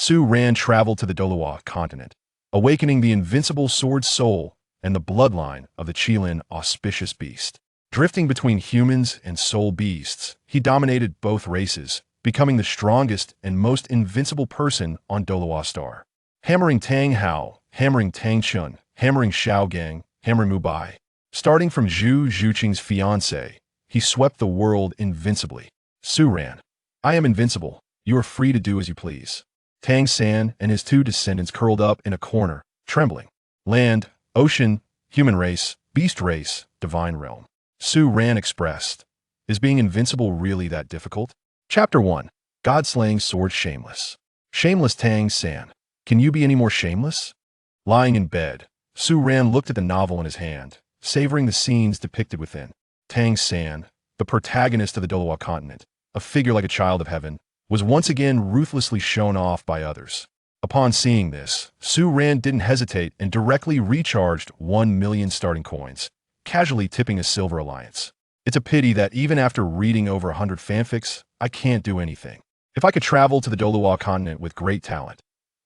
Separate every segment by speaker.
Speaker 1: Su Ran traveled to the Doluo continent, awakening the invincible sword soul and the bloodline of the Qilin auspicious beast. Drifting between humans and soul beasts, he dominated both races, becoming the strongest and most invincible person on Doluo Star. Hammering Tang Hao, hammering Tang Chen, hammering Xiaogang, hammering Mubai. Starting from Zhu Zhuqing's fiancé, he swept the world invincibly. Su Ran. I am invincible. You are free to do as you please. Tang San and his two descendants curled up in a corner, trembling. Land, ocean, human race, beast race, divine realm. Su Ran expressed, is being invincible really that difficult? Chapter 1. God-slaying sword shameless. Shameless Tang San. Can you be any more shameless? Lying in bed, Su Ran looked at the novel in his hand, savoring the scenes depicted within. Tang San, the protagonist of the Doluo continent, a figure like a child of heaven, was once again ruthlessly shown off by others. Upon seeing this, Su Ran didn't hesitate and directly recharged 1 million starting coins, casually tipping a silver alliance. It's a pity that even after reading over 100 fanfics, I can't do anything. If I could travel to the Doluo continent with great talent,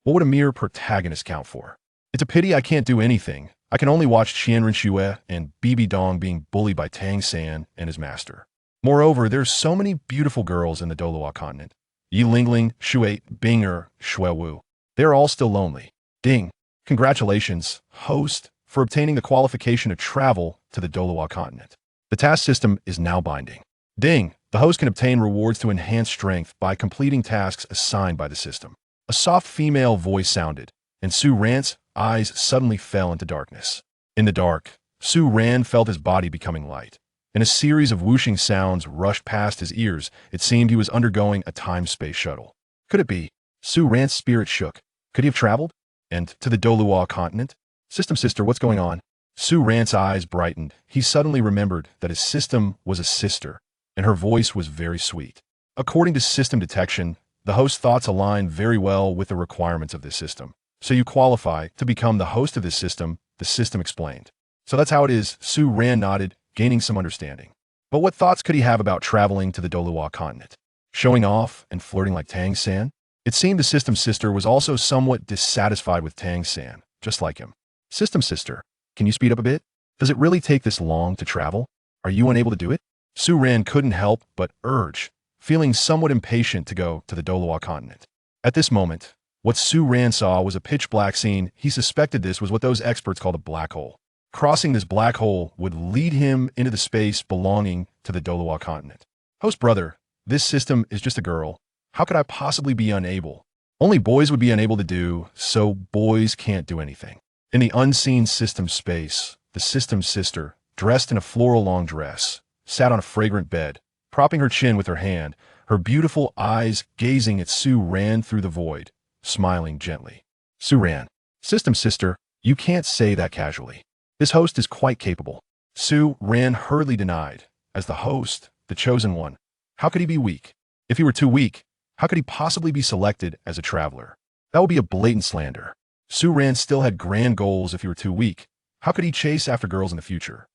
Speaker 1: what would a mere protagonist count for? It's a pity I can't do anything. I can only watch Qianren Xue and Bibi Dong being bullied by Tang San and his master. Moreover, there's so many beautiful girls in the Doluo continent. Yi Lingling, Shui, Binger, Shui Wu. They're all still lonely. Ding. Congratulations, host, for obtaining the qualification to travel to the Doluo continent. The task system is now binding. Ding. The host can obtain rewards to enhance strength by completing tasks assigned by the system. A soft female voice sounded, and Su Ran's eyes suddenly fell into darkness. In the dark, Su Ran felt his body becoming light, and a series of whooshing sounds rushed past his ears. It seemed he was undergoing a time-space shuttle. Could it be? Su Ran's spirit shook. Could he have traveled? And to the Doluo continent? System sister, what's going on? Su Ran's eyes brightened. He suddenly remembered that his system was a sister, and her voice was very sweet. According to system detection, the host's thoughts align very well with the requirements of this system. So you qualify to become the host of this system, the system explained. So that's how it is. Su Ran nodded, gaining some understanding. But what thoughts could he have about traveling to the Doluo continent? Showing off and flirting like Tang San? It seemed the system sister was also somewhat dissatisfied with Tang San, just like him. System sister, can you speed up a bit? Does it really take this long to travel? Are you unable to do it? Su Ran couldn't help but urge, feeling somewhat impatient to go to the Doluo continent. At this moment, what Su Ran saw was a pitch-black scene. He suspected this was what those experts called a black hole. Crossing this black hole would lead him into the space belonging to the Doluo continent. Host brother, this system is just a girl. How could I possibly be unable? Only boys would be unable to do, so boys can't do anything. In the unseen system space, the system sister, dressed in a floral long dress, sat on a fragrant bed, propping her chin with her hand, her beautiful eyes gazing at Su Ran through the void, smiling gently. Su Ran, system sister, you can't say that casually. This host is quite capable. Su Ran hurriedly denied. As the host, the chosen one, how could he be weak? If he were too weak, how could he possibly be selected as a traveler? That would be a blatant slander. Su Ran still had grand goals. If he were too weak, how could he chase after girls in the future?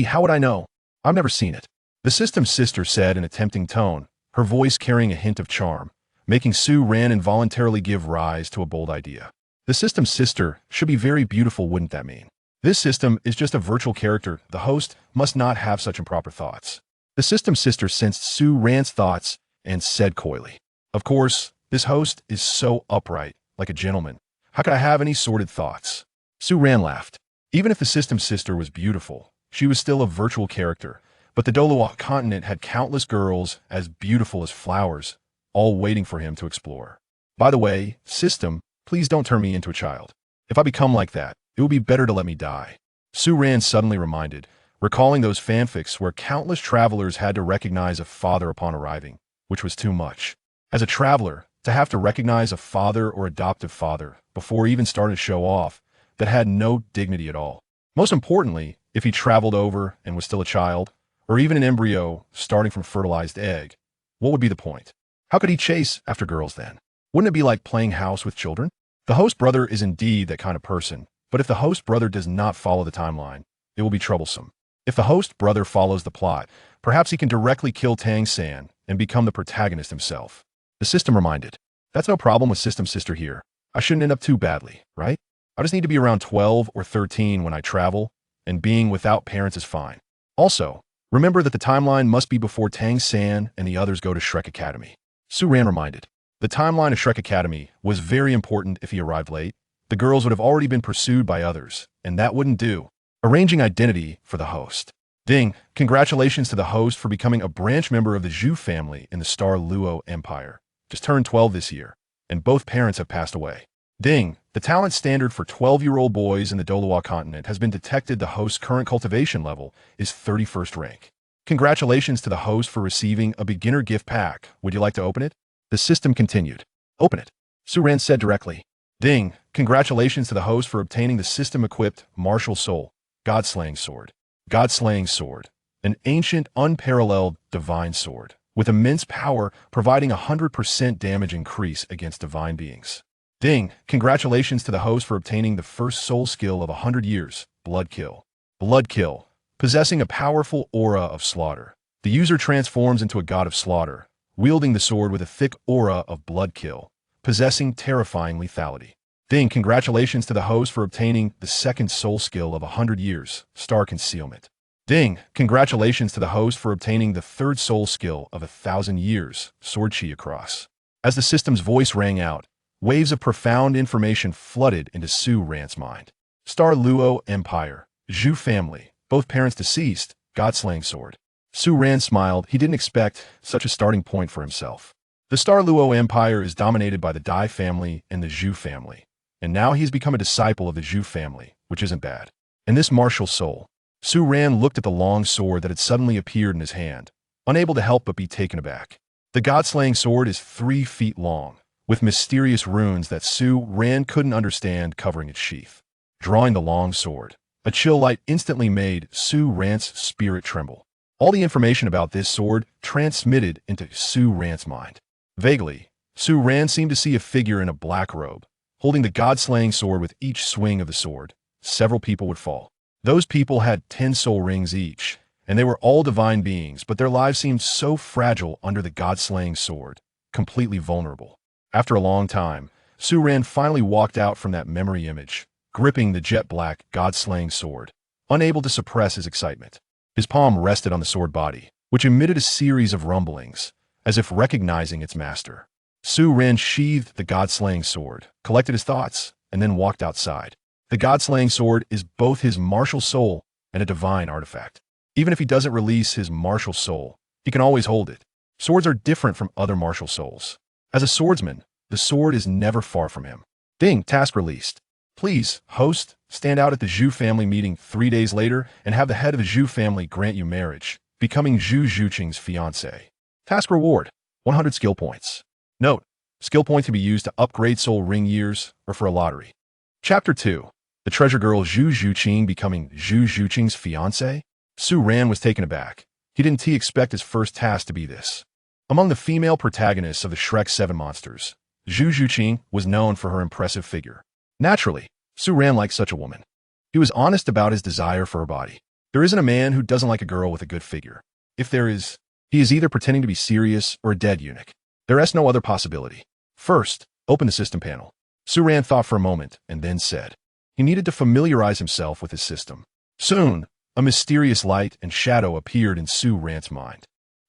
Speaker 1: How would I know? I've never seen it. The system sister said in a tempting tone, her voice carrying a hint of charm, making Su Ran involuntarily give rise to a bold idea. The system sister should be very beautiful, wouldn't that mean? This system is just a virtual character. The host must not have such improper thoughts. The system sister sensed Su Ran's thoughts and said coyly, of course, this host is so upright, like a gentleman. How could I have any sordid thoughts? Su Ran laughed. Even if the system sister was beautiful, she was still a virtual character, but the Doluo continent had countless girls as beautiful as flowers, all waiting for him to explore. By the way, system, please don't turn me into a child. If I become like that, it would be better to let me die. Su Ran suddenly reminded, recalling those fanfics where countless travelers had to recognize a father upon arriving, which was too much. As a traveler, to have to recognize a father or adoptive father before even starting to show off, that had no dignity at all. Most importantly, if he traveled over and was still a child, or even an embryo starting from a fertilized egg, what would be the point? How could he chase after girls then? Wouldn't it be like playing house with children? The host brother is indeed that kind of person, but if the host brother does not follow the timeline, it will be troublesome. If the host brother follows the plot, perhaps he can directly kill Tang San and become the protagonist himself. The system reminded. That's no problem with System Sister here. I shouldn't end up too badly, right? I just need to be around 12 or 13 when I travel, and being without parents is fine. Also, remember that the timeline must be before Tang San and the others go to Shrek Academy. Su Ran reminded. The timeline of Shrek Academy was very important. If he arrived late, the girls would have already been pursued by others, and that wouldn't do. Arranging identity for the host. Ding, congratulations to the host for becoming a branch member of the Zhu family in the Star Luo Empire. Just turned 12 this year, and both parents have passed away. Ding, the talent standard for 12-year-old boys in the Dolawa continent has been detected. The host's current cultivation level is 31st rank. Congratulations to the host for receiving a beginner gift pack. Would you like to open it? The system continued. Open it. Su Ran said directly. Ding, congratulations to the host for obtaining the system-equipped Martial Soul, God-Slaying Sword. God-Slaying Sword, an ancient, unparalleled divine sword, with immense power providing 100% damage increase against divine beings. Ding, congratulations to the host for obtaining the first soul skill of 100 years, Blood Kill. Blood Kill, possessing a powerful aura of slaughter. The user transforms into a god of slaughter, wielding the sword with a thick aura of blood kill, possessing terrifying lethality. Ding, congratulations to the host for obtaining the second soul skill of 100 years, Star Concealment. Ding, congratulations to the host for obtaining the third soul skill of 1,000 years, Sword Chi Across. As the system's voice rang out, waves of profound information flooded into Su Ran's mind. Star Luo Empire, Zhu family, both parents deceased, God-Slaying Sword. Su Ran smiled. He didn't expect such a starting point for himself. The Star Luo Empire is dominated by the Dai family and the Zhu family, and now he's become a disciple of the Zhu family, which isn't bad. And this martial soul. Su Ran looked at the long sword that had suddenly appeared in his hand, unable to help but be taken aback. The God-Slaying Sword is 3 feet long, with mysterious runes that Su Ran couldn't understand covering its sheath. Drawing the long sword, a chill light instantly made Su Ran's spirit tremble. All the information about this sword transmitted into Su Ran's mind. Vaguely, Su Ran seemed to see a figure in a black robe, holding the God-Slaying Sword. With each swing of the sword, several people would fall. Those people had 10 soul rings each, and they were all divine beings, but their lives seemed so fragile under the God-Slaying Sword, completely vulnerable. After a long time, Su Ran finally walked out from that memory image, gripping the jet-black God-Slaying Sword, unable to suppress his excitement. His palm rested on the sword body, which emitted a series of rumblings, as if recognizing its master. Su Ran sheathed the God-Slaying Sword, collected his thoughts, and then walked outside. The God-Slaying Sword is both his martial soul and a divine artifact. Even if he doesn't release his martial soul, he can always hold it. Swords are different from other martial souls. As a swordsman, the sword is never far from him. Ding, task released. Please, host, stand out at the Zhu family meeting 3 days later and have the head of the Zhu family grant you marriage, becoming Zhu Zhuqing's fiancé. Task reward, 100 skill points. Note, skill points can be used to upgrade soul ring years or for a lottery. Chapter 2. The treasure girl Zhu Zhuqing becoming Zhu Zhuqing's fiancé? Su Ran was taken aback. He didn't expect his first task to be this. Among the female protagonists of the Shrek 7 monsters, Zhu Zhuqing was known for her impressive figure. Naturally, Su Ran liked such a woman. He was honest about his desire for her body. There isn't a man who doesn't like a girl with a good figure. If there is, he is either pretending to be serious or a dead eunuch. There is no other possibility. First, open the system panel. Su Ran thought for a moment and then said he needed to familiarize himself with his system. Soon, a mysterious light and shadow appeared in Su Ran's mind.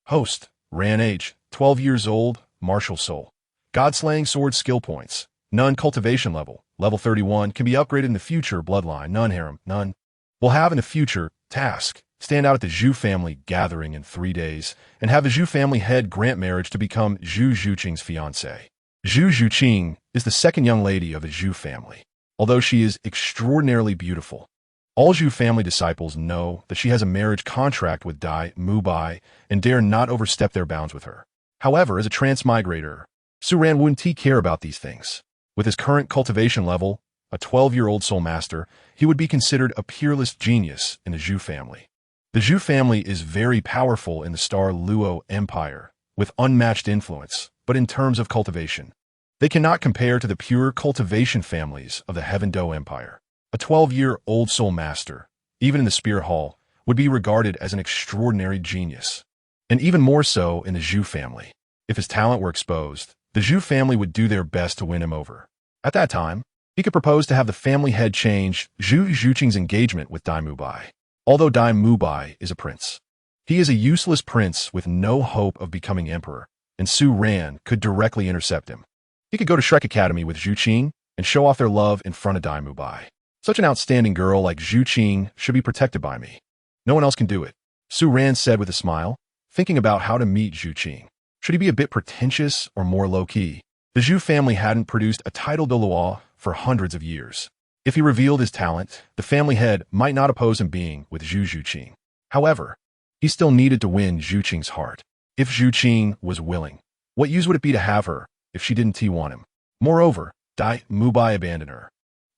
Speaker 1: Host, Ran age, 12 years old, martial soul. God-Slaying Sword skill points. None cultivation level. Level 31 can be upgraded in the future. Bloodline. None harem. None. Will have in the future. Task. Stand out at the Zhu family gathering in 3 days and have the Zhu family head grant marriage to become Zhu Zhuqing's fiancé. Zhu Zhuqing is the second young lady of the Zhu family. Although she is extraordinarily beautiful, all Zhu family disciples know that she has a marriage contract with Dai Mubai and dare not overstep their bounds with her. However, as a transmigrator, Su Ran wouldn't care about these things. With his current cultivation level, a 12-year-old soul master, he would be considered a peerless genius in the Zhu family. The Zhu family is very powerful in the Star Luo Empire, with unmatched influence, but in terms of cultivation, they cannot compare to the pure cultivation families of the Heaven Do Empire. A 12-year-old soul master, even in the Spear Hall, would be regarded as an extraordinary genius, and even more so in the Zhu family. If his talent were exposed, the Zhu family would do their best to win him over. At that time, he could propose to have the family head change Zhu Zhuqing's engagement with Dai Mubai. Although Dai Mubai is a prince, he is a useless prince with no hope of becoming emperor, and Su Ran could directly intercept him. He could go to Shrek Academy with Zhu Qing and show off their love in front of Dai Mubai. Such an outstanding girl like Zhu Qing should be protected by me. No one else can do it, Su Ran said with a smile, thinking about how to meet Zhu Qing. Should he be a bit pretentious or more low-key? The Zhu family hadn't produced a title de loi for hundreds of years. If he revealed his talent, the family head might not oppose him being with Zhu Zhuqing. However, he still needed to win Zhu Qing's heart. If Zhu Qing was willing, what use would it be to have her if she didn't want him? Moreover, Dai Mubai abandoned her,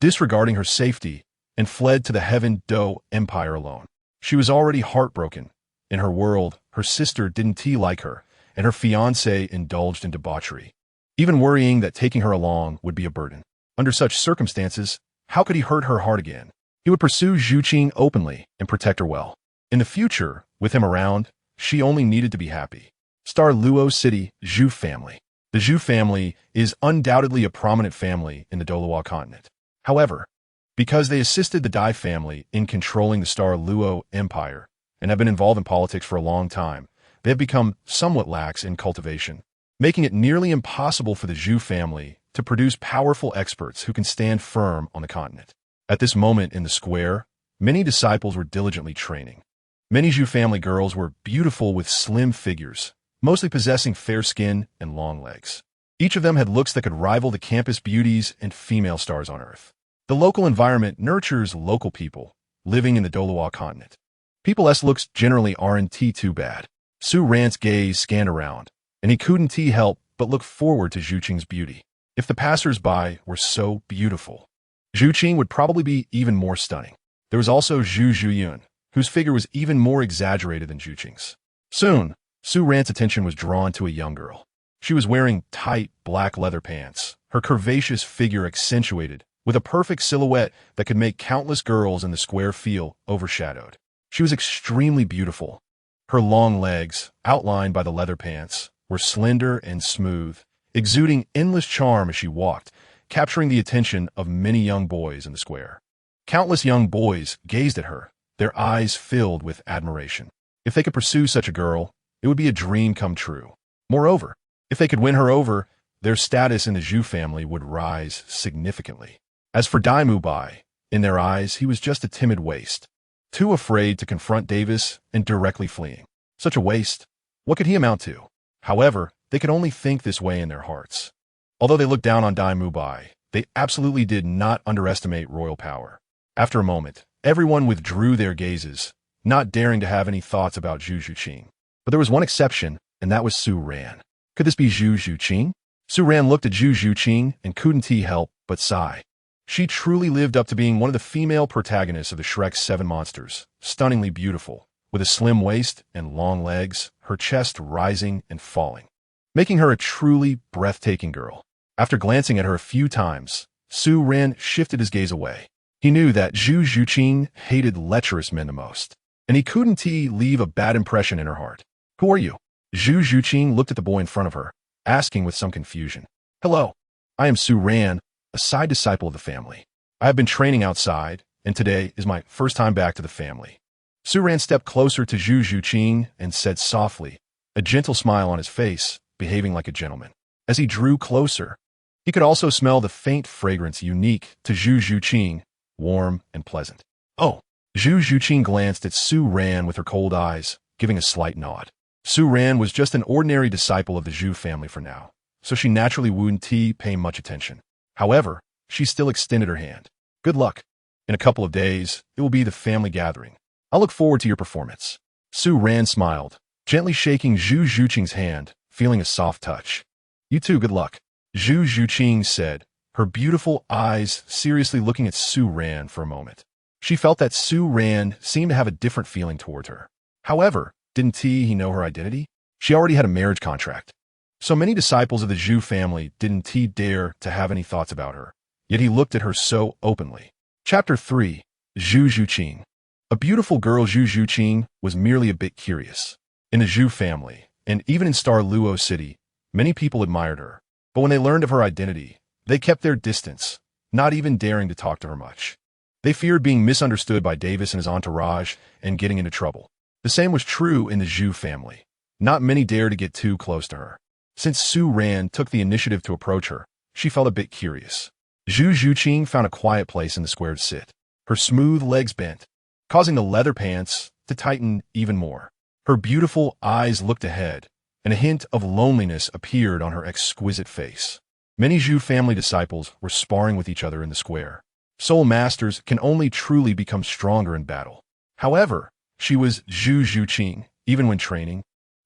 Speaker 1: disregarding her safety, and fled to the Heaven Do Empire alone. She was already heartbroken. In her world, her sister didn't like her, and her fiancé indulged in debauchery, even worrying that taking her along would be a burden. Under such circumstances, how could he hurt her heart again? He would pursue Zhu Qing openly and protect her well. In the future, with him around, she only needed to be happy. Star Luo City, Zhu family. The Zhu family is undoubtedly a prominent family in the Doluo continent. However, because they assisted the Dai family in controlling the Star Luo Empire and have been involved in politics for a long time, they have become somewhat lax in cultivation, making it nearly impossible for the Zhu family to produce powerful experts who can stand firm on the continent. At this moment in the square, many disciples were diligently training. Many Zhu family girls were beautiful with slim figures, mostly possessing fair skin and long legs. Each of them had looks that could rival the campus beauties and female stars on Earth. The local environment nurtures local people living in the Doluo continent. People's looks generally aren't too bad. Su Ran's gaze scanned around, and he couldn't help but look forward to Zhu Qing's beauty. If the passers-by were so beautiful, Zhu Qing would probably be even more stunning. There was also Zhu Zhuqing, whose figure was even more exaggerated than Zhu Qing's. Soon, Su Ran's attention was drawn to a young girl. She was wearing tight black leather pants, her curvaceous figure accentuated with a perfect silhouette that could make countless girls in the square feel overshadowed. She was extremely beautiful. Her long legs, outlined by the leather pants, were slender and smooth, exuding endless charm as she walked, capturing the attention of many young boys in the square. Countless young boys gazed at her, their eyes filled with admiration. If they could pursue such a girl, it would be a dream come true. Moreover, if they could win her over, their status in the Zhu family would rise significantly. As for Dai Mubai, in their eyes, he was just a timid waste, too afraid to confront Davis and directly fleeing. Such a waste. What could he amount to? However, they could only think this way in their hearts. Although they looked down on Dai Mubai, they absolutely did not underestimate royal power. After a moment, everyone withdrew their gazes, not daring to have any thoughts about Zhu Zhuqing. But there was one exception, and that was Su Ran. Could this be Zhu Zhuqing? Su Ran looked at Zhu Zhuqing and couldn't help but sigh. She truly lived up to being one of the female protagonists of the Shrek's 7 monsters, stunningly beautiful, with a slim waist and long legs, her chest rising and falling, making her a truly breathtaking girl. After glancing at her a few times, Su Ran shifted his gaze away. He knew that Zhu Zhuqing hated lecherous men the most, and he couldn't leave a bad impression in her heart. Who are you? Zhu Zhuqing looked at the boy in front of her, asking with some confusion. Hello, I am Su Ran, a side disciple of the family. I have been training outside, and today is my first time back to the family. Su Ran stepped closer to Zhu Zhuqing and said softly, a gentle smile on his face, behaving like a gentleman. As he drew closer, he could also smell the faint fragrance unique to Zhu Zhuqing, warm and pleasant. Oh! Zhu Zhuqing glanced at Su Ran with her cold eyes, giving a slight nod. Su Ran was just an ordinary disciple of the Zhu family for now, so she naturally wouldn't pay much attention. However, she still extended her hand. Good luck. In a couple of days, it will be the family gathering. I'll look forward to your performance. Su Ran smiled, gently shaking Zhu Zhuqing's hand, feeling a soft touch. You too, good luck. Zhu Zhuqing said, her beautiful eyes seriously looking at Su Ran for a moment. She felt that Su Ran seemed to have a different feeling toward her. However, didn't he know her identity? She already had a marriage contract. So many disciples of the Zhu family didn't dare to have any thoughts about her, yet he looked at her so openly. Chapter 3. Zhu Zhuqing. A beautiful girl Zhu Zhuqing was merely a bit curious. In the Zhu family, and even in Star Luo City, many people admired her. But when they learned of her identity, they kept their distance, not even daring to talk to her much. They feared being misunderstood by Davis and his entourage and getting into trouble. The same was true in the Zhu family. Not many dared to get too close to her. Since Su Ran took the initiative to approach her, she felt a bit curious. Zhu Zhuqing found a quiet place in the square to sit. Her smooth legs bent, causing the leather pants to tighten even more. Her beautiful eyes looked ahead, and a hint of loneliness appeared on her exquisite face. Many Zhu family disciples were sparring with each other in the square. Soul masters can only truly become stronger in battle. However, she was Zhu Zhuqing. Even when training,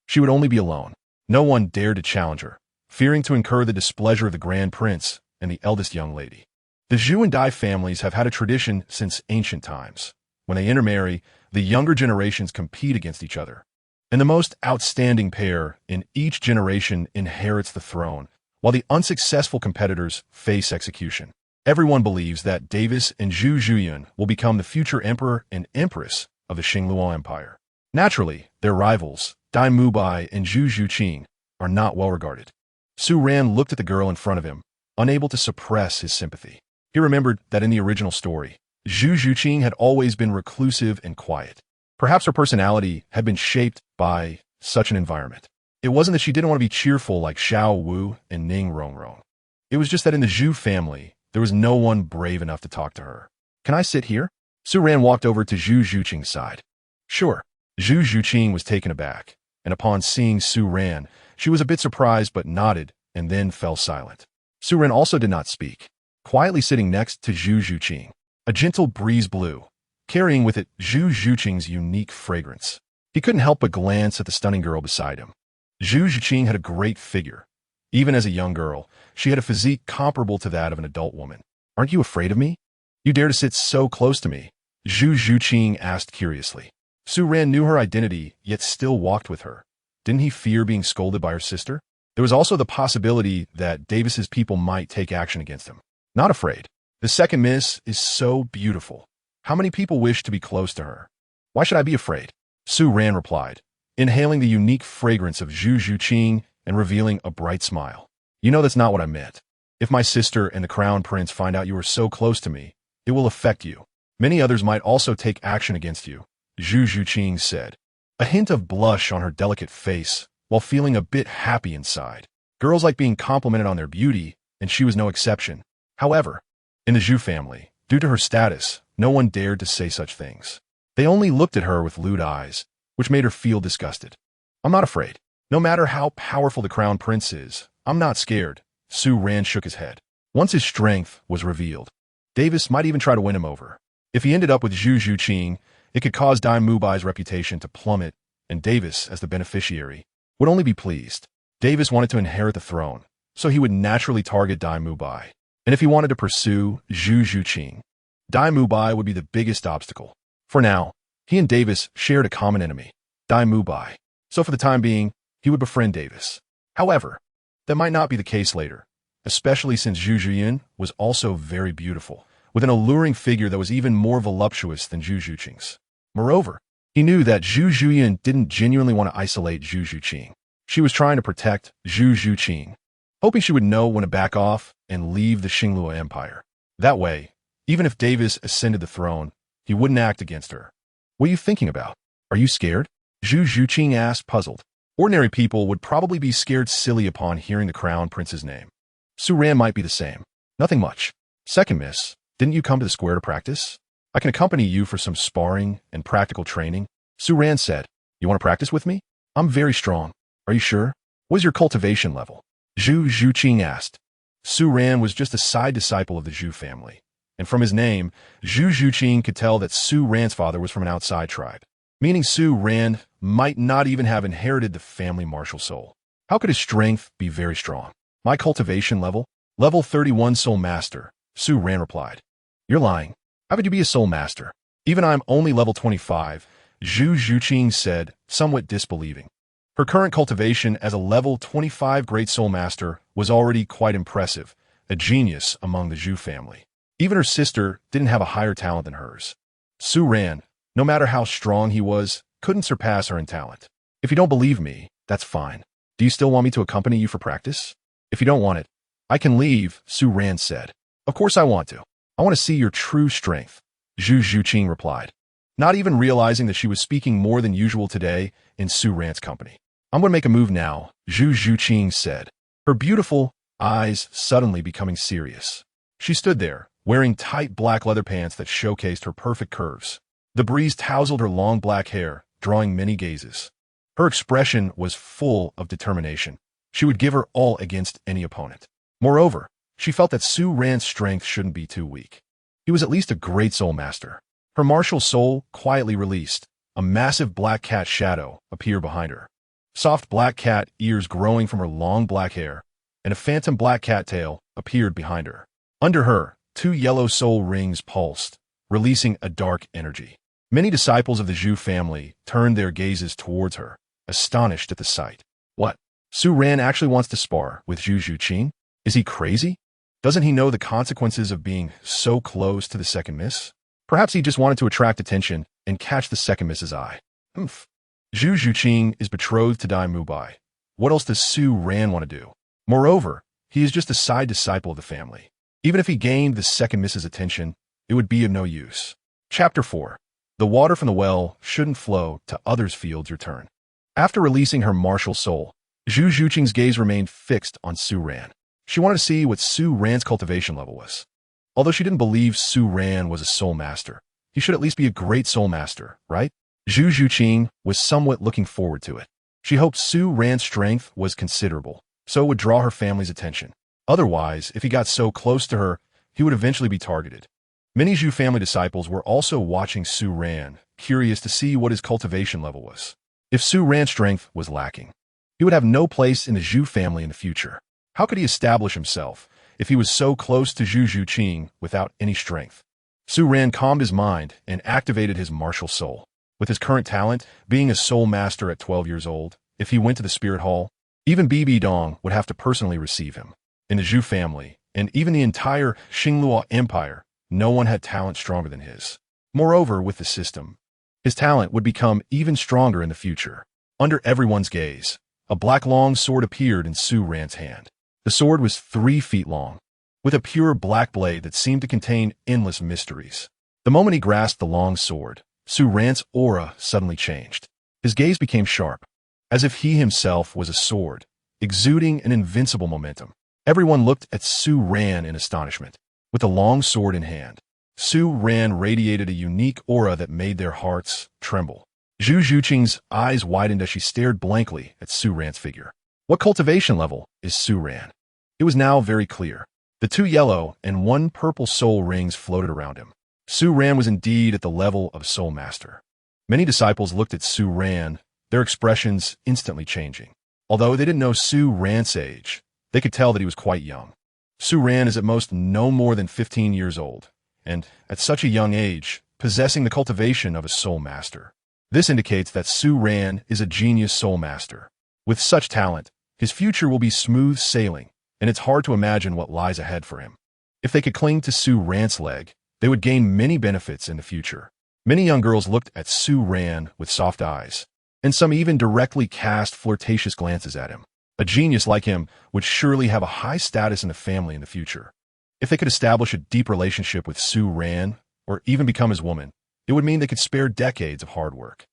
Speaker 1: she would only be alone. No one dared to challenge her, fearing to incur the displeasure of the Grand Prince and the eldest young lady. The Zhu and Dai families have had a tradition since ancient times. When they intermarry, the younger generations compete against each other. And the most outstanding pair in each generation inherits the throne, while the unsuccessful competitors face execution. Everyone believes that Davis and Zhu Zhuyan will become the future emperor and empress of the Xingluo Empire. Naturally, their rivals, Dai Mubai and Zhu Zhuqing, are not well regarded. Su Ran looked at the girl in front of him, unable to suppress his sympathy. He remembered that in the original story, Zhu Zhuqing had always been reclusive and quiet. Perhaps her personality had been shaped by such an environment. It wasn't that she didn't want to be cheerful like Xiao Wu and Ning Rongrong. It was just that in the Zhu family, there was no one brave enough to talk to her. "Can I sit here?" Su Ran walked over to Zhu Zhuqing's side. "Sure." Zhu Zhuqing was taken aback, and upon seeing Su Ran, she was a bit surprised but nodded and then fell silent. Su Ran also did not speak, quietly sitting next to Zhu Zhuqing. A gentle breeze blew, carrying with it Zhu Zhuqing's unique fragrance. He couldn't help but glance at the stunning girl beside him. Zhu Zhuqing had a great figure. Even as a young girl, she had a physique comparable to that of an adult woman. "Aren't you afraid of me? You dare to sit so close to me?" Zhu Zhuqing asked curiously. Su Ran knew her identity, yet still walked with her. Didn't he fear being scolded by her sister? There was also the possibility that Davis's people might take action against him. "Not afraid. The second miss is so beautiful. How many people wish to be close to her? Why should I be afraid?" Su Ran replied, inhaling the unique fragrance of Zhu Zhuqing and revealing a bright smile. "You know that's not what I meant. If my sister and the crown prince find out you are so close to me, it will affect you. Many others might also take action against you," Zhu Zhuqing said, a hint of blush on her delicate face, while feeling a bit happy inside. Girls like being complimented on their beauty, and she was no exception. However, in the Zhu family, due to her status, no one dared to say such things. They only looked at her with lewd eyes, which made her feel disgusted. "I'm not afraid. No matter how powerful the crown prince is, I'm not scared." Su Ran shook his head. Once his strength was revealed, Davis might even try to win him over. If he ended up with Zhu Zhuqing, it could cause Dai Mubai's reputation to plummet, and Davis, as the beneficiary, would only be pleased. Davis wanted to inherit the throne, so he would naturally target Dai Mubai. And if he wanted to pursue Zhu Zhuqing, Dai Mubai would be the biggest obstacle. For now, he and Davis shared a common enemy, Dai Mubai. So for the time being, he would befriend Davis. However, that might not be the case later, especially since Zhu Zhuyan was also very beautiful, with an alluring figure that was even more voluptuous than Zhu Zhuqing's. Moreover, he knew that Zhu Zhuyan didn't genuinely want to isolate Zhu Zhuqing. She was trying to protect Zhu Zhuqing, hoping she would know when to back off and leave the Xingluo Empire. That way, even if Davis ascended the throne, he wouldn't act against her. "What are you thinking about? Are you scared?" Zhu Zhuqing asked, puzzled. Ordinary people would probably be scared silly upon hearing the crown prince's name. Su Ran might be the same. "Nothing much. Second miss, didn't you come to the square to practice? I can accompany you for some sparring and practical training." Su Ran said, "You want to practice with me? I'm very strong. Are you sure? What is your cultivation level?" Zhu Zhuqing asked. Su Ran was just a side disciple of the Zhu family, and from his name, Zhu Zhuqing could tell that Su Ran's father was from an outside tribe, meaning Su Ran might not even have inherited the family martial soul. How could his strength be very strong? "My cultivation level? Level 31 Soul Master," Su Ran replied. "You're lying. How could you be a Soul Master? Even I'm only level 25, Zhu Zhuqing said, somewhat disbelieving. Her current cultivation as a level 25 Great Soul Master was already quite impressive, a genius among the Zhu family. Even her sister didn't have a higher talent than hers. Su Ran, no matter how strong he was, couldn't surpass her in talent. "If you don't believe me, that's fine. Do you still want me to accompany you for practice? If you don't want it, I can leave, Su Ran said. Of course I want to. I want to see your true strength, Zhu Zhuqing replied, not even realizing that she was speaking more than usual today in Su Ran's company. I'm going to make a move now, Zhu Zhuqing said, her beautiful eyes suddenly becoming serious. She stood there, wearing tight black leather pants that showcased her perfect curves. The breeze tousled her long black hair, drawing many gazes. Her expression was full of determination. She would give her all against any opponent. Moreover, she felt that Su Ran's strength shouldn't be too weak. He was at least a great soul master. Her martial soul quietly released. A massive black cat shadow appeared behind her. Soft black cat ears growing from her long black hair, and a phantom black cat tail appeared behind her. Under her, 2 yellow soul rings pulsed, releasing a dark energy. Many disciples of the Zhu family turned their gazes towards her, astonished at the sight. What? Su Ran actually wants to spar with Zhu Zhuqing? Is he crazy? Doesn't he know the consequences of being so close to the second miss? Perhaps he just wanted to attract attention and catch the second miss's eye. Zhu Zhuqing is betrothed to Dai Mubai. What else does Su Ran want to do? Moreover, he is just a side disciple of the family. Even if he gained the second miss's attention, it would be of no use. Chapter 4. The water from the well shouldn't flow to others' fields your turn. After releasing her martial soul, Zhu Zhuqing's gaze remained fixed on Su Ran. She wanted to see what Su Ran's cultivation level was. Although she didn't believe Su Ran was a soul master, he should at least be a great soul master, right? Zhu Zhuqing was somewhat looking forward to it. She hoped Su Ran's strength was considerable, so it would draw her family's attention. Otherwise, if he got so close to her, he would eventually be targeted. Many Zhu family disciples were also watching Su Ran, curious to see what his cultivation level was. If Su Ran's strength was lacking, he would have no place in the Zhu family in the future. How could he establish himself if he was so close to Zhu Zhuqing without any strength? Su Ran calmed his mind and activated his martial soul. With his current talent, being a soul master at 12 years old, if he went to the spirit hall, even Bibi Dong would have to personally receive him. In the Zhu family, and even the entire Xinglua Empire, no one had talent stronger than his. Moreover, with the system, his talent would become even stronger in the future. Under everyone's gaze, a black long sword appeared in Su Ran's hand. The sword was 3 feet long, with a pure black blade that seemed to contain endless mysteries. The moment he grasped the long sword, Su Ran's aura suddenly changed. His gaze became sharp, as if he himself was a sword, exuding an invincible momentum. Everyone looked at Su Ran in astonishment. With the long sword in hand, Su Ran radiated a unique aura that made their hearts tremble. Zhu Zhuqing's eyes widened as she stared blankly at Su Ran's figure. What cultivation level is Su Ran? It was now very clear. The 2 yellow and 1 purple soul rings floated around him. Su Ran was indeed at the level of soul master. Many disciples looked at Su Ran, their expressions instantly changing. Although they didn't know Su Ran's age, they could tell that he was quite young. Su Ran is at most no more than 15 years old, and at such a young age, possessing the cultivation of a soul master. This indicates that Su Ran is a genius soul master. With such talent, his future will be smooth sailing, and it's hard to imagine what lies ahead for him. If they could cling to Su Ran's leg, they would gain many benefits in the future. Many young girls looked at Su Ran with soft eyes, and some even directly cast flirtatious glances at him. A genius like him would surely have a high status in the family in the future. If they could establish a deep relationship with Su Ran, or even become his woman, it would mean they could spare decades of hard work.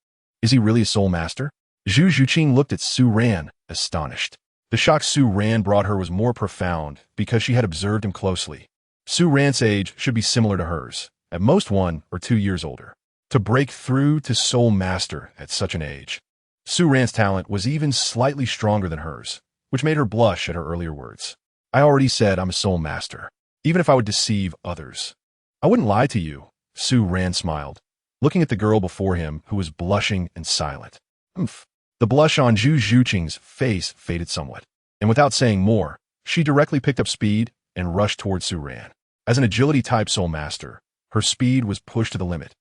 Speaker 1: Is he really a soul master? Zhu Zhuqing looked at Su Ran, astonished. The shock Su Ran brought her was more profound because she had observed him closely. Su Ran's age should be similar to hers, at most 1 or 2 years older. To break through to soul master at such an age. Su Ran's talent was even slightly stronger than hers, which made her blush at her earlier words. I already said I'm a soul master, even if I would deceive others. I wouldn't lie to you, Su Ran smiled, looking at the girl before him who was blushing and silent. The blush on Zhu Zhuqing's face faded somewhat, and without saying more, she directly picked up speed and rushed towards Su Ran. As an agility-type soul master, her speed was pushed to the limit,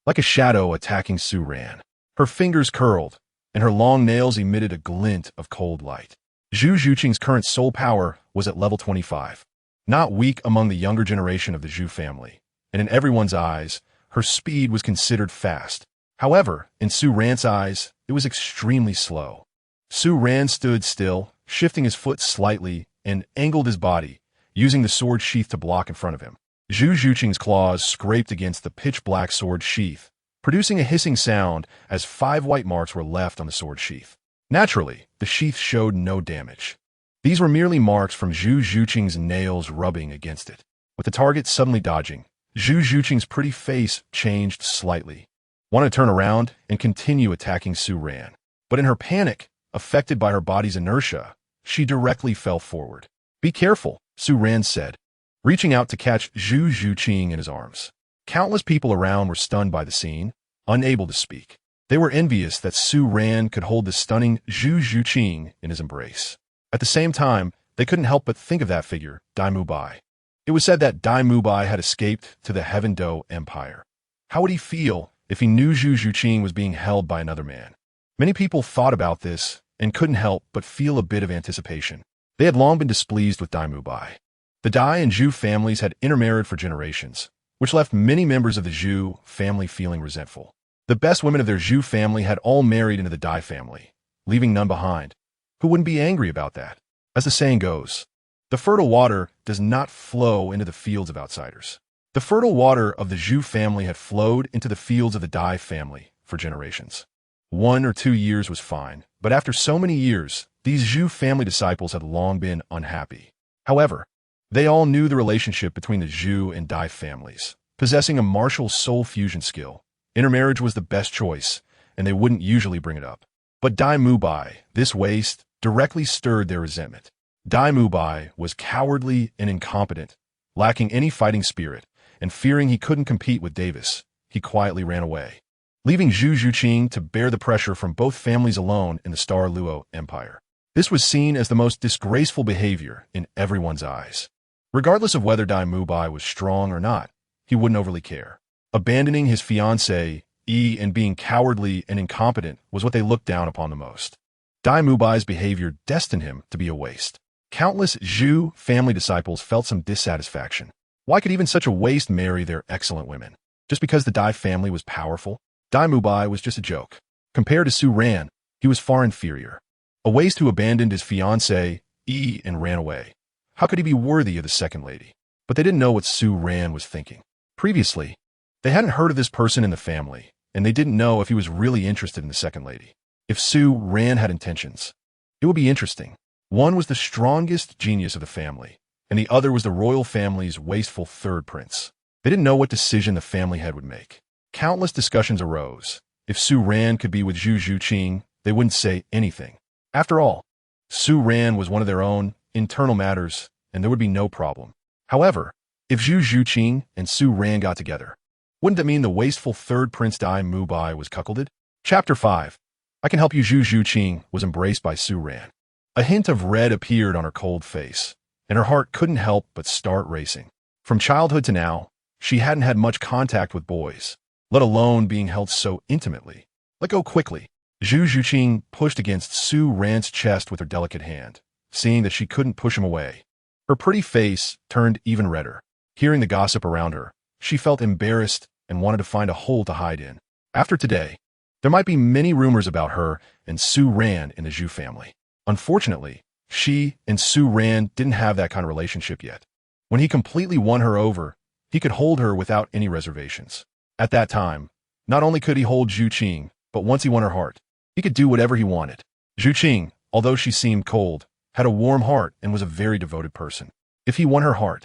Speaker 1: like a shadow attacking Su Ran. Her fingers curled, and her long nails emitted a glint of cold light. Zhu Zhuqing's current soul power was at level 25, not weak among the younger generation of the Zhu family, and in everyone's eyes, her speed was considered fast. However, in Su Ran's eyes, it was extremely slow. Su Ran stood still, shifting his foot slightly, and angled his body, using the sword sheath to block in front of him. Zhu Zhuqing's claws scraped against the pitch-black sword sheath, producing a hissing sound as 5 white marks were left on the sword sheath. Naturally, the sheath showed no damage. These were merely marks from Zhu Zhuqing's nails rubbing against it. With the target suddenly dodging, Zhu Zhuqing's pretty face changed slightly. Wanted to turn around and continue attacking Su Ran. But in her panic, affected by her body's inertia, she directly fell forward. "Be careful," Su Ran said, reaching out to catch Zhu Zhuqing in his arms. Countless people around were stunned by the scene, unable to speak. They were envious that Su Ran could hold the stunning Zhu Zhuqing in his embrace. At the same time, they couldn't help but think of that figure, Dai Mubai. It was said that Dai Mubai had escaped to the Heaven Do Empire. How would he feel if he knew Zhu Zhuqing was being held by another man? Many people thought about this and couldn't help but feel a bit of anticipation. They had long been displeased with Dai Mubai. The Dai and Zhu families had intermarried for generations, which left many members of the Zhu family feeling resentful. The best women of their Zhu family had all married into the Dai family, leaving none behind. Who wouldn't be angry about that? As the saying goes, the fertile water does not flow into the fields of outsiders. The fertile water of the Zhu family had flowed into the fields of the Dai family for generations. 1 or 2 years was fine, but after so many years, these Zhu family disciples had long been unhappy. However, they all knew the relationship between the Zhu and Dai families. Possessing a martial soul fusion skill, intermarriage was the best choice, and they wouldn't usually bring it up. But Dai Mubai, this waste, directly stirred their resentment. Dai Mubai was cowardly and incompetent, lacking any fighting spirit, and fearing he couldn't compete with Davis, he quietly ran away, leaving Zhu Zhuqing to bear the pressure from both families alone in the Star Luo Empire. This was seen as the most disgraceful behavior in everyone's eyes. Regardless of whether Dai Mubai was strong or not, he wouldn't overly care. Abandoning his fiancé, and being cowardly and incompetent was what they looked down upon the most. Dai Mubai's behavior destined him to be a waste. Countless Zhu family disciples felt some dissatisfaction. Why could even such a waste marry their excellent women? Just because the Dai family was powerful? Dai Mubai was just a joke. Compared to Su Ran, he was far inferior. A waste who abandoned his fiancé, and ran away. How could he be worthy of the second lady? But they didn't know what Su Ran was thinking. Previously, they hadn't heard of this person in the family, and they didn't know if he was really interested in the second lady. If Su Ran had intentions, it would be interesting. One was the strongest genius of the family, and the other was the royal family's wasteful third prince. They didn't know what decision the family head would make. Countless discussions arose. If Su Ran could be with Zhu Zhuqing, they wouldn't say anything. After all, Su Ran was one of their own internal matters, and there would be no problem. However, if Zhu Zhuqing and Su Ran got together, wouldn't that mean the wasteful third prince Dai Mubai was cuckolded? Chapter 5. I Can Help You. Zhu Zhuqing was embraced by Su Ran. A hint of red appeared on her cold face, and her heart couldn't help but start racing. From childhood to now, she hadn't had much contact with boys, let alone being held so intimately. Let go quickly. Zhu Zhuqing pushed against Su Ran's chest with her delicate hand, seeing that she couldn't push him away. Her pretty face turned even redder. Hearing the gossip around her, she felt embarrassed and wanted to find a hole to hide in. After today, there might be many rumors about her and Su Ran in the Zhu family. Unfortunately, she and Su Ran didn't have that kind of relationship yet. When he completely won her over, he could hold her without any reservations. At that time, not only could he hold Zhuqing, but once he won her heart, he could do whatever he wanted. Zhuqing, although she seemed cold, had a warm heart and was a very devoted person. If he won her heart,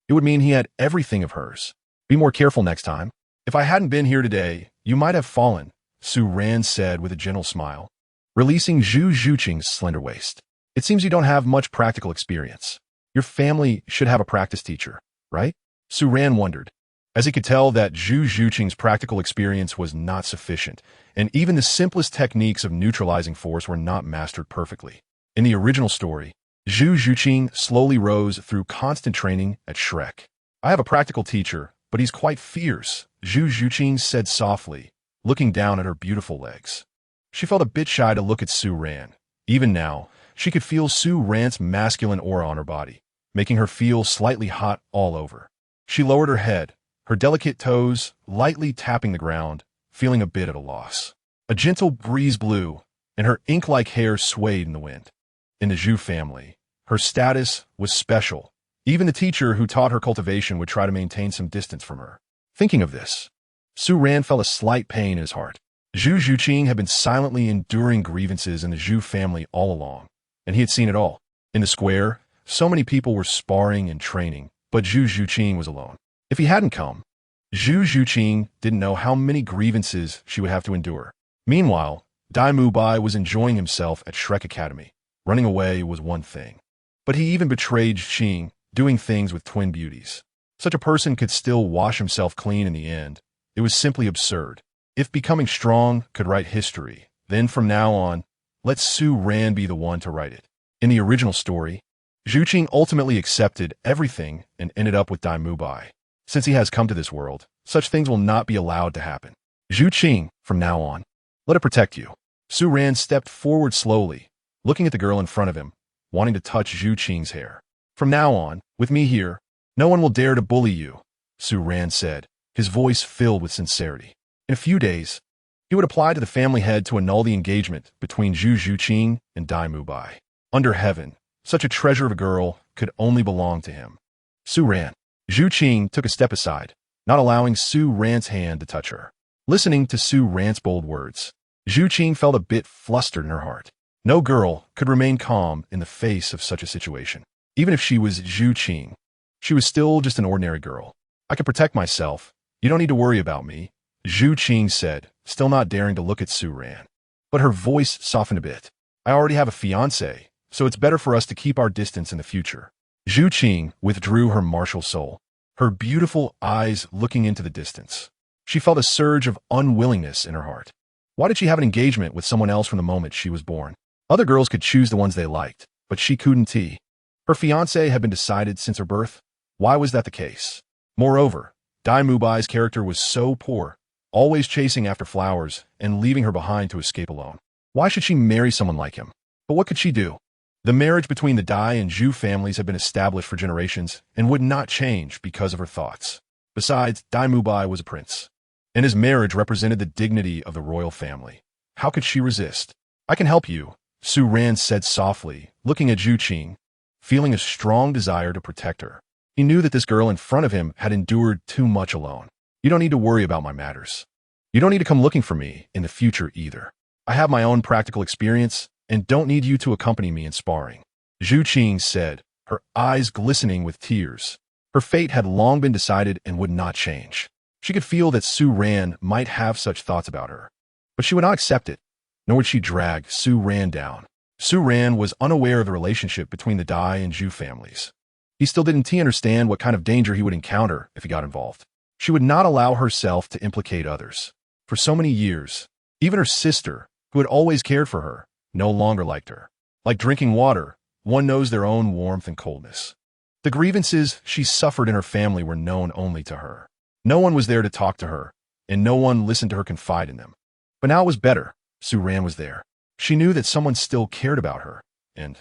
Speaker 1: it would mean he had everything of hers. Be more careful next time. If I hadn't been here today, you might have fallen, Su Ran said with a gentle smile, releasing Zhu Zhuqing's slender waist. It seems you don't have much practical experience. Your family should have a practice teacher, right? Su Ran wondered, as he could tell that Zhu Zhuqing's practical experience was not sufficient, and even the simplest techniques of neutralizing force were not mastered perfectly. In the original story, Zhu Zhuqing slowly rose through constant training at Shrek. I have a practical teacher, but he's quite fierce, Zhu Zhuqing said softly, looking down at her beautiful legs. She felt a bit shy to look at Su Ran. Even now, she could feel Su Ran's masculine aura on her body, making her feel slightly hot all over. She lowered her head, her delicate toes lightly tapping the ground, feeling a bit at a loss. A gentle breeze blew, and her ink-like hair swayed in the wind. In the Zhu family, her status was special, Even the teacher who taught her cultivation would try to maintain some distance from her. Thinking of this, Su Ran felt a slight pain in his heart. Zhu Zhuqing had been silently enduring grievances in the Zhu family all along, and he had seen it all. In the square, so many people were sparring and training, but Zhu Zhuqing was alone. If he hadn't come, Zhu Zhuqing didn't know how many grievances she would have to endure. Meanwhile, Dai Mubai was enjoying himself at Shrek Academy. Running away was one thing, but he even betrayed Xing, doing things with twin beauties. Such a person could still wash himself clean in the end. It was simply absurd. If becoming strong could write history, then from now on, let Su Ran be the one to write it. In the original story, Zhu Qing ultimately accepted everything and ended up with Dai Mubai. Since he has come to this world, such things will not be allowed to happen. Zhu Qing, from now on, let it protect you. Su Ran stepped forward slowly, looking at the girl in front of him, wanting to touch Zhu Qing's hair. From now on, with me here, no one will dare to bully you, Su Ran said, his voice filled with sincerity. In a few days, he would apply to the family head to annul the engagement between Zhu Zhuqing and Dai Mubai. Under heaven, such a treasure of a girl could only belong to him. Su Ran. Zhu Qing took a step aside, not allowing Su Ran's hand to touch her. Listening to Su Ran's bold words, Zhu Qing felt a bit flustered in her heart. No girl could remain calm in the face of such a situation. Even if she was Zhu Qing, she was still just an ordinary girl. I can protect myself. You don't need to worry about me, Zhu Qing said, still not daring to look at Su Ran. But her voice softened a bit. I already have a fiancé, so it's better for us to keep our distance in the future. Zhu Qing withdrew her martial soul, her beautiful eyes looking into the distance. She felt a surge of unwillingness in her heart. Why did she have an engagement with someone else from the moment she was born? Other girls could choose the ones they liked, but she couldn't. Her fiancé had been decided since her birth. Why was that the case? Moreover, Dai Mubai's character was so poor, always chasing after flowers and leaving her behind to escape alone. Why should she marry someone like him? But what could she do? The marriage between the Dai and Zhu families had been established for generations and would not change because of her thoughts. Besides, Dai Mubai was a prince, and his marriage represented the dignity of the royal family. How could she resist? I can help you, Su Ran said softly, looking at Zhu Qing, feeling a strong desire to protect her. He knew that this girl in front of him had endured too much alone. You don't need to worry about my matters. You don't need to come looking for me in the future either. I have my own practical experience and don't need you to accompany me in sparring, Zhu Qing said, her eyes glistening with tears. Her fate had long been decided and would not change. She could feel that Su Ran might have such thoughts about her, but she would not accept it, nor would she drag Su Ran down. Su Ran was unaware of the relationship between the Dai and Zhu families. He still didn't understand what kind of danger he would encounter if he got involved. She would not allow herself to implicate others. For so many years, even her sister, who had always cared for her, no longer liked her. Like drinking water, one knows their own warmth and coldness. The grievances she suffered in her family were known only to her. No one was there to talk to her, and no one listened to her confide in them. But now it was better. Su Ran was there. She knew that someone still cared about her, and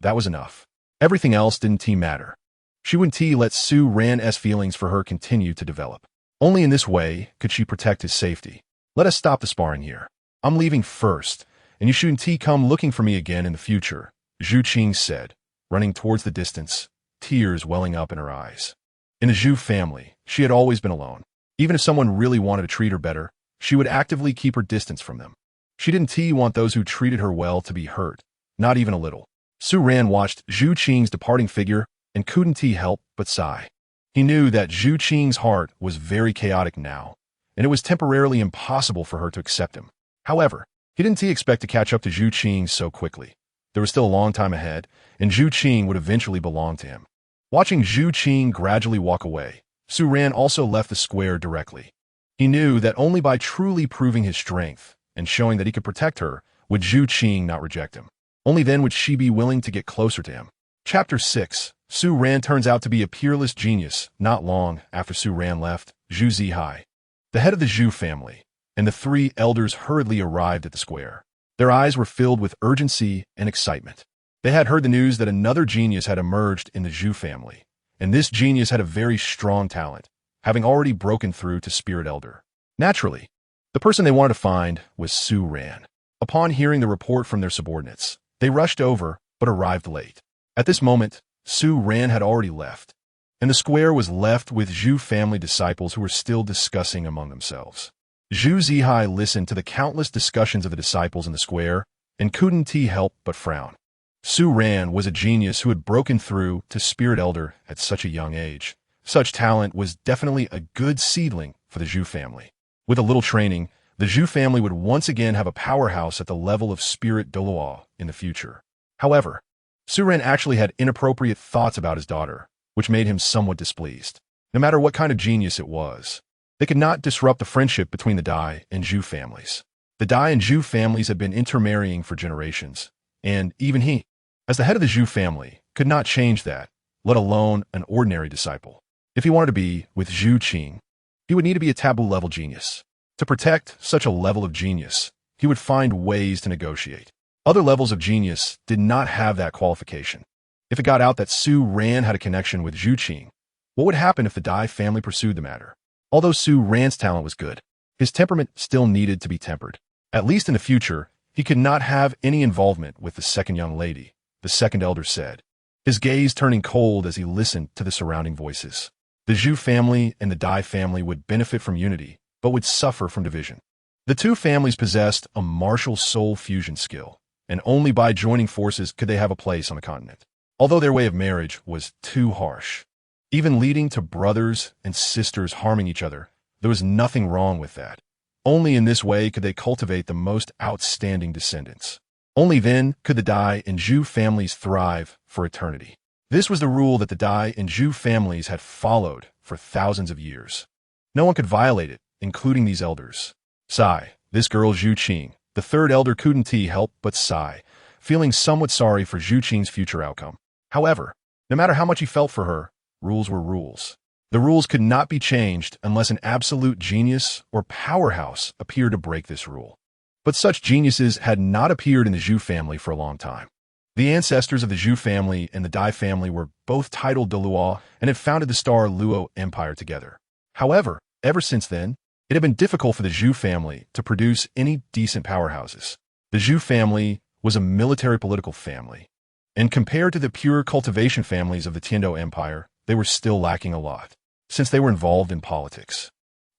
Speaker 1: that was enough. Everything else didn't matter. She wouldn't let Su Ran's feelings for her continue to develop. Only in this way could she protect his safety. Let us stop the sparring here. I'm leaving first, and you shouldn't come looking for me again in the future, Zhu Qing said, running towards the distance, tears welling up in her eyes. In the Zhu family, she had always been alone. Even if someone really wanted to treat her better, she would actively keep her distance from them. She didn't want those who treated her well to be hurt, not even a little. Su Ran watched Zhu Qing's departing figure and couldn't help but sigh. He knew that Zhu Qing's heart was very chaotic now, and it was temporarily impossible for her to accept him. However, he didn't expect to catch up to Zhu Qing so quickly. There was still a long time ahead, and Zhu Qing would eventually belong to him. Watching Zhu Qing gradually walk away, Su Ran also left the square directly. He knew that only by truly proving his strength and showing that he could protect her would Zhu Qing not reject him. Only then would she be willing to get closer to him. Chapter 6. Su Ran turns out to be a peerless genius. Not long after Su Ran left, Zhu Zihai, the head of the Zhu family, and the three elders hurriedly arrived at the square. Their eyes were filled with urgency and excitement. They had heard the news that another genius had emerged in the Zhu family, and this genius had a very strong talent, having already broken through to Spirit Elder. Naturally, the person they wanted to find was Su Ran. Upon hearing the report from their subordinates, they rushed over, but arrived late. At this moment, Su Ran had already left, and the square was left with Zhu family disciples who were still discussing among themselves. Zhu Zihai listened to the countless discussions of the disciples in the square and couldn't help but frown. Su Ran was a genius who had broken through to Spirit Elder at such a young age. Such talent was definitely a good seedling for the Zhu family. With a little training, the Zhu family would once again have a powerhouse at the level of Spirit Doloa in the future. However, Su Ran actually had inappropriate thoughts about his daughter, which made him somewhat displeased. No matter what kind of genius it was, they could not disrupt the friendship between the Dai and Zhu families. The Dai and Zhu families had been intermarrying for generations, and even he, as the head of the Zhu family, could not change that, let alone an ordinary disciple. If he wanted to be with Zhu Qing, he would need to be a taboo-level genius. To protect such a level of genius, he would find ways to negotiate. Other levels of genius did not have that qualification. If it got out that Su Ran had a connection with Zhu Qing, what would happen if the Dai family pursued the matter? Although Su Ran's talent was good, his temperament still needed to be tempered. At least in the future, he could not have any involvement with the second young lady, the second elder said, his gaze turning cold as he listened to the surrounding voices. The Zhu family and the Dai family would benefit from unity, but would suffer from division. The two families possessed a martial soul fusion skill, and only by joining forces could they have a place on the continent. Although their way of marriage was too harsh, even leading to brothers and sisters harming each other, there was nothing wrong with that. Only in this way could they cultivate the most outstanding descendants. Only then could the Dai and Zhu families thrive for eternity. This was the rule that the Dai and Zhu families had followed for thousands of years. No one could violate it, including these elders. Sigh, this girl Zhu Qing, the third elder couldn't help but sigh, feeling somewhat sorry for Zhu Qing's future outcome. However, no matter how much he felt for her, rules were rules. The rules could not be changed unless an absolute genius or powerhouse appeared to break this rule. But such geniuses had not appeared in the Zhu family for a long time. The ancestors of the Zhu family and the Dai family were both titled Doluo and had founded the Star Luo Empire together. However, ever since then, it had been difficult for the Zhu family to produce any decent powerhouses. The Zhu family was a military-political family, and compared to the pure cultivation families of the Tiando Empire, they were still lacking a lot, since they were involved in politics.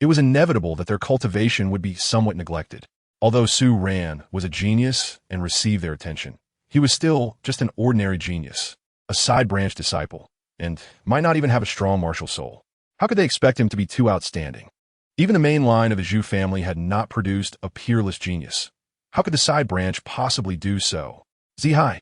Speaker 1: It was inevitable that their cultivation would be somewhat neglected. Although Su Ran was a genius and received their attention, he was still just an ordinary genius, a side-branch disciple, and might not even have a strong martial soul. How could they expect him to be too outstanding? Even the main line of the Zhu family had not produced a peerless genius. How could the side branch possibly do so? Zihai,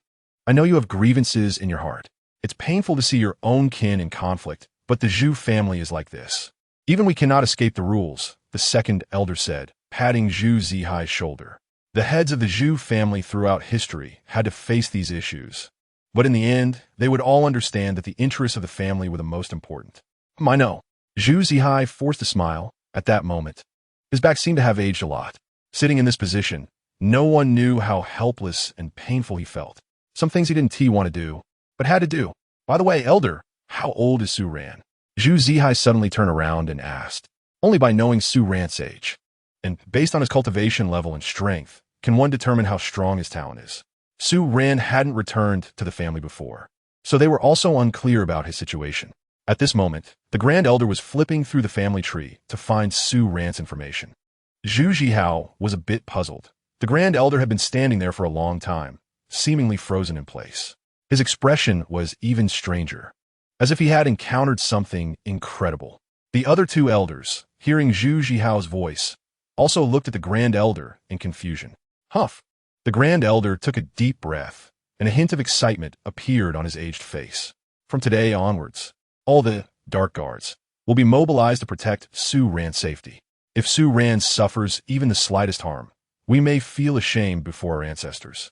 Speaker 1: I know you have grievances in your heart. It's painful to see your own kin in conflict, but the Zhu family is like this. Even we cannot escape the rules, the second elder said, patting Zhu Zihai's shoulder. The heads of the Zhu family throughout history had to face these issues. But in the end, they would all understand that the interests of the family were the most important. I know. Zhu Zihai forced a smile at that moment. His back seemed to have aged a lot. Sitting in this position, no one knew how helpless and painful he felt. Some things he didn't want to do, but had to do. By the way, elder, how old is Su Ran? Zhu Zihai suddenly turned around and asked. Only by knowing Su Ran's age, and based on his cultivation level and strength, can one determine how strong his talent is. Su Ran hadn't returned to the family before, so they were also unclear about his situation. At this moment, the Grand Elder was flipping through the family tree to find Su Ran's information. Zhu Zhihao was a bit puzzled. The Grand Elder had been standing there for a long time, seemingly frozen in place. His expression was even stranger, as if he had encountered something incredible. The other two elders, hearing Zhu Zhihao's voice, also looked at the Grand Elder in confusion. Huff! The Grand Elder took a deep breath, and a hint of excitement appeared on his aged face. From today onwards, all the Dark Guards will be mobilized to protect Su Ran's safety. If Su Ran suffers even the slightest harm, we may feel ashamed before our ancestors.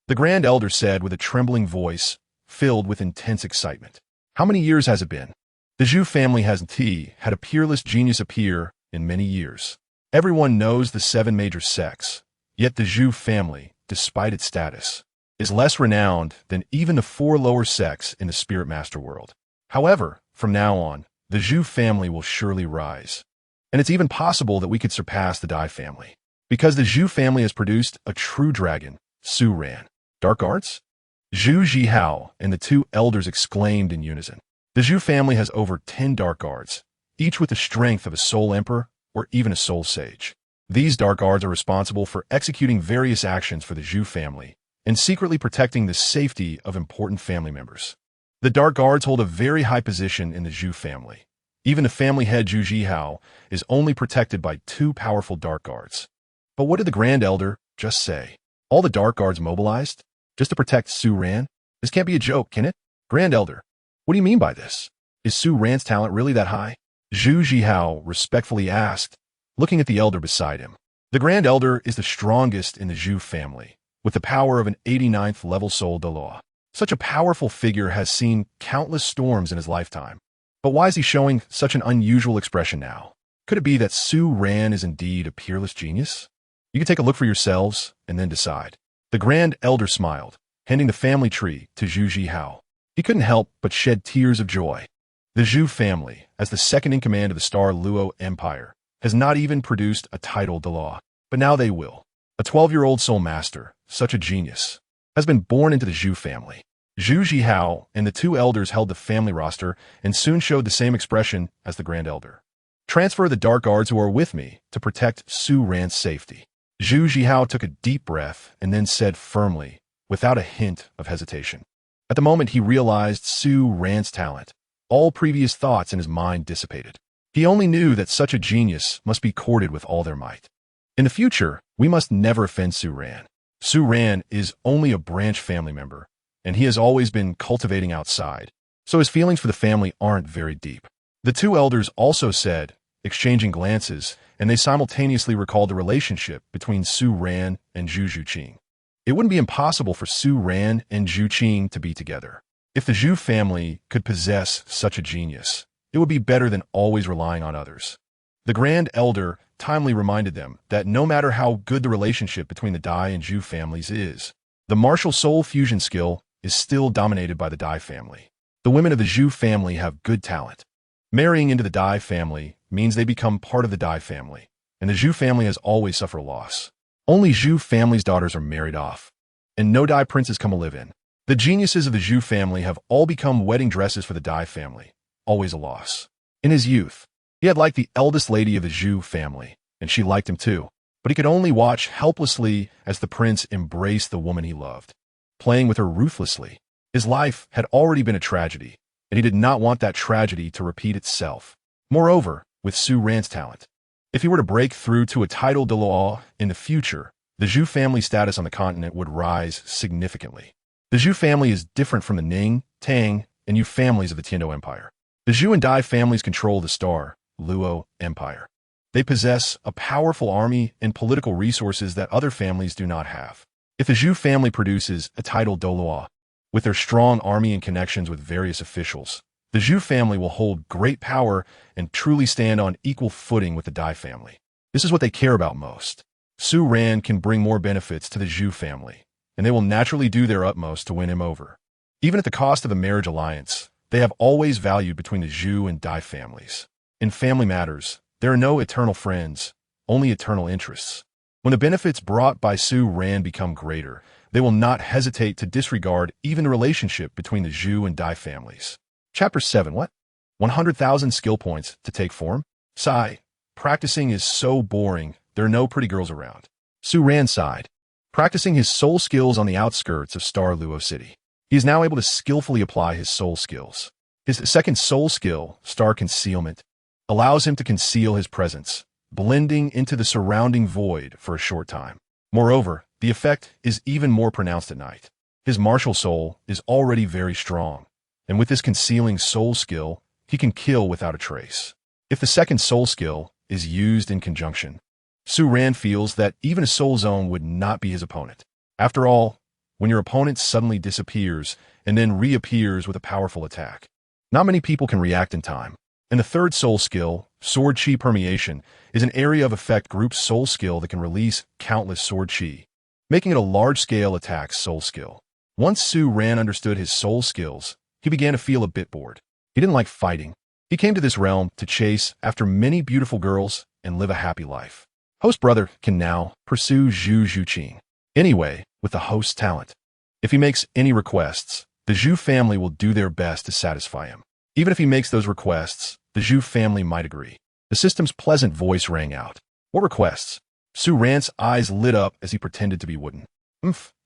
Speaker 1: The Grand Elder said with a trembling voice, filled with intense excitement. How many years has it been? The Zhu family hasn't had a peerless genius appear in many years. Everyone knows the 7 major sects, yet the Zhu family, despite its status, is less renowned than even the 4 lower sects in the Spirit Master world. However, from now on, the Zhu family will surely rise. And it's even possible that we could surpass the Dai family, because the Zhu family has produced a true dragon, Su Ran. Dark arts? Zhu Zhuqing and the two elders exclaimed in unison. The Zhu family has over 10 dark guards, each with the strength of a soul emperor or even a soul sage. These dark guards are responsible for executing various actions for the Zhu family and secretly protecting the safety of important family members. The dark guards hold a very high position in the Zhu family. Even the family head Zhu Zhuqing is only protected by two powerful dark guards. But what did the Grand Elder just say? All the dark guards mobilized? Just to protect Su Ran? This can't be a joke, can it? Grand Elder, what do you mean by this? Is Su Ran's talent really that high? Zhu Zhuqing respectfully asked, looking at the elder beside him. The Grand Elder is the strongest in the Zhu family, with the power of an 89th level soul de law. Such a powerful figure has seen countless storms in his lifetime. But why is he showing such an unusual expression now? Could it be that Su Ran is indeed a peerless genius? You can take a look for yourselves and then decide. The Grand Elder smiled, handing the family tree to Zhu Zhuqing. He couldn't help but shed tears of joy. The Zhu family, as the second in command of the Star Luo Empire, has not even produced a title de law, but now they will. A 12-year-old soul master, such a genius, has been born into the Zhu family. Zhu Zhuqing and the two elders held the family roster and soon showed the same expression as the Grand Elder. Transfer the dark guards who are with me to protect Su Ran's safety. Zhu Zhuqing took a deep breath and then said firmly, without a hint of hesitation. At the moment he realized Su Ran's talent, all previous thoughts in his mind dissipated. He only knew that such a genius must be courted with all their might. In the future, we must never offend Su Ran. Su Ran is only a branch family member, and he has always been cultivating outside, so his feelings for the family aren't very deep. The two elders also said, exchanging glances, and they simultaneously recalled the relationship between Su Ran and Zhu Zhuqing. It wouldn't be impossible for Su Ran and Zhu Qing to be together. If the Zhu family could possess such a genius, it would be better than always relying on others. The Grand Elder timely reminded them that no matter how good the relationship between the Dai and Zhu families is, the martial soul fusion skill is still dominated by the Dai family. The women of the Zhu family have good talent. Marrying into the Dai family means they become part of the Dai family, and the Zhu family has always suffered a loss. Only Zhu family's daughters are married off, and no Dai princes come to live in. The geniuses of the Zhu family have all become wedding dresses for the Dai family, always a loss. In his youth, he had liked the eldest lady of the Zhu family, and she liked him too, but he could only watch helplessly as the prince embraced the woman he loved, playing with her ruthlessly. His life had already been a tragedy, and he did not want that tragedy to repeat itself. Moreover, with Su Ran's talent, if he were to break through to a title de law in the future, the Zhu family status on the continent would rise significantly. The Zhu family is different from the Ning, Tang, and Yu families of the Tiando Empire. The Zhu and Dai families control the Star Luo Empire. They possess a powerful army and political resources that other families do not have. If the Zhu family produces a title de law, with their strong army and connections with various officials, the Zhu family will hold great power and truly stand on equal footing with the Dai family. This is what they care about most. Su Ran can bring more benefits to the Zhu family, and they will naturally do their utmost to win him over. Even at the cost of a marriage alliance, they have always valued between the Zhu and Dai families. In family matters, there are no eternal friends, only eternal interests. When the benefits brought by Su Ran become greater, they will not hesitate to disregard even the relationship between the Zhu and Dai families. Chapter 7. What? 100,000 skill points to take form? Sigh. Practicing is so boring, there are no pretty girls around. Su Ran sighed, practicing his soul skills on the outskirts of Star Luo City. He is now able to skillfully apply his soul skills. His second soul skill, Star Concealment, allows him to conceal his presence, blending into the surrounding void for a short time. Moreover, the effect is even more pronounced at night. His martial soul is already very strong, and with this concealing soul skill, he can kill without a trace. If the second soul skill is used in conjunction, Su Ran feels that even a soul zone would not be his opponent. After all, when your opponent suddenly disappears and then reappears with a powerful attack, not many people can react in time. And the third soul skill, Sword Chi Permeation, is an area of effect group soul skill that can release countless sword chi, making it a large-scale attack soul skill. Once Su Ran understood his soul skills, he began to feel a bit bored. He didn't like fighting. He came to this realm to chase after many beautiful girls and live a happy life. Host brother can now pursue Zhu Zhuqing. Anyway, with the host's talent, If he makes any requests, the Zhu family will do their best to satisfy him. Even if he makes those requests, the Zhu family might agree. The system's pleasant voice rang out. What requests? Su Ran's eyes lit up as he pretended to be wooden.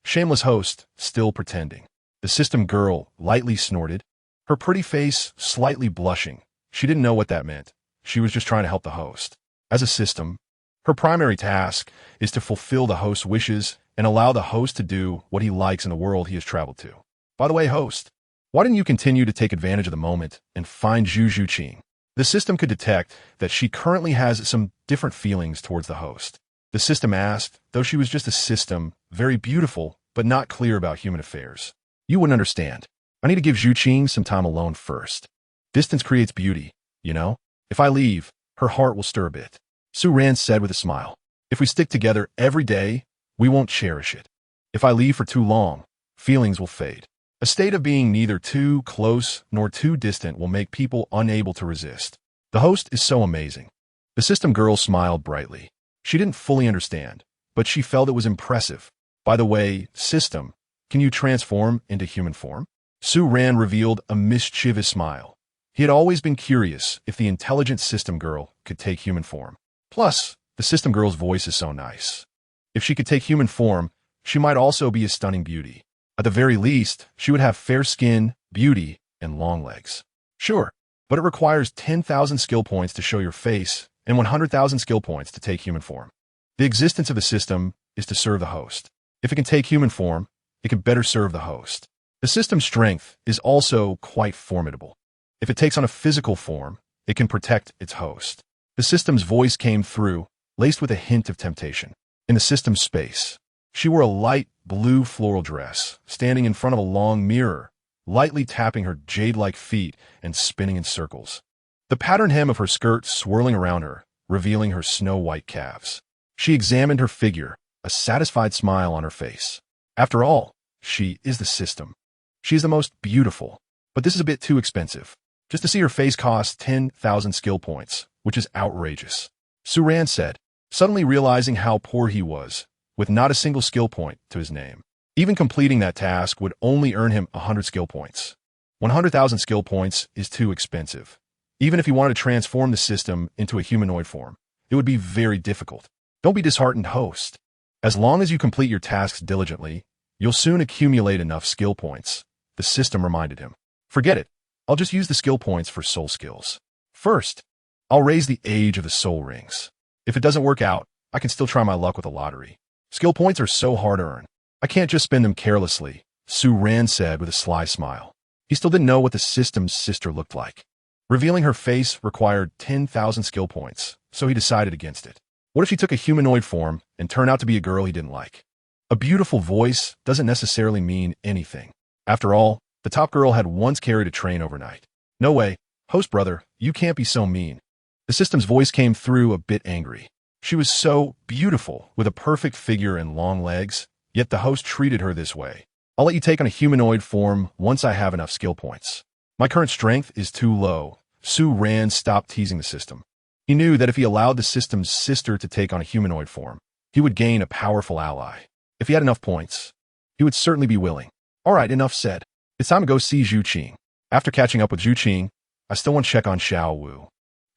Speaker 1: Shameless host, still pretending. The system girl lightly snorted, her pretty face slightly blushing. She didn't know what that meant. She was just trying to help the host. As a system, her primary task is to fulfill the host's wishes and allow the host to do what he likes in the world he has traveled to. By the way, host, why didn't you continue to take advantage of the moment and find Zhu Zhuqing? The system could detect that she currently has some different feelings towards the host. The system asked, though she was just a system, very beautiful, but not clear about human affairs. You wouldn't understand. I need to give Zhuqing some time alone first. Distance creates beauty, you know? If I leave, her heart will stir a bit. Su Ran said with a smile. If we stick together every day, we won't cherish it. If I leave for too long, feelings will fade. A state of being neither too close nor too distant will make people unable to resist. The host is so amazing. The system girl smiled brightly. She didn't fully understand, but she felt it was impressive. By the way, system, can you transform into human form? Su Ran revealed a mischievous smile. He had always been curious if the intelligent system girl could take human form. Plus, the system girl's voice is so nice. If she could take human form, she might also be a stunning beauty. At the very least, she would have fair skin, beauty, and long legs. Sure, but it requires 10,000 skill points to show your face and 100,000 skill points to take human form. The existence of the system is to serve the host. If it can take human form, it can better serve the host. The system's strength is also quite formidable. If it takes on a physical form, it can protect its host. The system's voice came through, laced with a hint of temptation. In the system's space, she wore a light blue floral dress, standing in front of a long mirror, lightly tapping her jade-like feet and spinning in circles. The patterned hem of her skirt swirling around her, revealing her snow-white calves. She examined her figure, a satisfied smile on her face. After all, she is the system. She is the most beautiful, but this is a bit too expensive. Just to see her face costs 10,000 skill points, which is outrageous. Su Ran said, suddenly realizing how poor he was, with not a single skill point to his name. Even completing that task would only earn him 100 skill points. 100,000 skill points is too expensive. Even if he wanted to transform the system into a humanoid form, it would be very difficult. Don't be disheartened, host. As long as you complete your tasks diligently, you'll soon accumulate enough skill points, the system reminded him. Forget it. I'll just use the skill points for soul skills. First, I'll raise the age of the soul rings. If it doesn't work out, I can still try my luck with a lottery. Skill points are so hard to earn. I can't just spend them carelessly, Su Ran said with a sly smile. He still didn't know what the system's sister looked like. Revealing her face required 10,000 skill points, so he decided against it. What if she took a humanoid form and turned out to be a girl he didn't like? A beautiful voice doesn't necessarily mean anything. After all, the top girl had once carried a train overnight. No way, host brother, you can't be so mean. The system's voice came through a bit angry. She was so beautiful, with a perfect figure and long legs, yet the host treated her this way. I'll let you take on a humanoid form once I have enough skill points. My current strength is too low. Su Ran stopped teasing the system. He knew that if he allowed the system's sister to take on a humanoid form, he would gain a powerful ally. If he had enough points, he would certainly be willing. All right, enough said. It's time to go see Zhuqing. After catching up with Zhuqing, I still want to check on Xiao Wu.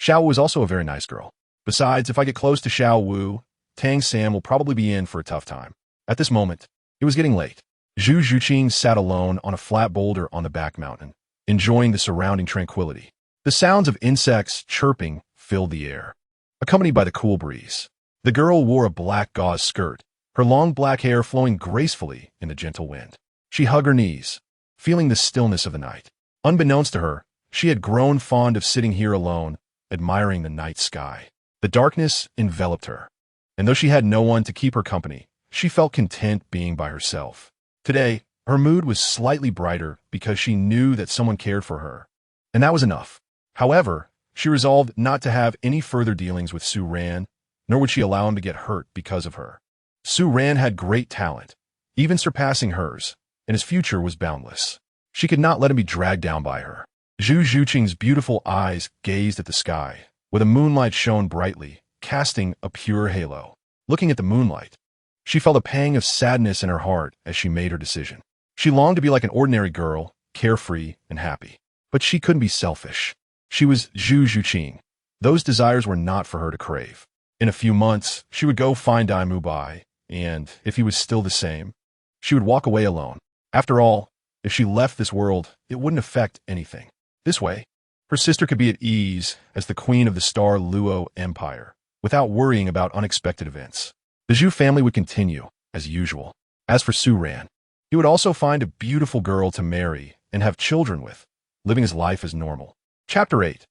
Speaker 1: Xiao Wu is also a very nice girl. Besides, if I get close to Xiao Wu, Tang San will probably be in for a tough time. At this moment, it was getting late. Zhu Zhuqing sat alone on a flat boulder on the back mountain, enjoying the surrounding tranquility. The sounds of insects chirping filled the air, accompanied by the cool breeze. The girl wore a black gauze skirt, her long black hair flowing gracefully in the gentle wind. She hugged her knees, feeling the stillness of the night. Unbeknownst to her, she had grown fond of sitting here alone, admiring the night sky. The darkness enveloped her, and though she had no one to keep her company, she felt content being by herself. Today, her mood was slightly brighter because she knew that someone cared for her, and that was enough. However, she resolved not to have any further dealings with Su Ran, nor would she allow him to get hurt because of her. Su Ran had great talent, even surpassing hers, and his future was boundless. She could not let him be dragged down by her. Zhu Zhuqing's beautiful eyes gazed at the sky, where the moonlight shone brightly, casting a pure halo. Looking at the moonlight, she felt a pang of sadness in her heart as she made her decision. She longed to be like an ordinary girl, carefree and happy. But she couldn't be selfish. She was Zhu Zhuqing. Those desires were not for her to crave. In a few months, she would go find Dai Mubai, and if he was still the same, she would walk away alone. After all, if she left this world, it wouldn't affect anything. This way, her sister could be at ease as the queen of the Star Luo Empire, without worrying about unexpected events. The Zhu family would continue, as usual. As for Su Ran, he would also find a beautiful girl to marry and have children with, living his life as normal. Chapter 8.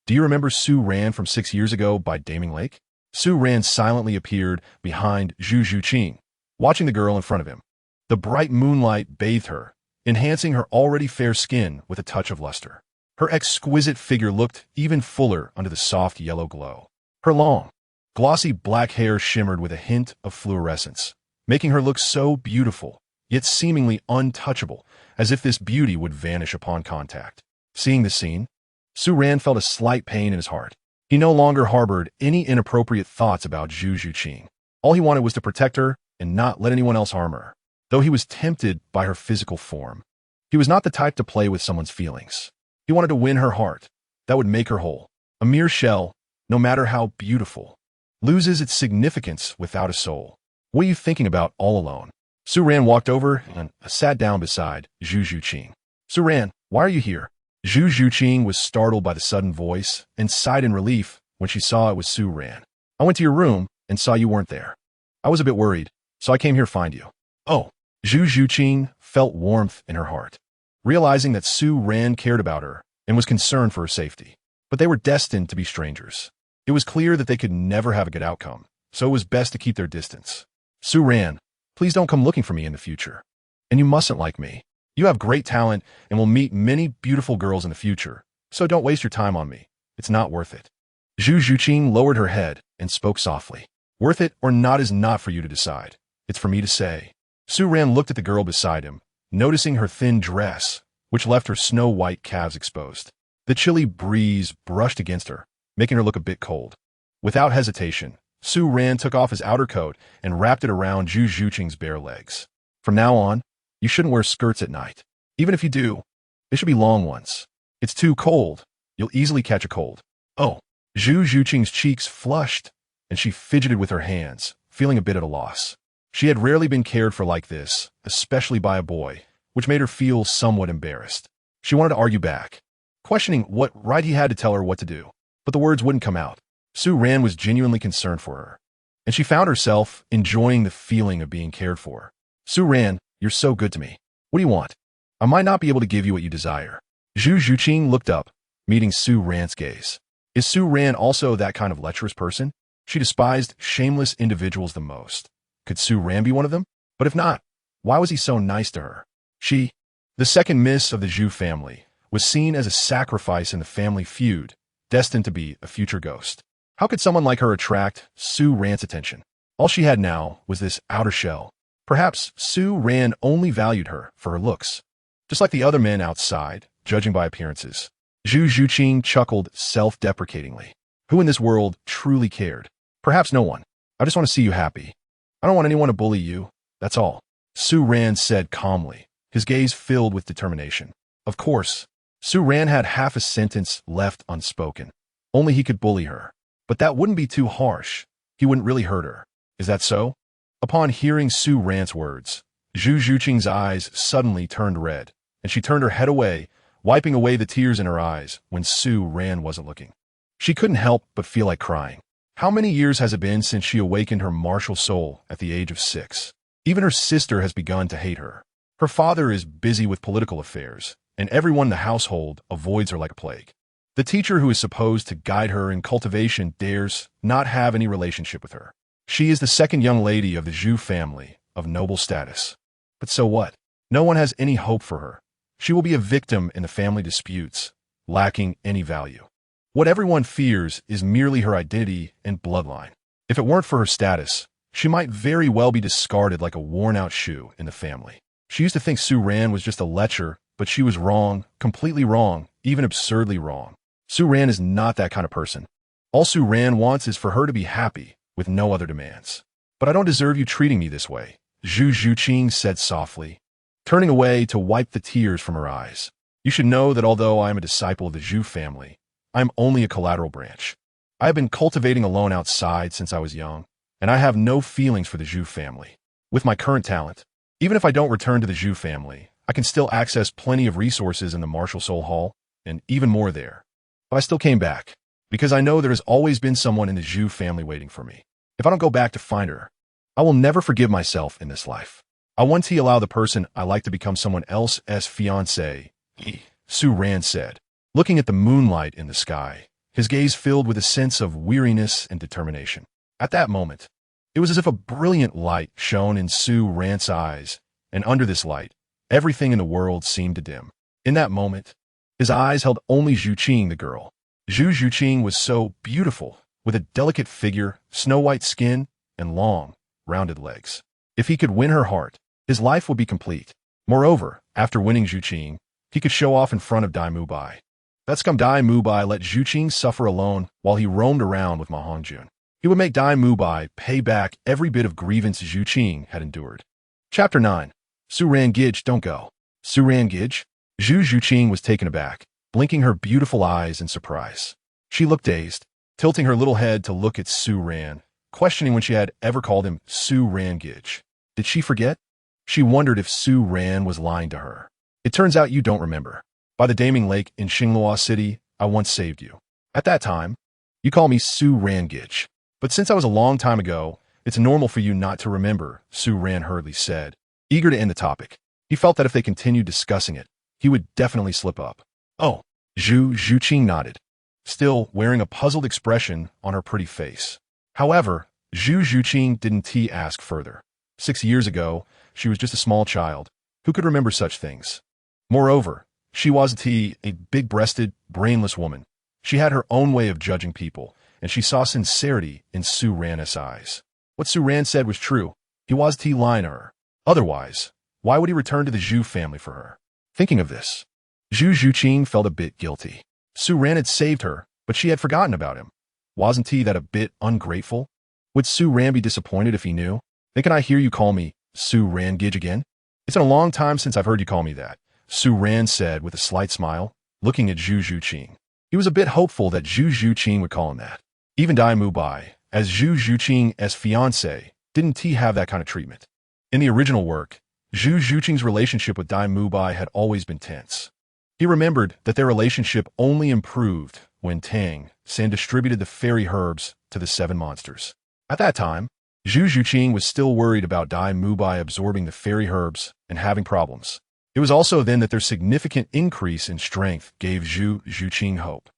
Speaker 1: Do you remember Su Ran from 6 years ago by Daming Lake? Su Ran silently appeared behind Zhu Zhuqing, watching the girl in front of him. The bright moonlight bathed her, enhancing her already fair skin with a touch of luster. Her exquisite figure looked even fuller under the soft yellow glow. Her long, glossy black hair shimmered with a hint of fluorescence, making her look so beautiful, yet seemingly untouchable, as if this beauty would vanish upon contact. Seeing this scene, Su Ran felt a slight pain in his heart. He no longer harbored any inappropriate thoughts about Zhu Zhuqing. All he wanted was to protect her and not let anyone else harm her. Though he was tempted by her physical form, he was not the type to play with someone's feelings. He wanted to win her heart. That would make her whole. A mere shell, no matter how beautiful, loses its significance without a soul. What are you thinking about all alone? Su Ran walked over and sat down beside Zhu Zhuqing. Su Ran, why are you here? Zhu Zhuqing was startled by the sudden voice and sighed in relief when she saw it was Su Ran. I went to your room and saw you weren't there. I was a bit worried, so I came here to find you. Oh, Zhu Zhuqing felt warmth in her heart, realizing that Su Ran cared about her and was concerned for her safety. But they were destined to be strangers. It was clear that they could never have a good outcome, so it was best to keep their distance. Su Ran, please don't come looking for me in the future. And you mustn't like me. You have great talent and will meet many beautiful girls in the future, so don't waste your time on me. It's not worth it. Zhu Zhuqing lowered her head and spoke softly. Worth it or not is not for you to decide. It's for me to say. Su Ran looked at the girl beside him, noticing her thin dress, which left her snow-white calves exposed. The chilly breeze brushed against her, making her look a bit cold. Without hesitation, Su Ran took off his outer coat and wrapped it around Zhu Zhuqing's bare legs. From now on, you shouldn't wear skirts at night. Even if you do, they should be long ones. It's too cold. You'll easily catch a cold. Oh, Zhu Zhuqing's cheeks flushed, and she fidgeted with her hands, feeling a bit at a loss. She had rarely been cared for like this, especially by a boy, which made her feel somewhat embarrassed. She wanted to argue back, questioning what right he had to tell her what to do, but the words wouldn't come out. Su Ran was genuinely concerned for her, and she found herself enjoying the feeling of being cared for. Su Ran, you're so good to me. What do you want? I might not be able to give you what you desire. Zhu Zhuqing looked up, meeting Su Ran's gaze. Is Su Ran also that kind of lecherous person? She despised shameless individuals the most. Could Su Ran be one of them? But if not, why was he so nice to her? She, the second miss of the Zhu family, was seen as a sacrifice in the family feud, destined to be a future ghost. How could someone like her attract Su Ran's attention? All she had now was this outer shell. Perhaps Su Ran only valued her for her looks, just like the other men outside, judging by appearances. Zhu Zhuqing chuckled self-deprecatingly. Who in this world truly cared? Perhaps no one. I just want to see you happy. I don't want anyone to bully you, that's all. Su Ran said calmly, his gaze filled with determination. Of course, Su Ran had half a sentence left unspoken. Only he could bully her. But that wouldn't be too harsh. He wouldn't really hurt her. Is that so? Upon hearing Su Ran's words, Zhu Zhuqing's eyes suddenly turned red, and she turned her head away, wiping away the tears in her eyes when Su Ran wasn't looking. She couldn't help but feel like crying. How many years has it been since she awakened her martial soul at the age of 6? Even her sister has begun to hate her. Her father is busy with political affairs, and everyone in the household avoids her like a plague. The teacher who is supposed to guide her in cultivation dares not have any relationship with her. She is the second young lady of the Zhu family, of noble status. But so what? No one has any hope for her. She will be a victim in the family disputes, lacking any value. What everyone fears is merely her identity and bloodline. If it weren't for her status, she might very well be discarded like a worn-out shoe in the family. She used to think Su Ran was just a lecher, but she was wrong, completely wrong, even absurdly wrong. Su Ran is not that kind of person. All Su Ran wants is for her to be happy, with no other demands. But I don't deserve you treating me this way, Zhu Zhuqing said softly, turning away to wipe the tears from her eyes. You should know that although I am a disciple of the Zhu family, I am only a collateral branch. I have been cultivating alone outside since I was young, and I have no feelings for the Zhu family. With my current talent, even if I don't return to the Zhu family, I can still access plenty of resources in the Martial Soul Hall, and even more there. But I still came back, because I know there has always been someone in the Zhu family waiting for me. If I don't go back to find her, I will never forgive myself in this life. I want to allow the person I like to become someone else's fiancé, Su Ran said, looking at the moonlight in the sky, his gaze filled with a sense of weariness and determination. At that moment, it was as if a brilliant light shone in Su Ran's eyes, and under this light, everything in the world seemed to dim. In that moment, his eyes held only Zhu Zhuqing the girl. Zhu Zhuqing was so beautiful, with a delicate figure, snow-white skin, and long, rounded legs. If he could win her heart, his life would be complete. Moreover, after winning Zhu Zhuqing, he could show off in front of Dai Mubai. That scum Dai Mubai let Zhu Zhuqing suffer alone while he roamed around with Ma Hongjun. He would make Dai Mubai pay back every bit of grievance Zhu Zhuqing had endured. Chapter 9. Su Ran Gij, don't go. Su Ran Gij? Zhu Zhuqing was taken aback, blinking her beautiful eyes in surprise. She looked dazed, tilting her little head to look at Su Ran, questioning when she had ever called him Su Ran Gij. Did she forget? She wondered if Su Ran was lying to her. It turns out you don't remember. By the Daming Lake in Xinglua City, I once saved you. At that time, you call me Su Ran Gij. But since I was a long time ago, it's normal for you not to remember, Su Ran hurriedly said, eager to end the topic. He felt that if they continued discussing it, he would definitely slip up. Oh, Zhu Zhuqing nodded, still wearing a puzzled expression on her pretty face. However, Zhu Zhuqing didn't ask further. 6 years ago, she was just a small child. Who could remember such things? Moreover, she was a big-breasted, brainless woman. She had her own way of judging people, and she saw sincerity in Su Ran's eyes. What Su Ran said was true. He was lying to her. Otherwise, why would he return to the Zhu family for her? Thinking of this, Zhu Zhuqing felt a bit guilty. Su Ran had saved her, but she had forgotten about him. Wasn't he that a bit ungrateful? Would Su Ran be disappointed if he knew? Then can I hear you call me Su Ran Gij again? It's been a long time since I've heard you call me that, Su Ran said with a slight smile, looking at Zhu Zhuqing. He was a bit hopeful that Zhu Zhuqing would call him that. Even Dai Mubai, as Zhu Zhuqing's fiancé, didn't have that kind of treatment. In the original work, Zhu Zhuqing's relationship with Dai Mubai had always been tense. He remembered that their relationship only improved when Tang San distributed the fairy herbs to the 7 monsters. At that time, Zhu Zhuqing was still worried about Dai Mubai absorbing the fairy herbs and having problems. It was also then that their significant increase in strength gave Zhu Zhuqing hope.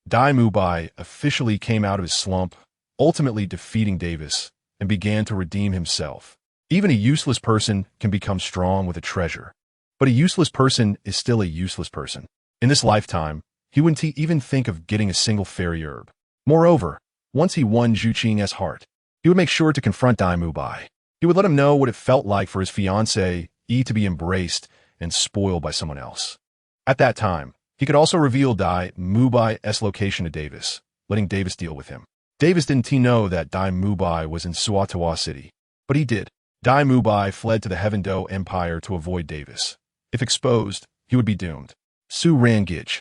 Speaker 1: Dai Mubai officially came out of his slump, ultimately defeating Davis, and began to redeem himself. Even a useless person can become strong with a treasure. But a useless person is still a useless person. In this lifetime, he wouldn't even think of getting a single fairy herb. Moreover, once he won Zhu Zhuqing's heart, he would make sure to confront Dai Mubai. He would let him know what it felt like for his fiancée to be embraced and spoiled by someone else. At that time, he could also reveal Dai Mubai's location to Davis, letting Davis deal with him. Davis didn't know that Dai Mubai was in Suatawa City, but he did. Dai Mubai fled to the Heaven Do Empire to avoid Davis. If exposed, he would be doomed. Su Ran Gij.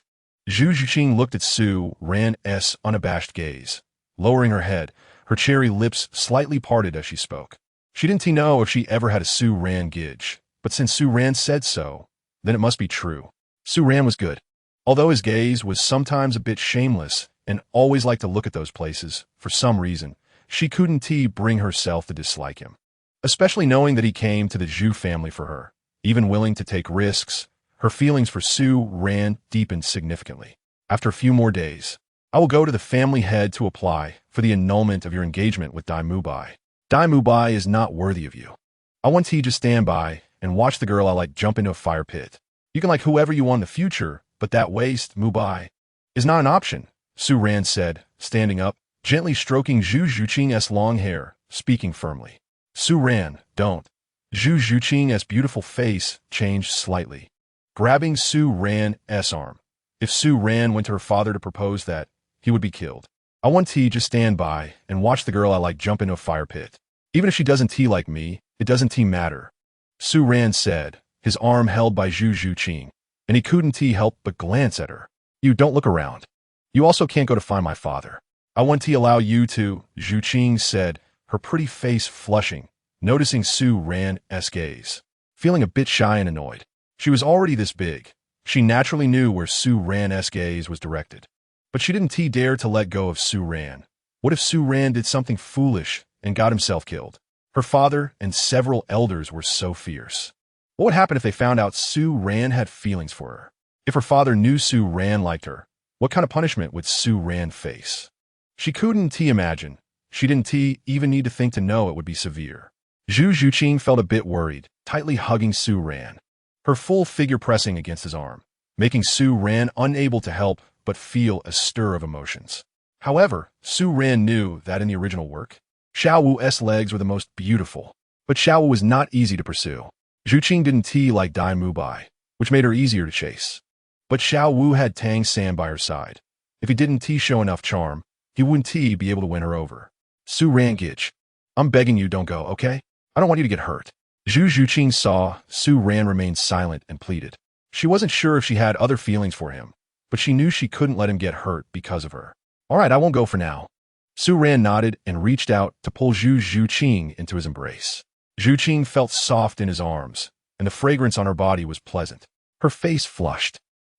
Speaker 1: Zhu Zhuqing looked at Su Ran's unabashed gaze. Lowering her head, her cherry lips slightly parted as she spoke. She didn't know if she ever had a Su Ran Gij, but since Su Ran said so, then it must be true. Su Ran was good. Although his gaze was sometimes a bit shameless and always liked to look at those places, for some reason, she couldn't bring herself to dislike him. Especially knowing that he came to the Zhu family for her, even willing to take risks, her feelings for Su Ran deepened significantly. After a few more days, I will go to the family head to apply for the annulment of your engagement with Dai Mubai. Dai Mubai is not worthy of you. I want to just stand by and watch the girl I like jump into a fire pit. You can like whoever you want in the future, but that waste, Mubai, is not an option, Su Ran said, standing up, gently stroking Zhu Zhuqing's long hair, speaking firmly. Su Ran, don't. Zhu Zhuqing's beautiful face changed slightly, grabbing Su Ran's arm. If Su Ran went to her father to propose that, he would be killed. I want to just stand by and watch the girl I like jump into a fire pit. Even if she doesn't like me, it doesn't matter, Su Ran said, his arm held by Zhu Zhuqing, and he couldn't help but glance at her. You don't look around. You also can't go to find my father. I want to allow you to, Zhu Qing said, her pretty face flushing, noticing Su Ran's gaze. Feeling a bit shy and annoyed. She was already this big. She naturally knew where Su Ran's gaze was directed. But she didn't dare to let go of Su Ran. What if Su Ran did something foolish and got himself killed? Her father and several elders were so fierce. What would happen if they found out Su Ran had feelings for her? If her father knew Su Ran liked her, what kind of punishment would Su Ran face? She couldn't imagine. She didn't even need to think to know it would be severe. Zhu Zhuqing felt a bit worried, tightly hugging Su Ran, her full figure pressing against his arm, making Su Ran unable to help but feel a stir of emotions. However, Su Ran knew that in the original work, Xiao Wu's legs were the most beautiful, but Xiao Wu was not easy to pursue. Zhuqing didn't like Dai Mubai, which made her easier to chase. But Xiao Wu had Tang San by her side. If he didn't show enough charm, he wouldn't be able to win her over. Su Ran Gij, I'm begging you don't go, okay? I don't want you to get hurt. Zhu Zhuqing saw Su Ran remain silent and pleaded. She wasn't sure if she had other feelings for him, but she knew she couldn't let him get hurt because of her. All right, I won't go for now. Su Ran nodded and reached out to pull Zhu Zhuqing into his embrace. Zhuqing felt soft in his arms, and the fragrance on her body was pleasant. Her face flushed.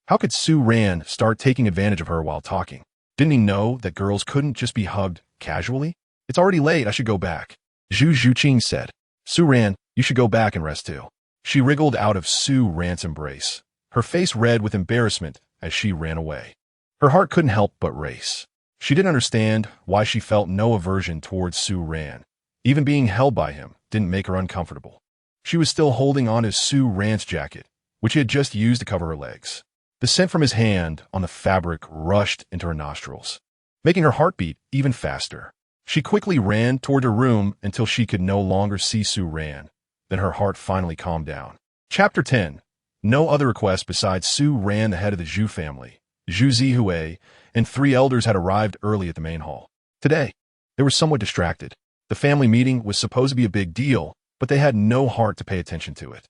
Speaker 1: How could Su Ran start taking advantage of her while talking? Didn't he know that girls couldn't just be hugged casually? It's already late, I should go back. Zhu Zhuqing said. Su Ran, you should go back and rest too. She wriggled out of Su Ran's embrace, her face red with embarrassment as she ran away. Her heart couldn't help but race. She didn't understand why she felt no aversion towards Su Ran. Even being held by him didn't make her uncomfortable. She was still holding on to Su Ran's jacket, which he had just used to cover her legs. The scent from his hand on the fabric rushed into her nostrils, making her heart beat even faster. She quickly ran toward her room until she could no longer see Su Ran. Then her heart finally calmed down. Chapter 10. No other requests besides Su Ran, the head of the Zhu family, Zhu Zhuqing, and 3 elders had arrived early at the main hall. Today, they were somewhat distracted. The family meeting was supposed to be a big deal, but they had no heart to pay attention to it.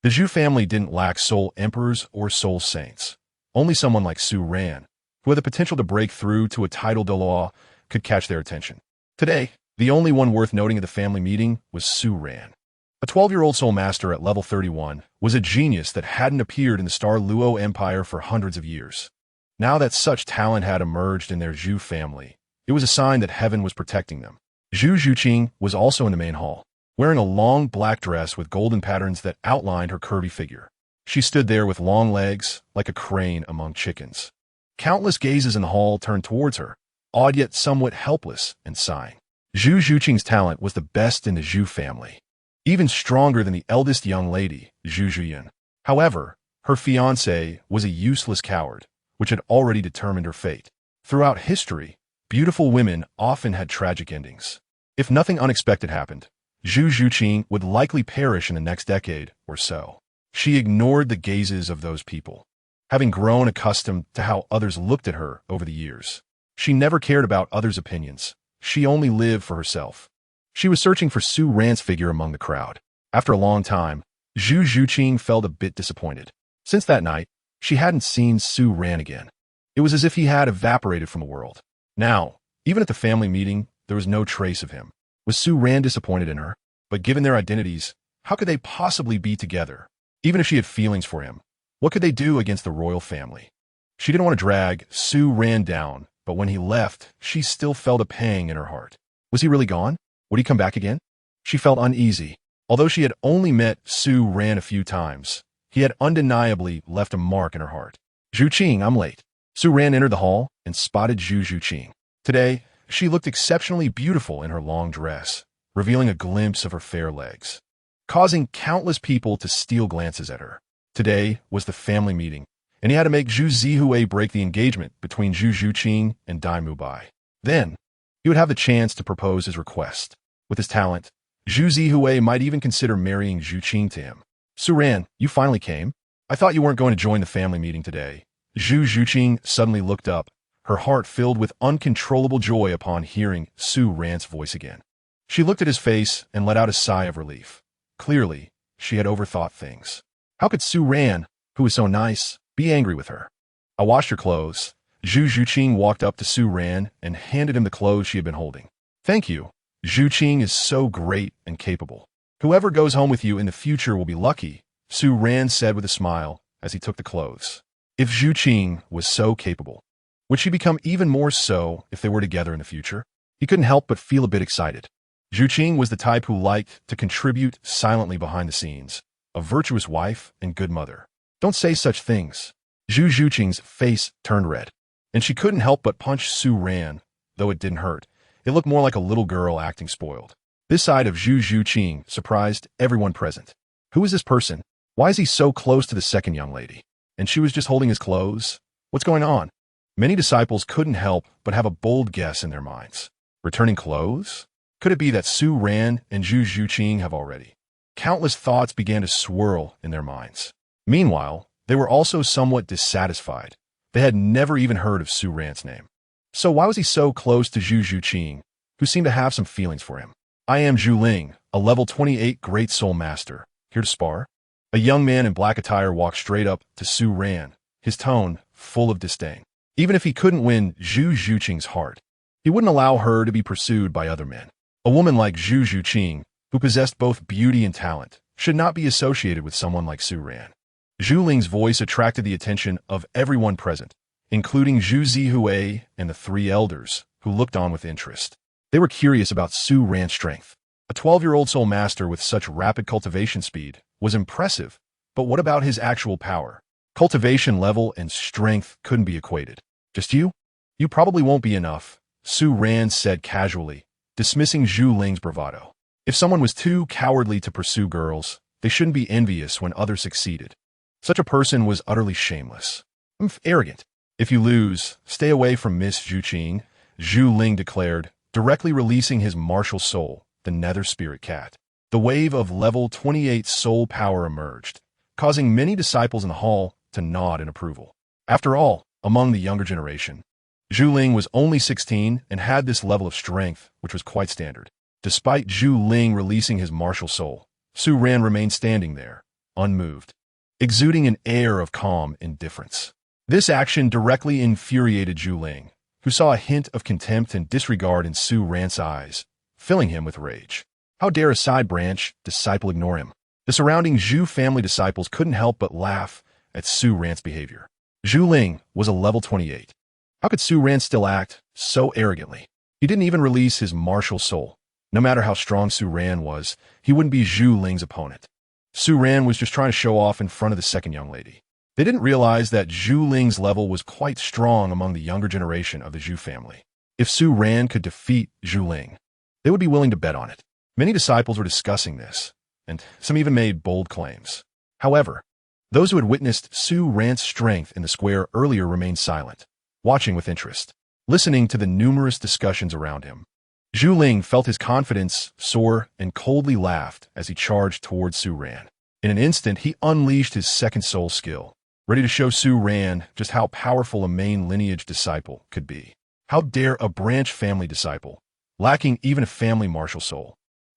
Speaker 1: The Zhu family didn't lack soul emperors or soul saints. Only someone like Su Ran, who had the potential to break through to a title de law, could catch their attention. Today, the only one worth noting at the family meeting was Su Ran. A 12-year-old soul master at level 31 was a genius that hadn't appeared in the Star Luo Empire for hundreds of years. Now that such talent had emerged in their Zhu family, it was a sign that heaven was protecting them. Zhu Zhuqing was also in the main hall, wearing a long black dress with golden patterns that outlined her curvy figure. She stood there with long legs, like a crane among chickens. Countless gazes in the hall turned towards her, awed yet somewhat helpless and sighing. Zhu Zhuqing's talent was the best in the Zhu family, even stronger than the eldest young lady, Zhu Zhuqing. However, her fiancé was a useless coward, which had already determined her fate. Throughout history, beautiful women often had tragic endings. If nothing unexpected happened, Zhu Zhuqing would likely perish in the next decade or so. She ignored the gazes of those people, having grown accustomed to how others looked at her over the years. She never cared about others' opinions. She only lived for herself. She was searching for Su Ran's figure among the crowd. After a long time, Zhu Zhuqing felt a bit disappointed. Since that night, she hadn't seen Su Ran again. It was as if he had evaporated from the world. Now, even at the family meeting, there was no trace of him. Was Su Ran disappointed in her? But given their identities, how could they possibly be together? Even if she had feelings for him, what could they do against the royal family? She didn't want to drag Su Ran down, but when he left, she still felt a pang in her heart. Was he really gone? Would he come back again? She felt uneasy. Although she had only met Su Ran a few times, he had undeniably left a mark in her heart. Zhuqing, I'm late. Su Ran entered the hall and spotted Zhu Zhuqing. Today, she looked exceptionally beautiful in her long dress, revealing a glimpse of her fair legs, causing countless people to steal glances at her. Today was the family meeting, and he had to make Zhu Zhuqing break the engagement between Zhu Zhuqing and Dai Mubai. Then, he would have the chance to propose his request. With his talent, Zhu Zhuqing might even consider marrying Zhuqing to him. Su Ran, you finally came? I thought you weren't going to join the family meeting today. Zhu Zhuqing suddenly looked up, her heart filled with uncontrollable joy upon hearing Su Ran's voice again. She looked at his face and let out a sigh of relief. Clearly, she had overthought things. How could Su Ran, who was so nice, be angry with her? I washed your clothes. Zhu Zhuqing walked up to Su Ran and handed him the clothes she had been holding. Thank you. Zhu Qing is so great and capable. Whoever goes home with you in the future will be lucky, Su Ran said with a smile as he took the clothes. If Zhu Qing was so capable, would she become even more so if they were together in the future? He couldn't help but feel a bit excited. Zhu Qing was the type who liked to contribute silently behind the scenes, a virtuous wife and good mother. Don't say such things. Zhu Zhuqing's face turned red, and she couldn't help but punch Su Ran, though it didn't hurt. It looked more like a little girl acting spoiled. This side of Zhu Zhuqing surprised everyone present. Who is this person? Why is he so close to the second young lady? And she was just holding his clothes? What's going on? Many disciples couldn't help but have a bold guess in their minds. Returning clothes? Could it be that Su Ran and Zhu Zhuqing have already? Countless thoughts began to swirl in their minds. Meanwhile, they were also somewhat dissatisfied. They had never even heard of Su Ran's name. So why was he so close to Zhu Zhuqing, who seemed to have some feelings for him? I am Zhu Ling, a level 28 Great Soul Master, here to spar. A young man in black attire walked straight up to Su Ran, his tone full of disdain. Even if he couldn't win Zhu Zhuqing's heart, he wouldn't allow her to be pursued by other men. A woman like Zhu Zhuqing, who possessed both beauty and talent, should not be associated with someone like Su Ran. Zhu Ling's voice attracted the attention of everyone present, including Zhu Zihui and the three elders, who looked on with interest. They were curious about Su Ran's strength. A 12-year-old soul master with such rapid cultivation speed was impressive, but what about his actual power? Cultivation level and strength couldn't be equated. Just you? You probably won't be enough, Su Ran said casually, dismissing Zhu Ling's bravado. If someone was too cowardly to pursue girls, they shouldn't be envious when others succeeded. Such a person was utterly shameless. Arrogant. If you lose, stay away from Miss Zhuqing, Zhu Ling declared, directly releasing his martial soul, the nether spirit cat. The wave of level 28 soul power emerged, causing many disciples in the hall to nod in approval. After all, among the younger generation, Zhu Ling was only 16 and had this level of strength, which was quite standard. Despite Zhu Ling releasing his martial soul, Su Ran remained standing there, unmoved, exuding an air of calm indifference. This action directly infuriated Zhu Ling, who saw a hint of contempt and disregard in Su Ran's eyes, filling him with rage. How dare a side branch disciple ignore him? The surrounding Zhu family disciples couldn't help but laugh at Su Ran's behavior. Zhu Ling was a level 28. How could Su Ran still act so arrogantly? He didn't even release his martial soul. No matter how strong Su Ran was, he wouldn't be Zhu Ling's opponent. Su Ran was just trying to show off in front of the second young lady. They didn't realize that Zhu Ling's level was quite strong among the younger generation of the Zhu family. If Su Ran could defeat Zhu Ling, they would be willing to bet on it. Many disciples were discussing this, and some even made bold claims. However, those who had witnessed Su Ran's strength in the square earlier remained silent, watching with interest, listening to the numerous discussions around him. Zhu Ling felt his confidence soar and coldly laughed as he charged towards Su Ran. In an instant, he unleashed his second soul skill, ready to show Su Ran just how powerful a main lineage disciple could be. How dare a branch family disciple, lacking even a family martial soul,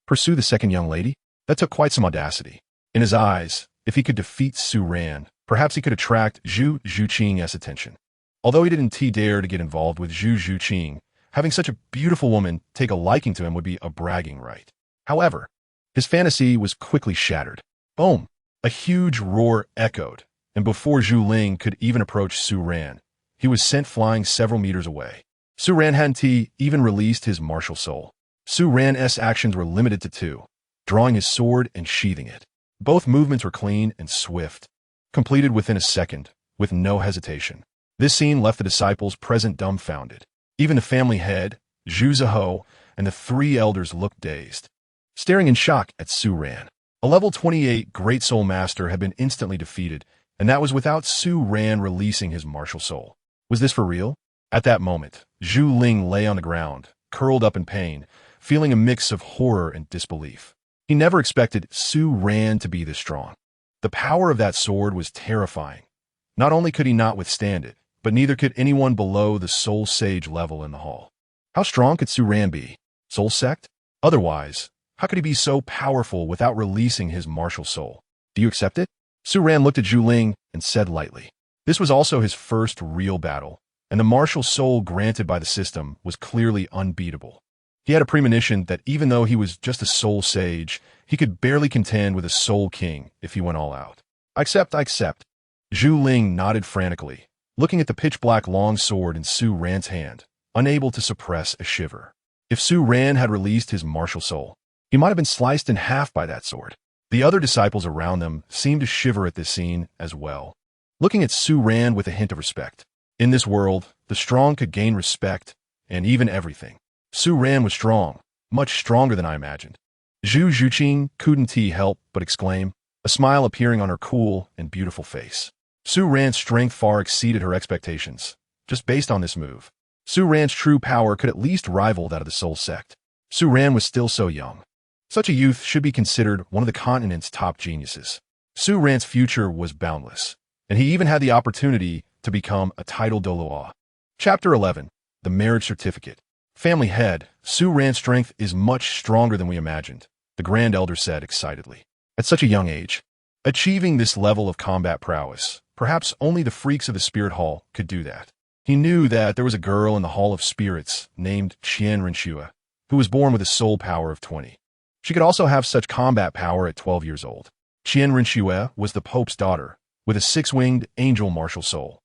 Speaker 1: pursue the second young lady? That took quite some audacity. In his eyes, if he could defeat Su Ran, perhaps he could attract Zhu Zhuqing's attention. Although he didn't dare to get involved with Zhu Zhuqing, having such a beautiful woman take a liking to him would be a bragging right. However, his fantasy was quickly shattered. Boom! A huge roar echoed, and before Zhu Ling could even approach Su Ran, he was sent flying several meters away. Su Ran hadn't even released his martial soul. Su Ran's actions were limited to two, drawing his sword and sheathing it. Both movements were clean and swift, completed within a second, with no hesitation. This scene left the disciples present dumbfounded. Even the family head, Zhu Zhuqing, and the three elders looked dazed, staring in shock at Su Ran. A level 28 Great Soul Master had been instantly defeated, and that was without Su Ran releasing his martial soul. Was this for real? At that moment, Zhu Ling lay on the ground, curled up in pain, feeling a mix of horror and disbelief. He never expected Su Ran to be this strong. The power of that sword was terrifying. Not only could he not withstand it, but neither could anyone below the Soul Sage level in the hall. How strong could Su Ran be? Soul Sect? Otherwise, how could he be so powerful without releasing his martial soul? Do you accept it? Su Ran looked at Zhu Ling and said lightly. This was also his first real battle, and the martial soul granted by the system was clearly unbeatable. He had a premonition that even though he was just a soul sage, he could barely contend with a soul king if he went all out. I accept. Zhu Ling nodded frantically, looking at the pitch-black long sword in Su Ran's hand, unable to suppress a shiver. If Su Ran had released his martial soul, he might have been sliced in half by that sword. The other disciples around them seemed to shiver at this scene as well, looking at Su Ran with a hint of respect. In this world, the strong could gain respect and even everything. Su Ran was strong, much stronger than I imagined. Zhu Zhuqing couldn't help but exclaim, a smile appearing on her cool and beautiful face. Su Ran's strength far exceeded her expectations, just based on this move. Su Ran's true power could at least rival that of the Soul Sect. Su Ran was still so young. Such a youth should be considered one of the continent's top geniuses. Su Ran's future was boundless, and he even had the opportunity to become a titled Doloa. Chapter 11. The Marriage Certificate. Family head, Su Ran's strength is much stronger than we imagined, the Grand Elder said excitedly. At such a young age, achieving this level of combat prowess, perhaps only the freaks of the Spirit Hall could do that. He knew that there was a girl in the Hall of Spirits named Qian Renshua, who was born with a soul power of 20. She could also have such combat power at 12 years old. Qian Renshua was the Pope's daughter, with a six-winged angel martial soul,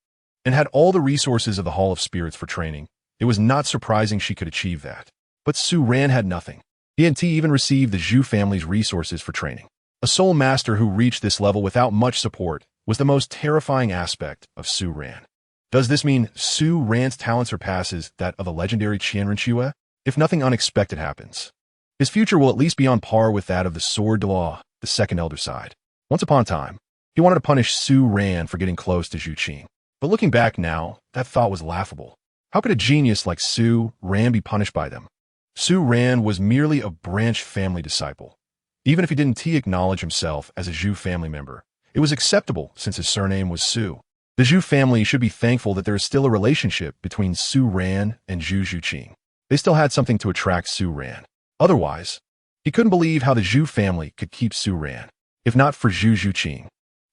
Speaker 1: and had all the resources of the Hall of Spirits for training. It was not surprising she could achieve that. But Su Ran had nothing. He even received the Zhu family's resources for training. A soul master who reached this level without much support was the most terrifying aspect of Su Ran. Does this mean Su Ran's talent surpasses that of the legendary Qian Renshua? If nothing unexpected happens, his future will at least be on par with that of the Sword de Law, the second elder side. Once upon a time, he wanted to punish Su Ran for getting close to Zhu Qing. But looking back now, that thought was laughable. How could a genius like Su Ran be punished by them? Su Ran was merely a branch family disciple. Even if he didn't acknowledge himself as a Zhu family member, it was acceptable since his surname was Su. The Zhu family should be thankful that there is still a relationship between Su Ran and Zhu Zhuqing. They still had something to attract Su Ran. Otherwise, he couldn't believe how the Zhu family could keep Su Ran. If not for Zhu Zhuqing,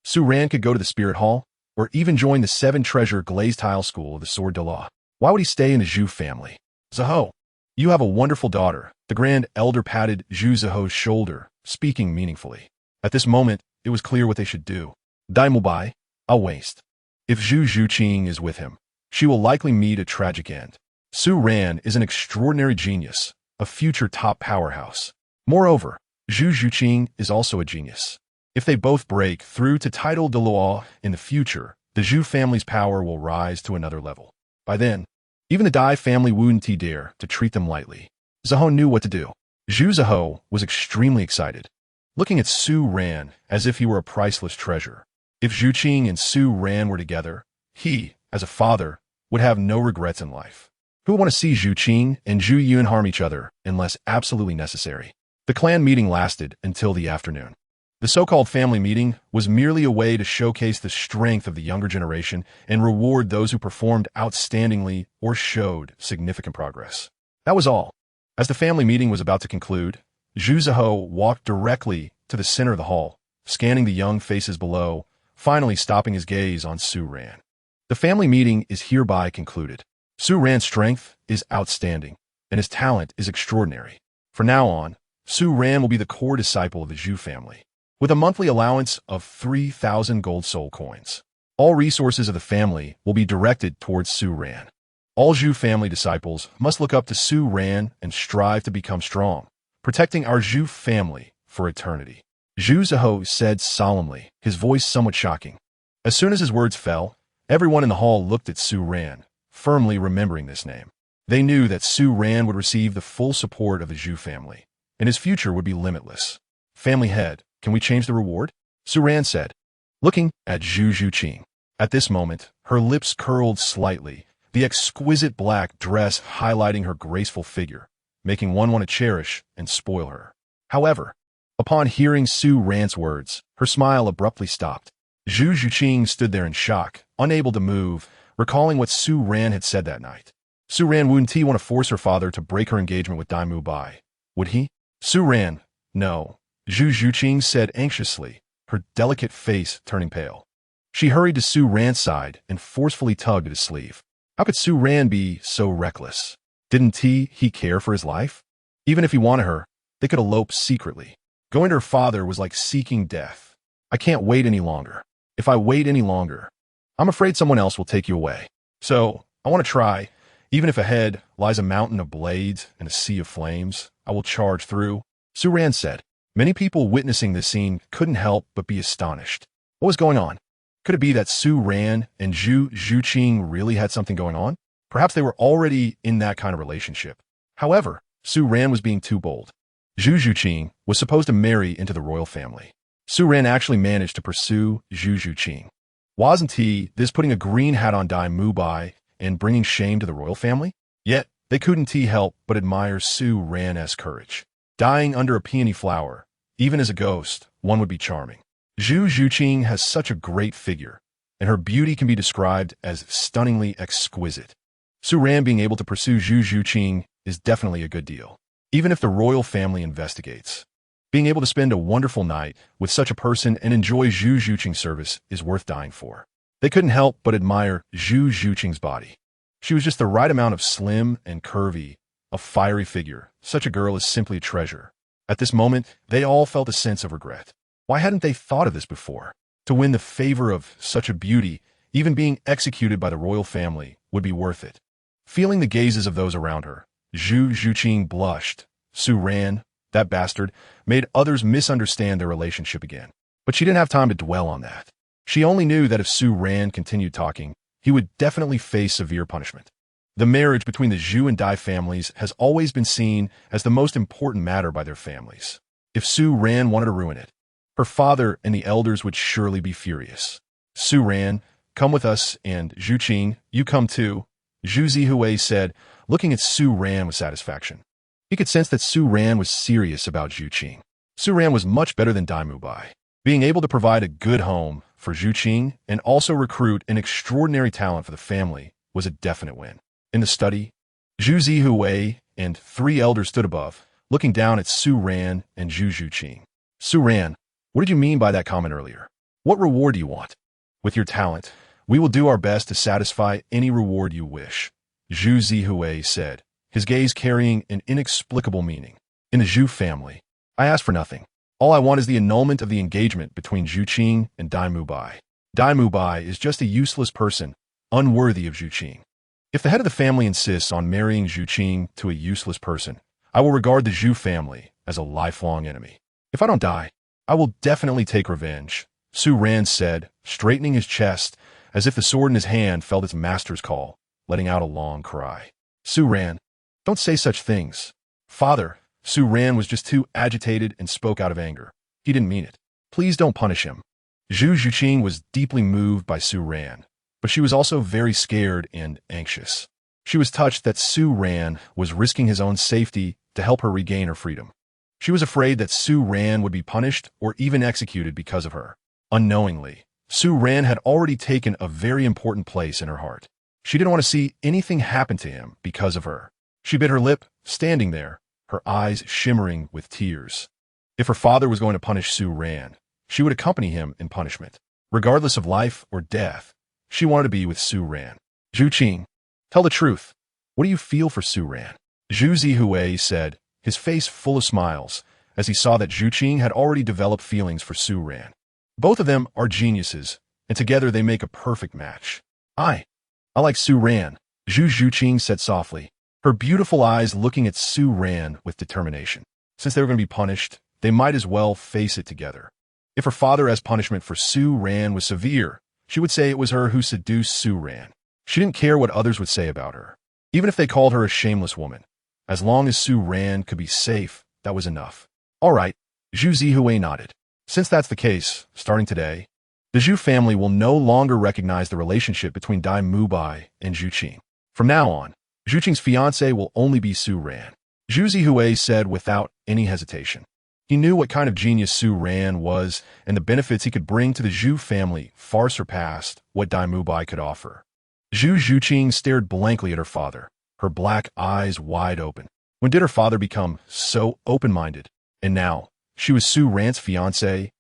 Speaker 1: Su Ran could go to the Spirit Hall, or even join the seven-treasure glazed tile school of the Sword de Law. Why would he stay in the Zhu family? Zhou, you have a wonderful daughter. The Grand Elder patted Zhu Zhou's shoulder, speaking meaningfully. At this moment, it was clear what they should do. Dai Mubai, I'll waste. If Zhu Zhuqing is with him, she will likely meet a tragic end. Su Ran is an extraordinary genius, a future top powerhouse. Moreover, Zhu Zhuqing is also a genius. If they both break through to title de Law in the future, the Zhu family's power will rise to another level. By then, even the Dai family wouldn't dare to treat them lightly. Zhou knew what to do. Zhu Zhou was extremely excited, looking at Su Ran as if he were a priceless treasure. If Zhu Qing and Su Ran were together, he, as a father, would have no regrets in life. Who would want to see Zhu Qing and Zhu Yun harm each other unless absolutely necessary? The clan meeting lasted until the afternoon. The so-called family meeting was merely a way to showcase the strength of the younger generation and reward those who performed outstandingly or showed significant progress. That was all. As the family meeting was about to conclude, Zhu Zhou walked directly to the center of the hall, scanning the young faces below, finally stopping his gaze on Su Ran. The family meeting is hereby concluded. Su Ran's strength is outstanding, and his talent is extraordinary. From now on, Su Ran will be the core disciple of the Zhu family, with a monthly allowance of 3,000 gold soul coins. All resources of the family will be directed towards Su Ran. All Zhu family disciples must look up to Su Ran and strive to become strong, protecting our Zhu family for eternity. Zhu Zhou said solemnly, his voice somewhat shocking. As soon as his words fell, everyone in the hall looked at Su Ran, firmly remembering this name. They knew that Su Ran would receive the full support of the Zhu family, and his future would be limitless. Family head, can we change the reward? Su Ran said, looking at Zhu Zhuqing. At this moment, her lips curled slightly, the exquisite black dress highlighting her graceful figure, making one want to cherish and spoil her. However, upon hearing Su Ran's words, her smile abruptly stopped. Zhu Zhuqing stood there in shock, unable to move, recalling what Su Ran had said that night. Su Ran wouldn't want to force her father to break her engagement with Dai Mubai, would he? Su Ran, no, Zhu Zhuqing said anxiously, her delicate face turning pale. She hurried to Su Ran's side and forcefully tugged at his sleeve. How could Su Ran be so reckless? Didn't he care for his life? Even if he wanted her, they could elope secretly. Going to her father was like seeking death. I can't wait any longer. If I wait any longer, I'm afraid someone else will take you away. So, I want to try. Even if ahead lies a mountain of blades and a sea of flames, I will charge through, Su Ran said. Many people witnessing this scene couldn't help but be astonished. What was going on? Could it be that Su Ran and Zhu Zhuqing really had something going on? Perhaps they were already in that kind of relationship. However, Su Ran was being too bold. Zhu Zhuqing was supposed to marry into the royal family. Su Ran actually managed to pursue Zhu Zhuqing. Wasn't this putting a green hat on Dai Mubai and bringing shame to the royal family? Yet, they couldn't help but admire Su Ran's courage. Dying under a peony flower, even as a ghost, one would be charming. Zhu Zhuqing has such a great figure, and her beauty can be described as stunningly exquisite. Su Ran being able to pursue Zhu Zhuqing is definitely a good deal. Even if the royal family investigates, being able to spend a wonderful night with such a person and enjoy Zhu Zhuqing's service is worth dying for. They couldn't help but admire Zhu Zhuqing's body. She was just the right amount of slim and curvy, a fiery figure. Such a girl is simply a treasure. At this moment, they all felt a sense of regret. Why hadn't they thought of this before? To win the favor of such a beauty, even being executed by the royal family, would be worth it. Feeling the gazes of those around her, Zhu Zhuqing blushed. Su Ran, that bastard, made others misunderstand their relationship again. But she didn't have time to dwell on that. She only knew that if Su Ran continued talking, he would definitely face severe punishment. The marriage between the Zhu and Dai families has always been seen as the most important matter by their families. If Su Ran wanted to ruin it, her father and the elders would surely be furious. Su Ran, come with us, and Zhuqing, you come too, Zhu Zhuqing said, looking at Su Ran with satisfaction. He could sense that Su Ran was serious about Zhuqing. Su Ran was much better than Dai Mubai. Being able to provide a good home for Zhuqing and also recruit an extraordinary talent for the family was a definite win. In the study, Zhu Zhuqing and three elders stood above, looking down at Su Ran and Zhu Zhuqing. Su Ran, what did you mean by that comment earlier? What reward do you want? With your talent, we will do our best to satisfy any reward you wish, Zhu Zhuqing said, his gaze carrying an inexplicable meaning. In the Zhu family, I ask for nothing. All I want is the annulment of the engagement between Zhuqing and Dai Mubai. Dai Mubai is just a useless person, unworthy of Zhuqing. If the head of the family insists on marrying Zhuqing to a useless person, I will regard the Zhu family as a lifelong enemy. If I don't die, I will definitely take revenge, Su Ran said, straightening his chest as if the sword in his hand felt its master's call, letting out a long cry. Su Ran, don't say such things. Father, Su Ran was just too agitated and spoke out of anger. He didn't mean it. Please don't punish him. Zhu Zhuqing was deeply moved by Su Ran, but she was also very scared and anxious. She was touched that Su Ran was risking his own safety to help her regain her freedom. She was afraid that Su Ran would be punished or even executed because of her. Unknowingly, Su Ran had already taken a very important place in her heart. She didn't want to see anything happen to him because of her. She bit her lip, standing there, her eyes shimmering with tears. If her father was going to punish Su Ran, she would accompany him in punishment. Regardless of life or death, she wanted to be with Su Ran. Zhuqing, tell the truth. What do you feel for Su Ran? Zhu Zhuqing said, his face full of smiles, as he saw that Zhuqing had already developed feelings for Su Ran. Both of them are geniuses, and together they make a perfect match. I like Su Ran, Zhu Zhuqing said softly, her beautiful eyes looking at Su Ran with determination. Since they were going to be punished, they might as well face it together. If her father as punishment for Su Ran was severe, she would say it was her who seduced Su Ran. She didn't care what others would say about her. Even if they called her a shameless woman. As long as Su Ran could be safe, that was enough. All right, Zhu Zhuqing nodded. Since that's the case, starting today, the Zhu family will no longer recognize the relationship between Dai Mubai and Zhuqing. From now on, Zhuqing's fiancé will only be Su Ran, Zhu Zhuqing said without any hesitation. He knew what kind of genius Su Ran was, and the benefits he could bring to the Zhu family far surpassed what Dai Mubai could offer. Zhu Zhuqing stared blankly at her father, her black eyes wide open. When did her father become so open-minded? And now, she was Su Ran's fiancé?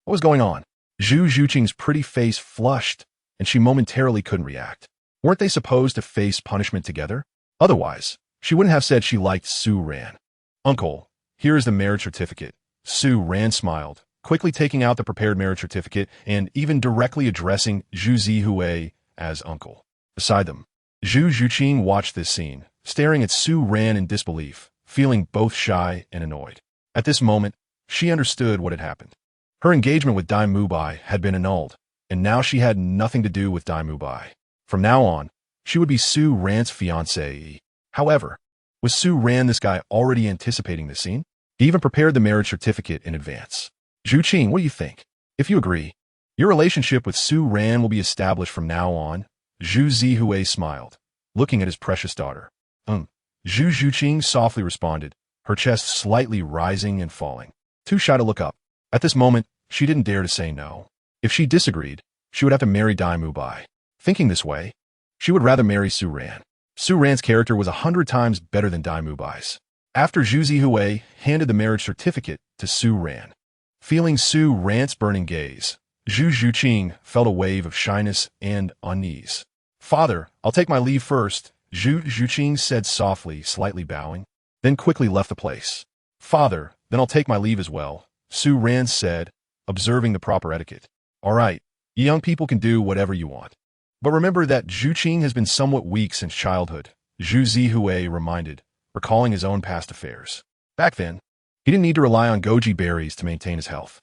Speaker 1: What was going on? Zhu Zhuqing's pretty face flushed, and she momentarily couldn't react. Weren't they supposed to face punishment together? Otherwise, she wouldn't have said she liked Su Ran. Uncle, here is the marriage certificate. Su Ran smiled, quickly taking out the prepared marriage certificate and even directly addressing Zhu Zhuqing as uncle. Beside them, Zhu Zhuqing watched this scene, staring at Su Ran in disbelief, feeling both shy and annoyed. At this moment, she understood what had happened. Her engagement with Dai Mubai had been annulled, and now she had nothing to do with Dai Mubai. From now on, she would be Su Ran's fiancé. However, was Su Ran this guy already anticipating this scene? He even prepared the marriage certificate in advance. Zhuqing, what do you think? If you agree, your relationship with Su Ran will be established from now on. Zhu Zhuqing smiled, looking at his precious daughter. Zhu Zhuqing softly responded, her chest slightly rising and falling. Too shy to look up. At this moment, she didn't dare to say no. If she disagreed, she would have to marry Dai Mubai. Thinking this way, she would rather marry Su Ran. Su Ran's character was 100 times better than Dai Mubai's. After Zhu Zhuqing handed the marriage certificate to Su Ran, feeling Su Ran's burning gaze, Zhu Zhuqing felt a wave of shyness and unease. Father, I'll take my leave first, Zhu Zhuqing said softly, slightly bowing, then quickly left the place. Father, then I'll take my leave as well, Su Ran said, observing the proper etiquette. All right, you young people can do whatever you want. But remember that Zhuqing has been somewhat weak since childhood, Zhu Zhuqing reminded, recalling his own past affairs. Back then, he didn't need to rely on goji berries to maintain his health.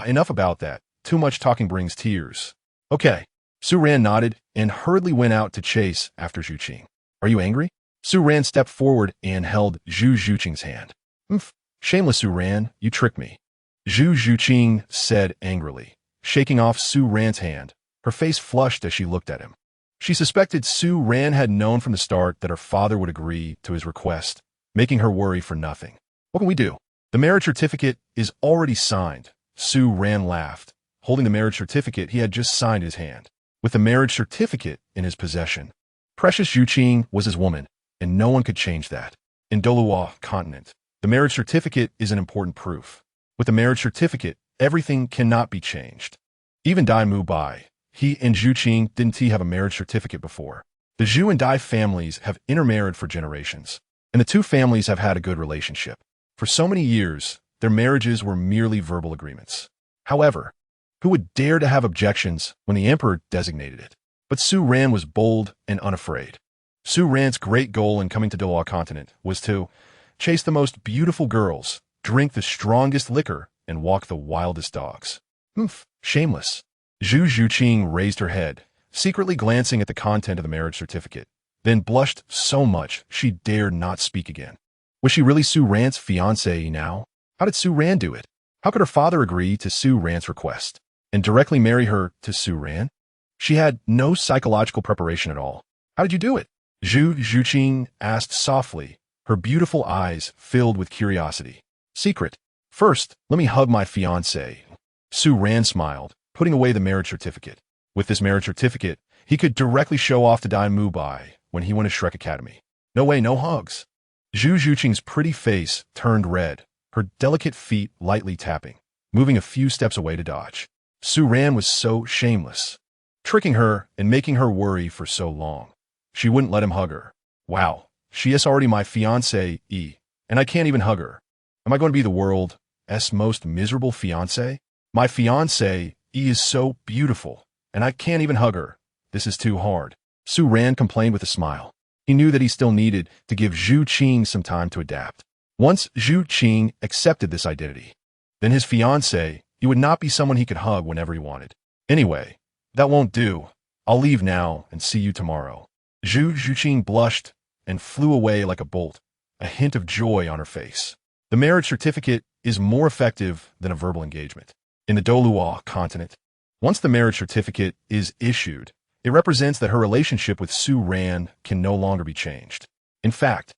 Speaker 1: Enough about that. Too much talking brings tears. Okay. Su Ran nodded and hurriedly went out to chase after Zhuqing. Are you angry? Su Ran stepped forward and held Zhu Zhuqing's hand. Shameless Su Ran, you tricked me. Zhu Zhuqing said angrily, shaking off Su Ran's hand. Her face flushed as she looked at him. She suspected Su Ran had known from the start that her father would agree to his request, making her worry for nothing. What can we do? The marriage certificate is already signed. Su Ran laughed, holding the marriage certificate he had just signed in his hand. With the marriage certificate in his possession, precious Zhuqing was his woman, and no one could change that. In Doluo continent, the marriage certificate is an important proof. With the marriage certificate, everything cannot be changed. Even Dai Mubai, he and Zhuqing didn't have a marriage certificate before. The Zhu and Dai families have intermarried for generations, and the two families have had a good relationship. For so many years, their marriages were merely verbal agreements. However, who would dare to have objections when the emperor designated it? But Su Ran was bold and unafraid. Su Ran's great goal in coming to Doluo continent was to chase the most beautiful girls, drink the strongest liquor, and walk the wildest dogs. Shameless. Zhu Zhuqing raised her head, secretly glancing at the content of the marriage certificate, then blushed so much she dared not speak again. Was she really Su Ran's fiancé now? How did Su Ran do it? How could her father agree to Su Ran's request and directly marry her to Su Ran? She had no psychological preparation at all. How did you do it? Zhu Zhuqing asked softly, her beautiful eyes filled with curiosity. Secret. First, let me hug my fiancé. Su Ran smiled, putting away the marriage certificate. With this marriage certificate, he could directly show off to Dai Mubai when he went to Shrek Academy. No way, no hugs. Zhu Zhuqing's pretty face turned red, her delicate feet lightly tapping, moving a few steps away to dodge. Su Ran was so shameless, tricking her and making her worry for so long. She wouldn't let him hug her. Wow, she is already my fiancé, and I can't even hug her. Am I going to be the world's most miserable fiancé? My fiancé, is so beautiful, and I can't even hug her. This is too hard. Su Ran complained with a smile. He knew that he still needed to give Zhuqing some time to adapt. Once Zhuqing accepted this identity, then his fiancé, he would not be someone he could hug whenever he wanted. Anyway, that won't do. I'll leave now and see you tomorrow. Zhu Zhuqing blushed and flew away like a bolt, a hint of joy on her face. The marriage certificate is more effective than a verbal engagement. In the Doluo continent, once the marriage certificate is issued, it represents that her relationship with Su Ran can no longer be changed. In fact,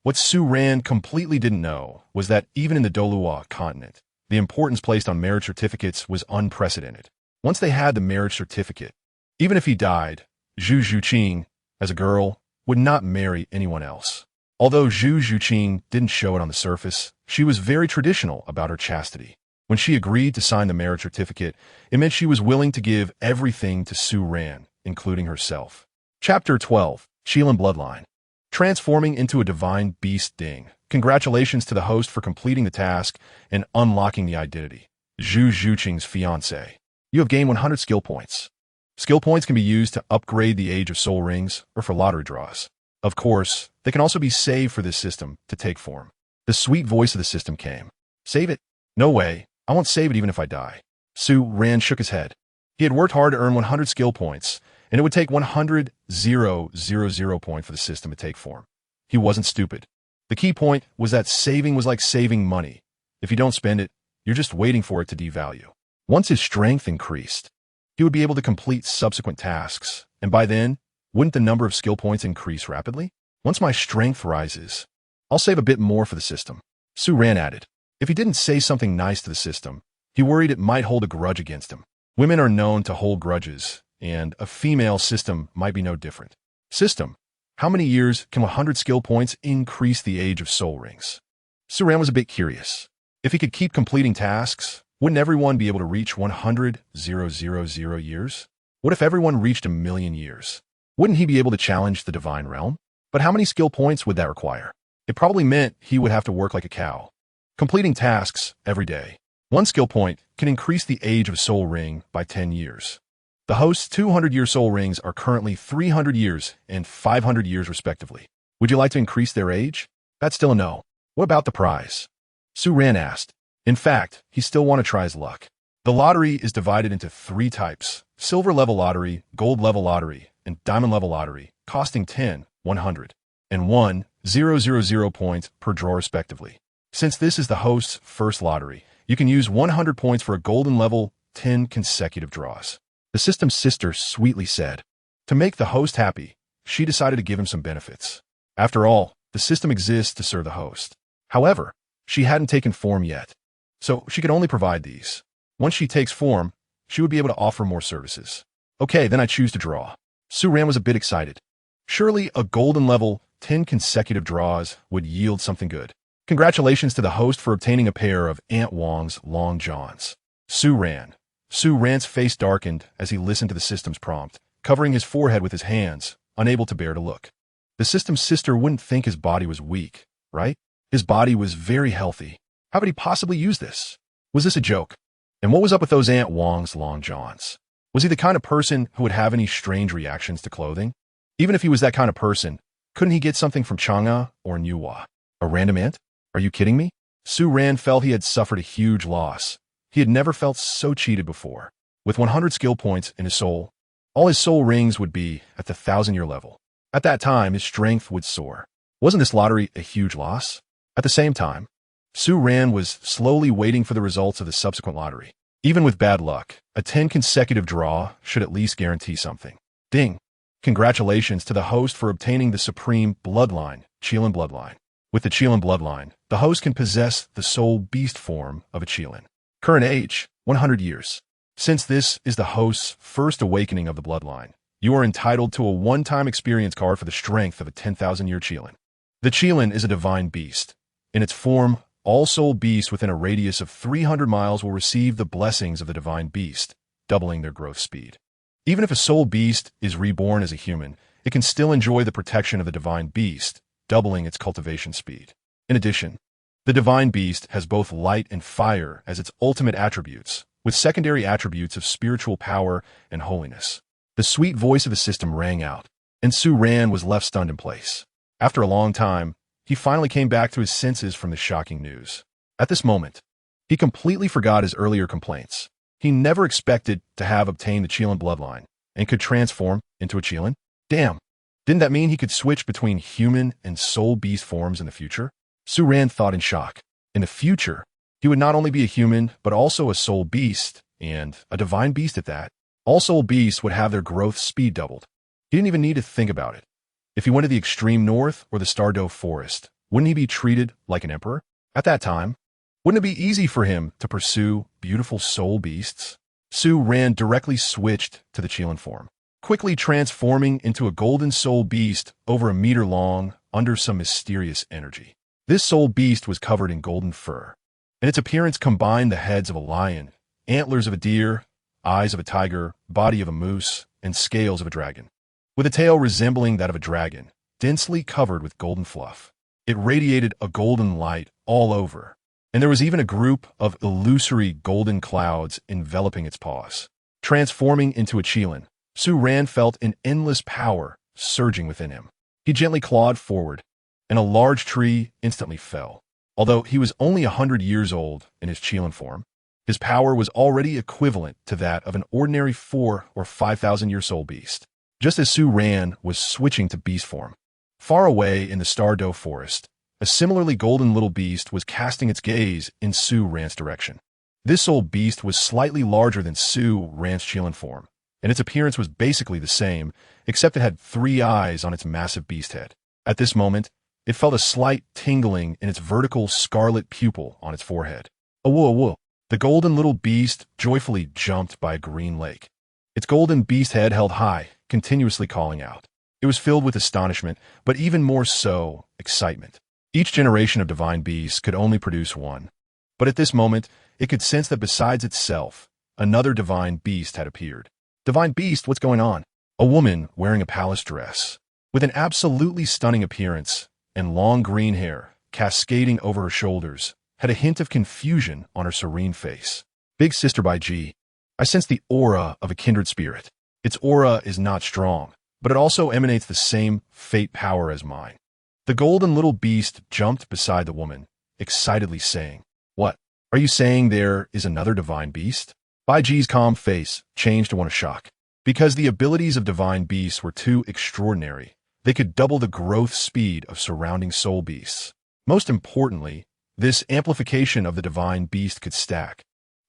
Speaker 1: what Su Ran completely didn't know was that even in the Doluo continent, the importance placed on marriage certificates was unprecedented. Once they had the marriage certificate, even if he died, Zhu Zhuqing, as a girl, would not marry anyone else. Although Zhu Zhuqing didn't show it on the surface, she was very traditional about her chastity. When she agreed to sign the marriage certificate, it meant she was willing to give everything to Su Ran, including herself. Chapter 12. Qilin Bloodline. Transforming into a divine beast Ding. Congratulations to the host for completing the task and unlocking the identity. Zhu Zhuqing's fiancé. You have gained 100 skill points. Skill points can be used to upgrade the age of soul rings or for lottery draws. Of course, they can also be saved for this system to take form. The sweet voice of the system came. Save it? No way. I won't save it even if I die. Su Ran shook his head. He had worked hard to earn 100 skill points, and it would take 100,000 points for the system to take form. He wasn't stupid. The key point was that saving was like saving money. If you don't spend it, you're just waiting for it to devalue. Once his strength increased, he would be able to complete subsequent tasks, and by then, wouldn't the number of skill points increase rapidly? Once my strength rises, I'll save a bit more for the system. Su Ran added. If he didn't say something nice to the system, he worried it might hold a grudge against him. Women are known to hold grudges, and a female system might be no different. System, how many years can 100 skill points increase the age of soul rings? Su Ran was a bit curious. If he could keep completing tasks, wouldn't everyone be able to reach 100,000 years? What if everyone reached 1,000,000 years? Wouldn't he be able to challenge the divine realm? But how many skill points would that require? It probably meant he would have to work like a cow, completing tasks every day. One skill point can increase the age of soul ring by 10 years. The host's 200-year soul rings are currently 300 years and 500 years respectively. Would you like to increase their age? That's still a no. What about the prize? Su Ran asked. In fact, he still want to try his luck. The lottery is divided into 3 types: silver level lottery, gold level lottery, and diamond level lottery, costing 10, 100, and 1,000 points per draw respectively. Since this is the host's first lottery, you can use 100 points for a golden level 10 consecutive draws. The system's sister sweetly said. To make the host happy, she decided to give him some benefits. After all, the system exists to serve the host. However, she hadn't taken form yet, so she could only provide these. Once she takes form, she would be able to offer more services. Okay, then I choose to draw. Su Ran was a bit excited. Surely a golden level 10 consecutive draws would yield something good. Congratulations to the host for obtaining a pair of Aunt Wong's long johns. Su Ran's face darkened as he listened to the system's prompt, covering his forehead with his hands, unable to bear to look. The system's sister wouldn't think his body was weak, right? His body was very healthy. How could he possibly use this? Was this a joke? And what was up with those Aunt Wong's long johns? Was he the kind of person who would have any strange reactions to clothing? Even if he was that kind of person, couldn't he get something from Chang'e or Niuhua? A random ant? Are you kidding me? Su Ran felt he had suffered a huge loss. He had never felt so cheated before. With 100 skill points in his soul, all his soul rings would be at the 1,000-year level. At that time, his strength would soar. Wasn't this lottery a huge loss? At the same time, Su Ran was slowly waiting for the results of the subsequent lottery. Even with bad luck, a 10 consecutive draw should at least guarantee something. Ding! Congratulations to the host for obtaining the supreme bloodline, Qilin bloodline. With the Qilin bloodline, the host can possess the soul beast form of a Qilin. Current age, 100 years. Since this is the host's first awakening of the bloodline, you are entitled to a one-time experience card for the strength of a 10,000-year Qilin. The Qilin is a divine beast. In its form, all soul beasts within a radius of 300 miles will receive the blessings of the divine beast, doubling their growth speed. Even if a soul beast is reborn as a human, it can still enjoy the protection of the divine beast, doubling its cultivation speed. In addition, the divine beast has both light and fire as its ultimate attributes, with secondary attributes of spiritual power and holiness. The sweet voice of the system rang out, and Su Ran was left stunned in place. After a long time, he finally came back to his senses from the shocking news. At this moment, he completely forgot his earlier complaints. He never expected to have obtained the Qilin bloodline and could transform into a Qilin. Damn! Didn't that mean he could switch between human and soul beast forms in the future? Su Ran thought in shock. In the future, he would not only be a human, but also a soul beast, and a divine beast at that. All soul beasts would have their growth speed doubled. He didn't even need to think about it. If he went to the extreme north or the Stardoe forest, wouldn't he be treated like an emperor? At that time, wouldn't it be easy for him to pursue beautiful soul beasts? Su Ran directly switched to the Qilin form, quickly transforming into a golden soul beast over a meter long under some mysterious energy. This soul beast was covered in golden fur. and its appearance combined the heads of a lion, antlers of a deer, eyes of a tiger, body of a moose, and scales of a dragon. With a tail resembling that of a dragon, densely covered with golden fluff. It radiated a golden light all over, and there was even a group of illusory golden clouds enveloping its paws. Transforming into a Qilin, Zhu Ran felt an endless power surging within him. He gently clawed forward, and a large tree instantly fell. Although he was only 100 years old in his Qilin form, his power was already equivalent to that of an ordinary 4 or 5,000-year-old beast. Just as Zhu Ran was switching to beast form, far away in the Stardow Forest, a similarly golden little beast was casting its gaze in Zhu Ran's direction. This old beast was slightly larger than Zhu Ran's Qilin form, and its appearance was basically the same, except it had 3 eyes on its massive beast head. At this moment, it felt a slight tingling in its vertical scarlet pupil on its forehead. Awoo! The golden little beast joyfully jumped by a green lake. Its golden beast head held high, continuously calling out. It was filled with astonishment, but even more so, excitement. Each generation of divine beasts could only produce one. But at this moment, it could sense that besides itself, another divine beast had appeared. Divine beast, what's going on? A woman wearing a palace dress, with an absolutely stunning appearance, and long green hair, cascading over her shoulders, had a hint of confusion on her serene face. Big sister by G. I sense the aura of a kindred spirit. Its aura is not strong, but it also emanates the same fate power as mine. The golden little beast jumped beside the woman, excitedly saying, What? Are you saying there is another divine beast? Bai Ji's calm face changed to one of shock. Because the abilities of divine beasts were too extraordinary, they could double the growth speed of surrounding soul beasts. Most importantly, this amplification of the divine beast could stack.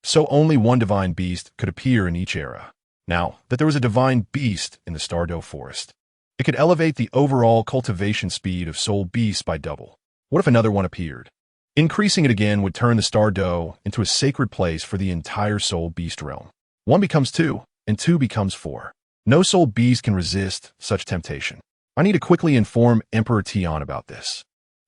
Speaker 1: So only one divine beast could appear in each era. Now that there was a divine beast in the Stardow Forest, it could elevate the overall cultivation speed of soul beasts by double. What if another one appeared? Increasing it again would turn the Stardow into a sacred place for the entire soul beast realm. 1 becomes 2, and 2 becomes 4. No soul beast can resist such temptation. I need to quickly inform Emperor Tian about this.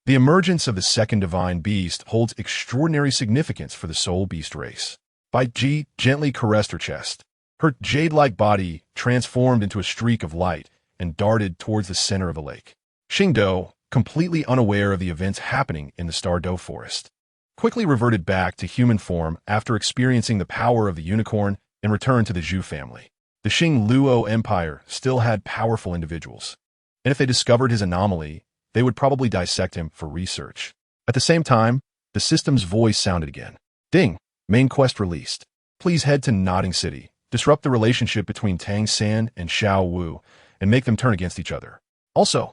Speaker 1: The emergence of the second divine beast holds extraordinary significance for the soul beast race. Bai Ji gently caressed her chest. Her jade-like body transformed into a streak of light and darted towards the center of the lake. Xingdou, completely unaware of the events happening in the Stardow Forest, quickly reverted back to human form after experiencing the power of the unicorn and returned to the Zhu family. The Xing Luo Empire still had powerful individuals, and if they discovered his anomaly, they would probably dissect him for research. At the same time, the system's voice sounded again. Ding! Main quest released. Please head to Nodding City, disrupt the relationship between Tang San and Xiao Wu, and make them turn against each other. Also,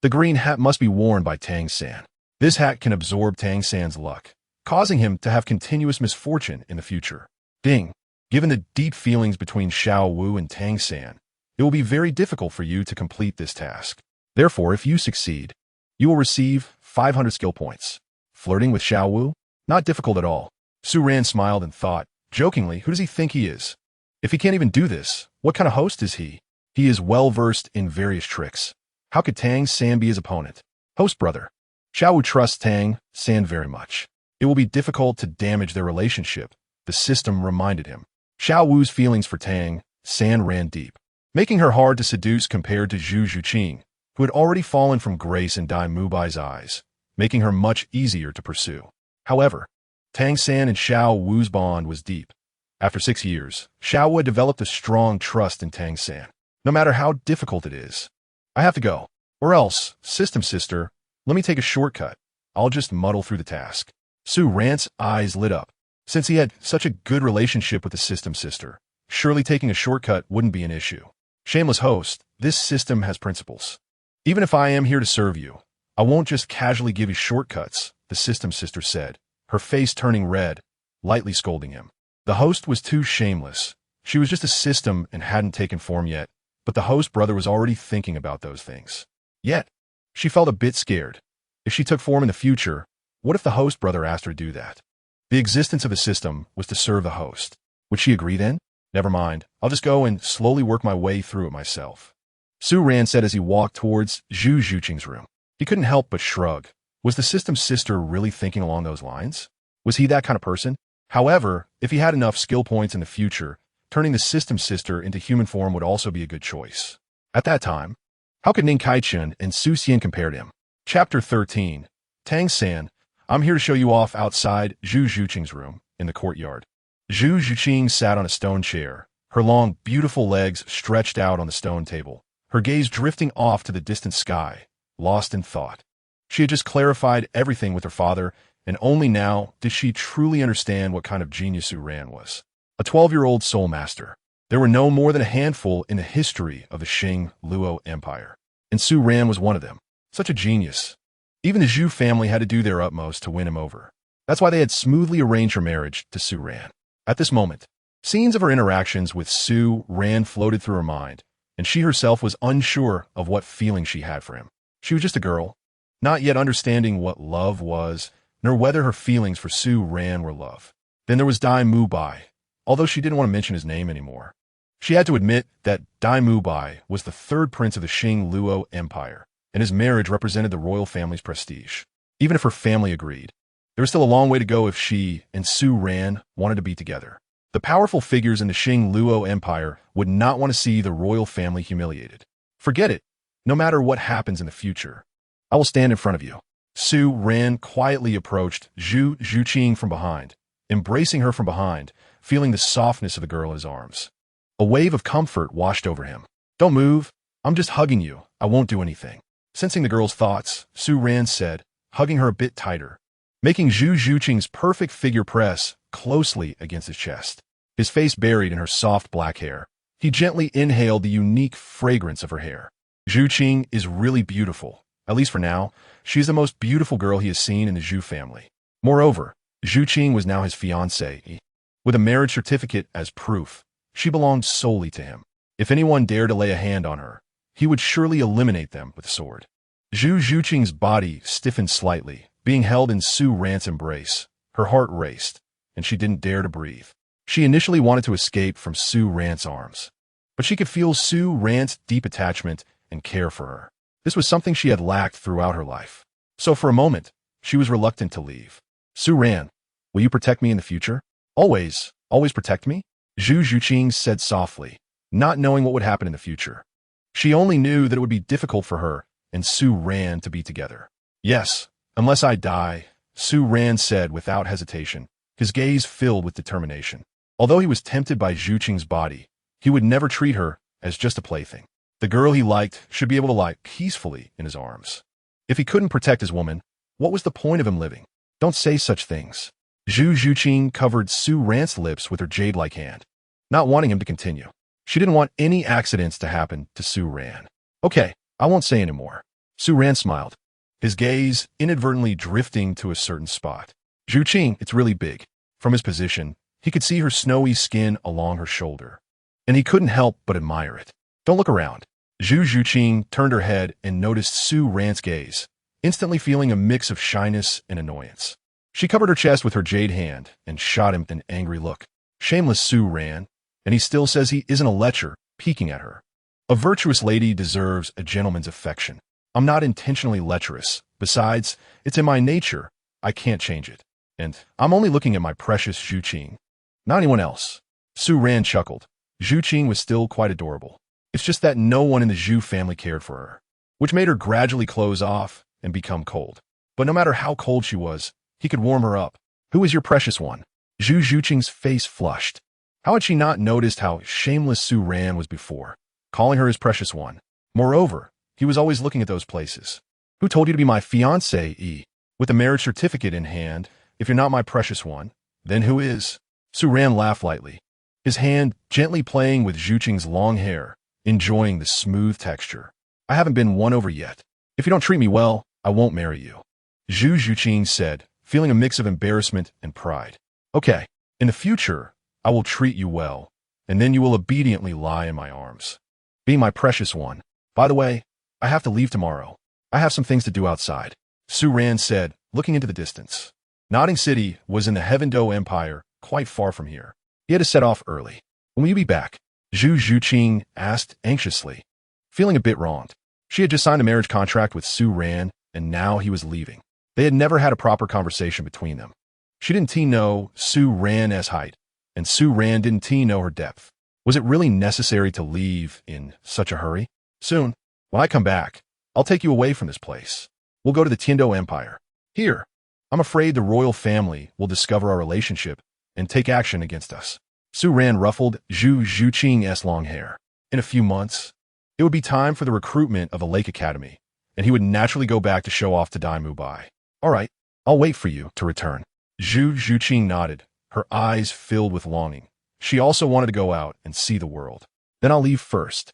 Speaker 1: the green hat must be worn by Tang San. This hat can absorb Tang San's luck, causing him to have continuous misfortune in the future. Ding! Given the deep feelings between Xiao Wu and Tang San, it will be very difficult for you to complete this task. Therefore, if you succeed, you will receive 500 skill points. Flirting with Xiao Wu? Not difficult at all. Zhu Ran smiled and thought, jokingly, who does he think he is? If he can't even do this, what kind of host is he? He is well-versed in various tricks. How could Tang San be his opponent? Host brother. Xiao Wu trusts Tang San very much. It will be difficult to damage their relationship, the system reminded him. Xiao Wu's feelings for Tang San ran deep, making her hard to seduce compared to Zhu Zhuqing, who had already fallen from grace in Dai Mubai's eyes, making her much easier to pursue. However, Tang San and Xiao Wu's bond was deep. After 6 years, Xiao Wu had developed a strong trust in Tang San. No matter how difficult it is, I have to go. Or else, system sister, let me take a shortcut. I'll just muddle through the task. Zhu Ran's eyes lit up. Since he had such a good relationship with the system sister, surely taking a shortcut wouldn't be an issue. Shameless host, this system has principles. Even if I am here to serve you, I won't just casually give you shortcuts, the system sister said, her face turning red, lightly scolding him. The host was too shameless. She was just a system and hadn't taken form yet, but the host brother was already thinking about those things. Yet, she felt a bit scared. If she took form in the future, what if the host brother asked her to do that? The existence of a system was to serve the host. Would she agree then? Never mind, I'll just go and slowly work my way through it myself. Zhu Ran said as he walked towards Zhu Zhuqing's room. He couldn't help but shrug. Was the system's sister really thinking along those lines? Was he that kind of person? However, if he had enough skill points in the future, turning the system sister into human form would also be a good choice. At that time, how could Ning Kaichen and Su Xian compare to him? Chapter 13. Tang San, I'm here to show you off outside Zhu Zhuqing's room in the courtyard. Zhu Zhuqing sat on a stone chair, her long, beautiful legs stretched out on the stone table, her gaze drifting off to the distant sky, lost in thought. She had just clarified everything with her father, and only now did she truly understand what kind of genius Su Ran was. A 12-year-old soul master. There were no more than a handful in the history of the Qing Luo Empire, and Su Ran was one of them. Such a genius. Even the Zhu family had to do their utmost to win him over. That's why they had smoothly arranged her marriage to Su Ran. At this moment, scenes of her interactions with Su Ran floated through her mind, and she herself was unsure of what feelings she had for him. She was just a girl, not yet understanding what love was, nor whether her feelings for Su Ran were love. Then there was Dai Mubai, although she didn't want to mention his name anymore. She had to admit that Dai Mubai was the third prince of the Qing Luo Empire, and his marriage represented the royal family's prestige. Even if her family agreed, there was still a long way to go if she and Su Ran wanted to be together. The powerful figures in the Qing Luo Empire would not want to see the royal family humiliated. Forget it. No matter what happens in the future, I will stand in front of you. Su Ran quietly approached Zhu Zhuqing from behind, embracing her from behind, feeling the softness of the girl in his arms. A wave of comfort washed over him. Don't move. I'm just hugging you. I won't do anything. Sensing the girl's thoughts, Su Ran said, hugging her a bit tighter, making Zhu Zhuqing's perfect figure press closely against his chest. His face buried in her soft black hair, he gently inhaled the unique fragrance of her hair. Zhuqing is really beautiful. At least for now, she's the most beautiful girl he has seen in the Zhu family. Moreover, Zhuqing was now his fiancé. With a marriage certificate as proof, she belonged solely to him. If anyone dared to lay a hand on her, he would surely eliminate them with a sword. Zhu Zhuqing's body stiffened slightly, being held in Su Ran's embrace. Her heart raced, and she didn't dare to breathe. She initially wanted to escape from Su Ran's arms, but she could feel Su Ran's deep attachment and care for her. This was something she had lacked throughout her life. So for a moment, she was reluctant to leave. Su Ran, will you protect me in the future? Always protect me? Zhu Zhuqing said softly, not knowing what would happen in the future. She only knew that it would be difficult for her and Su Ran to be together. Yes, unless I die, Su Ran said without hesitation, his gaze filled with determination. Although he was tempted by Zhuqing's body, he would never treat her as just a plaything. The girl he liked should be able to lie peacefully in his arms. If he couldn't protect his woman, what was the point of him living? Don't say such things. Zhu Zhuqing covered Su Ran's lips with her jade-like hand, not wanting him to continue. She didn't want any accidents to happen to Su Ran. Okay, I won't say anymore. Su Ran smiled, his gaze inadvertently drifting to a certain spot. Zhuqing, it's really big. From his position, he could see her snowy skin along her shoulder, and he couldn't help but admire it. Don't look around. Zhu Zhuqing turned her head and noticed Su Ran's gaze, instantly feeling a mix of shyness and annoyance. She covered her chest with her jade hand and shot him an angry look. Shameless Su Ran, and he still says he isn't a lecher, peeking at her. A virtuous lady deserves a gentleman's affection. I'm not intentionally lecherous. Besides, it's in my nature. I can't change it. And I'm only looking at my precious Zhuqing, not anyone else. Su Ran chuckled. Zhuqing was still quite adorable. It's just that no one in the Zhu family cared for her, which made her gradually close off and become cold. But no matter how cold she was, he could warm her up. Who is your precious one? Zhu Zhuqing's face flushed. How had she not noticed how shameless Su Ran was before, calling her his precious one? Moreover, he was always looking at those places. Who told you to be my fiancé? With a marriage certificate in hand, if you're not my precious one, then who is? Su Ran laughed lightly, his hand gently playing with Zhuqing's long hair, enjoying the smooth texture. I haven't been won over yet. If you don't treat me well, I won't marry you. Zhu Zhuqing said, feeling a mix of embarrassment and pride. Okay, in the future, I will treat you well, and then you will obediently lie in my arms. Be my precious one. By the way, I have to leave tomorrow. I have some things to do outside. Su Ran said, looking into the distance. Nodding City was in the Heaven-Do Empire, quite far from here. He had to set off early. When will you be back? Zhu Zhuqing asked anxiously, feeling a bit wronged. She had just signed a marriage contract with Su Ran, and now he was leaving. They had never had a proper conversation between them. She didn't know Su Ran's height, and Su Ran didn't know her depth. Was it really necessary to leave in such a hurry? Soon, when I come back, I'll take you away from this place. We'll go to the Tiando Empire. Here, I'm afraid the royal family will discover our relationship and take action against us. Su Ran ruffled Zhu Zhuqing's long hair. In a few months, it would be time for the recruitment of a Lake Academy, and he would naturally go back to show off to Dai Mubai. All right, I'll wait for you to return. Zhu Zhuqing nodded, her eyes filled with longing. She also wanted to go out and see the world. Then I'll leave first.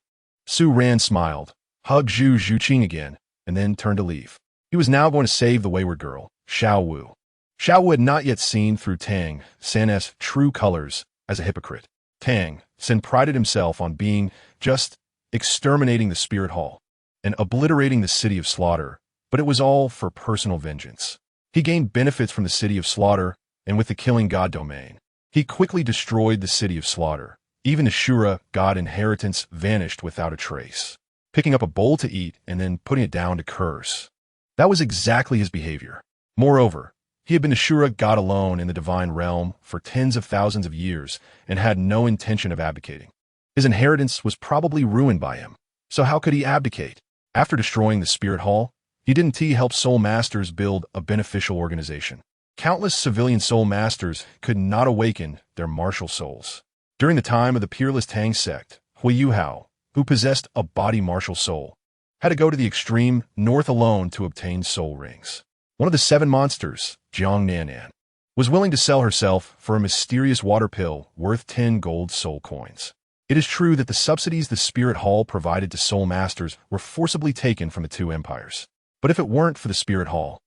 Speaker 1: Su Ran smiled, hugged Zhu Zhuqing again, and then turned to leave. He was now going to save the wayward girl, Xiao Wu. Xiao Wu had not yet seen through Tang San's true colors as a hypocrite. Tang San prided himself on being just exterminating the spirit hall and obliterating the city of slaughter, but it was all for personal vengeance. He gained benefits from the city of slaughter and with the killing god domain. He quickly destroyed the city of slaughter. Even the Shura god inheritance vanished without a trace, picking up a bowl to eat and then putting it down to curse. That was exactly his behavior. Moreover, he had been a Shura god alone in the divine realm for tens of thousands of years and had no intention of abdicating. His inheritance was probably ruined by him, so how could he abdicate? After destroying the spirit hall, he didn't help soul masters build a beneficial organization. Countless civilian soul masters could not awaken their martial souls. During the time of the peerless Tang sect, Yu Hao, who possessed a body martial soul, had to go to the extreme north alone to obtain soul rings. One of the 7 monsters, Jiang Nanan, was willing to sell herself for a mysterious water pill worth 10 gold soul coins. It is true that the subsidies the Spirit Hall provided to soul masters were forcibly taken from the 2 empires. But if it weren't for the Spirit Hall,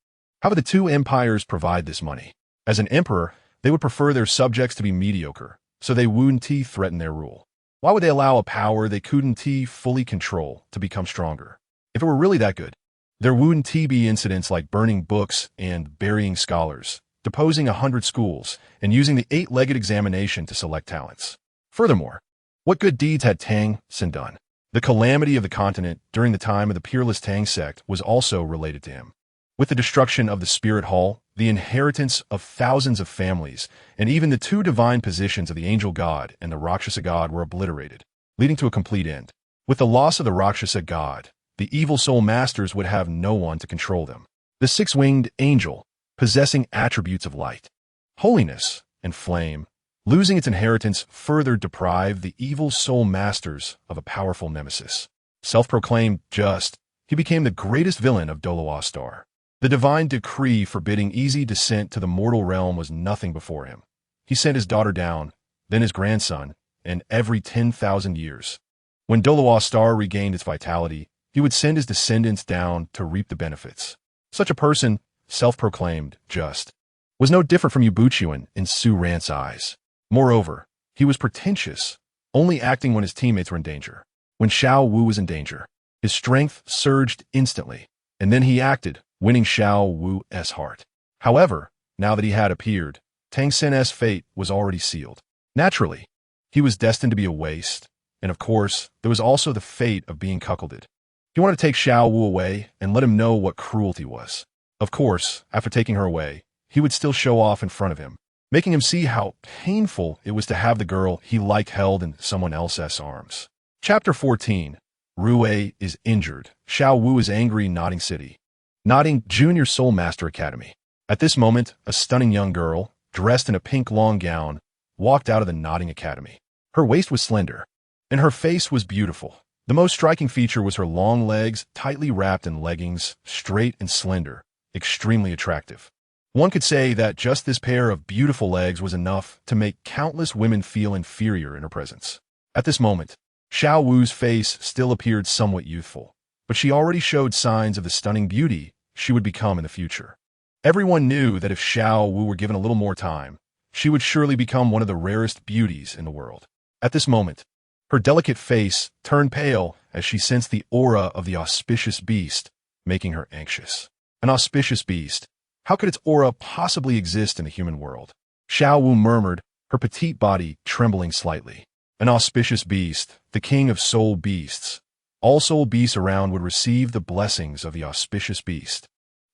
Speaker 1: how would the 2 empires provide this money? As an emperor, they would prefer their subjects to be mediocre, so they wouldn't threaten their rule. Why would they allow a power they couldn't fully control to become stronger? If it were really that good, there wouldn't be incidents like burning books and burying scholars, deposing 100 schools, and using the 8-legged examination to select talents. Furthermore, what good deeds had Tang San done? The calamity of the continent during the time of the peerless Tang sect was also related to him. With the destruction of the Spirit Hall, the inheritance of thousands of families, and even the 2 divine positions of the angel god and the Rakshasa god were obliterated, leading to a complete end. With the loss of the Rakshasa god, the evil soul masters would have no one to control them. The 6-winged angel, possessing attributes of light, holiness, and flame, losing its inheritance further deprived the evil soul masters of a powerful nemesis. Self-proclaimed just, he became the greatest villain of Doloa Star. The divine decree forbidding easy descent to the mortal realm was nothing before him. He sent his daughter down, then his grandson, and every 10,000 years. When Doloa Star regained its vitality, he would send his descendants down to reap the benefits. Such a person, self-proclaimed just, was no different from Yubuchuan in Su Ran's eyes. Moreover, he was pretentious, only acting when his teammates were in danger. When Xiao Wu was in danger, his strength surged instantly, and then he acted, winning Xiao Wu's heart. However, now that he had appeared, Tang San's fate was already sealed. Naturally, he was destined to be a waste, and of course, there was also the fate of being cuckolded. He wanted to take Xiao Wu away and let him know what cruelty was. Of course, after taking her away, he would still show off in front of him, making him see how painful it was to have the girl he liked held in someone else's arms. Chapter 14. Rue is injured. Xiao Wu is angry in Nodding City. Nodding Junior Soul Master Academy. At this moment, a stunning young girl, dressed in a pink long gown, walked out of the Nodding Academy. Her waist was slender, and her face was beautiful. The most striking feature was her long legs, tightly wrapped in leggings, straight and slender, extremely attractive. One could say that just this pair of beautiful legs was enough to make countless women feel inferior in her presence. At this moment, Xiao Wu's face still appeared somewhat youthful, but she already showed signs of the stunning beauty she would become in the future. Everyone knew that if Xiao Wu were given a little more time, she would surely become one of the rarest beauties in the world. At this moment, her delicate face turned pale as she sensed the aura of the auspicious beast, making her anxious. An auspicious beast. How could its aura possibly exist in the human world? Xiao Wu murmured, her petite body trembling slightly. An auspicious beast, the king of soul beasts. All soul beasts around would receive the blessings of the auspicious beast,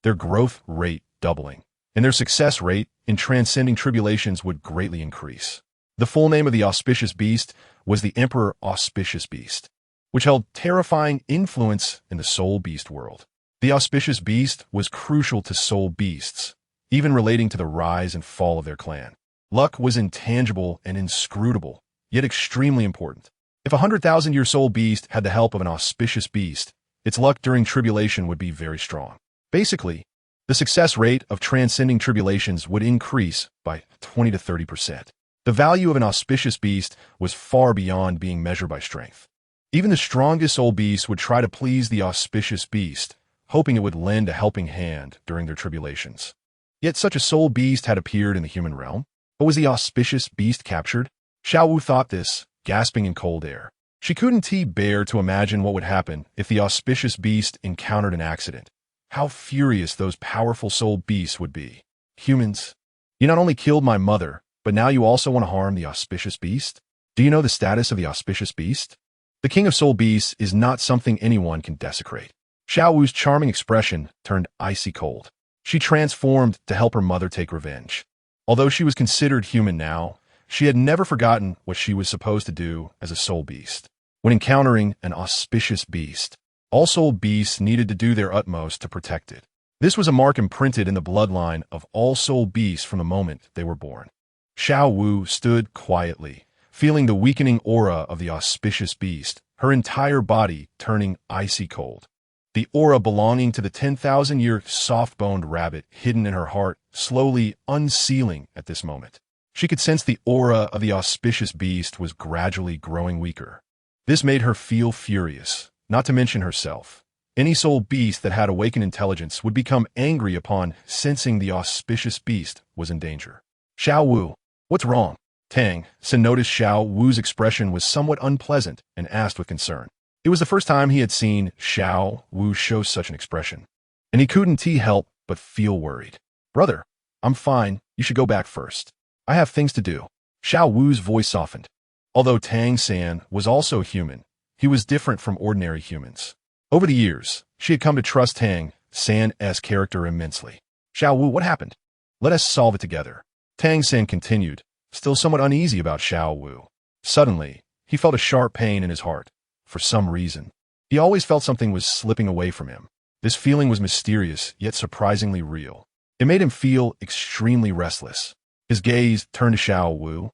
Speaker 1: their growth rate doubling. and their success rate in transcending tribulations would greatly increase. The full name of the auspicious beast was the Emperor Auspicious Beast, which held terrifying influence in the soul beast world. The auspicious beast was crucial to soul beasts, even relating to the rise and fall of their clan. Luck was intangible and inscrutable, yet extremely important. If a 100,000-year soul beast had the help of an auspicious beast, its luck during tribulation would be very strong. Basically, the success rate of transcending tribulations would increase by 20 to 30%. The value of an auspicious beast was far beyond being measured by strength. Even the strongest soul beasts would try to please the auspicious beast, hoping it would lend a helping hand during their tribulations. Yet such a soul beast had appeared in the human realm. But was the auspicious beast captured? Xiao Wu thought this, gasping in cold air. She couldn't bear to imagine what would happen if the auspicious beast encountered an accident. How furious those powerful soul beasts would be. Humans, you not only killed my mother, but now you also want to harm the auspicious beast? Do you know the status of the auspicious beast? The king of soul beasts is not something anyone can desecrate. Xiao Wu's charming expression turned icy cold. She transformed to help her mother take revenge. Although she was considered human now, she had never forgotten what she was supposed to do as a soul beast. When encountering an auspicious beast, all soul beasts needed to do their utmost to protect it. This was a mark imprinted in the bloodline of all soul beasts from the moment they were born. Xiao Wu stood quietly, feeling the weakening aura of the auspicious beast, her entire body turning icy cold. The aura belonging to the 10,000-year soft-boned rabbit hidden in her heart slowly unsealing at this moment. She could sense the aura of the auspicious beast was gradually growing weaker. This made her feel furious, not to mention herself. Any soul beast that had awakened intelligence would become angry upon sensing the auspicious beast was in danger. Xiao Wu, what's wrong? Tang San noticed Xiao Wu's expression was somewhat unpleasant and asked with concern. It was the first time he had seen Xiao Wu show such an expression, and he couldn't help but feel worried. Brother, I'm fine, you should go back first. I have things to do. Xiao Wu's voice softened. Although Tang San was also human, he was different from ordinary humans. Over the years, she had come to trust Tang San's character immensely. Xiao Wu, what happened? Let us solve it together. Tang San continued, still somewhat uneasy about Xiao Wu. Suddenly, he felt a sharp pain in his heart. For some reason, he always felt something was slipping away from him. This feeling was mysterious, yet surprisingly real. It made him feel extremely restless. His gaze turned to Xiao Wu,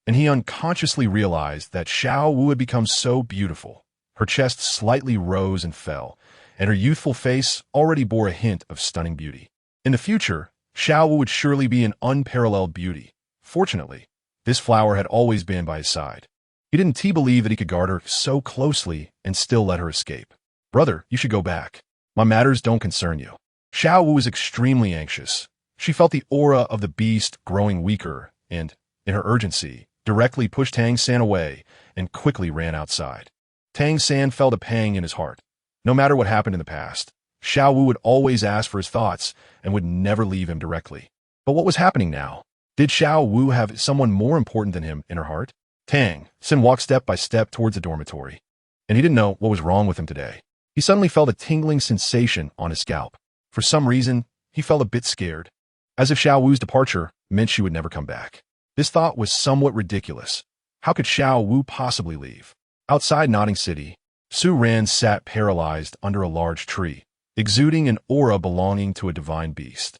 Speaker 1: and he unconsciously realized that Xiao Wu had become so beautiful. Her chest slightly rose and fell, and her youthful face already bore a hint of stunning beauty. In the future, Xiao Wu would surely be an unparalleled beauty. Fortunately, this flower had always been by his side. He didn't believe that he could guard her so closely and still let her escape. Brother, you should go back. My matters don't concern you. Xiao Wu was extremely anxious. She felt the aura of the beast growing weaker and, in her urgency, directly pushed Tang San away and quickly ran outside. Tang San felt a pang in his heart. No matter what happened in the past, Xiao Wu would always ask for his thoughts and would never leave him directly. But what was happening now? Did Xiao Wu have someone more important than him in her heart? Tang San walked step by step towards the dormitory, and he didn't know what was wrong with him today. He suddenly felt a tingling sensation on his scalp. For some reason, he felt a bit scared, as if Xiao Wu's departure meant she would never come back. This thought was somewhat ridiculous. How could Xiao Wu possibly leave? Outside Nodding City, Su Ran sat paralyzed under a large tree, exuding an aura belonging to a divine beast.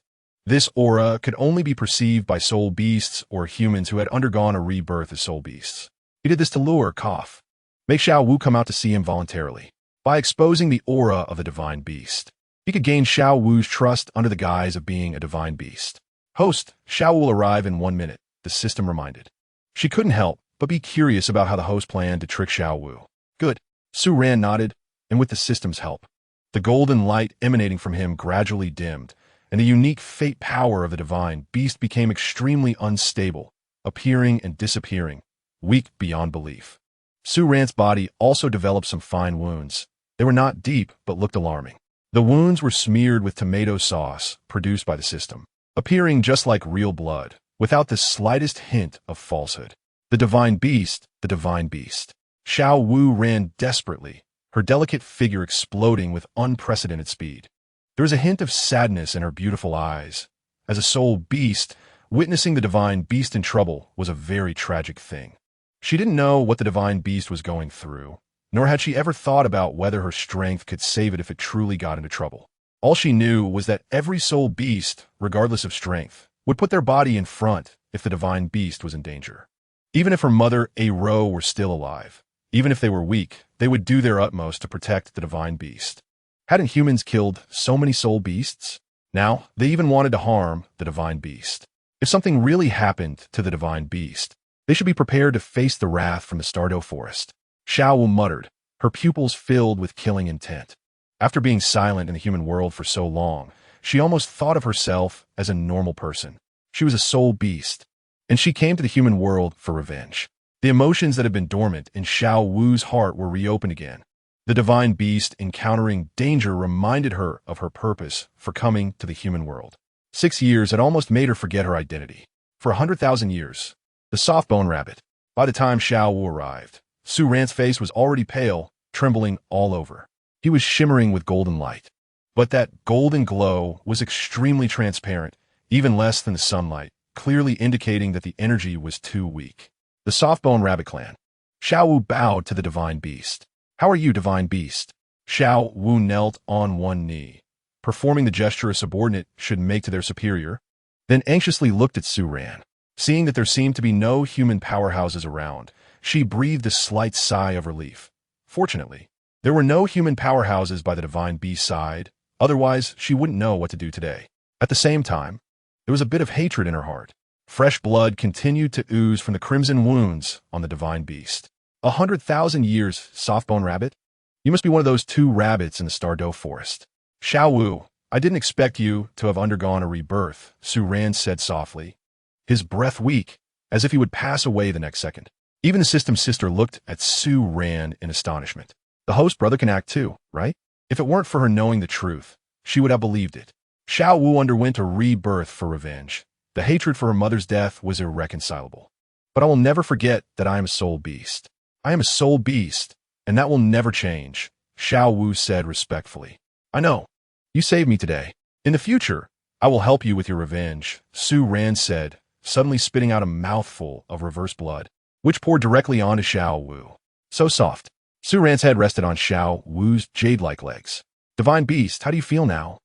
Speaker 1: This aura could only be perceived by soul beasts or humans who had undergone a rebirth as soul beasts. He did this to lure Koff, make Xiao Wu come out to see him voluntarily. By exposing the aura of a divine beast, he could gain Xiao Wu's trust under the guise of being a divine beast. Host, Xiao Wu will arrive in 1 minute, the system reminded. She couldn't help but be curious about how the host planned to trick Xiao Wu. Good. Su Ran nodded, and with the system's help, the golden light emanating from him gradually dimmed, and the unique fate power of the divine beast became extremely unstable, appearing and disappearing, weak beyond belief. Su Ran's body also developed some fine wounds. They were not deep, but looked alarming. The wounds were smeared with tomato sauce produced by the system, appearing just like real blood, without the slightest hint of falsehood. The divine beast, the divine beast. Xiao Wu ran desperately, her delicate figure exploding with unprecedented speed. There was a hint of sadness in her beautiful eyes, As a soul beast, witnessing the divine beast in trouble was a very tragic thing. She didn't know what the divine beast was going through, nor had she ever thought about whether her strength could save it if it truly got into trouble. All she knew was that every soul beast, regardless of strength, would put their body in front if the divine beast was in danger. Even if her mother, a Ro, were still alive, even if they were weak, they would do their utmost to protect the divine beast. Hadn't humans killed so many soul beasts? Now, they even wanted to harm the divine beast. If something really happened to the divine beast, they should be prepared to face the wrath from the Stardew Forest. Xiao Wu muttered, her pupils filled with killing intent. After being silent in the human world for so long, she almost thought of herself as a normal person. She was a soul beast, and she came to the human world for revenge. The emotions that had been dormant in Xiao Wu's heart were reopened again. The divine beast encountering danger reminded her of her purpose for coming to the human world. 6 years had almost made her forget her identity. For 100,000 years, the soft-bone rabbit. By the time Xiao Wu arrived, Su Ran's face was already pale, trembling all over. He was shimmering with golden light. But that golden glow was extremely transparent, even less than the sunlight, clearly indicating that the energy was too weak. The soft-bone rabbit clan. Xiao Wu bowed to the divine beast. How are you, divine beast? Xiao Wu knelt on one knee, performing the gesture a subordinate should make to their superior, then anxiously looked at Su Ran. Seeing that there seemed to be no human powerhouses around, she breathed a slight sigh of relief. Fortunately, there were no human powerhouses by the divine beast's side, otherwise she wouldn't know what to do today. At the same time, there was a bit of hatred in her heart. Fresh blood continued to ooze from the crimson wounds on the divine beast. 100,000 years, soft-bone rabbit? You must be one of those 2 rabbits in the Stardew Forest. Xiao Wu, I didn't expect you to have undergone a rebirth, Su Ran said softly, his breath weak, as if he would pass away the next second. Even the system's sister looked at Su Ran in astonishment. The host brother can act too, right? If it weren't for her knowing the truth, she would have believed it. Xiao Wu underwent a rebirth for revenge. The hatred for her mother's death was irreconcilable. But I will never forget that I am a soul beast. I am a soul beast, and that will never change, Xiao Wu said respectfully. I know. You saved me today. In the future, I will help you with your revenge, Su Ran said, suddenly spitting out a mouthful of reverse blood, which poured directly onto Xiao Wu. So soft. Su Ran's head rested on Xiao Wu's jade-like legs. Divine beast, how do you feel now?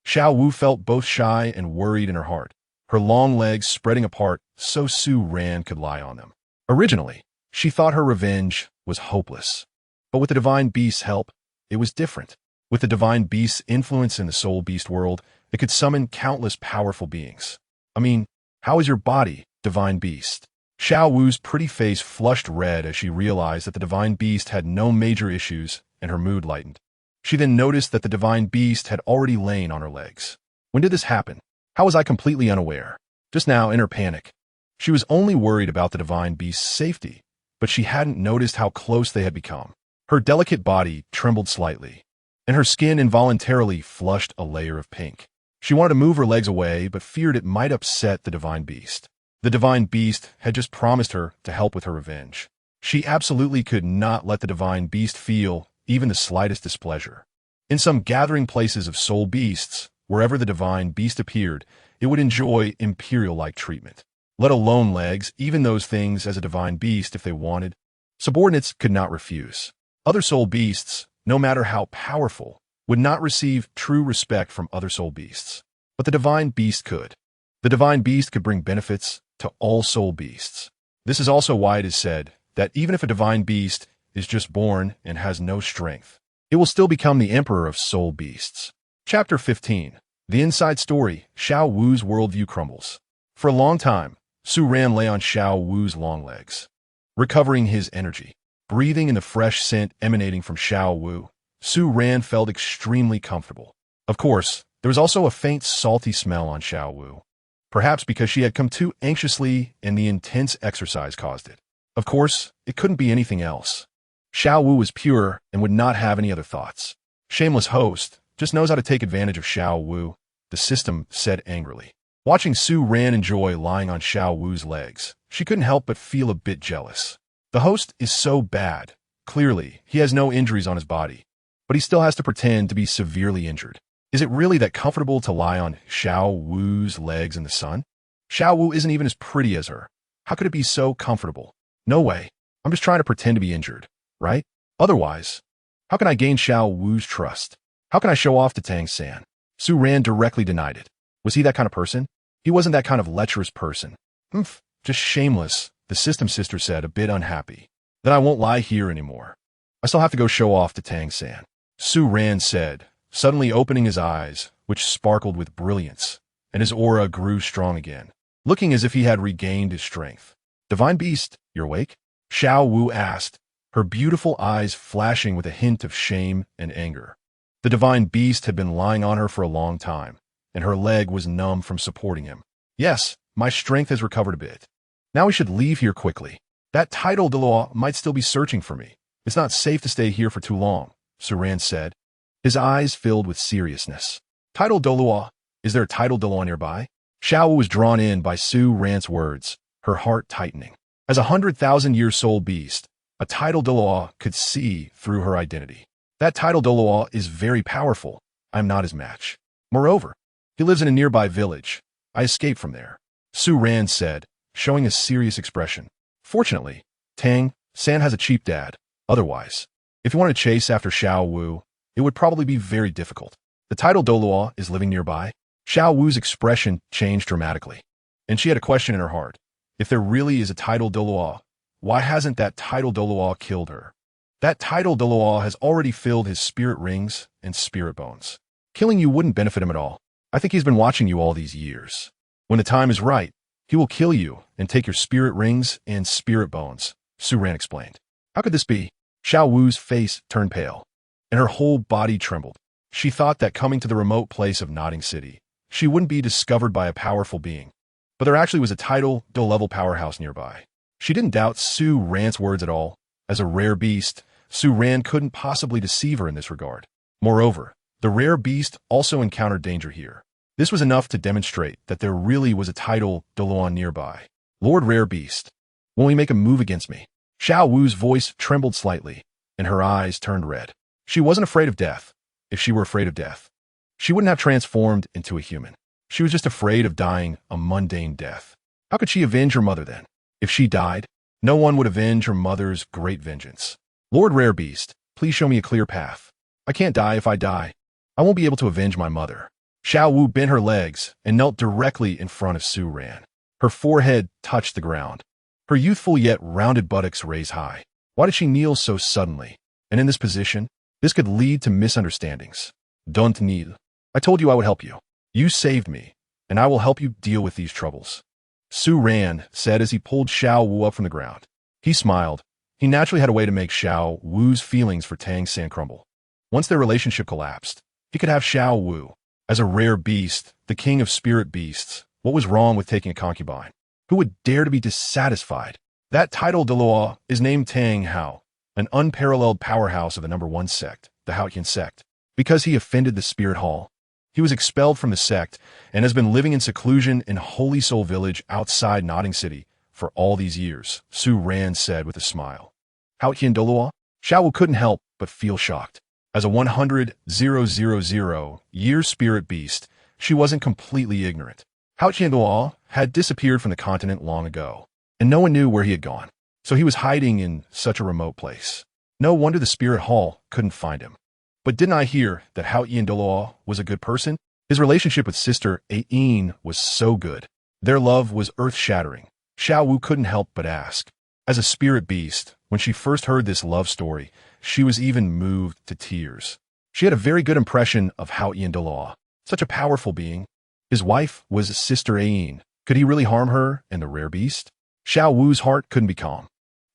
Speaker 1: Xiao Wu felt both shy and worried in her heart, her long legs spreading apart so Su Ran could lie on them. Originally, she thought her revenge was hopeless. But with the divine beast's help, it was different. With the divine beast's influence in the soul beast world, it could summon countless powerful beings. I mean, how is your body, divine beast? Xiao Wu's pretty face flushed red as she realized that the divine beast had no major issues, and her mood lightened. She then noticed that the divine beast had already lain on her legs. When did this happen? How was I completely unaware? Just now, in her panic, she was only worried about the divine beast's safety, but she hadn't noticed how close they had become. Her delicate body trembled slightly, and her skin involuntarily flushed a layer of pink. She wanted to move her legs away, but feared it might upset the divine beast. The divine beast had just promised her to help with her revenge. She absolutely could not let the divine beast feel even the slightest displeasure. In some gathering places of soul beasts, wherever the divine beast appeared, it would enjoy imperial-like treatment. Let alone legs, even those things as a divine beast if they wanted. Subordinates could not refuse. Other soul beasts, no matter how powerful, would not receive true respect from other soul beasts. But the divine beast could. The divine beast could bring benefits to all soul beasts. This is also why it is said that even if a divine beast is just born and has no strength, it will still become the emperor of soul beasts. Chapter 15. The Inside Story. Xiao Wu's worldview crumbles. For a long time, Su Ran lay on Xiao Wu's long legs, recovering his energy. Breathing in the fresh scent emanating from Xiao Wu, Su Ran felt extremely comfortable. Of course, there was also a faint salty smell on Xiao Wu, perhaps because she had come too anxiously and the intense exercise caused it. Of course, it couldn't be anything else. Xiao Wu was pure and would not have any other thoughts. Shameless host just knows how to take advantage of Xiao Wu, the system said angrily. Watching Su Ran enjoy lying on Xiao Wu's legs, she couldn't help but feel a bit jealous. The host is so bad. Clearly, he has no injuries on his body, but he still has to pretend to be severely injured. Is it really that comfortable to lie on Xiao Wu's legs in the sun? Xiao Wu isn't even as pretty as her. How could it be so comfortable? No way. I'm just trying to pretend to be injured, right? Otherwise, how can I gain Xiao Wu's trust? How can I show off to Tang San? Su Ran directly denied it. Was he that kind of person? He wasn't that kind of lecherous person. Just shameless, the system sister said, a bit unhappy. Then I won't lie here anymore. I still have to go show off to Tang San. Su Ran said, suddenly opening his eyes, which sparkled with brilliance, and his aura grew strong again, looking as if he had regained his strength. Divine Beast, you're awake? Xiao Wu asked, her beautiful eyes flashing with a hint of shame and anger. The Divine Beast had been lying on her for a long time, and her leg was numb from supporting him. Yes, my strength has recovered a bit. Now we should leave here quickly. That title de law might still be searching for me. It's not safe to stay here for too long, Su Ran said, his eyes filled with seriousness. Title de law? Is there a title de law nearby? Xiao Wu was drawn in by Su Ran's words, her heart tightening. As 100,000-year soul beast, a title de law could see through her identity. That title de law is very powerful. I'm not his match. Moreover, he lives in a nearby village. I escaped from there, Su Ran said, showing a serious expression. Fortunately, Tang San has a cheap dad. Otherwise, if you wanted to chase after Xiao Wu, it would probably be very difficult. The title Doluo is living nearby. Xiao Wu's expression changed dramatically, and she had a question in her heart. If there really is a title Doluo, why hasn't that title Doluo killed her? That title Doluo has already filled his spirit rings and spirit bones. Killing you wouldn't benefit him at all. I think he's been watching you all these years. When the time is right, he will kill you and take your spirit rings and spirit bones, Su Ran explained. How could this be? Xiao Wu's face turned pale, and her whole body trembled. She thought that coming to the remote place of Nodding City, she wouldn't be discovered by a powerful being. But there actually was a title Do-level powerhouse nearby. She didn't doubt Su Ran's words at all. As a rare beast, Su Ran couldn't possibly deceive her in this regard. Moreover, the rare beast also encountered danger here. This was enough to demonstrate that there really was a title Doluan nearby. Lord Rare Beast, won't he make a move against me? Xiao Wu's voice trembled slightly, and her eyes turned red. She wasn't afraid of death. If she were afraid of death, she wouldn't have transformed into a human. She was just afraid of dying a mundane death. How could she avenge her mother then? If she died, no one would avenge her mother's great vengeance. Lord Rare Beast, please show me a clear path. I can't die if I die. I won't be able to avenge my mother. Xiao Wu bent her legs and knelt directly in front of Su Ran. Her forehead touched the ground. Her youthful yet rounded buttocks raised high. Why did she kneel so suddenly? And in this position, this could lead to misunderstandings. Don't kneel. I told you I would help you. You saved me, and I will help you deal with these troubles, Su Ran said as he pulled Xiao Wu up from the ground. He smiled. He naturally had a way to make Xiao Wu's feelings for Tang San crumble. Once their relationship collapsed, he could have Xiao Wu. As a rare beast, the king of spirit beasts, what was wrong with taking a concubine? Who would dare to be dissatisfied? That title Deloa is named Tang Hao, an unparalleled powerhouse of the number 1 sect, the Haotian sect. Because he offended the spirit hall, he was expelled from the sect and has been living in seclusion in Holy Soul Village outside Nodding City for all these years, Su Ran said with a smile. Haotian Deloa? Xiao Wu couldn't help but feel shocked. As a 100,000-year spirit beast, she wasn't completely ignorant. Haotian Deloa had disappeared from the continent long ago, and no one knew where he had gone. So he was hiding in such a remote place. No wonder the spirit hall couldn't find him. But didn't I hear that Haotian Deloa was a good person? His relationship with Sister Ain was so good. Their love was earth-shattering. Xiao Wu couldn't help but ask. As a spirit beast, when she first heard this love story, she was even moved to tears. She had a very good impression of Haotian Deloa, such a powerful being. His wife was Sister Ain. Could he really harm her and the rare beast? Xiao Wu's heart couldn't be calm.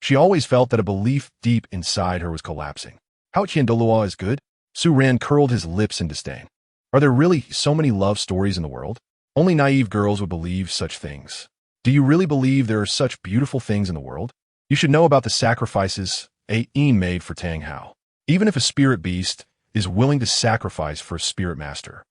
Speaker 1: She always felt that a belief deep inside her was collapsing. Haotian Deloa is good? Su Ran curled his lips in disdain. Are there really so many love stories in the world? Only naive girls would believe such things. Do you really believe there are such beautiful things in the world? You should know about the sacrifices Ain made for Tang Hao. Even if a spirit beast is willing to sacrifice for a spirit master,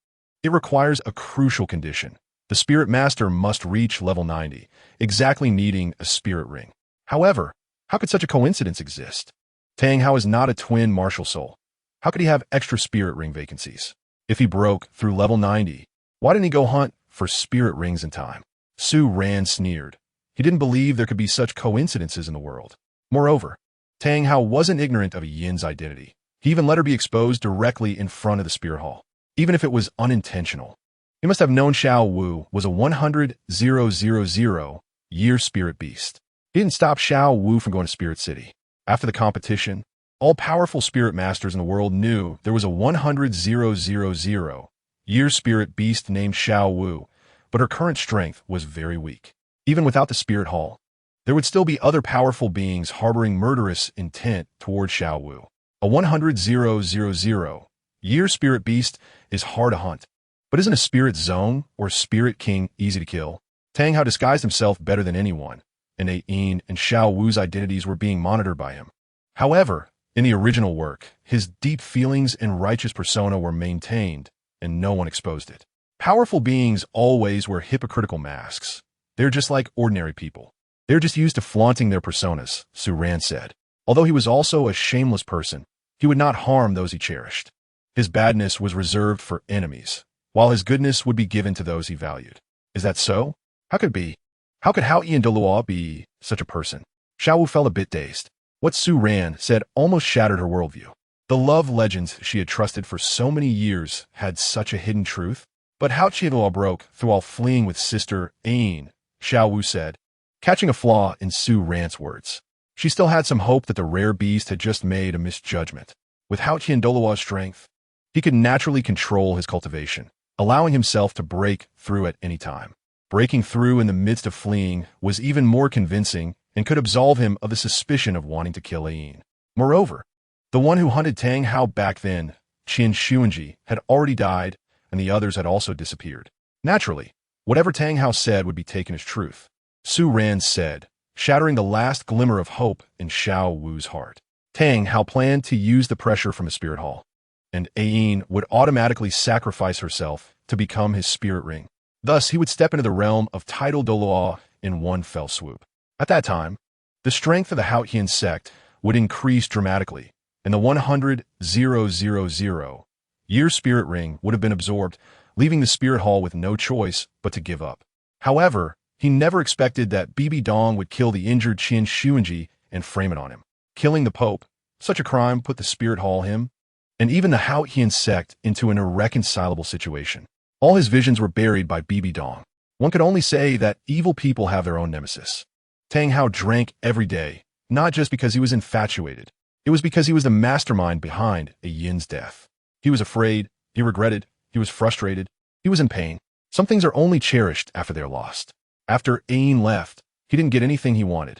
Speaker 1: it requires a crucial condition. The spirit master must reach level 90, exactly needing a spirit ring. However, how could such a coincidence exist? Tang Hao is not a twin martial soul. How could he have extra spirit ring vacancies? If he broke through level 90, why didn't he go hunt for spirit rings in time? Su Ran sneered. He didn't believe there could be such coincidences in the world. Moreover, Tang Hao wasn't ignorant of a Yin's identity. He even let her be exposed directly in front of the spirit hall, even if it was unintentional. He must have known Xiao Wu was a 100,000-year spirit beast. He didn't stop Xiao Wu from going to Spirit City. After the competition, all powerful spirit masters in the world knew there was a 100,000-year spirit beast named Xiao Wu, but her current strength was very weak. Even without the spirit hall, there would still be other powerful beings harboring murderous intent toward Xiao Wu. A 100,000-year spirit beast is hard to hunt. But isn't a spirit zone or spirit king easy to kill? Tang Hao disguised himself better than anyone, and Yin and Xiao Wu's identities were being monitored by him. However, in the original work, his deep feelings and righteous persona were maintained, and no one exposed it. Powerful beings always wear hypocritical masks. They're just like ordinary people. They're just used to flaunting their personas, Su Ran said. Although he was also a shameless person, he would not harm those he cherished. His badness was reserved for enemies, while his goodness would be given to those he valued. Is that so? How could it be? How could Hao Ian Delua be such a person? Xiao Wu felt a bit dazed. What Su Ran said almost shattered her worldview. The love legends she had trusted for so many years had such a hidden truth. But Hao Qian broke through while fleeing with Sister Ain, Xiao Wu said, catching a flaw in Su Ran's words. She still had some hope that the rare beast had just made a misjudgment. With Hao Qian Dolua's strength, he could naturally control his cultivation, allowing himself to break through at any time. Breaking through in the midst of fleeing was even more convincing and could absolve him of the suspicion of wanting to kill Ain. Moreover, the one who hunted Tang Hao back then, Qin Xuanji, had already died, and the others had also disappeared. Naturally, whatever Tang Hao said would be taken as truth. Su Ran said, shattering the last glimmer of hope in Xiao Wu's heart. Tang Hao planned to use the pressure from the spirit hall, and Ain would automatically sacrifice herself to become his spirit ring. Thus, he would step into the realm of tidal Dolua in one fell swoop. At that time, the strength of the Haotian sect would increase dramatically, and the 100,000-year spirit ring would have been absorbed, leaving the spirit hall with no choice but to give up. However, he never expected that Bibi Dong would kill the injured Qin Xuanji and frame it on him. Killing the Pope, such a crime put the spirit hall, him, and even the Haotian sect into an irreconcilable situation. All his visions were buried by Bibi Dong. One could only say that evil people have their own nemesis. Tang Hao drank every day, not just because he was infatuated. It was because he was the mastermind behind a Yin's death. He was afraid, he regretted, he was frustrated, he was in pain. Some things are only cherished after they're lost. After Ain left, he didn't get anything he wanted.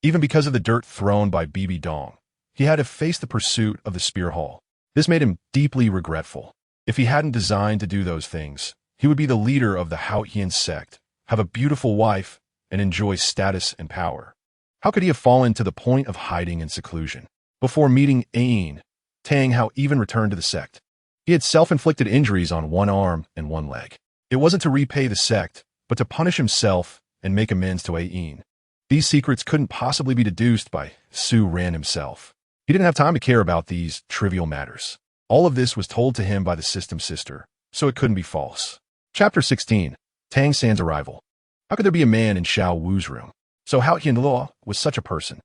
Speaker 1: Even because of the dirt thrown by Bibi Dong, he had to face the pursuit of the spear hall. This made him deeply regretful. If he hadn't designed to do those things, he would be the leader of the Haotian sect, have a beautiful wife, and enjoy status and power. How could he have fallen to the point of hiding in seclusion? Before meeting Ain, Tang Hao even returned to the sect. He had self-inflicted injuries on one arm and one leg. It wasn't to repay the sect, but to punish himself and make amends to Ain. These secrets couldn't possibly be deduced by Su Ran himself. He didn't have time to care about these trivial matters. All of this was told to him by the system sister, so it couldn't be false. Chapter 16. Tang San's arrival. How could there be a man in Xiao Wu's room? So Hao Qianluo was such a person.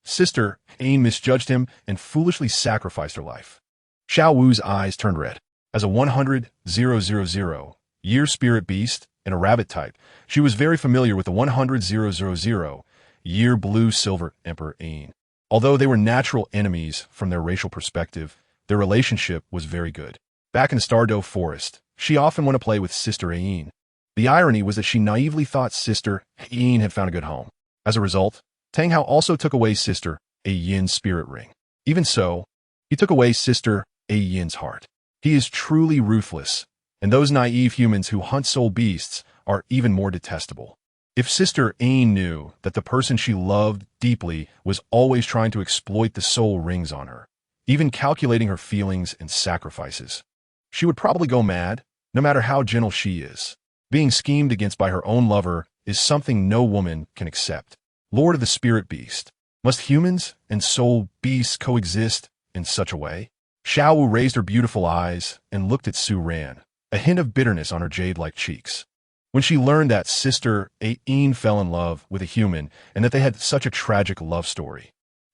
Speaker 1: Sister Ain misjudged him and foolishly sacrificed her life. Xiao Wu's eyes turned red. As a 100,000-year spirit beast and a rabbit type, she was very familiar with the 100,000-year blue-silver Emperor Ain. Although they were natural enemies from their racial perspective, their relationship was very good. Back in the Stardow Forest, she often went to play with Sister Ain. The irony was that she naively thought Sister Ain had found a good home. As a result, Tang Hao also took away Sister Yin's spirit ring. Even so, he took away Sister Yin's heart. He is truly ruthless, and those naive humans who hunt soul beasts are even more detestable. If Sister Ain knew that the person she loved deeply was always trying to exploit the soul rings on her, even calculating her feelings and sacrifices, she would probably go mad, no matter how gentle she is. Being schemed against by her own lover is something no woman can accept. Lord of the Spirit Beast, must humans and soul beasts coexist in such a way? Xiao Wu raised her beautiful eyes and looked at Su Ran, a hint of bitterness on her jade-like cheeks. When she learned that Sister Ain fell in love with a human and that they had such a tragic love story,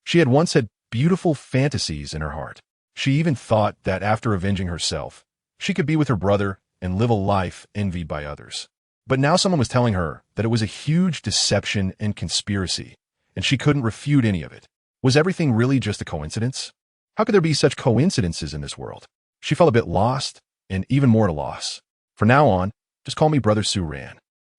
Speaker 1: she had once had beautiful fantasies in her heart. She even thought that after avenging herself, she could be with her brother and live a life envied by others. But now someone was telling her that it was a huge deception and conspiracy, and she couldn't refute any of it. Was everything really just a coincidence? How could there be such coincidences in this world? She felt a bit lost, and even more at a loss. From now on, just call me Brother Su Ran.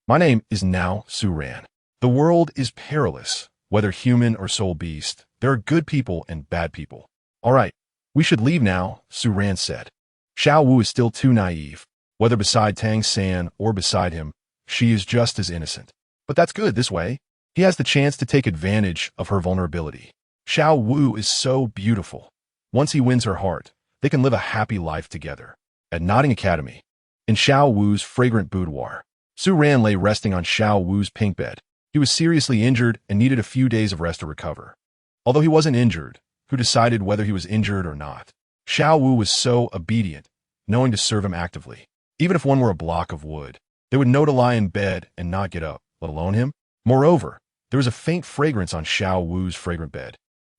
Speaker 1: My name is now Su Ran. The world is perilous, whether human or soul beast. There are good people and bad people. All right, we should leave now, Su Ran said. Xiao Wu is still too naive. Whether beside Tang San or beside him, she is just as innocent. But that's good this way. He has the chance to take advantage of her vulnerability. Xiao Wu is so beautiful. Once he wins her heart, they can live a happy life together. At Nodding Academy, in Xiao Wu's fragrant boudoir, Su Ran lay resting on Xiao Wu's pink bed. He was seriously injured and needed a few days of rest to recover. Although he wasn't injured, who decided whether he was injured or not? Xiao Wu was so obedient, knowing to serve him actively. Even if one were a block of wood, they would know to lie in bed and not get up, let alone him. Moreover, there was a faint fragrance on Xiao Wu's fragrant bed,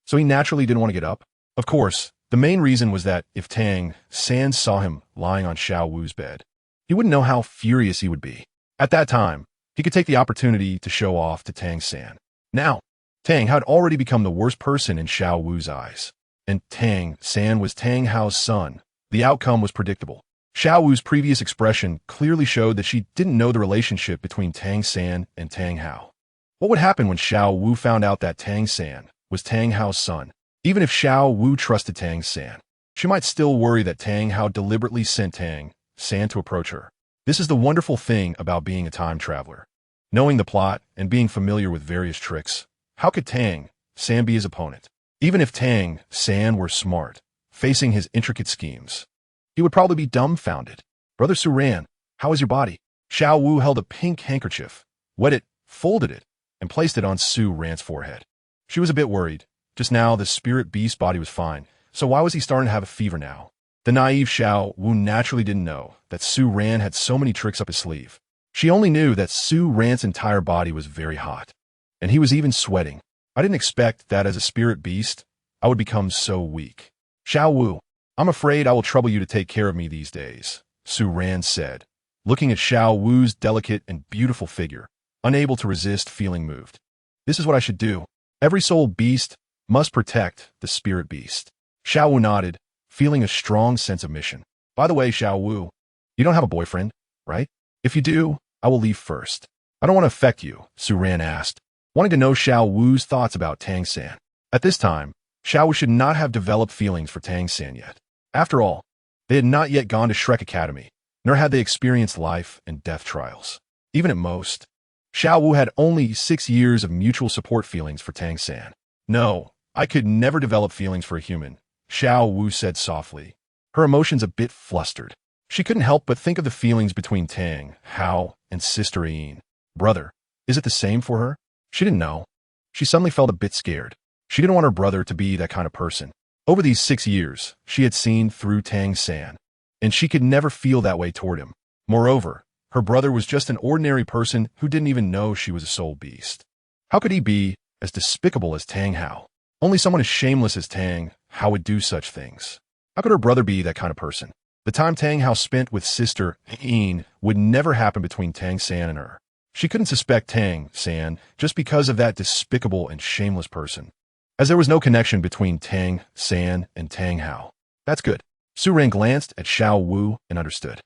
Speaker 1: so he naturally didn't want to get up. Of course, the main reason was that if Tang San saw him lying on Xiao Wu's bed, he wouldn't know how furious he would be. At that time, he could take the opportunity to show off to Tang San. Now, Tang had already become the worst person in Xiao Wu's eyes, and Tang San was Tang Hao's son. The outcome was predictable. Xiao Wu's previous expression clearly showed that she didn't know the relationship between Tang San and Tang Hao. What would happen when Xiao Wu found out that Tang San was Tang Hao's son? Even if Xiao Wu trusted Tang San, she might still worry that Tang Hao deliberately sent Tang San to approach her. This is the wonderful thing about being a time traveler. Knowing the plot and being familiar with various tricks, how could Tang San be his opponent? Even if Tang San were smart, facing his intricate schemes, he would probably be dumbfounded. Brother Su Ran, how is your body? Xiao Wu held a pink handkerchief, wet it, folded it, and placed it on Su Ran's forehead. She was a bit worried. Just now, the spirit beast body was fine, so why was he starting to have a fever now? The naive Xiao Wu naturally didn't know that Su Ran had so many tricks up his sleeve. She only knew that Su Ran's entire body was very hot, and he was even sweating. I didn't expect that as a spirit beast, I would become so weak. Xiao Wu, I'm afraid I will trouble you to take care of me these days, Su Ran said, looking at Xiao Wu's delicate and beautiful figure, unable to resist feeling moved. This is what I should do. Every soul beast must protect the spirit beast. Xiao Wu nodded, feeling a strong sense of mission. By the way, Xiao Wu, you don't have a boyfriend, right? If you do, I will leave first. I don't want to affect you, Su Ran asked, wanting to know Xiao Wu's thoughts about Tang San. At this time, Xiao Wu should not have developed feelings for Tang San yet. After all, they had not yet gone to Shrek Academy, nor had they experienced life and death trials. Even at most, Xiao Wu had only 6 years of mutual support feelings for Tang San. No, I could never develop feelings for a human, Xiao Wu said softly, her emotions a bit flustered. She couldn't help but think of the feelings between Tang Hao and Sister Ain. Brother, is it the same for her? She didn't know. She suddenly felt a bit scared. She didn't want her brother to be that kind of person. Over these 6 years, she had seen through Tang San, and she could never feel that way toward him. Moreover, her brother was just an ordinary person who didn't even know she was a soul beast. How could he be as despicable as Tang Hao? Only someone as shameless as Tang Hao would do such things. How could her brother be that kind of person? The time Tang Hao spent with Sister Ain would never happen between Tang San and her. She couldn't suspect Tang San just because of that despicable and shameless person, as there was no connection between Tang San and Tang Hao. That's good. Su Ran glanced at Xiao Wu and understood.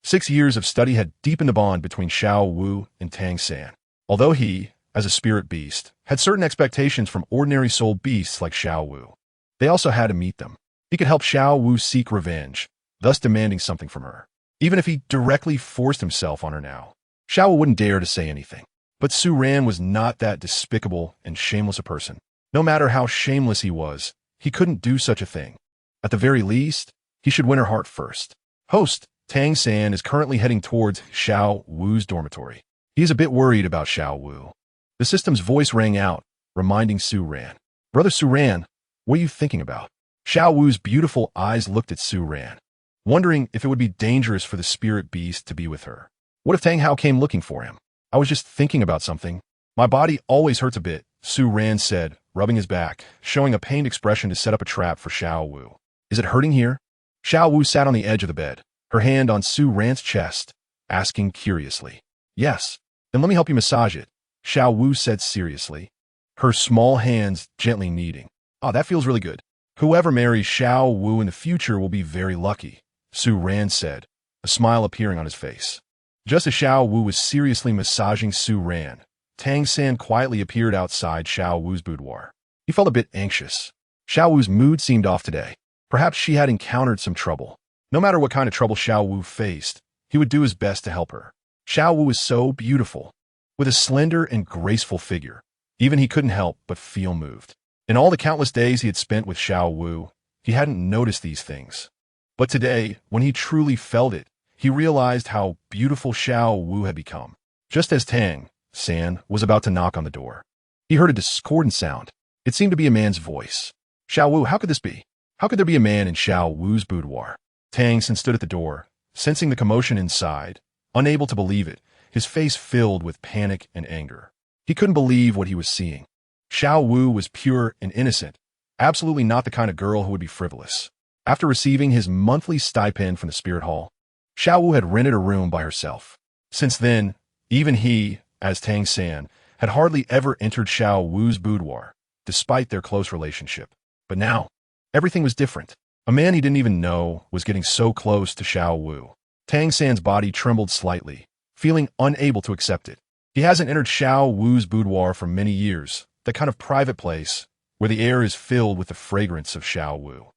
Speaker 1: 6 years of study had deepened the bond between Xiao Wu and Tang San. Although he, as a spirit beast, had certain expectations from ordinary soul beasts like Xiao Wu, they also had to meet them. He could help Xiao Wu seek revenge, thus demanding something from her. Even if he directly forced himself on her now, Xiao Wu wouldn't dare to say anything. But Su Ran was not that despicable and shameless a person. No matter how shameless he was, he couldn't do such a thing. At the very least, he should win her heart first. Host Tang San is currently heading towards Xiao Wu's dormitory. He is a bit worried about Xiao Wu. The system's voice rang out, reminding Su Ran. Brother Su Ran, what are you thinking about? Xiao Wu's beautiful eyes looked at Su Ran, wondering if it would be dangerous for the spirit beast to be with her. What if Tang Hao came looking for him? I was just thinking about something. My body always hurts a bit, Su Ran said, rubbing his back, showing a pained expression to set up a trap for Xiao Wu. Is it hurting here? Xiao Wu sat on the edge of the bed, her hand on Su Ran's chest, asking curiously. Yes. Then let me help you massage it, Xiao Wu said seriously, her small hands gently kneading. Oh, that feels really good. Whoever marries Xiao Wu in the future will be very lucky, Su Ran said, a smile appearing on his face. Just as Xiao Wu was seriously massaging Su Ran, Tang San quietly appeared outside Xiao Wu's boudoir. He felt a bit anxious. Xiao Wu's mood seemed off today. Perhaps she had encountered some trouble. No matter what kind of trouble Xiao Wu faced, he would do his best to help her. Xiao Wu was so beautiful, with a slender and graceful figure. Even he couldn't help but feel moved. In all the countless days he had spent with Xiao Wu, he hadn't noticed these things. But today, when he truly felt it, he realized how beautiful Xiao Wu had become. Just as Tang San was about to knock on the door, he heard a discordant sound. It seemed to be a man's voice. Xiao Wu, how could this be? How could there be a man in Xiao Wu's boudoir? Tang San stood at the door, sensing the commotion inside, unable to believe it, his face filled with panic and anger. He couldn't believe what he was seeing. Xiao Wu was pure and innocent, absolutely not the kind of girl who would be frivolous. After receiving his monthly stipend from the spirit hall, Xiao Wu had rented a room by herself. Since then, even he, as Tang San, had hardly ever entered Xiao Wu's boudoir, despite their close relationship. But now, everything was different. A man he didn't even know was getting so close to Xiao Wu. Tang San's body trembled slightly, feeling unable to accept it. He hasn't entered Xiao Wu's boudoir for many years, that kind of private place where the air is filled with the fragrance of Xiao Wu.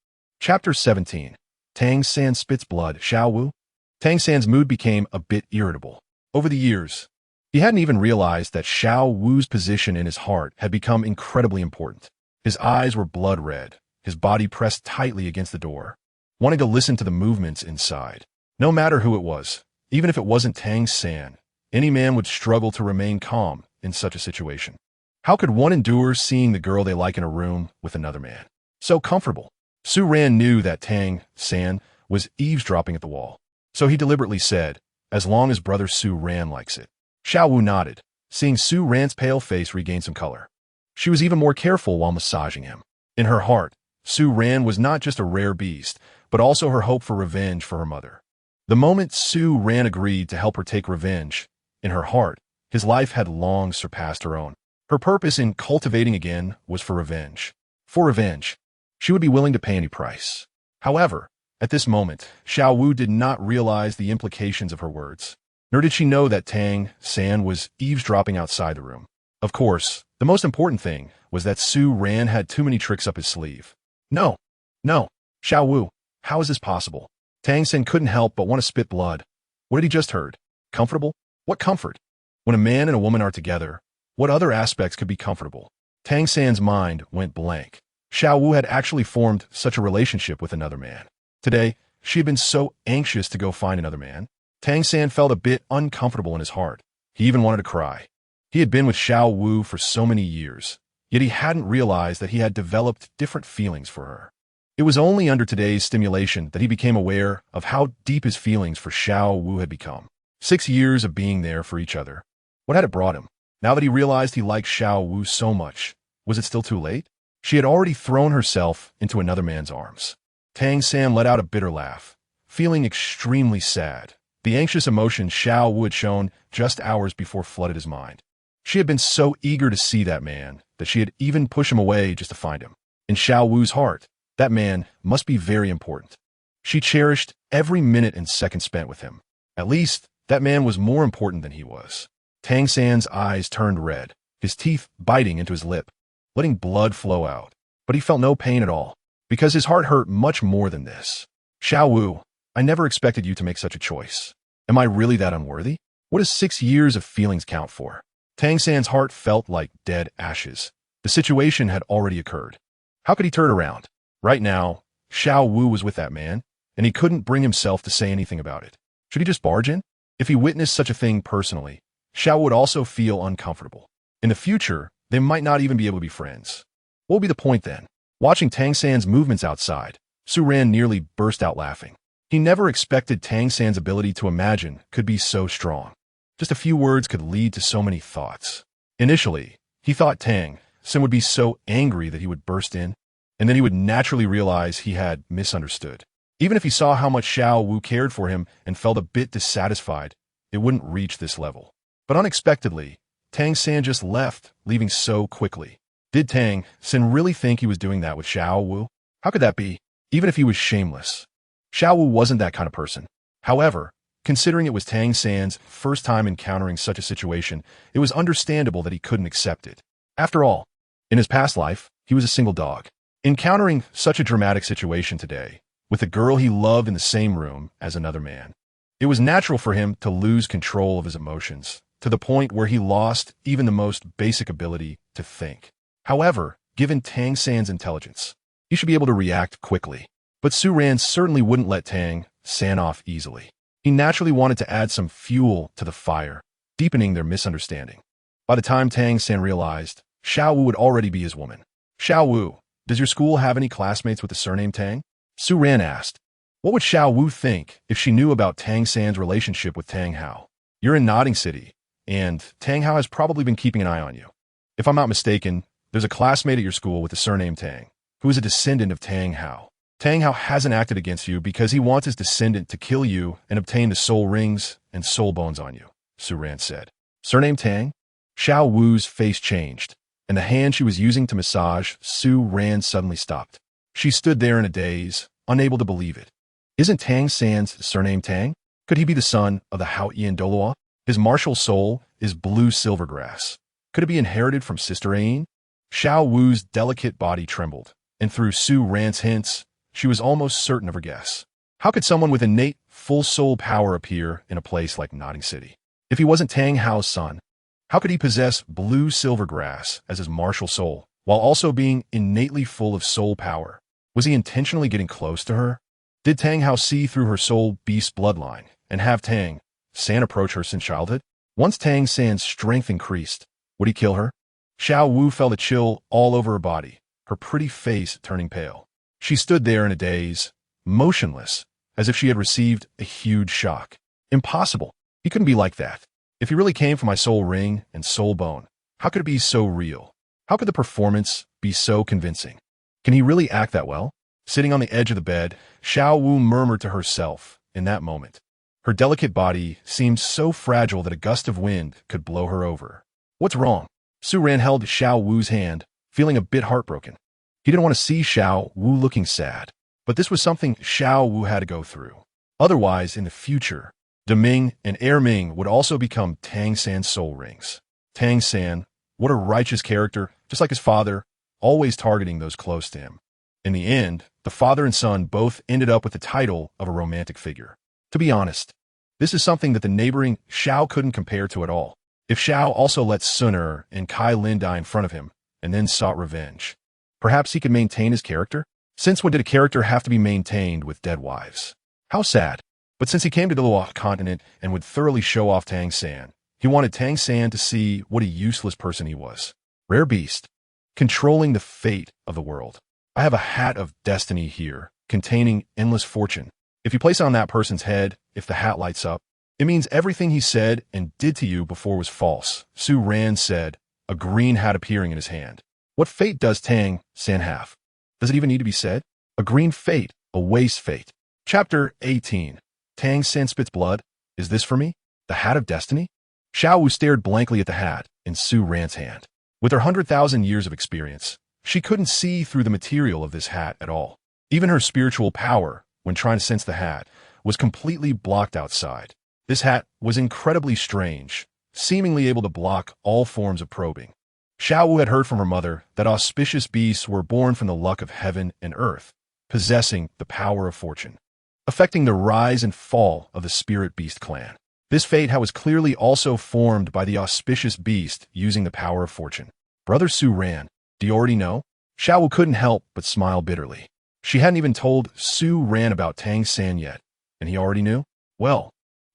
Speaker 1: Chapter 17. Tang San spits blood. Xiao Wu? Tang San's mood became a bit irritable. Over the years, he hadn't even realized that Xiao Wu's position in his heart had become incredibly important. His eyes were blood red, his body pressed tightly against the door, wanting to listen to the movements inside. No matter who it was, even if it wasn't Tang San, any man would struggle to remain calm in such a situation. How could one endure seeing the girl they like in a room with another man? So comfortable. Su Ran knew that Tang San was eavesdropping at the wall, so he deliberately said, as long as brother Su Ran likes it. Xiao Wu nodded, seeing Su Ran's pale face regain some color. She was even more careful while massaging him. In her heart, Su Ran was not just a rare beast, but also her hope for revenge for her mother. The moment Su Ran agreed to help her take revenge, in her heart, his life had long surpassed her own. Her purpose in cultivating again was for revenge. For revenge, she would be willing to pay any price. However, at this moment, Xiao Wu did not realize the implications of her words, nor did she know that Tang San was eavesdropping outside the room. Of course, the most important thing was that Su Ran had too many tricks up his sleeve. No, Xiao Wu, how is this possible? Tang San couldn't help but want to spit blood. What had he just heard? Comfortable? What comfort? When a man and a woman are together, what other aspects could be comfortable? Tang San's mind went blank. Xiao Wu had actually formed such a relationship with another man. Today, she had been so anxious to go find another man. Tang San felt a bit uncomfortable in his heart. He even wanted to cry. He had been with Xiao Wu for so many years, yet he hadn't realized that he had developed different feelings for her. It was only under today's stimulation that he became aware of how deep his feelings for Xiao Wu had become. 6 years of being there for each other. What had it brought him? Now that he realized he liked Xiao Wu so much, was it still too late? She had already thrown herself into another man's arms. Tang San let out a bitter laugh, feeling extremely sad. The anxious emotion Xiao Wu had shown just hours before flooded his mind. She had been so eager to see that man that she had even pushed him away just to find him. In Xiao Wu's heart, that man must be very important. She cherished every minute and second spent with him. At least, that man was more important than he was. Tang San's eyes turned red, his teeth biting into his lip, letting blood flow out. But he felt no pain at all, because his heart hurt much more than this. Xiao Wu, I never expected you to make such a choice. Am I really that unworthy? What does 6 years of feelings count for? Tang San's heart felt like dead ashes. The situation had already occurred. How could he turn around? Right now, Xiao Wu was with that man, and he couldn't bring himself to say anything about it. Should he just barge in? If he witnessed such a thing personally, Xiao would also feel uncomfortable. In the future, they might not even be able to be friends. What would be the point then? Watching Tang San's movements outside, Su Ran nearly burst out laughing. He never expected Tang San's ability to imagine could be so strong. Just a few words could lead to so many thoughts. Initially, he thought Tang San would be so angry that he would burst in, and then he would naturally realize he had misunderstood. Even if he saw how much Xiao Wu cared for him and felt a bit dissatisfied, it wouldn't reach this level. But unexpectedly, Tang San just left, leaving so quickly. Did Tang San really think he was doing that with Xiao Wu? How could that be, even if he was shameless? Xiao Wu wasn't that kind of person. However, considering it was Tang San's first time encountering such a situation, it was understandable that he couldn't accept it. After all, in his past life, he was a single dog. Encountering such a dramatic situation today, with a girl he loved in the same room as another man, it was natural for him to lose control of his emotions, to the point where he lost even the most basic ability to think. However, given Tang San's intelligence, he should be able to react quickly. But Su Ran certainly wouldn't let Tang San off easily. He naturally wanted to add some fuel to the fire, deepening their misunderstanding. By the time Tang San realized, Xiao Wu would already be his woman. Xiao Wu, does your school have any classmates with the surname Tang? Su Ran asked. What would Xiao Wu think if she knew about Tang San's relationship with Tang Hao? You're in Nodding City, and Tang Hao has probably been keeping an eye on you. If I'm not mistaken, there's a classmate at your school with the surname Tang, who is a descendant of Tang Hao. Tang Hao hasn't acted against you because he wants his descendant to kill you and obtain the soul rings and soul bones on you, Su Ran said. Surname Tang? Xiao Wu's face changed, and the hand she was using to massage Su Ran suddenly stopped. She stood there in a daze, unable to believe it. Isn't Tang San's surname Tang? Could he be the son of the Haotian Doloa? His martial soul is blue silvergrass. Could it be inherited from Sister Ain? Xiao Wu's delicate body trembled, and through Su Ran's hints, she was almost certain of her guess. How could someone with innate, full soul power appear in a place like Nodding City? If he wasn't Tang Hao's son, how could he possess blue silvergrass as his martial soul, while also being innately full of soul power? Was he intentionally getting close to her? Did Tang Hao see through her soul beast bloodline and have Tang San approach her since childhood? Once Tang San's strength increased, would he kill her? Xiao Wu felt a chill all over her body, her pretty face turning pale. She stood there in a daze, motionless, as if she had received a huge shock. Impossible. He couldn't be like that. If he really came for my soul ring and soul bone, how could it be so real? How could the performance be so convincing? Can he really act that well? Sitting on the edge of the bed, Xiao Wu murmured to herself in that moment. Her delicate body seemed so fragile that a gust of wind could blow her over. What's wrong? Su Ran held Xiao Wu's hand, feeling a bit heartbroken. He didn't want to see Xiao Wu looking sad, but this was something Xiao Wu had to go through. Otherwise, in the future, Deming and Erming would also become Tang San's soul rings. Tang San, what a righteous character, just like his father, always targeting those close to him. In the end, the father and son both ended up with the title of a romantic figure. To be honest, this is something that the neighboring Xiao couldn't compare to at all. If Xiao also let Sun Er and Qilin die in front of him, and then sought revenge, perhaps he could maintain his character? Since when did a character have to be maintained with dead wives? How sad. But since he came to the Loa continent and would thoroughly show off Tang San, he wanted Tang San to see what a useless person he was. Rare beast, controlling the fate of the world. I have a hat of destiny here, containing endless fortune. If you place it on that person's head, if the hat lights up, it means everything he said and did to you before was false, Su Ran said, a green hat appearing in his hand. What fate does Tang San have? Does it even need to be said? A green fate, a waste fate. Chapter 18. Tang San spits blood. Is this for me? The hat of destiny? Xiao Wu stared blankly at the hat in Su Ran's hand. With her 100,000 years of experience, she couldn't see through the material of this hat at all. Even her spiritual power, when trying to sense the hat, was completely blocked outside. This hat was incredibly strange, seemingly able to block all forms of probing. Xiao Wu had heard from her mother that auspicious beasts were born from the luck of heaven and earth, possessing the power of fortune, affecting the rise and fall of the spirit beast clan. This fate was clearly also formed by the auspicious beast using the power of fortune. Brother Su Ran, do you already know? Xiao Wu couldn't help but smile bitterly. She hadn't even told Su Ran about Tang San yet, and he already knew? Well,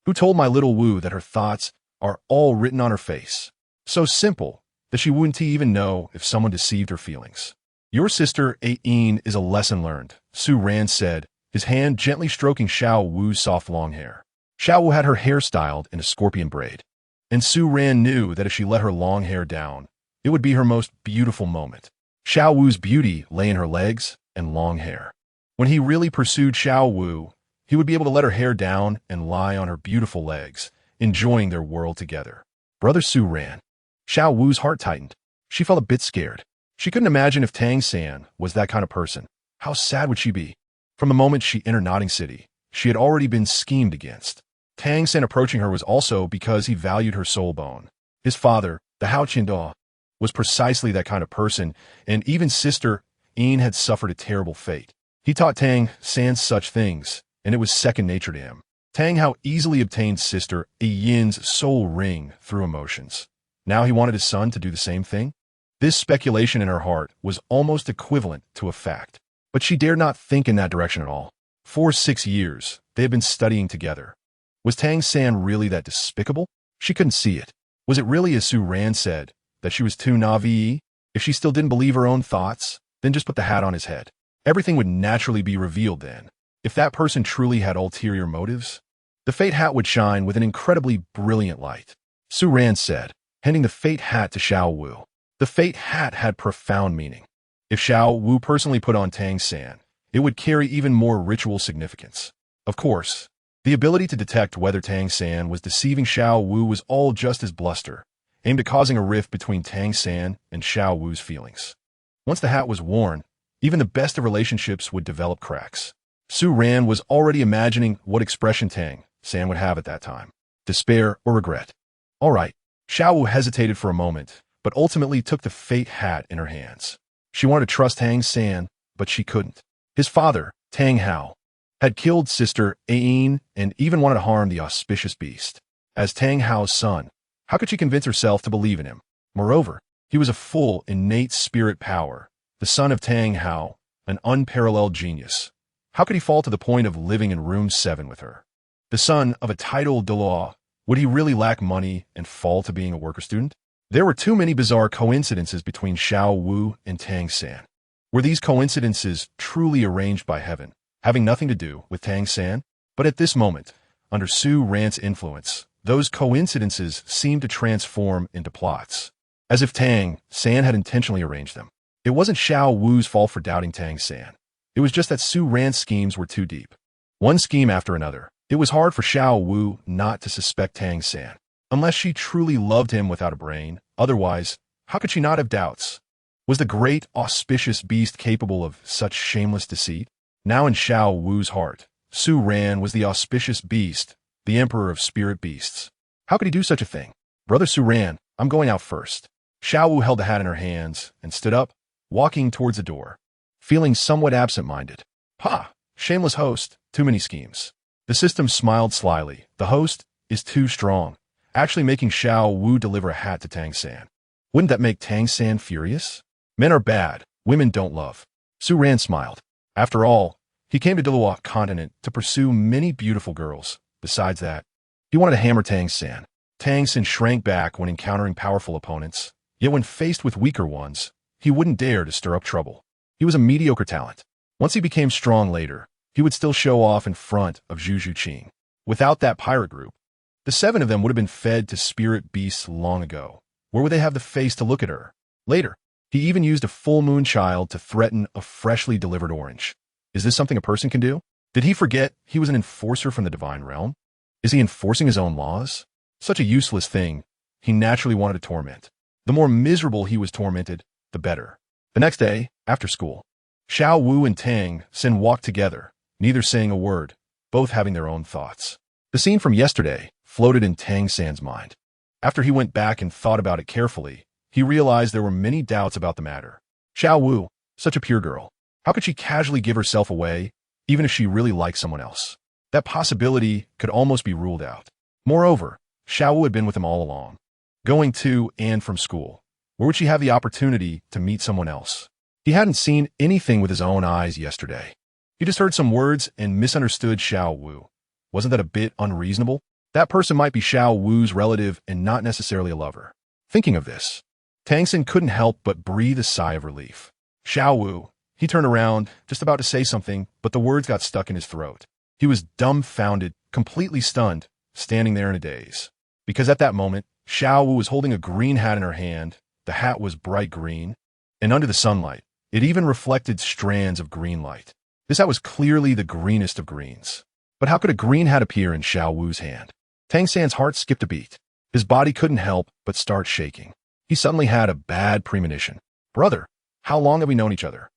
Speaker 1: who told my little Wu that her thoughts are all written on her face? So simple that she wouldn't even know if someone deceived her feelings. Your sister, Ain, is a lesson learned, Su Ran said, his hand gently stroking Xiao Wu's soft long hair. Xiao Wu had her hair styled in a scorpion braid, and Su Ran knew that if she let her long hair down, it would be her most beautiful moment. Xiao Wu's beauty lay in her legs and long hair. When he really pursued Xiao Wu, he would be able to let her hair down and lie on her beautiful legs, enjoying their world together. Brother Su Ran. Xiao Wu's heart tightened. She felt a bit scared. She couldn't imagine if Tang San was that kind of person. How sad would she be? From the moment she entered Nodding City, she had already been schemed against. Tang San approaching her was also because he valued her soul bone. His father, the Hao Qinda, was precisely that kind of person, and even sister Yin had suffered a terrible fate. He taught Tang San such things, and it was second nature to him. Tang Hao easily obtained sister Yin's soul ring through emotions. Now he wanted his son to do the same thing? This speculation in her heart was almost equivalent to a fact. But she dared not think in that direction at all. For 6 years, they had been studying together. Was Tang San really that despicable? She couldn't see it. Was it really as Su Ran said, that she was too naive? If she still didn't believe her own thoughts, then just put the hat on his head. Everything would naturally be revealed then. If that person truly had ulterior motives, the fate hat would shine with an incredibly brilliant light. Su Ran said, handing the fate hat to Xiao Wu. The fate hat had profound meaning. If Xiao Wu personally put on Tang San, it would carry even more ritual significance. Of course, the ability to detect whether Tang San was deceiving Xiao Wu was all just his bluster, aimed at causing a rift between Tang San and Xiao Wu's feelings. Once the hat was worn, even the best of relationships would develop cracks. Su Ran was already imagining what expression Tang San would have at that time. Despair or regret. All right. Xiao Wu hesitated for a moment, but ultimately took the fate hat in her hands. She wanted to trust Tang San, but she couldn't. His father, Tang Hao, had killed sister Ain and even wanted to harm the auspicious beast. As Tang Hao's son, how could she convince herself to believe in him? Moreover, he was a full, innate spirit power, the son of Tang Hao, an unparalleled genius. How could he fall to the point of living in room 7 with her? The son of a titled de law, would he really lack money and fall to being a worker student? There were too many bizarre coincidences between Xiao Wu and Tang San. Were these coincidences truly arranged by heaven, having nothing to do with Tang San? But at this moment, under Su Ran's influence, those coincidences seemed to transform into plots, as if Tang San had intentionally arranged them. It wasn't Xiao Wu's fault for doubting Tang San. It was just that Su Ran's schemes were too deep. One scheme after another. It was hard for Xiao Wu not to suspect Tang San. Unless she truly loved him without a brain, otherwise, how could she not have doubts? Was the great, auspicious beast capable of such shameless deceit? Now in Xiao Wu's heart, Su Ran was the auspicious beast, the emperor of spirit beasts. How could he do such a thing? Brother Su Ran, I'm going out first. Xiao Wu held the hat in her hands and stood up, walking towards the door, feeling somewhat absent-minded. Ha! Shameless host, too many schemes. The system smiled slyly. The host is too strong, actually making Xiao Wu deliver a hat to Tang San. Wouldn't that make Tang San furious? Men are bad, women don't love. Su Ran smiled. After all, he came to Duluo continent to pursue many beautiful girls. Besides that, he wanted to hammer Tang San. Tang San shrank back when encountering powerful opponents, yet when faced with weaker ones, he wouldn't dare to stir up trouble. He was a mediocre talent. Once he became strong later, he would still show off in front of Zhu Zhuqing. Without that pirate group, the 7 of them would have been fed to spirit beasts long ago. Where would they have the face to look at her? Later, he even used a full moon child to threaten a freshly delivered orange. Is this something a person can do? Did he forget he was an enforcer from the divine realm? Is he enforcing his own laws? Such a useless thing. He naturally wanted to torment. The more miserable he was tormented, the better. The next day, after school, Xiao Wu and Tang San walked together, neither saying a word, both having their own thoughts. The scene from yesterday floated in Tang San's mind. After he went back and thought about it carefully, he realized there were many doubts about the matter. Xiao Wu, such a pure girl. How could she casually give herself away, even if she really liked someone else? That possibility could almost be ruled out. Moreover, Xiao Wu had been with him all along, going to and from school. Where would she have the opportunity to meet someone else? He hadn't seen anything with his own eyes yesterday. He just heard some words and misunderstood Xiao Wu. Wasn't that a bit unreasonable? That person might be Xiao Wu's relative and not necessarily a lover. Thinking of this, Tang San couldn't help but breathe a sigh of relief. Xiao Wu. He turned around, just about to say something, but the words got stuck in his throat. He was dumbfounded, completely stunned, standing there in a daze. Because at that moment, Xiao Wu was holding a green hat in her hand. The hat was bright green, and under the sunlight, it even reflected strands of green light. This hat was clearly the greenest of greens. But how could a green hat appear in Xiao Wu's hand? Tang San's heart skipped a beat. His body couldn't help but start shaking. He suddenly had a bad premonition. Brother, how long have we known each other?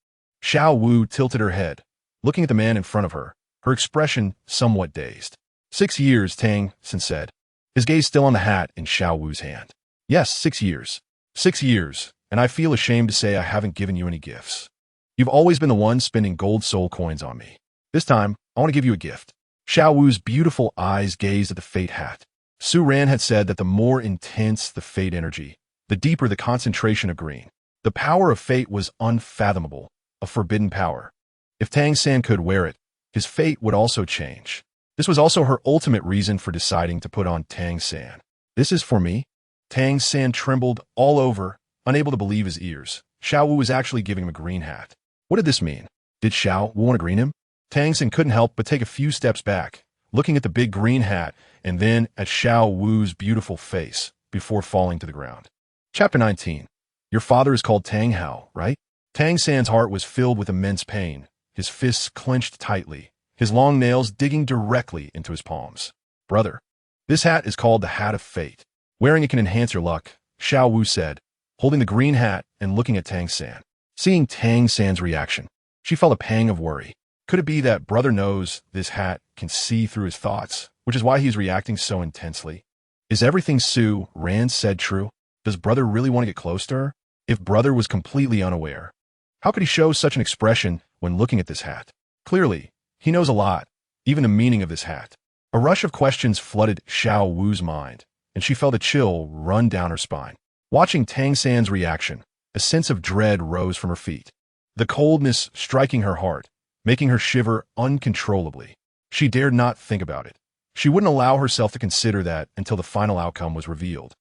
Speaker 1: Xiao Wu tilted her head, looking at the man in front of her, her expression somewhat dazed. 6 years, Tang San said, his gaze still on the hat in Xiao Wu's hand. Yes, 6 years. 6 years, and I feel ashamed to say I haven't given you any gifts. You've always been the one spending gold soul coins on me. This time, I want to give you a gift. Xiao Wu's beautiful eyes gazed at the fate hat. Su Ran had said that the more intense the fate energy, the deeper the concentration of green. The power of fate was unfathomable, a forbidden power. If Tang San could wear it, his fate would also change. This was also her ultimate reason for deciding to put on Tang San. This is for me? Tang San trembled all over, unable to believe his ears. Xiao Wu was actually giving him a green hat. What did this mean? Did Xiao Wu want to green him? Tang San couldn't help but take a few steps back, looking at the big green hat and then at Xiao Wu's beautiful face before falling to the ground. Chapter 19. Your father is called Tang Hao, right? Tang San's heart was filled with immense pain, his fists clenched tightly, his long nails digging directly into his palms. Brother, this hat is called the Hat of Fate. Wearing it can enhance your luck, Xiao Wu said, holding the green hat and looking at Tang San. Seeing Tang San's reaction, she felt a pang of worry. Could it be that brother knows this hat can see through his thoughts, which is why he's reacting so intensely? Is everything Su Ran said true? Does brother really want to get close to her? If brother was completely unaware, how could he show such an expression when looking at this hat? Clearly, he knows a lot, even the meaning of this hat. A rush of questions flooded Xiao Wu's mind, and she felt a chill run down her spine. Watching Tang San's reaction, a sense of dread rose from her feet, the coldness striking her heart, making her shiver uncontrollably. She dared not think about it. She wouldn't allow herself to consider that until the final outcome was revealed.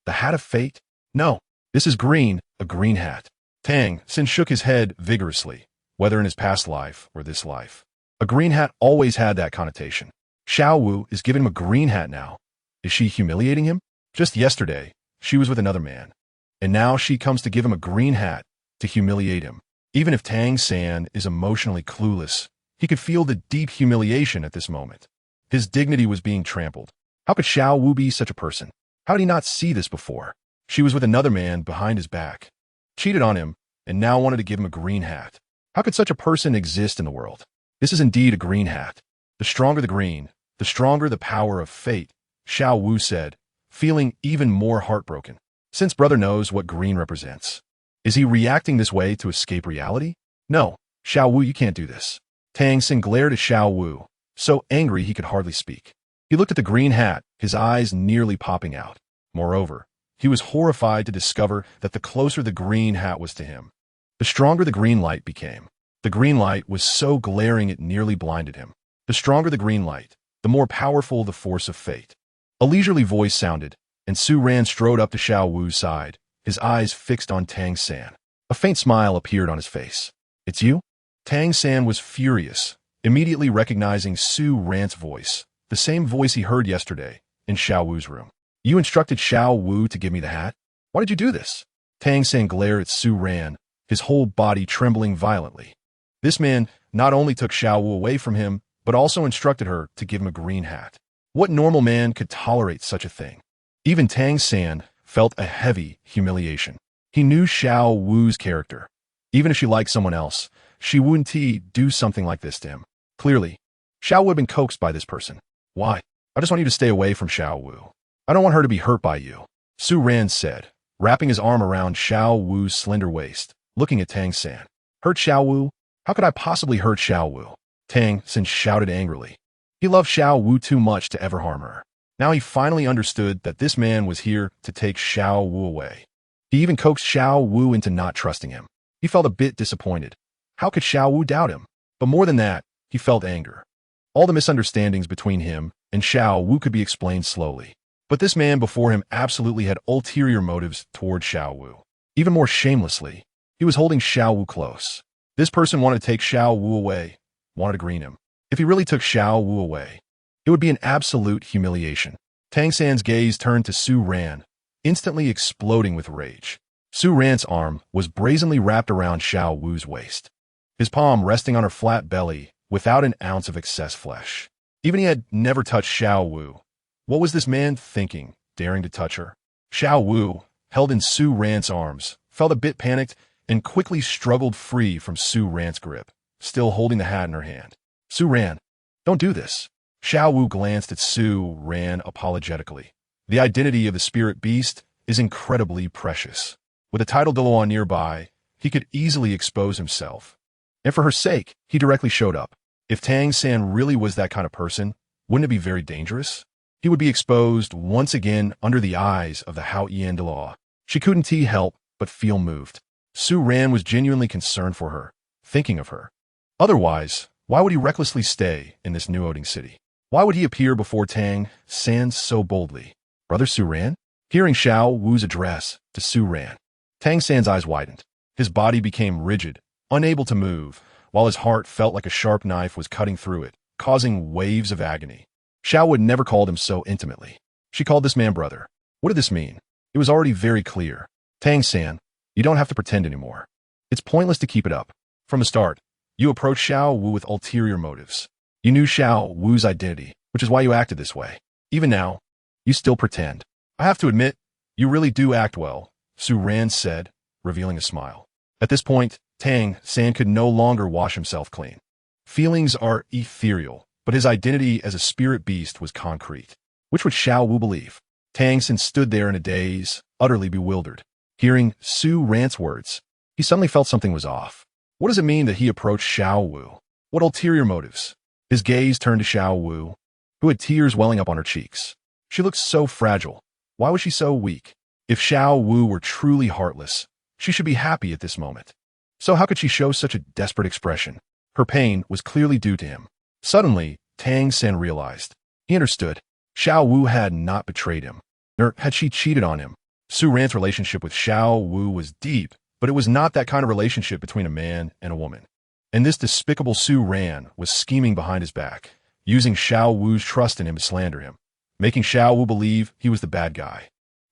Speaker 1: The Hat of Fate? No, this is green, a green hat. Tang San shook his head vigorously, whether in his past life or this life. A green hat always had that connotation. Xiao Wu is giving him a green hat now. Is she humiliating him? Just yesterday, she was with another man, and now she comes to give him a green hat to humiliate him. Even if Tang San is emotionally clueless, he could feel the deep humiliation at this moment. His dignity was being trampled. How could Xiao Wu be such a person? How did he not see this before? She was with another man behind his back, cheated on him, and now wanted to give him a green hat. How could such a person exist in the world? This is indeed a green hat. The stronger the green, the stronger the power of fate, Xiao Wu said, feeling even more heartbroken. Since brother knows what green represents, is he reacting this way to escape reality? No, Xiao Wu, you can't do this. Tang San glared at Xiao Wu, so angry he could hardly speak. He looked at the green hat, his eyes nearly popping out. Moreover, he was horrified to discover that the closer the green hat was to him, the stronger the green light became. The green light was so glaring it nearly blinded him. The stronger the green light, the more powerful the force of fate. A leisurely voice sounded, and Su Ran strode up to Xiao Wu's side, his eyes fixed on Tang San. A faint smile appeared on his face. It's you? Tang San was furious, immediately recognizing Su Ran's voice, the same voice he heard yesterday in Xiao Wu's room. You instructed Xiao Wu to give me the hat? Why did you do this? Tang San glared at Su Ran, his whole body trembling violently. This man not only took Xiao Wu away from him, but also instructed her to give him a green hat. What normal man could tolerate such a thing? Even Tang San felt a heavy humiliation. He knew Xiao Wu's character. Even if she liked someone else, she wouldn't do something like this to him. Clearly, Xiao Wu had been coaxed by this person. Why? I just want you to stay away from Xiao Wu. I don't want her to be hurt by you, Su Ran said, wrapping his arm around Xiao Wu's slender waist, looking at Tang San. Hurt Xiao Wu? How could I possibly hurt Xiao Wu? Tang San shouted angrily. He loved Xiao Wu too much to ever harm her. Now he finally understood that this man was here to take Xiao Wu away. He even coaxed Xiao Wu into not trusting him. He felt a bit disappointed. How could Xiao Wu doubt him? But more than that, he felt anger. All the misunderstandings between him and Xiao Wu could be explained slowly. But this man before him absolutely had ulterior motives toward Xiao Wu. Even more shamelessly, He was holding Xiao Wu close. This person wanted to take Xiao Wu away, wanted to green him. If he really took Xiao Wu away, it would be an absolute humiliation. Tang San's gaze turned to Su Ran, instantly exploding with rage. Su Ran's arm was brazenly wrapped around Xiao Wu's waist, his palm resting on her flat belly without an ounce of excess flesh. Even he had never touched Xiao Wu. What was this man thinking, daring to touch her? Xiao Wu, held in Su Ran's arms, felt a bit panicked and quickly struggled free from Su Ran's grip, still holding the hat in her hand. Su Ran, don't do this. Xiao Wu glanced at Su Ran apologetically. The identity of the spirit beast is incredibly precious. With a title Diluan nearby, he could easily expose himself. And for her sake, he directly showed up. If Tang San really was that kind of person, wouldn't it be very dangerous? He would be exposed once again under the eyes of the Hao Yan de Law. She couldn't help but feel moved. Su Ran was genuinely concerned for her, thinking of her. Otherwise, why would he recklessly stay in this new-opening city? Why would he appear before Tang San so boldly? Brother Su Ran? Hearing Xiao Wu's address to Su Ran, Tang San's eyes widened. His body became rigid, unable to move, while his heart felt like a sharp knife was cutting through it, causing waves of agony. Xiao had never called him so intimately. She called this man brother. What did this mean? It was already very clear. Tang San, you don't have to pretend anymore. It's pointless to keep it up. From the start, you approached Xiao Wu with ulterior motives. You knew Xiao Wu's identity, which is why you acted this way. Even now, you still pretend. I have to admit, you really do act well, Su Ran said, revealing a smile. At this point, Tang San could no longer wash himself clean. Feelings are ethereal, but his identity as a spirit beast was concrete. Which would Xiao Wu believe? Tang San stood there in a daze, utterly bewildered. Hearing Su Ran's words, he suddenly felt something was off. What does it mean that he approached Xiao Wu? What ulterior motives? His gaze turned to Xiao Wu, who had tears welling up on her cheeks. She looked so fragile. Why was she so weak? If Xiao Wu were truly heartless, she should be happy at this moment. So how could she show such a desperate expression? Her pain was clearly due to him. Suddenly, Tang San realized. He understood. Xiao Wu had not betrayed him, nor had she cheated on him. Su Ran's relationship with Xiao Wu was deep, but it was not that kind of relationship between a man and a woman. And this despicable Su Ran was scheming behind his back, using Xiao Wu's trust in him to slander him, making Xiao Wu believe he was the bad guy.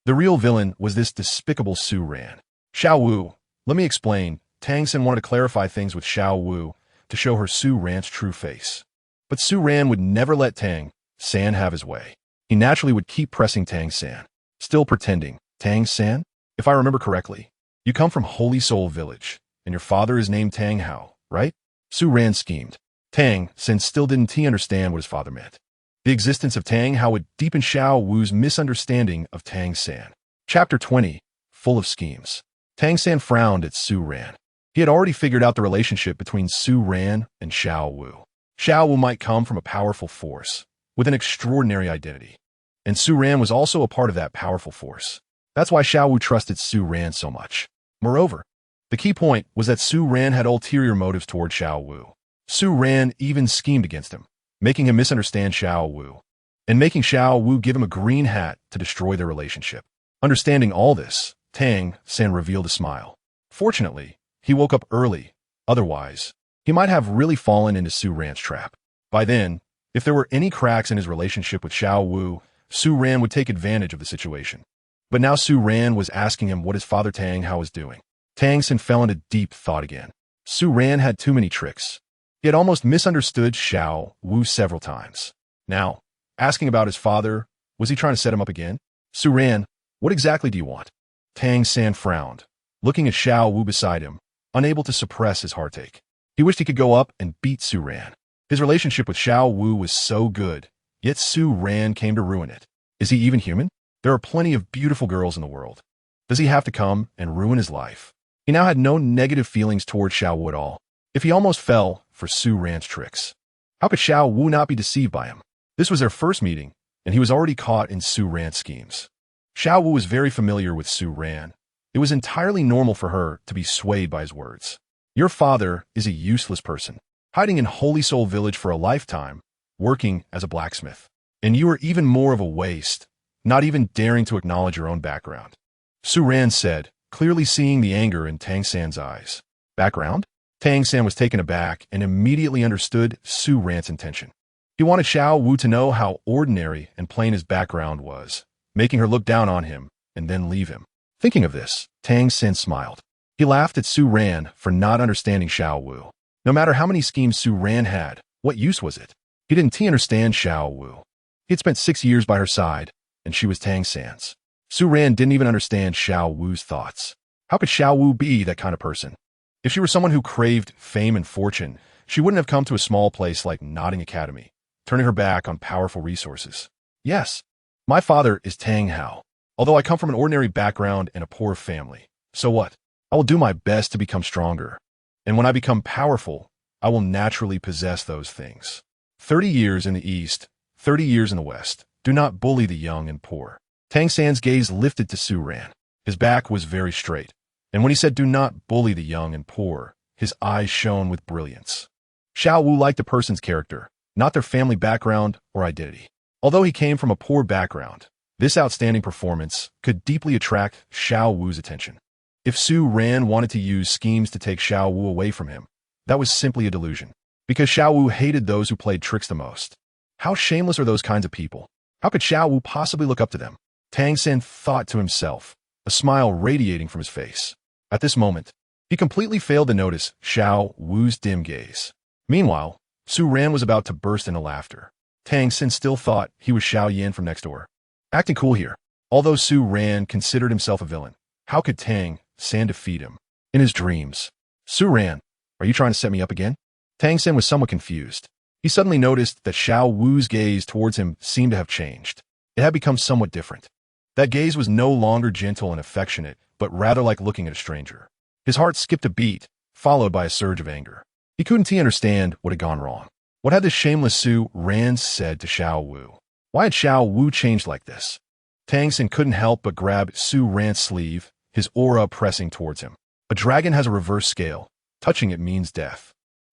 Speaker 1: The real villain was this despicable Su Ran. Xiao Wu, let me explain. Tang San wanted to clarify things with Xiao Wu to show her Su Ran's true face. But Su Ran would never let Tang San have his way. He naturally would keep pressing Tang San, still pretending. Tang San, if I remember correctly, you come from Holy Soul Village, and your father is named Tang Hao, right? Su Ran schemed. Tang San still didn't understand what his father meant. The existence of Tang Hao would deepen Xiao Wu's misunderstanding of Tang San. Chapter 20, full of schemes. Tang San frowned at Su Ran. He had already figured out the relationship between Su Ran and Xiao Wu. Xiao Wu might come from a powerful force, with an extraordinary identity. And Su Ran was also a part of that powerful force. That's why Xiao Wu trusted Su Ran so much. Moreover, the key point was that Su Ran had ulterior motives toward Xiao Wu. Su Ran even schemed against him, making him misunderstand Xiao Wu, and making Xiao Wu give him a green hat to destroy their relationship. Understanding all this, Tang San revealed a smile. Fortunately, he woke up early. Otherwise, he might have really fallen into Su Ran's trap. By then, if there were any cracks in his relationship with Xiao Wu, Su Ran would take advantage of the situation. But now Su Ran was asking him what his father Tang Hao was doing. Tang San fell into deep thought again. Su Ran had too many tricks. He had almost misunderstood Xiao Wu several times. Now, asking about his father, was he trying to set him up again? Su Ran, what exactly do you want? Tang San frowned, looking at Xiao Wu beside him, unable to suppress his heartache. He wished he could go up and beat Su Ran. His relationship with Xiao Wu was so good, yet Su Ran came to ruin it. Is he even human? There are plenty of beautiful girls in the world. Does he have to come and ruin his life? He now had no negative feelings toward Xiao Wu at all, if he almost fell for Su Ran's tricks. How could Xiao Wu not be deceived by him? This was their first meeting, and he was already caught in Su Ran's schemes. Xiao Wu was very familiar with Su Ran. It was entirely normal for her to be swayed by his words. Your father is a useless person, hiding in Holy Soul Village for a lifetime, working as a blacksmith. And you are even more of a waste, not even daring to acknowledge your own background. Su Ran said, clearly seeing the anger in Tang San's eyes. Background? Tang San was taken aback and immediately understood Su Ran's intention. He wanted Xiao Wu to know how ordinary and plain his background was, making her look down on him and then leave him. Thinking of this, Tang San smiled. He laughed at Su Ran for not understanding Xiao Wu. No matter how many schemes Su Ran had, what use was it? He didn't understand Xiao Wu. He had spent 6 years by her side, and she was Tang San's. Su Ran didn't even understand Xiao Wu's thoughts. How could Xiao Wu be that kind of person? If she were someone who craved fame and fortune, she wouldn't have come to a small place like Notting Academy, turning her back on powerful resources. Yes, my father is Tang Hao, although I come from an ordinary background and a poor family. So what? I will do my best to become stronger. And when I become powerful, I will naturally possess those things. 30 years in the East, 30 years in the West. Do not bully the young and poor. Tang San's gaze lifted to Su Ran. His back was very straight. And when he said, do not bully the young and poor, his eyes shone with brilliance. Xiao Wu liked a person's character, not their family background or identity. Although he came from a poor background, this outstanding performance could deeply attract Xiao Wu's attention. If Su Ran wanted to use schemes to take Xiao Wu away from him, that was simply a delusion. Because Xiao Wu hated those who played tricks the most. How shameless are those kinds of people? How could Xiao Wu possibly look up to them? Tang San thought to himself, a smile radiating from his face. At this moment, he completely failed to notice Xiao Wu's dim gaze. Meanwhile, Su Ran was about to burst into laughter. Tang San still thought he was Xiao Yan from next door. Acting cool here. Although Su Ran considered himself a villain, how could Tang San defeat him? In his dreams. Su Ran, are you trying to set me up again? Tang San was somewhat confused. He suddenly noticed that Xiao Wu's gaze towards him seemed to have changed. It had become somewhat different. That gaze was no longer gentle and affectionate, but rather like looking at a stranger. His heart skipped a beat, followed by a surge of anger. He couldn't understand what had gone wrong. What had this shameless Su Ran said to Xiao Wu? Why had Xiao Wu changed like this? Tang San couldn't help but grab Su Ran's sleeve, his aura pressing towards him. A dragon has a reverse scale. Touching it means death.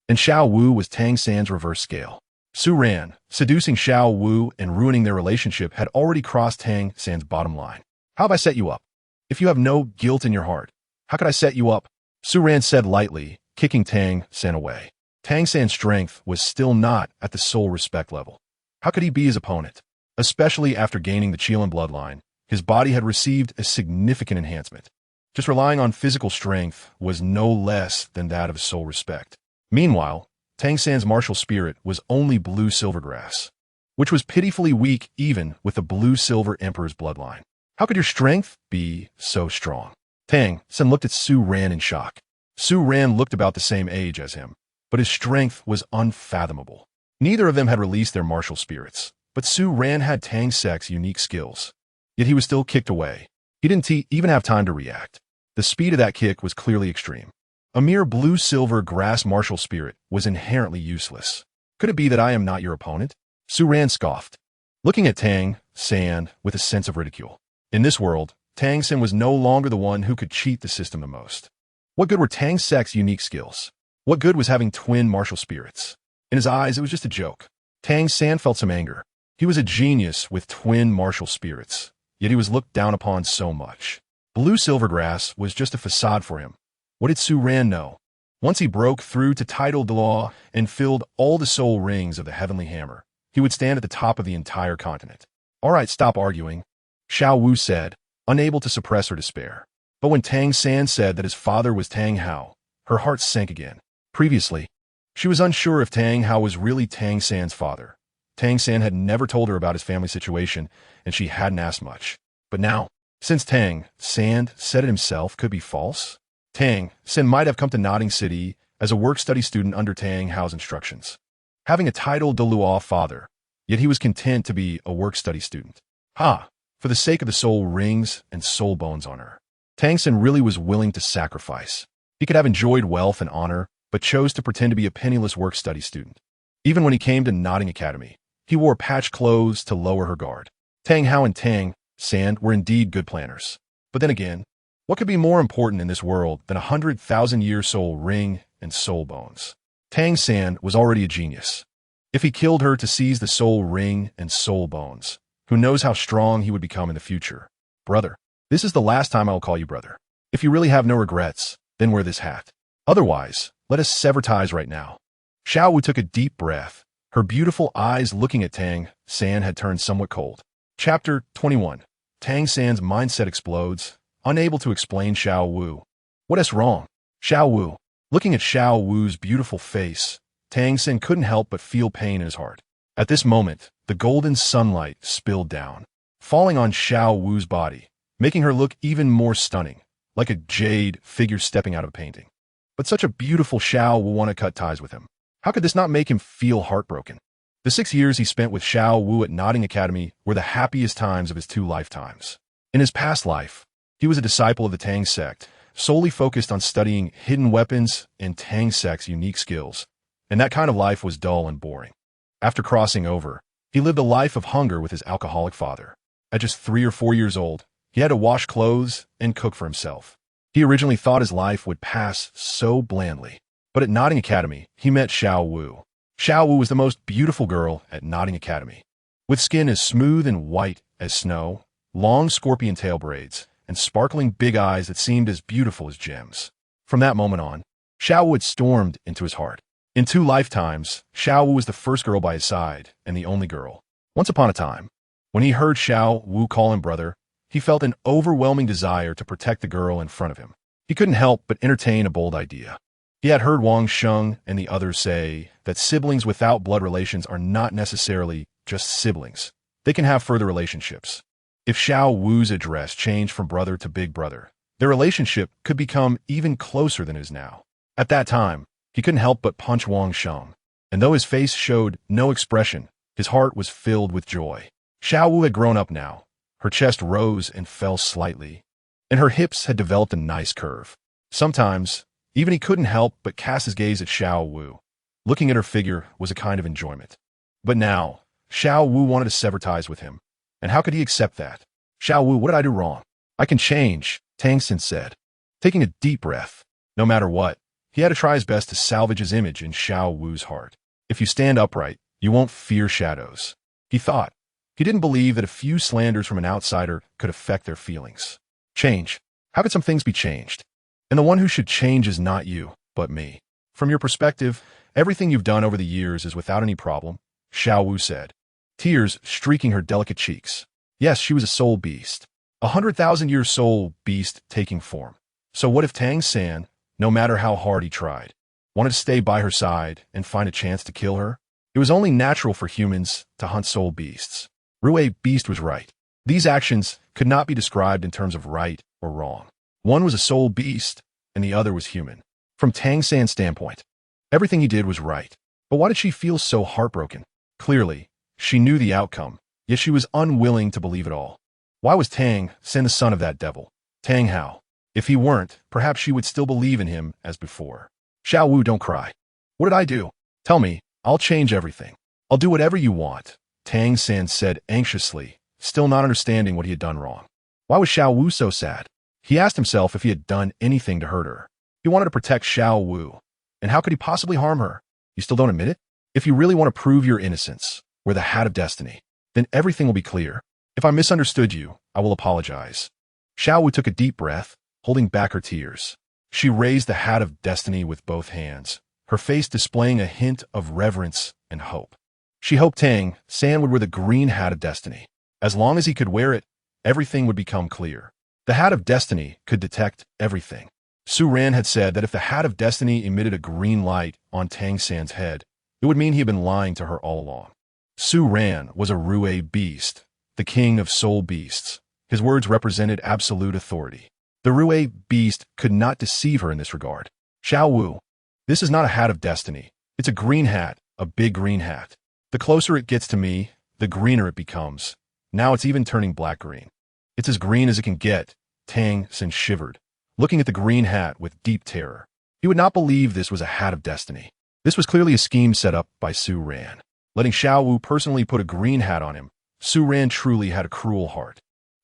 Speaker 1: And Xiao Wu was Tang San's reverse scale. Su Ran, seducing Xiao Wu and ruining their relationship, had already crossed Tang San's bottom line. How have I set you up? If you have no guilt in your heart, how could I set you up? Su Ran said lightly, kicking Tang San away. Tang San's strength was still not at the soul respect level. How could he be his opponent? Especially after gaining the Qilin bloodline, his body had received a significant enhancement. Just relying on physical strength was no less than that of soul respect. Meanwhile, Tang San's martial spirit was only blue silvergrass, which was pitifully weak even with the blue-silver emperor's bloodline. How could your strength be so strong? Tang San looked at Su Ran in shock. Su Ran looked about the same age as him, but his strength was unfathomable. Neither of them had released their martial spirits, but Su Ran had Tang Sek's unique skills. Yet he was still kicked away. He didn't even have time to react. The speed of that kick was clearly extreme. A mere blue-silver grass martial spirit was inherently useless. Could it be that I am not your opponent? Su Ran scoffed, looking at Tang San with a sense of ridicule. In this world, Tang San was no longer the one who could cheat the system the most. What good were Tang Sek's unique skills? What good was having twin martial spirits? In his eyes, it was just a joke. Tang San felt some anger. He was a genius with twin martial spirits, yet he was looked down upon so much. Blue Silvergrass was just a facade for him. What did Su Ran know? Once he broke through to title the law and filled all the soul rings of the Heavenly Hammer, he would stand at the top of the entire continent. All right, stop arguing, Xiao Wu said, unable to suppress her despair. But when Tang San said that his father was Tang Hao, her heart sank again. Previously, she was unsure if Tang Hao was really Tang San's father. Tang San had never told her about his family situation, and she hadn't asked much. But now, since Tang San said it himself could be false, Tang San might have come to Notting City as a work-study student under Tang Hao's instructions. Having a title de Luo father, yet he was content to be a work-study student. For the sake of the soul rings and soul bones on her. Tang San really was willing to sacrifice. He could have enjoyed wealth and honor, but chose to pretend to be a penniless work-study student. Even when he came to Notting Academy, he wore patched clothes to lower her guard. Tang Hao and Tang San were indeed good planners. But then again, what could be more important in this world than 100,000-year soul ring and soul bones? Tang San was already a genius. If he killed her to seize the soul ring and soul bones, who knows how strong he would become in the future? Brother, this is the last time I will call you brother. If you really have no regrets, then wear this hat. Otherwise, let us sever ties right now. Xiao Wu took a deep breath. Her beautiful eyes looking at Tang San had turned somewhat cold. Chapter 21. Tang San's mindset explodes, unable to explain Xiao Wu. What is wrong? Xiao Wu. Looking at Xiao Wu's beautiful face, Tang San couldn't help but feel pain in his heart. At this moment, the golden sunlight spilled down, falling on Xiao Wu's body, making her look even more stunning, like a jade figure stepping out of a painting. But such a beautiful Xiao Wu want to cut ties with him. How could this not make him feel heartbroken? The 6 years he spent with Xiao Wu at Notting Academy were the happiest times of his 2 lifetimes. In his past life, he was a disciple of the Tang sect, solely focused on studying hidden weapons and Tang sect's unique skills, and that kind of life was dull and boring. After crossing over, he lived a life of hunger with his alcoholic father. At just 3 or 4 years old, he had to wash clothes and cook for himself. He originally thought his life would pass so blandly, but at Notting Academy, he met Xiao Wu. Xiao Wu was the most beautiful girl at Notting Academy. With skin as smooth and white as snow, long scorpion tail braids, and sparkling big eyes that seemed as beautiful as gems. From that moment on, Xiao Wu had stormed into his heart. In 2 lifetimes, Xiao Wu was the first girl by his side and the only girl. Once upon a time, when he heard Xiao Wu call him brother, he felt an overwhelming desire to protect the girl in front of him. He couldn't help but entertain a bold idea. He had heard Wang Sheng and the others say that siblings without blood relations are not necessarily just siblings. They can have further relationships. If Xiao Wu's address changed from brother to big brother, their relationship could become even closer than it is now. At that time, he couldn't help but punch Wang Sheng, and though his face showed no expression, his heart was filled with joy. Xiao Wu had grown up now. Her chest rose and fell slightly, and her hips had developed a nice curve. Sometimes, even he couldn't help but cast his gaze at Xiao Wu. Looking at her figure was a kind of enjoyment. But now, Xiao Wu wanted to sever ties with him, and how could he accept that? Xiao Wu, what did I do wrong? I can change, Tang San said. Taking a deep breath, no matter what, he had to try his best to salvage his image in Xiao Wu's heart. If you stand upright, you won't fear shadows, he thought. He didn't believe that a few slanders from an outsider could affect their feelings. Change. How could some things be changed? And the one who should change is not you, but me. From your perspective, everything you've done over the years is without any problem, Xiao Wu said, tears streaking her delicate cheeks. Yes, she was a soul beast. 100,000-year soul beast taking form. So what if Tang San, no matter how hard he tried, wanted to stay by her side and find a chance to kill her? It was only natural for humans to hunt soul beasts. Rue Beast was right. These actions could not be described in terms of right or wrong. One was a soul beast, and the other was human. From Tang San's standpoint, everything he did was right. But why did she feel so heartbroken? Clearly, she knew the outcome, yet she was unwilling to believe it all. Why was Tang San the son of that devil, Tang Hao? If he weren't, perhaps she would still believe in him as before. Xiao Wu, don't cry. What did I do? Tell me, I'll change everything. I'll do whatever you want, Tang San said anxiously, still not understanding what he had done wrong. Why was Xiao Wu so sad? He asked himself if he had done anything to hurt her. He wanted to protect Xiao Wu, and how could he possibly harm her? You still don't admit it? If you really want to prove your innocence, wear the hat of destiny. Then everything will be clear. If I misunderstood you, I will apologize. Xiao Wu took a deep breath, holding back her tears. She raised the hat of destiny with both hands, her face displaying a hint of reverence and hope. She hoped Tang San would wear the green hat of destiny. As long as he could wear it, everything would become clear. The hat of destiny could detect everything. Su Ran had said that if the hat of destiny emitted a green light on Tang San's head, it would mean he had been lying to her all along. Su Ran was a Rue beast, the king of soul beasts. His words represented absolute authority. The Rue beast could not deceive her in this regard. Xiao Wu, this is not a hat of destiny. It's a green hat, a big green hat. The closer it gets to me, the greener it becomes. Now it's even turning black-green. It's as green as it can get, Tang San shivered, looking at the green hat with deep terror. He would not believe this was a hat of destiny. This was clearly a scheme set up by Su Ran. Letting Xiao Wu personally put a green hat on him, Su Ran truly had a cruel heart.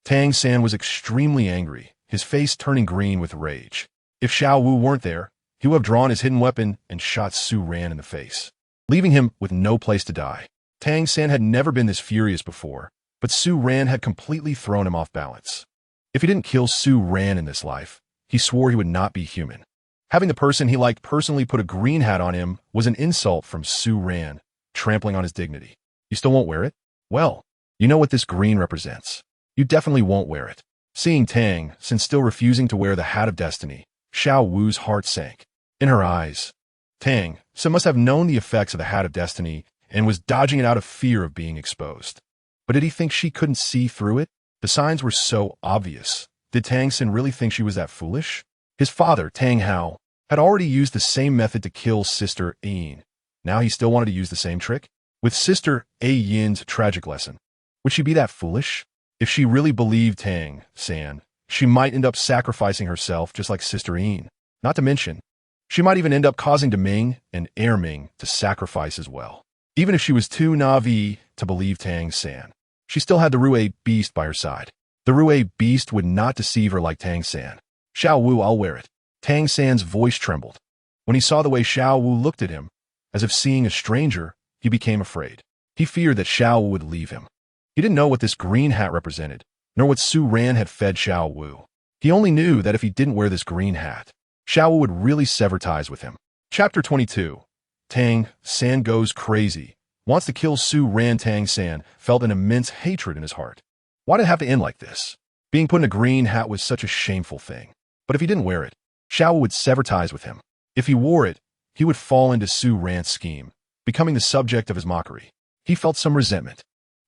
Speaker 1: Tang San was extremely angry, his face turning green with rage. If Xiao Wu weren't there, he would have drawn his hidden weapon and shot Su Ran in the face, leaving him with no place to die. Tang San had never been this furious before, but Su Ran had completely thrown him off balance. If he didn't kill Su Ran in this life, he swore he would not be human. Having the person he liked personally put a green hat on him was an insult from Su Ran, trampling on his dignity. You still won't wear it? Well, you know what this green represents. You definitely won't wear it. Seeing Tang San still refusing to wear the hat of destiny, Xiao Wu's heart sank. In her eyes, Tang San must have known the effects of the hat of destiny and was dodging it out of fear of being exposed. But did he think she couldn't see through it? The signs were so obvious. Did Tang San really think she was that foolish? His father, Tang Hao, had already used the same method to kill Sister Yin. Now he still wanted to use the same trick? With Sister Yin's tragic lesson, would she be that foolish? If she really believed Tang San, she might end up sacrificing herself just like Sister Yin. Not to mention, she might even end up causing Deming and Erming to sacrifice as well. Even if she was too naive to believe Tang San, she still had the Rue beast by her side. The Rue beast would not deceive her like Tang San. Xiao Wu, I'll wear it. Tang San's voice trembled. When he saw the way Xiao Wu looked at him, as if seeing a stranger, he became afraid. He feared that Xiao Wu would leave him. He didn't know what this green hat represented, nor what Su Ran had fed Xiao Wu. He only knew that if he didn't wear this green hat, Xiao Wu would really sever ties with him. Chapter 22. Tang San goes crazy. Wants to kill Su Ran. Tang San felt an immense hatred in his heart. Why did it have to end like this? Being put in a green hat was such a shameful thing. But if he didn't wear it, Xiao Wu would sever ties with him. If he wore it, he would fall into Su Ran's scheme, becoming the subject of his mockery. He felt some resentment.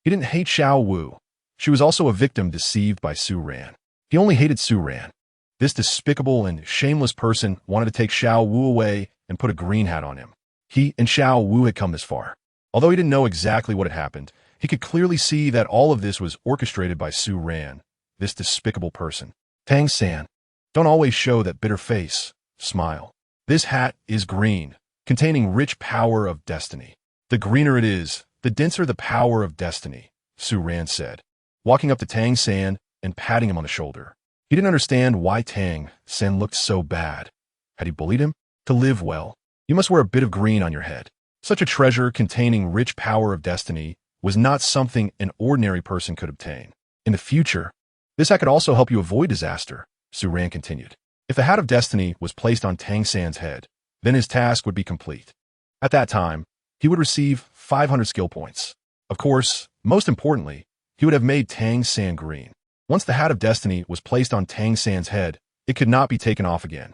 Speaker 1: He didn't hate Xiao Wu. She was also a victim deceived by Su Ran. He only hated Su Ran. This despicable and shameless person wanted to take Xiao Wu away and put a green hat on him. He and Xiao Wu had come this far. Although he didn't know exactly what had happened, he could clearly see that all of this was orchestrated by Su Ran, this despicable person. Tang San, don't always show that bitter face. Smile. This hat is green, containing rich power of destiny. The greener it is, the denser the power of destiny, Su Ran said, walking up to Tang San and patting him on the shoulder. He didn't understand why Tang San looked so bad. Had he bullied him? To live well, you must wear a bit of green on your head. Such a treasure containing rich power of destiny was not something an ordinary person could obtain. In the future, this hat could also help you avoid disaster, Su Ran continued. If the hat of destiny was placed on Tang San's head, then his task would be complete. At that time, he would receive 500 skill points. Of course, most importantly, he would have made Tang San green. Once the hat of destiny was placed on Tang San's head, it could not be taken off again.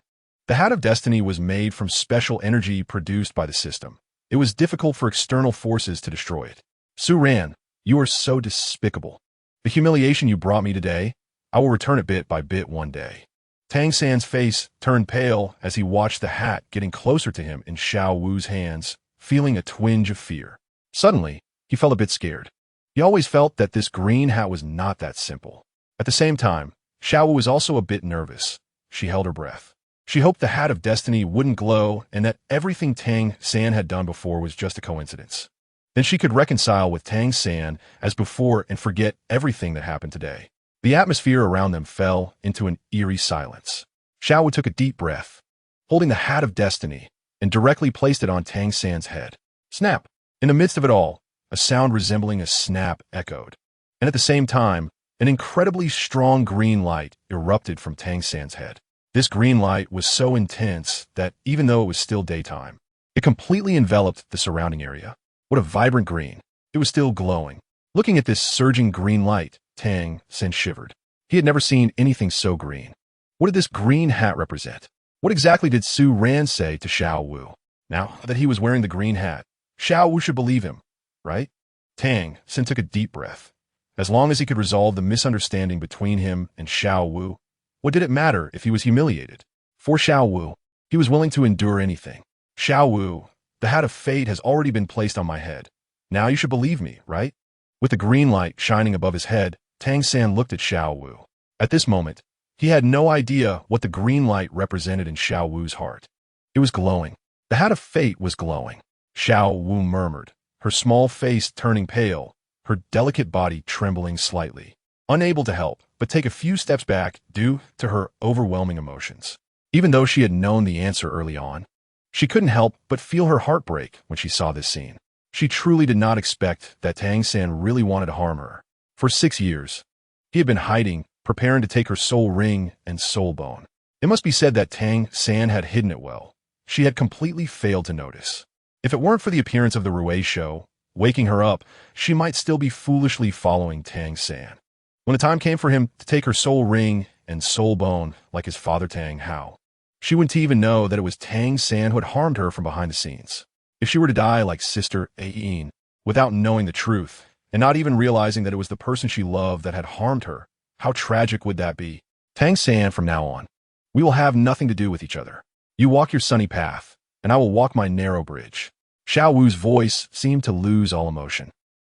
Speaker 1: The hat of destiny was made from special energy produced by the system. It was difficult for external forces to destroy it. Su Ran, you are so despicable. The humiliation you brought me today, I will return it bit by bit one day. Tang San's face turned pale as he watched the hat getting closer to him in Xiao Wu's hands, feeling a twinge of fear. Suddenly, he felt a bit scared. He always felt that this green hat was not that simple. At the same time, Xiao Wu was also a bit nervous. She held her breath. She hoped the hat of destiny wouldn't glow and that everything Tang San had done before was just a coincidence. Then she could reconcile with Tang San as before and forget everything that happened today. The atmosphere around them fell into an eerie silence. Xiao Wu took a deep breath, holding the hat of destiny, and directly placed it on Tang San's head. Snap! In the midst of it all, a sound resembling a snap echoed. And at the same time, an incredibly strong green light erupted from Tang San's head. This green light was so intense that even though it was still daytime, it completely enveloped the surrounding area. What a vibrant green. It was still glowing. Looking at this surging green light, Tang San shivered. He had never seen anything so green. What did this green hat represent? What exactly did Su Ran say to Xiao Wu? Now that he was wearing the green hat, Xiao Wu should believe him, right? Tang San took a deep breath. As long as he could resolve the misunderstanding between him and Xiao Wu, what did it matter if he was humiliated? For Xiao Wu, he was willing to endure anything. Xiao Wu, the hat of fate has already been placed on my head. Now you should believe me, right? With the green light shining above his head, Tang San looked at Xiao Wu. At this moment, he had no idea what the green light represented in Xiao Wu's heart. It was glowing. The hat of fate was glowing. Xiao Wu murmured, her small face turning pale, her delicate body trembling slightly, unable to help but take a few steps back due to her overwhelming emotions. Even though she had known the answer early on, she couldn't help but feel her heart break when she saw this scene. She truly did not expect that Tang San really wanted to harm her. For 6 years, he had been hiding, preparing to take her soul ring and soul bone. It must be said that Tang San had hidden it well. She had completely failed to notice. If it weren't for the appearance of the Rui show, waking her up, she might still be foolishly following Tang San. When the time came for him to take her soul ring and soul bone like his father Tang Hao, she wouldn't even know that it was Tang San who had harmed her from behind the scenes. If she were to die like Sister Ayin, without knowing the truth, and not even realizing that it was the person she loved that had harmed her, how tragic would that be? Tang San, from now on, we will have nothing to do with each other. You walk your sunny path, and I will walk my narrow bridge. Xiao Wu's voice seemed to lose all emotion.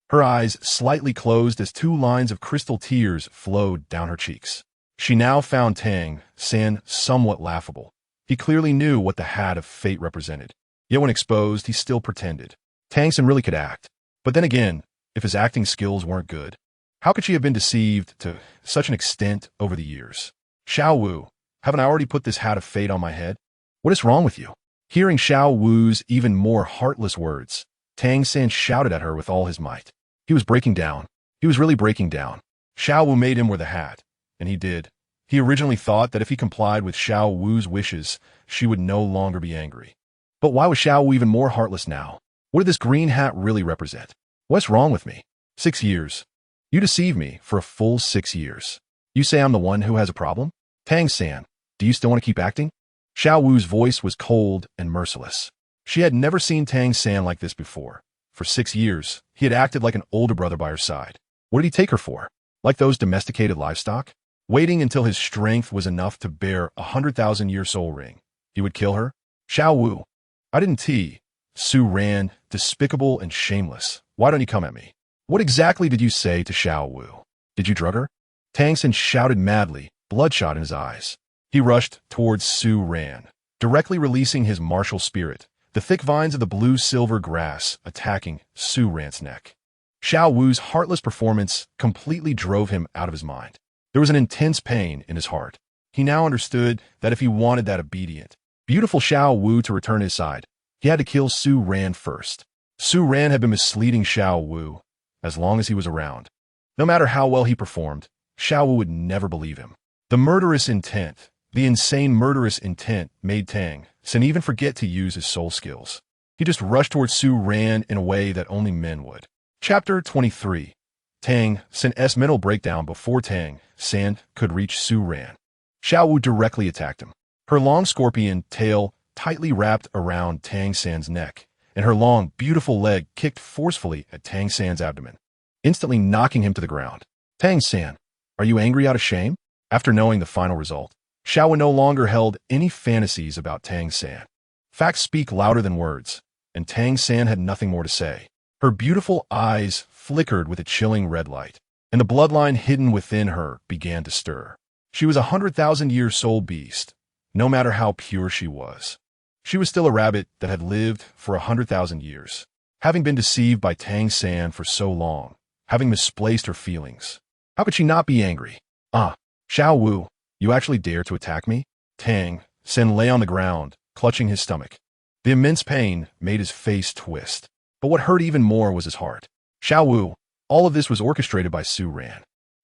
Speaker 1: Her eyes slightly closed as 2 lines of crystal tears flowed down her cheeks. She now found Tang San somewhat laughable. He clearly knew what the hat of fate represented. Yet when exposed, he still pretended. Tang San really could act. But then again, if his acting skills weren't good, how could she have been deceived to such an extent over the years? Xiao Wu, haven't I already put this hat of fate on my head? What is wrong with you? Hearing Xiao Wu's even more heartless words, Tang San shouted at her with all his might. He was breaking down. He was really breaking down. Xiao Wu made him wear the hat, and he did. He originally thought that if he complied with Xiao Wu's wishes, she would no longer be angry. But why was Xiao Wu even more heartless now? What did this green hat really represent? What's wrong with me? 6 years. You deceived me for a full 6 years. You say I'm the one who has a problem? Tang San, do you still want to keep acting? Xiao Wu's voice was cold and merciless. She had never seen Tang San like this before. For 6 years, he had acted like an older brother by her side. What did he take her for? Like those domesticated livestock? Waiting until his strength was enough to bear 100,000-year soul ring, he would kill her? Xiao Wu, I didn't tea. Su ran, despicable and shameless. Why don't you come at me? What exactly did you say to Xiao Wu? Did you drug her? Tang San shouted madly, bloodshot in his eyes. He rushed towards Su Ran, directly releasing his martial spirit, the thick vines of the blue-silver grass attacking Su Ran's neck. Xiao Wu's heartless performance completely drove him out of his mind. There was an intense pain in his heart. He now understood that if he wanted that obedient, beautiful Xiao Wu to return his side, he had to kill Su Ran first. Su Ran had been misleading Xiao Wu as long as he was around. No matter how well he performed, Xiao Wu would never believe him. The murderous intent, the insane murderous intent made Tang San even forget to use his soul skills. He just rushed towards Su Ran in a way that only men would. Chapter 23. Tang San's mental breakdown before Tang San could reach Su Ran. Xiao Wu directly attacked him. Her long scorpion tail tightly wrapped around Tang San's neck, and her long, beautiful leg kicked forcefully at Tang San's abdomen, instantly knocking him to the ground. Tang San, are you angry out of shame? After knowing the final result, Xiao Wu no longer held any fantasies about Tang San. Facts speak louder than words, and Tang San had nothing more to say. Her beautiful eyes flickered with a chilling red light, and the bloodline hidden within her began to stir. She was 100,000-year soul beast, no matter how pure she was. She was still a rabbit that had lived for 100,000 years, having been deceived by Tang San for so long, having misplaced her feelings. How could she not be angry? Xiao Wu, you actually dare to attack me? Tang San lay on the ground, clutching his stomach. The immense pain made his face twist, but what hurt even more was his heart. Xiao Wu, all of this was orchestrated by Su Ran.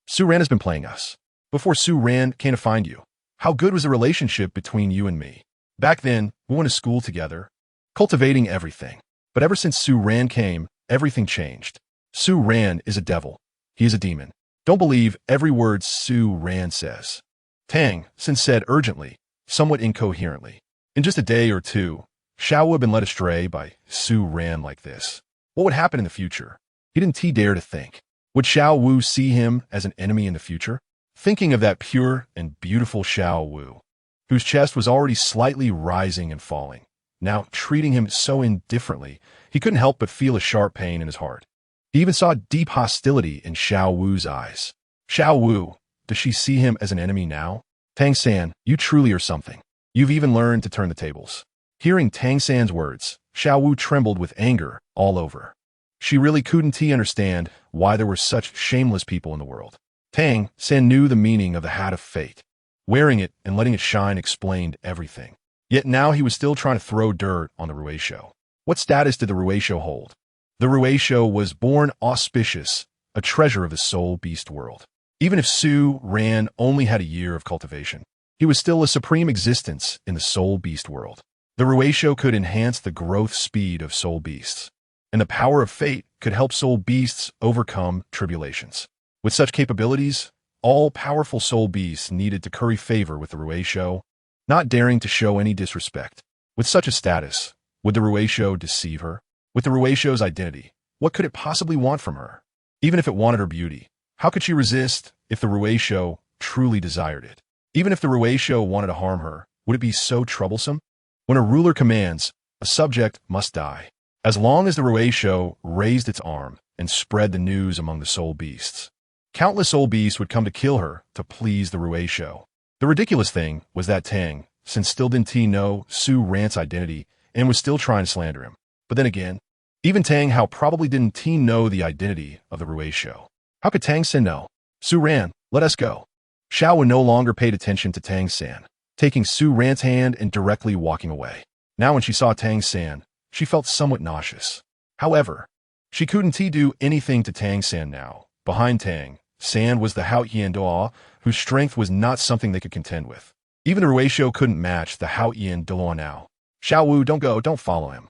Speaker 1: Su Ran has been playing us. Before Su Ran came to find you, how good was the relationship between you and me? Back then, we went to school together, cultivating everything. But ever since Su Ran came, everything changed. Su Ran is a devil. He is a demon. Don't believe every word Su Ran says. Tang San said urgently, somewhat incoherently. In just a day or two, Xiao Wu had been led astray by Su Ran like this. What would happen in the future? He didn't dare to think. Would Xiao Wu see him as an enemy in the future? Thinking of that pure and beautiful Xiao Wu, whose chest was already slightly rising and falling, now treating him so indifferently, he couldn't help but feel a sharp pain in his heart. He even saw deep hostility in Xiao Wu's eyes. Xiao Wu, does she see him as an enemy now? Tang San, you truly are something. You've even learned to turn the tables. Hearing Tang San's words, Xiao Wu trembled with anger all over. She really couldn't understand why there were such shameless people in the world. Tang San knew the meaning of the hat of fate. Wearing it and letting it shine explained everything. Yet now he was still trying to throw dirt on the Rui show. What status did the Rui show hold? The Rui show was born auspicious, a treasure of the soul beast world. Even if Su Ran only had a year of cultivation, he was still a supreme existence in the soul beast world. The Ruisho could enhance the growth speed of soul beasts, and the power of fate could help soul beasts overcome tribulations. With such capabilities, all powerful soul beasts needed to curry favor with the Ruisho, not daring to show any disrespect. With such a status, would the Ruisho deceive her? With the Ruisho's identity, what could it possibly want from her? Even if it wanted her beauty, how could she resist if the Ruisho truly desired it? Even if the Ruisho wanted to harm her, would it be so troublesome? When a ruler commands, a subject must die. As long as the Ruisho raised its arm and spread the news among the soul beasts, countless soul beasts would come to kill her to please the Ruisho. The ridiculous thing was that Tang San still didn't know Su Ran's identity and was still trying to slander him. But then again, even Tang Hao probably didn't know the identity of the Ruisho. How could Tang San know? Su Ran, let us go. Xiao Wu no longer paid attention to Tang San, taking Su Ran's hand and directly walking away. Now when she saw Tang San, she felt somewhat nauseous. However, she couldn't do anything to Tang San now. Behind Tang San was the Haotian Doa, whose strength was not something they could contend with. Even the Ruisho couldn't match the Haotian Doa now. Xiao Wu, don't go, don't follow him.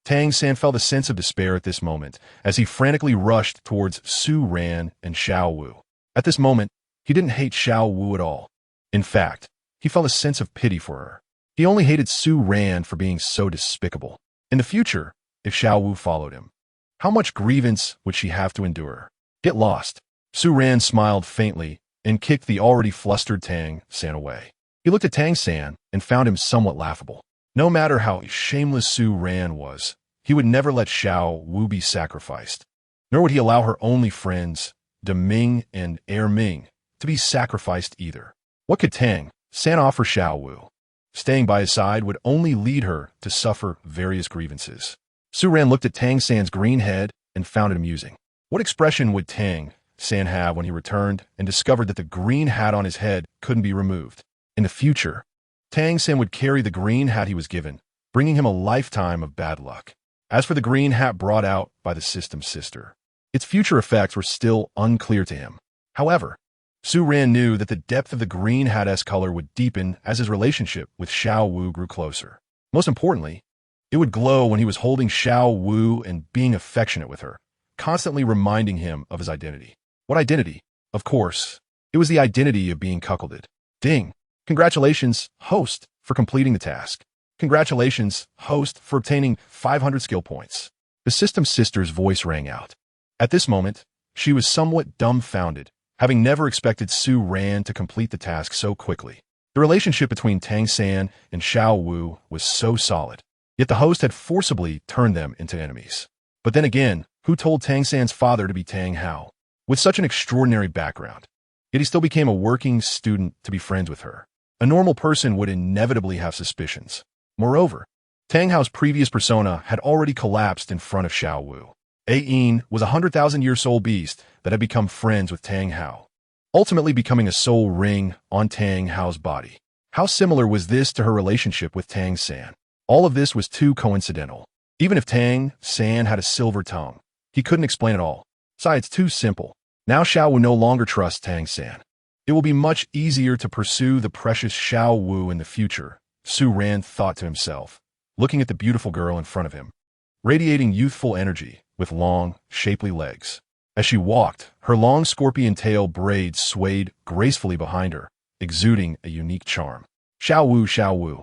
Speaker 1: Tang San felt a sense of despair at this moment as he frantically rushed towards Su Ran and Xiao Wu. At this moment, he didn't hate Xiao Wu at all. In fact, he felt a sense of pity for her. He only hated Su Ran for being so despicable. In the future, if Xiao Wu followed him, how much grievance would she have to endure? Get lost. Su Ran smiled faintly and kicked the already flustered Tang San away. He looked at Tang San and found him somewhat laughable. No matter how shameless Su Ran was, he would never let Xiao Wu be sacrificed. Nor would he allow her only friends, De Ming and Er Ming, to be sacrificed either. What could Tang San offer Xiao Wu? Staying by his side would only lead her to suffer various grievances. Su Ran looked at Tang San's green head and found it amusing. What expression would Tang San have when he returned and discovered that the green hat on his head couldn't be removed? In the future, Tang San would carry the green hat he was given, bringing him a lifetime of bad luck. As for the green hat brought out by the system's sister, its future effects were still unclear to him. However, Su Ran knew that the depth of the green hat's color would deepen as his relationship with Xiao Wu grew closer. Most importantly, it would glow when he was holding Xiao Wu and being affectionate with her, constantly reminding him of his identity. What identity? Of course, it was the identity of being cuckolded. Ding! Congratulations, host, for completing the task. Congratulations, host, for obtaining 500 skill points. The system's sister's voice rang out. At this moment, she was somewhat dumbfounded, having never expected Su Ran to complete the task so quickly. The relationship between Tang San and Xiao Wu was so solid, yet the host had forcibly turned them into enemies. But then again, who told Tang San's father to be Tang Hao? With such an extraordinary background, yet he still became a working student to be friends with her. A normal person would inevitably have suspicions. Moreover, Tang Hao's previous persona had already collapsed in front of Xiao Wu. Ain was a 100,000-year soul beast that had become friends with Tang Hao, ultimately becoming a soul ring on Tang Hao's body. How similar was this to her relationship with Tang San? All of this was too coincidental. Even if Tang San had a silver tongue, he couldn't explain it all. Besides, it's too simple. Now Xiao Wu no longer trusts Tang San. It will be much easier to pursue the precious Xiao Wu in the future, Su Ran thought to himself, looking at the beautiful girl in front of him, radiating youthful energy with long, shapely legs. As she walked, her long scorpion tail braids swayed gracefully behind her, exuding a unique charm. Xiao Wu, Xiao Wu.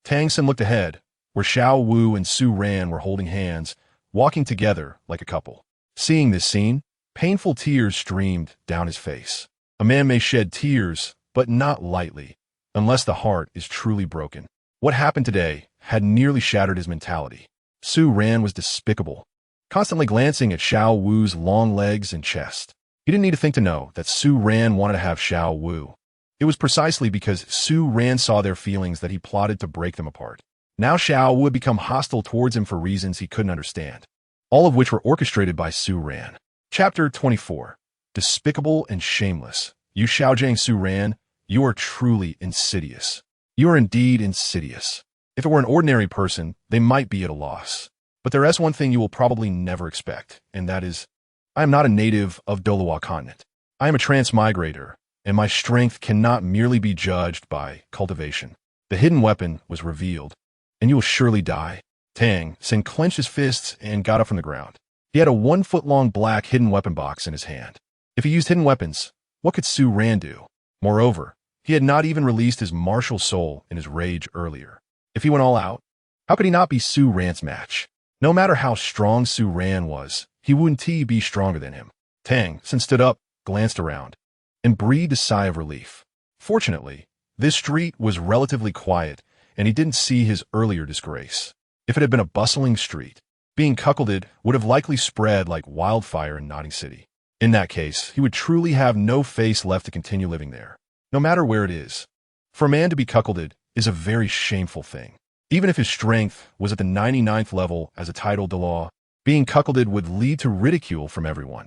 Speaker 1: Tang San looked ahead, where Xiao Wu and Su Ran were holding hands, walking together like a couple. Seeing this scene, painful tears streamed down his face. A man may shed tears, but not lightly, unless the heart is truly broken. What happened today had nearly shattered his mentality. Su Ran was despicable, constantly glancing at Xiao Wu's long legs and chest. He didn't need to think to know that Su Ran wanted to have Xiao Wu. It was precisely because Su Ran saw their feelings that he plotted to break them apart. Now Xiao Wu had become hostile towards him for reasons he couldn't understand, all of which were orchestrated by Su Ran. Chapter 24. Despicable and shameless. Yu Xiaogang, Su Ran, you are truly insidious. You are indeed insidious. If it were an ordinary person, they might be at a loss. But there is one thing you will probably never expect, and that is, I am not a native of Dolawa continent. I am a transmigrator, and my strength cannot merely be judged by cultivation. The hidden weapon was revealed, and you will surely die. Tang San clenched his fists and got up from the ground. He had a 1-foot-long black hidden weapon box in his hand. If he used hidden weapons, what could Su Ran do? Moreover, he had not even released his martial soul in his rage earlier. If he went all out, how could he not be Su Ran's match? No matter how strong Su Ran was, he wouldn't be stronger than him. Tang San stood up, glanced around, and breathed a sigh of relief. Fortunately, this street was relatively quiet, and he didn't see his earlier disgrace. If it had been a bustling street, being cuckolded would have likely spread like wildfire in Notting City. In that case, he would truly have no face left to continue living there, no matter where it is. For a man to be cuckolded is a very shameful thing. Even if his strength was at the 99th level as a title de law, being cuckolded would lead to ridicule from everyone.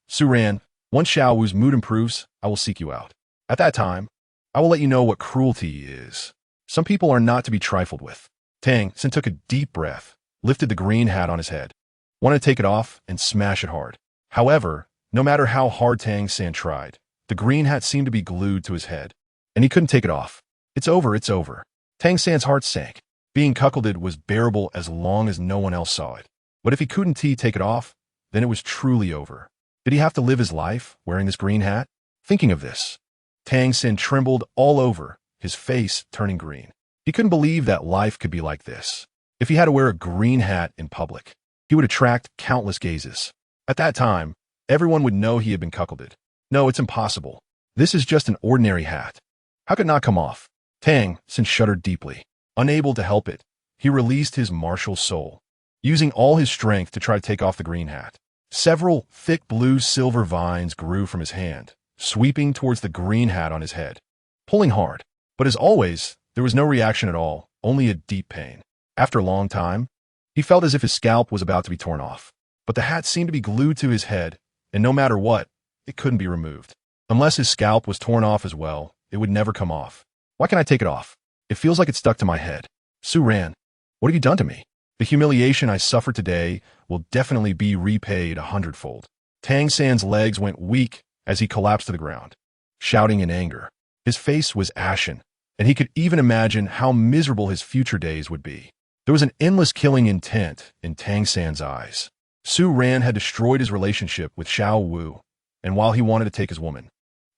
Speaker 1: Su Ran, once Xiao Wu's mood improves, I will seek you out. At that time, I will let you know what cruelty is. Some people are not to be trifled with. Tang San took a deep breath, lifted the green hat on his head, wanted to take it off and smash it hard. However, no matter how hard Tang San tried, the green hat seemed to be glued to his head, and he couldn't take it off. It's over, it's over. Tang San's heart sank. Being cuckolded was bearable as long as no one else saw it. But if he couldn't take it off, then it was truly over. Did he have to live his life wearing this green hat? Thinking of this, Tang San trembled all over, his face turning green. He couldn't believe that life could be like this. If he had to wear a green hat in public, he would attract countless gazes. At that time, everyone would know he had been cuckolded. No, it's impossible. This is just an ordinary hat. How could it not come off? Tang San shuddered deeply. Unable to help it, he released his martial soul, using all his strength to try to take off the green hat. Several thick blue-silver vines grew from his hand, sweeping towards the green hat on his head, pulling hard. But as always, there was no reaction at all, only a deep pain. After a long time, he felt as if his scalp was about to be torn off. But the hat seemed to be glued to his head, and no matter what, it couldn't be removed. Unless his scalp was torn off as well, it would never come off. Why can't I take it off? It feels like it's stuck to my head. Su Ran, what have you done to me? The humiliation I suffered today will definitely be repaid 100-fold. Tang San's legs went weak as he collapsed to the ground, shouting in anger. His face was ashen, and he could even imagine how miserable his future days would be. There was an endless killing intent in Tang San's eyes. Su Ran had destroyed his relationship with Xiao Wu, and while he wanted to take his woman,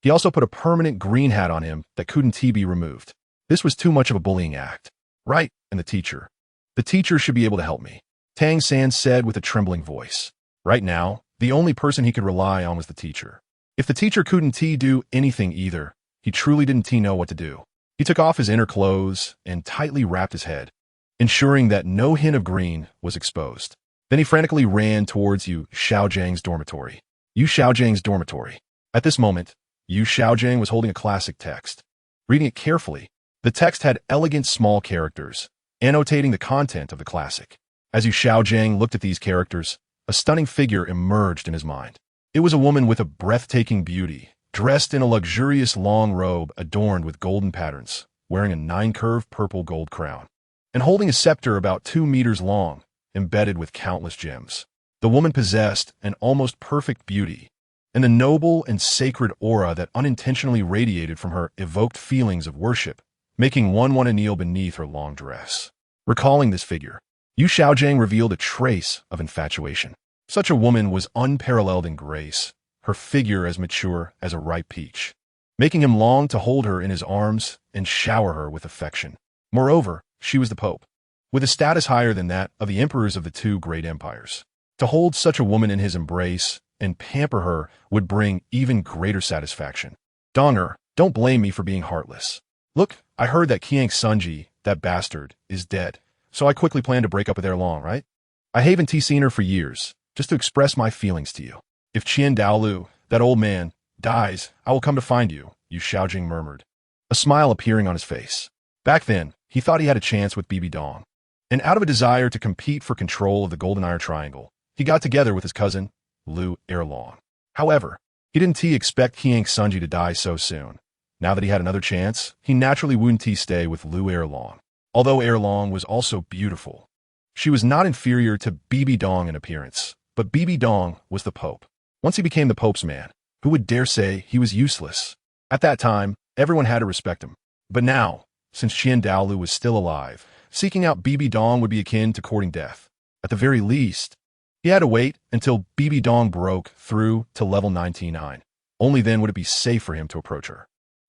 Speaker 1: he also put a permanent green hat on him that couldn't be removed. This was too much of a bullying act. Right, and the teacher. The teacher should be able to help me, Tang San said with a trembling voice. Right now, the only person he could rely on was the teacher. If the teacher couldn't do anything either, he truly didn't know what to do. He took off his inner clothes and tightly wrapped his head, ensuring that no hint of green was exposed. Then he frantically ran towards Yu Xiaogan's dormitory. Yu Xiaogan's dormitory. At this moment, Yu Xiaogang was holding a classic text. Reading it carefully, the text had elegant small characters, annotating the content of the classic. As Yu Xiaogang looked at these characters, a stunning figure emerged in his mind. It was a woman with a breathtaking beauty, dressed in a luxurious long robe adorned with golden patterns, wearing a 9-curved purple gold crown, and holding a scepter about 2 meters long, embedded with countless gems. The woman possessed an almost perfect beauty, and the noble and sacred aura that unintentionally radiated from her evoked feelings of worship, making one want to kneel beneath her long dress. Recalling this figure, Yu Xiaogang revealed a trace of infatuation. Such a woman was unparalleled in grace, her figure as mature as a ripe peach, making him long to hold her in his arms and shower her with affection. Moreover, she was the Pope, with a status higher than that of the emperors of the 2 great empires. To hold such a woman in his embrace and pamper her would bring even greater satisfaction. Donger, don't blame me for being heartless. Look, I heard that Qiang Sunji, that bastard, is dead, so I quickly plan to break up with her long, right? I haven't seen her for years, just to express my feelings to you. If Qian Daolu, that old man, dies, I will come to find you, Yu Xiaojing murmured, a smile appearing on his face. Back then, he thought he had a chance with Bibi Dong, and out of a desire to compete for control of the Golden Iron Triangle, he got together with his cousin, Lu Erlong. However, he didn't expect Qiang Sunji to die so soon. Now that he had another chance, he naturally wouldn't stay with Lu Erlong. Although Erlong was also beautiful, she was not inferior to Bibi Dong in appearance, but Bibi Dong was the Pope. Once he became the Pope's man, who would dare say he was useless? At that time, everyone had to respect him. But now, since Qian Daolu was still alive, seeking out Bibi Dong would be akin to courting death. At the very least, he had to wait until Bibi Dong broke through to level 99. Only then would it be safe for him to approach her.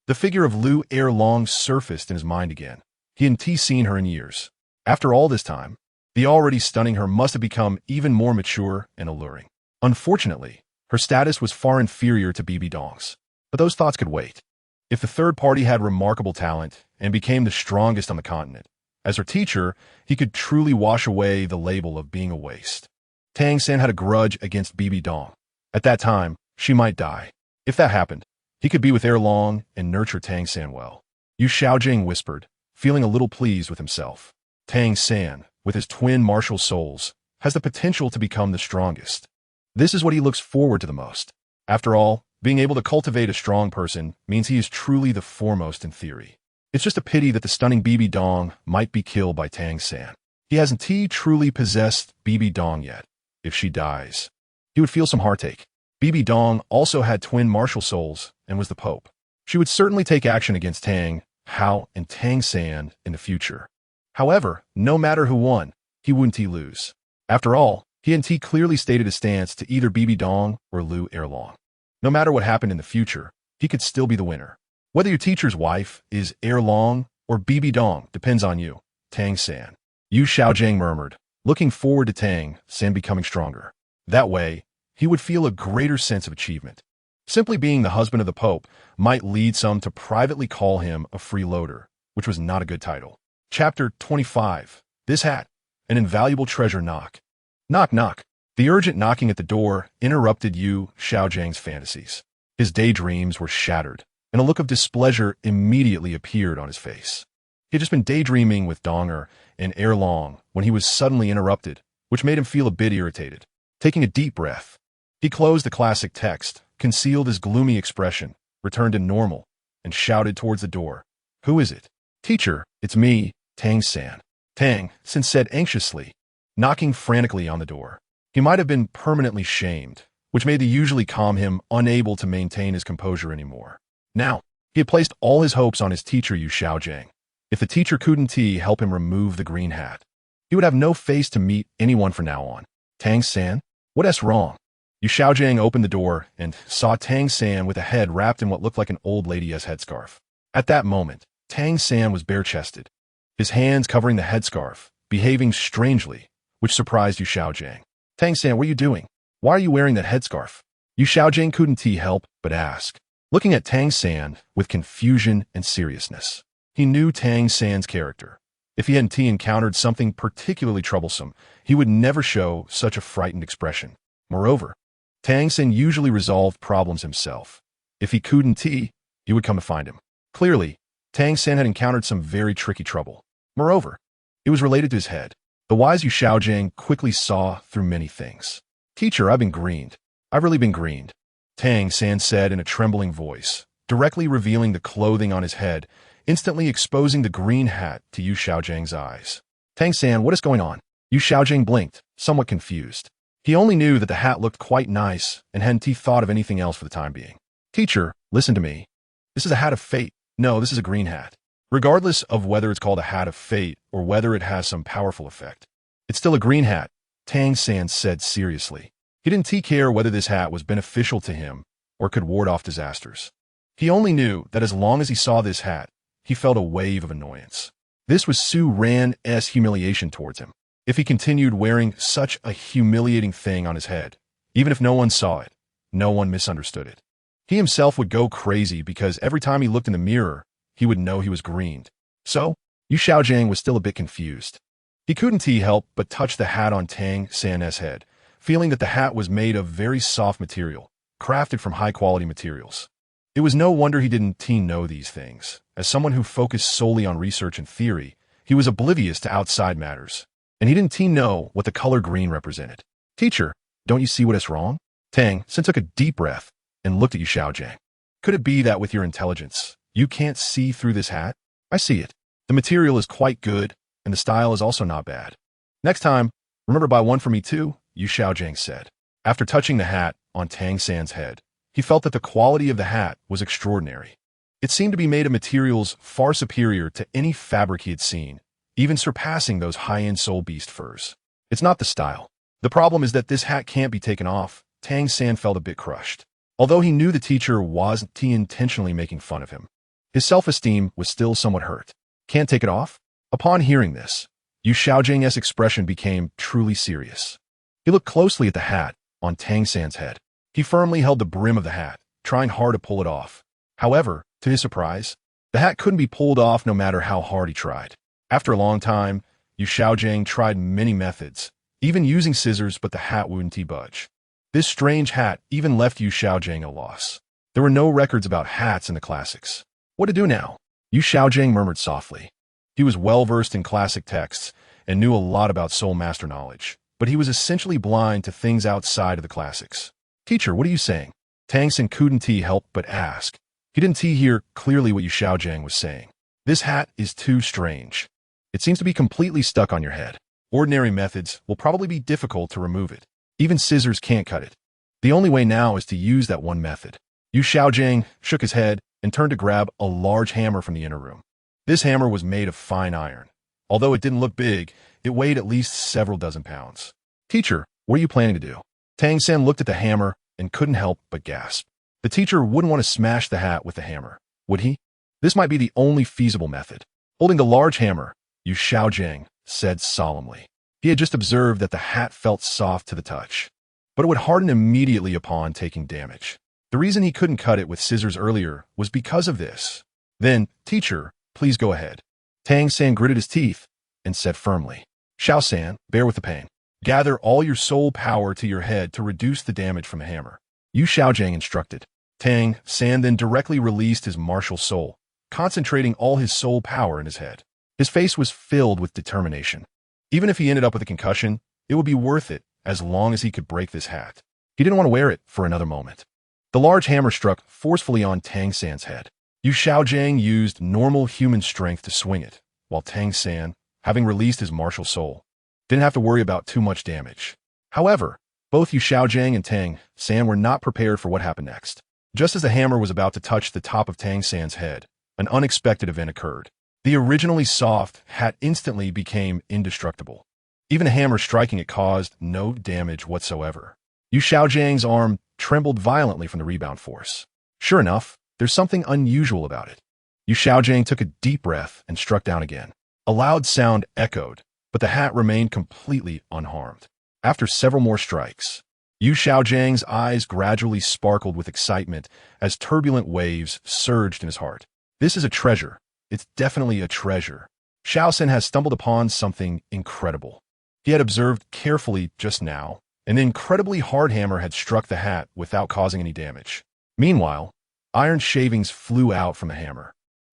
Speaker 1: The figure of Lu Erlong surfaced in his mind again. He hadn't seen her in years. After all this time, the already stunning her must have become even more mature and alluring. Unfortunately, her status was far inferior to Bibi Dong's. But those thoughts could wait. If the third party had remarkable talent and became the strongest on the continent, as her teacher, he could truly wash away the label of being a waste. Tang San had a grudge against Bibi Dong. At that time, she might die. If that happened, he could be with Erlong and nurture Tang San well. Yu Xiaogang whispered, feeling a little pleased with himself. Tang San, with his twin martial souls, has the potential to become the strongest. This is what he looks forward to the most. After all, being able to cultivate a strong person means he is truly the foremost in theory. It's just a pity that the stunning Bibi Dong might be killed by Tang San. He hasn't truly possessed Bibi Dong yet. If she dies, he would feel some heartache. Bibi Dong also had twin martial souls and was the Pope. She would certainly take action against Tang Hao and Tang San in the future. However, no matter who won, he wouldn't lose. After all, he and clearly stated his stance to either Bibi Dong or Lu Erlong. No matter what happened in the future, he could still be the winner. Whether your teacher's wife is Erlong or Bibi Dong depends on you, Tang San. Yu Xiaogang murmured, looking forward to Tang San becoming stronger. That way, he would feel a greater sense of achievement. Simply being the husband of the Pope might lead some to privately call him a freeloader, which was not a good title. Chapter 25. This hat. An invaluable treasure knock. Knock knock. The urgent knocking at the door interrupted Yu Xiaogang's fantasies. His daydreams were shattered, and a look of displeasure immediately appeared on his face. He had just been daydreaming with Donger and Erlong when he was suddenly interrupted, which made him feel a bit irritated. Taking a deep breath, he closed the classic text, concealed his gloomy expression, returned to normal, and shouted towards the door. Who is it? Teacher, it's me, Tang San. Tang San said anxiously, knocking frantically on the door. He might have been permanently shamed, which made the usually calm him unable to maintain his composure anymore. Now, he had placed all his hopes on his teacher Yu Xiaogang. If the teacher couldn't help him remove the green hat, he would have no face to meet anyone from now on. Tang San? What's wrong? Yu Xiaogang opened the door and saw Tang San with a head wrapped in what looked like an old lady's headscarf. At that moment, Tang San was bare-chested, his hands covering the headscarf, behaving strangely, which surprised Yu Xiaogang. Tang San, what are you doing? Why are you wearing that headscarf? Yu Xiaogang couldn't help but ask, looking at Tang San with confusion and seriousness. He knew Tang San's character. If he hadn't encountered something particularly troublesome, he would never show such a frightened expression. Moreover, Tang San usually resolved problems himself. If he couldn't, he would come to find him. Clearly, Tang San had encountered some very tricky trouble. Moreover, it was related to his head. The wise Yu Xiaogang quickly saw through many things. Teacher, I've been greened. I've really been greened, Tang San said in a trembling voice, directly revealing the clothing on his head, instantly exposing the green hat to Yu Xiaogangs eyes. Tang San, what is going on? Yu Xiaogang blinked, somewhat confused. He only knew that the hat looked quite nice and hadn't thought of anything else for the time being. Teacher, listen to me. This is a hat of fate. No, this is a green hat. Regardless of whether it's called a hat of fate or whether it has some powerful effect, it's still a green hat, Tang San said seriously. He didn't care whether this hat was beneficial to him or could ward off disasters. He only knew that as long as he saw this hat, he felt a wave of annoyance. This was Su Ran's humiliation towards him. If he continued wearing such a humiliating thing on his head, even if no one saw it, no one misunderstood it, he himself would go crazy because every time he looked in the mirror, he would know he was greened. So, Yu Xiaogang was still a bit confused. He couldn't help but touch the hat on Tang San's head, feeling that the hat was made of very soft material, crafted from high-quality materials. It was no wonder he didn't know these things. As someone who focused solely on research and theory, he was oblivious to outside matters, and he didn't know what the color green represented. Teacher, don't you see what is wrong? Tang San took a deep breath and looked at Yu Xiaogang. Could it be that with your intelligence, you can't see through this hat? I see it. The material is quite good, and the style is also not bad. Next time, remember buy one for me too, Yu Xiaogang said. After touching the hat on Tang San's head, he felt that the quality of the hat was extraordinary. It seemed to be made of materials far superior to any fabric he had seen, even surpassing those high-end soul beast furs. It's not the style. The problem is that this hat can't be taken off. Tang San felt a bit crushed. Although he knew the teacher wasn't intentionally making fun of him, his self-esteem was still somewhat hurt. Can't take it off? Upon hearing this, Yu Xiaogan's expression became truly serious. He looked closely at the hat on Tang San's head. He firmly held the brim of the hat, trying hard to pull it off. However, to his surprise, the hat couldn't be pulled off no matter how hard he tried. After a long time, Yu Xiaogang tried many methods, even using scissors, but the hat wouldn't budge. This strange hat even left Yu Xiaogang at a loss. There were no records about hats in the classics. What to do now? Yu Xiaogang murmured softly. He was well-versed in classic texts and knew a lot about soul master knowledge, but he was essentially blind to things outside of the classics. Teacher, what are you saying? Tang San couldn't help but ask. He didn't hear clearly what Yu Xiaogang was saying. This hat is too strange. It seems to be completely stuck on your head. Ordinary methods will probably be difficult to remove it. Even scissors can't cut it. The only way now is to use that one method. Yu Xiaogang shook his head and turned to grab a large hammer from the inner room. This hammer was made of fine iron. Although it didn't look big, it weighed at least several dozen pounds. Teacher, what are you planning to do? Tang San looked at the hammer and couldn't help but gasp. The teacher wouldn't want to smash the hat with the hammer, would he? This might be the only feasible method. Holding the large hammer, Yu Xiaogang said solemnly. He had just observed that the hat felt soft to the touch, but it would harden immediately upon taking damage. The reason he couldn't cut it with scissors earlier was because of this. Then, teacher, please go ahead. Tang San gritted his teeth and said firmly, Xiao San, bear with the pain. Gather all your soul power to your head to reduce the damage from the hammer. Yu Xiaogang instructed. Tang San then directly released his martial soul, concentrating all his soul power in his head. His face was filled with determination. Even if he ended up with a concussion, it would be worth it as long as he could break this hat. He didn't want to wear it for another moment. The large hammer struck forcefully on Tang San's head. Yu Xiaogang used normal human strength to swing it, while Tang San, having released his martial soul, didn't have to worry about too much damage. However, both Yu Xiaogang and Tang San were not prepared for what happened next. Just as the hammer was about to touch the top of Tang San's head, an unexpected event occurred. The originally soft hat instantly became indestructible. Even a hammer striking it caused no damage whatsoever. Yu Xiaogang's arm trembled violently from the rebound force. Sure enough, there's something unusual about it. Yu Xiaogang took a deep breath and struck down again. A loud sound echoed, but the hat remained completely unharmed. After several more strikes, Yu Xiaogang's eyes gradually sparkled with excitement as turbulent waves surged in his heart. This is a treasure. It's definitely a treasure. Xiao San has stumbled upon something incredible. He had observed carefully just now. An incredibly hard hammer had struck the hat without causing any damage. Meanwhile, iron shavings flew out from the hammer,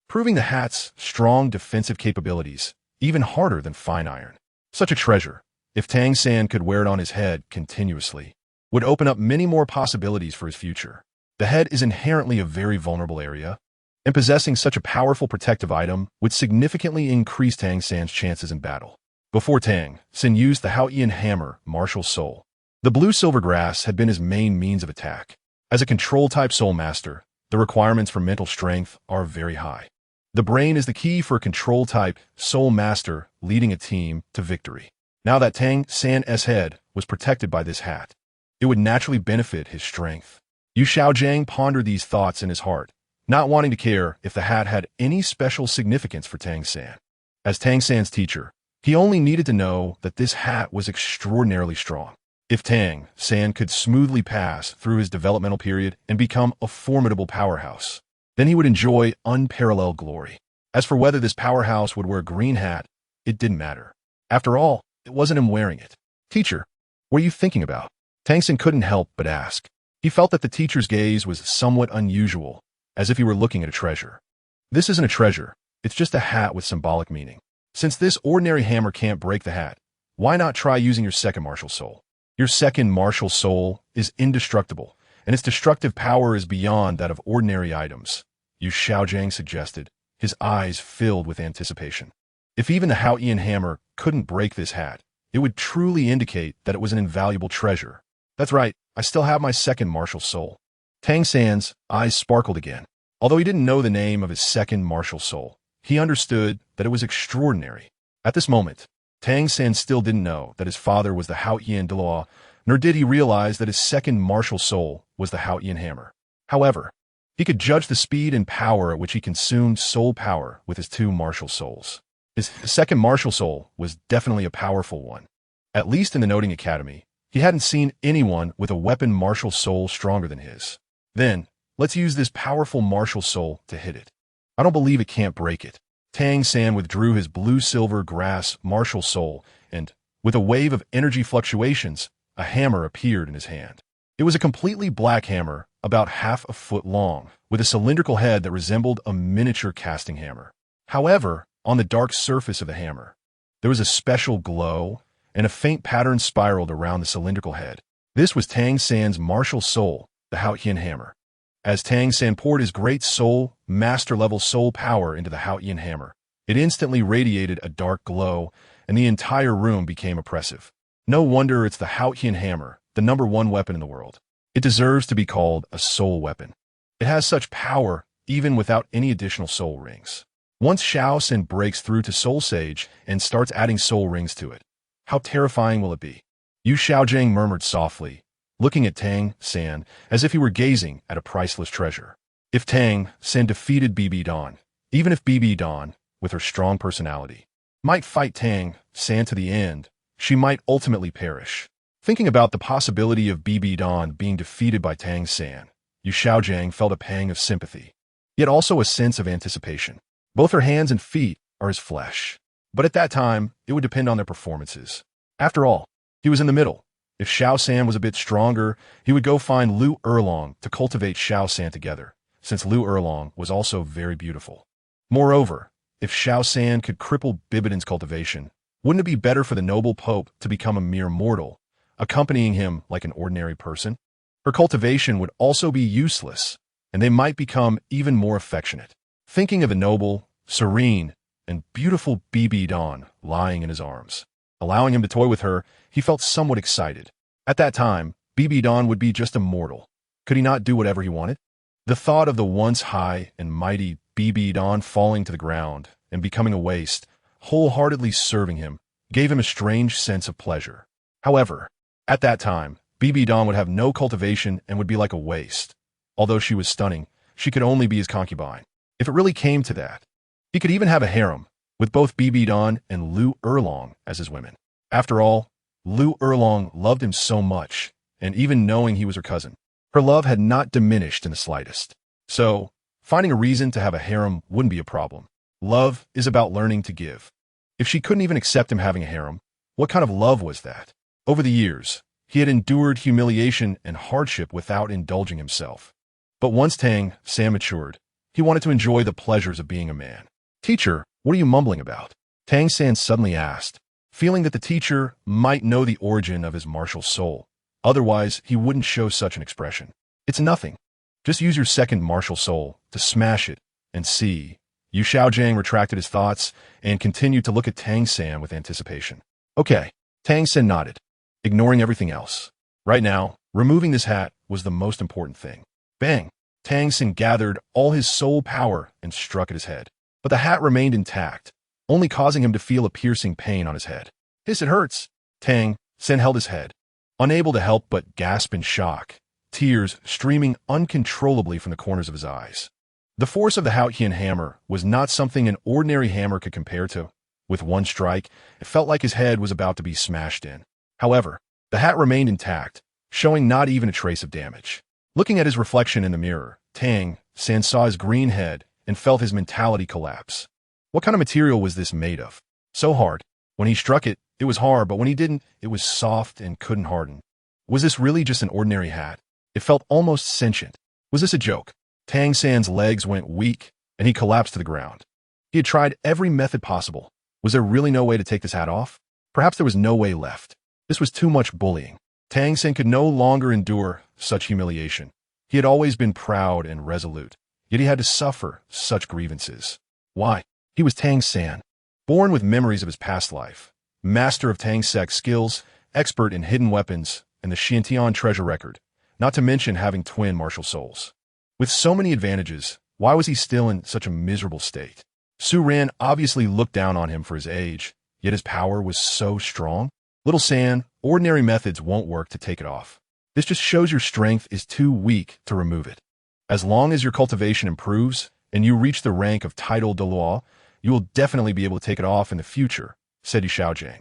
Speaker 1: proving the hat's strong defensive capabilities, even harder than fine iron. Such a treasure, if Tang San could wear it on his head continuously, would open up many more possibilities for his future. The head is inherently a very vulnerable area, and possessing such a powerful protective item would significantly increase Tang San's chances in battle. Before Tang San used the Haoyan hammer, martial soul, the blue-silver grass had been his main means of attack. As a control-type soul master, the requirements for mental strength are very high. The brain is the key for a control-type soul master leading a team to victory. Now that Tang San's head was protected by this hat, it would naturally benefit his strength. Yu Xiaogang pondered these thoughts in his heart, not wanting to care if the hat had any special significance for Tang San. As Tang San's teacher, he only needed to know that this hat was extraordinarily strong. If Tang San could smoothly pass through his developmental period and become a formidable powerhouse, then he would enjoy unparalleled glory. As for whether this powerhouse would wear a green hat, it didn't matter. After all, it wasn't him wearing it. Teacher, what are you thinking about? Tang San couldn't help but ask. He felt that the teacher's gaze was somewhat unusual, as if he were looking at a treasure. This isn't a treasure, it's just a hat with symbolic meaning. Since this ordinary hammer can't break the hat, why not try using your second martial soul? Your second martial soul is indestructible, and its destructive power is beyond that of ordinary items, Yu Xiaogang suggested, his eyes filled with anticipation. If even the Haoyan hammer couldn't break this hat, it would truly indicate that it was an invaluable treasure. That's right, I still have my second martial soul. Tang San's eyes sparkled again. Although he didn't know the name of his second martial soul, he understood that it was extraordinary. At this moment, Tang San still didn't know that his father was the Haotian Dalois, nor did he realize that his second martial soul was the Haotian hammer. However, he could judge the speed and power at which he consumed soul power with his two martial souls. His second martial soul was definitely a powerful one. At least in the Noting Academy, he hadn't seen anyone with a weapon martial soul stronger than his. Then, let's use this powerful martial soul to hit it. I don't believe it can't break it. Tang San withdrew his blue-silver grass martial soul, and, with a wave of energy fluctuations, a hammer appeared in his hand. It was a completely black hammer, about half a foot long, with a cylindrical head that resembled a miniature casting hammer. However, on the dark surface of the hammer, there was a special glow, and a faint pattern spiraled around the cylindrical head. This was Tang San's martial soul, the Haotian hammer. As Tang San poured his great soul, master-level soul power into the Haotian hammer, it instantly radiated a dark glow, and the entire room became oppressive. No wonder it's the Haotian hammer, the #1 weapon in the world. It deserves to be called a soul weapon. It has such power, even without any additional soul rings. Once Xiao San breaks through to Soul Sage and starts adding soul rings to it, how terrifying will it be? Yu Xiaogang murmured softly, looking at Tang San as if he were gazing at a priceless treasure. If Tang San defeated BB Dawn, even if BB Dawn, with her strong personality, might fight Tang San to the end, she might ultimately perish. Thinking about the possibility of BB Dawn being defeated by Tang San, Yu Xiaogang felt a pang of sympathy, yet also a sense of anticipation. Both her hands and feet are his flesh. But at that time, it would depend on their performances. After all, he was in the middle. If Xiao San was a bit stronger, he would go find Lu Erlong to cultivate Xiao San together, since Lu Erlong was also very beautiful. Moreover, if Xiao San could cripple Bibidon's cultivation, wouldn't it be better for the noble pope to become a mere mortal, accompanying him like an ordinary person? Her cultivation would also be useless, and they might become even more affectionate. Thinking of the noble, serene, and beautiful BB Dawn lying in his arms, allowing him to toy with her, he felt somewhat excited. At that time, BB Dawn would be just a mortal. Could he not do whatever he wanted? The thought of the once high and mighty BB Dawn falling to the ground and becoming a waste, wholeheartedly serving him, gave him a strange sense of pleasure. However, at that time, BB Dawn would have no cultivation and would be like a waste. Although she was stunning, she could only be his concubine. If it really came to that, he could even have a harem, with both BB Dawn and Lu Erlong as his women. After all, Lu Erlong loved him so much, and even knowing he was her cousin, her love had not diminished in the slightest. So, finding a reason to have a harem wouldn't be a problem. Love is about learning to give. If she couldn't even accept him having a harem, what kind of love was that? Over the years, he had endured humiliation and hardship without indulging himself. But once Tang San matured, he wanted to enjoy the pleasures of being a man. "Teacher, what are you mumbling about?" Tang San suddenly asked, feeling that the teacher might know the origin of his martial soul. Otherwise, he wouldn't show such an expression. "It's nothing. Just use your second martial soul to smash it and see." Yu Xiaogang retracted his thoughts and continued to look at Tang San with anticipation. "Okay." Tang San nodded, ignoring everything else. Right now, removing this hat was the most important thing. Bang! Tang San gathered all his soul power and struck at his head. But the hat remained intact, only causing him to feel a piercing pain on his head. "Hiss, it hurts." Tang San held his head, unable to help but gasp in shock, tears streaming uncontrollably from the corners of his eyes. The force of the Haotian hammer was not something an ordinary hammer could compare to. With one strike, it felt like his head was about to be smashed in. However, the hat remained intact, showing not even a trace of damage. Looking at his reflection in the mirror, Tang San saw his green head and felt his mentality collapse. What kind of material was this made of? So hard. When he struck it, it was hard, but when he didn't, it was soft and couldn't harden. Was this really just an ordinary hat? It felt almost sentient. Was this a joke? Tang San's legs went weak, and he collapsed to the ground. He had tried every method possible. Was there really no way to take this hat off? Perhaps there was no way left. This was too much bullying. Tang San could no longer endure such humiliation. He had always been proud and resolute, yet he had to suffer such grievances. Why? He was Tang San, born with memories of his past life, master of Tang Sec skills, expert in hidden weapons, and the Xiantian treasure record, not to mention having twin martial souls. With so many advantages, Why was he still in such a miserable state? Su Ran obviously looked down on him for his age, yet his power was so strong. Little San, ordinary methods won't work to take it off. This just shows your strength is too weak to remove it. As long as your cultivation improves and you reach the rank of title de loi, you will definitely be able to take it off in the future, said Yu Xiaogang.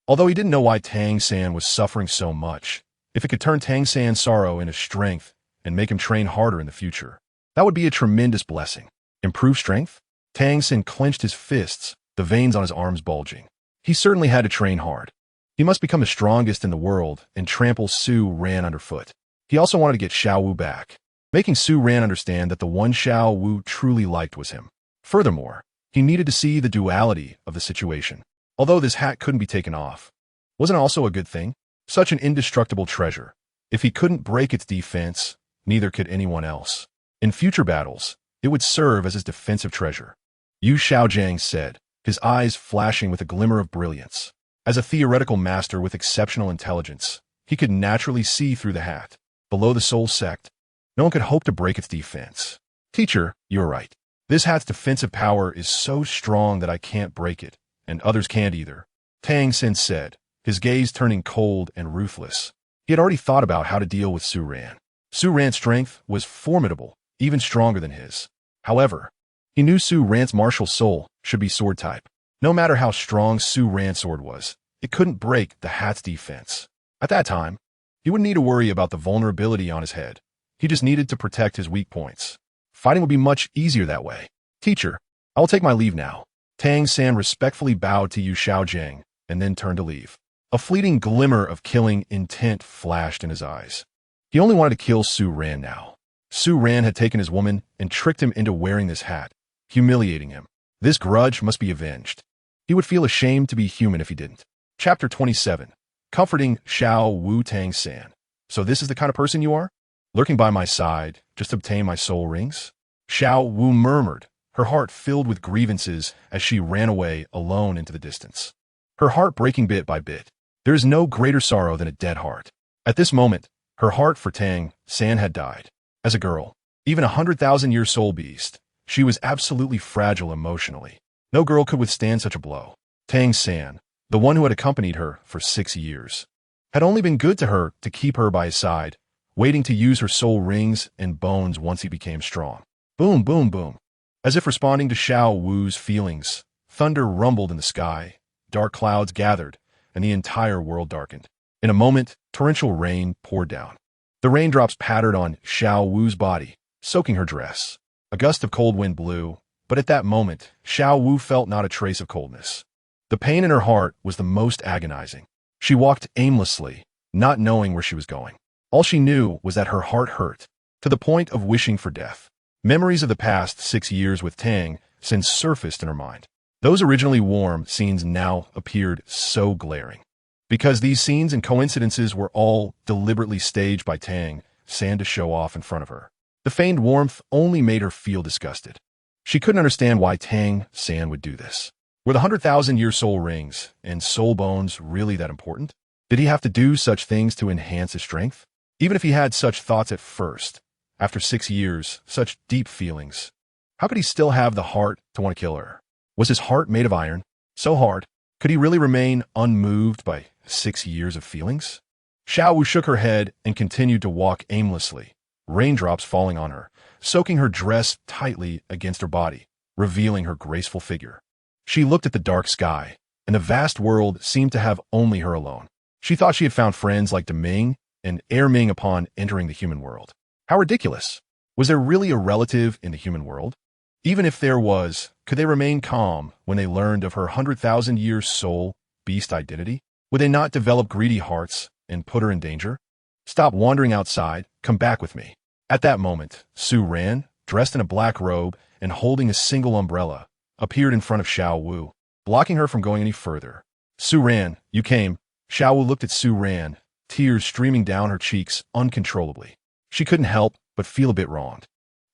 Speaker 1: Although he didn't know why Tang San was suffering so much, if it could turn Tang San's sorrow into strength and make him train harder in the future, that would be a tremendous blessing. Improve strength? Tang San clenched his fists, the veins on his arms bulging. He certainly had to train hard. He must become the strongest in the world and trample Su Ran underfoot. He also wanted to get Xiao Wu back, making Su Ran understand that the one Xiao Wu truly liked was him. Furthermore, he needed to see the duality of the situation. Although this hat couldn't be taken off, wasn't it also a good thing? Such an indestructible treasure. If he couldn't break its defense, neither could anyone else. In future battles, it would serve as his defensive treasure. Yu Xiaogang said, his eyes flashing with a glimmer of brilliance. As a theoretical master with exceptional intelligence, he could naturally see through the hat. Below the soul sect, no one could hope to break its defense. Teacher, you're right. This hat's defensive power is so strong that I can't break it, and others can't either, Tang San said, his gaze turning cold and ruthless. He had already thought about how to deal with Su Ran. Su Ran's strength was formidable, even stronger than his. However, he knew Su Ran's martial soul should be sword type. No matter how strong Su Ran's sword was, it couldn't break the hat's defense. At that time, he wouldn't need to worry about the vulnerability on his head. He just needed to protect his weak points. Fighting would be much easier that way. Teacher, I will take my leave now. Tang San respectfully bowed to Yu Xiaogang and then turned to leave. A fleeting glimmer of killing intent flashed in his eyes. He only wanted to kill Su Ran now. Su Ran had taken his woman and tricked him into wearing this hat, humiliating him. This grudge must be avenged. He would feel ashamed to be human if he didn't. Chapter 27. Comforting Xiao Wu. Tang San. So this is the kind of person you are? Lurking by my side, just to obtain my soul rings? Xiao Wu murmured, her heart filled with grievances as she ran away alone into the distance. Her heart breaking bit by bit. There is no greater sorrow than a dead heart. At this moment, her heart for Tang San had died. As a girl, even 100,000-year soul beast, she was absolutely fragile emotionally. No girl could withstand such a blow. Tang San, the one who had accompanied her for 6 years, had only been good to her to keep her by his side, waiting to use her soul rings and bones once he became strong. Boom, boom, boom. As if responding to Xiao Wu's feelings, thunder rumbled in the sky, dark clouds gathered, and the entire world darkened. In a moment, torrential rain poured down. The raindrops pattered on Xiao Wu's body, soaking her dress. A gust of cold wind blew, but at that moment, Xiao Wu felt not a trace of coldness. The pain in her heart was the most agonizing. She walked aimlessly, not knowing where she was going. All she knew was that her heart hurt, to the point of wishing for death. Memories of the past 6 years with Tang San surfaced in her mind. Those originally warm scenes now appeared so glaring. Because these scenes and coincidences were all deliberately staged by Tang San to show off in front of her. The feigned warmth only made her feel disgusted. She couldn't understand why Tang San would do this. Were the 100,000-year soul rings and soul bones really that important? Did he have to do such things to enhance his strength? Even if he had such thoughts at first, after 6 years, such deep feelings, how could he still have the heart to want to kill her? Was his heart made of iron? So hard? Could he really remain unmoved by 6 years of feelings? Xiao Wu shook her head and continued to walk aimlessly, raindrops falling on her, soaking her dress tightly against her body, revealing her graceful figure. She looked at the dark sky, and the vast world seemed to have only her alone. She thought she had found friends like Deming and Erming upon entering the human world. How ridiculous! Was there really a relative in the human world? Even if there was, could they remain calm when they learned of her 100,000-year soul beast identity? Would they not develop greedy hearts and put her in danger? Stop wandering outside, come back with me. At that moment, Su Ran, dressed in a black robe and holding a single umbrella, appeared in front of Xiao Wu, blocking her from going any further. Su Ran, you came. Xiao Wu looked at Su Ran, tears streaming down her cheeks uncontrollably. She couldn't help but feel a bit wronged.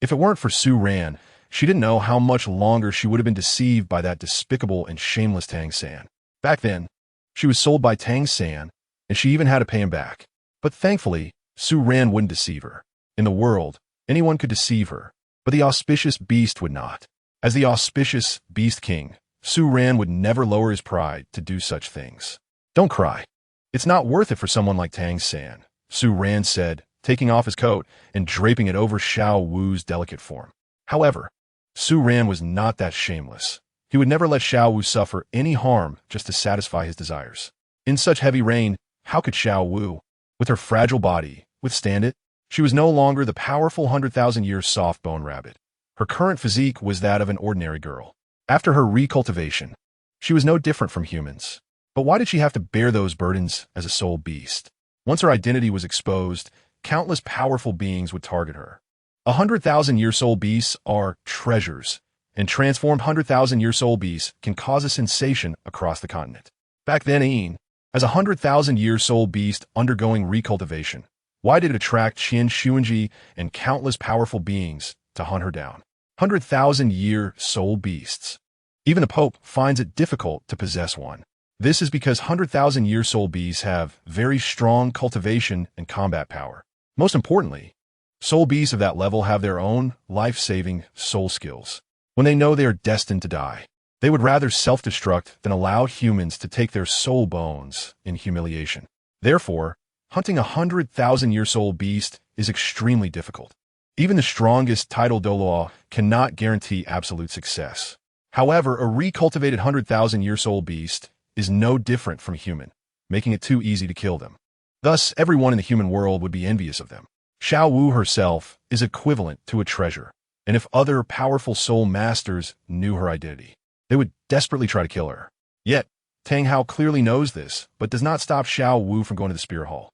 Speaker 1: If it weren't for Su Ran, she didn't know how much longer she would have been deceived by that despicable and shameless Tang San. Back then, she was sold by Tang San, and she even had to pay him back. But thankfully, Su Ran wouldn't deceive her. In the world, anyone could deceive her, But the auspicious beast would not. As the auspicious beast king, Su Ran would never lower his pride to do such things. Don't cry. It's not worth it for someone like Tang San, Su Ran said, taking off his coat and draping it over Xiao Wu's delicate form. However, Su Ran was not that shameless. He would never let Xiao Wu suffer any harm just to satisfy his desires. In such heavy rain, how could Xiao Wu, with her fragile body, withstand it? She was no longer the powerful 100,000-year soft-bone rabbit. Her current physique was that of an ordinary girl. After her recultivation, she was no different from humans. But why did she have to bear those burdens as a soul beast? Once her identity was exposed, countless powerful beings would target her. 100,000-year soul beasts are treasures, and transformed 100,000-year soul beasts can cause a sensation across the continent. Back then, as a 100,000-year soul beast undergoing recultivation, why did it attract Qin Xuanji and countless powerful beings to hunt her down? 100,000-year soul beasts. Even the Pope finds it difficult to possess one. This is because 100,000-year soul beasts have very strong cultivation and combat power. Most importantly, soul beasts of that level have their own life-saving soul skills. When they know they are destined to die, they would rather self-destruct than allow humans to take their soul bones in humiliation. Therefore, hunting a 100,000-year soul beast is extremely difficult. Even the strongest title Doloa cannot guarantee absolute success. However, a recultivated 100,000-year soul beast is no different from a human, making it too easy to kill them. Thus, everyone in the human world would be envious of them. Xiao Wu herself is equivalent to a treasure, and if other powerful soul masters knew her identity, they would desperately try to kill her. Yet, Tang Hao clearly knows this, but does not stop Xiao Wu from going to the spear hall.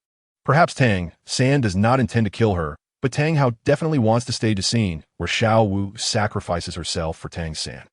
Speaker 1: Perhaps Tang San does not intend to kill her, but Tang Hao definitely wants to stage a scene where Xiao Wu sacrifices herself for Tang San.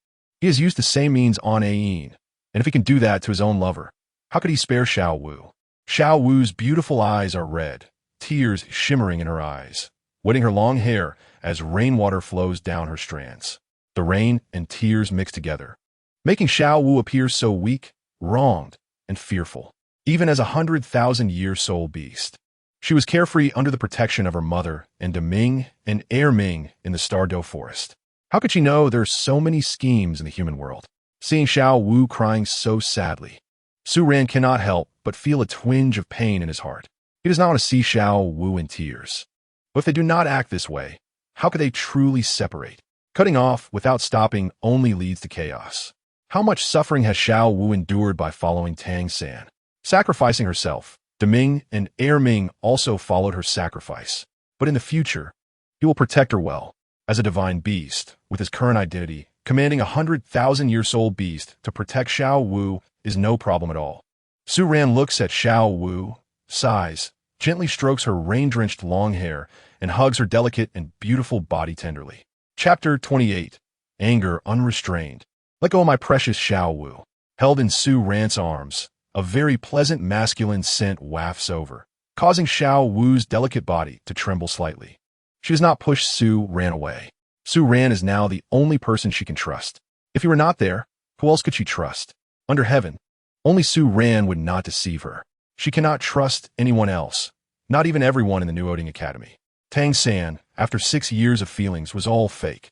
Speaker 1: He has used the same means on Ayin, and if he can do that to his own lover, how could he spare Xiao Wu? Xiao Wu's beautiful eyes are red, tears shimmering in her eyes, wetting her long hair as rainwater flows down her strands. The rain and tears mix together, making Xiao Wu appear so weak, wronged, and fearful, even as a 100,000-year soul beast. She was carefree under the protection of her mother and Deming and Air Ming in the Stardow Forest. How could she know there are so many schemes in the human world? Seeing Xiao Wu crying so sadly, Su Ran cannot help but feel a twinge of pain in his heart. He does not want to see Xiao Wu in tears. But if they do not act this way, how could they truly separate? Cutting off without stopping only leads to chaos. How much suffering has Xiao Wu endured by following Tang San? Sacrificing herself, Deming and Air Ming also followed her sacrifice. But in the future, he will protect her well. As a divine beast, with his current identity, commanding a 100,000-year soul beast to protect Xiao Wu is no problem at all. Su Ran looks at Xiao Wu, sighs, gently strokes her rain-drenched long hair, and hugs her delicate and beautiful body tenderly. Chapter 28. Anger Unrestrained. Let go of my precious Xiao Wu. Held in Su Ran's arms, a very pleasant masculine scent wafts over, causing Xiao Wu's delicate body to tremble slightly. She does not push Su Ran away. Su Ran is now the only person she can trust. If he were not there, who else could she trust? Under heaven, only Su Ran would not deceive her. She cannot trust anyone else, not even everyone in the New Oding Academy. Tang San, after 6 years of feelings, was all fake.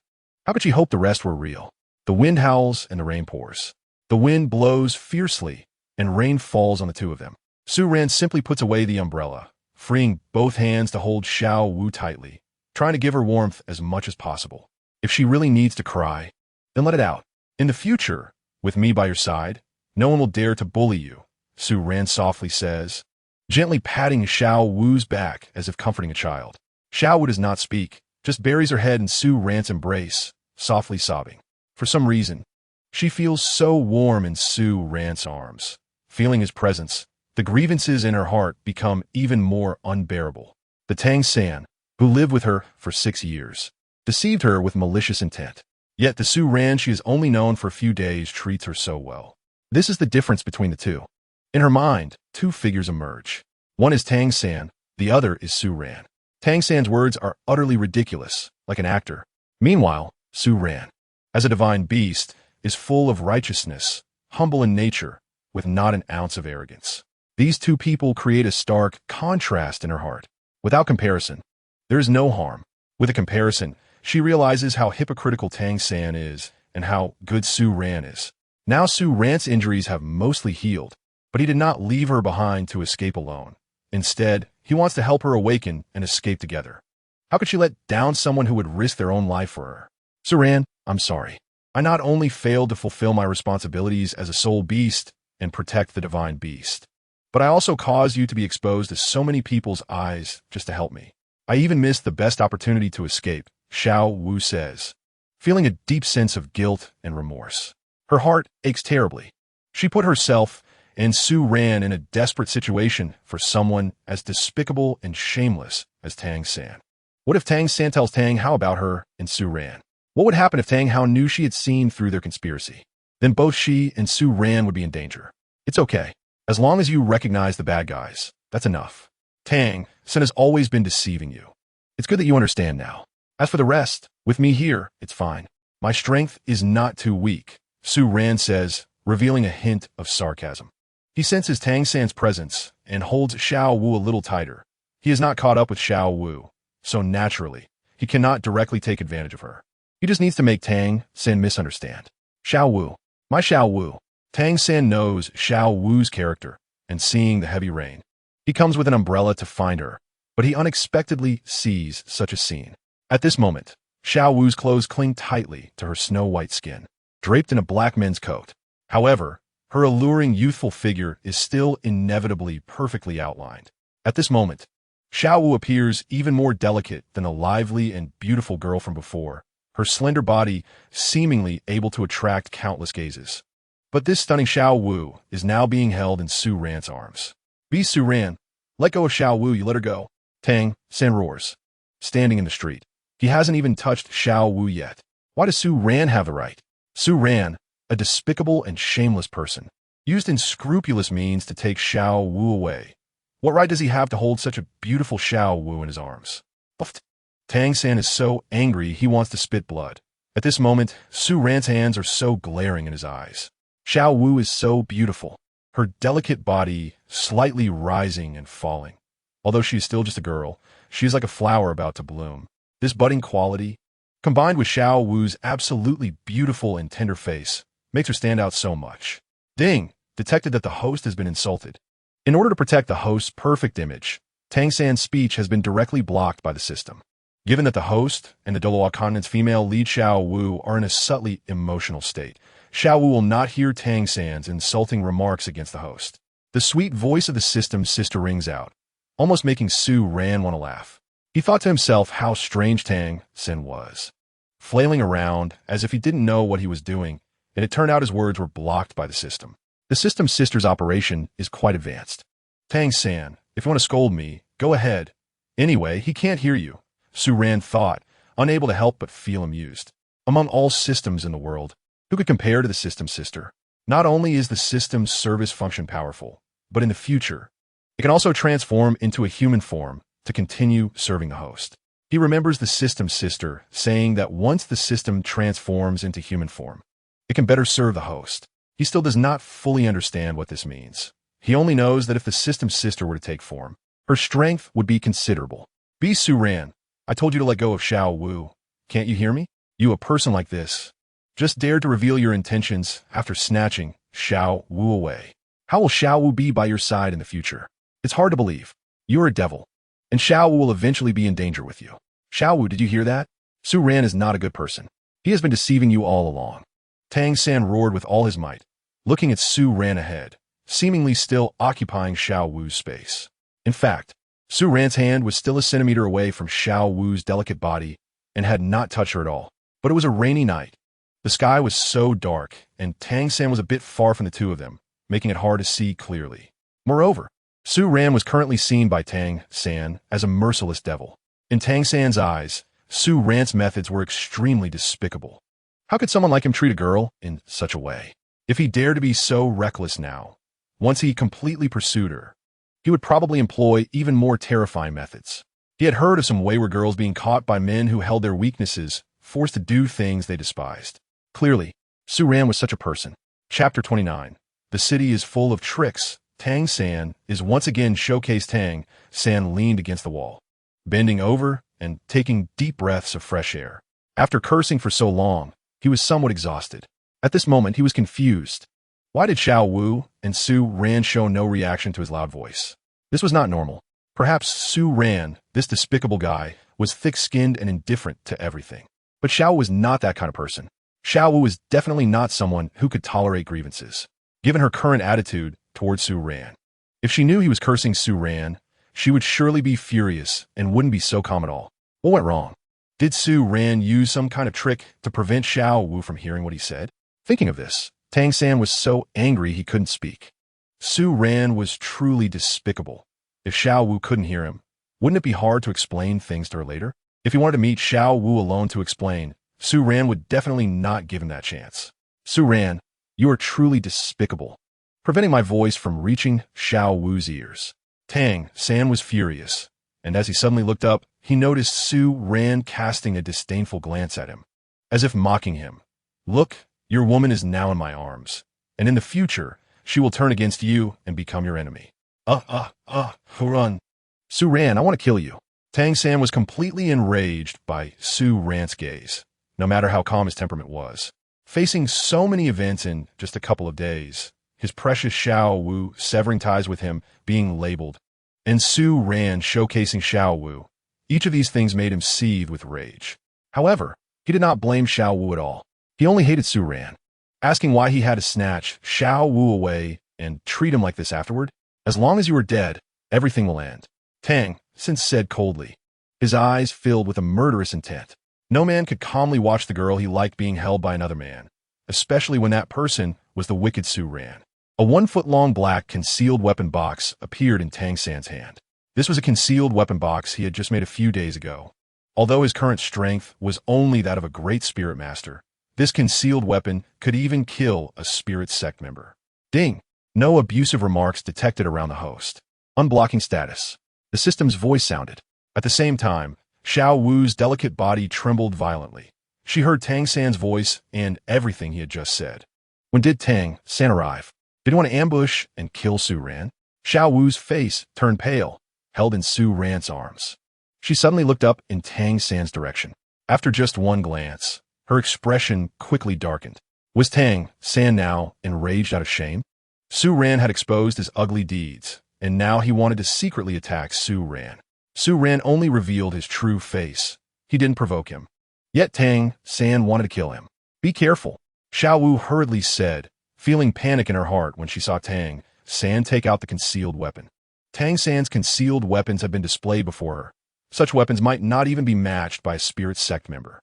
Speaker 1: How could she hope the rest were real? The wind howls and the rain pours. The wind blows fiercely, and rain falls on the two of them. Su Ran simply puts away the umbrella, freeing both hands to hold Xiao Wu tightly, trying to give her warmth as much as possible. If she really needs to cry, then let it out. In the future, with me by your side, no one will dare to bully you, Su Ran softly says, gently patting Xiao Wu's back as if comforting a child. Xiao Wu does not speak, just buries her head in Su Ran's embrace, softly sobbing. For some reason, she feels so warm in Su Ran's arms. Feeling his presence, the grievances in her heart become even more unbearable. The Tang San, who lived with her for 6 years, deceived her with malicious intent. Yet the Su Ran she has only known for a few days treats her so well. This is the difference between the two. In her mind, two figures emerge. One is Tang San, the other is Su Ran. Tang San's words are utterly ridiculous, like an actor. Meanwhile, Su Ran, as a divine beast, is full of righteousness, humble in nature, with not an ounce of arrogance. These two people create a stark contrast in her heart. Without comparison, there is no harm. With a comparison, she realizes how hypocritical Tang San is and how good Su Ran is. Now Su Ran's injuries have mostly healed, but he did not leave her behind to escape alone. Instead, he wants to help her awaken and escape together. How could she let down someone who would risk their own life for her? Su Ran, I'm sorry. I not only failed to fulfill my responsibilities as a soul beast and protect the divine beast, but I also caused you to be exposed to so many people's eyes just to help me. I even missed the best opportunity to escape, Xiao Wu says, feeling a deep sense of guilt and remorse. Her heart aches terribly. She put herself and Su Ran in a desperate situation for someone as despicable and shameless as Tang San. What if Tang San tells Tang Hao about her and Su Ran? What would happen if Tang Hao knew she had seen through their conspiracy? Then both she and Su Ran would be in danger. It's okay. As long as you recognize the bad guys, that's enough. Tang San has always been deceiving you. It's good that you understand now. As for the rest, with me here, it's fine. My strength is not too weak, Su Ran says, revealing a hint of sarcasm. He senses Tang San's presence and holds Xiao Wu a little tighter. He is not caught up with Xiao Wu, so naturally, he cannot directly take advantage of her. He just needs to make Tang San misunderstand. Xiao Wu. My Xiao Wu. Tang San knows Xiao Wu's character, and seeing the heavy rain, he comes with an umbrella to find her, but he unexpectedly sees such a scene. At this moment, Xiao Wu's clothes cling tightly to her snow-white skin, draped in a black men's coat. However, her alluring youthful figure is still inevitably perfectly outlined. At this moment, Xiao Wu appears even more delicate than the lively and beautiful girl from before, her slender body seemingly able to attract countless gazes. But this stunning Xiao Wu is now being held in Su Ran's arms. Be Su Ran. Let go of Xiao Wu, you let her go. Tang San roars, standing in the street. He hasn't even touched Xiao Wu yet. Why does Su Ran have the right? Su Ran, a despicable and shameless person, used unscrupulous means to take Xiao Wu away. What right does he have to hold such a beautiful Xiao Wu in his arms? Tang San is so angry he wants to spit blood. At this moment, Su Ran's hands are so glaring in his eyes. Xiao Wu is so beautiful, her delicate body slightly rising and falling. Although she is still just a girl, she is like a flower about to bloom. This budding quality, combined with Xiao Wu's absolutely beautiful and tender face, makes her stand out so much. Ding! Detected that the host has been insulted. In order to protect the host's perfect image, Tang San's speech has been directly blocked by the system. Given that the host and the Doloa continent's female lead Xiao Wu are in a subtly emotional state, Xiao Wu will not hear Tang San's insulting remarks against the host. The sweet voice of the system's sister rings out, almost making Su Ran want to laugh. He thought to himself how strange Tang San was, flailing around as if he didn't know what he was doing, and it turned out his words were blocked by the system. The system's sister's operation is quite advanced. Tang San, if you want to scold me, go ahead. Anyway, he can't hear you, Su Ran thought, unable to help but feel amused. Among all systems in the world, who could compare to the system's sister? Not only is the system's service function powerful, but in the future, it can also transform into a human form to continue serving the host. He remembers the system's sister saying that once the system transforms into human form, it can better serve the host. He still does not fully understand what this means. He only knows that if the system's sister were to take form, her strength would be considerable. Be Su Ran. I told you to let go of Xiao Wu. Can't you hear me? You, a person like this, just dared to reveal your intentions after snatching Xiao Wu away. How will Xiao Wu be by your side in the future? It's hard to believe. You're a devil, and Xiao Wu will eventually be in danger with you. Xiao Wu, did you hear that? Su Ran is not a good person. He has been deceiving you all along. Tang San roared with all his might, looking at Su Ran ahead, seemingly still occupying Xiao Wu's space. In fact, Su Ran's hand was still a centimeter away from Xiao Wu's delicate body and had not touched her at all. But it was a rainy night. The sky was so dark, and Tang San was a bit far from the two of them, making it hard to see clearly. Moreover, Su Ran was currently seen by Tang San as a merciless devil. In Tang San's eyes, Su Ran's methods were extremely despicable. How could someone like him treat a girl in such a way? If he dared to be so reckless now, once he completely pursued her, he would probably employ even more terrifying methods. He had heard of some wayward girls being caught by men who held their weaknesses, forced to do things they despised. Clearly, Su Ran was such a person. Chapter 29. The city is full of tricks. Tang San is once again showcased. Tang San leaned against the wall, bending over and taking deep breaths of fresh air. After cursing for so long, he was somewhat exhausted. At this moment, he was confused. Why did Xiao Wu and Su Ran show no reaction to his loud voice? This was not normal. Perhaps Su Ran, this despicable guy, was thick-skinned and indifferent to everything. But Xiao was not that kind of person. Xiao Wu was definitely not someone who could tolerate grievances, given her current attitude towards Su Ran. If she knew he was cursing Su Ran, she would surely be furious and wouldn't be so calm at all. What went wrong? Did Su Ran use some kind of trick to prevent Xiao Wu from hearing what he said? Thinking of this, Tang San was so angry he couldn't speak. Su Ran was truly despicable. If Xiao Wu couldn't hear him, wouldn't it be hard to explain things to her later? If he wanted to meet Xiao Wu alone to explain, Su Ran would definitely not give him that chance. Su Ran, you are truly despicable, preventing my voice from reaching Xiao Wu's ears. Tang San was furious, and as he suddenly looked up, he noticed Su Ran casting a disdainful glance at him, as if mocking him. Look, your woman is now in my arms, and in the future, she will turn against you and become your enemy. Run. Su Ran, I want to kill you. Tang San was completely enraged by Su Ran's gaze, no matter how calm his temperament was. Facing so many events in just a couple of days, his precious Xiao Wu severing ties with him being labeled, and Su Ran showcasing Xiao Wu, each of these things made him seethe with rage. However, he did not blame Xiao Wu at all. He only hated Su Ran, asking why he had to snatch Xiao Wu away and treat him like this afterward. As long as you are dead, everything will end. Tang San said coldly, his eyes filled with a murderous intent. No man could calmly watch the girl he liked being held by another man, especially when that person was the wicked Su Ran. A 1-foot-long black concealed weapon box appeared in Tang San's hand. This was a concealed weapon box he had just made a few days ago. Although his current strength was only that of a great spirit master, this concealed weapon could even kill a spirit sect member. Ding! No abusive remarks detected around the host. Unblocking status. The system's voice sounded. At the same time, Xiao Wu's delicate body trembled violently. She heard Tang San's voice and everything he had just said. When did Tang San arrive? Did he want to ambush and kill Su Ran? Xiao Wu's face turned pale, held in Su Ran's arms. She suddenly looked up in Tang San's direction. After just one glance, her expression quickly darkened. Was Tang San now enraged out of shame? Su Ran had exposed his ugly deeds, and now he wanted to secretly attack Su Ran. Su Ran only revealed his true face. He didn't provoke him. Yet Tang San wanted to kill him. Be careful, Xiao Wu hurriedly said, feeling panic in her heart when she saw Tang San take out the concealed weapon. Tang San's concealed weapons had been displayed before her. Such weapons might not even be matched by a spirit sect member.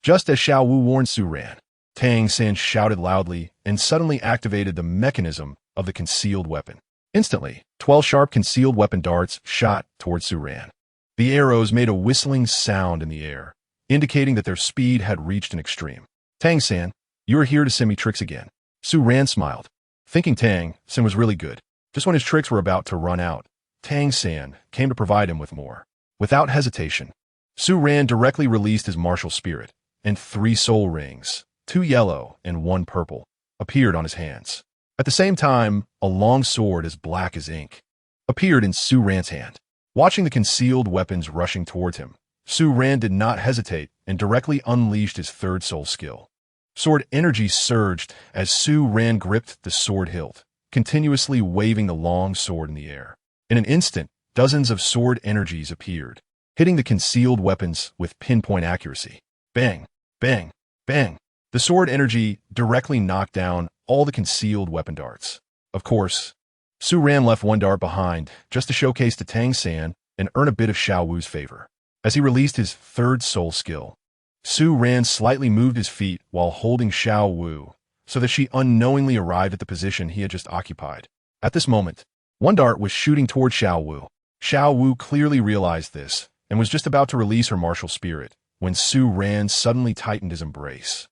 Speaker 1: Just as Xiao Wu warned Su Ran, Tang San shouted loudly and suddenly activated the mechanism of the concealed weapon. Instantly, 12 sharp concealed weapon darts shot towards Su Ran. The arrows made a whistling sound in the air, indicating that their speed had reached an extreme. Tang San, you are here to send me tricks again. Su Ran smiled, thinking Tang San was really good. Just when his tricks were about to run out, Tang San came to provide him with more. Without hesitation, Su Ran directly released his martial spirit, and 3 soul rings, 2 yellow and 1 purple, appeared on his hands. At the same time, a long sword as black as ink appeared in Su Ran's hand. Watching the concealed weapons rushing towards him, Su Ran did not hesitate and directly unleashed his 3rd soul skill. Sword energy surged as Su Ran gripped the sword hilt, continuously waving the long sword in the air. In an instant, dozens of sword energies appeared, hitting the concealed weapons with pinpoint accuracy. Bang, bang, bang. The sword energy directly knocked down all the concealed weapon darts. Of course, Su Ran left 1 dart behind just to showcase to Tang San and earn a bit of Xiao Wu's favor. As he released his 3rd soul skill, Su Ran slightly moved his feet while holding Xiao Wu so that she unknowingly arrived at the position he had just occupied. At this moment, 1 dart was shooting toward Xiao Wu. Xiao Wu clearly realized this and was just about to release her martial spirit when Su Ran suddenly tightened his embrace,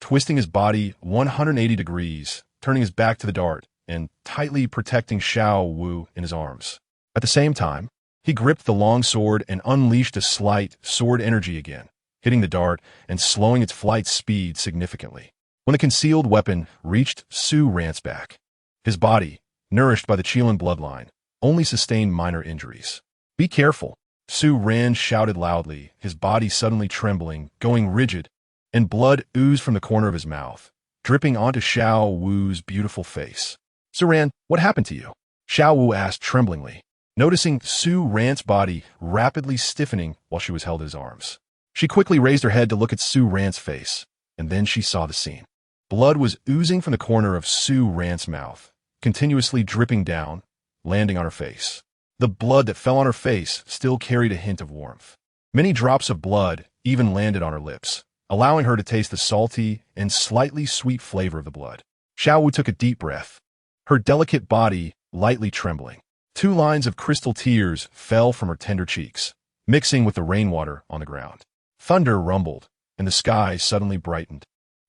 Speaker 1: twisting his body 180 degrees, turning his back to the dart, and tightly protecting Xiao Wu in his arms. At the same time, he gripped the long sword and unleashed a slight sword energy again, hitting the dart and slowing its flight speed significantly. When the concealed weapon reached Su Ran's back, his body, nourished by the Qilin bloodline, only sustained minor injuries. Be careful, Su Ran shouted loudly, his body suddenly trembling, going rigid, and blood oozed from the corner of his mouth, dripping onto Xiao Wu's beautiful face. Su Ran, what happened to you? Xiao Wu asked tremblingly, noticing Su Ran's body rapidly stiffening while she was held in his arms. She quickly raised her head to look at Su Ran's face, and then she saw the scene. Blood was oozing from the corner of Su Ran's mouth, continuously dripping down, landing on her face. The blood that fell on her face still carried a hint of warmth. Many drops of blood even landed on her lips, allowing her to taste the salty and slightly sweet flavor of the blood. Xiao Wu took a deep breath, her delicate body lightly trembling. 2 lines of crystal tears fell from her tender cheeks, mixing with the rainwater on the ground. Thunder rumbled, and the sky suddenly brightened.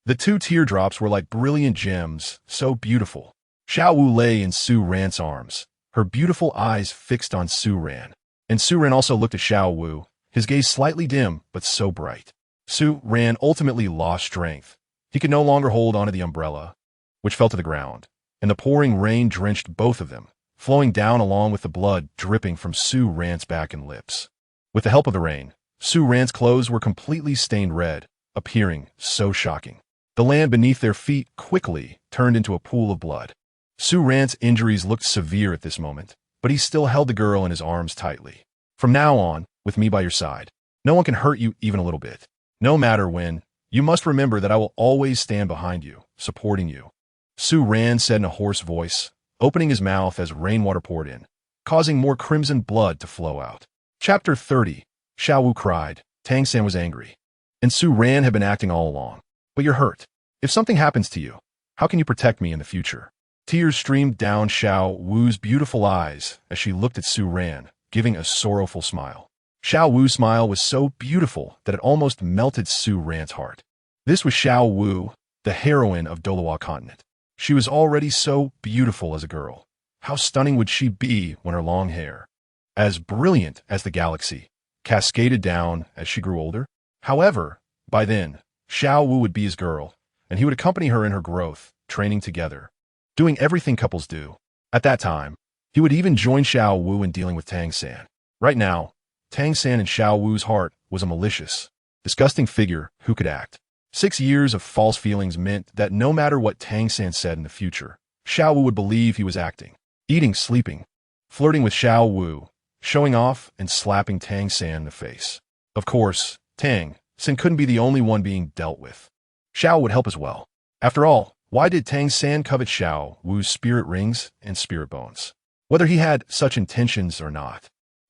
Speaker 1: The 2 teardrops were like brilliant gems, so beautiful. Xiao Wu lay in Su Ran's arms, her beautiful eyes fixed on Su Ran. And Su Ran also looked at Xiao Wu, his gaze slightly dim but so bright. Su Ran ultimately lost strength. He could no longer hold onto the umbrella, which fell to the ground, and the pouring rain drenched both of them, flowing down along with the blood dripping from Su Ran's back and lips. With the help of the rain, Su Ran's clothes were completely stained red, appearing so shocking. The land beneath their feet quickly turned into a pool of blood. Su Ran's injuries looked severe at this moment, but he still held the girl in his arms tightly. From now on, with me by your side, no one can hurt you even a little bit. No matter when, you must remember that I will always stand behind you, supporting you. Su Ran said in a hoarse voice, opening his mouth as rainwater poured in, causing more crimson blood to flow out. Chapter 30. Xiao Wu cried. Tang San was angry. And Su Ran had been acting all along. But you're hurt. If something happens to you, how can you protect me in the future? Tears streamed down Xiao Wu's beautiful eyes as she looked at Su Ran, giving a sorrowful smile. Xiao Wu's smile was so beautiful that it almost melted Su Ran's heart. This was Xiao Wu, the heroine of Dolawa continent. She was already so beautiful as a girl. How stunning would she be when her long hair, as brilliant as the galaxy, cascaded down as she grew older? However, by then, Xiao Wu would be his girl, and he would accompany her in her growth, training together, doing everything couples do. At that time, he would even join Xiao Wu in dealing with Tang San. Right now, Tang San in Xiao Wu's heart was a malicious, disgusting figure who could act. 6 years of false feelings meant that no matter what Tang San said in the future, Xiao Wu would believe he was acting, eating, sleeping, flirting with Xiao Wu, showing off and slapping Tang San in the face. Of course, Tang San couldn't be the only one being dealt with. Xiao would help as well. After all, why did Tang San covet Xiao Wu's spirit rings and spirit bones? Whether he had such intentions or not,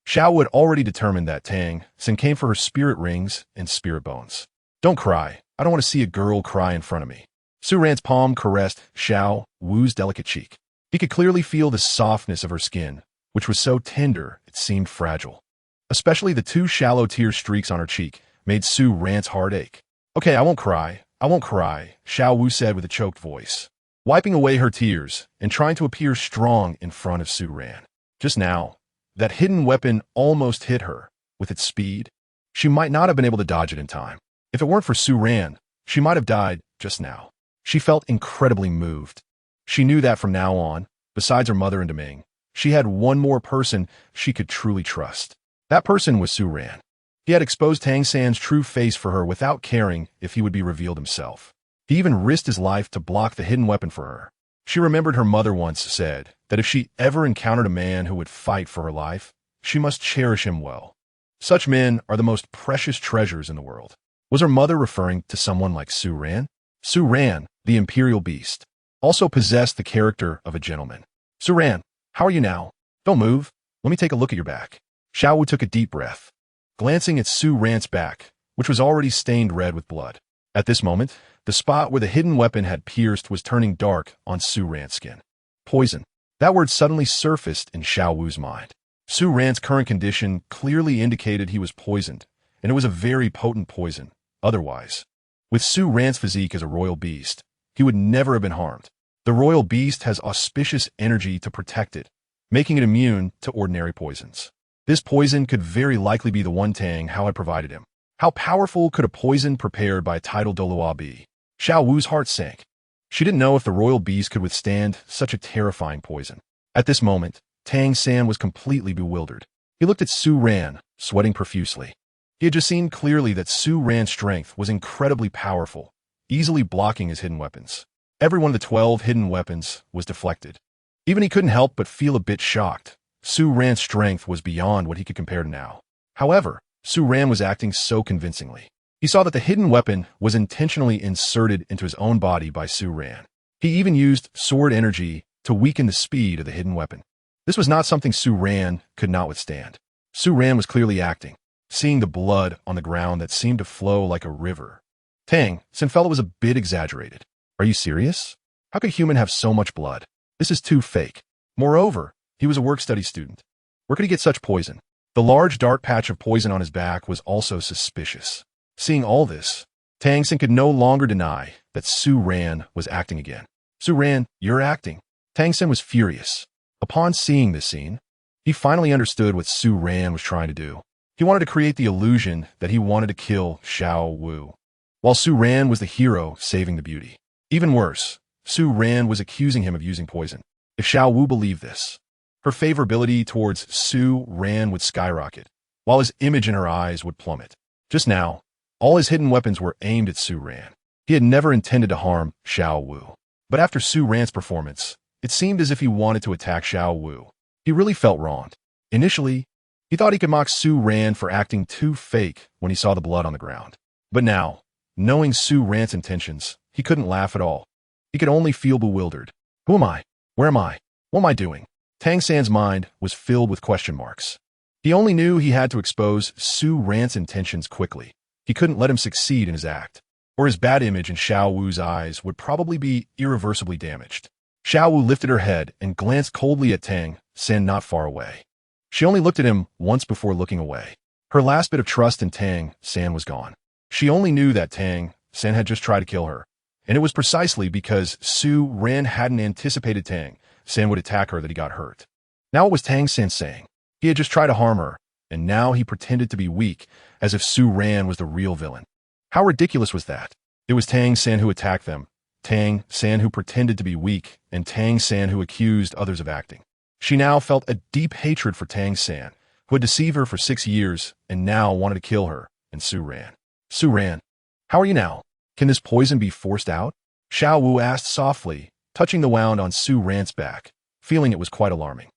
Speaker 1: Xiao had already determined that Tang San came for her spirit rings and spirit bones. Don't cry. I don't want to see a girl cry in front of me. Su Ran's palm caressed Xiao Wu's delicate cheek. He could clearly feel the softness of her skin, which was so tender it seemed fragile. Especially the 2 shallow tear streaks on her cheek made Su Ran's heart ache. Okay, I won't cry. I won't cry, Xiao Wu said with a choked voice, wiping away her tears and trying to appear strong in front of Su Ran. Just now, that hidden weapon almost hit her. With its speed, she might not have been able to dodge it in time. If it weren't for Su Ran, she might have died just now. She felt incredibly moved. She knew that from now on, besides her mother and Deming, she had one more person she could truly trust. That person was Su Ran. He had exposed Tang San's true face for her without caring if he would be revealed himself. He even risked his life to block the hidden weapon for her. She remembered her mother once said that if she ever encountered a man who would fight for her life, she must cherish him well. Such men are the most precious treasures in the world. Was her mother referring to someone like Su Ran? Su Ran, the imperial beast, also possessed the character of a gentleman. Su Ran, how are you now? Don't move. Let me take a look at your back. Xiao Wu took a deep breath, glancing at Su Ran's back, which was already stained red with blood. At this moment, the spot where the hidden weapon had pierced was turning dark on Su Ran's skin. Poison. That word suddenly surfaced in Xiao Wu's mind. Su Ran's current condition clearly indicated he was poisoned, and it was a very potent poison. Otherwise, with Su Ran's physique as a royal beast, he would never have been harmed. The royal beast has auspicious energy to protect it, making it immune to ordinary poisons. This poison could very likely be the one Tang Hao had provided him. How powerful could a poison prepared by a titled Dolawa be? Xiao Wu's heart sank. She didn't know if the royal beast could withstand such a terrifying poison. At this moment, Tang San was completely bewildered. He looked at Su Ran, sweating profusely. He had just seen clearly that Su Ran's strength was incredibly powerful, easily blocking his hidden weapons. Every one of the 12 hidden weapons was deflected. Even he couldn't help but feel a bit shocked. Su Ran's strength was beyond what he could compare to now. However, Su Ran was acting so convincingly. He saw that the hidden weapon was intentionally inserted into his own body by Su Ran. He even used sword energy to weaken the speed of the hidden weapon. This was not something Su Ran could not withstand. Su Ran was clearly acting, seeing the blood on the ground that seemed to flow like a river. Tang San felt it was a bit exaggerated. Are you serious? How could a human have so much blood? This is too fake. Moreover, he was a work-study student. Where could he get such poison? The large dark patch of poison on his back was also suspicious. Seeing all this, Tang San could no longer deny that Su Ran was acting again. Su Ran, you're acting. Tang San was furious. Upon seeing this scene, he finally understood what Su Ran was trying to do. He wanted to create the illusion that he wanted to kill Xiao Wu, while Su Ran was the hero saving the beauty. Even worse, Su Ran was accusing him of using poison. If Xiao Wu believed this, her favorability towards Su Ran would skyrocket, while his image in her eyes would plummet. Just now, all his hidden weapons were aimed at Su Ran. He had never intended to harm Xiao Wu. But after Su Ran's performance, it seemed as if he wanted to attack Xiao Wu. He really felt wronged. Initially, he thought he could mock Su Ran for acting too fake when he saw the blood on the ground. But now, knowing Su Ran's intentions, he couldn't laugh at all. He could only feel bewildered. Who am I? Where am I? What am I doing? Tang San's mind was filled with question marks. He only knew he had to expose Su Ran's intentions quickly. He couldn't let him succeed in his act, or his bad image in Xiao Wu's eyes would probably be irreversibly damaged. Xiao Wu lifted her head and glanced coldly at Tang San not far away. She only looked at him once before looking away. Her last bit of trust in Tang San was gone. She only knew that Tang San had just tried to kill her, and it was precisely because Su Ran hadn't anticipated Tang San would attack her that he got hurt. Now what was Tang San saying? He had just tried to harm her, and now he pretended to be weak, as if Su Ran was the real villain. How ridiculous was that? It was Tang San who attacked them, Tang San who pretended to be weak, and Tang San who accused others of acting. She now felt a deep hatred for Tang San, who had deceived her for 6 years and now wanted to kill her, and Su Ran. Su Ran, how are you now? Can this poison be forced out? Xiao Wu asked softly, touching the wound on Su Ran's back, feeling it was quite alarming.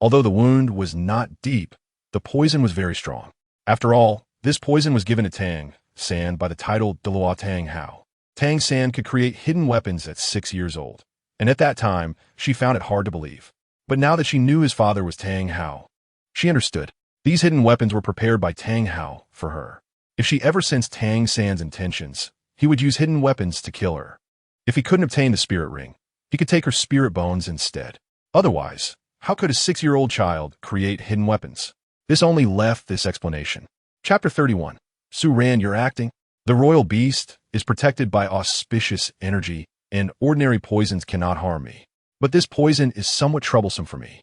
Speaker 1: Although the wound was not deep, the poison was very strong. After all, this poison was given to Tang San by the title Tang Hao. Tang San could create hidden weapons at 6 years old, and at that time, she found it hard to believe. But now that she knew his father was Tang Hao, she understood. These hidden weapons were prepared by Tang Hao for her. If she ever sensed Tang San's intentions, he would use hidden weapons to kill her. If he couldn't obtain the spirit ring, he could take her spirit bones instead. Otherwise, how could a 6-year-old child create hidden weapons? This only left this explanation. Chapter 31. Su Ran, you're acting. The royal beast is protected by auspicious energy, and ordinary poisons cannot harm me. But this poison is somewhat troublesome for me.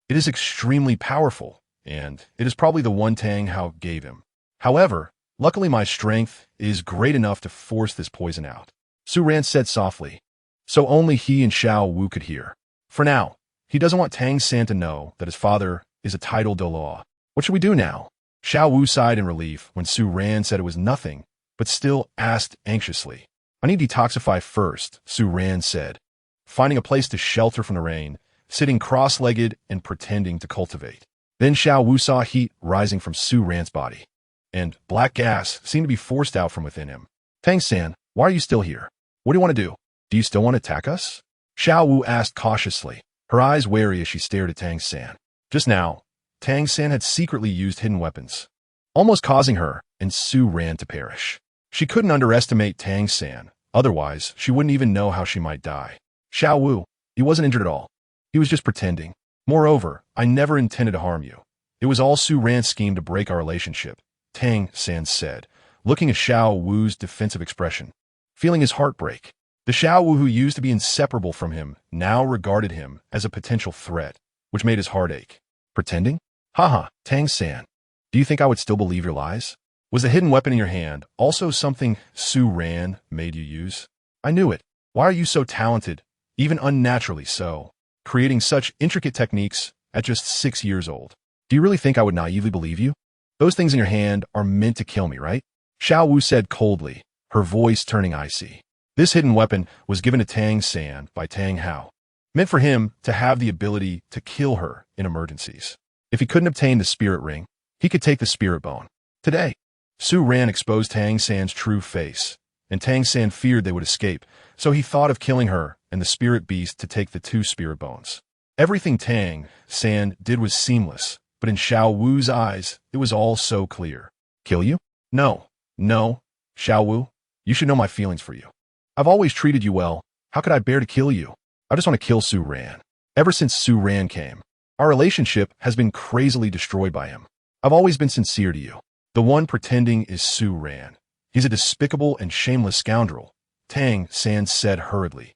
Speaker 1: It is extremely powerful, and it is probably the one Tang Hao gave him. However, luckily my strength is great enough to force this poison out. Su Ran said softly, so only he and Xiao Wu could hear. For now, he doesn't want Tang San to know that his father is a title de law. What should we do now? Xiao Wu sighed in relief when Su Ran said it was nothing, but still asked anxiously. I need to detoxify first, Su Ran said, finding a place to shelter from the rain, sitting cross-legged and pretending to cultivate. Then Xiao Wu saw heat rising from Su Ran's body, and black gas seemed to be forced out from within him. Tang San, why are you still here? What do you want to do? Do you still want to attack us? Xiao Wu asked cautiously, her eyes wary as she stared at Tang San. Just now, Tang San had secretly used hidden weapons, almost causing her and Su Ran to perish. She couldn't underestimate Tang San, otherwise she wouldn't even know how she might die. Xiao Wu, he wasn't injured at all. He was just pretending. Moreover, I never intended to harm you. It was all Su Ran's scheme to break our relationship, Tang San said, looking at Xiao Wu's defensive expression, feeling his heart break. The Xiao Wu who used to be inseparable from him now regarded him as a potential threat, which made his heart ache. Pretending? Haha, Tang San. Do you think I would still believe your lies? Was the hidden weapon in your hand also something Su Ran made you use? I knew it. Why are you so talented, even unnaturally so, creating such intricate techniques at just 6 years old? Do you really think I would naively believe you? Those things in your hand are meant to kill me, right? Xiao Wu said coldly, her voice turning icy. This hidden weapon was given to Tang San by Tang Hao, meant for him to have the ability to kill her in emergencies. If he couldn't obtain the spirit ring, he could take the spirit bone. Today, Su Ran exposed Tang San's true face, and Tang San feared they would escape, so he thought of killing her and the spirit beast to take the 2 spirit bones. Everything Tang San did was seamless, but in Xiao Wu's eyes, it was all so clear. Kill you? No, Xiao Wu, you should know my feelings for you. I've always treated you well. How could I bear to kill you? I just want to kill Su Ran. Ever since Su Ran came, our relationship has been crazily destroyed by him. I've always been sincere to you. The one pretending is Su Ran. He's a despicable and shameless scoundrel, Tang San said hurriedly,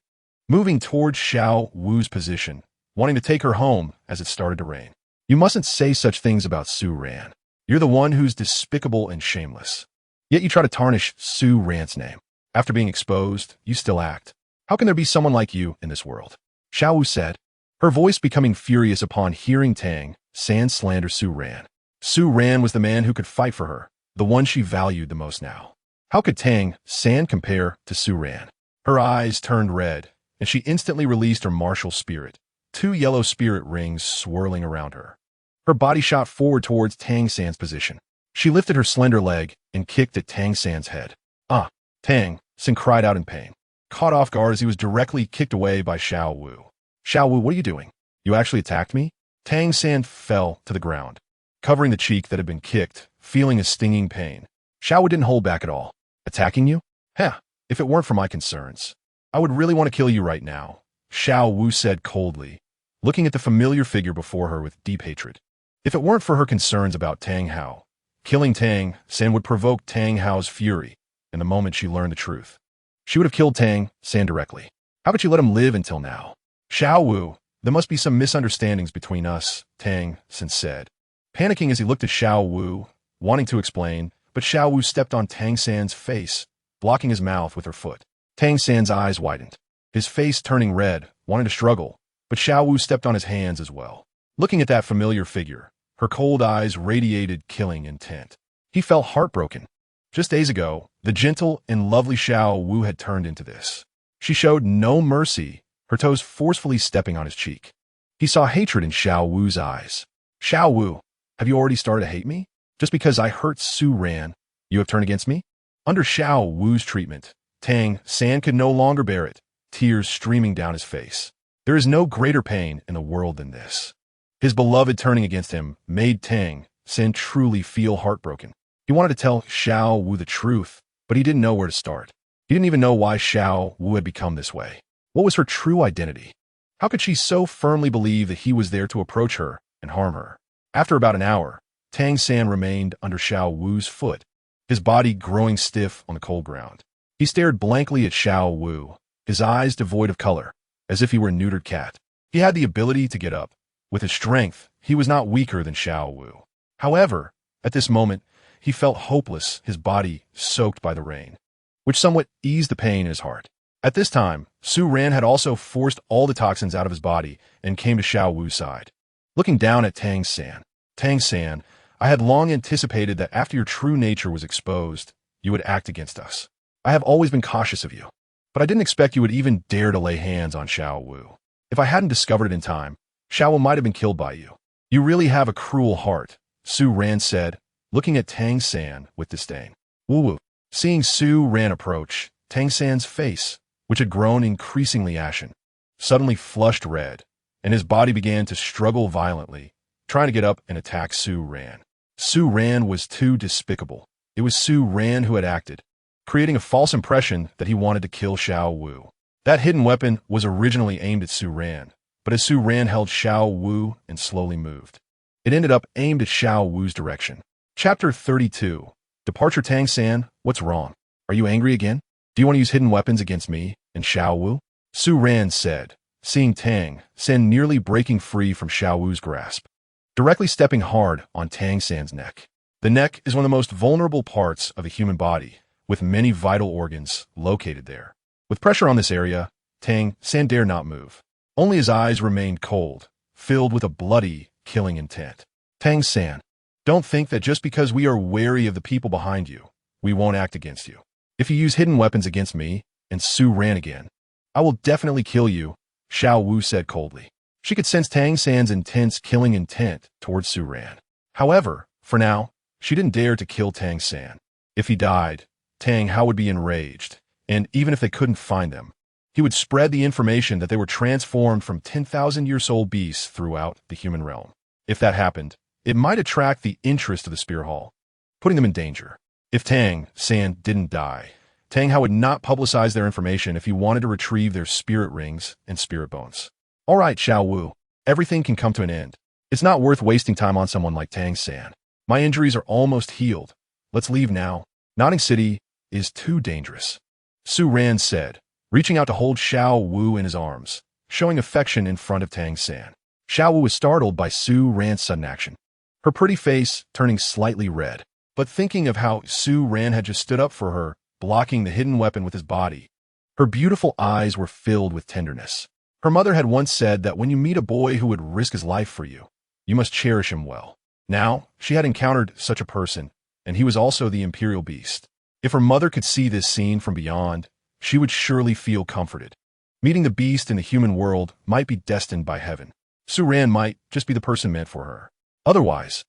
Speaker 1: moving towards Xiao Wu's position, wanting to take her home as it started to rain. You mustn't say such things about Su Ran. You're the one who's despicable and shameless. Yet you try to tarnish Su Ran's name. After being exposed, you still act. How can there be someone like you in this world? Xiao Wu said, her voice becoming furious upon hearing Tang San slander Su Ran. Su Ran was the man who could fight for her, the one she valued the most now. How could Tang San compare to Su Ran? Her eyes turned red, and she instantly released her martial spirit, 2 yellow spirit rings swirling around her. Her body shot forward towards Tang San's position. She lifted her slender leg and kicked at Tang San's head. Ah! Tang San cried out in pain, caught off guard as he was directly kicked away by Xiao Wu. Xiao Wu, what are you doing? You actually attacked me? Tang San fell to the ground, covering the cheek that had been kicked, feeling a stinging pain. Xiao Wu didn't hold back at all. Attacking you? Heh, if it weren't for my concerns, I would really want to kill you right now, Xiao Wu said coldly, looking at the familiar figure before her with deep hatred. If it weren't for her concerns about Tang Hao, killing Tang San would provoke Tang Hao's fury, and the moment she learned the truth, she would have killed Tang San directly. How could she let him live until now? Xiao Wu, there must be some misunderstandings between us, Tang San said, panicking as he looked at Xiao Wu, wanting to explain, but Xiao Wu stepped on Tang San's face, blocking his mouth with her foot. Tang San's eyes widened, his face turning red, wanting to struggle, but Xiao Wu stepped on his hands as well. Looking at that familiar figure, her cold eyes radiated killing intent. He felt heartbroken. Just days ago, the gentle and lovely Xiao Wu had turned into this. She showed no mercy, her toes forcefully stepping on his cheek. He saw hatred in Xiao Wu's eyes. Xiao Wu, have you already started to hate me? Just because I hurt Su Ran, you have turned against me? Under Xiao Wu's treatment, Tang San could no longer bear it, tears streaming down his face. There is no greater pain in the world than this. His beloved turning against him made Tang San truly feel heartbroken. He wanted to tell Xiao Wu the truth, but he didn't know where to start. He didn't even know why Xiao Wu had become this way. What was her true identity? How could she so firmly believe that he was there to approach her and harm her? After about an hour, Tang San remained under Xiao Wu's foot, his body growing stiff on the cold ground. He stared blankly at Xiao Wu, his eyes devoid of color, as if he were a neutered cat. He had the ability to get up. With his strength, he was not weaker than Xiao Wu. However, at this moment, he felt hopeless, his body soaked by the rain, which somewhat eased the pain in his heart. At this time, Su Ran had also forced all the toxins out of his body and came to Xiao Wu's side. Looking down at Tang San, I had long anticipated that after your true nature was exposed, you would act against us. I have always been cautious of you, but I didn't expect you would even dare to lay hands on Xiao Wu. If I hadn't discovered it in time, Xiao Wu might have been killed by you. You really have a cruel heart, Su Ran said, looking at Tang San with disdain. Wu. Seeing Su Ran approach, Tang San's face, which had grown increasingly ashen, suddenly flushed red, and his body began to struggle violently, trying to get up and attack Su Ran. Su Ran was too despicable. It was Su Ran who had acted, creating a false impression that he wanted to kill Xiao Wu. That hidden weapon was originally aimed at Su Ran, but as Su Ran held Xiao Wu and slowly moved, it ended up aimed at Xiao Wu's direction. Chapter 32. Departure. Tang San, what's wrong? Are you angry again? Do you want to use hidden weapons against me and Xiao Wu? Su Ran said, seeing Tang San nearly breaking free from Xiao Wu's grasp, directly stepping hard on Tang San's neck. The neck is one of the most vulnerable parts of the human body, with many vital organs located there. With pressure on this area, Tang San dared not move. Only his eyes remained cold, filled with a bloody, killing intent. Tang San, Don't think that just because we are wary of the people behind you, we won't act against you. If you use hidden weapons against me, and Su ran again, I will definitely kill you, Xiao Wu said coldly. She could sense Tang San's intense killing intent towards Su Ran. However, for now, she didn't dare to kill Tang San. If he died, Tang Hao would be enraged, and even if they couldn't find them, he would spread the information that they were transformed from 10,000-year-old beasts throughout the human realm. If that happened, it might attract the interest of the Spear Hall, putting them in danger. If Tang San didn't die, Tang Hao would not publicize their information if he wanted to retrieve their spirit rings and spirit bones. All right, Xiao Wu, everything can come to an end. It's not worth wasting time on someone like Tang San. My injuries are almost healed. Let's leave now. Nodding City is too dangerous, Su Ran said, reaching out to hold Xiao Wu in his arms, showing affection in front of Tang San. Xiao Wu was startled by Su Ran's sudden action, her pretty face turning slightly red. But thinking of how Su Ran had just stood up for her, blocking the hidden weapon with his body, her beautiful eyes were filled with tenderness. Her mother had once said that when you meet a boy who would risk his life for you, you must cherish him well. Now, she had encountered such a person, and he was also the Imperial Beast. If her mother could see this scene from beyond, she would surely feel comforted. Meeting the beast in the human world might be destined by heaven. Su Ran might just be the person meant for her. Otherwise,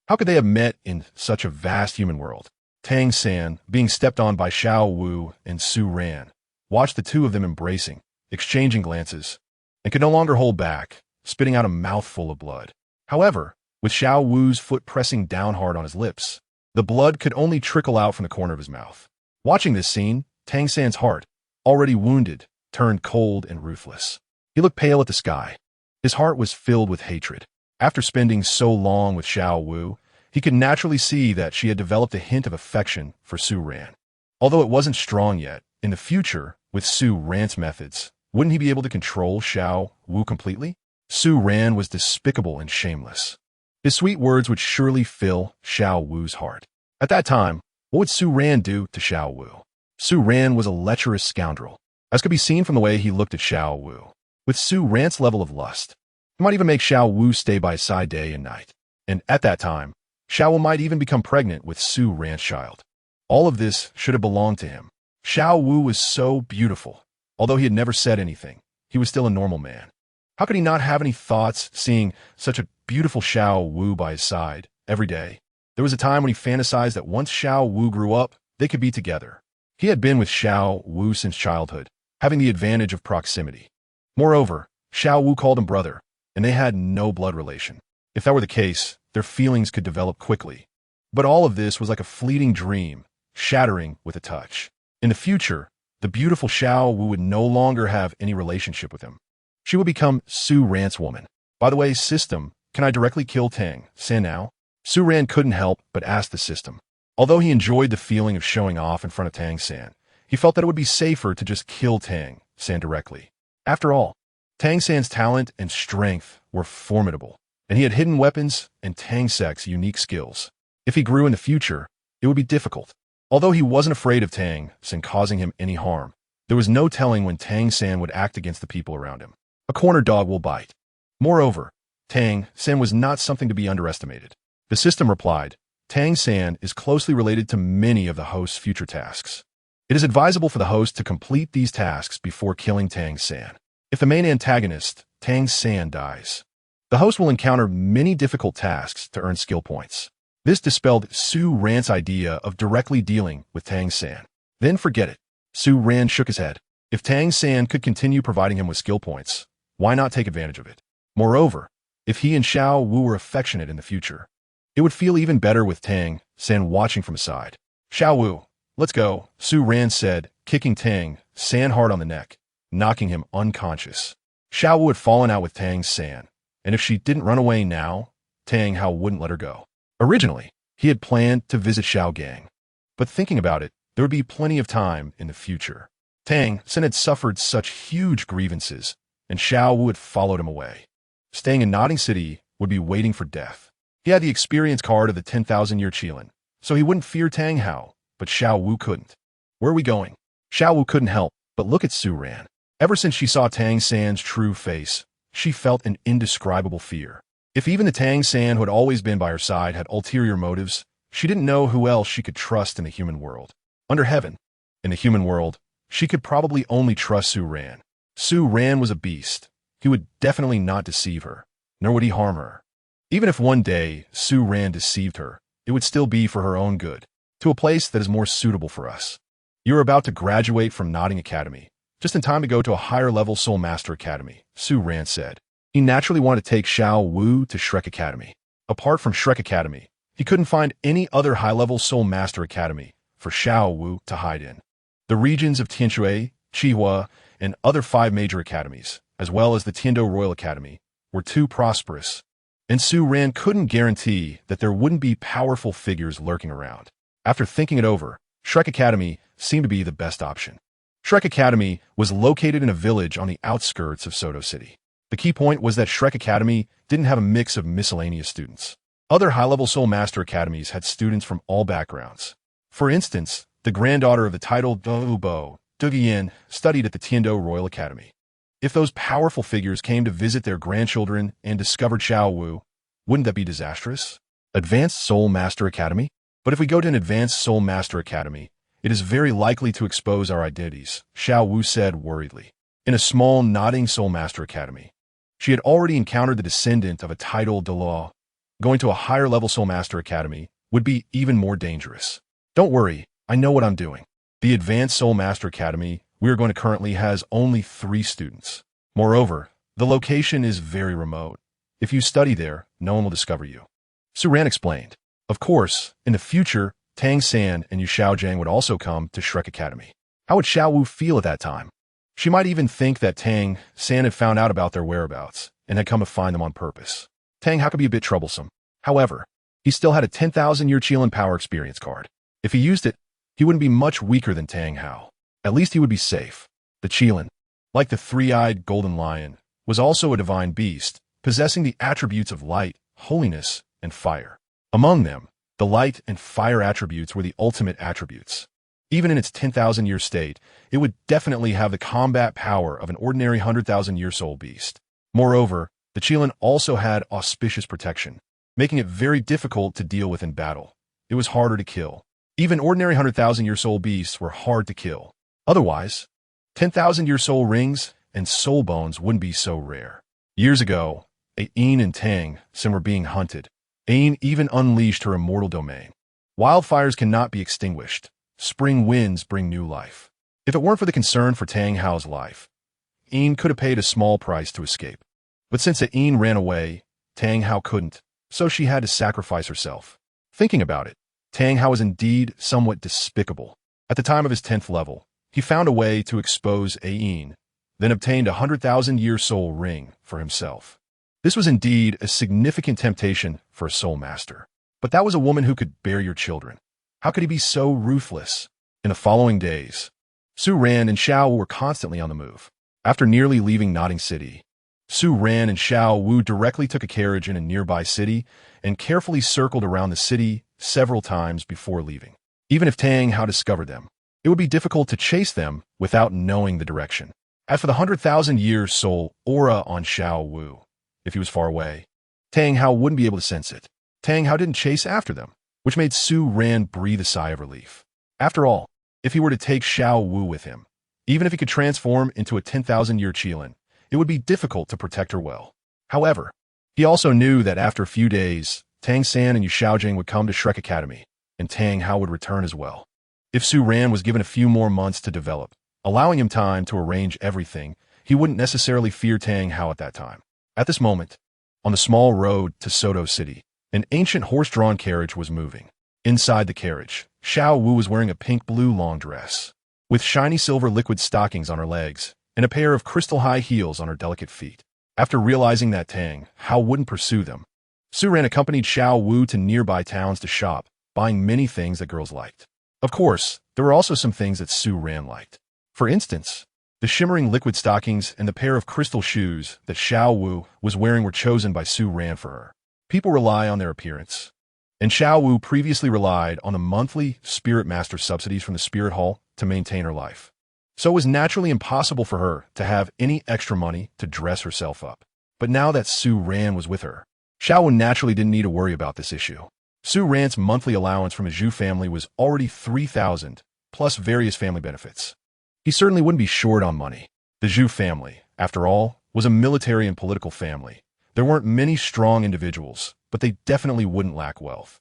Speaker 1: how could they have met in such a vast human world? Tang San, being stepped on by Xiao Wu and Su Ran, watched the two of them embracing, exchanging glances, and could no longer hold back, spitting out a mouthful of blood. However, with Xiao Wu's foot pressing down hard on his lips, the blood could only trickle out from the corner of his mouth. Watching this scene, Tang San's heart, already wounded, turned cold and ruthless. He looked pale at the sky. His heart was filled with hatred. After spending so long with Xiao Wu, he could naturally see that she had developed a hint of affection for Su Ran. Although it wasn't strong yet, in the future, with Su Ran's methods, wouldn't he be able to control Xiao Wu completely? Su Ran was despicable and shameless. His sweet words would surely fill Xiao Wu's heart. At that time, what would Su Ran do to Xiao Wu? Su Ran was a lecherous scoundrel, as could be seen from the way he looked at Xiao Wu. With Su Ran's level of lust, he might even make Xiao Wu stay by his side day and night. And at that time, Xiao Wu might even become pregnant with Su Ran's child. All of this should have belonged to him. Xiao Wu was so beautiful. Although he had never said anything, he was still a normal man. How could he not have any thoughts seeing such a beautiful Xiao Wu by his side every day? There was a time when he fantasized that once Xiao Wu grew up, they could be together. He had been with Xiao Wu since childhood, having the advantage of proximity. Moreover, Xiao Wu called him brother, and they had no blood relation. If that were the case, their feelings could develop quickly. But all of this was like a fleeting dream, shattering with a touch. In the future, the beautiful Xiao Wu would no longer have any relationship with him. She would become Su Ran's woman. By the way, system, can I directly kill Tang San now? Su Ran couldn't help but ask the system. Although he enjoyed the feeling of showing off in front of Tang San, he felt that it would be safer to just kill Tang San directly. After all, Tang San's talent and strength were formidable, and he had hidden weapons and Tang Sek's unique skills. If he grew in the future, it would be difficult. Although he wasn't afraid of Tang San causing him any harm, there was no telling when Tang San would act against the people around him. A cornered dog will bite. Moreover, Tang San was not something to be underestimated. The system replied, Tang San is closely related to many of the host's future tasks. It is advisable for the host to complete these tasks before killing Tang San. If the main antagonist, Tang San, dies, the host will encounter many difficult tasks to earn skill points. This dispelled Su Ran's idea of directly dealing with Tang San. Then forget it. Su Ran shook his head. If Tang San could continue providing him with skill points, why not take advantage of it? Moreover, if he and Xiao Wu were affectionate in the future, it would feel even better with Tang San watching from aside. Xiao Wu, let's go, Su Ran said, kicking Tang San hard on the neck, knocking him unconscious. Xiao Wu had fallen out with Tang San, and if she didn't run away now, Tang Hao wouldn't let her go. Originally, he had planned to visit Xiaogang, but thinking about it, there would be plenty of time in the future. Tang San had suffered such huge grievances, and Xiao Wu had followed him away. Staying in Nodding City would be waiting for death. He had the experience card of the 10,000-year Qilin, so he wouldn't fear Tang Hao, but Xiao Wu couldn't. Where are we going? Xiao Wu couldn't help but look at Su Ran. Ever since she saw Tang San's true face, she felt an indescribable fear. If even the Tang San who had always been by her side had ulterior motives, she didn't know who else she could trust in the human world. Under heaven, in the human world, she could probably only trust Su Ran. Su Ran was a beast. He would definitely not deceive her, nor would he harm her. Even if one day Su Ran deceived her, it would still be for her own good, to a place that is more suitable for us. You are about to graduate from Nodding Academy, just in time to go to a higher-level Soul Master Academy, Su Ran said. He naturally wanted to take Xiao Wu to Shrek Academy. Apart from Shrek Academy, he couldn't find any other high-level Soul Master Academy for Xiao Wu to hide in. The regions of Tianshui, Qihua, and other 5 major academies, as well as the Tiando Royal Academy, were too prosperous, and Su Ran couldn't guarantee that there wouldn't be powerful figures lurking around. After thinking it over, Shrek Academy seemed to be the best option. Shrek Academy was located in a village on the outskirts of Soto City. The key point was that Shrek Academy didn't have a mix of miscellaneous students. Other high-level Soul Master Academies had students from all backgrounds. For instance, the granddaughter of the titled Doubo, Dugian, studied at the Tiando Royal Academy. If those powerful figures came to visit their grandchildren and discovered Xiao Wu, wouldn't that be disastrous? Advanced Soul Master Academy? But if we go to an Advanced Soul Master Academy, it is very likely to expose our identities, Xiao Wu said worriedly. In a small, nodding Soul Master Academy, she had already encountered the descendant of a title de law. Going to a higher-level Soul Master Academy would be even more dangerous. Don't worry, I know what I'm doing. The Advanced Soul Master Academy we are going to currently has only 3 students. Moreover, the location is very remote. If you study there, no one will discover you. Su Ran explained. Of course, in the future, Tang San and Yu Xiaogang would also come to Shrek Academy. How would Xiao Wu feel at that time? She might even think that Tang San had found out about their whereabouts and had come to find them on purpose. Tang Hao could be a bit troublesome. However, he still had a 10,000-year Qilin power experience card. If he used it, he wouldn't be much weaker than Tang Hao. At least he would be safe. The Qilin, like the 3-eyed golden lion, was also a divine beast, possessing the attributes of light, holiness, and fire. Among them, the light and fire attributes were the ultimate attributes. Even in its 10,000-year state, it would definitely have the combat power of an ordinary 100,000-year soul beast. Moreover, the Qilin also had auspicious protection, making it very difficult to deal with in battle. It was harder to kill. Even ordinary 100,000-year soul beasts were hard to kill. Otherwise, 10,000-year soul rings and soul bones wouldn't be so rare. Years ago, Ain and Tang San were being hunted. Ain even unleashed her immortal domain. Wildfires cannot be extinguished. Spring winds bring new life. If it weren't for the concern for Tang Hao's life, Ain could have paid a small price to escape. But since Ain ran away, Tang Hao couldn't, so she had to sacrifice herself. Thinking about it, Tang Hao was indeed somewhat despicable. At the time of his 10th level, he found a way to expose Ain, then obtained a 100,000-year soul ring for himself. This was indeed a significant temptation for a soul master. But that was a woman who could bear your children. How could he be so ruthless? In the following days, Su Ran and Xiao were constantly on the move. After nearly leaving Nodding City, Su Ran and Xiao Wu directly took a carriage in a nearby city and carefully circled around the city several times before leaving. Even if Tang Hao discovered them, it would be difficult to chase them without knowing the direction. As for the 100,000-year soul aura on Xiao Wu, if he was far away, Tang Hao wouldn't be able to sense it. Tang Hao didn't chase after them, which made Su Ran breathe a sigh of relief. After all, if he were to take Xiao Wu with him, even if he could transform into a 10,000-year Qilin, it would be difficult to protect her well. However, he also knew that after a few days, Tang San and Yu Xiaogang would come to Shrek Academy, and Tang Hao would return as well. If Su Ran was given a few more months to develop, allowing him time to arrange everything, he wouldn't necessarily fear Tang Hao at that time. At this moment, on the small road to Soto City, an ancient horse-drawn carriage was moving. Inside the carriage, Xiao Wu was wearing a pink-blue long dress, with shiny silver liquid stockings on her legs and a pair of crystal-high heels on her delicate feet. After realizing that Tang Hao wouldn't pursue them, Su Ran accompanied Xiao Wu to nearby towns to shop, buying many things that girls liked. Of course, there were also some things that Su Ran liked. For instance, the shimmering liquid stockings and the pair of crystal shoes that Xiao Wu was wearing were chosen by Su Ran for her. People rely on their appearance, and Xiao Wu previously relied on the monthly Spirit Master subsidies from the Spirit Hall to maintain her life. So it was naturally impossible for her to have any extra money to dress herself up. But now that Su Ran was with her, Xiao Wu naturally didn't need to worry about this issue. Su Ran's monthly allowance from his Zhu family was already 3,000, plus various family benefits. He certainly wouldn't be short on money. The Zhu family, after all, was a military and political family. There weren't many strong individuals, but they definitely wouldn't lack wealth.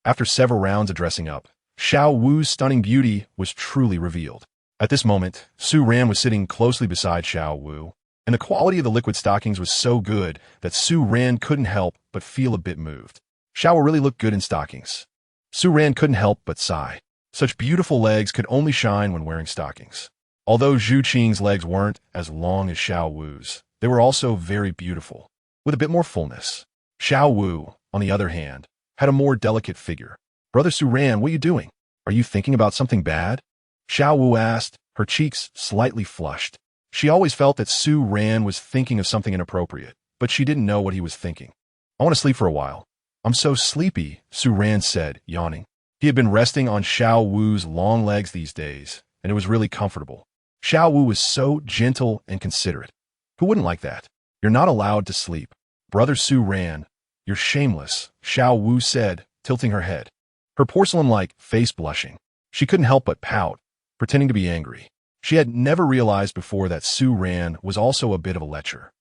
Speaker 1: After several rounds of dressing up, Xiao Wu's stunning beauty was truly revealed. At this moment, Su Ran was sitting closely beside Xiao Wu, and the quality of the liquid stockings was so good that Su Ran couldn't help but feel a bit moved. Xiao Wu really looked good in stockings. Su Ran couldn't help but sigh. Such beautiful legs could only shine when wearing stockings. Although Zhu Qing's legs weren't as long as Xiao Wu's, they were also very beautiful, with a bit more fullness. Xiao Wu, on the other hand, had a more delicate figure. Brother Su Ran, what are you doing? Are you thinking about something bad? Xiao Wu asked, her cheeks slightly flushed. She always felt that Su Ran was thinking of something inappropriate, but she didn't know what he was thinking. I want to sleep for a while. I'm so sleepy, Su Ran said, yawning. He had been resting on Xiao Wu's long legs these days, and it was really comfortable. Xiao Wu was so gentle and considerate. Who wouldn't like that? You're not allowed to sleep. Brother Su Ran, you're shameless, Xiao Wu said, tilting her head. Her porcelain-like face blushing. She couldn't help but pout, pretending to be angry. She had never realized before that Su Ran was also a bit of a lecher.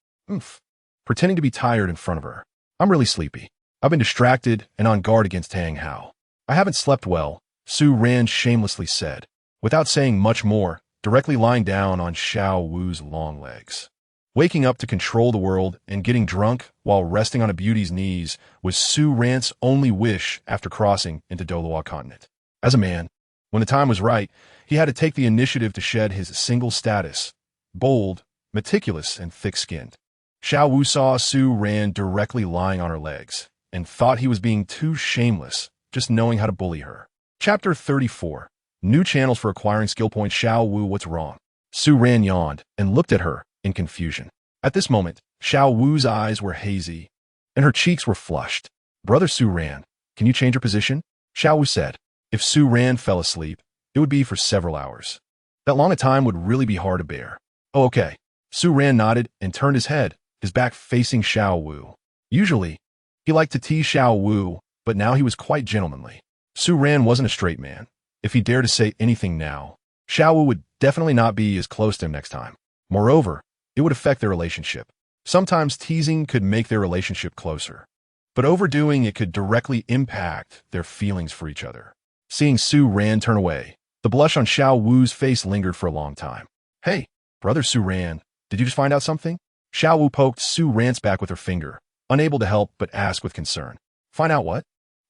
Speaker 1: Pretending to be tired in front of her. I'm really sleepy. I've been distracted and on guard against Tang Hao. I haven't slept well, Su Ran shamelessly said, without saying much more, directly lying down on Xiao Wu's long legs. Waking up to control the world and getting drunk while resting on a beauty's knees was Su Ran's only wish after crossing into Doluo continent. As a man, when the time was right, he had to take the initiative to shed his single status, bold, meticulous, and thick-skinned. Xiao Wu saw Su Ran directly lying on her legs and thought he was being too shameless, just knowing how to bully her. Chapter 34. New channels for acquiring skill points. Xiao Wu, what's wrong? Su Ran yawned and looked at her in confusion. At this moment, Xiao Wu's eyes were hazy, and her cheeks were flushed. Brother Su Ran, can you change your position? Xiao Wu said. If Su Ran fell asleep, it would be for several hours. That long a time would really be hard to bear. Oh, okay. Su Ran nodded and turned his head, his back facing Xiao Wu. Usually, he liked to tease Xiao Wu, but now he was quite gentlemanly. Su Ran wasn't a straight man. If he dared to say anything now, Xiao Wu would definitely not be as close to him next time. Moreover, it would affect their relationship. Sometimes teasing could make their relationship closer, but overdoing it could directly impact their feelings for each other. Seeing Su Ran turn away, the blush on Xiao Wu's face lingered for a long time. Hey, brother Su Ran, did you just find out something? Xiao Wu poked Su Ran's back with her finger, unable to help but ask with concern. Find out what?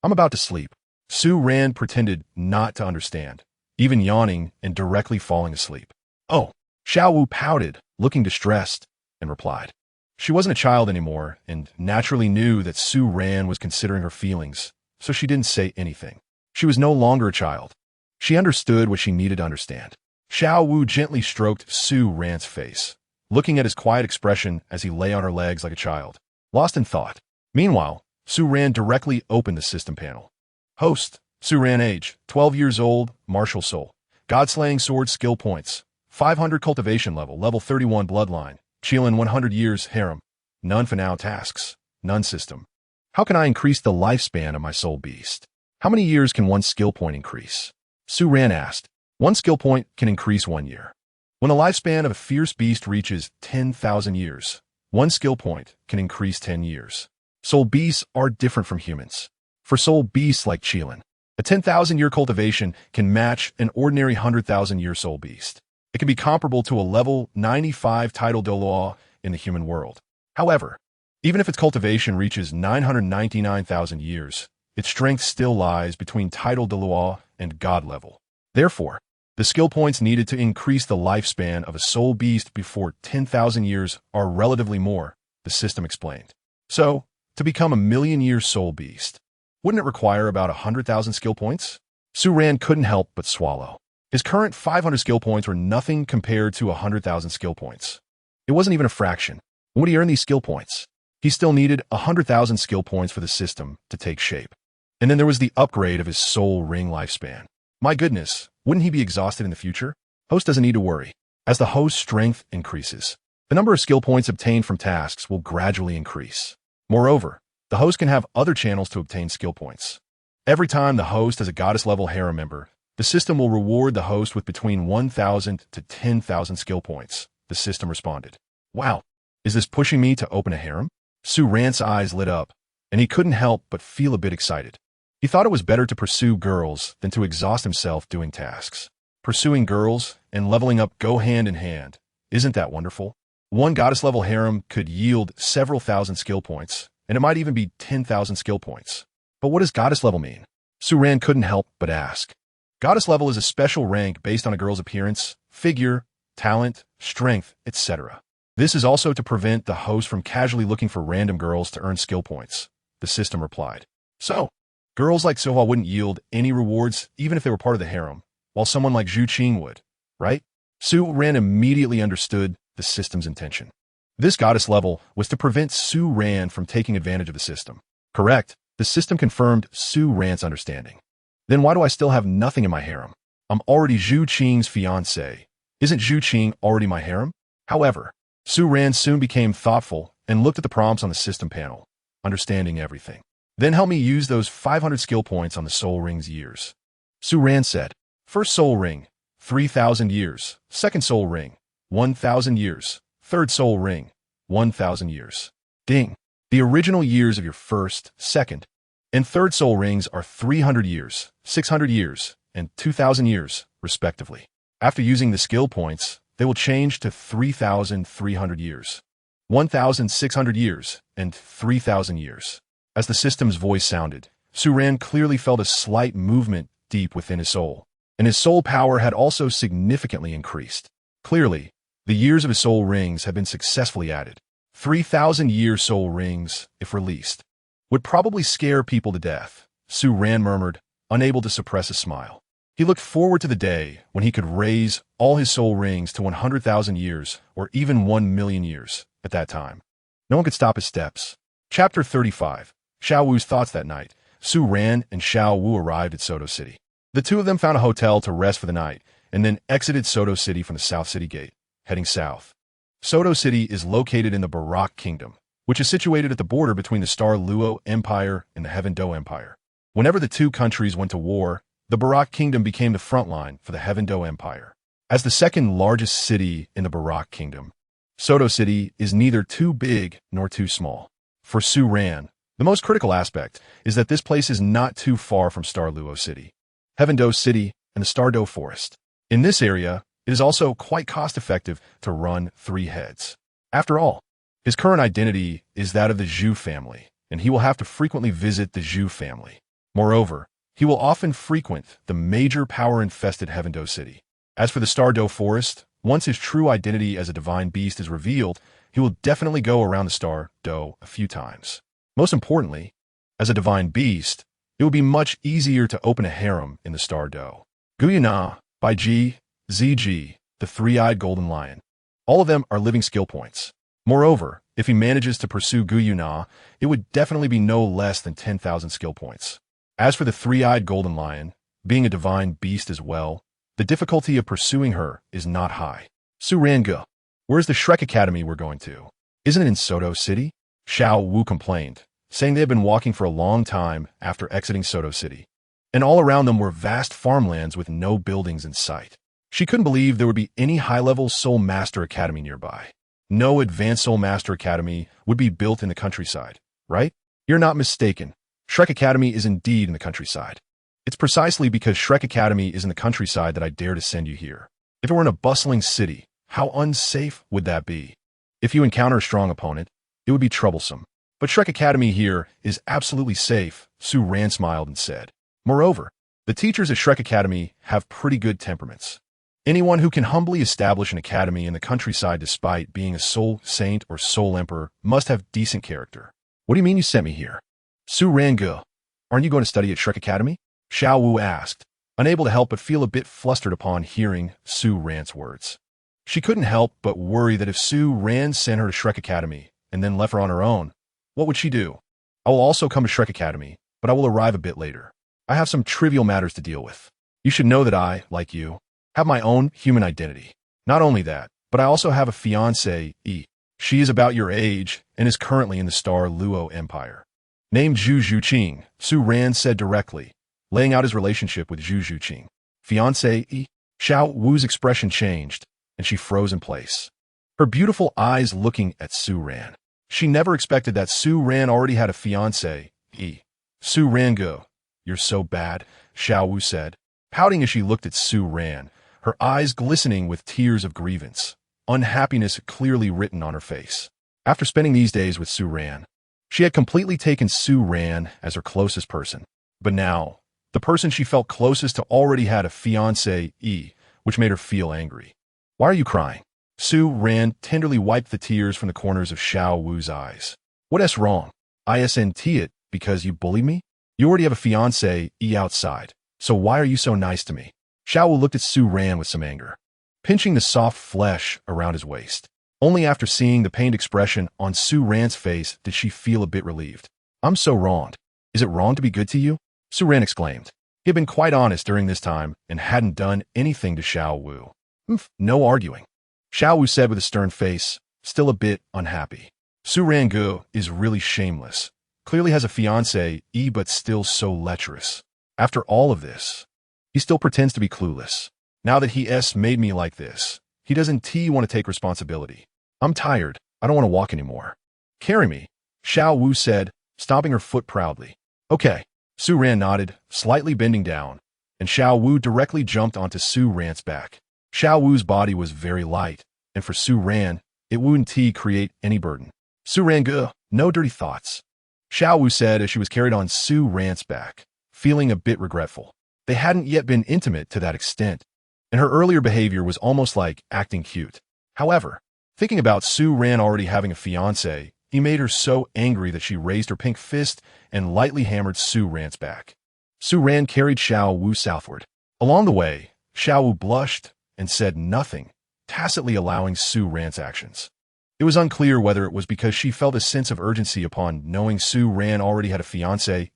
Speaker 1: I'm about to sleep. Su Ran pretended not to understand, even yawning and directly falling asleep. Oh, Xiao Wu pouted, looking distressed, and replied. She wasn't a child anymore and naturally knew that Su Ran was considering her feelings, so she didn't say anything. She was no longer a child. She understood what she needed to understand. Xiao Wu gently stroked Su Ran's face, looking at his quiet expression as he lay on her legs like a child, lost in thought. Meanwhile, Su Ran directly opened the system panel. Host, Su Ran age, 12 years old, martial soul. God-slaying sword skill points. 500 cultivation level, level 31 bloodline. Qilin 100 years, harem. None for now tasks. None system. How can I increase the lifespan of my soul beast? How many years can one skill point increase? Su Ran asked. One skill point can increase 1 year. When the lifespan of a fierce beast reaches 10,000 years, one skill point can increase 10 years. Soul beasts are different from humans. For soul beasts like Qilin, a 10,000-year cultivation can match an ordinary 100,000-year soul beast. It can be comparable to a level 95 title Doluo in the human world. However, even if its cultivation reaches 999,000 years, its strength still lies between title Doluo and god level. Therefore, the skill points needed to increase the lifespan of a soul beast before 10,000 years are relatively more, the system explained. So, to become a million-year soul beast, wouldn't it require about 100,000 skill points? Su Ran couldn't help but swallow. His current 500 skill points were nothing compared to 100,000 skill points. It wasn't even a fraction. When would he earn these skill points? He still needed 100,000 skill points for the system to take shape. And then there was the upgrade of his soul ring lifespan. My goodness, wouldn't he be exhausted in the future? Host doesn't need to worry. As the host's strength increases, the number of skill points obtained from tasks will gradually increase. Moreover, The host can have other channels to obtain skill points. Every time the host has a goddess-level harem member, the system will reward the host with between 1,000 to 10,000 skill points, the system responded. Wow, is this pushing me to open a harem? Su Ran's eyes lit up, and he couldn't help but feel a bit excited. He thought it was better to pursue girls than to exhaust himself doing tasks. Pursuing girls and leveling up go hand in hand. Isn't that wonderful? One goddess-level harem could yield several thousand skill points, and it might even be 10,000 skill points. But what does goddess level mean? Su Ran couldn't help but ask. Goddess level is a special rank based on a girl's appearance, figure, talent, strength, etc. This is also to prevent the host from casually looking for random girls to earn skill points, the system replied. So, girls like Soha wouldn't yield any rewards even if they were part of the harem, while someone like Zhu Zhuqing would, right? Su Ran immediately understood the system's intention. This goddess level was to prevent Su Ran from taking advantage of the system. Correct, the system confirmed Su Ran's understanding. Then why do I still have nothing in my harem? I'm already Zhu Qing's fiancé. Isn't Zhu Qing already my harem? However, Su Ran soon became thoughtful and looked at the prompts on the system panel, understanding everything. Then help me use those 500 skill points on the soul ring's years. Su Ran said, first soul ring, 3,000 years. Second soul ring, 1,000 years. Third soul ring, 1,000 years. Ding. The original years of your first, second, and third soul rings are 300 years, 600 years, and 2,000 years, respectively. After using the skill points, they will change to 3,300 years, 1,600 years, and 3,000 years. As the system's voice sounded, Su Ran clearly felt a slight movement deep within his soul, and his soul power had also significantly increased. Clearly, the years of his soul rings have been successfully added. 3,000-year soul rings, if released, would probably scare people to death, Su Ran murmured, unable to suppress a smile. He looked forward to the day when he could raise all his soul rings to 100,000 years or even 1,000,000 years at that time. No one could stop his steps. Chapter 35. Xiao Wu's thoughts that night. Su Ran and Xiao Wu arrived at Soto City. The two of them found a hotel to rest for the night and then exited Soto City from the South City Gate, heading south. Soto City is located in the Barak Kingdom, which is situated at the border between the Star Luo Empire and the Heaven Do Empire. Whenever the two countries went to war, the Barak Kingdom became the front line for the Heaven Do Empire. As the second largest city in the Barak Kingdom, Soto City is neither too big nor too small. For Su Ran, the most critical aspect is that this place is not too far from Star Luo City, Heaven Do City, and the Star Do Forest. In this area, it is also quite cost-effective to run 3 heads. After all, his current identity is that of the Zhu family, and he will have to frequently visit the Zhu family. Moreover, he will often frequent the major power-infested Heaven Do City. As for the Star Do Forest, once his true identity as a divine beast is revealed, he will definitely go around the Star Do a few times. Most importantly, as a divine beast, it will be much easier to open a harem in the Star Do. Guyana, Bai Ji, ZG, the three-eyed golden lion. All of them are living skill points. Moreover, if he manages to pursue Guyuna, it would definitely be no less than 10,000 skill points. As for the three-eyed golden lion, being a divine beast as well, the difficulty of pursuing her is not high. Su Ranga, where's the Shrek Academy we're going to? Isn't it in Soto City? Xiao Wu complained, saying they had been walking for a long time after exiting Soto City, and all around them were vast farmlands with no buildings in sight. She couldn't believe there would be any high-level Soul Master Academy nearby. No advanced Soul Master Academy would be built in the countryside, right? You're not mistaken. Shrek Academy is indeed in the countryside. It's precisely because Shrek Academy is in the countryside that I dare to send you here. If it were in a bustling city, how unsafe would that be? If you encounter a strong opponent, it would be troublesome. But Shrek Academy here is absolutely safe, Su Ran smiled and said. Moreover, the teachers at Shrek Academy have pretty good temperaments. Anyone who can humbly establish an academy in the countryside despite being a soul saint or soul emperor must have decent character. What do you mean you sent me here? Su Ranga, aren't you going to study at Shrek Academy? Xiao Wu asked, unable to help but feel a bit flustered upon hearing Su Ran's words. She couldn't help but worry that if Su Ran sent her to Shrek Academy and then left her on her own, what would she do? I will also come to Shrek Academy, but I will arrive a bit later. I have some trivial matters to deal with. You should know that I, like you, have my own human identity. Not only that, but I also have a fiancé, E. She is about your age and is currently in the Star Luo Empire. Named Zhu Zhuqing, Su Ran said directly, laying out his relationship with Zhu Zhuqing. Fiancé. Xiao Wu's expression changed, and she froze in place, her beautiful eyes looking at Su Ran. She never expected that Su Ran already had a fiancé. Su Ran go. You're so bad, Xiao Wu said, pouting as she looked at Su Ran, her eyes glistening with tears of grievance, unhappiness clearly written on her face. After spending these days with Su Ran, she had completely taken Su Ran as her closest person. But now, the person she felt closest to already had a fiancé, which made her feel angry. Why are you crying? Su Ran tenderly wiped the tears from the corners of Xiao Wu's eyes. What's wrong? Isn't it because you bullied me? You already have a fiancé, outside, so why are you so nice to me? Xiao Wu looked at Su Ran with some anger, pinching the soft flesh around his waist. Only after seeing the pained expression on Su Ran's face did she feel a bit relieved. I'm so wronged. Is it wrong to be good to you? Su Ran exclaimed. He had been quite honest during this time and hadn't done anything to Xiao Wu. No arguing, Xiao Wu said with a stern face, still a bit unhappy. Su Ran is really shameless. Clearly has a fiancé, but still so lecherous. After all of this, he still pretends to be clueless. Now that he's made me like this, he doesn't want to take responsibility. I'm tired. I don't want to walk anymore. Carry me, Xiao Wu said, stomping her foot proudly. Okay. Su Ran nodded, slightly bending down, and Xiao Wu directly jumped onto Su Ran's back. Xiao Wu's body was very light, and for Su Ran, it wouldn't create any burden. Su Ran no dirty thoughts, Xiao Wu said as she was carried on Su Ran's back, feeling a bit regretful. They hadn't yet been intimate to that extent, and her earlier behavior was almost like acting cute. However, thinking about Su Ran already having a fiancé, he made her so angry that she raised her pink fist and lightly hammered Su Ran's back. Su Ran carried Xiao Wu southward. Along the way, Xiao Wu blushed and said nothing, tacitly allowing Su Ran's actions. It was unclear whether it was because she felt a sense of urgency upon knowing Su Ran already had a fiancé,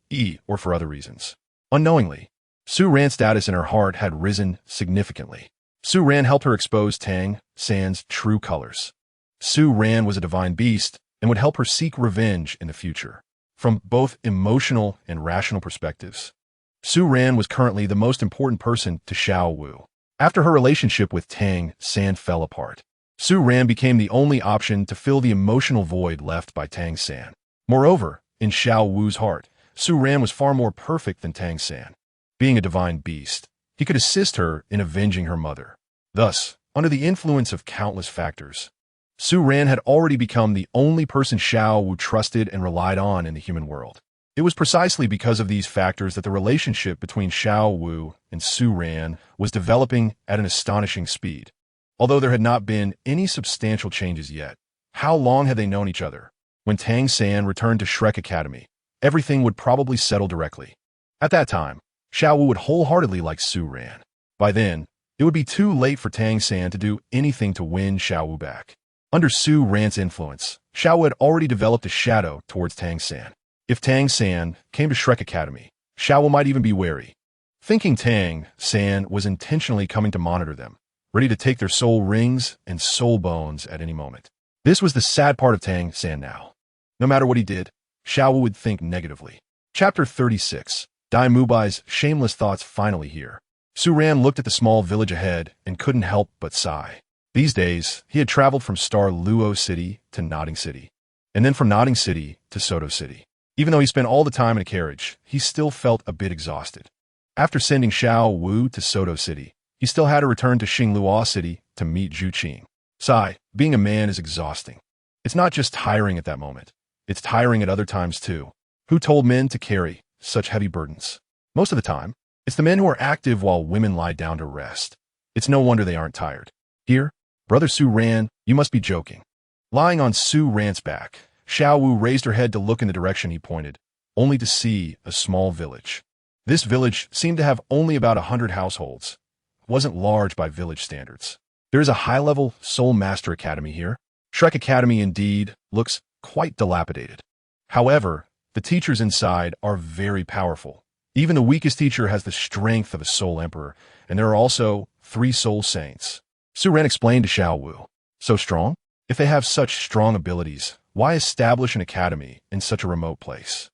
Speaker 1: or for other reasons. Unknowingly, Su Ran's status in her heart had risen significantly. Su Ran helped her expose Tang San's true colors. Su Ran was a divine beast and would help her seek revenge in the future. From both emotional and rational perspectives, Su Ran was currently the most important person to Xiao Wu. After her relationship with Tang San fell apart, Su Ran became the only option to fill the emotional void left by Tang San. Moreover, in Xiao Wu's heart, Su Ran was far more perfect than Tang San. Being a divine beast, he could assist her in avenging her mother. Thus, under the influence of countless factors, Su Ran had already become the only person Xiao Wu trusted and relied on in the human world. It was precisely because of these factors that the relationship between Xiao Wu and Su Ran was developing at an astonishing speed. Although there had not been any substantial changes yet, how long had they known each other? When Tang San returned to Shrek Academy, everything would probably settle directly. At that time, Xiao Wu would wholeheartedly like Su Ran. By then, it would be too late for Tang San to do anything to win Xiao Wu back. Under Su Ran's influence, Xiao Wu had already developed a shadow towards Tang San. If Tang San came to Shrek Academy, Xiao Wu might even be wary, thinking Tang San was intentionally coming to monitor them, ready to take their soul rings and soul bones at any moment. This was the sad part of Tang San now. No matter what he did, Xiao Wu would think negatively. Chapter 36. Dai Mubai's shameless thoughts finally here. Su Ran looked at the small village ahead and couldn't help but sigh. These days, he had traveled from Star Luo City to Nodding City, and then from Nodding City to Soto City. Even though he spent all the time in a carriage, he still felt a bit exhausted. After sending Xiao Wu to Soto City, he still had to return to Xingluo City to meet Zhu Zhuqing. Sigh, being a man is exhausting. It's not just tiring at that moment. It's tiring at other times too. Who told men to carry such heavy burdens? Most of the time, it's the men who are active while women lie down to rest. It's no wonder they aren't tired. Here, Brother Su Ran, you must be joking. Lying on Su Ran's back, Xiao Wu raised her head to look in the direction he pointed, only to see a small village. This village seemed to have only about 100 households. It wasn't large by village standards. There is a high-level Soul Master Academy here. Shrek Academy indeed looks quite dilapidated. However, the teachers inside are very powerful. Even the weakest teacher has the strength of a Soul Emperor, and there are also 3 Soul Saints. Su Ran explained to Xiao Wu. So strong? If they have such strong abilities, why establish an academy in such a remote place?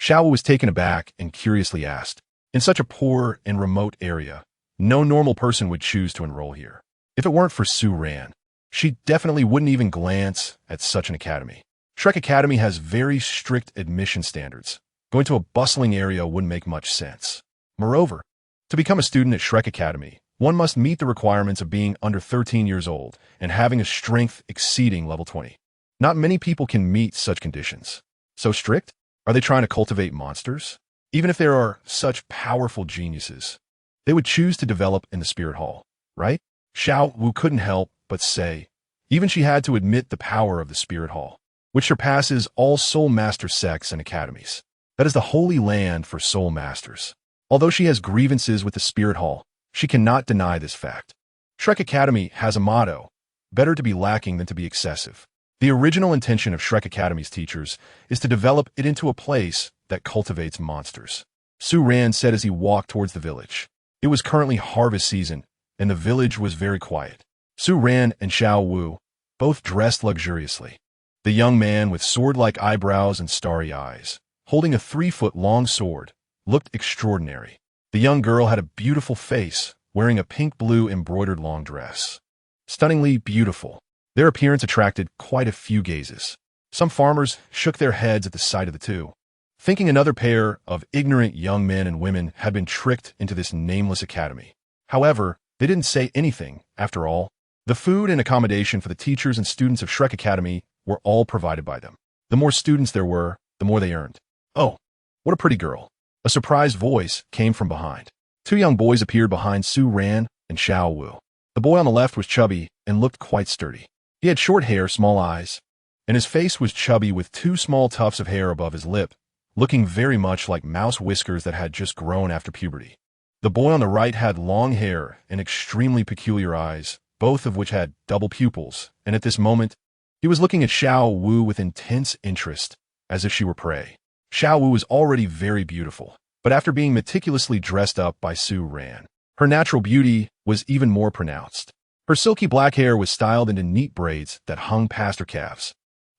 Speaker 1: Xiao was taken aback and curiously asked, "In such a poor and remote area, no normal person would choose to enroll here. If it weren't for Su Ran, she definitely wouldn't even glance at such an academy. Shrek Academy has very strict admission standards. Going to a bustling area wouldn't make much sense. Moreover, to become a student at Shrek Academy, one must meet the requirements of being under 13 years old and having a strength exceeding level 20. Not many people can meet such conditions. So strict? Are they trying to cultivate monsters? Even if there are such powerful geniuses, they would choose to develop in the Spirit Hall, right?" Xiao Wu couldn't help but say, even she had to admit the power of the Spirit Hall, which surpasses all Soul Master sects and academies. That is the holy land for Soul Masters. Although she has grievances with the Spirit Hall, she cannot deny this fact. Shrek Academy has a motto, better to be lacking than to be excessive. The original intention of Shrek Academy's teachers is to develop it into a place that cultivates monsters. Su Ran said as he walked towards the village. It was currently harvest season, and the village was very quiet. Su Ran and Xiao Wu both dressed luxuriously. The young man with sword-like eyebrows and starry eyes, holding a 3-foot-long sword, looked extraordinary. The young girl had a beautiful face, wearing a pink-blue embroidered long dress. Stunningly beautiful. Their appearance attracted quite a few gazes. Some farmers shook their heads at the sight of the two, thinking another pair of ignorant young men and women had been tricked into this nameless academy. However, they didn't say anything, after all. The food and accommodation for the teachers and students of Shrek Academy were all provided by them. The more students there were, the more they earned. "Oh, what a pretty girl." A surprised voice came from behind. Two young boys appeared behind Su Ran and Xiao Wu. The boy on the left was chubby and looked quite sturdy. He had short hair, small eyes, and his face was chubby with 2 small tufts of hair above his lip, looking very much like mouse whiskers that had just grown after puberty. The boy on the right had long hair and extremely peculiar eyes, both of which had double pupils, and at this moment, he was looking at Xiao Wu with intense interest, as if she were prey. Xiao Wu was already very beautiful, but after being meticulously dressed up by Su Ran, her natural beauty was even more pronounced. Her silky black hair was styled into neat braids that hung past her calves,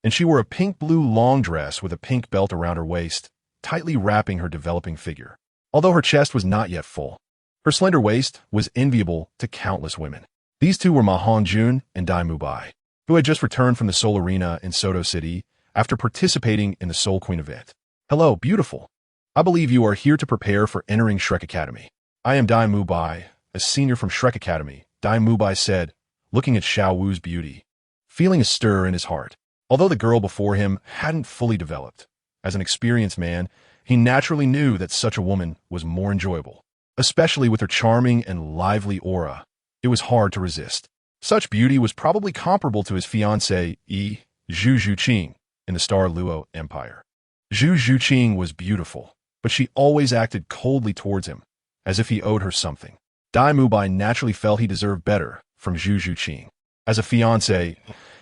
Speaker 1: and she wore a pink-blue long dress with a pink belt around her waist, tightly wrapping her developing figure. Although her chest was not yet full, her slender waist was enviable to countless women. These two were Ma Hongjun and Dai Mubai, who had just returned from the Soul Arena in Soto City after participating in the Soul Queen event. "Hello, beautiful. I believe you are here to prepare for entering Shrek Academy. I am Dai Mubai, a senior from Shrek Academy," Dai Mubai said, looking at Xiao Wu's beauty, feeling a stir in his heart. Although the girl before him hadn't fully developed, as an experienced man, he naturally knew that such a woman was more enjoyable, especially with her charming and lively aura. It was hard to resist. Such beauty was probably comparable to his fiancé, Zhu Zhuqing, in the Star Luo Empire. Zhu Zhuqing was beautiful, but she always acted coldly towards him, as if he owed her something. Dai Mubai naturally felt he deserved better from Zhu Zhuqing. As a fiancé,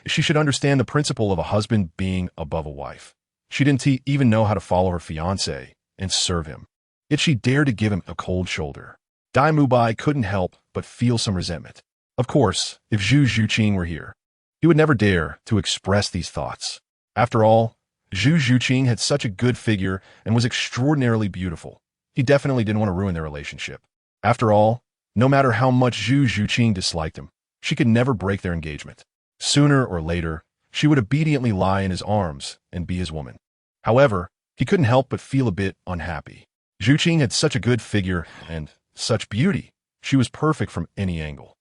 Speaker 1: she should understand the principle of a husband being above a wife. She didn't even know how to follow her fiancé and serve him, yet she dared to give him a cold shoulder. Dai Mubai couldn't help but feel some resentment. Of course, if Zhu Zhuqing were here, he would never dare to express these thoughts. After all, Zhu Zhuqing had such a good figure and was extraordinarily beautiful. He definitely didn't want to ruin their relationship. After all, no matter how much Zhu Zhuqing disliked him, she could never break their engagement. Sooner or later, she would obediently lie in his arms and be his woman. However, he couldn't help but feel a bit unhappy. Zhuqing had such a good figure and such beauty. She was perfect from any angle.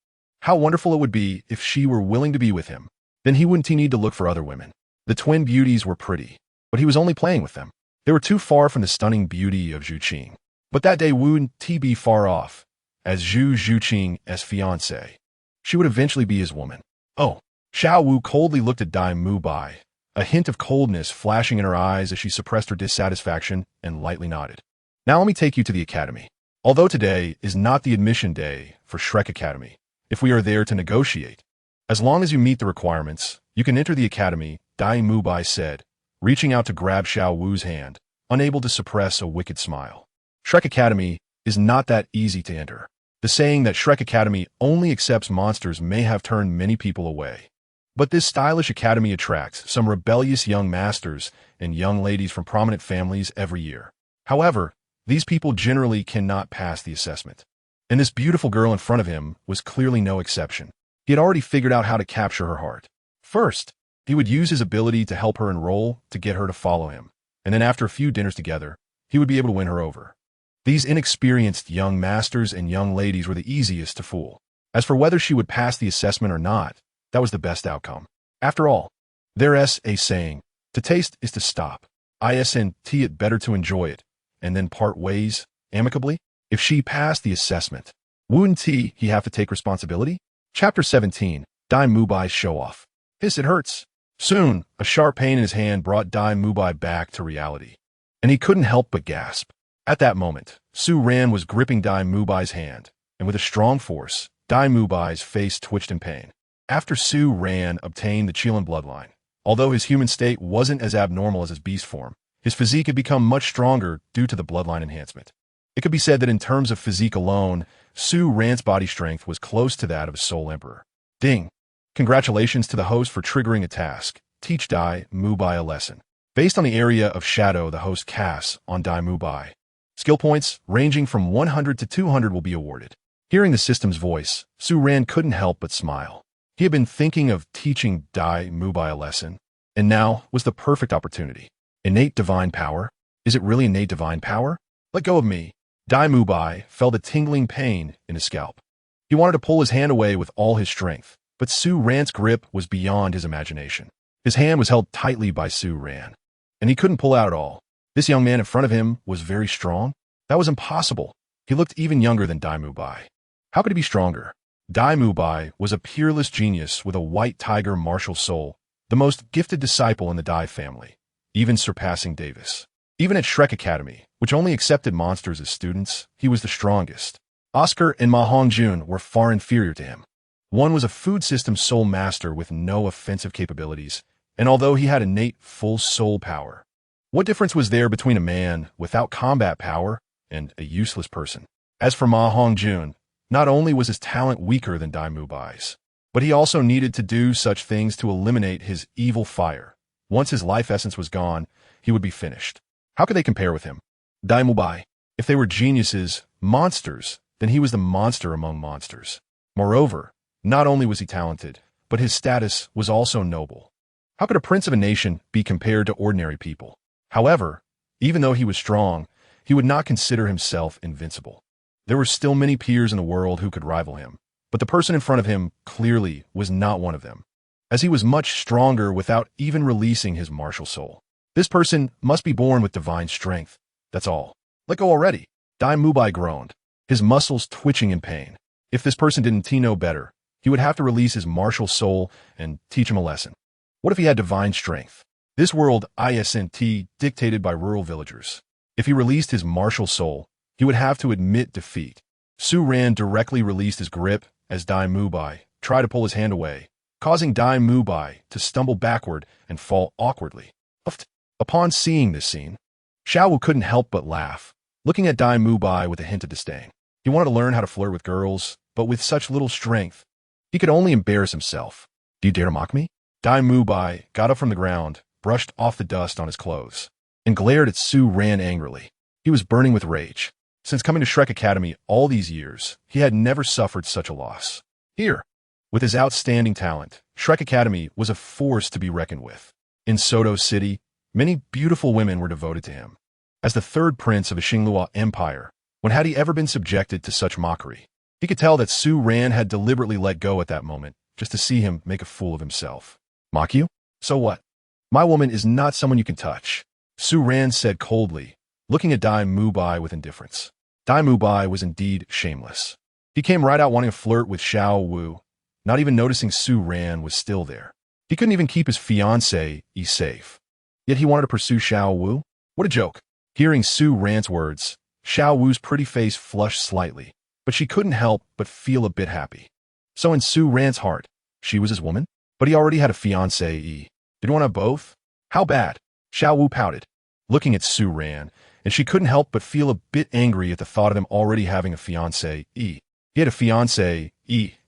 Speaker 1: How wonderful it would be if she were willing to be with him. Then he wouldn't need to look for other women. The twin beauties were pretty, but he was only playing with them. They were too far from the stunning beauty of Zhuqing. But that day wouldn't be far off, as Zhu Zhuqing as fiancé. She would eventually be his woman. "Oh." Xiao Wu coldly looked at Dai Mubai, a hint of coldness flashing in her eyes as she suppressed her dissatisfaction and lightly nodded. "Now let me take you to the academy. Although today is not the admission day for Shrek Academy, if we are there to negotiate, as long as you meet the requirements, you can enter the academy," Dai Mubai said, reaching out to grab Xiao Wu's hand, unable to suppress a wicked smile. Shrek Academy is not that easy to enter. The saying that Shrek Academy only accepts monsters may have turned many people away. But this stylish academy attracts some rebellious young masters and young ladies from prominent families every year. However, these people generally cannot pass the assessment. And this beautiful girl in front of him was clearly no exception. He had already figured out how to capture her heart. First, he would use his ability to help her enroll to get her to follow him. And then after a few dinners together, he would be able to win her over. These inexperienced young masters and young ladies were the easiest to fool. As for whether she would pass the assessment or not, that was the best outcome. After all, there's a saying, to taste is to stop. Isn't it better to enjoy it, and then part ways, amicably? If she passed the assessment, wouldn't he have to take responsibility? Chapter 17, Dai Mubai's show-off. It hurts. Soon, a sharp pain in his hand brought Dai Mubai back to reality, and he couldn't help but gasp. At that moment, Su Ran was gripping Dai Mubai's hand, and with a strong force, Dai Mubai's face twitched in pain. After Su Ran obtained the Qilin bloodline, although his human state wasn't as abnormal as his beast form, his physique had become much stronger due to the bloodline enhancement. It could be said that in terms of physique alone, Su Ran's body strength was close to that of his soul emperor. Ding! Congratulations to the host for triggering a task. Teach Dai Mubai a lesson. Based on the area of shadow the host casts on Dai Mubai, skill points ranging from 100 to 200 will be awarded. Hearing the system's voice, Su Ran couldn't help but smile. He had been thinking of teaching Dai Mubai a lesson, and now was the perfect opportunity. Innate divine power? Is it really innate divine power? Let go of me. Dai Mubai felt a tingling pain in his scalp. He wanted to pull his hand away with all his strength, but Su Ran's grip was beyond his imagination. His hand was held tightly by Su Ran, and he couldn't pull out at all. This young man in front of him was very strong. That was impossible. He looked even younger than Dai Mubai. How could he be stronger? Dai Mubai was a peerless genius with a white tiger martial soul, the most gifted disciple in the Dai family, even surpassing Davis. Even at Shrek Academy, which only accepted monsters as students, he was the strongest. Oscar and Ma Hongjun were far inferior to him. One was a food system soul master with no offensive capabilities, and although he had innate full soul power, what difference was there between a man without combat power and a useless person? As for Ma Hongjun, not only was his talent weaker than Dai Mubai's, but he also needed to do such things to eliminate his evil fire. Once his life essence was gone, he would be finished. How could they compare with him? Dai Mubai. If they were geniuses, monsters, then he was the monster among monsters. Moreover, not only was he talented, but his status was also noble. How could a prince of a nation be compared to ordinary people? However, even though he was strong, he would not consider himself invincible. There were still many peers in the world who could rival him, but the person in front of him clearly was not one of them, as he was much stronger without even releasing his martial soul. This person must be born with divine strength. That's all. Let go already. Dai Mubai groaned, his muscles twitching in pain. If this person didn't know better, he would have to release his martial soul and teach him a lesson. What if he had divine strength? This world isn't dictated by rural villagers. If he released his martial soul, he would have to admit defeat. Su Ran directly released his grip as Dai Mubai tried to pull his hand away, causing Dai Mubai to stumble backward and fall awkwardly. Upon seeing this scene, Xiao Wu couldn't help but laugh, looking at Dai Mubai with a hint of disdain. He wanted to learn how to flirt with girls, but with such little strength, he could only embarrass himself. Do you dare to mock me? Dai Mubai got up from the ground, brushed off the dust on his clothes, and glared at Su Ran angrily. He was burning with rage. Since coming to Shrek Academy all these years, he had never suffered such a loss. Here, with his outstanding talent, Shrek Academy was a force to be reckoned with. In Soto City, many beautiful women were devoted to him. As the third prince of the Xinglua Empire, when had he ever been subjected to such mockery? He could tell that Su Ran had deliberately let go at that moment, just to see him make a fool of himself. Mock you? So what? My woman is not someone you can touch, Su Ran said coldly, looking at Dai Mubai with indifference. Dai Mubai was indeed shameless. He came right out wanting to flirt with Xiao Wu, not even noticing Su Ran was still there. He couldn't even keep his fiancé safe. Yet he wanted to pursue Xiao Wu? What a joke. Hearing Su Ran's words, Xiao Wu's pretty face flushed slightly, but she couldn't help but feel a bit happy. So in Su Ran's heart, she was his woman? But he already had a fiancé. Did he want to have both? How bad? Xiao Wu pouted, looking at Su Ran, and she couldn't help but feel a bit angry at the thought of him already having a fiancé. He had a fiancé,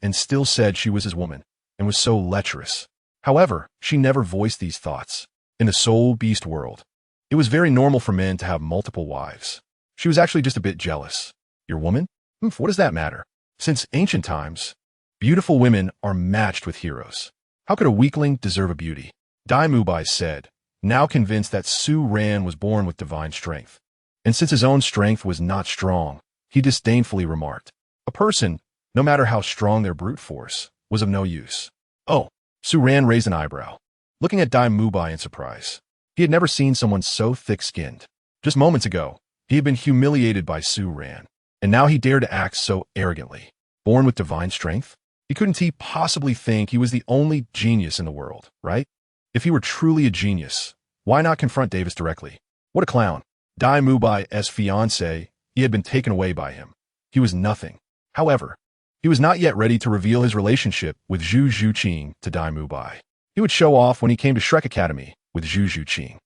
Speaker 1: and still said she was his woman, and was so lecherous. However, she never voiced these thoughts. In the soul beast world, it was very normal for men to have multiple wives. She was actually just a bit jealous. Your woman? What does that matter? Since ancient times, beautiful women are matched with heroes. How could a weakling deserve a beauty? Dai Mubai said, now convinced that Su Ran was born with divine strength. And since his own strength was not strong, he disdainfully remarked, a person, no matter how strong their brute force, was of no use. Oh, Su Ran raised an eyebrow, looking at Dai Mubai in surprise. He had never seen someone so thick-skinned. Just moments ago, he had been humiliated by Su Ran, and now he dared to act so arrogantly. Born with divine strength? Couldn't he possibly think he was the only genius in the world, right? If he were truly a genius, why not confront Davis directly? What a clown. Dai Mubai's fiancé, he had been taken away by him. He was nothing. However, he was not yet ready to reveal his relationship with Zhu Zhuqing to Dai Mubai. He would show off when he came to Shrek Academy with Zhu Zhuqing.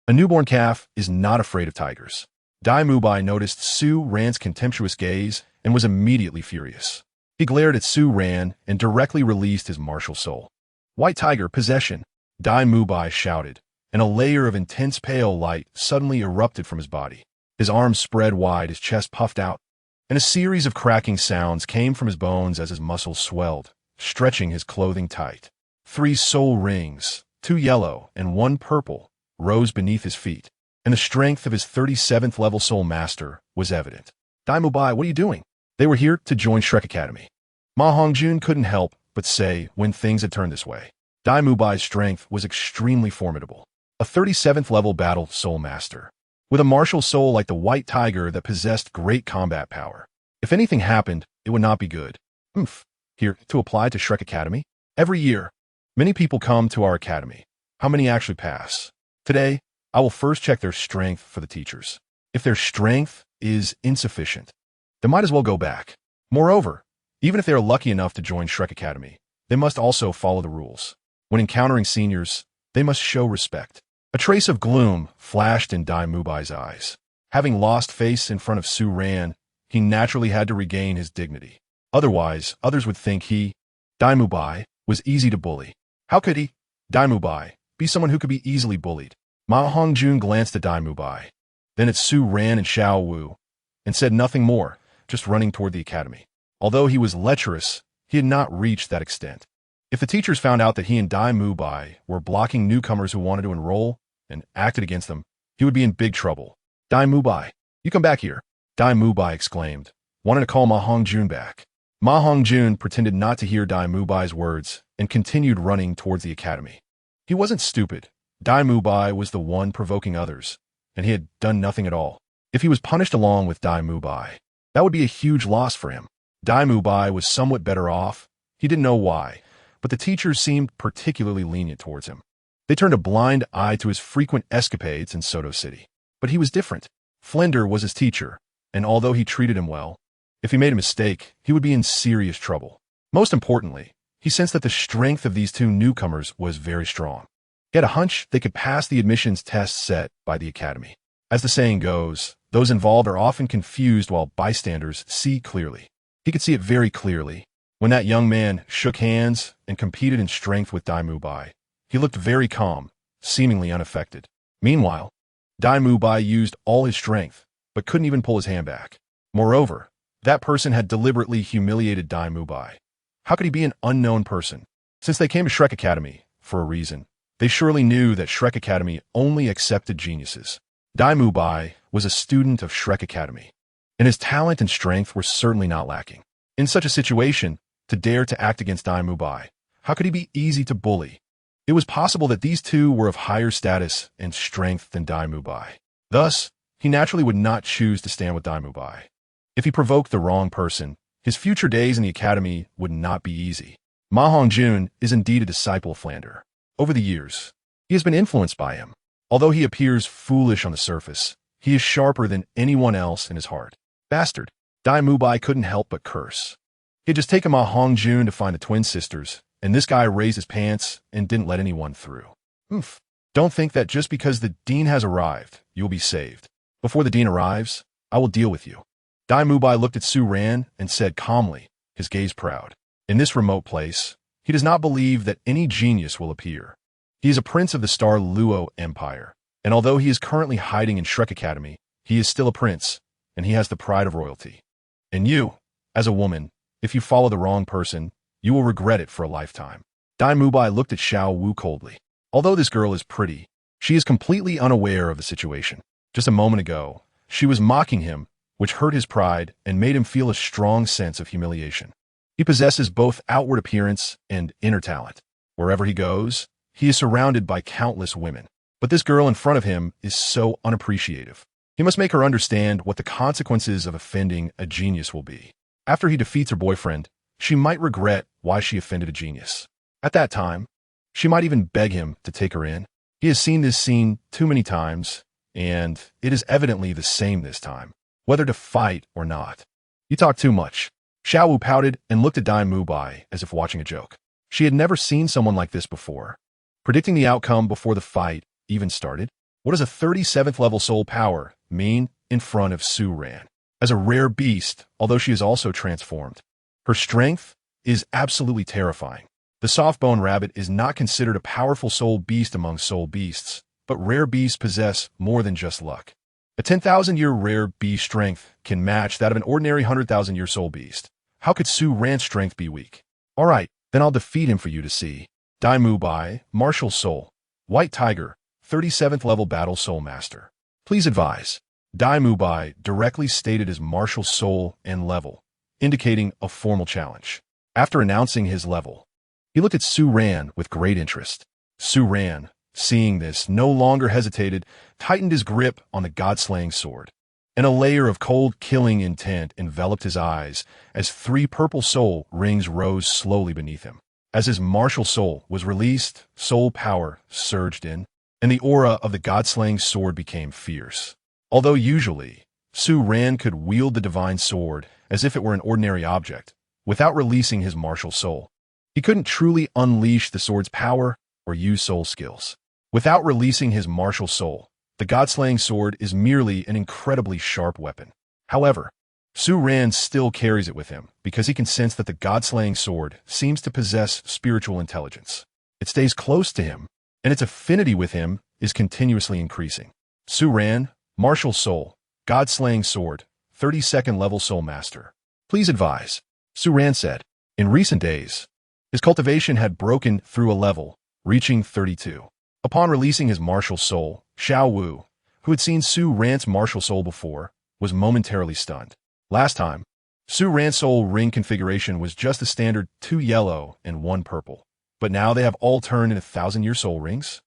Speaker 1: A newborn calf is not afraid of tigers. Dai Mubai noticed Su Ran's contemptuous gaze and was immediately furious. He glared at Su Ran and directly released his martial soul. White tiger possession, Dai Mubai shouted, and a layer of intense pale light suddenly erupted from his body. His arms spread wide, his chest puffed out, and a series of cracking sounds came from his bones as his muscles swelled, stretching his clothing tight. 3 soul rings, 2 yellow and 1 purple, rose beneath his feet, and the strength of his 37th level soul master was evident. Dai Mubai, what are you doing? They were here to join Shrek Academy. Ma Hongjun couldn't help but say when things had turned this way. Dai Mubai's strength was extremely formidable. A 37th level battle soul master, with a martial soul like the white tiger that possessed great combat power. If anything happened, it would not be good. Here, to apply to Shrek Academy? Every year, many people come to our academy. How many actually pass? Today, I will first check their strength for the teachers. If their strength is insufficient, they might as well go back. Moreover, even if they are lucky enough to join Shrek Academy, they must also follow the rules. When encountering seniors, they must show respect. A trace of gloom flashed in Dai Mubai's eyes. Having lost face in front of Su Ran, he naturally had to regain his dignity. Otherwise, others would think he, Dai Mubai, was easy to bully. How could he, Dai Mubai, be someone who could be easily bullied? Ma Hongjun glanced at Dai Mubai, then at Su Ran and Xiao Wu, and said nothing more, just running toward the academy. Although he was lecherous, he had not reached that extent. If the teachers found out that he and Dai Mubai were blocking newcomers who wanted to enroll and acted against them, he would be in big trouble. Dai Mubai, you come back here, Dai Mubai exclaimed, wanting to call Ma Hongjun back. Ma Hongjun pretended not to hear Dai Mubai's words and continued running towards the academy. He wasn't stupid. Dai Mubai was the one provoking others, and he had done nothing at all. If he was punished along with Dai Mubai, that would be a huge loss for him. Dai Mubai was somewhat better off. He didn't know why, but the teachers seemed particularly lenient towards him. They turned a blind eye to his frequent escapades in Soto City. But he was different. Flender was his teacher, and although he treated him well, if he made a mistake, he would be in serious trouble. Most importantly, he sensed that the strength of these 2 newcomers was very strong. He had a hunch they could pass the admissions test set by the academy. As the saying goes, those involved are often confused while bystanders see clearly. He could see it very clearly. When that young man shook hands and competed in strength with Dai Mubai, he looked very calm, seemingly unaffected. Meanwhile, Dai Mubai used all his strength, but couldn't even pull his hand back. Moreover, that person had deliberately humiliated Dai Mubai. How could he be an unknown person? Since they came to Shrek Academy, for a reason, they surely knew that Shrek Academy only accepted geniuses. Dai Mubai was a student of Shrek Academy, and his talent and strength were certainly not lacking. In such a situation, to dare to act against Dai Mubai, how could he be easy to bully? It was possible that these 2 were of higher status and strength than Dai Mubai. Thus, he naturally would not choose to stand with Dai Mubai. If he provoked the wrong person, his future days in the academy would not be easy. Ma Hongjun is indeed a disciple of Flander. Over the years, he has been influenced by him. Although he appears foolish on the surface, he is sharper than anyone else in his heart. Bastard. Dai Mubai couldn't help but curse. He had just taken Ma Hongjun to find the twin sisters, and this guy raised his pants and didn't let anyone through. Don't think that just because the dean has arrived, you will be saved. Before the dean arrives, I will deal with you. Dai Mubai looked at Su Ran and said calmly, his gaze proud. In this remote place, He does not believe that any genius will appear. He is a prince of the Star Luo Empire, and although he is currently hiding in Shrek Academy, he is still a prince, and he has the pride of royalty. And you, as a woman, if you follow the wrong person, you will regret it for a lifetime. Dai Mubai looked at Xiao Wu coldly. Although this girl is pretty, she is completely unaware of the situation. Just a moment ago, she was mocking him, which hurt his pride and made him feel a strong sense of humiliation. He possesses both outward appearance and inner talent. Wherever he goes, he is surrounded by countless women. But this girl in front of him is so unappreciative. He must make her understand what the consequences of offending a genius will be. After he defeats her boyfriend, she might regret why she offended a genius. At that time, she might even beg him to take her in. He has seen this scene too many times, and it is evidently the same this time, whether to fight or not. You talk too much. Xiao Wu pouted and looked at Dai Mubai as if watching a joke. She had never seen someone like this before. Predicting the outcome before the fight even started? What does a 37th level soul power mean in front of Su Ran? As a rare beast, although she is also transformed, her strength is absolutely terrifying. The soft-bone rabbit is not considered a powerful soul beast among soul beasts, but rare beasts possess more than just luck. A 10,000-year rare beast strength can match that of an ordinary 100,000-year soul beast. How could Su Ran's strength be weak? All right, then I'll defeat him for you to see. Dai Mubai, Martial Soul, White Tiger, 37th level Battle Soul Master. Please advise. Dai Mubai directly stated his martial soul and level, indicating a formal challenge. After announcing his level, he looked at Su Ran with great interest. Su Ran, seeing this, no longer hesitated, tightened his grip on the god-slaying sword. And a layer of cold, killing intent enveloped his eyes as 3 purple soul rings rose slowly beneath him. As his martial soul was released, soul power surged in, and the aura of the god-slaying sword became fierce. Although usually, Su Ran could wield the divine sword as if it were an ordinary object, without releasing his martial soul. He couldn't truly unleash the sword's power or use soul skills. Without releasing his martial soul, the god-slaying sword is merely an incredibly sharp weapon. However, Su Ran still carries it with him because he can sense that the god-slaying sword seems to possess spiritual intelligence. It stays close to him, and its affinity with him is continuously increasing. Su Ran, Martial Soul, God-Slaying Sword, 32nd level Soul Master. Please advise. Su Ran said. In recent days, his cultivation had broken through a level, reaching 32. Upon releasing his martial soul, Xiao Wu, who had seen Su Ran's martial soul before, was momentarily stunned. Last time, Su Ran's soul ring configuration was just the standard 2 yellow and 1 purple. But now they have all turned into 1,000-year soul rings?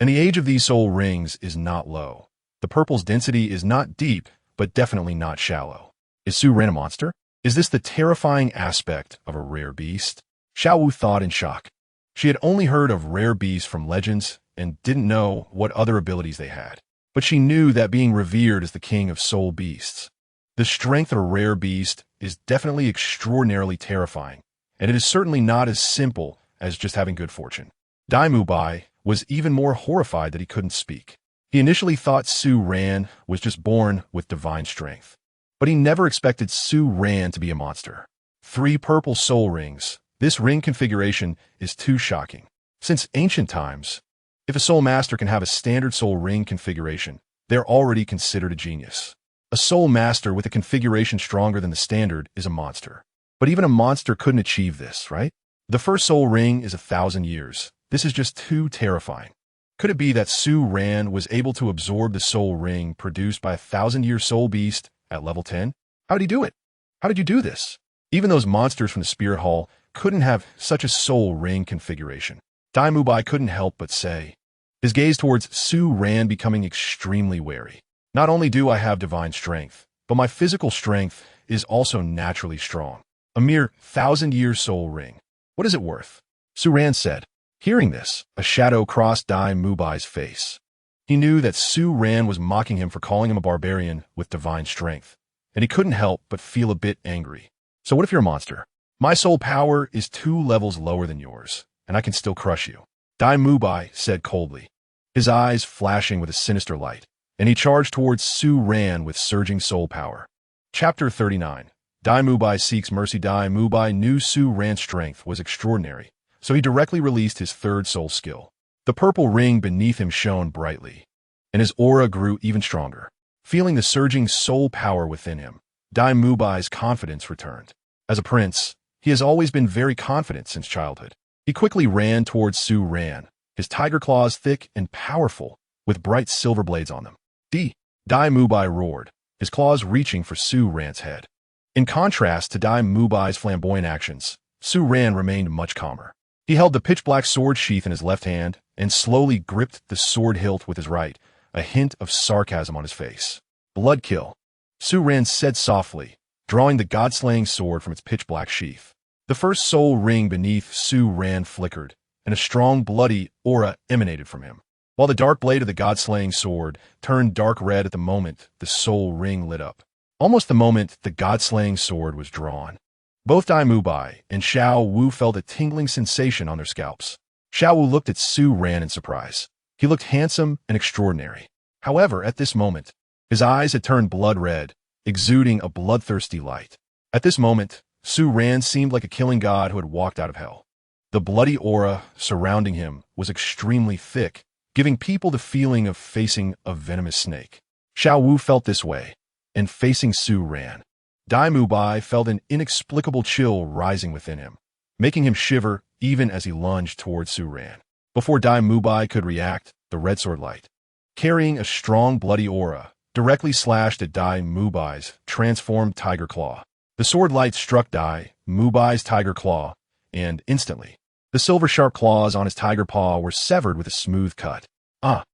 Speaker 1: And the age of these soul rings is not low. The purple's density is not deep, but definitely not shallow. Is Su Ran a monster? Is this the terrifying aspect of a rare beast? Xiao Wu thought in shock. She had only heard of rare beasts from legends and didn't know what other abilities they had. But she knew that being revered as the king of soul beasts. The strength of a rare beast is definitely extraordinarily terrifying, and it is certainly not as simple as just having good fortune. Dai Mubai was even more horrified that he couldn't speak. He initially thought Su Ran was just born with divine strength, but he never expected Su Ran to be a monster. 3 purple soul rings. This ring configuration is too shocking. Since ancient times, if a soul master can have a standard soul ring configuration, they're already considered a genius. A soul master with a configuration stronger than the standard is a monster. But even a monster couldn't achieve this, right? The first soul ring is 1,000 years. This is just too terrifying. Could it be that Su Ran was able to absorb the soul ring produced by a 1,000-year soul beast at level 10? How did he do it? How did you do this? Even those monsters from the Spirit Hall couldn't have such a soul ring configuration. Dai Mubai couldn't help but say, his gaze towards Su Ran becoming extremely wary. Not only do I have divine strength, but my physical strength is also naturally strong. A mere 1,000-year soul ring. What is it worth? Su Ran said. Hearing this, a shadow crossed Dai Mubai's face. He knew that Su Ran was mocking him for calling him a barbarian with divine strength, and he couldn't help but feel a bit angry. So what if you're a monster? My soul power is 2 levels lower than yours, and I can still crush you. Dai Mubai said coldly, his eyes flashing with a sinister light, and he charged towards Su Ran with surging soul power. Chapter 39. Dai Mubai seeks mercy. Dai Mubai knew Su Ran's strength was extraordinary, so he directly released his third soul skill. The purple ring beneath him shone brightly, and his aura grew even stronger. Feeling the surging soul power within him, Dai Mubai's confidence returned. As a prince, he has always been very confident since childhood. He quickly ran towards Su Ran, his tiger claws thick and powerful, with bright silver blades on them. Dai Mubai roared, his claws reaching for Su Ran's head. In contrast to Dai Mubai's flamboyant actions, Su Ran remained much calmer. He held the pitch-black sword sheath in his left hand and slowly gripped the sword hilt with his right, a hint of sarcasm on his face. Blood kill, Su Ran said softly, drawing the god-slaying sword from its pitch-black sheath. The first soul ring beneath Su Ran flickered, and a strong bloody aura emanated from him. While the dark blade of the god-slaying sword turned dark red at the moment the soul ring lit up. Almost the moment the god-slaying sword was drawn. Both Dai Mubai and Xiao Wu felt a tingling sensation on their scalps. Xiao Wu looked at Su Ran in surprise. He looked handsome and extraordinary. However, at this moment, his eyes had turned blood red, exuding a bloodthirsty light. At this moment, Su Ran seemed like a killing god who had walked out of hell. The bloody aura surrounding him was extremely thick, giving people the feeling of facing a venomous snake. Xiao Wu felt this way, and facing Su Ran, Dai Mubai felt an inexplicable chill rising within him, making him shiver even as he lunged towards Su Ran. Before Dai Mubai could react, the red sword light, carrying a strong bloody aura, directly slashed at Dai Mubai's transformed tiger claw. The sword light struck Dai Mubai's tiger claw, and instantly, the silver-sharp claws on his tiger paw were severed with a smooth cut. Dai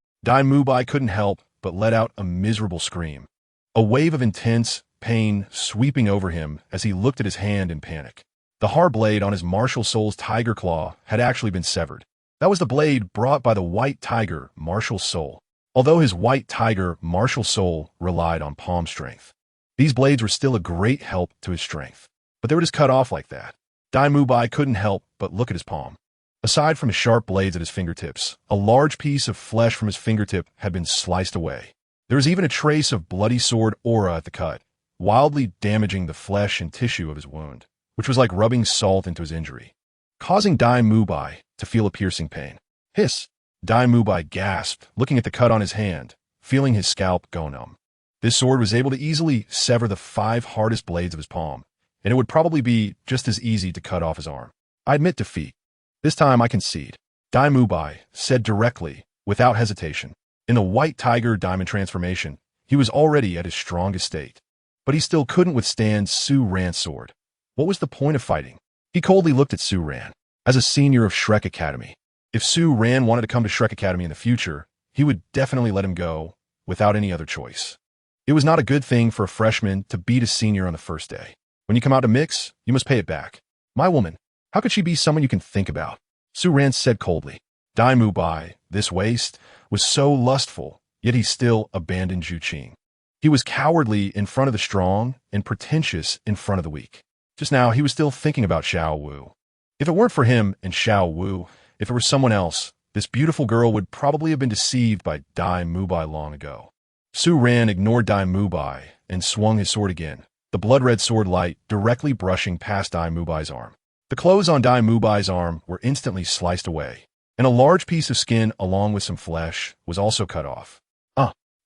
Speaker 1: Mubai couldn't help but let out a miserable scream. A wave of intense pain sweeping over him as he looked at his hand in panic. The hard blade on his martial soul's tiger claw had actually been severed. That was the blade brought by the white tiger martial soul. Although his white tiger martial soul relied on palm strength, these blades were still a great help to his strength. But they were just cut off like that. Dai Mubai couldn't help but look at his palm. Aside from his sharp blades at his fingertips, a large piece of flesh from his fingertip had been sliced away. There was even a trace of bloody sword aura at the cut, wildly damaging the flesh and tissue of his wound, which was like rubbing salt into his injury, causing Dai Mubai to feel a piercing pain. Hiss! Dai Mubai gasped, looking at the cut on his hand, feeling his scalp go numb. This sword was able to easily sever the 5 hardest blades of his palm, and it would probably be just as easy to cut off his arm. I admit defeat. This time I concede, Dai Mubai said directly, without hesitation. In the white tiger diamond transformation, he was already at his strongest state. But he still couldn't withstand Su Ran's sword. What was the point of fighting? He coldly looked at Su Ran. As a senior of Shrek Academy, if Su Ran wanted to come to Shrek Academy in the future, he would definitely let him go, without any other choice. It was not a good thing for a freshman to beat a senior on the first day. When you come out to mix, you must pay it back. My woman, how could she be someone you can think about? Su Ran said coldly. Dai Mubai, this waste, was so lustful, yet he still abandoned Zhu Zhuqing. He was cowardly in front of the strong and pretentious in front of the weak. Just now, he was still thinking about Xiao Wu. If it weren't for him and Xiao Wu, if it were someone else, this beautiful girl would probably have been deceived by Dai Mubai long ago. Su Ran ignored Dai Mubai and swung his sword again, the blood-red sword light directly brushing past Dai Mubai's arm. The clothes on Dai Mubai's arm were instantly sliced away, and a large piece of skin along with some flesh was also cut off.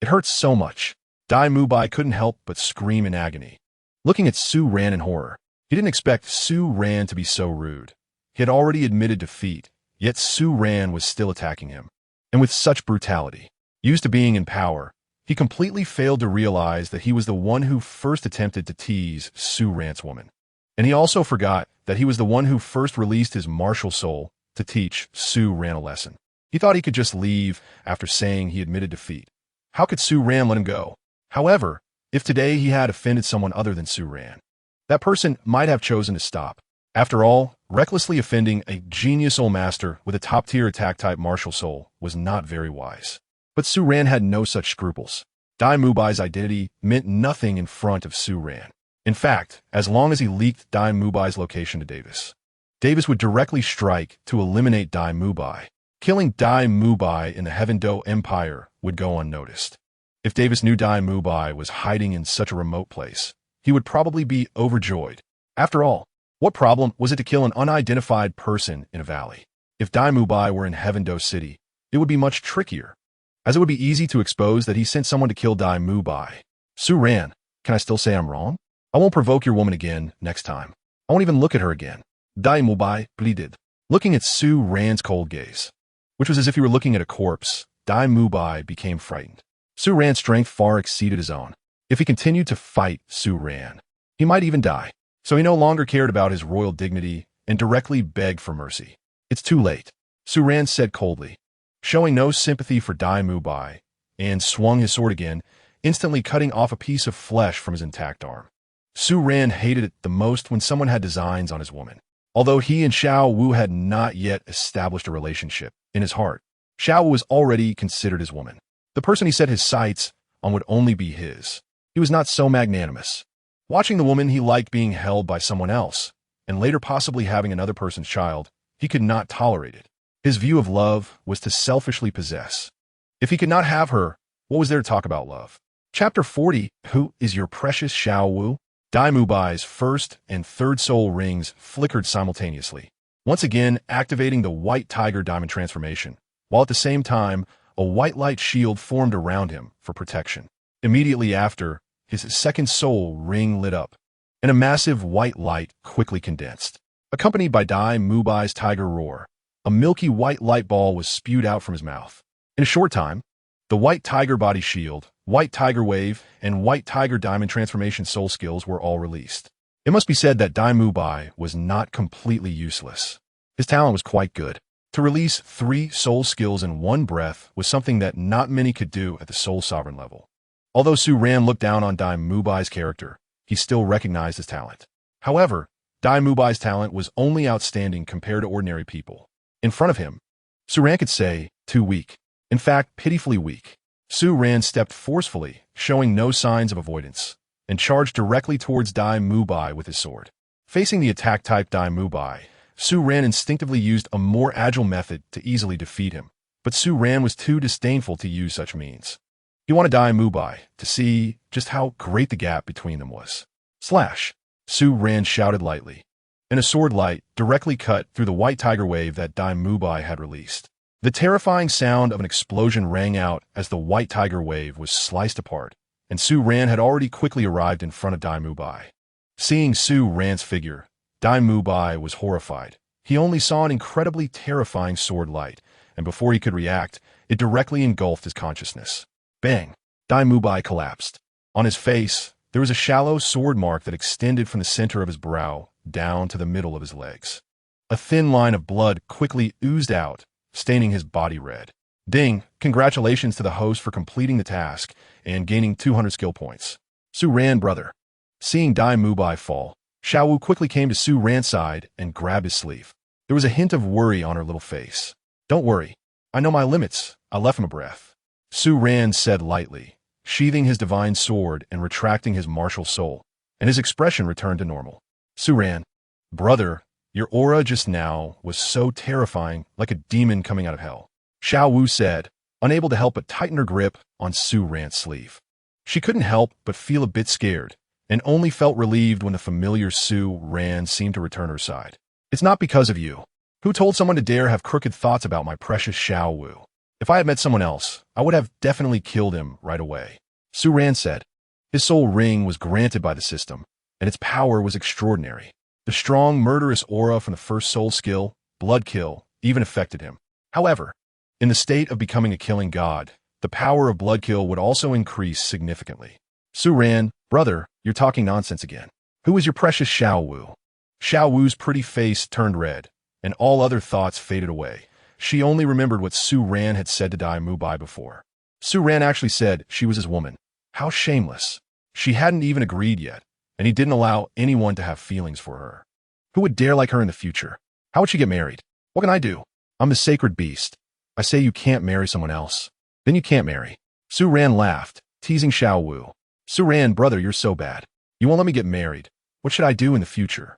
Speaker 1: It hurts so much. Dai Mubai couldn't help but scream in agony. Looking at Su Ran in horror, he didn't expect Su Ran to be so rude. He had already admitted defeat, yet Su Ran was still attacking him. And with such brutality, used to being in power, he completely failed to realize that he was the one who first attempted to tease Su Ran's woman. And he also forgot that he was the one who first released his martial soul to teach Su Ran a lesson. He thought he could just leave after saying he admitted defeat. How could Su Ran let him go? However, if today he had offended someone other than Su Ran, that person might have chosen to stop. After all, recklessly offending a genius soul master with a top-tier attack-type martial soul was not very wise. But Su Ran had no such scruples. Dai Mubai's identity meant nothing in front of Su Ran. In fact, as long as he leaked Dai Mubai's location to Davis, Davis would directly strike to eliminate Dai Mubai. Killing Dai Mubai in the Heaven Do Empire would go unnoticed. If Davis knew Dai Mubai was hiding in such a remote place, he would probably be overjoyed. After all, What problem was it to kill an unidentified person in a valley? If Dai Mubai were in Heaven Do City, it would be much trickier, as it would be easy to expose that he sent someone to kill Dai Mubai. Su Ran, can I still say I'm wrong? I won't provoke your woman again next time. I won't even look at her again. Dai Mubai pleaded, looking at Su Ran's cold gaze, which was as if he were looking at a corpse. Dai Mubai became frightened. Su Ran's strength far exceeded his own. If he continued to fight Su Ran, he might even die. So he no longer cared about his royal dignity and directly begged for mercy. It's too late, Su Ran said coldly, showing no sympathy for Dai Mubai, and swung his sword again, instantly cutting off a piece of flesh from his intact arm. Su Ran hated it the most when someone had designs on his woman. Although he and Xiao Wu had not yet established a relationship, in his heart, Xiao Wu was already considered his woman. The person he set his sights on would only be his. He was not so magnanimous. Watching the woman he liked being held by someone else, and later possibly having another person's child, he could not tolerate it. His view of love was to selfishly possess. If he could not have her, what was there to talk about love? Chapter 40, Who is your precious Xiao Wu? Dai Mubai's first and third soul rings flickered simultaneously, once again activating the white tiger diamond transformation, while at the same time, a white light shield formed around him for protection. Immediately after, his second soul ring lit up, and a massive white light quickly condensed. Accompanied by Dai Mubai's tiger roar, a milky white light ball was spewed out from his mouth. In a short time, the white tiger body shield, white tiger wave, and white tiger diamond transformation soul skills were all released. It must be said that Dai Mubai was not completely useless. His talent was quite good. To release 3 soul skills in one breath was something that not many could do at the soul sovereign level. Although Su Ran looked down on Dai Mubai's character, he still recognized his talent. However, Dai Mubai's talent was only outstanding compared to ordinary people. In front of him, Su Ran could say, too weak. In fact, pitifully weak. Su Ran stepped forcefully, showing no signs of avoidance, and charged directly towards Dai Mubai with his sword. Facing the attack-type Dai Mubai, Su Ran instinctively used a more agile method to easily defeat him, but Su Ran was too disdainful to use such means. He wanted Dai Mubai to see just how great the gap between them was. Slash! Su Ran shouted lightly, and a sword light directly cut through the white tiger wave that Dai Mubai had released. The terrifying sound of an explosion rang out as the white tiger wave was sliced apart, and Su Ran had already quickly arrived in front of Dai Mubai. Seeing Su Ran's figure, Dai Mubai was horrified. He only saw an incredibly terrifying sword light, and before he could react, it directly engulfed his consciousness. Bang! Dai Mubai collapsed. On his face, there was a shallow sword mark that extended from the center of his brow down to the middle of his legs. A thin line of blood quickly oozed out, staining his body red. Ding! Congratulations to the host for completing the task and gaining 200 skill points. Su Ran, brother. Seeing Dai Mubai fall, Xiao Wu quickly came to Su Ran's side and grabbed his sleeve. There was a hint of worry on her little face. Don't worry. I know my limits. I left him a breath. Su Ran said lightly, sheathing his divine sword and retracting his martial soul, and his expression returned to normal. Su Ran, brother, your aura just now was so terrifying, like a demon coming out of hell. Xiao Wu said, unable to help but tighten her grip on Su Ran's sleeve. She couldn't help but feel a bit scared, and only felt relieved when the familiar Su Ran seemed to return her side. It's not because of you. Who told someone to dare have crooked thoughts about my precious Xiao Wu? If I had met someone else, I would have definitely killed him right away. Su Ran said. His soul ring was granted by the system, and its power was extraordinary. The strong, murderous aura from the first soul skill, Blood Kill, even affected him. However, in the state of becoming a killing god, the power of Blood Kill would also increase significantly. Su Ran, brother, you're talking nonsense again. Who is your precious Xiao Wu? Xiao Wu's pretty face turned red, and all other thoughts faded away. She only remembered what Su Ran had said to Dai Mubai before. Su Ran actually said she was his woman. How shameless. She hadn't even agreed yet, and he didn't allow anyone to have feelings for her. Who would dare like her in the future? How would she get married? What can I do? I'm the sacred beast. I say you can't marry someone else. Then you can't marry. Su Ran laughed, teasing Xiao Wu. Su Ran, brother, you're so bad. You won't let me get married. What should I do in the future?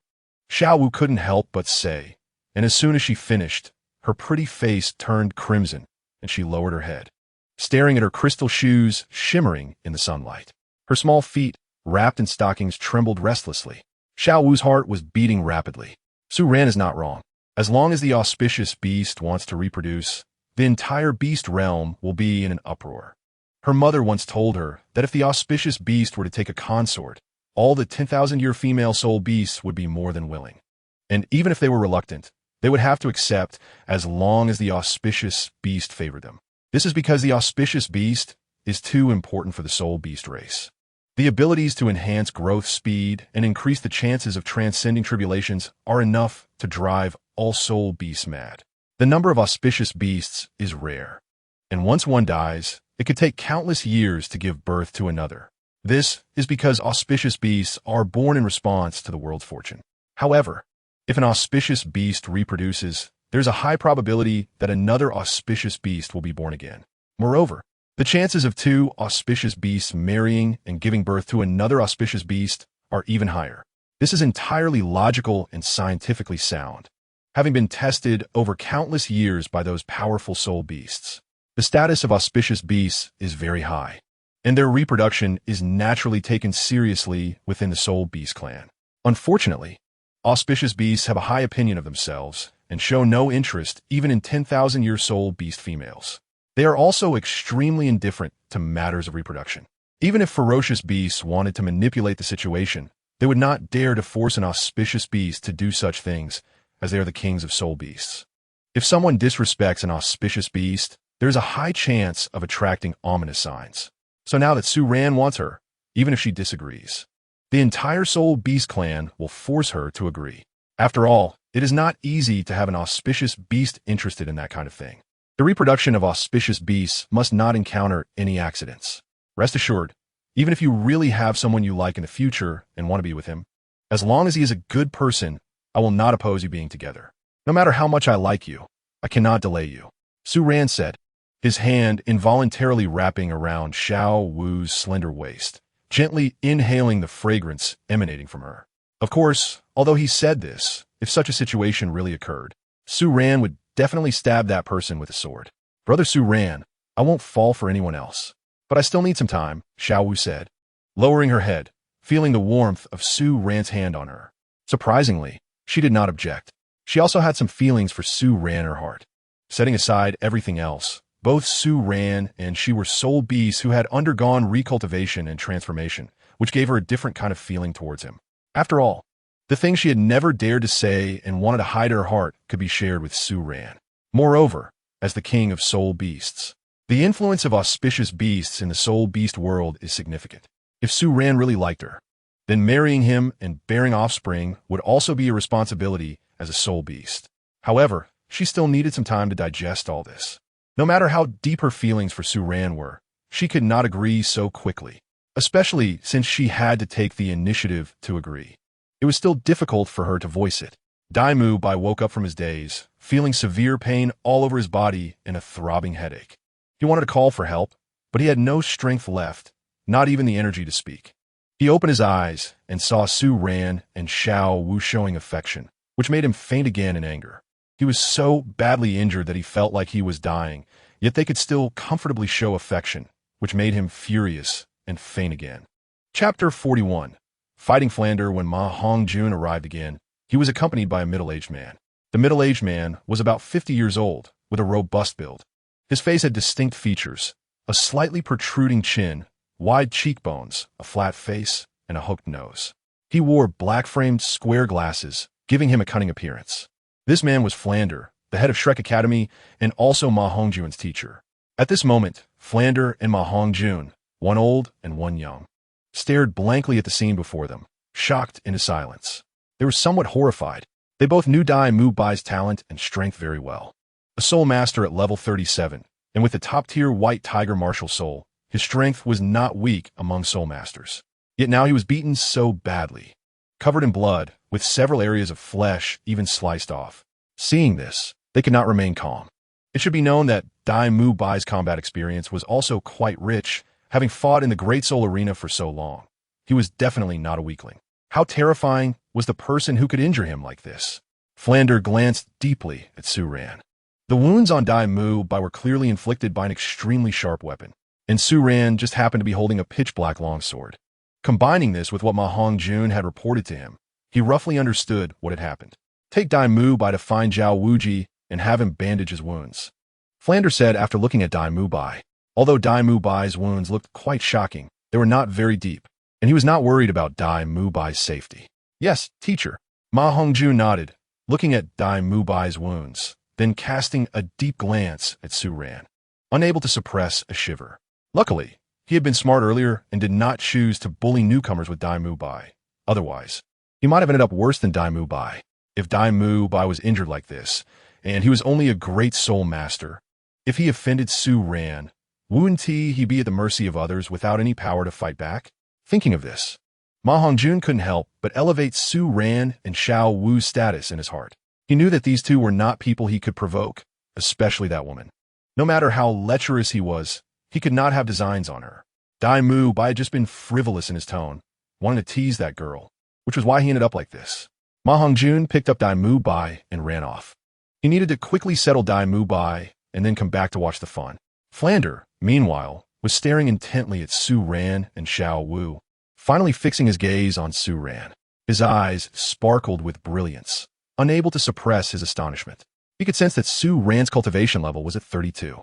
Speaker 1: Xiao Wu couldn't help but say, and as soon as she finished, her pretty face turned crimson, and she lowered her head, staring at her crystal shoes shimmering in the sunlight. Her small feet, wrapped in stockings, trembled restlessly. Xiao Wu's heart was beating rapidly. Su Ran is not wrong. As long as the auspicious beast wants to reproduce, the entire beast realm will be in an uproar. Her mother once told her that if the auspicious beast were to take a consort, all the 10,000-year female soul beasts would be more than willing. And even if they were reluctant, they would have to accept as long as the auspicious beast favored them. This is because the auspicious beast is too important for the soul beast race. The abilities to enhance growth speed and increase the chances of transcending tribulations are enough to drive all soul beasts mad. The number of auspicious beasts is rare, and once one dies, it could take countless years to give birth to another. This is because auspicious beasts are born in response to the world's fortune. However, if an auspicious beast reproduces, there's a high probability that another auspicious beast will be born again. Moreover, the chances of two auspicious beasts marrying and giving birth to another auspicious beast are even higher. This is entirely logical and scientifically sound, having been tested over countless years by those powerful soul beasts. The status of auspicious beasts is very high, and their reproduction is naturally taken seriously within the soul beast clan. Unfortunately, auspicious beasts have a high opinion of themselves and show no interest even in 10,000-year soul beast females. They are also extremely indifferent to matters of reproduction. Even if ferocious beasts wanted to manipulate the situation, they would not dare to force an auspicious beast to do such things, as they are the kings of soul beasts. If someone disrespects an auspicious beast, there is a high chance of attracting ominous signs. So now that Su Ran wants her, even if she disagrees, the entire soul beast clan will force her to agree. After all, it is not easy to have an auspicious beast interested in that kind of thing. The reproduction of auspicious beasts must not encounter any accidents. Rest assured, even if you really have someone you like in the future and want to be with him, as long as he is a good person, I will not oppose you being together. No matter how much I like you, I cannot delay you. Su Ran said, his hand involuntarily wrapping around Xiao Wu's slender waist, gently inhaling the fragrance emanating from her. Of course, although he said this, if such a situation really occurred, Su Ran would definitely stab that person with a sword. Brother Su Ran, I won't fall for anyone else. But I still need some time, Xiao Wu said, lowering her head, feeling the warmth of Su Ran's hand on her. Surprisingly, she did not object. She also had some feelings for Su Ran in her heart. Setting aside everything else, both Su Ran and she were soul beasts who had undergone recultivation and transformation, which gave her a different kind of feeling towards him. After all, the things she had never dared to say and wanted to hide in her heart could be shared with Su Ran. Moreover, as the king of soul beasts, the influence of auspicious beasts in the soul beast world is significant. If Su Ran really liked her, then marrying him and bearing offspring would also be a responsibility as a soul beast. However, she still needed some time to digest all this. No matter how deep her feelings for Su Ran were, she could not agree so quickly, especially since she had to take the initiative to agree. It was still difficult for her to voice it. Dai Mu Bai woke up from his daze, feeling severe pain all over his body and a throbbing headache. He wanted to call for help, but he had no strength left, not even the energy to speak. He opened his eyes and saw Su Ran and Xiao Wu showing affection, which made him faint again in anger. He was so badly injured that he felt like he was dying, yet they could still comfortably show affection, which made him furious and faint again. Chapter 41. Fighting Flander. When Ma Hongjun arrived again, he was accompanied by a middle-aged man. The middle-aged man was about 50 years old, with a robust build. His face had distinct features, a slightly protruding chin, wide cheekbones, a flat face, and a hooked nose. He wore black-framed square glasses, giving him a cunning appearance. This man was Flander, the head of Shrek Academy, and also Ma Hongjun's teacher. At this moment, Flander and Ma Hongjun, one old and one young, stared blankly at the scene before them, shocked into silence. They were somewhat horrified. They both knew Dai Mu Bai's talent and strength very well. A soul master at level 37, and with the top-tier white tiger martial soul, his strength was not weak among soul masters. Yet now he was beaten so badly, covered in blood, with several areas of flesh even sliced off. Seeing this, they could not remain calm. It should be known that Dai Mu Bai's combat experience was also quite rich, having fought in the Great Soul Arena for so long. He was definitely not a weakling. How terrifying was the person who could injure him like this? Flander glanced deeply at Su Ran. The wounds on Dai Mu Bai were clearly inflicted by an extremely sharp weapon, and Su Ran just happened to be holding a pitch-black longsword. Combining this with what Ma Hongjun had reported to him, he roughly understood what had happened. Take Dai Mu Bai to find Zhao Wuji and have him bandage his wounds. Flander said after looking at Dai Mu Bai. Although Dai Mu Bai's wounds looked quite shocking, they were not very deep, and he was not worried about Dai Mu Bai's safety. Yes, teacher. Ma Hongju nodded, looking at Dai Mu Bai's wounds, then casting a deep glance at Su Ran, unable to suppress a shiver. Luckily, he had been smart earlier and did not choose to bully newcomers with Dai Mu Bai. Otherwise, he might have ended up worse than Dai Mu Bai. If Dai Mu Bai was injured like this, and he was only a great soul master, if he offended Su Ran, wouldn't he be at the mercy of others without any power to fight back? Thinking of this, Ma Hongjun couldn't help but elevate Su Ran and Xiao Wu's status in his heart. He knew that these two were not people he could provoke, especially that woman. No matter how lecherous he was, he could not have designs on her. Dai Mu Bai had just been frivolous in his tone, wanting to tease that girl, which was why he ended up like this. Ma Hongjun picked up Dai Mu Bai and ran off. He needed to quickly settle Dai Mu Bai and then come back to watch the fun. Flander, meanwhile, was staring intently at Su Ran and Xiao Wu, finally fixing his gaze on Su Ran. His eyes sparkled with brilliance, unable to suppress his astonishment. He could sense that Su Ran's cultivation level was at 32.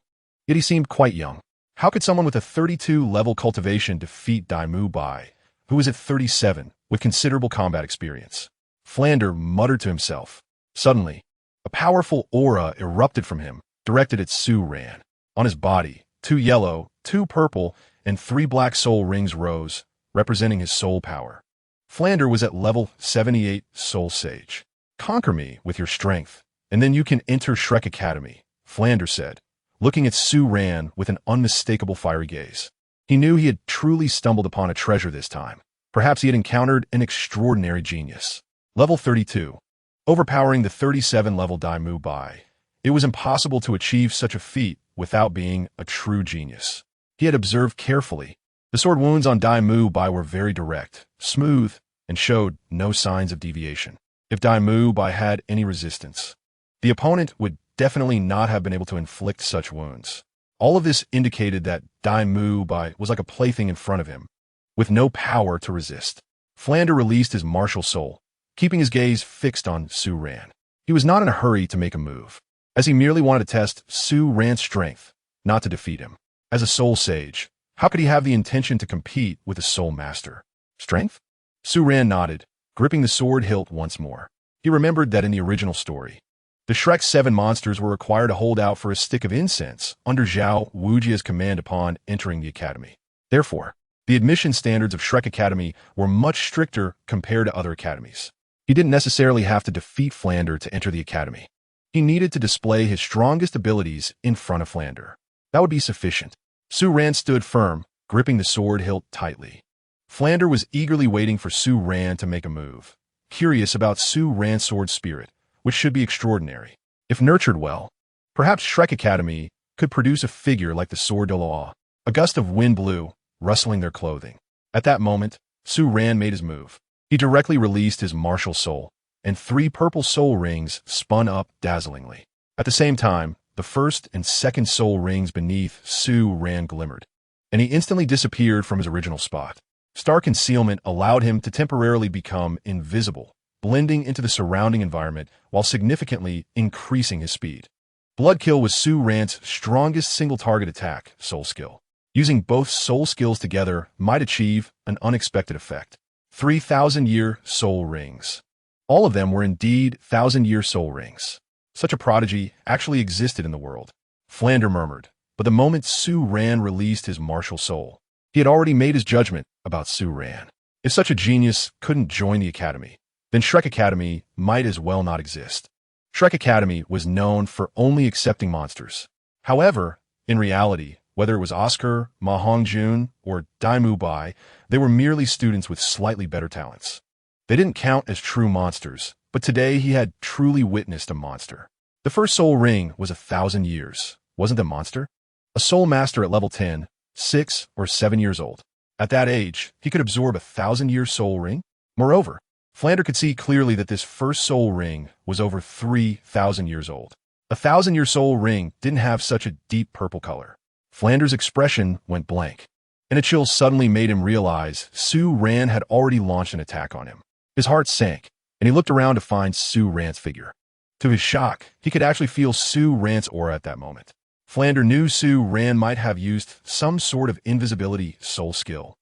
Speaker 1: Yet he seemed quite young. How could someone with a 32-level cultivation defeat Dai Mu Bai, who was at 37, with considerable combat experience? Flander muttered to himself. Suddenly, a powerful aura erupted from him, directed at Su Ran. On his body, 2 yellow, 2 purple, and 3 black soul rings rose, representing his soul power. Flander was at level 78 Soul Sage. Conquer me with your strength, and then you can enter Shrek Academy, Flander said, looking at Su Ran with an unmistakable fiery gaze. He knew he had truly stumbled upon a treasure this time. Perhaps he had encountered an extraordinary genius. Level 32. Overpowering the 37-level Dai Mu Bai, it was impossible to achieve such a feat without being a true genius. He had observed carefully. The sword wounds on Dai Mu Bai were very direct, smooth, and showed no signs of deviation. If Dai Mu Bai had any resistance, the opponent would definitely not have been able to inflict such wounds. All of this indicated that Dai Mu Bai was like a plaything in front of him, with no power to resist. Flander released his martial soul, keeping his gaze fixed on Su Ran. He was not in a hurry to make a move, as he merely wanted to test Su Ran's strength, not to defeat him. As a soul sage, how could he have the intention to compete with a soul master? Strength? Su Ran nodded, gripping the sword hilt once more. He remembered that in the original story, the Shrek 7 monsters were required to hold out for a stick of incense under Zhao Wujia's command upon entering the academy. Therefore, the admission standards of Shrek Academy were much stricter compared to other academies. He didn't necessarily have to defeat Flander to enter the academy. He needed to display his strongest abilities in front of Flander. That would be sufficient. Su Ran stood firm, gripping the sword hilt tightly. Flander was eagerly waiting for Su Ran to make a move, curious about Su Ran's sword spirit, which should be extraordinary. If nurtured well, perhaps Shrek Academy could produce a figure like the Sword de la. A gust of wind blew, rustling their clothing. At that moment, Su Ran made his move. He directly released his martial soul, and 3 purple soul rings spun up dazzlingly. At the same time, the first and second soul rings beneath Su Ran glimmered, and he instantly disappeared from his original spot. Star concealment allowed him to temporarily become invisible, blending into the surrounding environment while significantly increasing his speed. Blood Kill was Su Ran's strongest single-target attack, soul skill. Using both soul skills together might achieve an unexpected effect. 3,000-year soul rings. All of them were indeed 1,000-year soul rings. Such a prodigy actually existed in the world. Flander murmured, but the moment Su Ran released his martial soul, he had already made his judgment about Su Ran. If such a genius couldn't join the academy, then Shrek Academy might as well not exist. Shrek Academy was known for only accepting monsters. However, in reality, whether it was Oscar, Ma Hongjun, or Dai Mu Bai, they were merely students with slightly better talents. They didn't count as true monsters, but today he had truly witnessed a monster. The first soul ring was 1,000 years. Wasn't a monster? A soul master at level 10, 6 or 7 years old. At that age, he could absorb 1,000-year soul ring. Moreover, Flander could see clearly that this first soul ring was over 3,000 years old. A 1,000-year soul ring didn't have such a deep purple color. Flander's expression went blank, and a chill suddenly made him realize Su Ran had already launched an attack on him. His heart sank, and he looked around to find Su Ran's figure. To his shock, he could actually feel Su Ran's aura at that moment. Flander knew Su Ran might have used some sort of invisibility soul skill,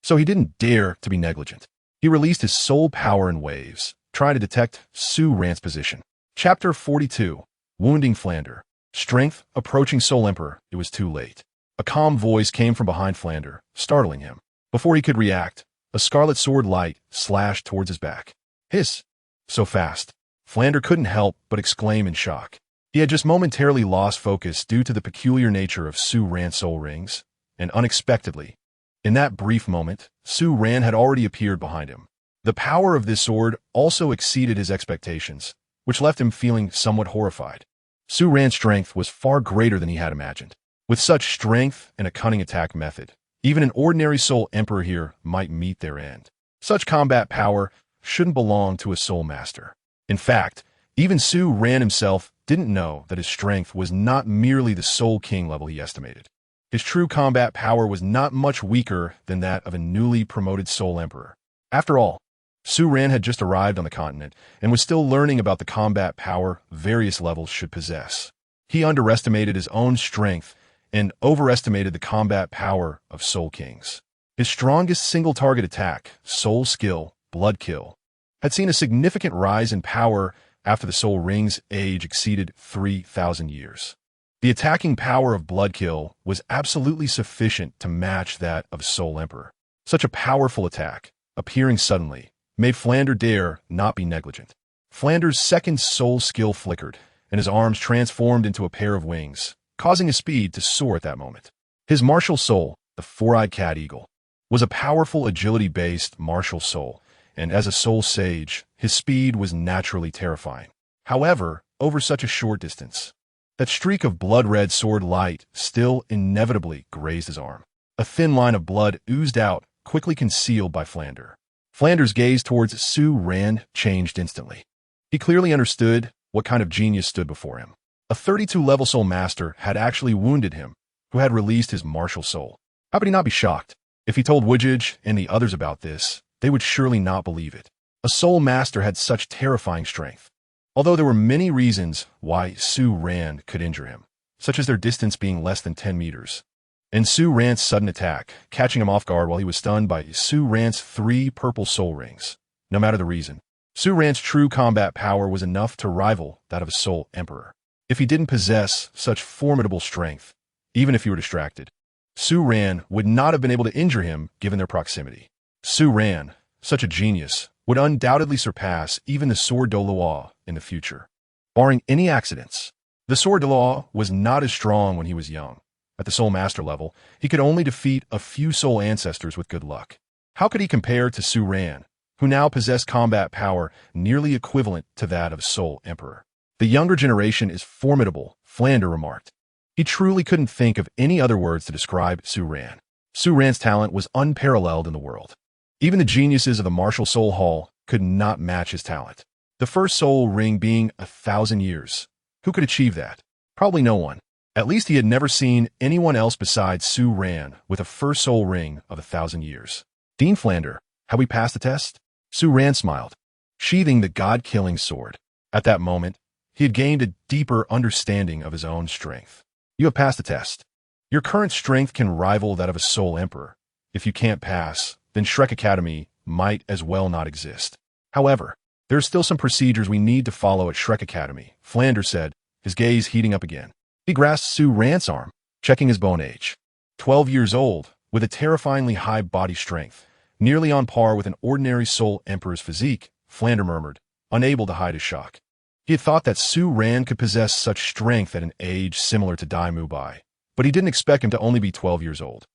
Speaker 1: so he didn't dare to be negligent. He released his soul power in waves, trying to detect Su Ran's position. Chapter 42. Wounding Flander. Strength approaching Soul Emperor. It was too late. A calm voice came from behind Flander, startling him. Before he could react, a scarlet sword light slashed towards his back. Hiss! So fast. Flander couldn't help but exclaim in shock. He had just momentarily lost focus due to the peculiar nature of Su Ran's soul rings, and unexpectedly, in that brief moment, Su Ran had already appeared behind him. The power of this sword also exceeded his expectations, which left him feeling somewhat horrified. Su Ran's strength was far greater than he had imagined. With such strength and a cunning attack method, even an ordinary Soul Emperor here might meet their end. Such combat power shouldn't belong to a Soul Master. In fact, even Su Ran himself didn't know that his strength was not merely the Soul King level he estimated. His true combat power was not much weaker than that of a newly promoted Soul Emperor. After all, Su Ran had just arrived on the continent and was still learning about the combat power various levels should possess. He underestimated his own strength and overestimated the combat power of Soul Kings. His strongest single-target attack, Soul Skill, Blood Kill, had seen a significant rise in power after the Soul Ring's age exceeded 3,000 years. The attacking power of Blood Kill was absolutely sufficient to match that of Soul Emperor. Such a powerful attack, appearing suddenly, made Flander dare not be negligent. Flander's second soul skill flickered, and his arms transformed into a pair of wings, causing his speed to soar at that moment. His martial soul, the four-eyed cat eagle, was a powerful agility-based martial soul, and as a soul sage, his speed was naturally terrifying. However, over such a short distance, that streak of blood-red sword light still inevitably grazed his arm. A thin line of blood oozed out, quickly concealed by Flander. Flander's gaze towards Su Ran changed instantly. He clearly understood what kind of genius stood before him. A 32-level soul master had actually wounded him, who had released his martial soul. How could he not be shocked? If he told Wujij and the others about this, they would surely not believe it. A soul master had such terrifying strength. Although there were many reasons why Su Ran could injure him, such as their distance being less than 10 meters, and Su Ran's sudden attack, catching him off guard while he was stunned by Su Ran's 3 purple soul rings. No matter the reason, Su Ran's true combat power was enough to rival that of a Soul Emperor. If he didn't possess such formidable strength, even if he were distracted, Su Ran would not have been able to injure him given their proximity. Su Ran, such a genius, would undoubtedly surpass even the Sword de Loa in the future. Barring any accidents, the Sword de Loa was not as strong when he was young. At the Soul Master level, he could only defeat a few Soul Ancestors with good luck. How could he compare to Su Ran, who now possessed combat power nearly equivalent to that of Soul Emperor? The younger generation is formidable, Flander remarked. He truly couldn't think of any other words to describe Su Ran. Su Ran's talent was unparalleled in the world. Even the geniuses of the Martial Soul Hall could not match his talent. The first soul ring being 1,000 years. Who could achieve that? Probably no one. At least he had never seen anyone else besides Su Ran with a first soul ring of 1,000 years. Dean Flander, have we passed the test? Su Ran smiled, sheathing the god-killing sword. At that moment, he had gained a deeper understanding of his own strength. You have passed the test. Your current strength can rival that of a Soul Emperor. If you can't pass, then Shrek Academy might as well not exist. However, there are still some procedures we need to follow at Shrek Academy, Flander said, his gaze heating up again. He grasped Su Ran's arm, checking his bone age. 12 years old, with a terrifyingly high body strength, nearly on par with an ordinary Soul Emperor's physique, Flander murmured, unable to hide his shock. He had thought that Su Ran could possess such strength at an age similar to Dai Mu Bai, but he didn't expect him to only be 12 years old.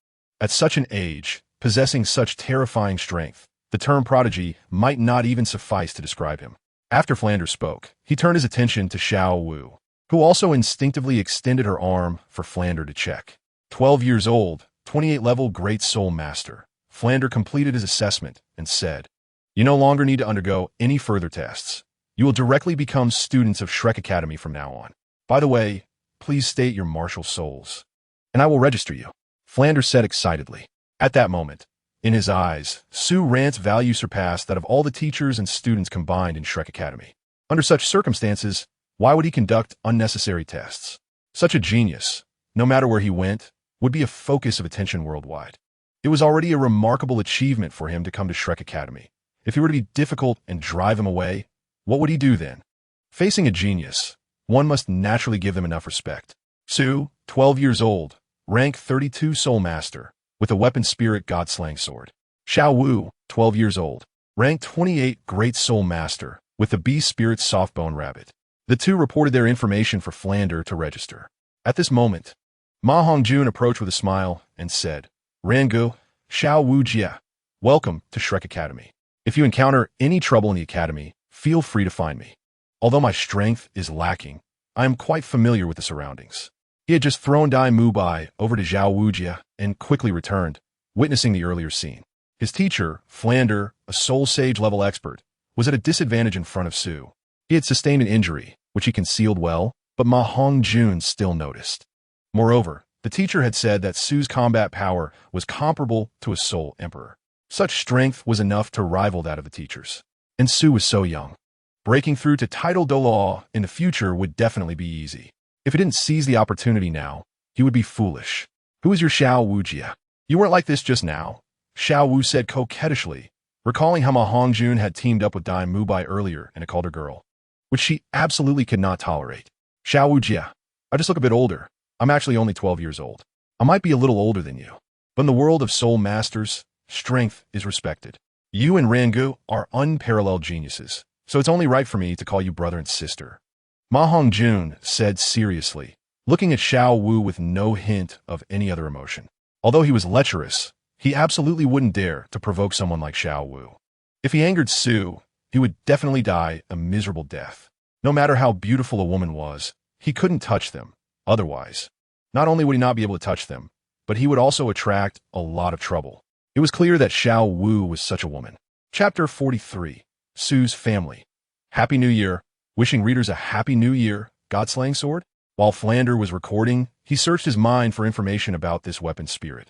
Speaker 1: At such an age, possessing such terrifying strength, the term prodigy might not even suffice to describe him. After Flander spoke, he turned his attention to Xiao Wu, who also instinctively extended her arm for Flander to check. 12 years old, 28-level Great Soul Master. Flander completed his assessment and said, "You no longer need to undergo any further tests. You will directly become students of Shrek Academy from now on. By the way, please state your martial souls, and I will register you," Flander said excitedly. At that moment, In his eyes, Su Ran's value surpassed that of all the teachers and students combined in Shrek Academy. Under such circumstances, why would he conduct unnecessary tests? Such a genius, no matter where he went, would be a focus of attention worldwide. It was already a remarkable achievement for him to come to Shrek Academy. If he were to be difficult and drive him away, what would he do then? Facing a genius, one must naturally give them enough respect. Su, 12 years old, rank 32 Soul Master, with a weapon spirit God-slaying sword. Xiao Wu, 12 years old, rank 28 Great Soul Master, with the Beast Spirit Softbone Rabbit. The two reported their information for Flander to register. At this moment, Ma Hongjun approached with a smile and said, Rangu, Xiao Wu Jia, welcome to Shrek Academy. If you encounter any trouble in the academy, feel free to find me. Although my strength is lacking, I am quite familiar with the surroundings. He had just thrown Dai Mubai over to Xiao Wujia and quickly returned, witnessing the earlier scene. His teacher, Flander, a soul sage level expert, was at a disadvantage in front of Su. He had sustained an injury, which he concealed well, but Ma Hongjun still noticed. Moreover, the teacher had said that Su's combat power was comparable to a soul emperor. Such strength was enough to rival that of the teachers. And Su was so young. Breaking through to title Dolaw in the future would definitely be easy. If he didn't seize the opportunity now, he would be foolish. Who is your Xiao Wujia? You weren't like this just now, Xiao Wu said coquettishly, recalling how Ma Hongjun had teamed up with Dai Mubai earlier and called her girl, which she absolutely could not tolerate. Xiao Wujia, I just look a bit older. I'm actually only 12 years old. I might be a little older than you. But in the world of soul masters, strength is respected. You and Rangu are unparalleled geniuses, so it's only right for me to call you brother and sister. Ma Hongjun said seriously, looking at Xiao Wu with no hint of any other emotion. Although he was lecherous, he absolutely wouldn't dare to provoke someone like Xiao Wu. If he angered Su, he would definitely die a miserable death. No matter how beautiful a woman was, he couldn't touch them. Otherwise, not only would he not be able to touch them, but he would also attract a lot of trouble. It was clear that Xiao Wu was such a woman. Chapter 43, Su's Family. Happy New Year. Wishing readers a Happy New Year, God-slaying sword? While Flander was recording, he searched his mind for information about this weapon spirit.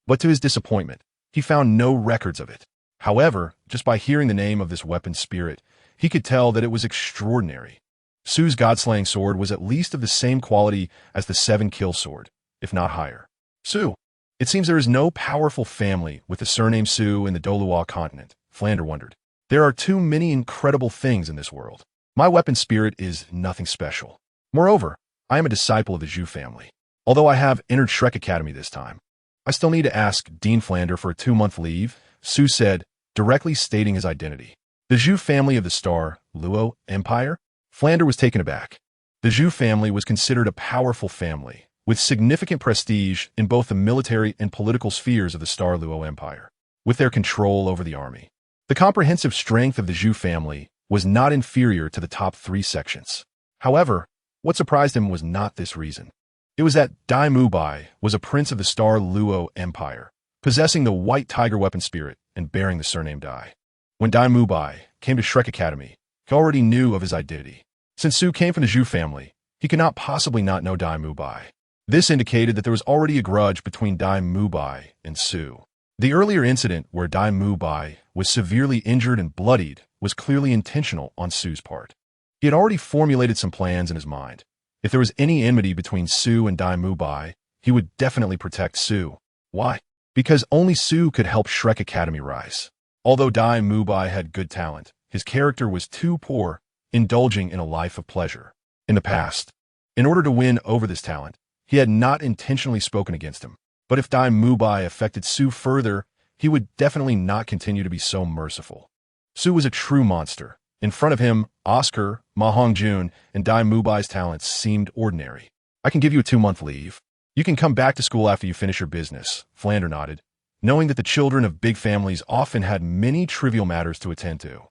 Speaker 1: But to his disappointment, he found no records of it. However, just by hearing the name of this weapon spirit, he could tell that it was extraordinary. Su's God-slaying sword was at least of the same quality as the 7-kill sword, if not higher. Su. It seems there is no powerful family with the surname Su in the Doluwa continent, Flander wondered. There are too many incredible things in this world. My weapon spirit is nothing special. Moreover, I am a disciple of the Zhu family. Although I have entered Shrek Academy this time, I still need to ask Dean Flander for a 2-month leave, Su said, directly stating his identity. The Zhu family of the Star Luo Empire? Flander was taken aback. The Zhu family was considered a powerful family, with significant prestige in both the military and political spheres of the Star Luo Empire, with their control over the army. The comprehensive strength of the Zhu family was not inferior to the top 3 sections. However, what surprised him was not this reason. It was that Dai Mubai was a prince of the Star Luo Empire, possessing the white tiger weapon spirit and bearing the surname Dai. When Dai Mubai came to Shrek Academy, he already knew of his identity. Since Su came from the Zhu family, he could not possibly not know Dai Mubai. This indicated that there was already a grudge between Dai Mubai and Su. The earlier incident where Dai Mubai was severely injured and bloodied was clearly intentional on Su's part. He had already formulated some plans in his mind. If there was any enmity between Su and Dai Mubai, he would definitely protect Su. Why? Because only Su could help Shrek Academy rise. Although Dai Mubai had good talent, his character was too poor, indulging in a life of pleasure. In the past, in order to win over this talent, he had not intentionally spoken against him. But if Dai Mubai affected Su further, he would definitely not continue to be so merciful. Su was a true monster. In front of him, Oscar, Ma Hongjun, and Dai Mubai's talents seemed ordinary. I can give you a 2-month leave. You can come back to school after you finish your business, Flander nodded, knowing that the children of big families often had many trivial matters to attend to,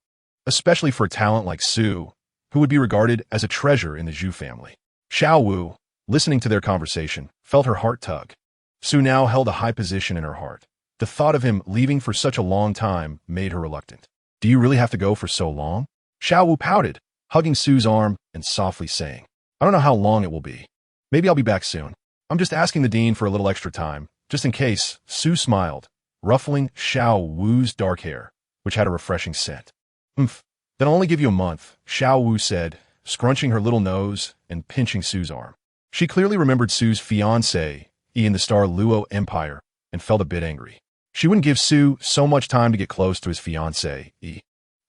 Speaker 1: especially for a talent like Su, who would be regarded as a treasure in the Zhu family. Xiao Wu, listening to their conversation, felt her heart tug. Su now held a high position in her heart. The thought of him leaving for such a long time made her reluctant. Do you really have to go for so long? Xiao Wu pouted, hugging Su's arm and softly saying, I don't know how long it will be. Maybe I'll be back soon. I'm just asking the dean for a little extra time, just in case. Su smiled, ruffling Xiao Wu's dark hair, which had a refreshing scent. Then I'll only give you a month, Xiao Wu said, scrunching her little nose and pinching Su's arm. She clearly remembered Su's fiancé in the Star Luo Empire and felt a bit angry. She wouldn't give Su so much time to get close to his fiancé.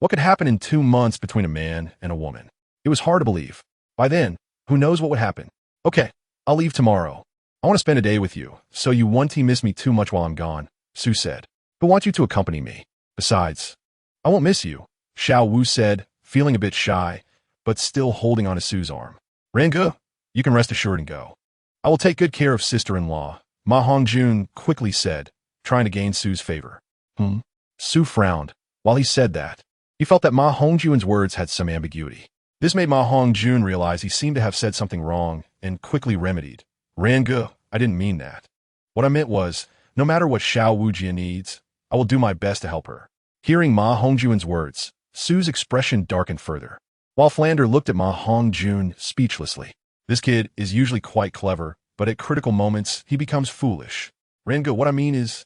Speaker 1: What could happen in 2 months between a man and a woman? It was hard to believe. By then, who knows what would happen? Okay, I'll leave tomorrow. I want to spend a day with you, so you won't miss me too much while I'm gone, Su said. I want you to accompany me. Besides, I won't miss you, Xiao Wu said, feeling a bit shy, but still holding on to Su's arm. Rangu, you can rest assured and go. I will take good care of sister-in-law, Ma Hongjun quickly said, trying to gain Su's favor. Su frowned. While he said that, he felt that Ma Hongjun's words had some ambiguity. This made Ma Hongjun realize he seemed to have said something wrong and quickly remedied. Rangu, I didn't mean that. What I meant was, no matter what Xiao Wujia needs, I will do my best to help her. Hearing Ma Hongjun's words, Su's expression darkened further, while Flander looked at Ma Hongjun speechlessly. This kid is usually quite clever, but at critical moments, he becomes foolish. Rangu, what I mean is,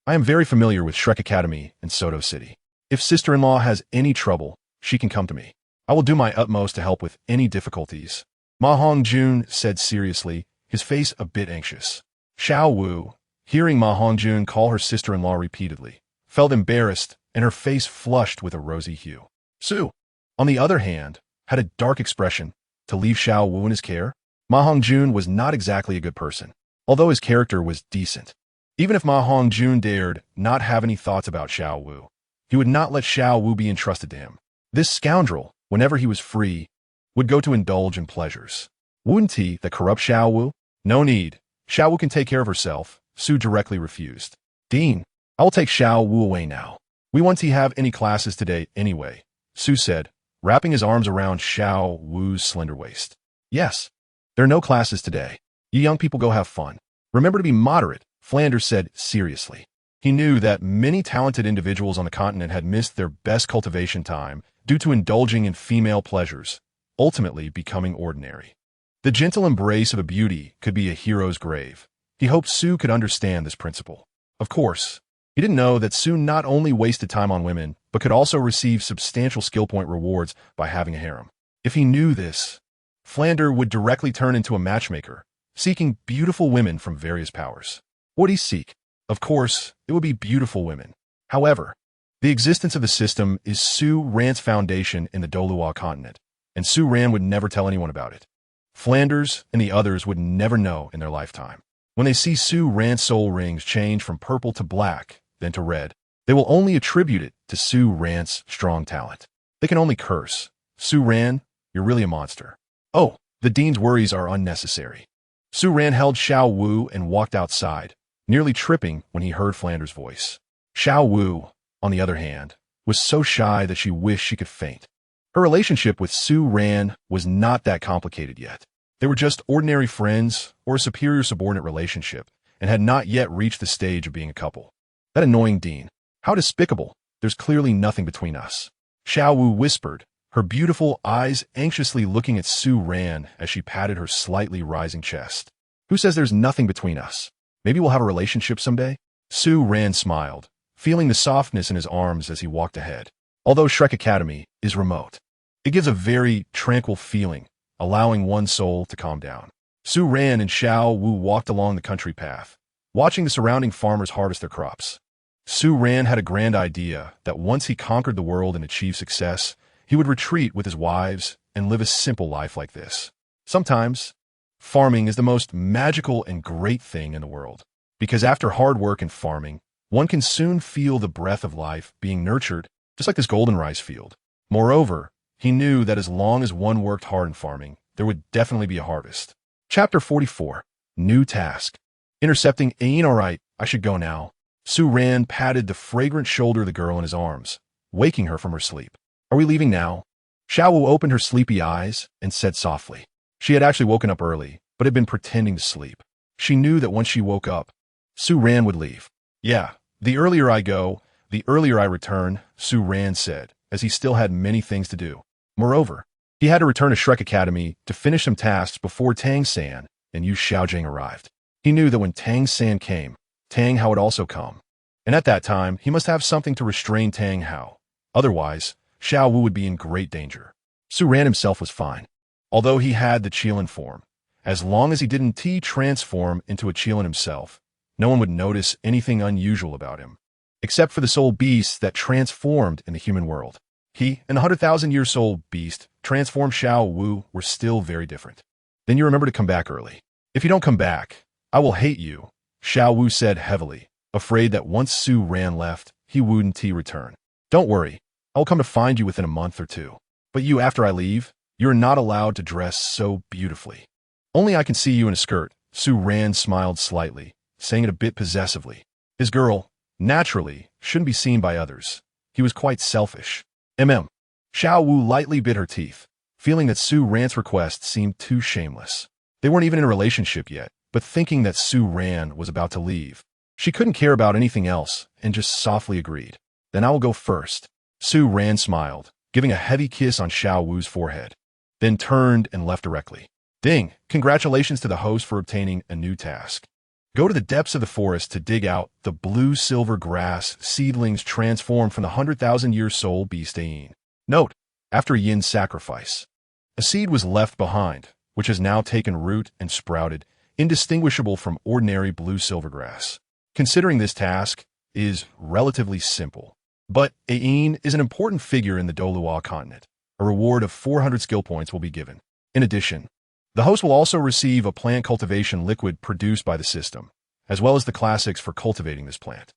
Speaker 1: I am very familiar with Shrek Academy in Soto City. If sister-in-law has any trouble, she can come to me. I will do my utmost to help with any difficulties. Ma Hongjun said seriously, his face a bit anxious. Xiao Wu, hearing Ma Hongjun call her sister-in-law repeatedly, felt embarrassed and her face flushed with a rosy hue. Su, on the other hand, had a dark expression. To leave Xiao Wu in his care? Ma Hongjun was not exactly a good person, although his character was decent. Even if Ma Hongjun dared not have any thoughts about Xiao Wu, he would not let Xiao Wu be entrusted to him. This scoundrel, whenever he was free, would go to indulge in pleasures. Wouldn't he, the corrupt Xiao Wu? No need. Xiao Wu can take care of herself, Su directly refused. Dean, I will take Xiao Wu away now. We won't have any classes today anyway, Su said, wrapping his arms around Xiao Wu's slender waist. Yes, there are no classes today. You young people go have fun. Remember to be moderate, Flanders said seriously. He knew that many talented individuals on the continent had missed their best cultivation time due to indulging in female pleasures, ultimately becoming ordinary. The gentle embrace of a beauty could be a hero's grave. He hoped Su could understand this principle. Of course, he didn't know that Su not only wasted time on women, but could also receive substantial skill point rewards by having a harem. If he knew this, Flander would directly turn into a matchmaker, seeking beautiful women from various powers. What would he seek? Of course, it would be beautiful women. However, the existence of the system is Su Ran's foundation in the Doluo continent, and Su Ran would never tell anyone about it. Flanders and the others would never know in their lifetime. When they see Su Ran's soul rings change from purple to black, then to red, they will only attribute it to Su Ran's strong talent. They can only curse. Su Ran, you're really a monster. Oh, the dean's worries are unnecessary. Su Ran held Xiao Wu and walked outside, nearly tripping when he heard Flanders' voice. Xiao Wu, on the other hand, was so shy that she wished she could faint. Her relationship with Su Ran was not that complicated yet. They were just ordinary friends or a superior-subordinate relationship and had not yet reached the stage of being a couple. That annoying dean. How despicable. There's clearly nothing between us. Xiao Wu whispered, her beautiful eyes anxiously looking at Su Ran as she patted her slightly rising chest. Who says there's nothing between us? Maybe we'll have a relationship someday? Su Ran smiled, feeling the softness in his arms as he walked ahead. Although Shrek Academy is remote, it gives a very tranquil feeling, allowing one's soul to calm down. Su Ran and Xiao Wu walked along the country path, watching the surrounding farmers harvest their crops. Su Ran had a grand idea that once he conquered the world and achieved success, he would retreat with his wives and live a simple life like this. Sometimes, farming is the most magical and great thing in the world, because after hard work in farming, one can soon feel the breath of life being nurtured, just like this golden rice field. Moreover, he knew that as long as one worked hard in farming, there would definitely be a harvest. Chapter 44. New Task. Intercepting ain't alright, I should go now. Su Ran patted the fragrant shoulder of the girl in his arms, waking her from her sleep. Are we leaving now? Xiao Wu opened her sleepy eyes and said softly. She had actually woken up early, but had been pretending to sleep. She knew that once she woke up, Su Ran would leave. Yeah, the earlier I go, the earlier I return, Su Ran said, as he still had many things to do. Moreover, he had to return to Shrek Academy to finish some tasks before Tang San and Yu Xiaogang arrived. He knew that when Tang San came, Tang Hao would also come, and at that time, he must have something to restrain Tang Hao. Otherwise, Xiao Wu would be in great danger. Su Ran himself was fine. Although he had the Qilin form, as long as he didn't transform into a Qilin himself, no one would notice anything unusual about him, except for the soul beasts that transformed in the human world. He and the 100,000-year soul beast transformed Xiao Wu were still very different. Then you remember to come back early. If you don't come back, I will hate you, Xiao Wu said heavily, afraid that once Su Ran left, he wouldn't return. Don't worry, I'll come to find you within a month or two. But you, after I leave, you're not allowed to dress so beautifully. Only I can see you in a skirt. Su Ran smiled slightly, saying it a bit possessively. His girl, naturally, shouldn't be seen by others. He was quite selfish. Xiao Wu lightly bit her teeth, feeling that Su Ran's request seemed too shameless. They weren't even in a relationship yet, but thinking that Su Ran was about to leave, she couldn't care about anything else and just softly agreed. Then I will go first. Su Ran smiled, giving a heavy kiss on Xiao Wu's forehead, then turned and left directly. Ding! Congratulations to the host for obtaining a new task. Go to the depths of the forest to dig out the blue-silver grass seedlings transformed from the 100,000-year soul beast Ain. Note: after Yin's sacrifice, a seed was left behind, which has now taken root and sprouted, indistinguishable from ordinary blue-silver grass. Considering this task is relatively simple, but Ain is an important figure in the Dolua continent. A reward of 400 skill points will be given. In addition, the host will also receive a plant cultivation liquid produced by the system, as well as the classics for cultivating this plant.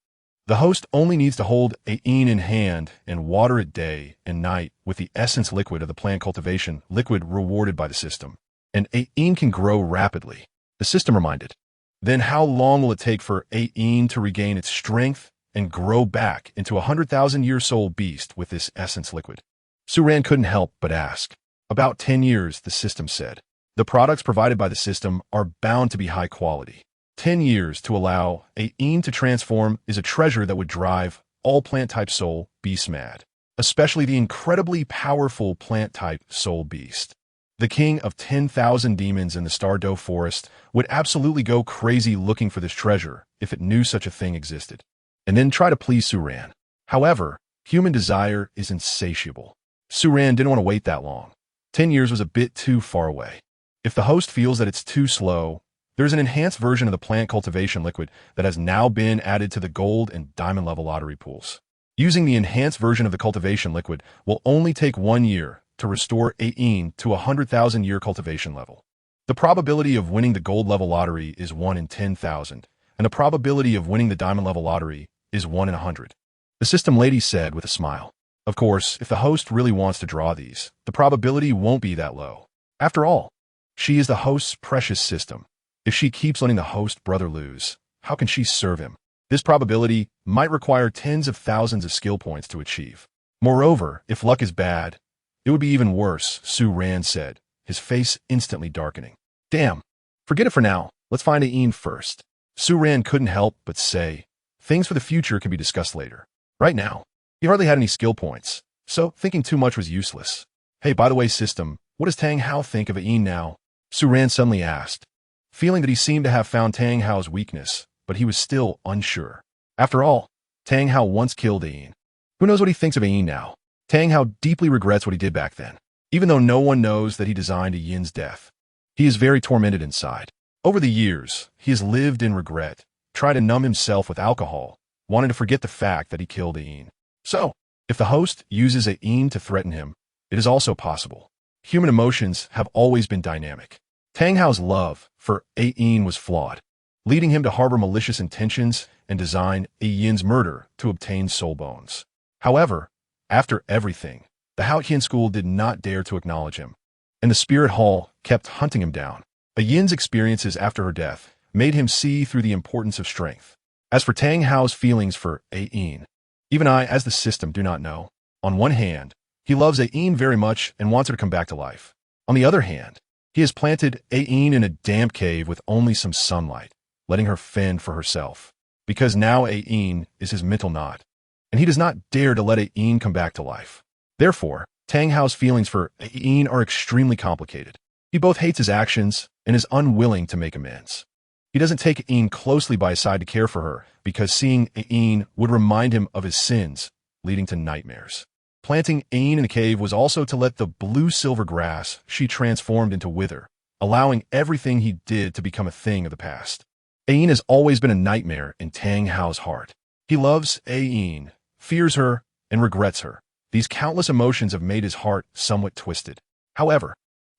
Speaker 1: The host only needs to hold Ain in hand and water it day and night with the essence liquid of the plant cultivation liquid rewarded by the system, and Ain can grow rapidly. The system reminded. Then how long will it take for Ain to regain its strength and grow back into a 100,000-year soul beast with this essence liquid? Su Ran couldn't help but ask. About 10 years, the system said. The products provided by the system are bound to be high quality. 10 years to allow Ain to transform is a treasure that would drive all plant-type soul beasts mad, especially the incredibly powerful plant-type soul beast. The king of 10,000 demons in the Stardow Forest would absolutely go crazy looking for this treasure if it knew such a thing existed, and then try to please Su Ran. However, human desire is insatiable. Su Ran didn't want to wait that long. 10 years was a bit too far away. If the host feels that it's too slow, there's an enhanced version of the plant cultivation liquid that has now been added to the gold and diamond level lottery pools. Using the enhanced version of the cultivation liquid will only take 1 year to restore Ain to a 100,000-year cultivation level. The probability of winning the gold level lottery is 1 in 10,000, and the probability of winning the diamond level lottery is 1 in 100. The system lady said with a smile. Of course, if the host really wants to draw these, the probability won't be that low. After all, she is the host's precious system. If she keeps letting the host brother lose, how can she serve him? This probability might require tens of thousands of skill points to achieve. Moreover, if luck is bad, it would be even worse, Su Ran said, his face instantly darkening. Damn. Forget it for now. Let's find Ain first. Su Ran couldn't help but say, things for the future can be discussed later. Right now, he hardly had any skill points, so thinking too much was useless. Hey, by the way, system, what does Tang Hao think of Ain now? Su Ran suddenly asked, feeling that he seemed to have found Tang Hao's weakness, but he was still unsure. After all, Tang Hao once killed Ain. Who knows what he thinks of Ain now? Tang Hao deeply regrets what he did back then, even though no one knows that he designed Yin's death. He is very tormented inside. Over the years, he has lived in regret, tried to numb himself with alcohol, wanting to forget the fact that he killed Ain. So, if the host uses Ain to threaten him, it is also possible. Human emotions have always been dynamic. Tang Hao's love for Ain was flawed, leading him to harbor malicious intentions and design Yin's murder to obtain soul bones. However, after everything, the Haotian school did not dare to acknowledge him, and the spirit hall kept hunting him down. Yin's experiences after her death made him see through the importance of strength. As for Tang Hao's feelings for Ain, even I, as the system, do not know. On one hand, he loves Ain very much and wants her to come back to life. On the other hand, he has planted Ain in a damp cave with only some sunlight, letting her fend for herself, because now Ain is his mental knot, and he does not dare to let Ain come back to life. Therefore, Tang Hao's feelings for Ain are extremely complicated. He both hates his actions and is unwilling to make amends. He doesn't take Ain closely by his side to care for her, because seeing Ain would remind him of his sins, leading to nightmares. Planting Ain in a cave was also to let the blue-silver grass she transformed into wither, allowing everything he did to become a thing of the past. Ain has always been a nightmare in Tang Hao's heart. He loves Ain, fears her, and regrets her. These countless emotions have made his heart somewhat twisted. However,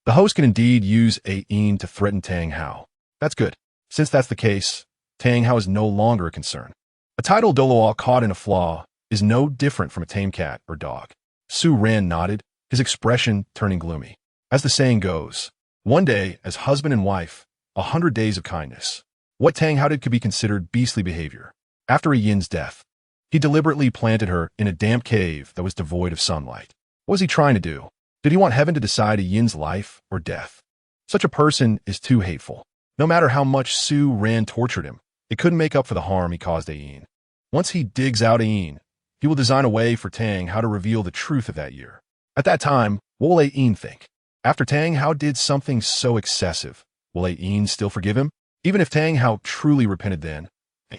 Speaker 1: the host can indeed use Ain to threaten Tang Hao. That's good. Since that's the case, Tang Hao is no longer a concern. A tidal Doloa caught in a flaw is no different from a tame cat or dog. Su Ran nodded, his expression turning gloomy. As the saying goes, one day as husband and wife, 100 days of kindness. What Tang Hao did could be considered beastly behavior. After Yin's death, he deliberately planted her in a damp cave that was devoid of sunlight. What was he trying to do? Did he want heaven to decide Yin's life or death? Such a person is too hateful. No matter how much Su Ran tortured him, it couldn't make up for the harm he caused Ain. Once he digs out Ain, he will design a way for Tang Hao to reveal the truth of that year. At that time, what will Ain think? After Tang Hao did something so excessive, will Ain still forgive him? Even if Tang Hao truly repented then,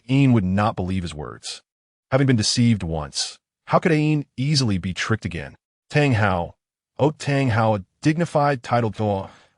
Speaker 1: Ain would not believe his words. Having been deceived once, how could Ain easily be tricked again? Tang Hao, Tang Hao, a dignified titled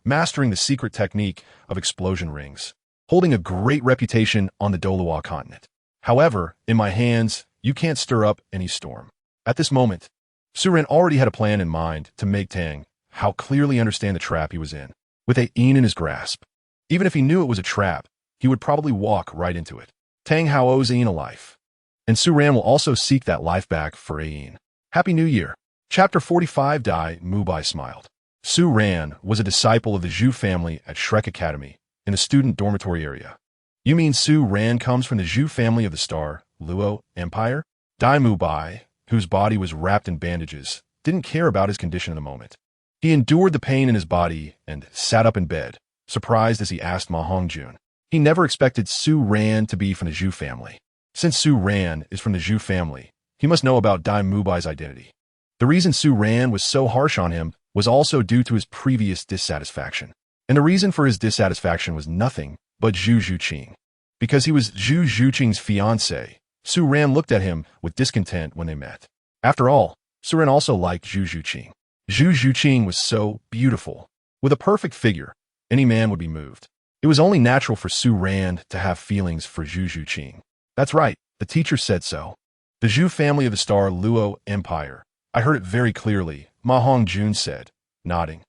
Speaker 1: mastering the secret technique of explosion rings, holding a great reputation on the Doloa continent. However, in my hands, you can't stir up any storm. At this moment, Su Ran already had a plan in mind to make Tang Hao clearly understand the trap he was in. With Ain in his grasp, even if he knew it was a trap, he would probably walk right into it. Tang Hao owes Ain a life, and Su Ran will also seek that life back for Ain. Happy New Year. Chapter 45. Dai Mubai smiled. Su Ran was a disciple of the Zhu family at Shrek Academy, in the student dormitory area. You mean Su Ran comes from the Zhu family of the Star Luo Empire? Dai Mubai, whose body was wrapped in bandages, didn't care about his condition in the moment. He endured the pain in his body and sat up in bed, surprised as he asked Ma Hongjun. He never expected Su Ran to be from the Zhu family. Since Su Ran is from the Zhu family, he must know about Dai Mubai's identity. The reason Su Ran was so harsh on him was also due to his previous dissatisfaction. And the reason for his dissatisfaction was nothing but Zhu Zhuqing. Because he was Zhu Zhuqing's fiancé, Su Ran looked at him with discontent when they met. After all, Su Ran also liked Zhu Zhuqing. Zhu Zhuqing was so beautiful. With a perfect figure, any man would be moved. It was only natural for Su Ran to have feelings for Zhu Zhuqing. That's right, the teacher said so. The Zhu family of the Star Luo Empire. I heard it very clearly, Ma Hongjun said, nodding.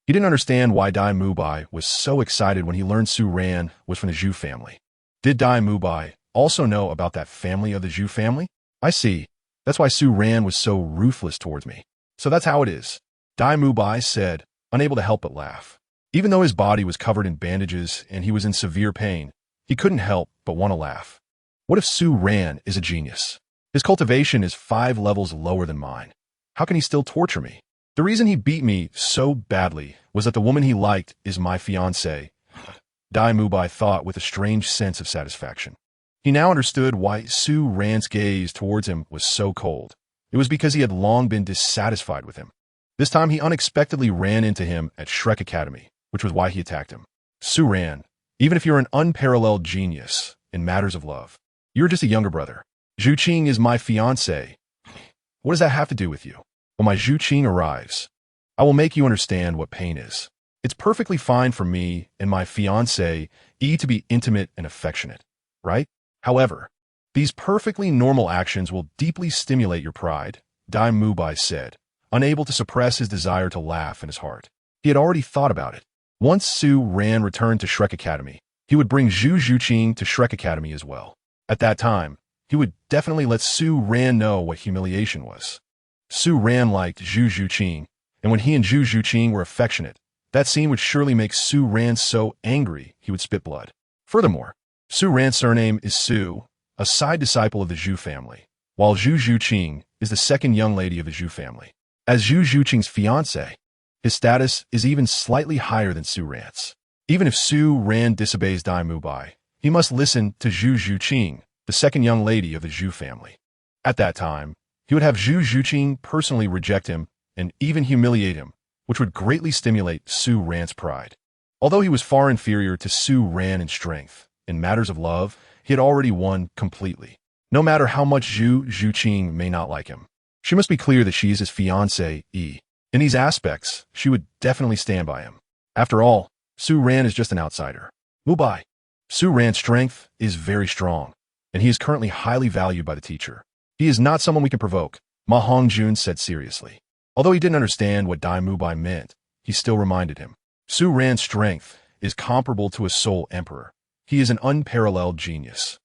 Speaker 1: He didn't understand why Dai Mubai was so excited when he learned Su Ran was from the Zhu family. Did Dai Mubai also know about that family of the Zhu family? I see. That's why Su Ran was so ruthless towards me. So that's how it is. Dai Mubai said, unable to help but laugh. Even though his body was covered in bandages and he was in severe pain, he couldn't help but want to laugh. What if Su Ran is a genius? His cultivation is 5 levels lower than mine. How can he still torture me? The reason he beat me so badly was that the woman he liked is my fiancé. Dai Mubai thought with a strange sense of satisfaction. He now understood why Su Ran's gaze towards him was so cold. It was because he had long been dissatisfied with him. This time he unexpectedly ran into him at Shrek Academy, which was why he attacked him. Su Ran, even if you're an unparalleled genius in matters of love, you're just a younger brother. Zhuqing is my fiancé. What does that have to do with you? When my Zhuqing arrives, I will make you understand what pain is. It's perfectly fine for me and my fiancé to be intimate and affectionate, right? However, these perfectly normal actions will deeply stimulate your pride, Dai Mubai said, unable to suppress his desire to laugh in his heart. He had already thought about it. Once Su Ran returned to Shrek Academy, he would bring Zhu Zhuqing to Shrek Academy as well. At that time, he would definitely let Su Ran know what humiliation was. Su Ran liked Zhu Zhuqing, and when he and Zhu Zhuqing were affectionate, that scene would surely make Su Ran so angry he would spit blood. Furthermore, Su Ran's surname is Su, a side disciple of the Zhu family, while Zhu Zhuqing is the second young lady of the Zhu family. As Zhu Zhuqing's fiancé, his status is even slightly higher than Su Ran's. Even if Su Ran disobeys Dai Mubai, he must listen to Zhu Zhuqing, the second young lady of the Zhu family. At that time, he would have Zhu Zhuqing personally reject him and even humiliate him, which would greatly stimulate Su Ran's pride. Although he was far inferior to Su Ran in strength, in matters of love, he had already won completely. No matter how much Zhu Zhuqing may not like him. She must be clear that she is his fiancé. In these aspects, she would definitely stand by him. After all, Su Ran is just an outsider. Mubai. Su Ran's strength is very strong, and he is currently highly valued by the teacher. He is not someone we can provoke, Ma Hongjun said seriously. Although he didn't understand what Dai Mubai meant, he still reminded him. Su Ran's strength is comparable to a soul emperor. He is an unparalleled genius.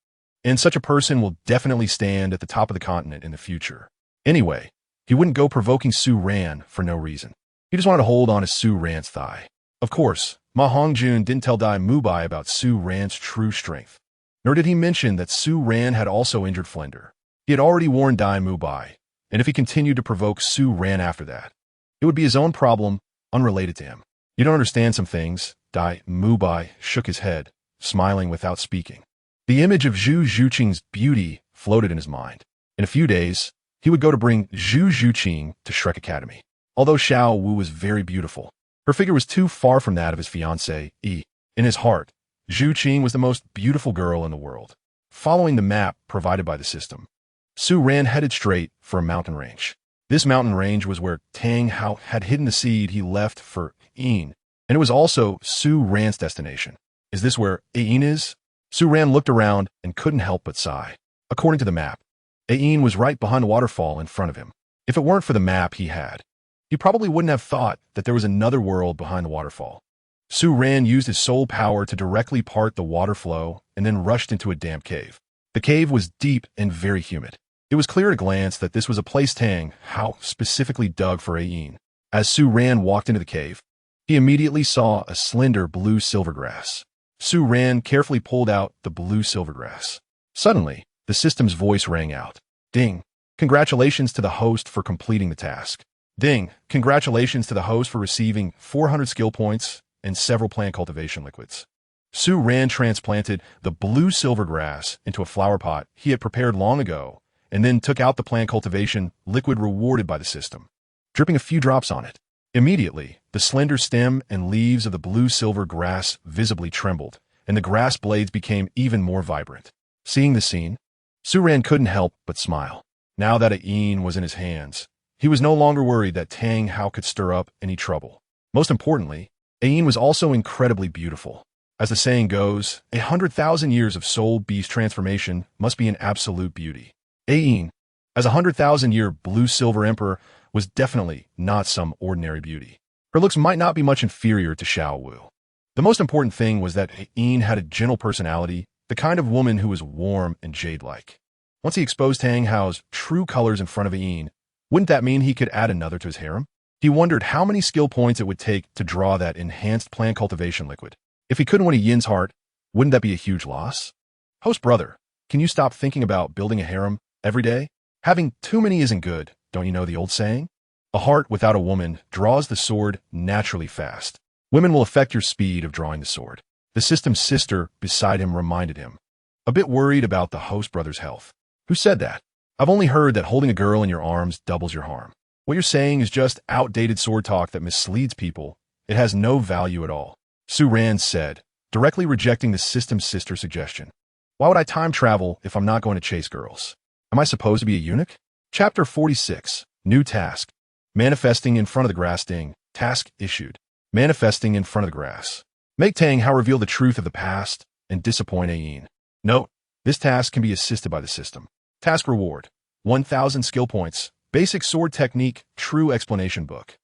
Speaker 1: And such a person will definitely stand at the top of the continent in the future. Anyway, he wouldn't go provoking Su Ran for no reason. He just wanted to hold on to Su Ran's thigh. Of course, Ma Hongjun didn't tell Dai Mubai about Su Ran's true strength. Nor did he mention that Su Ran had also injured Flender. He had already warned Dai Mubai, and if he continued to provoke Su Ran after that, it would be his own problem, unrelated to him. You don't understand some things. Dai Mubai shook his head, smiling without speaking. The image of Zhu Zhuqing's beauty floated in his mind. In a few days, he would go to bring Zhu Zhuqing to Shrek Academy. Although Xiao Wu was very beautiful, her figure was too far from that of his fiancée. In his heart, Zhu Qing was the most beautiful girl in the world. Following the map provided by the system, Su Ran headed straight for a mountain range. This mountain range was where Tang Hao had hidden the seed he left for Ain, and it was also Su Ran's destination. Is this where Ain is? Su Ran looked around and couldn't help but sigh. According to the map, Ain was right behind the waterfall in front of him. If it weren't for the map he probably wouldn't have thought that there was another world behind the waterfall. Su Ran used his soul power to directly part the water flow and then rushed into a damp cave. The cave was deep and very humid. It was clear at a glance that this was a place Tang Hao specifically dug for Ain. As Su Ran walked into the cave, he immediately saw a slender blue silvergrass. Su Ran carefully pulled out the blue silvergrass. Suddenly, the system's voice rang out. Ding! Congratulations to the host for completing the task. Ding! Congratulations to the host for receiving 400 skill points and several plant cultivation liquids. Su Ran transplanted the blue silvergrass into a flower pot he had prepared long ago and then took out the plant cultivation liquid rewarded by the system, dripping a few drops on it. Immediately, the slender stem and leaves of the blue-silver grass visibly trembled, and the grass blades became even more vibrant. Seeing the scene, Su Ran couldn't help but smile. Now that Ain was in his hands, he was no longer worried that Tang Hao could stir up any trouble. Most importantly, Ain was also incredibly beautiful. As the saying goes, 100,000 years of soul beast transformation must be an absolute beauty. Ain, as a 100,000-year blue-silver emperor, was definitely not some ordinary beauty. Her looks might not be much inferior to Xiao Wu. The most important thing was that Ain had a gentle personality, the kind of woman who was warm and jade-like. Once he exposed Tang Hao's true colors in front of Ain, wouldn't that mean he could add another to his harem? He wondered how many skill points it would take to draw that enhanced plant cultivation liquid. If he couldn't win a Yin's heart, wouldn't that be a huge loss? Host brother, can you stop thinking about building a harem every day? Having too many isn't good, don't you know the old saying? A heart without a woman draws the sword naturally fast. Women will affect your speed of drawing the sword. The system's sister beside him reminded him, a bit worried about the host brother's health. Who said that? I've only heard that holding a girl in your arms doubles your harm. What you're saying is just outdated sword talk that misleads people. It has no value at all. Su Ran said, directly rejecting the system's sister suggestion. Why would I time travel if I'm not going to chase girls? Am I supposed to be a eunuch? Chapter 46. New task. Manifesting in front of the grass. Ding. Task issued. Manifesting in front of the grass. Make Tang Hao reveal the truth of the past and disappoint Ain. Note, this task can be assisted by the system. Task reward. 1,000 skill points. Basic sword technique. True explanation book.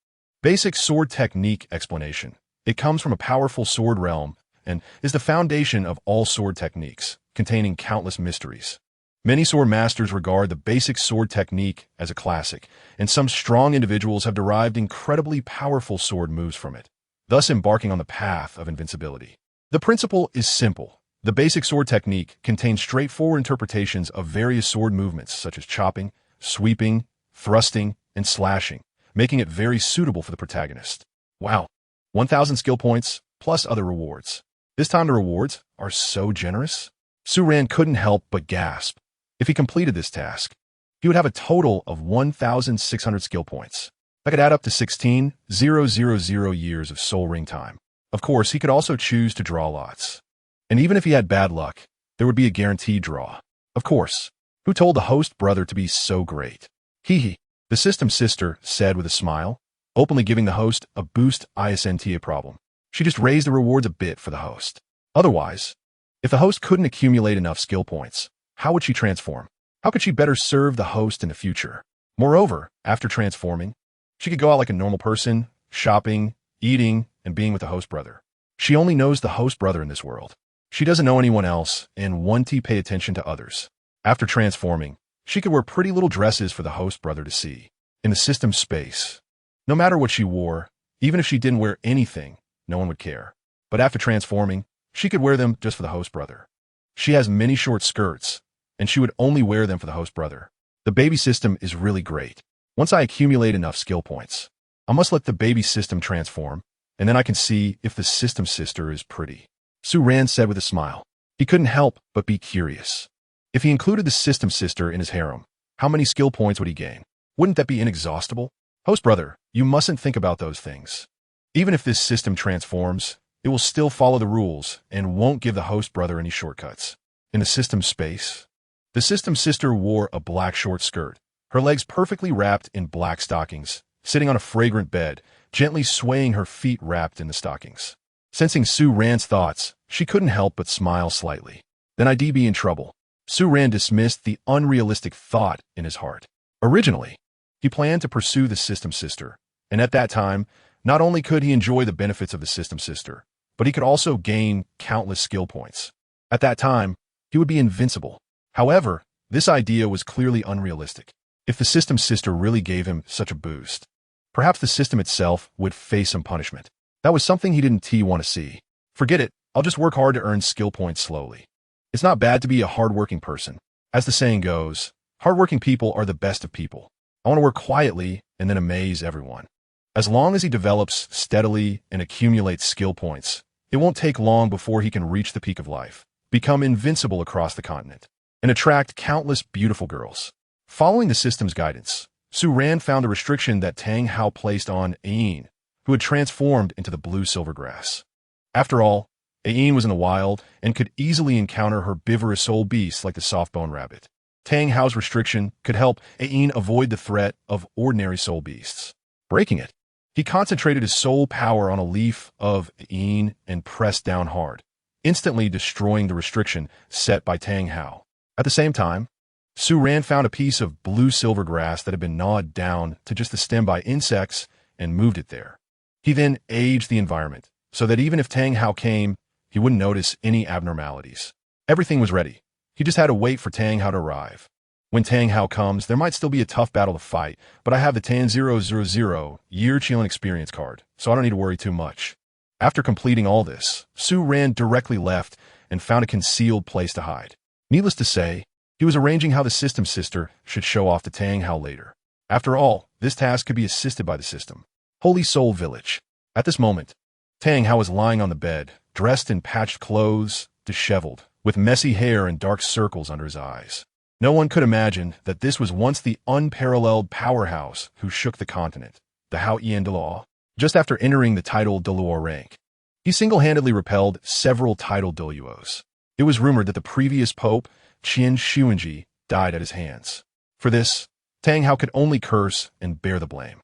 Speaker 1: Basic sword technique explanation. It comes from a powerful sword realm and is the foundation of all sword techniques, containing countless mysteries. Many sword masters regard the basic sword technique as a classic, and some strong individuals have derived incredibly powerful sword moves from it, thus embarking on the path of invincibility. The principle is simple. The basic sword technique contains straightforward interpretations of various sword movements such as chopping, sweeping, thrusting, and slashing, making it very suitable for the protagonist. Wow, 1,000 skill points plus other rewards. This time the rewards are so generous. Su Ran couldn't help but gasp. If he completed this task, he would have a total of 1,600 skill points. That could add up to 16,000 years of soul ring time. Of course, he could also choose to draw lots. And even if he had bad luck, there would be a guaranteed draw. Of course. Who told the host brother to be so great? Hee, the system sister said with a smile, openly giving the host a boost isn't a problem. She just raised the rewards a bit for the host. Otherwise, if the host couldn't accumulate enough skill points, how would she transform? How could she better serve the host in the future? Moreover, after transforming, she could go out like a normal person, shopping, eating, and being with the host brother. She only knows the host brother in this world. She doesn't know anyone else and won't pay attention to others. After transforming, she could wear pretty little dresses for the host brother to see. In the system space, no matter what she wore, even if she didn't wear anything, no one would care. But after transforming, she could wear them just for the host brother. She has many short skirts, and she would only wear them for the host brother. The baby system is really great. Once I accumulate enough skill points, I must let the baby system transform, and then I can see if the system sister is pretty. Su Ran said with a smile. He couldn't help but be curious. If he included the system sister in his harem, how many skill points would he gain? Wouldn't that be inexhaustible? Host brother, you mustn't think about those things. Even if this system transforms, it will still follow the rules and won't give the host brother any shortcuts. In the system space, the system sister wore a black short skirt, her legs perfectly wrapped in black stockings, sitting on a fragrant bed, gently swaying her feet wrapped in the stockings. Sensing Su Ran's thoughts, she couldn't help but smile slightly. Then I'd be in trouble. Su Ran dismissed the unrealistic thought in his heart. Originally, he planned to pursue the system sister, and at that time, not only could he enjoy the benefits of the system sister, but he could also gain countless skill points. At that time, he would be invincible. However, this idea was clearly unrealistic. If the system sister really gave him such a boost, perhaps the system itself would face some punishment. That was something he didn't want to see. Forget it, I'll just work hard to earn skill points slowly. It's not bad to be a hardworking person. As the saying goes, hardworking people are the best of people. I want to work quietly and then amaze everyone. As long as he develops steadily and accumulates skill points, it won't take long before he can reach the peak of life, become invincible across the continent, and attract countless beautiful girls. Following the system's guidance, Su Ran found a restriction that Tang Hao placed on Ayin, who had transformed into the blue silvergrass. After all, Ayin was in the wild and could easily encounter herbivorous soul beasts like the soft-bone rabbit. Tang Hao's restriction could help Ayin avoid the threat of ordinary soul beasts. Breaking it, he concentrated his soul power on a leaf of Ayin and pressed down hard, instantly destroying the restriction set by Tang Hao. At the same time, Su Ran found a piece of blue silvergrass that had been gnawed down to just the stem by insects and moved it there. He then aged the environment, so that even if Tang Hao came, he wouldn't notice any abnormalities. Everything was ready. He just had to wait for Tang Hao to arrive. When Tang Hao comes, there might still be a tough battle to fight, but I have the Tan 000 year Qilin experience card, so I don't need to worry too much. After completing all this, Su Ran directly left and found a concealed place to hide. Needless to say, he was arranging how the system sister should show off to Tang Hao later. After all, this task could be assisted by the system. Holy Soul Village. At this moment, Tang Hao was lying on the bed, dressed in patched clothes, disheveled, with messy hair and dark circles under his eyes. No one could imagine that this was once the unparalleled powerhouse who shook the continent, the Hao Ian de Law. Just after entering the title de Luo rank, he single-handedly repelled several title Deluos. It was rumored that the previous pope, Qin Shuangji, died at his hands. For this, Tang Hao could only curse and bear the blame.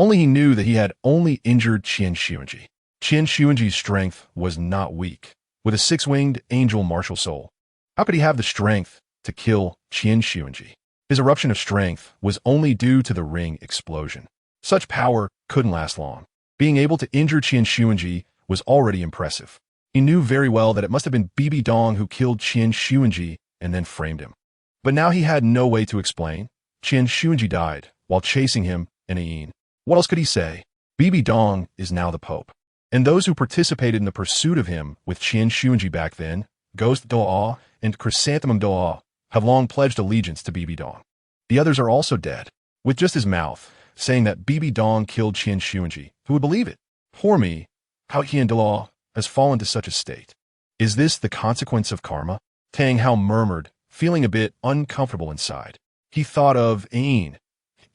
Speaker 1: Only he knew that he had only injured Qin Shuangji. Qin Shuangji's strength was not weak. With a six-winged angel martial soul, how could he have the strength to kill Qin Shuangji? His eruption of strength was only due to the ring explosion. Such power couldn't last long. Being able to injure Qin Shuangji was already impressive. He knew very well that it must have been Bibi Dong who killed Qin Shuangji and then framed him. But now he had no way to explain. Qin Shuangji died while chasing him in Ayin. What else could he say? Bibi Dong is now the pope. And those who participated in the pursuit of him with Qin Shuangji back then, Ghost Doa and Chrysanthemum Doa, have long pledged allegiance to Bibi Dong. The others are also dead. With just his mouth, saying that Bibi Dong killed Qin Shuangji, who would believe it? Poor me, how Hien de Law has fallen to such a state. Is this the consequence of karma? Tang Hao murmured, feeling a bit uncomfortable inside. He thought of Ayin.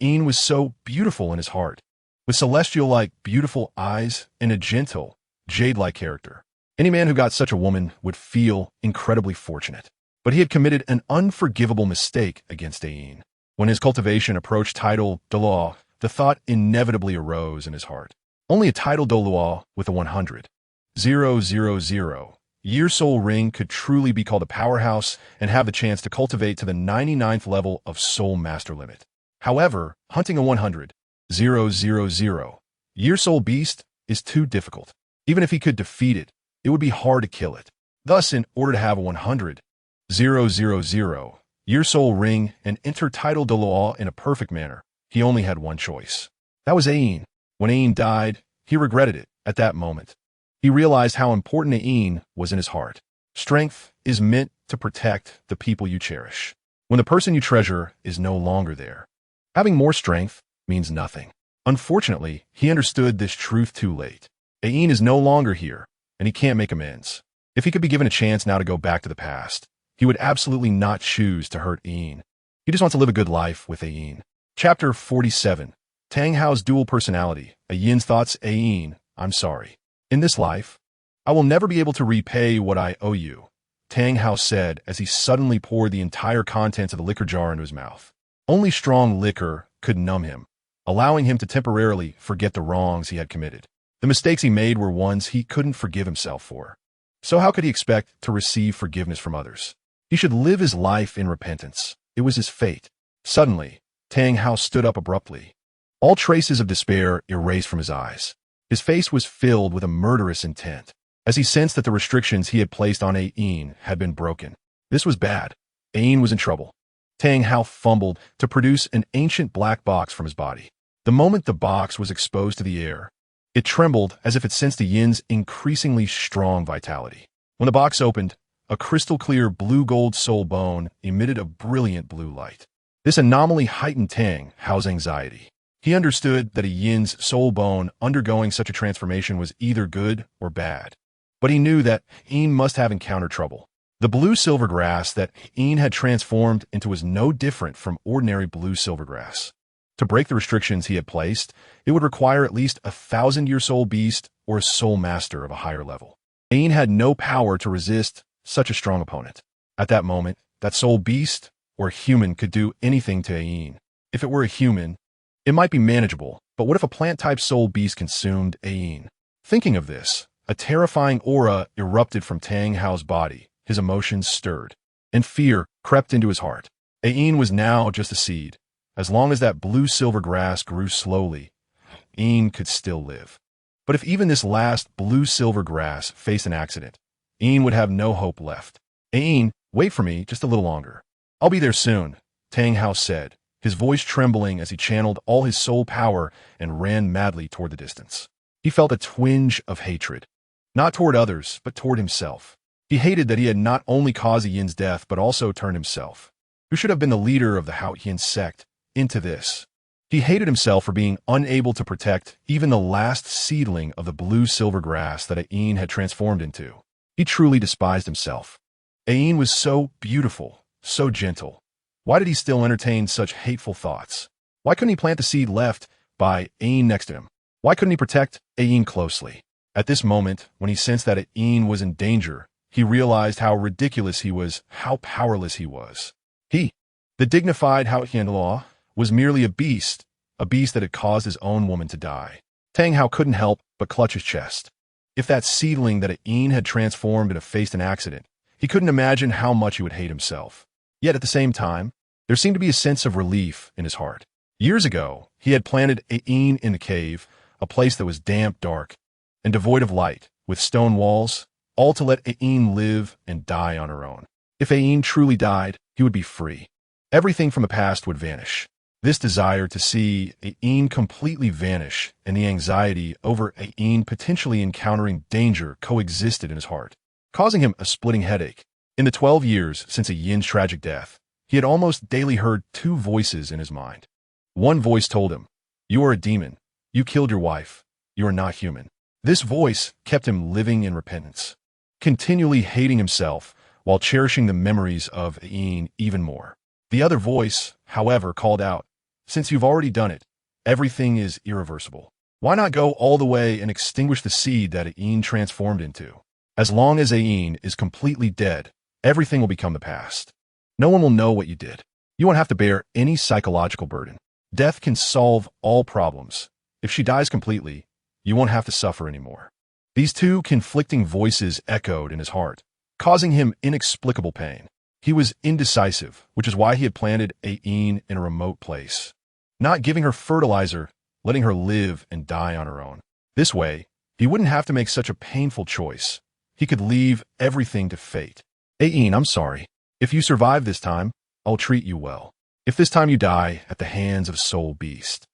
Speaker 1: Ayin was so beautiful in his heart, with celestial-like beautiful eyes and a gentle, jade-like character. Any man who got such a woman would feel incredibly fortunate. But he had committed an unforgivable mistake against Ayin. When his cultivation approached title de law, the thought inevitably arose in his heart. Only a title de law with a 100,000-year soul ring could truly be called a powerhouse and have the chance to cultivate to the 99th level of soul master limit. However, hunting a 100,000-year soul beast is too difficult. Even if he could defeat it, it would be hard to kill it. Thus, in order to have a 100,000-year soul ring and enter title de law in a perfect manner, he only had one choice. That was Ayin. When Ayin died, he regretted it at that moment. He realized how important Ayin was in his heart. Strength is meant to protect the people you cherish. When the person you treasure is no longer there, having more strength means nothing. Unfortunately, he understood this truth too late. Ayin is no longer here, and he can't make amends. If he could be given a chance now to go back to the past, he would absolutely not choose to hurt Ayin. He just wants to live a good life with Ayin. Chapter 47. Tang Hao's dual personality. Ayin's thoughts. Ayin, I'm sorry. In this life, I will never be able to repay what I owe you, Tang Hao said as he suddenly poured the entire contents of the liquor jar into his mouth. Only strong liquor could numb him, allowing him to temporarily forget the wrongs he had committed. The mistakes he made were ones he couldn't forgive himself for. So how could he expect to receive forgiveness from others? He should live his life in repentance. It was his fate. Suddenly, Tang Hao stood up abruptly. All traces of despair erased from his eyes. His face was filled with a murderous intent, as he sensed that the restrictions he had placed on Ayin had been broken. This was bad. Ayin was in trouble. Tang Hao fumbled to produce an ancient black box from his body. The moment the box was exposed to the air, it trembled as if it sensed Ayin's increasingly strong vitality. When the box opened, a crystal-clear blue-gold soul bone emitted a brilliant blue light. This anomaly heightened Tang Hao's anxiety. He understood that Ayin's soul bone undergoing such a transformation was either good or bad. But he knew that Ayin must have encountered trouble. The blue silver grass that Ayin had transformed into was no different from ordinary blue silver grass. To break the restrictions he had placed, it would require at least 1,000-year soul beast or a soul master of a higher level. Ayin had no power to resist such a strong opponent. At that moment, that soul beast or human could do anything to Ayin. If it were a human, it might be manageable, but what if a plant-type soul beast consumed Ayin? Thinking of this, a terrifying aura erupted from Tang Hao's body. His emotions stirred, and fear crept into his heart. Ayin was now just a seed. As long as that blue-silver grass grew slowly, Ayin could still live. But if even this last blue-silver grass faced an accident, Ayin would have no hope left. Ayin, wait for me just a little longer. I'll be there soon, Tang Hao said, his voice trembling as he channeled all his soul power and ran madly toward the distance. He felt a twinge of hatred, not toward others, but toward himself. He hated that he had not only caused Yin's death, but also turned himself, who should have been the leader of the Hao Yin sect, into this. He hated himself for being unable to protect even the last seedling of the blue-silver grass that Ayin had transformed into. He truly despised himself. Ayin was so beautiful, so gentle. Why did he still entertain such hateful thoughts? Why couldn't he plant the seed left by Ayin next to him? Why couldn't he protect Ayin closely? At this moment, when he sensed that Ayin was in danger, he realized how ridiculous he was, how powerless he was. He, the dignified Hao Yin law, was merely a beast that had caused his own woman to die. Tang Hao couldn't help but clutch his chest. If that seedling that Ayin had transformed had faced an accident, he couldn't imagine how much he would hate himself. Yet at the same time, there seemed to be a sense of relief in his heart. Years ago, he had planted Ayin in the cave, a place that was damp, dark, and devoid of light, with stone walls, all to let Ayin live and die on her own. If Ayin truly died, he would be free. Everything from the past would vanish. This desire to see Ayin completely vanish and the anxiety over Ayin potentially encountering danger coexisted in his heart, causing him a splitting headache. In the 12 years since Ayin's tragic death, he had almost daily heard two voices in his mind. One voice told him, "You are a demon. You killed your wife. You are not human." This voice kept him living in repentance, continually hating himself while cherishing the memories of Ayin even more. The other voice, however, called out, "Since you've already done it, everything is irreversible. Why not go all the way and extinguish the seed that Ayin transformed into?" As long as Ain is completely dead, everything will become the past. No one will know what you did. You won't have to bear any psychological burden. Death can solve all problems. If she dies completely, you won't have to suffer anymore. These two conflicting voices echoed in his heart, causing him inexplicable pain. He was indecisive, which is why he had planted Ain in a remote place, not giving her fertilizer, letting her live and die on her own. This way, he wouldn't have to make such a painful choice. He could leave everything to fate. Ain, I'm sorry. If you survive this time, I'll treat you well. If this time you die at the hands of a soul beast,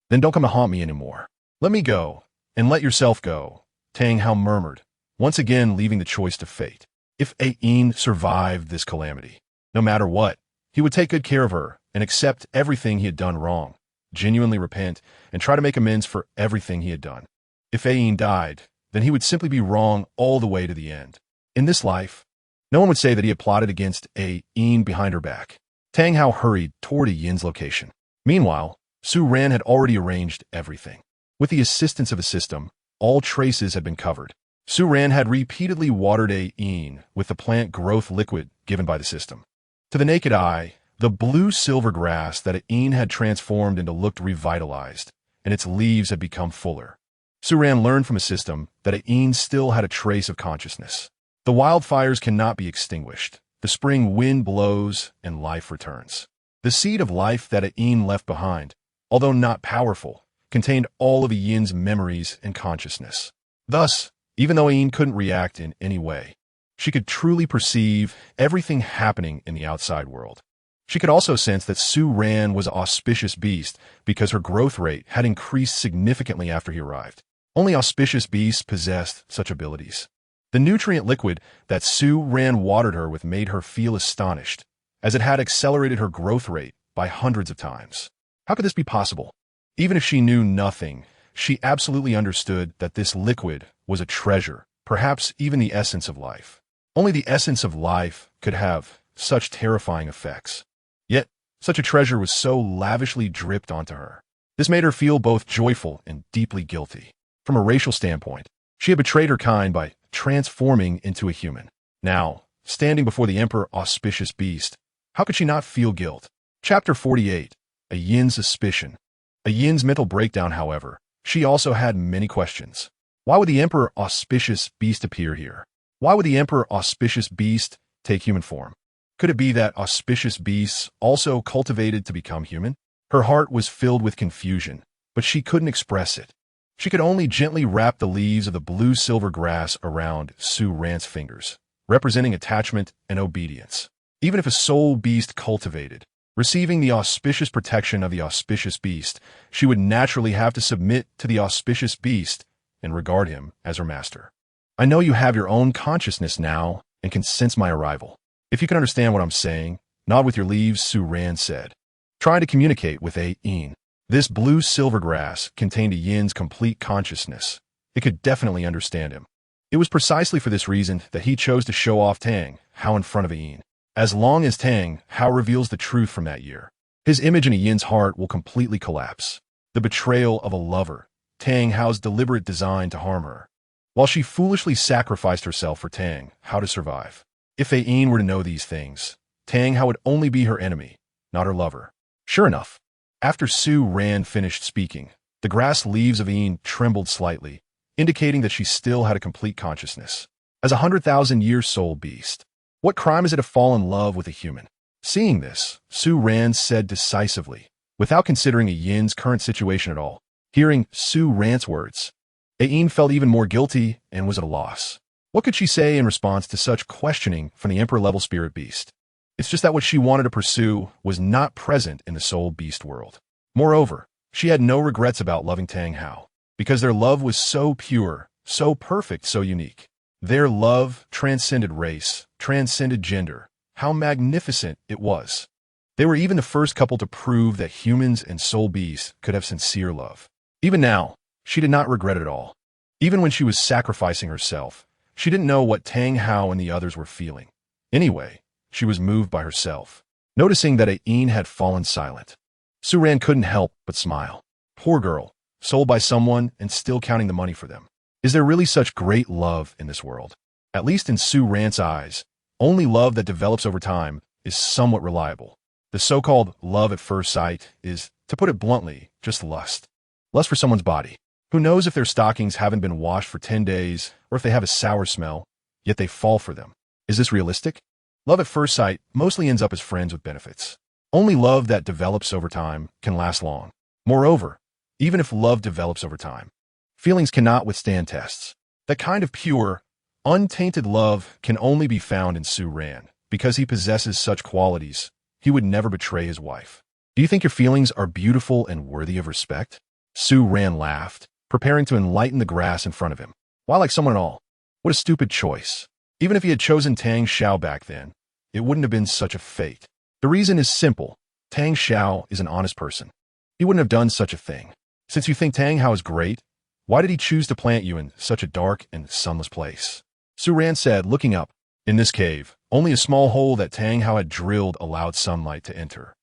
Speaker 1: then don't come to haunt me anymore. Let me go, and let yourself go, Tang Hao murmured, once again leaving the choice to fate. If Ain survived this calamity, no matter what, he would take good care of her and accept everything he had done wrong, genuinely repent, and try to make amends for everything he had done. If Ain died, then he would simply be wrong all the way to the end. In this life, no one would say that he had plotted against Ain behind her back. Tang Hao hurried toward Yin's location. Meanwhile, Su Ran had already arranged everything. With the assistance of a system, all traces had been covered. Su Ran had repeatedly watered Ain with the plant growth liquid given by the system. To the naked eye, the blue-silver grass that Ain had transformed into looked revitalized, and its leaves had become fuller. Su Ran learned from a system that Ain still had a trace of consciousness. The wildfires cannot be extinguished. The spring wind blows and life returns. The seed of life that Ain left behind, although not powerful, contained all of Yin's memories and consciousness. Thus, even though Ain couldn't react in any way, she could truly perceive everything happening in the outside world. She could also sense that Su Ran was an auspicious beast because her growth rate had increased significantly after he arrived. Only auspicious beasts possessed such abilities. The nutrient liquid that Su Ran watered her with made her feel astonished, as it had accelerated her growth rate by hundreds of times. How could this be possible? Even if she knew nothing, she absolutely understood that this liquid was a treasure, perhaps even the essence of life. Only the essence of life could have such terrifying effects. Yet, such a treasure was so lavishly dripped onto her. This made her feel both joyful and deeply guilty. From a racial standpoint, she had betrayed her kind by transforming into a human. Now, standing before the Emperor Auspicious Beast, how could she not feel guilt? Chapter 48. A Yin's Suspicion. A Yin's mental breakdown, however, she also had many questions. Why would the Emperor Auspicious Beast appear here? Why would the Emperor Auspicious Beast take human form? Could it be that auspicious beasts also cultivated to become human? Her heart was filled with confusion, but she couldn't express it. She could only gently wrap the leaves of the blue-silver grass around Su Ran's fingers, representing attachment and obedience. Even if a soul beast cultivated, receiving the auspicious protection of the auspicious beast, she would naturally have to submit to the auspicious beast and regard him as her master. I know you have your own consciousness now and can sense my arrival. If you can understand what I'm saying, nod with your leaves, Su Ran said. Try to communicate with Ain. This blue-silver grass contained Yin's complete consciousness. It could definitely understand him. It was precisely for this reason that he chose to show off Tang Hao in front of Ain. As long as Tang Hao reveals the truth from that year, his image in Yin's heart will completely collapse. The betrayal of a lover, Tang Hao's deliberate design to harm her, while she foolishly sacrificed herself for Tang Hao to survive. If Ain were to know these things, Tang Hao would only be her enemy, not her lover. Sure enough, after Su Ran finished speaking, the grass leaves of Ain trembled slightly, indicating that she still had a complete consciousness. As a 100,000-year soul beast, what crime is it to fall in love with a human? Seeing this, Su Ran said decisively, without considering Yin's current situation at all. Hearing Su Ran's words, Ain felt even more guilty and was at a loss. What could she say in response to such questioning from the Emperor-level spirit beast? It's just that what she wanted to pursue was not present in the soul beast world. Moreover, she had no regrets about loving Tang Hao, because their love was so pure, so perfect, so unique. Their love transcended race, transcended gender. How magnificent it was. They were even the first couple to prove that humans and soul beasts could have sincere love. Even now, she did not regret it at all. Even when she was sacrificing herself, she didn't know what Tang Hao and the others were feeling. Anyway, she was moved by herself, noticing that Ain had fallen silent. Su Ran couldn't help but smile. Poor girl, sold by someone and still counting the money for them. Is there really such great love in this world? At least in Su Ran's eyes, only love that develops over time is somewhat reliable. The so-called love at first sight is, to put it bluntly, just lust. Lust for someone's body. Who knows if their stockings haven't been washed for 10 days or if they have a sour smell, yet they fall for them. Is this realistic? Love at first sight mostly ends up as friends with benefits. Only love that develops over time can last long. Moreover, even if love develops over time, feelings cannot withstand tests. That kind of pure, untainted love can only be found in Su Ran. Because he possesses such qualities, he would never betray his wife. Do you think your feelings are beautiful and worthy of respect? Su Ran laughed, preparing to enlighten the grass in front of him. Why like someone at all? What a stupid choice. Even if he had chosen Tang Hao back then, it wouldn't have been such a fate. The reason is simple. Tang Hao is an honest person. He wouldn't have done such a thing. Since you think Tang Hao is great, why did he choose to plant you in such a dark and sunless place? Su Ran said, looking up. In this cave, only a small hole that Tang Hao had drilled allowed sunlight to enter.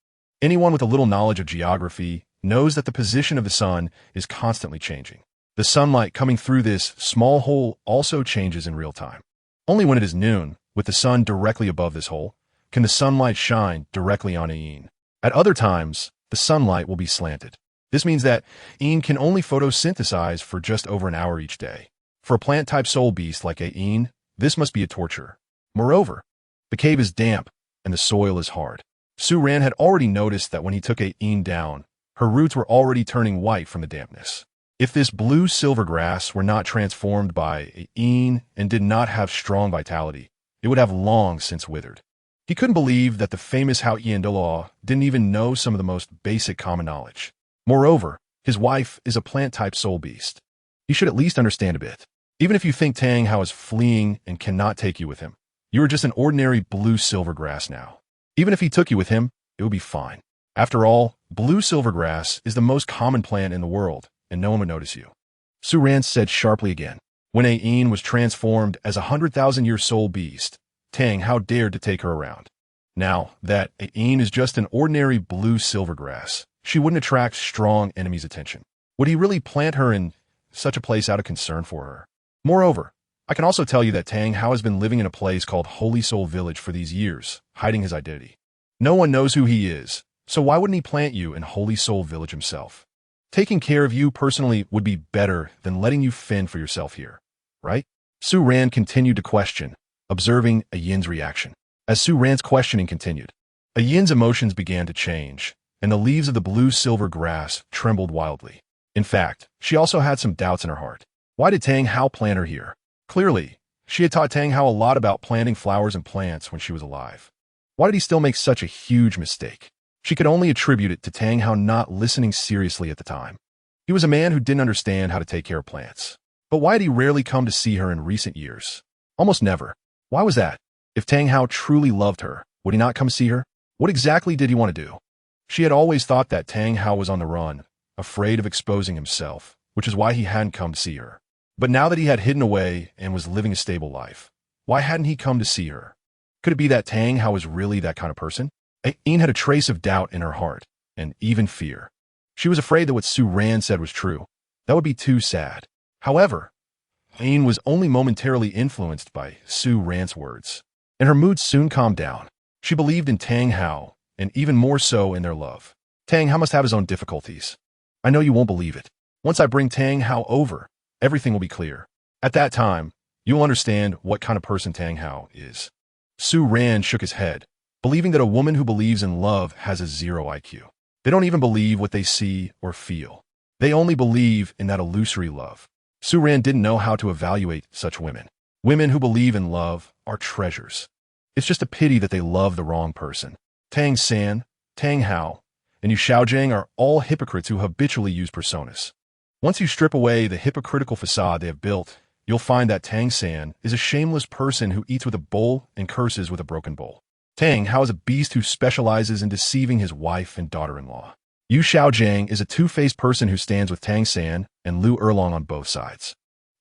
Speaker 1: Anyone with a little knowledge of geography knows that the position of the sun is constantly changing. The sunlight coming through this small hole also changes in real time. Only when it is noon, with the sun directly above this hole, can the sunlight shine directly on Ayin. At other times, the sunlight will be slanted. This means that Ayin can only photosynthesize for just over an hour each day. For a plant-type soul beast like Ayin, this must be a torture. Moreover, the cave is damp and the soil is hard. Su Ran had already noticed that when he took Ayin down, her roots were already turning white from the dampness. If this blue-silver grass were not transformed by Ayin and did not have strong vitality, it would have long since withered. He couldn't believe that the famous Hao Yiandolo didn't even know some of the most basic common knowledge. Moreover, his wife is a plant-type soul beast. He should at least understand a bit. Even if you think Tang Hao is fleeing and cannot take you with him, you are just an ordinary blue-silver grass now. Even if he took you with him, it would be fine. After all, blue-silver grass is the most common plant in the world, and no one would notice you. Su Ran said sharply again. When Ayin was transformed as a 100,000-year soul beast, Tang Hao dared to take her around. Now that Ayin is just an ordinary blue-silver grass, she wouldn't attract strong enemies' attention. Would he really plant her in such a place out of concern for her? Moreover, I can also tell you that Tang Hao has been living in a place called Holy Soul Village for these years, hiding his identity. No one knows who he is, so why wouldn't he plant you in Holy Soul Village himself? Taking care of you personally would be better than letting you fend for yourself here, right? Su Ran continued to question, observing Ayin's reaction. As Su Ran's questioning continued, Ayin's emotions began to change, and the leaves of the blue-silver grass trembled wildly. In fact, she also had some doubts in her heart. Why did Tang Hao plant her here? Clearly, she had taught Tang Hao a lot about planting flowers and plants when she was alive. Why did he still make such a huge mistake? She could only attribute it to Tang Hao not listening seriously at the time. He was a man who didn't understand how to take care of plants. But why had he rarely come to see her in recent years? Almost never. Why was that? If Tang Hao truly loved her, would he not come see her? What exactly did he want to do? She had always thought that Tang Hao was on the run, afraid of exposing himself, which is why he hadn't come to see her. But now that he had hidden away and was living a stable life, why hadn't he come to see her? Could it be that Tang Hao was really that kind of person? Ayin had a trace of doubt in her heart, and even fear. She was afraid that what Su Ran said was true. That would be too sad. However, Ayin was only momentarily influenced by Su Ran's words, and her mood soon calmed down. She believed in Tang Hao, and even more so in their love. Tang Hao must have his own difficulties. I know you won't believe it. Once I bring Tang Hao over, everything will be clear. At that time, you will understand what kind of person Tang Hao is. Su Ran shook his head, believing that a woman who believes in love has a 0 IQ. They don't even believe what they see or feel. They only believe in that illusory love. Su Ran didn't know how to evaluate such women. Women who believe in love are treasures. It's just a pity that they love the wrong person. Tang San, Tang Hao, and Yu Xiaogang are all hypocrites who habitually use personas. Once you strip away the hypocritical facade they have built, you'll find that Tang San is a shameless person who eats with a bowl and curses with a broken bowl. Tang Hao is a beast who specializes in deceiving his wife and daughter-in-law. Yu Xiaogang is a two-faced person who stands with Tang San and Lu Erlong on both sides.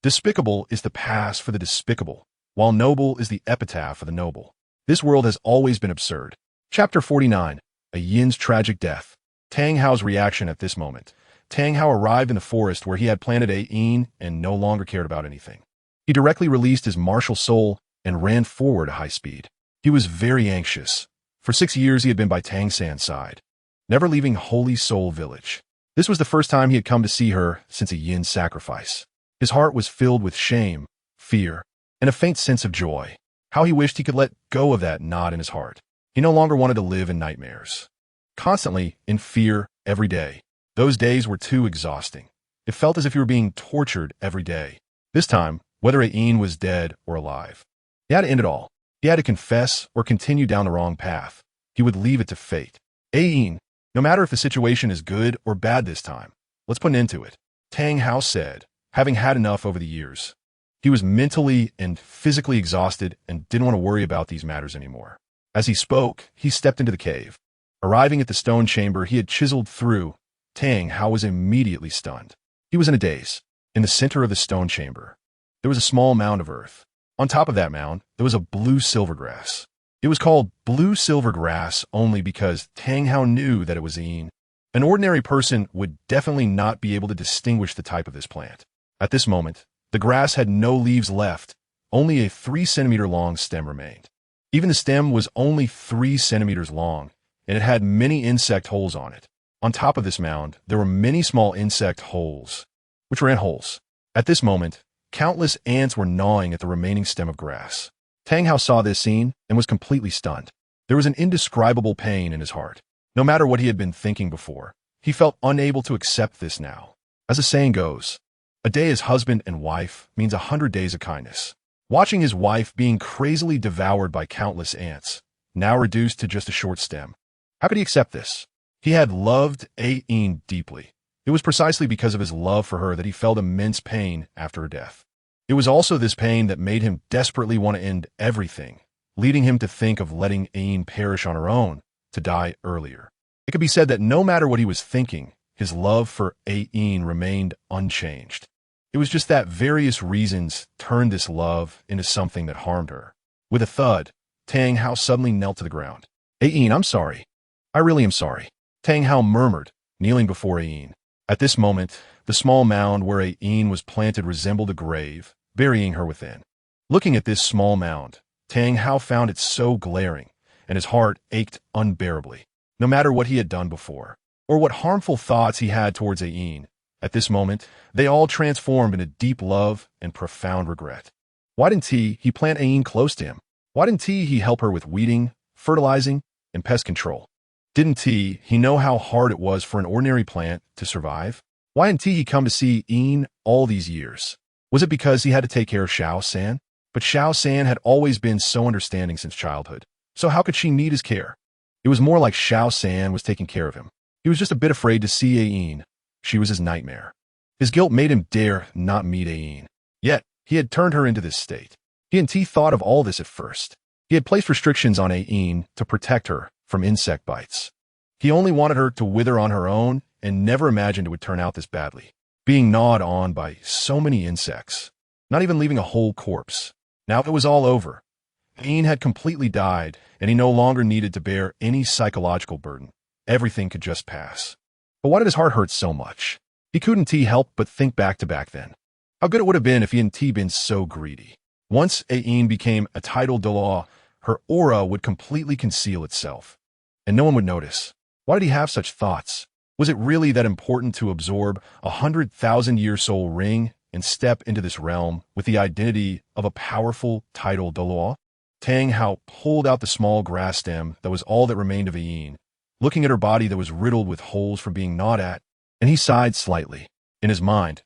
Speaker 1: Despicable is the pass for the despicable, while noble is the epitaph for the noble. This world has always been absurd. Chapter 49, Ayin's Tragic Death. Tang Hao's reaction at this moment. Tang Hao arrived in the forest where he had planted Ayin and no longer cared about anything. He directly released his martial soul and ran forward at high speed. He was very anxious. For 6 years he had been by Tang San's side, never leaving Holy Soul Village. This was the first time he had come to see her since a yin sacrifice. His heart was filled with shame, fear, and a faint sense of joy. How he wished he could let go of that knot in his heart. He no longer wanted to live in nightmares. Constantly in fear every day. Those days were too exhausting. It felt as if you were being tortured every day. This time, whether Ain was dead or alive. He had to end it all. He had to confess or continue down the wrong path. He would leave it to fate. Ain, no matter if the situation is good or bad this time, let's put an end to it. Tang Hao said, having had enough over the years. He was mentally and physically exhausted and didn't want to worry about these matters anymore. As he spoke, he stepped into the cave. Arriving at the stone chamber he had chiseled through, Tang Hao was immediately stunned. He was in a daze. In the center of the stone chamber, there was a small mound of earth. On top of that mound, there was a blue silver grass. It was called blue silver grass only because Tang Hao knew that it was Ain. An ordinary person would definitely not be able to distinguish the type of this plant. At this moment, the grass had no leaves left. Only a 3-centimeter long stem remained. Even the stem was only 3 centimeters long, and it had many insect holes on it. On top of this mound, there were many small insect holes, which were ant holes. At this moment, countless ants were gnawing at the remaining stem of grass. Tang Hao saw this scene and was completely stunned. There was an indescribable pain in his heart. No matter what he had been thinking before, he felt unable to accept this now. As the saying goes, a day as husband and wife means 100 days of kindness. Watching his wife being crazily devoured by countless ants, now reduced to just a short stem. How could he accept this? He had loved Ain deeply. It was precisely because of his love for her that he felt immense pain after her death. It was also this pain that made him desperately want to end everything, leading him to think of letting Ain perish on her own, to die earlier. It could be said that no matter what he was thinking, his love for Ain remained unchanged. It was just that various reasons turned this love into something that harmed her. With a thud, Tang Hao suddenly knelt to the ground. Ain, I'm sorry. I really am sorry. Tang Hao murmured, kneeling before Ain. At this moment, the small mound where Ain was planted resembled a grave, burying her within. Looking at this small mound, Tang Hao found it so glaring, and his heart ached unbearably. No matter what he had done before, or what harmful thoughts he had towards Ain, at this moment, they all transformed into deep love and profound regret. Why didn't he plant Ain close to him? Why didn't he help her with weeding, fertilizing, and pest control? Didn't he know how hard it was for an ordinary plant to survive? Why hadn't he come to see Ain all these years? Was it because he had to take care of Xiao San? But Xiao San had always been so understanding since childhood. So how could she need his care? It was more like Xiao San was taking care of him. He was just a bit afraid to see Ain. She was his nightmare. His guilt made him dare not meet Ain. Yet, he had turned her into this state. He and T thought of all this at first. He had placed restrictions on Ain to protect her from insect bites. He only wanted her to wither on her own and never imagined it would turn out this badly. Being gnawed on by so many insects, not even leaving a whole corpse. Now it was all over. Ain had completely died, and he no longer needed to bear any psychological burden. Everything could just pass. But why did his heart hurt so much? He couldn't help but think back to back then. How good it would have been if he hadn't been so greedy. Once Ain became a title de law, her aura would completely conceal itself, and no one would notice. Why did he have such thoughts? Was it really that important to absorb 100,000-year soul ring and step into this realm with the identity of a powerful title de law? Tang Hao pulled out the small grass stem that was all that remained of Ain, looking at her body that was riddled with holes from being gnawed at, and he sighed slightly. In his mind,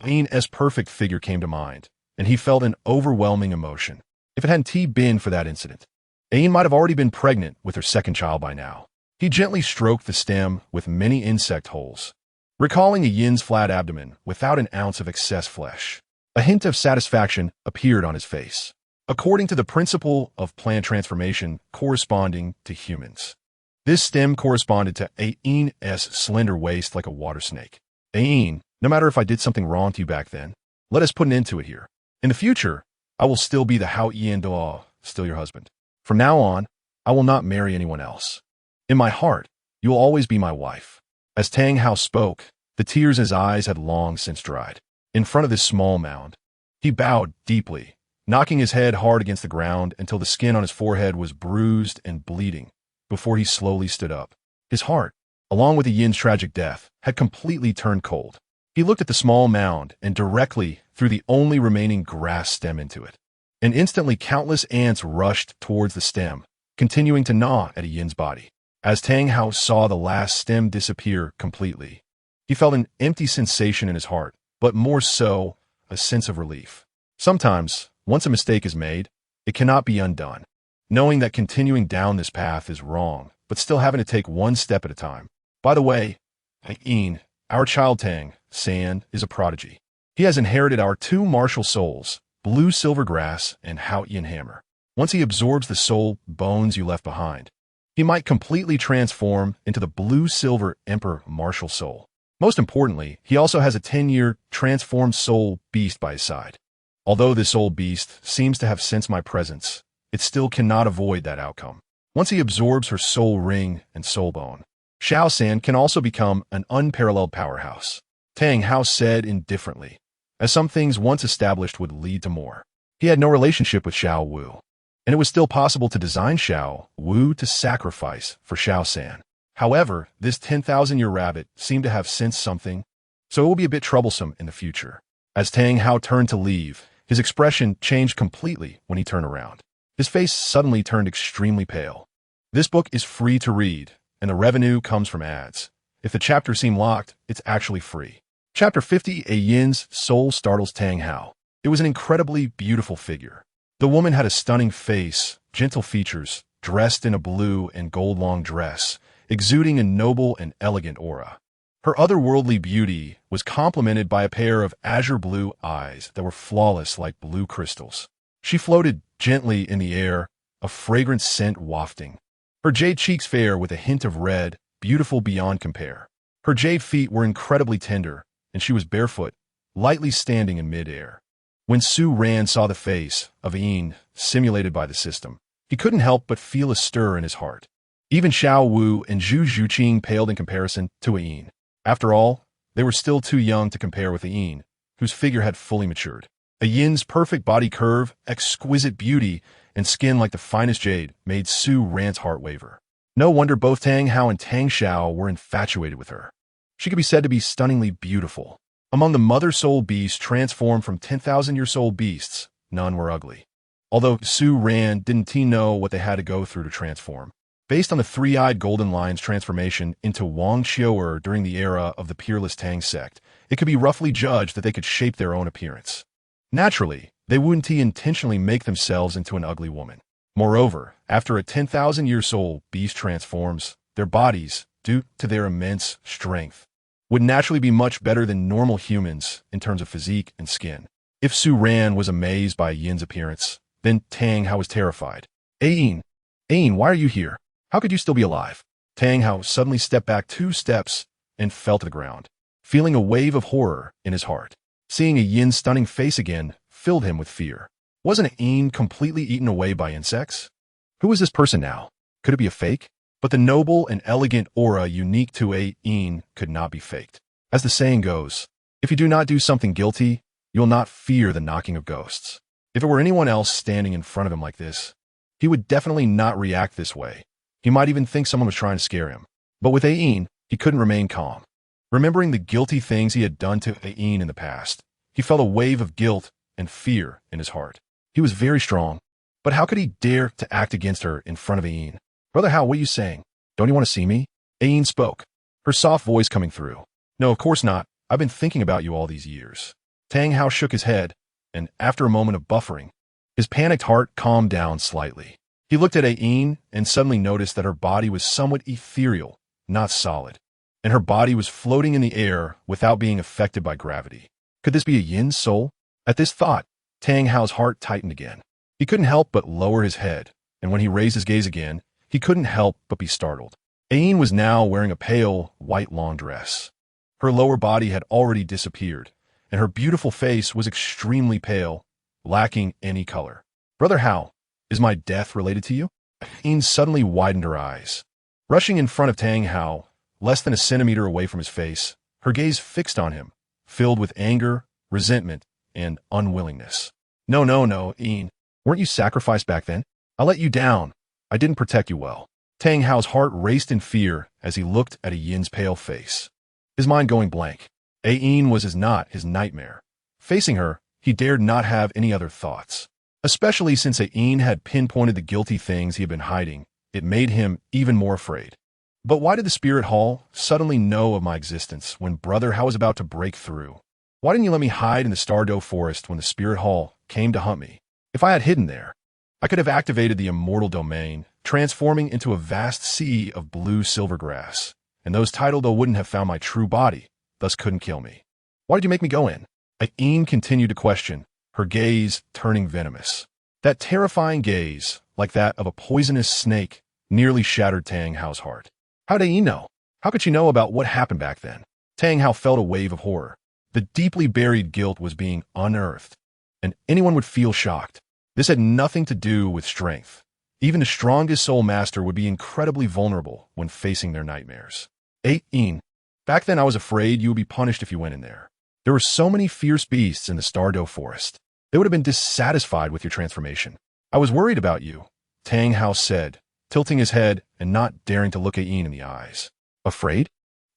Speaker 1: Ain's perfect figure came to mind, and he felt an overwhelming emotion. If it hadn't been for that incident, Ain might have already been pregnant with her second child by now. He gently stroked the stem with many insect holes, recalling a yin's flat abdomen without an ounce of excess flesh. A hint of satisfaction appeared on his face. According to the principle of plant transformation corresponding to humans, this stem corresponded to Ain's slender waist like a water snake. Ain, no matter if I did something wrong to you back then, let us put an end to it here. In the future, I will still be the Hao Ian Dao, still your husband. From now on, I will not marry anyone else. In my heart, you will always be my wife. As Tang Hao spoke, the tears in his eyes had long since dried. In front of this small mound, He bowed deeply, knocking his head hard against the ground until the skin on his forehead was bruised and bleeding, before he slowly stood up. His heart, along with the yin's tragic death, had completely turned cold. He looked at the small mound and directly threw the only remaining grass stem into it. And instantly countless ants rushed towards the stem, continuing to gnaw at a yin's body. As Tang Hao saw the last stem disappear completely, he felt an empty sensation in his heart, but more so, a sense of relief. Sometimes, once a mistake is made, it cannot be undone. Knowing that continuing down this path is wrong, but still having to take one step at a time. By the way, Yin, our child Tang San, is a prodigy. He has inherited our two martial souls, blue silver grass and Hao Yin hammer. Once he absorbs the soul bones you left behind, he might completely transform into the blue silver emperor martial soul. Most importantly, he also has a 10-year transformed soul beast by his side. Although this old beast seems to have sensed my presence, it still cannot avoid that outcome. Once he absorbs her soul ring and soul bone, Xiao San can also become an unparalleled powerhouse. Tang Hao said indifferently, as some things once established would lead to more. He had no relationship with Xiao Wu, and it was still possible to design Xiao Wu to sacrifice for Xiao San. However, this 10,000-year rabbit seemed to have sensed something, so it will be a bit troublesome in the future. As Tang Hao turned to leave, his expression changed completely when he turned around. His face suddenly turned extremely pale. This book is free to read, and the revenue comes from ads. If the chapter seemed locked, it's actually free. Chapter 50, A Yin's Soul Startles Tang Hao. It was an incredibly beautiful figure. The woman had a stunning face, gentle features, dressed in a blue and gold long dress, exuding a noble and elegant aura. Her otherworldly beauty was complemented by a pair of azure blue eyes that were flawless like blue crystals. She floated gently in the air, a fragrant scent wafting. Her jade cheeks fair with a hint of red, beautiful beyond compare. Her jade feet were incredibly tender, and she was barefoot, lightly standing in mid-air. When Su Ran saw the face of Yin simulated by the system, he couldn't help but feel a stir in his heart. Even Xiao Wu and Zhu Zhuqing paled in comparison to Yin. After all, they were still too young to compare with Yin, whose figure had fully matured. Yin's perfect body curve, exquisite beauty, and skin like the finest jade made Su Ran's heart waver. No wonder both Tang Hao and Tang Xiao were infatuated with her. She could be said to be stunningly beautiful. Among the mother soul beasts transformed from 10,000-year-soul beasts, none were ugly. Although Su Ran didn't know what they had to go through to transform. Based on the three-eyed golden lion's transformation into Wang Qiu'er during the era of the peerless Tang sect, it could be roughly judged that they could shape their own appearance. Naturally, they wouldn't intentionally make themselves into an ugly woman. Moreover, after a 10,000-year-soul beast transforms, their bodies, due to their immense strength, would naturally be much better than normal humans in terms of physique and skin. If Su Ran was amazed by Yin's appearance, then Tang Hao was terrified. Yin, why are you here? How could you still be alive? Tang Hao suddenly stepped back 2 steps and fell to the ground, feeling a wave of horror in his heart. Seeing Yin's stunning face again filled him with fear. Wasn't Yin completely eaten away by insects? Who was this person now? Could it be a fake? But the noble and elegant aura unique to Yin could not be faked. As the saying goes, if you do not do something guilty, you will not fear the knocking of ghosts. If it were anyone else standing in front of him like this, he would definitely not react this way. He might even think someone was trying to scare him. But with Yin, he couldn't remain calm. Remembering the guilty things he had done to Yin in the past, he felt a wave of guilt and fear in his heart. He was very strong, but how could he dare to act against her in front of Yin? Brother Hao, what are you saying? Don't you want to see me? Yin spoke, her soft voice coming through. No, of course not. I've been thinking about you all these years. Tang Hao shook his head, and after a moment of buffering, his panicked heart calmed down slightly. He looked at Yin and suddenly noticed that her body was somewhat ethereal, not solid, and her body was floating in the air without being affected by gravity. Could this be a Yin's soul? At this thought, Tang Hao's heart tightened again. He couldn't help but lower his head, and when he raised his gaze again, he couldn't help but be startled. Yin was now wearing a pale, white long dress. Her lower body had already disappeared, and her beautiful face was extremely pale, lacking any color. Brother Hao, is my death related to you? Yin suddenly widened her eyes. Rushing in front of Tang Hao, less than a centimeter away from his face, her gaze fixed on him, filled with anger, resentment, and unwillingness. No, no, no, Ian. Weren't you sacrificed back then? I let you down. I didn't protect you well. Tang Hao's heart raced in fear as he looked at Yin's pale face, his mind going blank. Yin was not his nightmare. Facing her, he dared not have any other thoughts. Especially since Yin had pinpointed the guilty things he had been hiding, it made him even more afraid. But why did the Spirit Hall suddenly know of my existence when Brother Hao was about to break through? Why didn't you let me hide in the Stardow Forest when the Spirit Hall came to hunt me? If I had hidden there, I could have activated the immortal domain, transforming into a vast sea of blue silver grass, and those tidal though wouldn't have found my true body, thus couldn't kill me. Why did you make me go in? Yin continued to question, her gaze turning venomous. That terrifying gaze, like that of a poisonous snake, nearly shattered Tang Hao's heart. How did Yin know? How could she know about what happened back then? Tang Hao felt a wave of horror. The deeply buried guilt was being unearthed, and anyone would feel shocked. This had nothing to do with strength. Even the strongest soul master would be incredibly vulnerable when facing their nightmares. Yin, back then I was afraid you would be punished if you went in there. There were so many fierce beasts in the Stardow Forest. They would have been dissatisfied with your transformation. I was worried about you, Tang Hao said, tilting his head and not daring to look Yin in the eyes. Afraid?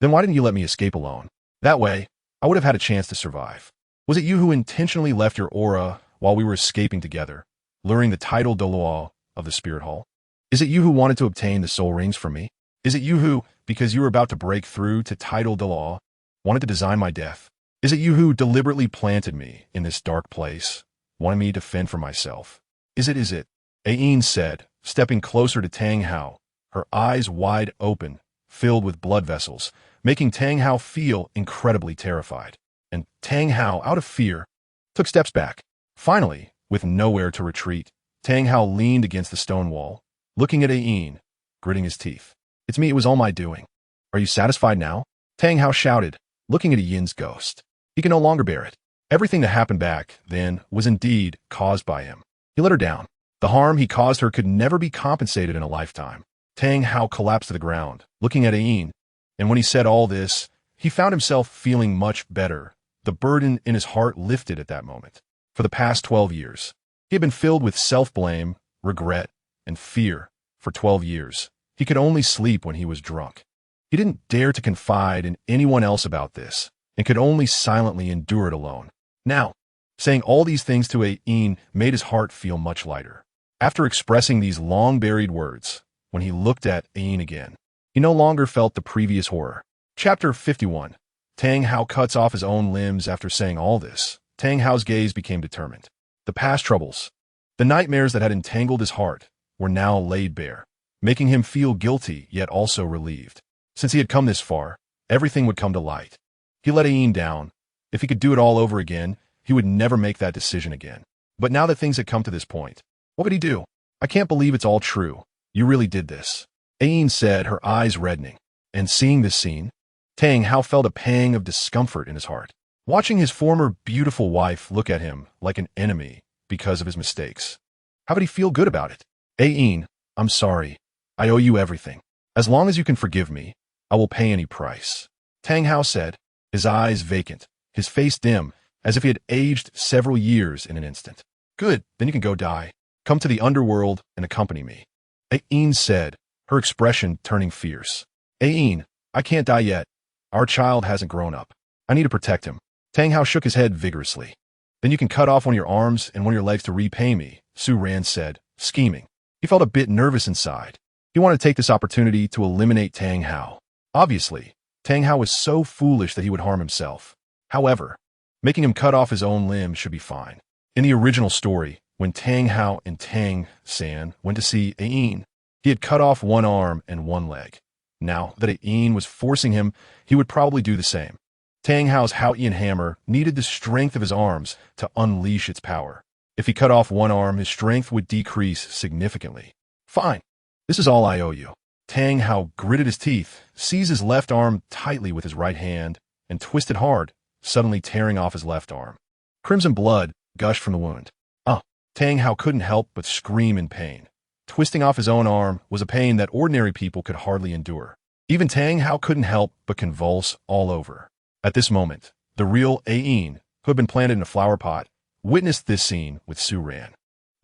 Speaker 1: Then why didn't you let me escape alone? That way, I would have had a chance to survive. Was it you who intentionally left your aura while we were escaping together, luring the tidal Doloa of the Spirit Hall? Is it you who wanted to obtain the soul rings from me? Is it you who, because you were about to break through to tidal Doloa, wanted to design my death? Is it you who deliberately planted me in this dark place, wanting me to fend for myself? Is it? Yin said, stepping closer to Tang Hao, her eyes wide open, filled with blood vessels, making Tang Hao feel incredibly terrified. And Tang Hao, out of fear, took steps back. Finally, with nowhere to retreat, Tang Hao leaned against the stone wall, looking at Yin, gritting his teeth. It's me, it was all my doing. Are you satisfied now? Tang Hao shouted, looking at Yin's ghost. He could no longer bear it. Everything that happened back then was indeed caused by him. He let her down. The harm he caused her could never be compensated in a lifetime. Tang Hao collapsed to the ground, looking at Yin, and when he said all this, he found himself feeling much better. The burden in his heart lifted at that moment. For the past 12 years, he had been filled with self-blame, regret, and fear. For 12 years, he could only sleep when he was drunk. He didn't dare to confide in anyone else about this, and could only silently endure it alone. Now, saying all these things to Yin made his heart feel much lighter. After expressing these long-buried words, when he looked at Yin again, he no longer felt the previous horror. Chapter 51. Tang Hao cuts off his own limbs. After saying all this, Tang Hao's gaze became determined. The past troubles, the nightmares that had entangled his heart, were now laid bare, making him feel guilty yet also relieved. Since he had come this far, everything would come to light. He let Yin down. If he could do it all over again, he would never make that decision again. But now that things had come to this point, what could he do? I can't believe it's all true. You really did this, Yin said, her eyes reddening. And seeing this scene, Tang Hao felt a pang of discomfort in his heart. Watching his former beautiful wife look at him like an enemy because of his mistakes. How could he feel good about it? Yin, I'm sorry. I owe you everything. As long as you can forgive me, I will pay any price, Tang Hao said, his eyes vacant, his face dim, as if he had aged several years in an instant. Good, then you can go die. Come to the underworld and accompany me, Yin said, her expression turning fierce. Yin, I can't die yet. Our child hasn't grown up. I need to protect him. Tang Hao shook his head vigorously. Then you can cut off one of your arms and one of your legs to repay me, Su Ran said, scheming. He felt a bit nervous inside. He wanted to take this opportunity to eliminate Tang Hao. Obviously, Tang Hao was so foolish that he would harm himself. However, making him cut off his own limbs should be fine. In the original story, when Tang Hao and Tang San went to see Yin, he had cut off one arm and one leg. Now that Yin was forcing him, he would probably do the same. Tang Hao's Haotian hammer needed the strength of his arms to unleash its power. If he cut off one arm, his strength would decrease significantly. Fine. This is all I owe you. Tang Hao gritted his teeth, seized his left arm tightly with his right hand, and twisted hard, suddenly tearing off his left arm. Crimson blood gushed from the wound. Tang Hao couldn't help but scream in pain. Twisting off his own arm was a pain that ordinary people could hardly endure. Even Tang Hao couldn't help but convulse all over. At this moment, the real Yin who had been planted in a flower pot, witnessed this scene with Su Ran.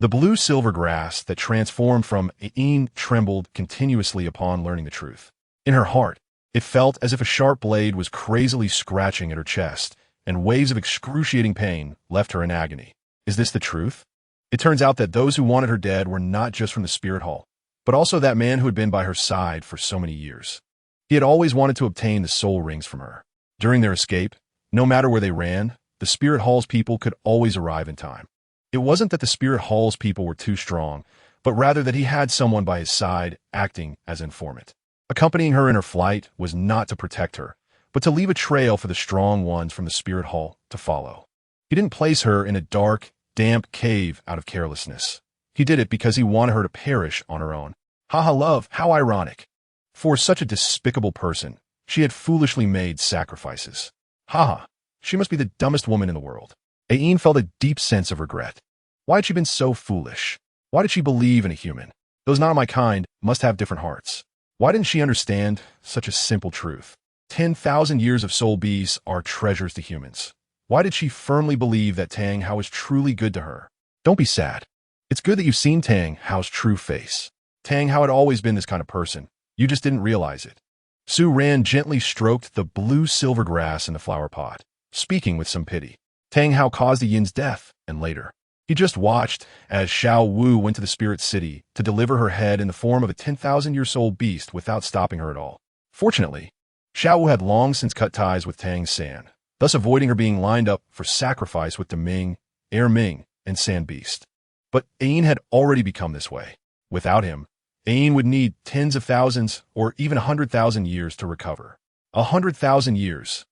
Speaker 1: The blue-silver grass that transformed from Ain trembled continuously upon learning the truth. In her heart, it felt as if a sharp blade was crazily scratching at her chest, and waves of excruciating pain left her in agony. Is this the truth? It turns out that those who wanted her dead were not just from the spirit hall, but also that man who had been by her side for so many years. He had always wanted to obtain the soul rings from her. During their escape, no matter where they ran, the spirit hall's people could always arrive in time. It wasn't that the spirit hall's people were too strong, but rather that he had someone by his side acting as informant. Accompanying her in her flight was not to protect her, but to leave a trail for the strong ones from the spirit hall to follow. He didn't place her in a dark, damp cave out of carelessness. He did it because he wanted her to perish on her own. Haha, love, how ironic. For such a despicable person, she had foolishly made sacrifices. Haha, she must be the dumbest woman in the world. Ain felt a deep sense of regret. Why had she been so foolish? Why did she believe in a human? Those not of my kind must have different hearts. Why didn't she understand such a simple truth? 10,000 years of soul beasts are treasures to humans. Why did she firmly believe that Tang Hao is truly good to her? Don't be sad. It's good that you've seen Tang Hao's true face. Tang Hao had always been this kind of person. You just didn't realize it. Su Ran gently stroked the blue-silver grass in the flower pot, speaking with some pity. Tang Hao caused the yin's death, and later, he just watched as Xiao Wu went to the spirit city to deliver her head in the form of a 10,000-year-old beast without stopping her at all. Fortunately, Xiao Wu had long since cut ties with Tang San, thus avoiding her being lined up for sacrifice with the Ming, Air Ming, and San Beast. But Ain had already become this way. Without him, Ain would need tens of thousands or even 100,000 years to recover. 100,000 years.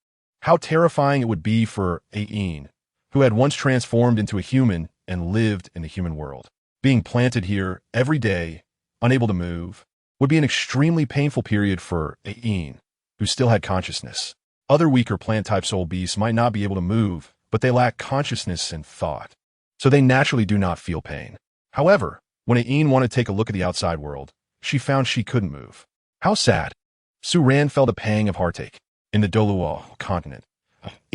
Speaker 1: How terrifying it would be for Ain, who had once transformed into a human and lived in the human world. Being planted here every day, unable to move, would be an extremely painful period for Ain, who still had consciousness. Other weaker plant-type soul beasts might not be able to move, but they lack consciousness and thought, so they naturally do not feel pain. However, when Ain wanted to take a look at the outside world, she found she couldn't move. How sad. Su Ran felt a pang of heartache. In the Doluo continent,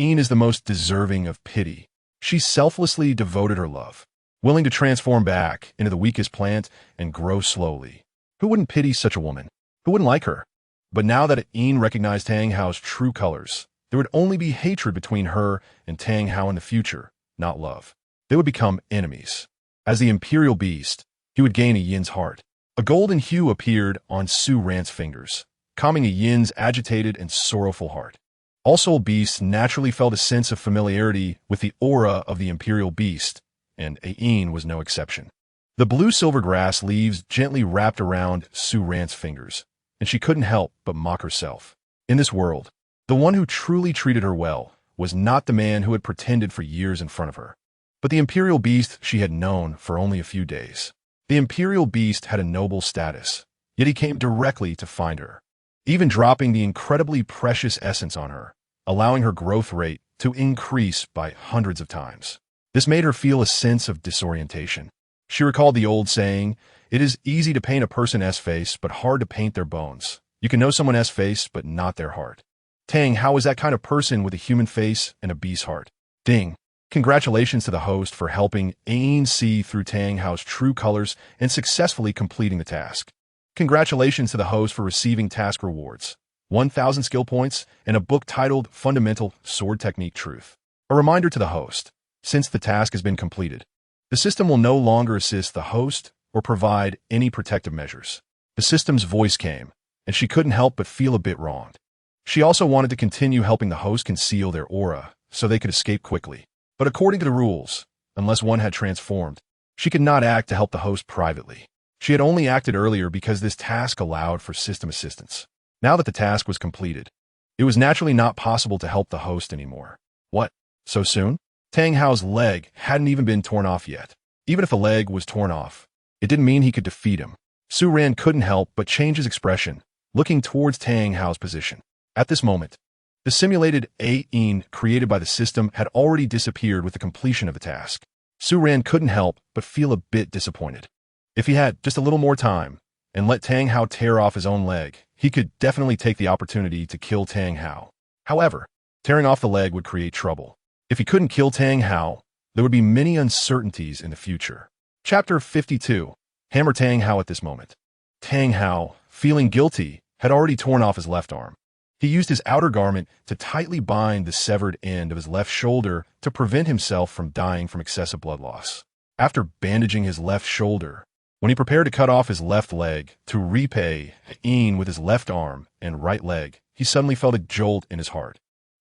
Speaker 1: Ain is the most deserving of pity. She selflessly devoted her love, willing to transform back into the weakest plant and grow slowly. Who wouldn't pity such a woman? Who wouldn't like her? But now that Ain recognized Tang Hao's true colors, there would only be hatred between her and Tang Hao in the future, not love. They would become enemies. As the imperial beast, he would gain a yin's heart. A golden hue appeared on Su Ran's fingers, calming a yin's agitated and sorrowful heart. All soul beasts naturally felt a sense of familiarity with the aura of the imperial beast, and Ain was no exception. The blue-silver grass leaves gently wrapped around Su Ran's fingers, and she couldn't help but mock herself. In this world, the one who truly treated her well was not the man who had pretended for years in front of her, but the imperial beast she had known for only a few days. The imperial beast had a noble status, yet he came directly to find her, even dropping the incredibly precious essence on her, allowing her growth rate to increase by hundreds of times. This made her feel a sense of disorientation. She recalled the old saying, "It is easy to paint a person's face, but hard to paint their bones. You can know someone's face, but not their heart." Tang Hao is that kind of person with a human face and a beast's heart. Ding. Congratulations to the host for helping Ain see through Tang Hao's true colors and successfully completing the task. Congratulations to the host for receiving task rewards, 1,000 skill points, and a book titled Fundamental Sword Technique Truth. A reminder to the host, since the task has been completed, the system will no longer assist the host or provide any protective measures. The system's voice came, and she couldn't help but feel a bit wronged. She also wanted to continue helping the host conceal their aura so they could escape quickly. But according to the rules, unless one had transformed, she could not act to help the host privately. She had only acted earlier because this task allowed for system assistance. Now that the task was completed, it was naturally not possible to help the host anymore. What? So soon? Tang Hao's leg hadn't even been torn off yet. Even if the leg was torn off, it didn't mean he could defeat him. Su Ran couldn't help but change his expression, looking towards Tang Hao's position. At this moment, the simulated Ain created by the system had already disappeared with the completion of the task. Su Ran couldn't help but feel a bit disappointed. If he had just a little more time and let Tang Hao tear off his own leg, he could definitely take the opportunity to kill Tang Hao. However, tearing off the leg would create trouble. If he couldn't kill Tang Hao, there would be many uncertainties in the future. Chapter 52. Hammer Tang Hao at this moment. Tang Hao, feeling guilty, had already torn off his left arm. He used his outer garment to tightly bind the severed end of his left shoulder to prevent himself from dying from excessive blood loss. After bandaging his left shoulder, when he prepared to cut off his left leg to repay Qilin with his left arm and right leg, he suddenly felt a jolt in his heart.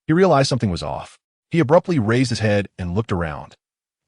Speaker 1: He realized something was off. He abruptly raised his head and looked around.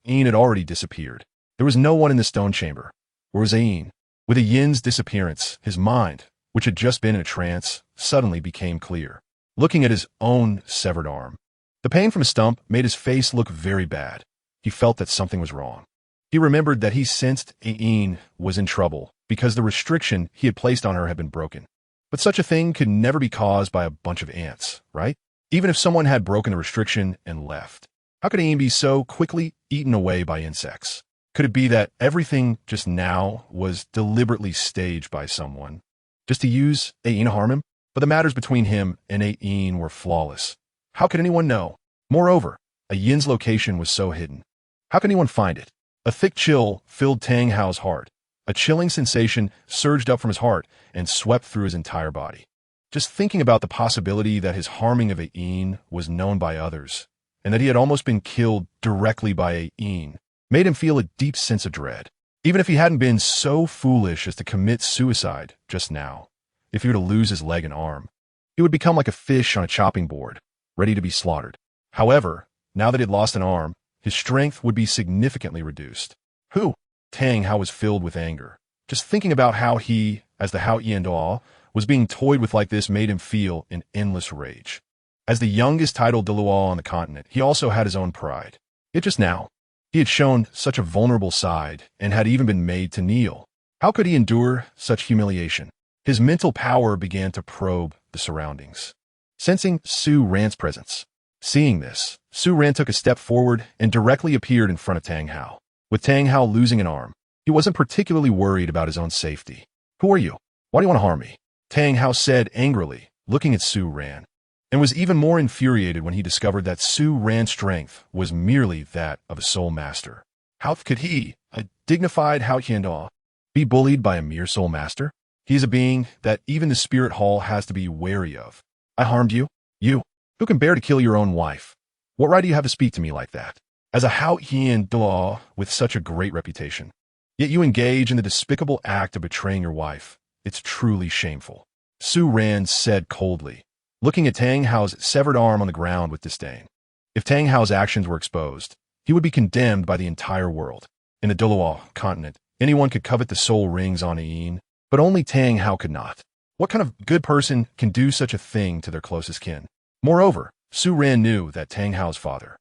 Speaker 1: Qilin had already disappeared. There was no one in the stone chamber. Where was Qilin? With Yin's disappearance, his mind, which had just been in a trance, suddenly became clear. Looking at his own severed arm, the pain from his stump made his face look very bad. He felt that something was wrong. He remembered that he sensed Qilin was in trouble because the restriction he had placed on her had been broken. But such a thing could never be caused by a bunch of ants, right? Even if someone had broken the restriction and left, how could Qilin be so quickly eaten away by insects? Could it be that everything just now was deliberately staged by someone, just to use Qilin to harm him? But the matters between him and Qilin were flawless. How could anyone know? Moreover, Yin's location was so hidden. How could anyone find it? A thick chill filled Tang Hao's heart. A chilling sensation surged up from his heart and swept through his entire body. Just thinking about the possibility that his harming of Qilin was known by others, and that he had almost been killed directly by Qilin, made him feel a deep sense of dread. Even if he hadn't been so foolish as to commit suicide just now, if he were to lose his leg and arm, he would become like a fish on a chopping board, ready to be slaughtered. However, now that he had lost an arm, his strength would be significantly reduced. Who? Tang Hao was filled with anger. Just thinking about how he, as the Hao Yian, was being toyed with like this made him feel an endless rage. As the youngest titled Diluo on the continent, he also had his own pride. Yet just now, he had shown such a vulnerable side and had even been made to kneel. How could he endure such humiliation? His mental power began to probe the surroundings. Sensing Su Ran's presence. Seeing this, Su Ran took a step forward and directly appeared in front of Tang Hao. With Tang Hao losing an arm, he wasn't particularly worried about his own safety. Who are you? Why do you want to harm me? Tang Hao said angrily, looking at Su Ran, and was even more infuriated when he discovered that Su Ran's strength was merely that of a soul master. How could he, a dignified Hao Yian, be bullied by a mere soul master? He is a being that even the spirit hall has to be wary of. I harmed you? You, who can bear to kill your own wife? What right do you have to speak to me like that? As a Hao Yian with such a great reputation, yet you engage in the despicable act of betraying your wife. It's truly shameful. Su Ran said coldly, looking at Tang Hao's severed arm on the ground with disdain. If Tang Hao's actions were exposed, he would be condemned by the entire world. In the Diluo continent, anyone could covet the soul rings on Qilin, but only Tang Hao could not. What kind of good person can do such a thing to their closest kin? Moreover, Su Ran knew that Tang Hao's father,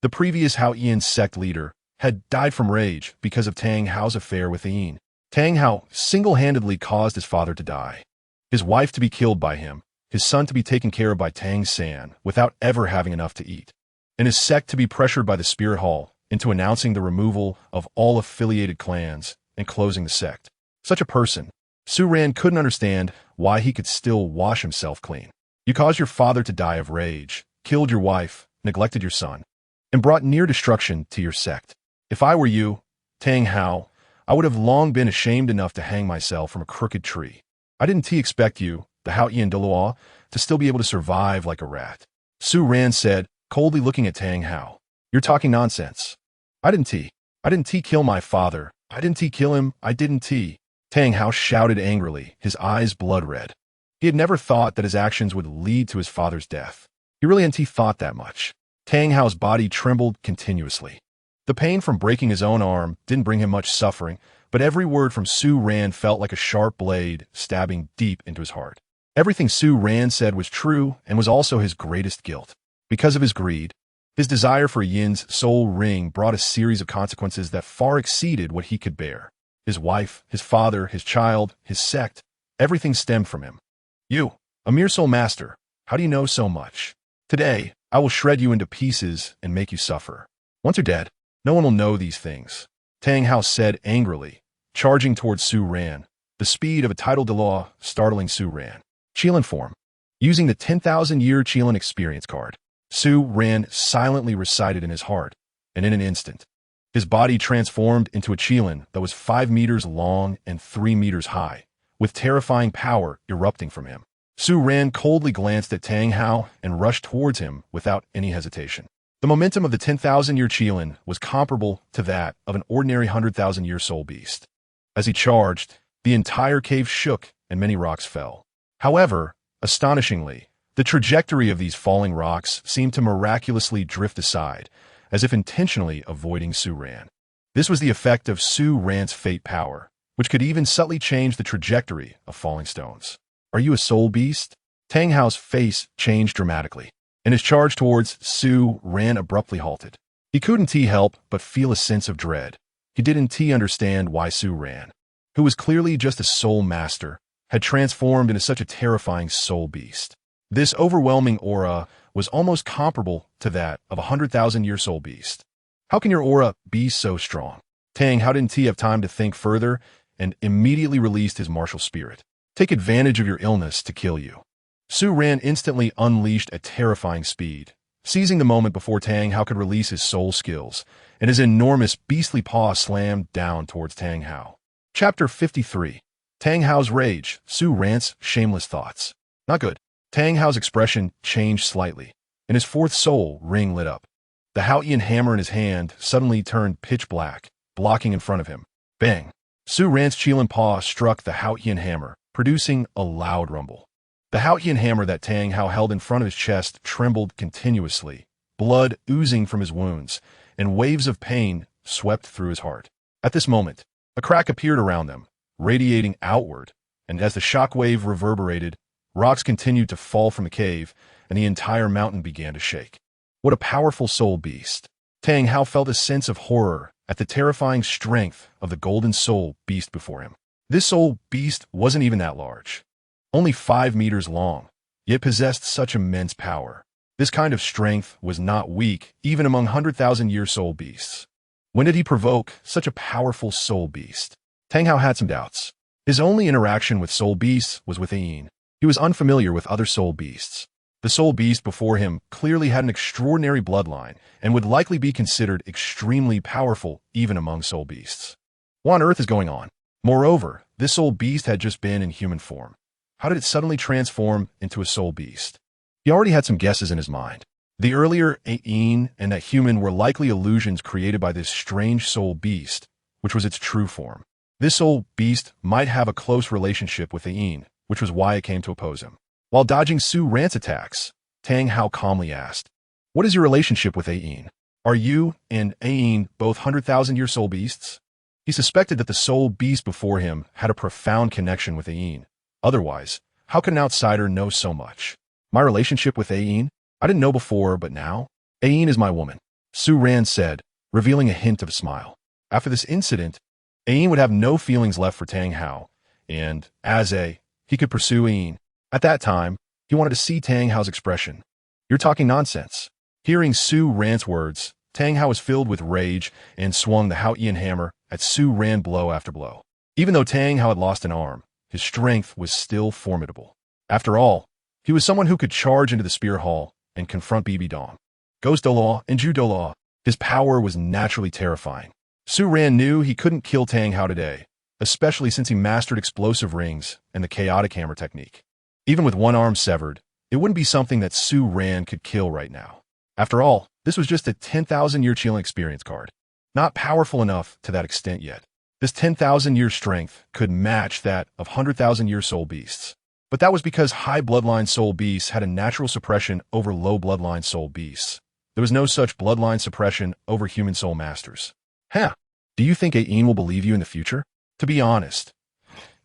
Speaker 1: the previous Hao Yian sect leader, had died from rage because of Tang Hao's affair with Qilin. Tang Hao single-handedly caused his father to die, his wife to be killed by him, his son to be taken care of by Tang San without ever having enough to eat, and his sect to be pressured by the Spirit Hall into announcing the removal of all affiliated clans and closing the sect. Such a person, Su Ran couldn't understand why he could still wash himself clean. You caused your father to die of rage, killed your wife, neglected your son, and brought near destruction to your sect. If I were you, Tang Hao, I would have long been ashamed enough to hang myself from a crooked tree. I didn't expect you, the Hao Yian Diluo, to still be able to survive like a rat. Su Ran said, coldly looking at Tang Hao. You're talking nonsense. I didn't kill my father. I didn't kill him. I didn't. Tang Hao shouted angrily, his eyes blood red. He had never thought that his actions would lead to his father's death. He really hadn't thought that much. Tang Hao's body trembled continuously. The pain from breaking his own arm didn't bring him much suffering, but every word from Su Ran felt like a sharp blade stabbing deep into his heart. Everything Su Ran said was true and was also his greatest guilt. Because of his greed, his desire for Yin's soul ring brought a series of consequences that far exceeded what he could bear. His wife, his father, his child, his sect, everything stemmed from him. You, a mere soul master, how do you know so much? Today, I will shred you into pieces and make you suffer. Once you're dead, no one will know these things. Tang Hao said angrily, charging towards Su Ran, the speed of a title de law startling Su Ran. Qilin form. Using the 10,000-year Qilin experience card, Su Ran silently recited in his heart, and in an instant, his body transformed into a Qilin that was 5 meters long and 3 meters high, with terrifying power erupting from him. Su Ran coldly glanced at Tang Hao and rushed towards him without any hesitation. The momentum of the 10,000-year Qilin was comparable to that of an ordinary 100,000-year soul beast. As he charged, the entire cave shook and many rocks fell. However, astonishingly, the trajectory of these falling rocks seemed to miraculously drift aside, as if intentionally avoiding Su Ran. This was the effect of Su Ran's fate power, which could even subtly change the trajectory of falling stones. Are you a soul beast? Tang Hao's face changed dramatically, and his charge towards Su Ran abruptly halted. He couldn't help but feel a sense of dread. He didn't understand why Su Ran, who was clearly just a soul master, had transformed into such a terrifying soul beast. This overwhelming aura was almost comparable to that of a 100,000-year soul beast. How can your aura be so strong? Tang Hao didn't have time to think further and immediately released his martial spirit. Take advantage of your illness to kill you. Su Ran instantly unleashed at terrifying speed, seizing the moment before Tang Hao could release his soul skills, and his enormous beastly paw slammed down towards Tang Hao. Chapter 53. Tang Hao's Rage, Su Ran's Shameless Thoughts. Not good. Tang Hao's expression changed slightly, and his fourth soul ring lit up. The Haotian hammer in his hand suddenly turned pitch black, blocking in front of him. Bang! Su Ran's Qilin paw struck the Haotian hammer, producing a loud rumble. The Haotian hammer that Tang Hao held in front of his chest trembled continuously, blood oozing from his wounds, and waves of pain swept through his heart. At this moment, a crack appeared around them, radiating outward, and as the shockwave reverberated, rocks continued to fall from the cave, and the entire mountain began to shake. What a powerful soul beast! Tang Hao felt a sense of horror at the terrifying strength of the golden soul beast before him. This soul beast wasn't even that large, only 5 meters long, yet possessed such immense power. This kind of strength was not weak even among 100,000-year soul beasts. When did he provoke such a powerful soul beast? Tang Hao had some doubts. His only interaction with soul beasts was with Qilin. He was unfamiliar with other soul beasts. The soul beast before him clearly had an extraordinary bloodline and would likely be considered extremely powerful even among soul beasts. What on earth is going on? Moreover, this soul beast had just been in human form. How did it suddenly transform into a soul beast? He already had some guesses in his mind. The earlier Qilin and that human were likely illusions created by this strange soul beast, which was its true form. This soul beast might have a close relationship with Qilin, which was why it came to oppose him. While dodging Su Ran's attacks, Tang Hao calmly asked, "What is your relationship with Qilin? Are you and Qilin both 100,000-year soul beasts?" He suspected that the soul beast before him had a profound connection with Qilin. Otherwise, how could an outsider know so much? My relationship with Qilin? I didn't know before, but now? Qilin is my woman, Su Ran said, revealing a hint of a smile. After this incident, Qilin would have no feelings left for Tang Hao, and, he could pursue Qilin. At that time, he wanted to see Tang Hao's expression. You're talking nonsense. Hearing Su Ran's words, Tang Hao was filled with rage and swung the Haotian hammer at Su Ran blow after blow. Even though Tang Hao had lost an arm, his strength was still formidable. After all, he was someone who could charge into the spear hall and confront Bibi Dong, Ghost Dolaw, and Zhu Dolaw. His power was naturally terrifying. Su Ran knew he couldn't kill Tang Hao today, especially since he mastered explosive rings and the chaotic hammer technique. Even with one arm severed, it wouldn't be something that Su Ran could kill right now. After all, this was just a 10,000-year Qilin experience card. Not powerful enough to that extent yet. This 10,000-year strength could match that of 100,000-year soul beasts. But that was because high bloodline soul beasts had a natural suppression over low bloodline soul beasts. There was no such bloodline suppression over human soul masters. Do you think Qilin will believe you in the future? To be honest,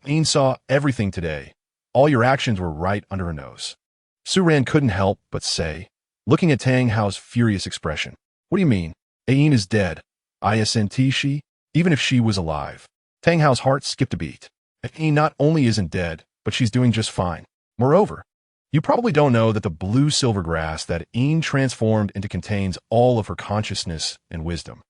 Speaker 1: Qilin saw everything today. All your actions were right under her nose. Su Ran couldn't help but say, looking at Tang Hao's furious expression. What do you mean? Qilin is dead. Isn't she? Even if she was alive. Tang Hao's heart skipped a beat. Qilin not only isn't dead, but she's doing just fine. Moreover, you probably don't know that the blue silver grass that Qilin transformed into contains all of her consciousness and wisdom.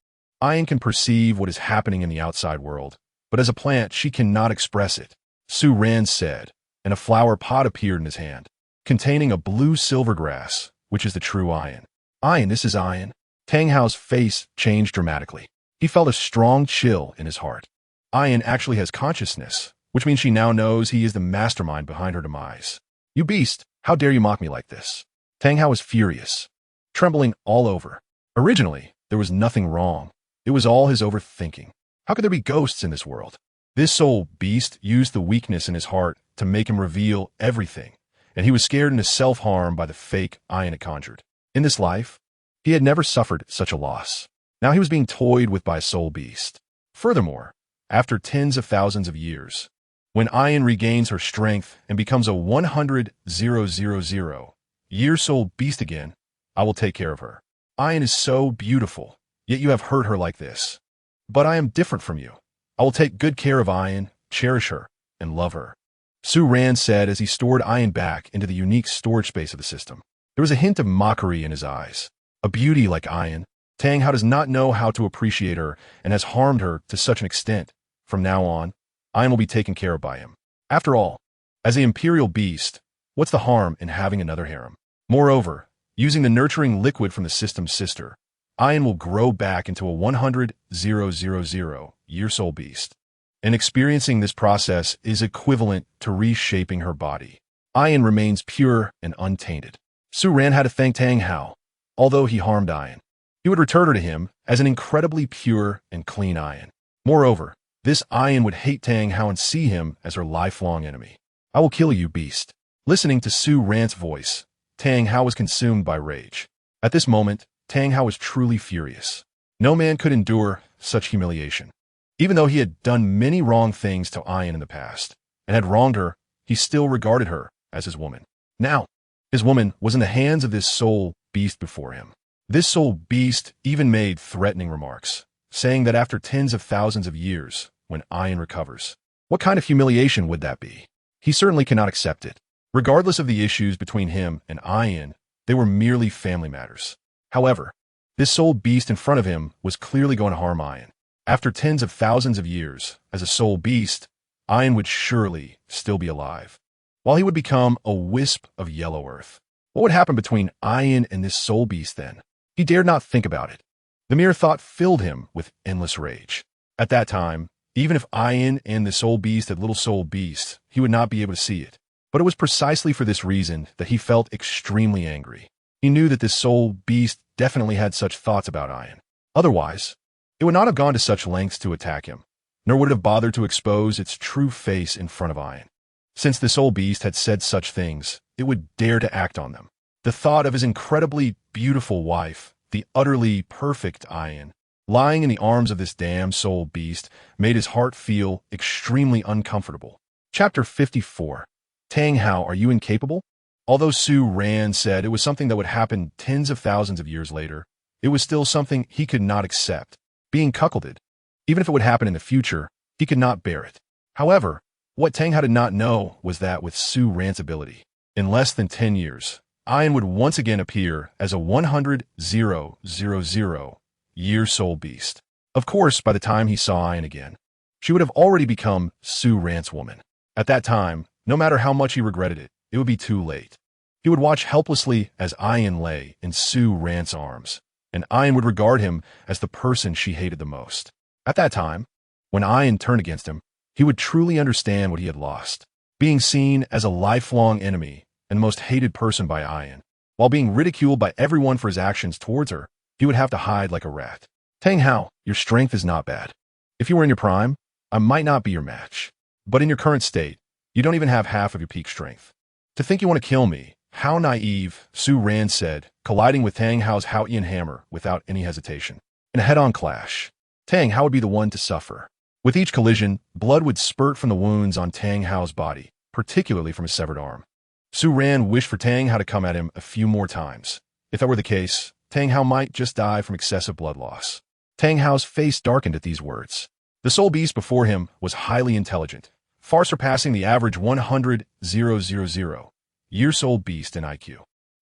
Speaker 1: Qilin can perceive what is happening in the outside world, but as a plant, she cannot express it, Su Ran said, and a flower pot appeared in his hand, containing a blue silver grass, which is the true Ian. Ian, this is Ian. Tang Hao's face changed dramatically. He felt a strong chill in his heart. Ian actually has consciousness, which means she now knows he is the mastermind behind her demise. You beast, how dare you mock me like this? Tang Hao was furious, trembling all over. Originally, there was nothing wrong. It was all his overthinking. How could there be ghosts in this world? This soul beast used the weakness in his heart to make him reveal everything, and he was scared into self-harm by the fake Ian had conjured. In this life, he had never suffered such a loss. Now he was being toyed with by a soul beast. Furthermore, after tens of thousands of years, when Ian regains her strength and becomes a 100,000-year soul beast again, I will take care of her. Ian is so beautiful, yet you have hurt her like this. But I am different from you. I will take good care of Ian, cherish her, and love her. Su Ran said as he stored Ian back into the unique storage space of the system. There was a hint of mockery in his eyes. A beauty like Ian, Tang Hao does not know how to appreciate her and has harmed her to such an extent. From now on, Ian will be taken care of by him. After all, as the imperial beast, what's the harm in having another harem? Moreover, using the nurturing liquid from the system's sister, Ian will grow back into a 100,000-year soul beast. And experiencing this process is equivalent to reshaping her body. Ian remains pure and untainted. Su Ran had to thank Tang Hao. Although he harmed Ian, he would return her to him as an incredibly pure and clean Ian. Moreover, this Ian would hate Tang Hao and see him as her lifelong enemy. I will kill you, beast. Listening to Su Ran's voice, Tang Hao was consumed by rage. At this moment, Tang Hao was truly furious. No man could endure such humiliation. Even though he had done many wrong things to Ian in the past, and had wronged her, he still regarded her as his woman. Now, his woman was in the hands of this soul beast before him. This soul beast even made threatening remarks, saying that after tens of thousands of years, when Ian recovers, what kind of humiliation would that be? He certainly cannot accept it. Regardless of the issues between him and Ian, they were merely family matters. However, this soul beast in front of him was clearly going to harm Ian. After tens of thousands of years, as a soul beast, Ian would surely still be alive, while he would become a wisp of yellow earth. What would happen between Ian and this soul beast then? He dared not think about it. The mere thought filled him with endless rage. At that time, even if Ian and the soul beast had little soul beasts, he would not be able to see it. But it was precisely for this reason that he felt extremely angry. He knew that this soul beast definitely had such thoughts about Ian. Otherwise, it would not have gone to such lengths to attack him, nor would it have bothered to expose its true face in front of Ian. Since the soul beast had said such things, it would dare to act on them. The thought of his incredibly beautiful wife, the utterly perfect Ian, lying in the arms of this damn soul beast made his heart feel extremely uncomfortable. Chapter 54. Tang Hao, are you incapable? Although Su Ran said it was something that would happen tens of thousands of years later, it was still something he could not accept. Being cuckolded, even if it would happen in the future, he could not bear it. However, what Tang Hao did not know was that with Su Ran's ability, in less than 10 years, Ian would once again appear as a 100,000-year soul beast. Of course, by the time he saw Ian again, she would have already become Su Ran's woman. At that time, no matter how much he regretted it, it would be too late. He would watch helplessly as Ian lay in Su Ran's arms, and Ian would regard him as the person she hated the most. At that time, when Ian turned against him, he would truly understand what he had lost. Being seen as a lifelong enemy and the most hated person by Ian, while being ridiculed by everyone for his actions towards her, he would have to hide like a rat. Tang Hao, your strength is not bad. If you were in your prime, I might not be your match. But in your current state, you don't even have half of your peak strength. To think you want to kill me, how naive, Su Ran said, colliding with Tang Hao's Haotian hammer without any hesitation. In a head-on clash, Tang Hao would be the one to suffer. With each collision, blood would spurt from the wounds on Tang Hao's body, particularly from his severed arm. Su Ran wished for Tang Hao to come at him a few more times. If that were the case, Tang Hao might just die from excessive blood loss. Tang Hao's face darkened at these words. The soul beast before him was highly intelligent, far surpassing the average 100,000-year soul beast in IQ.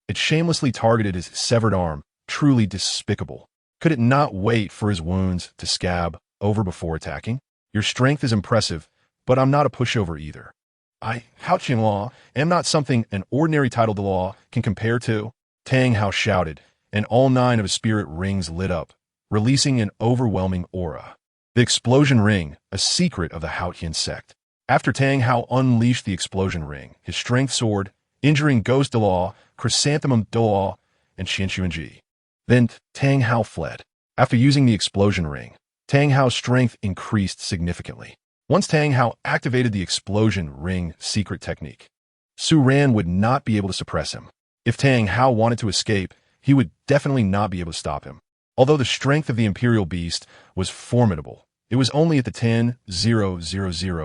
Speaker 1: It shamelessly targeted his severed arm, truly despicable. Could it not wait for his wounds to scab over before attacking? Your strength is impressive, but I'm not a pushover either. Haotian law am not something an ordinary title to law can compare to. Tang Hao shouted, and all 9 of his spirit rings lit up, releasing an overwhelming aura. The explosion ring, a secret of the Haotian sect. After Tang Hao unleashed the explosion ring, his strength soared, injuring Ghost Delaw, Chrysanthemum Delaw, and Xinshuanji. Then Tang Hao fled. After using the explosion ring, Tang Hao's strength increased significantly. Once Tang Hao activated the explosion ring secret technique, Su Ran would not be able to suppress him. If Tang Hao wanted to escape, he would definitely not be able to stop him. Although the strength of the Imperial Beast was formidable, it was only at the 10,000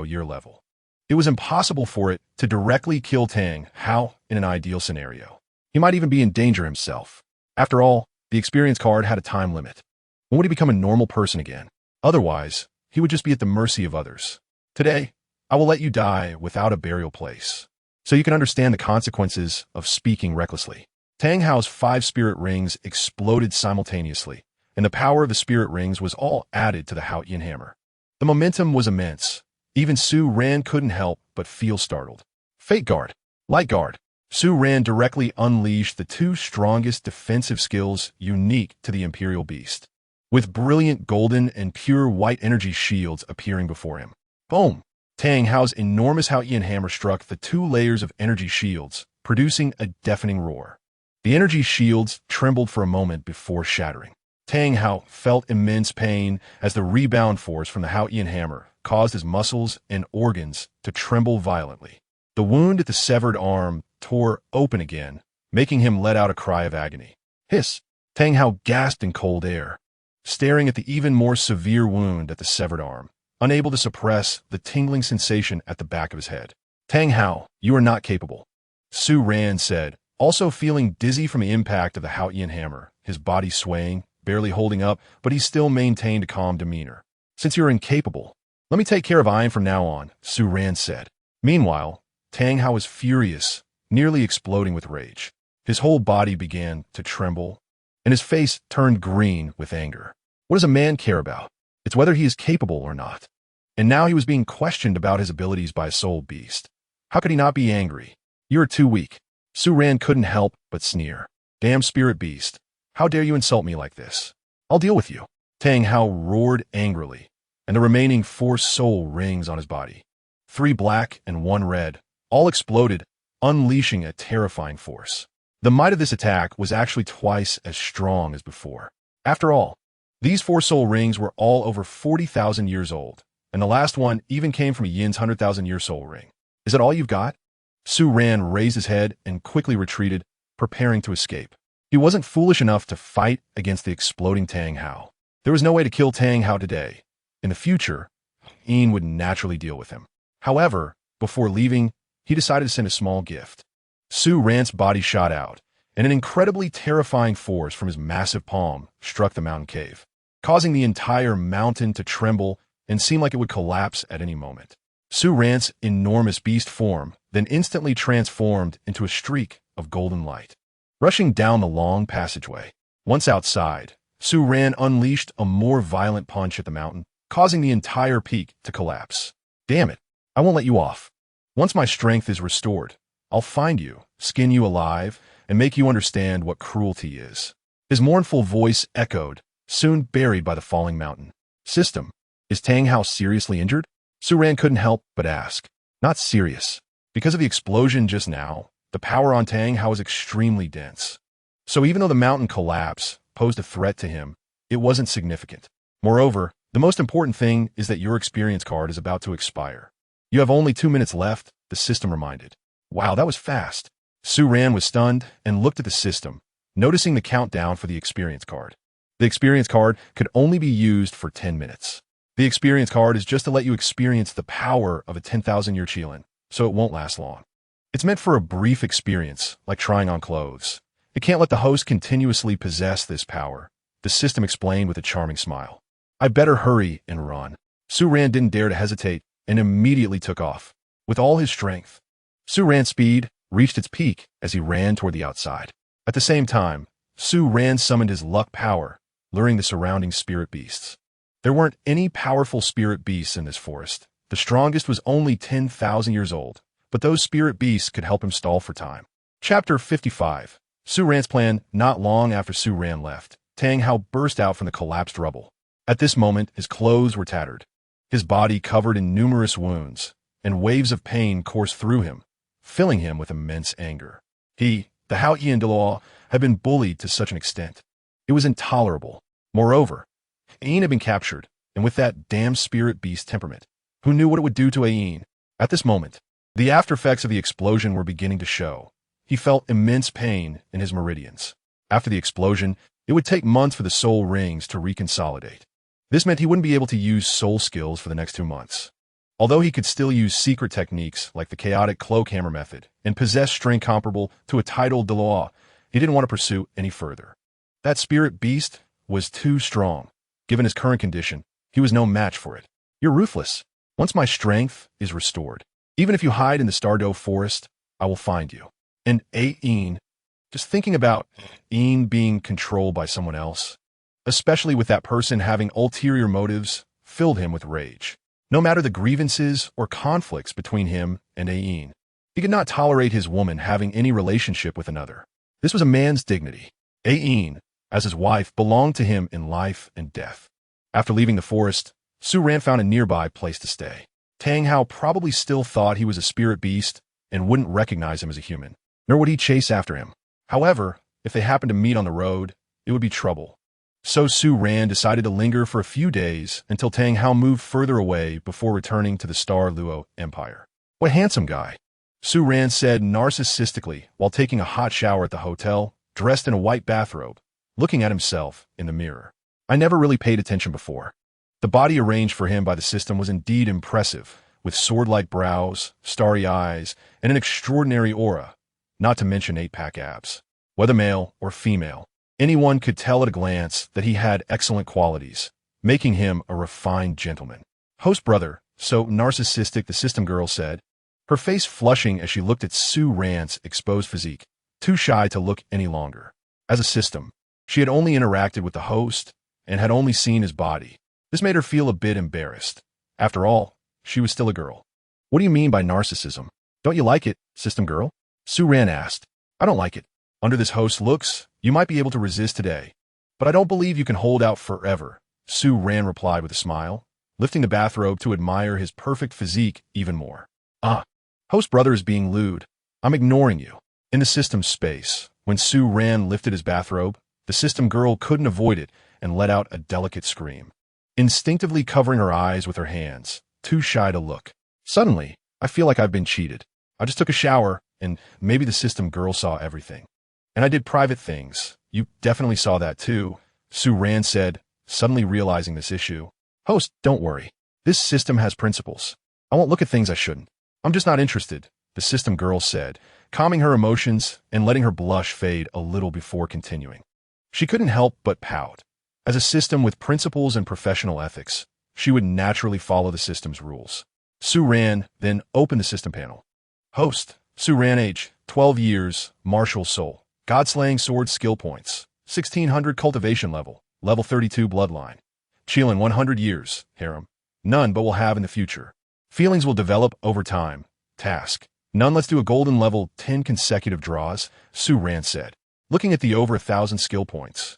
Speaker 1: year level. It was impossible for it to directly kill Tang Hao in an ideal scenario. He might even be in danger himself. After all, the experience card had a time limit. When would he become a normal person again? Otherwise, he would just be at the mercy of others. Today, I will let you die without a burial place, so you can understand the consequences of speaking recklessly. Tang Hao's 5 spirit rings exploded simultaneously, and the power of the spirit rings was all added to the Haotian hammer. The momentum was immense. Even Su Ran couldn't help but feel startled. Fate Guard, Light Guard. Su Ran directly unleashed the 2 strongest defensive skills unique to the Imperial Beast, with brilliant golden and pure white energy shields appearing before him. Boom! Tang Hao's enormous Haotian hammer struck the 2 layers of energy shields, producing a deafening roar. The energy shields trembled for a moment before shattering. Tang Hao felt immense pain as the rebound force from the Haotian hammer caused his muscles and organs to tremble violently. The wound at the severed arm tore open again, making him let out a cry of agony. Hiss! Tang Hao gasped in cold air, staring at the even more severe wound at the severed arm, unable to suppress the tingling sensation at the back of his head. Tang Hao, you are not capable, Su Ran said, also feeling dizzy from the impact of the Haotian hammer, his body swaying, barely holding up, but he still maintained a calm demeanor. Since you're incapable, let me take care of Iron from now on, Su Ran said. Meanwhile, Tang Hao was furious, nearly exploding with rage. His whole body began to tremble, and his face turned green with anger. What does a man care about? It's whether he is capable or not. And now he was being questioned about his abilities by a soul beast. How could he not be angry? You are too weak. Su Ran couldn't help but sneer. Damn spirit beast. How dare you insult me like this? I'll deal with you. Tang Hao roared angrily, and the remaining 4 soul rings on his body, 3 black and 1 red, all exploded, unleashing a terrifying force. The might of this attack was actually twice as strong as before. After all, these 4 soul rings were all over 40,000 years old, and the last one even came from a Yin's 100,000-year soul ring. Is that all you've got? Su Ran raised his head and quickly retreated, preparing to escape. He wasn't foolish enough to fight against the exploding Tang Hao. There was no way to kill Tang Hao today. In the future, Yin would naturally deal with him. However, before leaving, he decided to send a small gift. Su Ran's body shot out, and an incredibly terrifying force from his massive palm struck the mountain cave, causing the entire mountain to tremble and seem like it would collapse at any moment. Su Ran's enormous beast form then instantly transformed into a streak of golden light, rushing down the long passageway. Once outside, Su Ran unleashed a more violent punch at the mountain, causing the entire peak to collapse. Damn it, I won't let you off. Once my strength is restored, I'll find you, skin you alive, and make you understand what cruelty is. His mournful voice echoed, soon buried by the falling mountain. System, is Tang Hao seriously injured? Su Ran couldn't help but ask. Not serious. Because of the explosion just now, the power on Tang Hao was extremely dense. So even though the mountain collapse posed a threat to him, it wasn't significant. Moreover, the most important thing is that your experience card is about to expire. You have only 2 minutes left, the system reminded. Wow, that was fast. Su Ran was stunned and looked at the system, noticing the countdown for the experience card. The experience card could only be used for 10 minutes. The experience card is just to let you experience the power of a 10,000-year Qilin, so it won't last long. It's meant for a brief experience, like trying on clothes. It can't let the host continuously possess this power, the system explained with a charming smile. I better hurry and run. Su Ran didn't dare to hesitate and immediately took off. With all his strength, Su Ran's speed reached its peak as he ran toward the outside. At the same time, Su Ran summoned his luck power, luring the surrounding spirit beasts. There weren't any powerful spirit beasts in this forest. The strongest was only 10,000 years old, but those spirit beasts could help him stall for time. Chapter 55. Su Ran's plan. Not long after Su Ran left, Tang Hao burst out from the collapsed rubble. At this moment, his clothes were tattered, his body covered in numerous wounds, and waves of pain coursed through him, filling him with immense anger. He, the Hao Yian de Law, had been bullied to such an extent. It was intolerable. Moreover, Ayin had been captured, and with that damned spirit beast temperament, who knew what it would do to Ayin? At this moment, the aftereffects of the explosion were beginning to show. He felt immense pain in his meridians. After the explosion, it would take months for the soul rings to reconsolidate. This meant he wouldn't be able to use soul skills for the next 2 months. Although he could still use secret techniques like the chaotic cloak hammer method and possess strength comparable to a titled de Law, he didn't want to pursue any further. That spirit beast was too strong. Given his current condition, he was no match for it. You're ruthless. Once my strength is restored, even if you hide in the Stardow forest, I will find you. And Ayin, just thinking about Ayin being controlled by someone else, especially with that person having ulterior motives, filled him with rage. No matter the grievances or conflicts between him and Ayin, he could not tolerate his woman having any relationship with another. This was a man's dignity. Ayin, as his wife, belonged to him in life and death. After leaving the forest, Su Ran found a nearby place to stay. Tang Hao probably still thought he was a spirit beast and wouldn't recognize him as a human, nor would he chase after him. However, if they happened to meet on the road, it would be trouble. So Su Ran decided to linger for a few days until Tang Hao moved further away before returning to the Star Luo Empire. What handsome guy, Su Ran said narcissistically while taking a hot shower at the hotel, dressed in a white bathrobe, looking at himself in the mirror. I never really paid attention before. The body arranged for him by the system was indeed impressive, with sword-like brows, starry eyes, and an extraordinary aura, not to mention 8-pack abs. Whether male or female, anyone could tell at a glance that he had excellent qualities, making him a refined gentleman. Host brother, so narcissistic, the system girl said, her face flushing as she looked at Su Ran's exposed physique, too shy to look any longer. As a system, she had only interacted with the host and had only seen his body. This made her feel a bit embarrassed. After all, she was still a girl. What do you mean by narcissism? Don't you like it, system girl? Su Ran asked. I don't like it. Under this host's looks, you might be able to resist today, but I don't believe you can hold out forever, Su Ran replied with a smile, lifting the bathrobe to admire his perfect physique even more. Host brother is being lewd. I'm ignoring you. In the system space, when Su Ran lifted his bathrobe, the system girl couldn't avoid it and let out a delicate scream, instinctively covering her eyes with her hands, too shy to look. Suddenly, I feel like I've been cheated. I just took a shower, and maybe the system girl saw everything. And I did private things. You definitely saw that too, Su Ran said, suddenly realizing this issue. Host, don't worry. This system has principles. I won't look at things I shouldn't. I'm just not interested, the system girl said, calming her emotions and letting her blush fade a little before continuing. She couldn't help but pout. As a system with principles and professional ethics, she would naturally follow the system's rules. Su Ran then opened the system panel. Host, Su Ran age, 12 years, martial soul, god-slaying sword skill points, 1600 cultivation level, level 32 bloodline. Qilin 100 years, harem. None but will have in the future. Feelings will develop over time. Task. None. Let's do a golden level 10 consecutive draws, Su Ran said, looking at the over 1,000 skill points.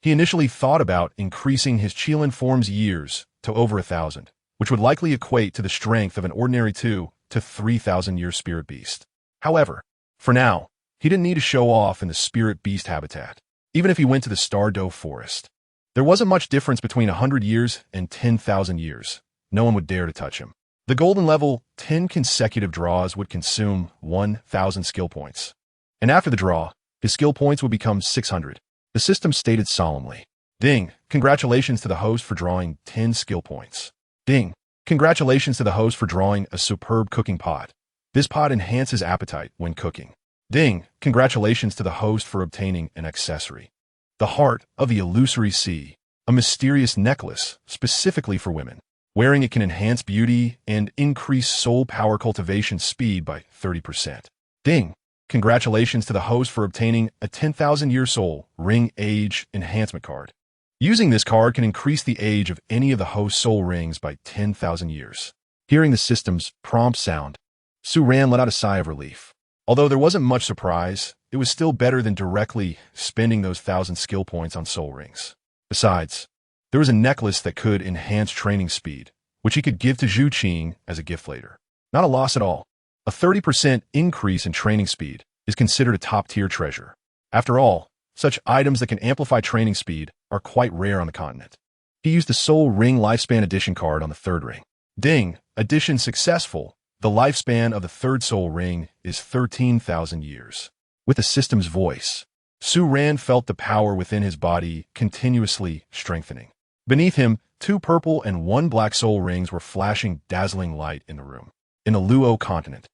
Speaker 1: He initially thought about increasing his Qilin form's years to over 1,000, which would likely equate to the strength of an ordinary 2 to 3,000 year spirit beast. However, for now, he didn't need to show off in the spirit beast habitat, even if he went to the Stardow forest. There wasn't much difference between 100 years and 10,000 years. No one would dare to touch him. The golden level 10 consecutive draws would consume 1,000 skill points. And after the draw, his skill points would become 600. The system stated solemnly. Ding, congratulations to the host for drawing 10 skill points. Ding, congratulations to the host for drawing a superb cooking pot. This pot enhances appetite when cooking. Ding, congratulations to the host for obtaining an accessory. The heart of the illusory sea, a mysterious necklace specifically for women. Wearing it can enhance beauty and increase soul power cultivation speed by 30%. Ding, congratulations to the host for obtaining a 10,000 year soul ring age enhancement card. Using this card can increase the age of any of the host's soul rings by 10,000 years. Hearing the system's prompt sound, Su Ran let out a sigh of relief. Although there wasn't much surprise, it was still better than directly spending those 1,000 skill points on soul rings. Besides, there was a necklace that could enhance training speed, which he could give to Zhu Zhuqing as a gift later. Not a loss at all. A 30% increase in training speed is considered a top-tier treasure. After all, such items that can amplify training speed are quite rare on the continent. He used the Soul Ring Lifespan Edition card on the third ring. Ding! Addition successful. The lifespan of the third Soul Ring is 13,000 years. With the system's voice, Su Ran felt the power within his body continuously strengthening. Beneath him, 2 purple and 1 black soul rings were flashing dazzling light in the room. In the Luo continent,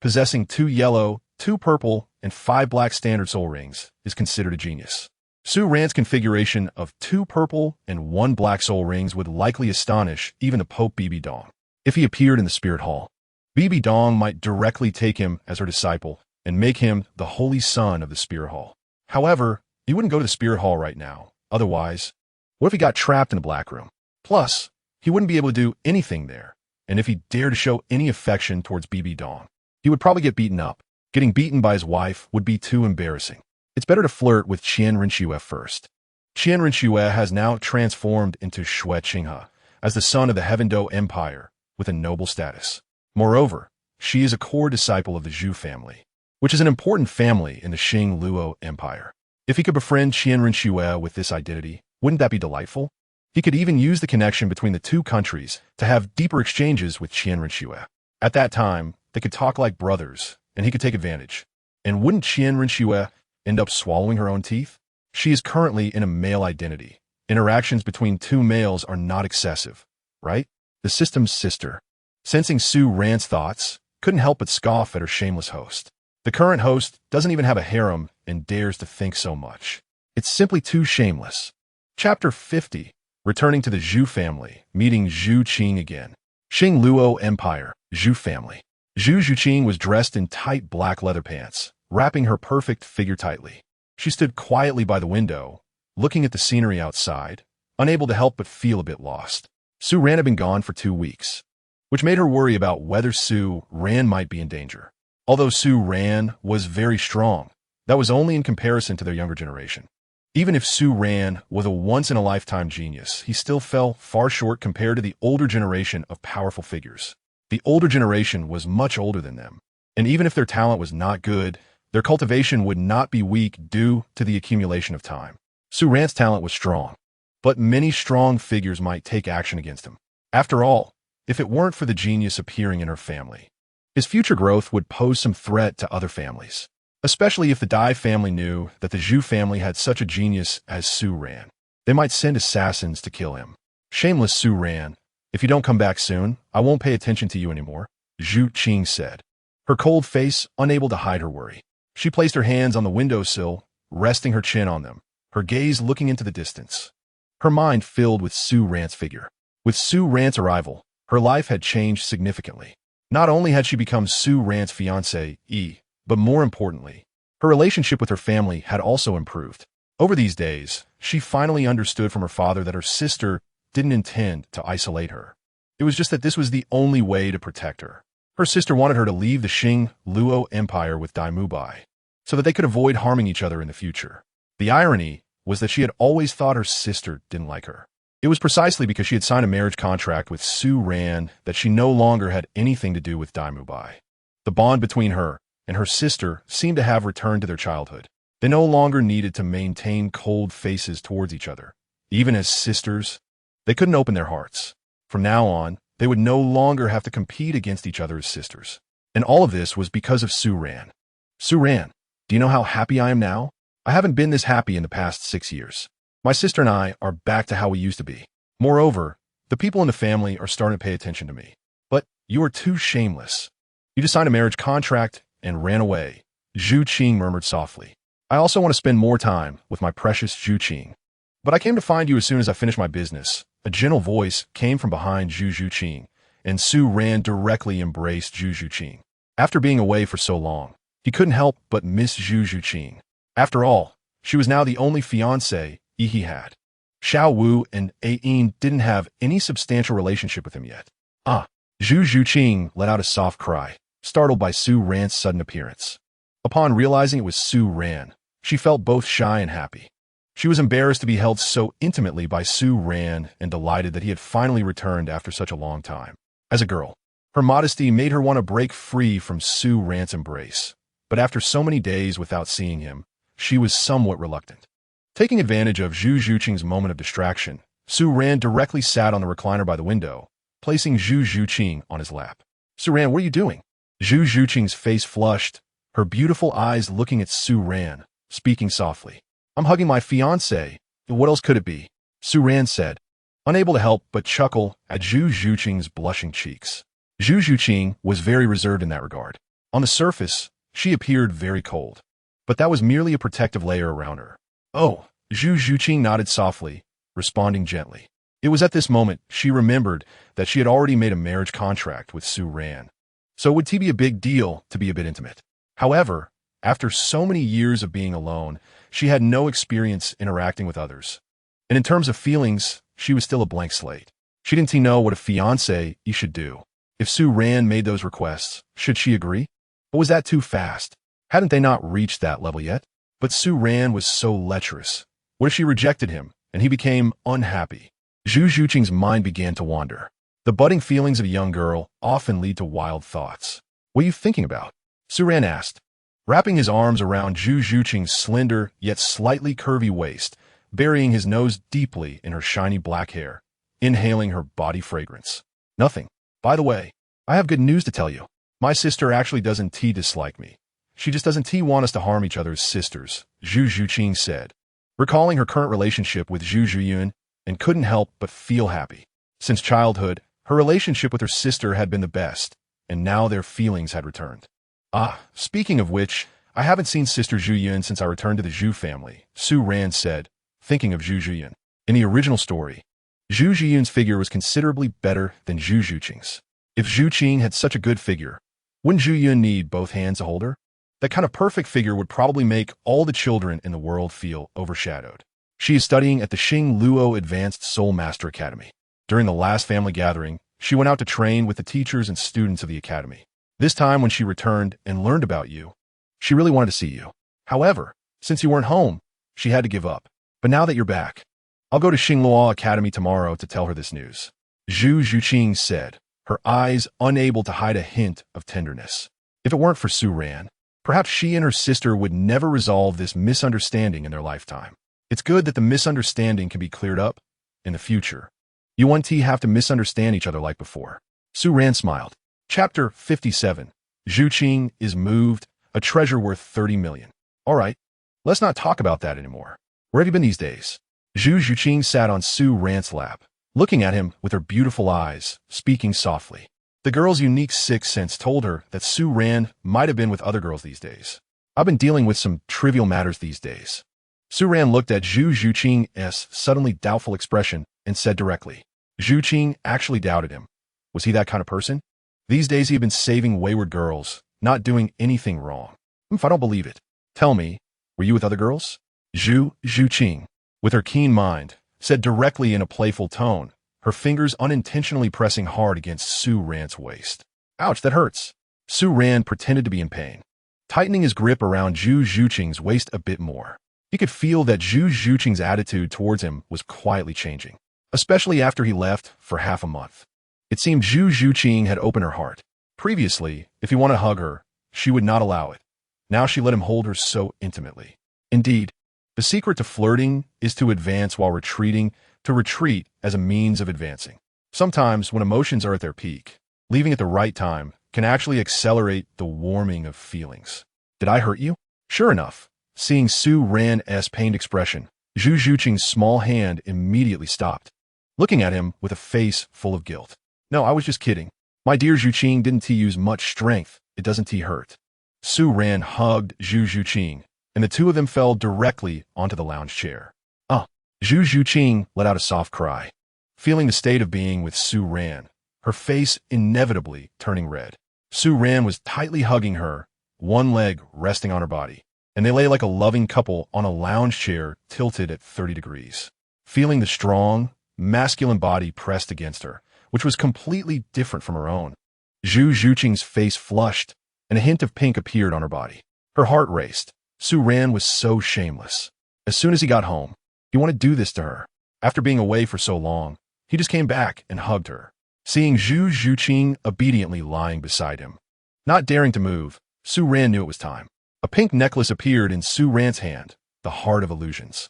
Speaker 1: possessing 2 yellow, 2 purple, and 5 black standard soul rings is considered a genius. Su Ran's configuration of 2 purple and 1 black soul rings would likely astonish even the Pope Bibi Dong. If he appeared in the Spirit Hall, Bibi Dong might directly take him as her disciple and make him the holy son of the Spirit Hall. However, he wouldn't go to the Spirit Hall right now. Otherwise, what if he got trapped in a black room? Plus, he wouldn't be able to do anything there, and if he dared to show any affection towards Bibi Dong, he would probably get beaten up. Getting beaten by his wife would be too embarrassing. It's better to flirt with Qian Rinxue first. Qian Rinxue has now transformed into Xue Qinghe as the son of the Heavendo Empire with a noble status. Moreover, she is a core disciple of the Zhu family, which is an important family in the Qing Luo Empire. If he could befriend Qian Rinxue with this identity, wouldn't that be delightful? He could even use the connection between the 2 countries to have deeper exchanges with Qian Rinxue. At that time, they could talk like brothers, and he could take advantage. And wouldn't Qian Rinxue end up swallowing her own teeth? She is currently in a male identity. Interactions between 2 males are not excessive, right? The system's sister, sensing Su Ran's thoughts, couldn't help but scoff at her shameless host. The current host doesn't even have a harem and dares to think so much. It's simply too shameless. Chapter 50. Returning to the Zhu family, meeting Zhu Qing again. Qing Luo Empire, Zhu family. Zhu Zhuqing was dressed in tight black leather pants, wrapping her perfect figure tightly. She stood quietly by the window, looking at the scenery outside, unable to help but feel a bit lost. Su Ran had been gone for 2 weeks, which made her worry about whether Su Ran might be in danger. Although Su Ran was very strong, that was only in comparison to their younger generation. Even if Su Ran was a once-in-a-lifetime genius, he still fell far short compared to the older generation of powerful figures. The older generation was much older than them, and even if their talent was not good, their cultivation would not be weak due to the accumulation of time. Su Ran's talent was strong, but many strong figures might take action against him. After all, if it weren't for the genius appearing in her family, his future growth would pose some threat to other families. Especially if the Dai family knew that the Zhu family had such a genius as Su Ran. They might send assassins to kill him. Shameless Su Ran, if you don't come back soon, I won't pay attention to you anymore, Zhu Qing said, her cold face unable to hide her worry. She placed her hands on the windowsill, resting her chin on them, her gaze looking into the distance. Her mind filled with Su Ran's figure. With Su Ran's arrival, her life had changed significantly. Not only had she become Su Ran's fiancé, but more importantly, her relationship with her family had also improved. Over these days, she finally understood from her father that her sister didn't intend to isolate her. It was just that this was the only way to protect her. Her sister wanted her to leave the Qing Luo Empire with Dai Mubai, so that they could avoid harming each other in the future. The irony was that she had always thought her sister didn't like her. It was precisely because she had signed a marriage contract with Su Ran that she no longer had anything to do with Dai Mubai. The bond between her and her sister seemed to have returned to their childhood. They no longer needed to maintain cold faces towards each other. Even as sisters, they couldn't open their hearts. From now on, they would no longer have to compete against each other as sisters. And all of this was because of Su Ran. Su Ran, do you know how happy I am now? I haven't been this happy in the past 6 years. My sister and I are back to how we used to be. Moreover, the people in the family are starting to pay attention to me. But you are too shameless. You just signed a marriage contract and ran away, Zhu Qing murmured softly. I also want to spend more time with my precious Zhu Qing. But I came to find you as soon as I finished my business. A gentle voice came from behind Zhu Zhuqing, and Su Ran directly embraced Zhu Zhuqing. After being away for so long, he couldn't help but miss Zhu Zhuqing. After all, she was now the only fiancé he had. Xiao Wu and Ain didn't have any substantial relationship with him yet. Zhu Zhuqing let out a soft cry, startled by Su Ran's sudden appearance. Upon realizing it was Su Ran, she felt both shy and happy. She was embarrassed to be held so intimately by Su Ran and delighted that he had finally returned after such a long time. As a girl, her modesty made her want to break free from Su Ran's embrace, but after so many days without seeing him, she was somewhat reluctant. Taking advantage of Zhu Zhuqing's moment of distraction, Su Ran directly sat on the recliner by the window, placing Zhu Zhuqing on his lap. Su Ran, what are you doing? Zhu Zhuqing's face flushed, her beautiful eyes looking at Su Ran, speaking softly. I'm hugging my fiancé. What else could it be? Su Ran said, unable to help but chuckle at Zhu Zhuqing's blushing cheeks. Zhu Zhuqing was very reserved in that regard. On the surface, she appeared very cold, but that was merely a protective layer around her. Oh, Zhu Zhuqing nodded softly, responding gently. It was at this moment she remembered that she had already made a marriage contract with Su Ran, so it would be a big deal to be a bit intimate. However, after so many years of being alone, she had no experience interacting with others. And in terms of feelings, she was still a blank slate. She didn't know what a fiancé should do. If Su Ran made those requests, should she agree? Or was that too fast? Hadn't they not reached that level yet? But Su Ran was so lecherous. What if she rejected him, and he became unhappy? Zhu Zhuqing's mind began to wander. The budding feelings of a young girl often lead to wild thoughts. What are you thinking about? Su Ran asked, wrapping his arms around Zhu Zhuqing's slender yet slightly curvy waist, burying his nose deeply in her shiny black hair, inhaling her body fragrance. Nothing. By the way, I have good news to tell you. My sister actually doesn't dislike me. She just doesn't want us to harm each other as sisters, Zhu Zhuqing said, recalling her current relationship with Zhu Zhuqing, and couldn't help but feel happy. Since childhood, her relationship with her sister had been the best, and now their feelings had returned. Speaking of which, I haven't seen Sister Zhu Yun since I returned to the Zhu family, Su Ran said, thinking of Zhu Zhuqing. In the original story, Zhu Zhuyun's figure was considerably better than Zhu Zhuqing's. If Zhu Qing had such a good figure, wouldn't Zhu Yun need both hands to hold her? That kind of perfect figure would probably make all the children in the world feel overshadowed. She is studying at the Xing Luo Advanced Soul Master Academy. During the last family gathering, she went out to train with the teachers and students of the academy. This time when she returned and learned about you, she really wanted to see you. However, since you weren't home, she had to give up. But now that you're back, I'll go to Xing Luo Academy tomorrow to tell her this news, Zhu Zhuqing said, her eyes unable to hide a hint of tenderness. If it weren't for Su Ran, perhaps she and her sister would never resolve this misunderstanding in their lifetime. It's good that the misunderstanding can be cleared up in the future. You won't have to misunderstand each other like before. Su Ran smiled. Chapter 57. Zhu Qing is moved, a treasure worth 30 million. All right, let's not talk about that anymore. Where have you been these days? Zhu Zhuqing sat on Su Ran's lap, looking at him with her beautiful eyes, speaking softly. The girl's unique sixth sense told her that Su Ran might have been with other girls these days. I've been dealing with some trivial matters these days. Su Ran looked at Zhu Zhuqing's suddenly doubtful expression and said directly. Zhu Qing actually doubted him. Was he that kind of person? These days he had been saving wayward girls, not doing anything wrong. If I don't believe it, tell me, were you with other girls? Zhu Zhuqing, with her keen mind, said directly in a playful tone, her fingers unintentionally pressing hard against Su Ran's waist. Ouch, that hurts. Su Ran pretended to be in pain, tightening his grip around Zhu Zhuqing's waist a bit more. He could feel that Zhu Zhuqing's attitude towards him was quietly changing, especially after he left for half a month. It seemed Zhu Zhuqing had opened her heart. Previously, if he wanted to hug her, she would not allow it. Now she let him hold her so intimately. Indeed, the secret to flirting is to advance while retreating, to retreat as a means of advancing. Sometimes, when emotions are at their peak, leaving at the right time can actually accelerate the warming of feelings. Did I hurt you? Sure enough, seeing Su Ran's pained expression, Zhu Zhuqing's small hand immediately stopped, looking at him with a face full of guilt. No, I was just kidding. My dear Zhuqing didn't use much strength. It doesn't hurt. Su Ran hugged Zhu Zhuqing, and the two of them fell directly onto the lounge chair. Zhu Zhuqing let out a soft cry, feeling the state of being with Su Ran, her face inevitably turning red. Su Ran was tightly hugging her, one leg resting on her body, and they lay like a loving couple on a lounge chair tilted at 30 degrees. Feeling the strong, masculine body pressed against her, which was completely different from her own. Zhu Zhuqing's face flushed, and a hint of pink appeared on her body. Her heart raced. Su Ran was so shameless. As soon as he got home, he wanted to do this to her. After being away for so long, he just came back and hugged her, seeing Zhu Zhuqing obediently lying beside him. Not daring to move, Su Ran knew it was time. A pink necklace appeared in Su Ran's hand, the Heart of Illusions.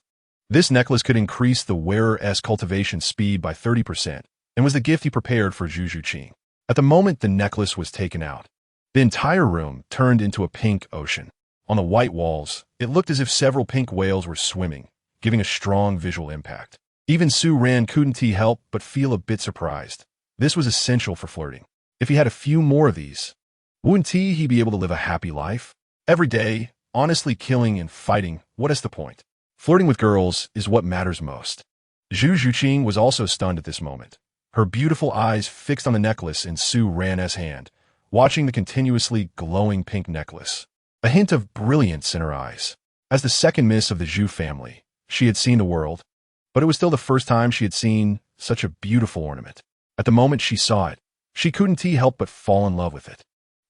Speaker 1: This necklace could increase the wearer's cultivation speed by 30% and was the gift he prepared for Zhu Zhuqing. At the moment the necklace was taken out, the entire room turned into a pink ocean. On the white walls, it looked as if several pink whales were swimming, giving a strong visual impact. Even Su Ran couldn't help but feel a bit surprised. This was essential for flirting. If he had a few more of these, wouldn't he be able to live a happy life? Every day, honestly killing and fighting, what is the point? Flirting with girls is what matters most. Zhu Zhuqing was also stunned at this moment, her beautiful eyes fixed on the necklace in Su Ran's hand, watching the continuously glowing pink necklace. A hint of brilliance in her eyes. As the second miss of the Zhu family, she had seen the world, but it was still the first time she had seen such a beautiful ornament. At the moment she saw it, she couldn't help but fall in love with it.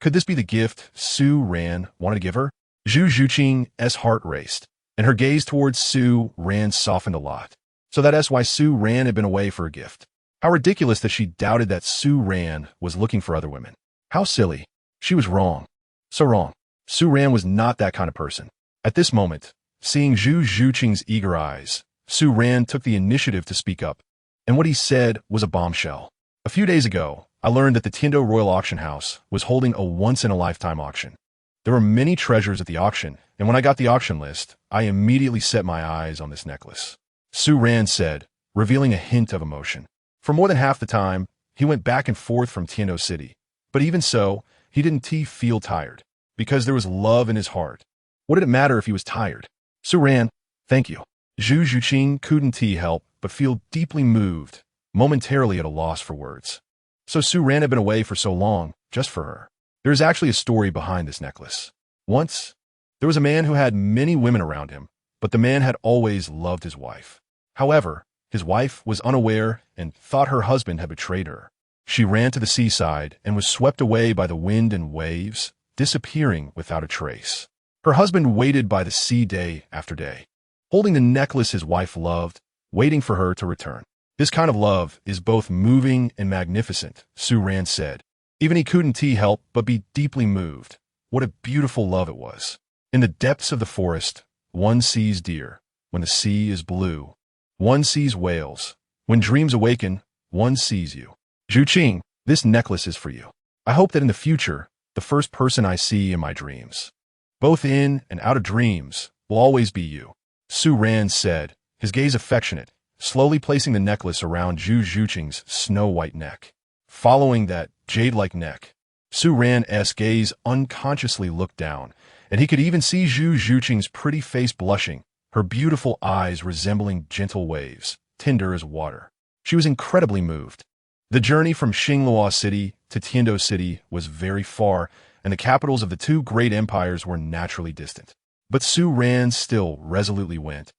Speaker 1: Could this be the gift Su Ran wanted to give her? Zhu Zhuqing's heart raced, and her gaze towards Su Ran softened a lot. So that's why Su Ran had been away for a gift. How ridiculous that she doubted that Su Ran was looking for other women. How silly. She was wrong. So wrong. Su Ran was not that kind of person. At this moment, seeing Zhu Zhuqing's eager eyes, Su Ran took the initiative to speak up, and what he said was a bombshell. A few days ago, I learned that the Tindo Royal Auction House was holding a once-in-a-lifetime auction. There were many treasures at the auction, and when I got the auction list, I immediately set my eyes on this necklace. Su Ran said, revealing a hint of emotion. For more than half the time, he went back and forth from Tindo City. But even so, he didn't feel tired, because there was love in his heart. What did it matter if he was tired? Su Ran, thank you. Zhu Zhuqing couldn't help but feel deeply moved, momentarily at a loss for words. So Su Ran had been away for so long, just for her. There is actually a story behind this necklace. Once, there was a man who had many women around him, but the man had always loved his wife. However, his wife was unaware and thought her husband had betrayed her. She ran to the seaside and was swept away by the wind and waves, disappearing without a trace. Her husband waited by the sea day after day, holding the necklace his wife loved, waiting for her to return. This kind of love is both moving and magnificent, Su Ran said. Even he couldn't help but be deeply moved. What a beautiful love it was. In the depths of the forest, one sees deer. When the sea is blue, one sees whales. When dreams awaken, one sees you. Zhuqing, this necklace is for you. I hope that in the future, the first person I see in my dreams, both in and out of dreams, will always be you. Su Ran said, his gaze affectionate, slowly placing the necklace around Zhu Zhuqing's snow-white neck. Following that jade-like neck, Su Ran's gaze unconsciously looked down, and he could even see Zhu Zhuqing's pretty face blushing, her beautiful eyes resembling gentle waves, tender as water. She was incredibly moved. The journey from Xinglua City to Tindo City was very far, and the capitals of the two great empires were naturally distant. But Su Ran still resolutely went,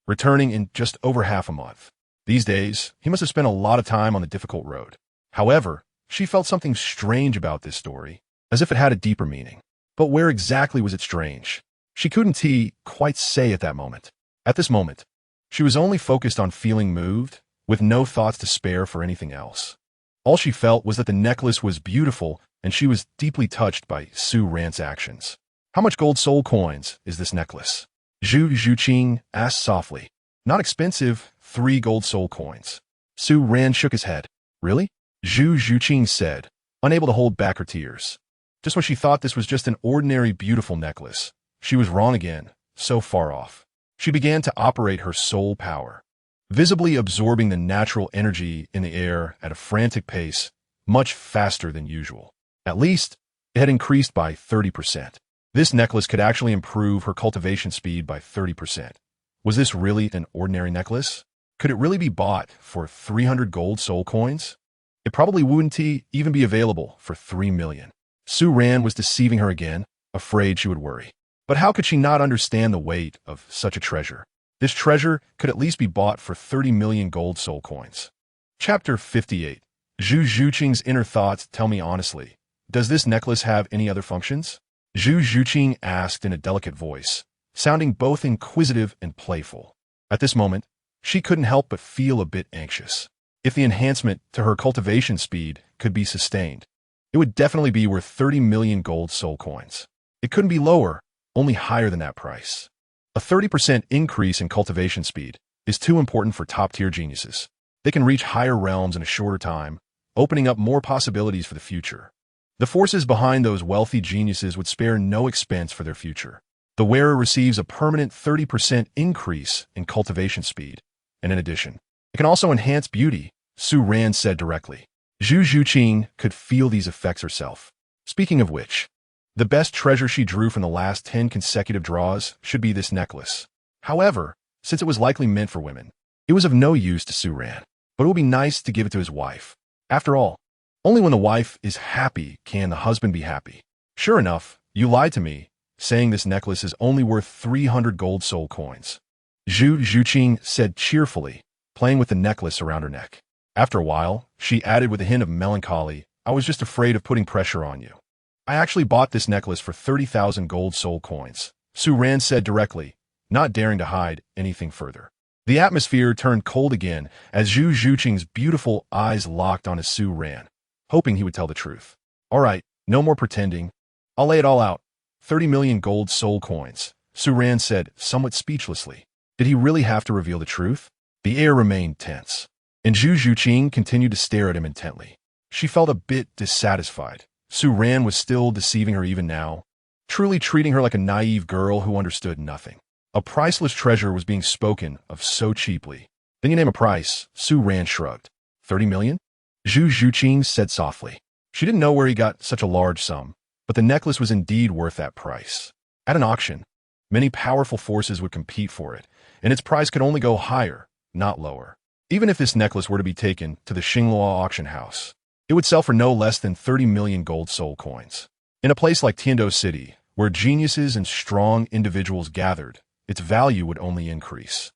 Speaker 1: returning in just over half a month. These days, he must have spent a lot of time on the difficult road. However, she felt something strange about this story, as if it had a deeper meaning. But where exactly was it strange? She couldn't quite say at that moment. At this moment, she was only focused on feeling moved, with no thoughts to spare for anything else. All she felt was that the necklace was beautiful, and she was deeply touched by Su Ran's actions. How much gold soul coins is this necklace? Zhu Zhuqing asked softly. Not expensive, 3 gold soul coins. Su Ran shook his head. Really? Zhu Zhuqing said, unable to hold back her tears. Just when she thought this was just an ordinary beautiful necklace, she was wrong again, so far off. She began to operate her soul power, visibly absorbing the natural energy in the air at a frantic pace, much faster than usual. At least, it had increased by 30%. This necklace could actually improve her cultivation speed by 30%. Was this really an ordinary necklace? Could it really be bought for 300 gold soul coins? It probably wouldn't even be available for 3 million. Su Ran was deceiving her again, afraid she would worry. But how could she not understand the weight of such a treasure? This treasure could at least be bought for 30 million gold soul coins. Chapter 58. Zhu Zhuqing's inner thoughts tell me honestly. Does this necklace have any other functions? Zhu Zhuqing asked in a delicate voice, sounding both inquisitive and playful. At this moment, she couldn't help but feel a bit anxious. If the enhancement to her cultivation speed could be sustained, it would definitely be worth 30 million gold soul coins. It couldn't be lower, only higher than that price. A 30% increase in cultivation speed is too important for top-tier geniuses. They can reach higher realms in a shorter time, opening up more possibilities for the future. The forces behind those wealthy geniuses would spare no expense for their future. The wearer receives a permanent 30% increase in cultivation speed, and in addition, it can also enhance beauty, Su Ran said directly. Zhu Zhuqing could feel these effects herself. Speaking of which, the best treasure she drew from the last 10 consecutive draws should be this necklace. However, since it was likely meant for women, it was of no use to Su Ran, but it would be nice to give it to his wife. After all, only when the wife is happy can the husband be happy. Sure enough, you lied to me, saying this necklace is only worth 300 gold soul coins. Zhu Zhuqing said cheerfully, playing with the necklace around her neck. After a while, she added with a hint of melancholy, I was just afraid of putting pressure on you. I actually bought this necklace for 30,000 gold soul coins, Su Ran said directly, not daring to hide anything further. The atmosphere turned cold again as Zhu Zhuqing's beautiful eyes locked on Su Ran, hoping he would tell the truth. All right, no more pretending. I'll lay it all out. 30 million gold soul coins, Su Ran said, somewhat speechlessly. Did he really have to reveal the truth? The air remained tense, and Zhu Zhuqing continued to stare at him intently. She felt a bit dissatisfied. Su Ran was still deceiving her even now, truly treating her like a naive girl who understood nothing. A priceless treasure was being spoken of so cheaply. Then you name a price, Su Ran shrugged. 30 million? Zhu Zhuqing said softly. She didn't know where he got such a large sum, but the necklace was indeed worth that price. At an auction, many powerful forces would compete for it, and its price could only go higher, not lower. Even if this necklace were to be taken to the Xinglua auction house, it would sell for no less than 30 million gold soul coins. In a place like Tiando City, where geniuses and strong individuals gathered, its value would only increase.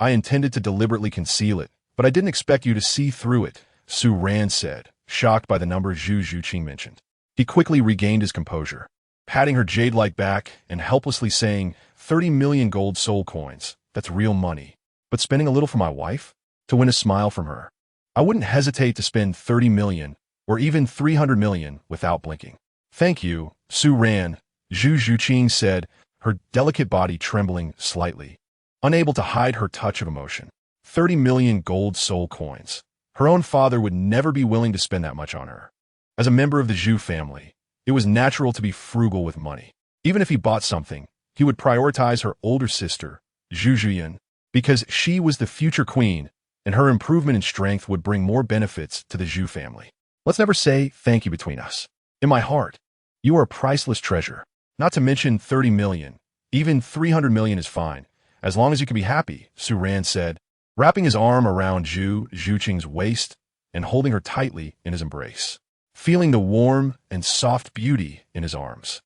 Speaker 1: I intended to deliberately conceal it, but I didn't expect you to see through it, Su Ran said, shocked by the number Zhu Zhuqing mentioned. He quickly regained his composure, patting her jade-like back and helplessly saying, 30 million gold soul coins, that's real money. But spending a little for my wife? To win a smile from her. I wouldn't hesitate to spend 30 million, or even 300 million, without blinking. Thank you, Su Ran, Zhu Zhuqing said, her delicate body trembling slightly, unable to hide her touch of emotion. 30 million gold soul coins. Her own father would never be willing to spend that much on her. As a member of the Zhu family, it was natural to be frugal with money. Even if he bought something, he would prioritize her older sister, Zhu Zhuyan, because she was the future queen, and her improvement in strength would bring more benefits to the Zhu family. Let's never say thank you between us. In my heart, you are a priceless treasure. Not to mention 30 million. Even 300 million is fine, as long as you can be happy, Su Ran said, wrapping his arm around Zhu Zhuqing's waist and holding her tightly in his embrace, feeling the warm and soft beauty in his arms.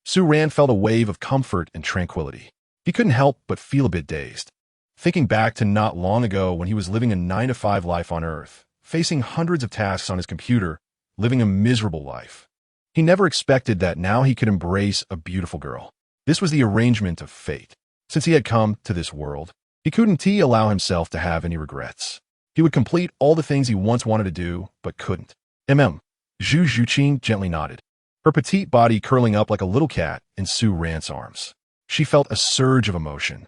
Speaker 1: Su Ran felt a wave of comfort and tranquility. He couldn't help but feel a bit dazed, thinking back to not long ago when he was living a 9-to-5 life on Earth, facing hundreds of tasks on his computer, living a miserable life. He never expected that now he could embrace a beautiful girl. This was the arrangement of fate. Since he had come to this world, he couldn't allow himself to have any regrets. He would complete all the things he once wanted to do, but couldn't. Zhu Zhuqing gently nodded, her petite body curling up like a little cat in Su Ran's arms. She felt a surge of emotion,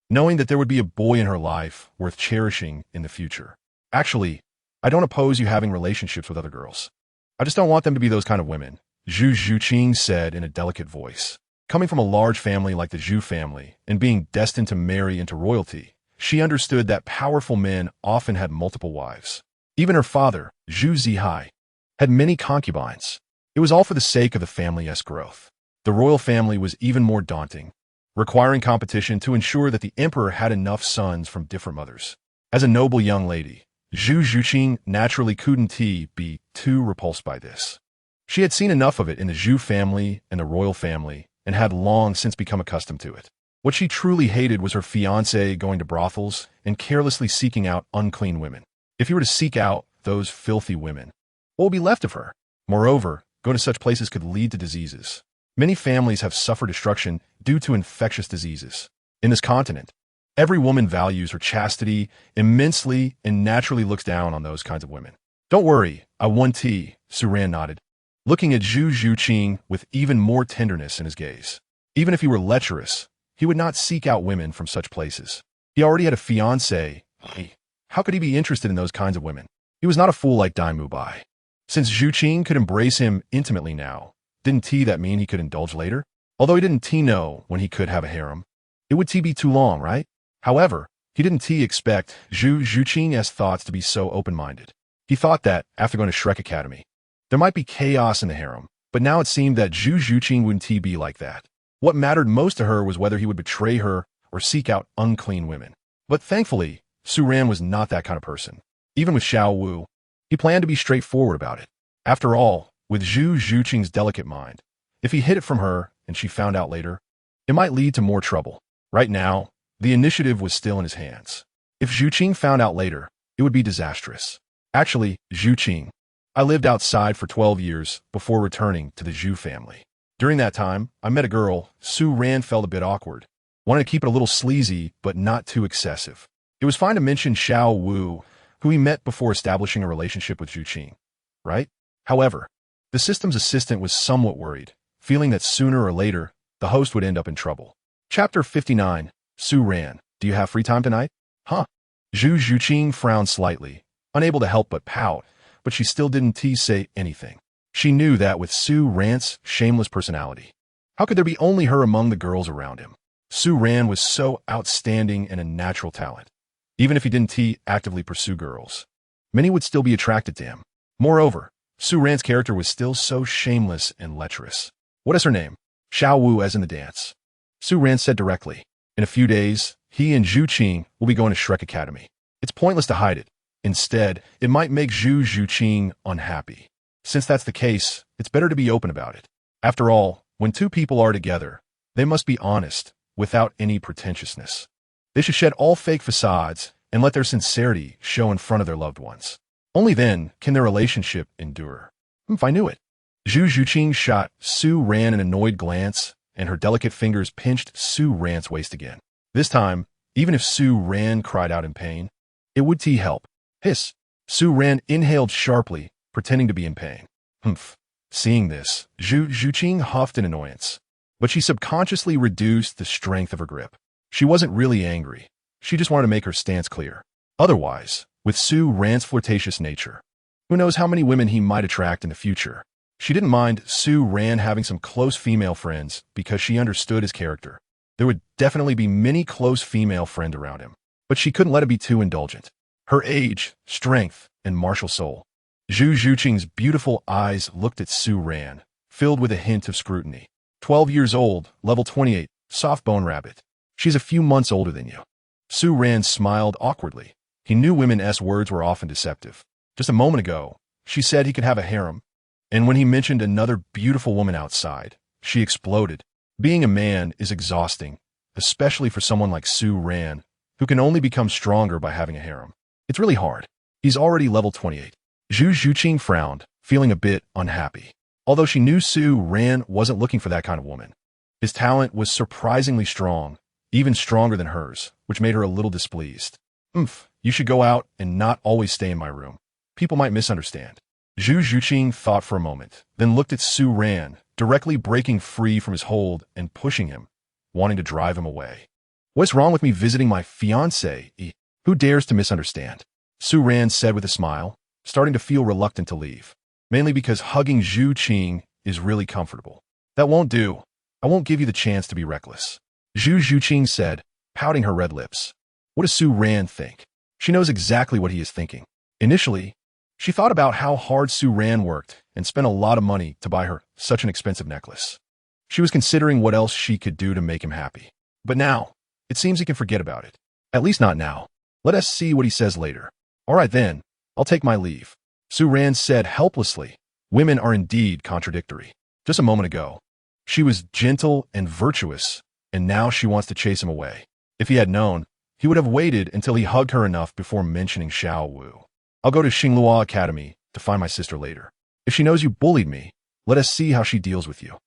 Speaker 1: knowing that there would be a boy in her life worth cherishing in the future. Actually, I don't oppose you having relationships with other girls. I just don't want them to be those kind of women, Zhu Zhuqing said in a delicate voice. Coming from a large family like the Zhu family and being destined to marry into royalty, she understood that powerful men often had multiple wives. Even her father, Zhu Zihai, had many concubines. It was all for the sake of the family's growth. The royal family was even more daunting, requiring competition to ensure that the emperor had enough sons from different mothers. As a noble young lady, Zhu Zhuqing naturally couldn't be too repulsed by this. She had seen enough of it in the Zhu family and the royal family and had long since become accustomed to it. What she truly hated was her fiancé going to brothels and carelessly seeking out unclean women. If he were to seek out those filthy women, what would be left of her? Moreover, going to such places could lead to diseases. Many families have suffered destruction due to infectious diseases. In this continent, every woman values her chastity immensely and naturally looks down on those kinds of women. Don't worry, I won tea, Su Ran nodded, looking at Zhu Zhuqing with even more tenderness in his gaze. Even if he were lecherous, he would not seek out women from such places. He already had a fiancé. How could he be interested in those kinds of women? He was not a fool like Dai Mubai. Since Zhuqing could embrace him intimately now, didn't T that mean he could indulge later? Although he didn't T know when he could have a harem. It would T be too long, right? However, he didn't T expect Zhu Zhuqing's thoughts to be so open-minded. He thought that, after going to Shrek Academy, there might be chaos in the harem, but now it seemed that Zhu Zhuqing wouldn't T be like that. What mattered most to her was whether he would betray her or seek out unclean women. But thankfully, Su Ran was not that kind of person. Even with Xiao Wu, he planned to be straightforward about it. After all, with Zhu Zhuqing's delicate mind, if he hid it from her and she found out later, it might lead to more trouble. Right now, the initiative was still in his hands. If Zhuqing found out later, it would be disastrous. Actually, Zhuqing, I lived outside for 12 years before returning to the Zhu family. During that time, I met a girl. Su Ran felt a bit awkward. Wanted to keep it a little sleazy, but not too excessive. It was fine to mention Xiao Wu, who he met before establishing a relationship with Zhuqing, right? However, the system's assistant was somewhat worried, feeling that sooner or later, the host would end up in trouble. Chapter 59, Su Ran, do you have free time tonight? Huh? Zhu Zhuqing frowned slightly, unable to help but pout, but she still didn't say anything. She knew that with Su Ran's shameless personality, how could there be only her among the girls around him? Su Ran was so outstanding and a natural talent. Even if he didn't actively pursue girls, many would still be attracted to him. Moreover, Su Ran's character was still so shameless and lecherous. What is her name? Xiao Wu, as in the dance. Su Ran said directly. In a few days, he and Zhuqing will be going to Shrek Academy. It's pointless to hide it. Instead, it might make Zhu Zhuqing unhappy. Since that's the case, it's better to be open about it. After all, when two people are together, they must be honest, without any pretentiousness. They should shed all fake facades and let their sincerity show in front of their loved ones. Only then can their relationship endure. If I knew it. Zhu Zhuqing shot Su Ran an annoyed glance, and her delicate fingers pinched Su Ran's waist again. This time, even if Su Ran cried out in pain, it would help. Hiss. Su Ran inhaled sharply, pretending to be in pain. Humph. Seeing this, Zhu Zhuqing huffed in annoyance, but she subconsciously reduced the strength of her grip. She wasn't really angry. She just wanted to make her stance clear. Otherwise, with Su Ran's flirtatious nature, who knows how many women he might attract in the future. She didn't mind Su Ran having some close female friends because she understood his character. There would definitely be many close female friends around him, but she couldn't let it be too indulgent. Her age, strength, and martial soul. Zhu Zhuqing's beautiful eyes looked at Su Ran, filled with a hint of scrutiny. 12 years old, level 28, soft bone rabbit. She's a few months older than you. Su Ran smiled awkwardly. He knew women's words were often deceptive. Just a moment ago, she said he could have a harem, and when he mentioned another beautiful woman outside, she exploded. Being a man is exhausting, especially for someone like Su Ran, who can only become stronger by having a harem. It's really hard. He's already level 28. Zhu Zhuqing frowned, feeling a bit unhappy. Although she knew Su Ran wasn't looking for that kind of woman. His talent was surprisingly strong, even stronger than hers, which made her a little displeased. You should go out and not always stay in my room. People might misunderstand. Zhu Zhuqing thought for a moment, then looked at Su Ran, directly breaking free from his hold and pushing him, wanting to drive him away. What's wrong with me visiting my fiancé? Who dares to misunderstand? Su Ran said with a smile, starting to feel reluctant to leave, mainly because hugging Zhuqing is really comfortable. That won't do. I won't give you the chance to be reckless. Zhu Zhuqing said, pouting her red lips. What does Su Ran think? She knows exactly what he is thinking. Initially, she thought about how hard Su Ran worked and spent a lot of money to buy her such an expensive necklace. She was considering what else she could do to make him happy. But now, it seems he can forget about it. At least not now. Let us see what he says later. All right then, I'll take my leave. Su Ran said helplessly. Women are indeed contradictory. Just a moment ago, she was gentle and virtuous, and now she wants to chase him away. If he had known, he would have waited until he hugged her enough before mentioning Xiao Wu. I'll go to Xinglua Academy to find my sister later. If she knows you bullied me, let us see how she deals with you.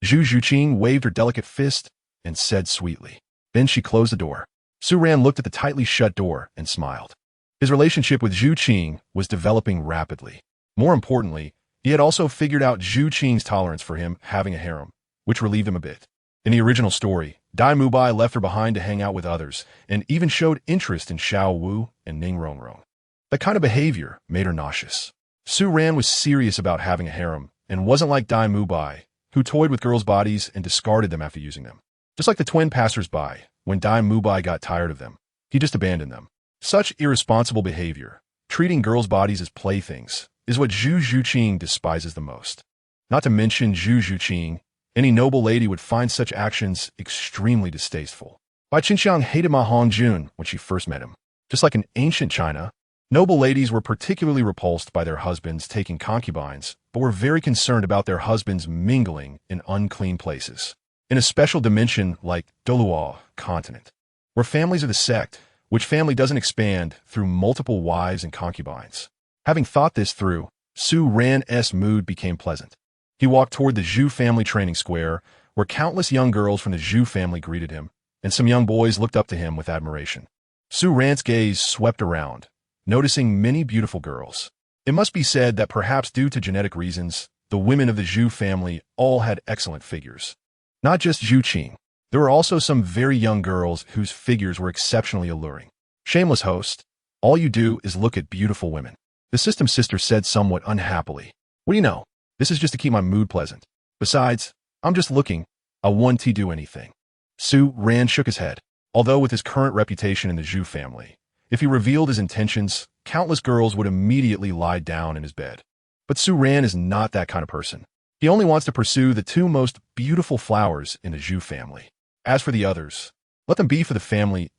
Speaker 1: Zhu Zhuqing waved her delicate fist and said sweetly. Then she closed the door. Su Ran looked at the tightly shut door and smiled. His relationship with Zhu Qing was developing rapidly. More importantly, he had also figured out Zhu Qing's tolerance for him having a harem, which relieved him a bit. In the original story, Dai Mubai left her behind to hang out with others and even showed interest in Xiao Wu and Ning Rongrong. That kind of behavior made her nauseous. Su Ran was serious about having a harem and wasn't like Dai Mubai, who toyed with girls' bodies and discarded them after using them. Just like the twin passers-by, when Dai Mubai got tired of them, he just abandoned them. Such irresponsible behavior, treating girls' bodies as playthings, is what Zhu Zhuqing despises the most. Not to mention Zhu Zhuqing, any noble lady would find such actions extremely distasteful. Bai Qinxiang hated Ma Hongjun when she first met him. Just like in ancient China, noble ladies were particularly repulsed by their husbands taking concubines, but were very concerned about their husbands mingling in unclean places. In a special dimension like Doluo continent, where families are the sect, which family doesn't expand through multiple wives and concubines. Having thought this through, Su Ran's mood became pleasant. He walked toward the Zhu family training square, where countless young girls from the Zhu family greeted him, and some young boys looked up to him with admiration. Su Ran's gaze swept around, noticing many beautiful girls. It must be said that perhaps due to genetic reasons, the women of the Zhu family all had excellent figures. Not just Zhu Qing. There were also some very young girls whose figures were exceptionally alluring. Shameless host, all you do is look at beautiful women. The system sister said somewhat unhappily. What do you know? This is just to keep my mood pleasant. Besides, I'm just looking. I want to do anything. Su Ran shook his head. Although with his current reputation in the Zhu family, if he revealed his intentions, countless girls would immediately lie down in his bed. But Su Ran is not that kind of person. He only wants to pursue the two most beautiful flowers in the Zhu family. As for the others, let them be for the family's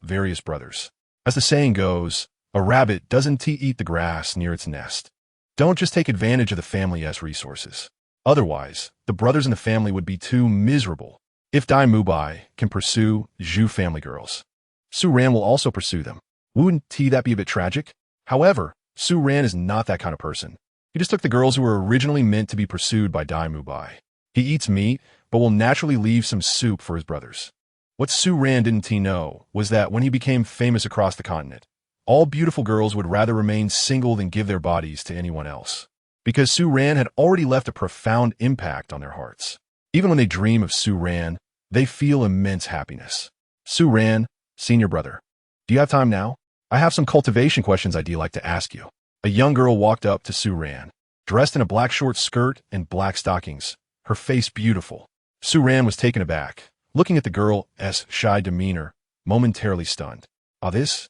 Speaker 1: various brothers. As the saying goes, a rabbit doesn't eat the grass near its nest. Don't just take advantage of the family's resources. Otherwise, the brothers in the family would be too miserable. If Dai Mubai can pursue Zhu family girls, Su Ran will also pursue them. Wouldn't that be a bit tragic? However, Su Ran is not that kind of person. He just took the girls who were originally meant to be pursued by Dai Mubai. He eats meat, but will naturally leave some soup for his brothers. What Su Ran didn't know was that when he became famous across the continent, all beautiful girls would rather remain single than give their bodies to anyone else. Because Su Ran had already left a profound impact on their hearts. Even when they dream of Su Ran, they feel immense happiness. Su Ran, senior brother. Do you have time now? I have some cultivation questions I'd like to ask you. A young girl walked up to Su Ran, dressed in a black short skirt and black stockings, her face beautiful. Su Ran was taken aback, looking at the girl's shy demeanor, momentarily stunned. This?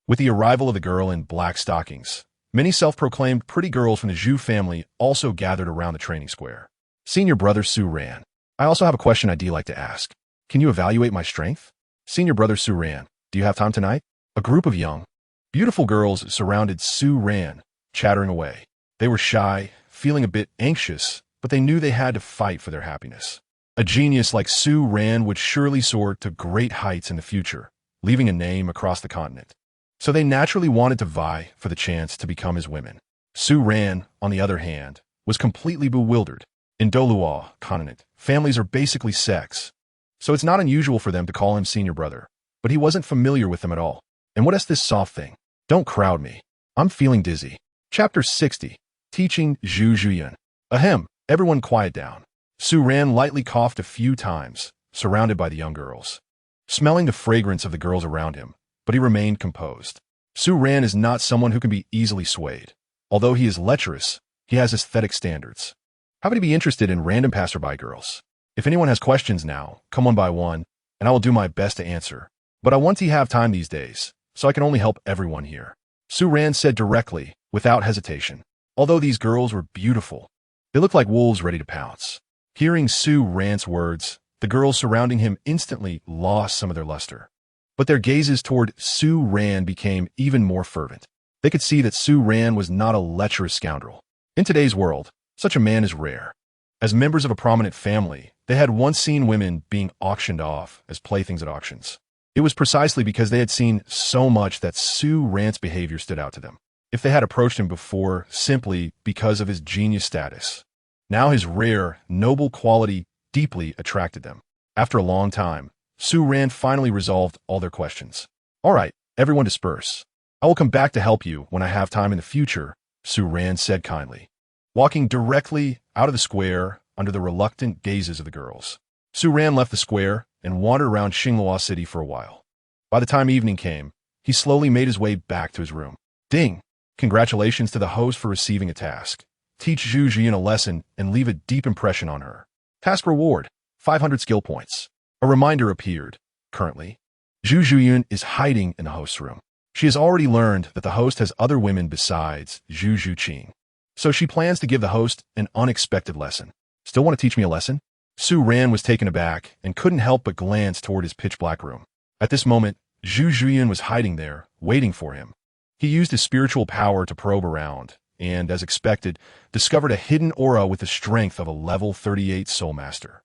Speaker 1: With the arrival of the girl in black stockings, many self-proclaimed pretty girls from the Zhu family also gathered around the training square. Senior brother Su Ran. I also have a question I'd like to ask. Can you evaluate my strength? Senior brother Su Ran. Do you have time tonight? A group of young, beautiful girls surrounded Su Ran, chattering away. They were shy, feeling a bit anxious, but they knew they had to fight for their happiness. A genius like Su Ran would surely soar to great heights in the future, leaving a name across the continent. So they naturally wanted to vie for the chance to become his women. Su Ran, on the other hand, was completely bewildered. In Doluo continent, families are basically sects, so it's not unusual for them to call him senior brother, but he wasn't familiar with them at all. And what is this soft thing? Don't crowd me. I'm feeling dizzy. Chapter 60. Teaching Zhu Zhuqing. Ahem, everyone quiet down. Su Ran lightly coughed a few times, surrounded by the young girls, smelling the fragrance of the girls around him, but he remained composed. Su Ran is not someone who can be easily swayed. Although he is lecherous, he has aesthetic standards. How would he be interested in random passerby girls? If anyone has questions now, come one by one, and I will do my best to answer. But I want to have time these days, so I can only help everyone here. Su Ran said directly, without hesitation. Although these girls were beautiful, they looked like wolves ready to pounce. Hearing Su Ran's words, the girls surrounding him instantly lost some of their luster. But their gazes toward Su Ran became even more fervent. They could see that Su Ran was not a lecherous scoundrel. In today's world, such a man is rare. As members of a prominent family, they had once seen women being auctioned off as playthings at auctions. It was precisely because they had seen so much that Su Ran's behavior stood out to them. If they had approached him before simply because of his genius status, now his rare, noble quality deeply attracted them. After a long time, Su Ran finally resolved all their questions. "All right, everyone disperse. I will come back to help you when I have time in the future," Su Ran said kindly. Walking directly out of the square under the reluctant gazes of the girls, Su Ran left the square and wandered around Xinghua City for a while. By the time evening came, he slowly made his way back to his room. Ding! Congratulations to the host for receiving a task. Teach Zhu Zhuqing a lesson and leave a deep impression on her. Task reward, 500 skill points. A reminder appeared. Currently, Zhu Zhuqing is hiding in the host's room. She has already learned that the host has other women besides Zhu Zhuqing, so she plans to give the host an unexpected lesson. Still want to teach me a lesson? Su Ran was taken aback and couldn't help but glance toward his pitch-black room. At this moment, Zhu Zhuqing was hiding there, waiting for him. He used his spiritual power to probe around, and, as expected, discovered a hidden aura with the strength of a level 38 Soul Master.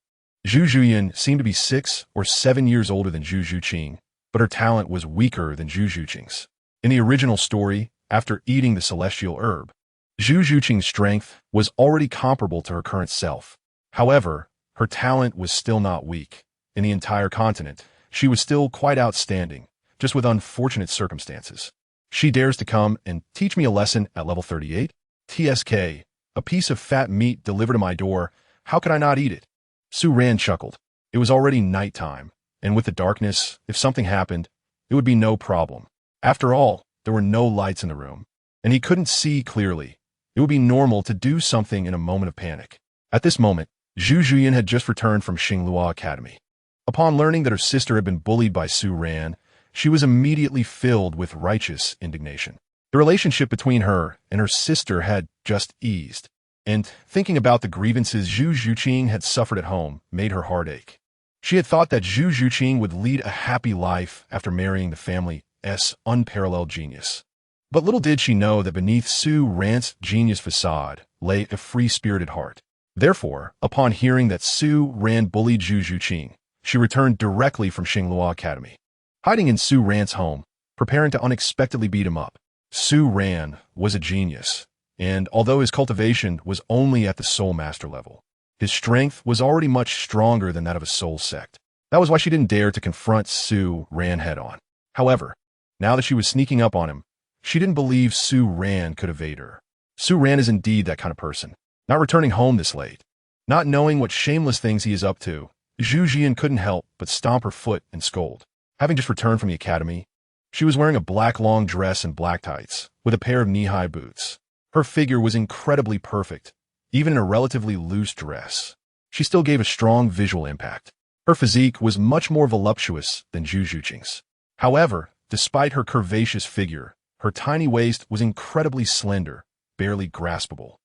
Speaker 1: Zhu Zhuqing seemed to be 6 or 7 years older than Zhu Zhuqing, but her talent was weaker than Zhu Zhuqing's. In the original story, after eating the celestial herb, Zhu Zhuqing's strength was already comparable to her current self. However, her talent was still not weak. In the entire continent, she was still quite outstanding, just with unfortunate circumstances. She dares to come and teach me a lesson at level 38? TSK, a piece of fat meat delivered to my door. How could I not eat it? Su Ran chuckled. It was already nighttime, and with the darkness, if something happened, it would be no problem. After all, there were no lights in the room, and he couldn't see clearly. It would be normal to do something in a moment of panic. At this moment, Zhu Zhuqing had just returned from Xinghua Academy. Upon learning that her sister had been bullied by Su Ran, she was immediately filled with righteous indignation. The relationship between her and her sister had just eased, and thinking about the grievances Zhu Zhuqing had suffered at home made her heart ache. She had thought that Zhu Zhuqing would lead a happy life after marrying the family's unparalleled genius. But little did she know that beneath Su Ran's genius facade lay a free-spirited heart. Therefore, upon hearing that Su Ran bullied Zhu Zhuqing, she returned directly from Xinghua Academy. Hiding in Su Ran's home, preparing to unexpectedly beat him up. Su Ran was a genius, and although his cultivation was only at the Soul Master level, his strength was already much stronger than that of a soul sect. That was why she didn't dare to confront Su Ran head-on. However, now that she was sneaking up on him, she didn't believe Su Ran could evade her. Su Ran is indeed that kind of person, not returning home this late. Not knowing what shameless things he is up to, Zhu Zhuqing couldn't help but stomp her foot and scold. Having just returned from the academy, she was wearing a black long dress and black tights, with a pair of knee-high boots. Her figure was incredibly perfect, even in a relatively loose dress. She still gave a strong visual impact. Her physique was much more voluptuous than Zhu Zhuqing's. However, despite her curvaceous figure, her tiny waist was incredibly slender, barely graspable.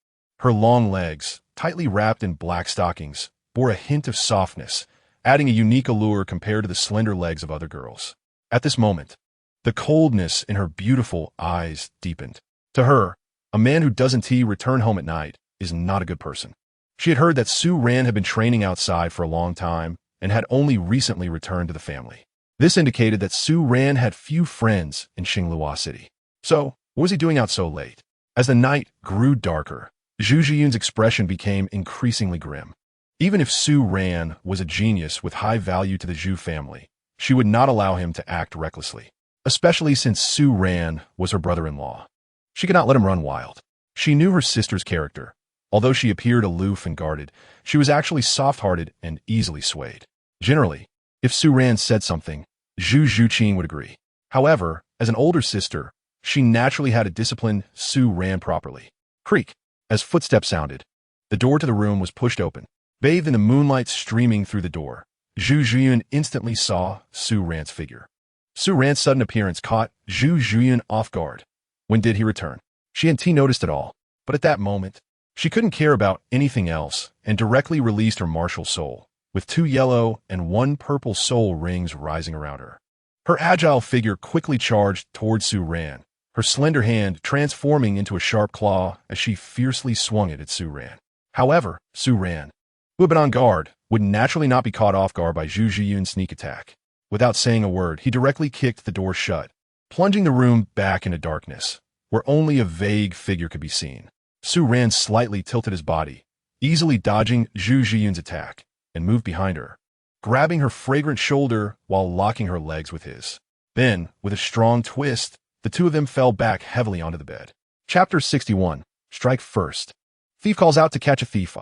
Speaker 1: Her long legs, tightly wrapped in black stockings, bore a hint of softness, adding a unique allure compared to the slender legs of other girls. At this moment, the coldness in her beautiful eyes deepened. To her, a man who doesn't return home at night is not a good person. She had heard that Su Ran had been training outside for a long time and had only recently returned to the family. This indicated that Su Ran had few friends in Xinghua City. So, what was he doing out so late? As the night grew darker, Zhu Zhuqing's expression became increasingly grim. Even if Su Ran was a genius with high value to the Zhu family, she would not allow him to act recklessly, especially since Su Ran was her brother-in-law. She could not let him run wild. She knew her sister's character. Although she appeared aloof and guarded, she was actually soft-hearted and easily swayed. Generally, if Su Ran said something, Zhu Zhuqing would agree. However, as an older sister, she naturally had to discipline Su Ran properly. Creak! As footsteps sounded, the door to the room was pushed open. Bathed in the moonlight streaming through the door, Zhu Zhuqing instantly saw Su Ran's figure. Su Ran's sudden appearance caught Zhu Zhuqing off guard. When did he return? She hadn't noticed at all, but at that moment, she couldn't care about anything else and directly released her martial soul, with 2 yellow and 1 purple soul rings rising around her. Her agile figure quickly charged towards Su Ran, her slender hand transforming into a sharp claw as she fiercely swung it at Su Ran. However, Su Ran, who had been on guard, would naturally not be caught off guard by Zhu Zhuqing's sneak attack. Without saying a word, he directly kicked the door shut, plunging the room back into darkness, where only a vague figure could be seen. Su Ran slightly tilted his body, easily dodging Zhu Zhuqing's attack. and moved behind her, grabbing her fragrant shoulder while locking her legs with his. Then, with a strong twist, the two of them fell back heavily onto the bed. Chapter 61. Strike First. Thief calls out to catch a thief.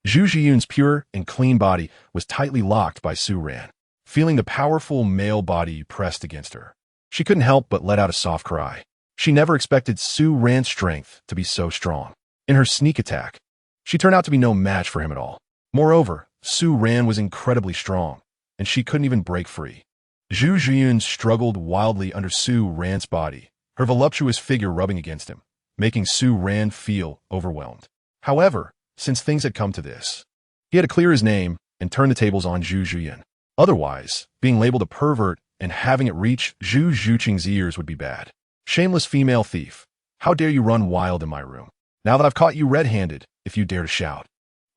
Speaker 1: Zhu Zhuqing's pure and clean body was tightly locked by Su Ran, feeling the powerful male body pressed against her. She couldn't help but let out a soft cry. She never expected Su Ran's strength to be so strong. In her sneak attack, she turned out to be no match for him at all. Moreover, Su Ran was incredibly strong, and she couldn't even break free. Zhu Zhuqing struggled wildly under Su Ran's body, her voluptuous figure rubbing against him, making Su Ran feel overwhelmed. However, since things had come to this, he had to clear his name and turn the tables on Zhu Zhuqing. Otherwise, being labeled a pervert and having it reach Zhu Zhuqing's ears would be bad. Shameless female thief, how dare you run wild in my room? Now that I've caught you red-handed, if you dare to shout,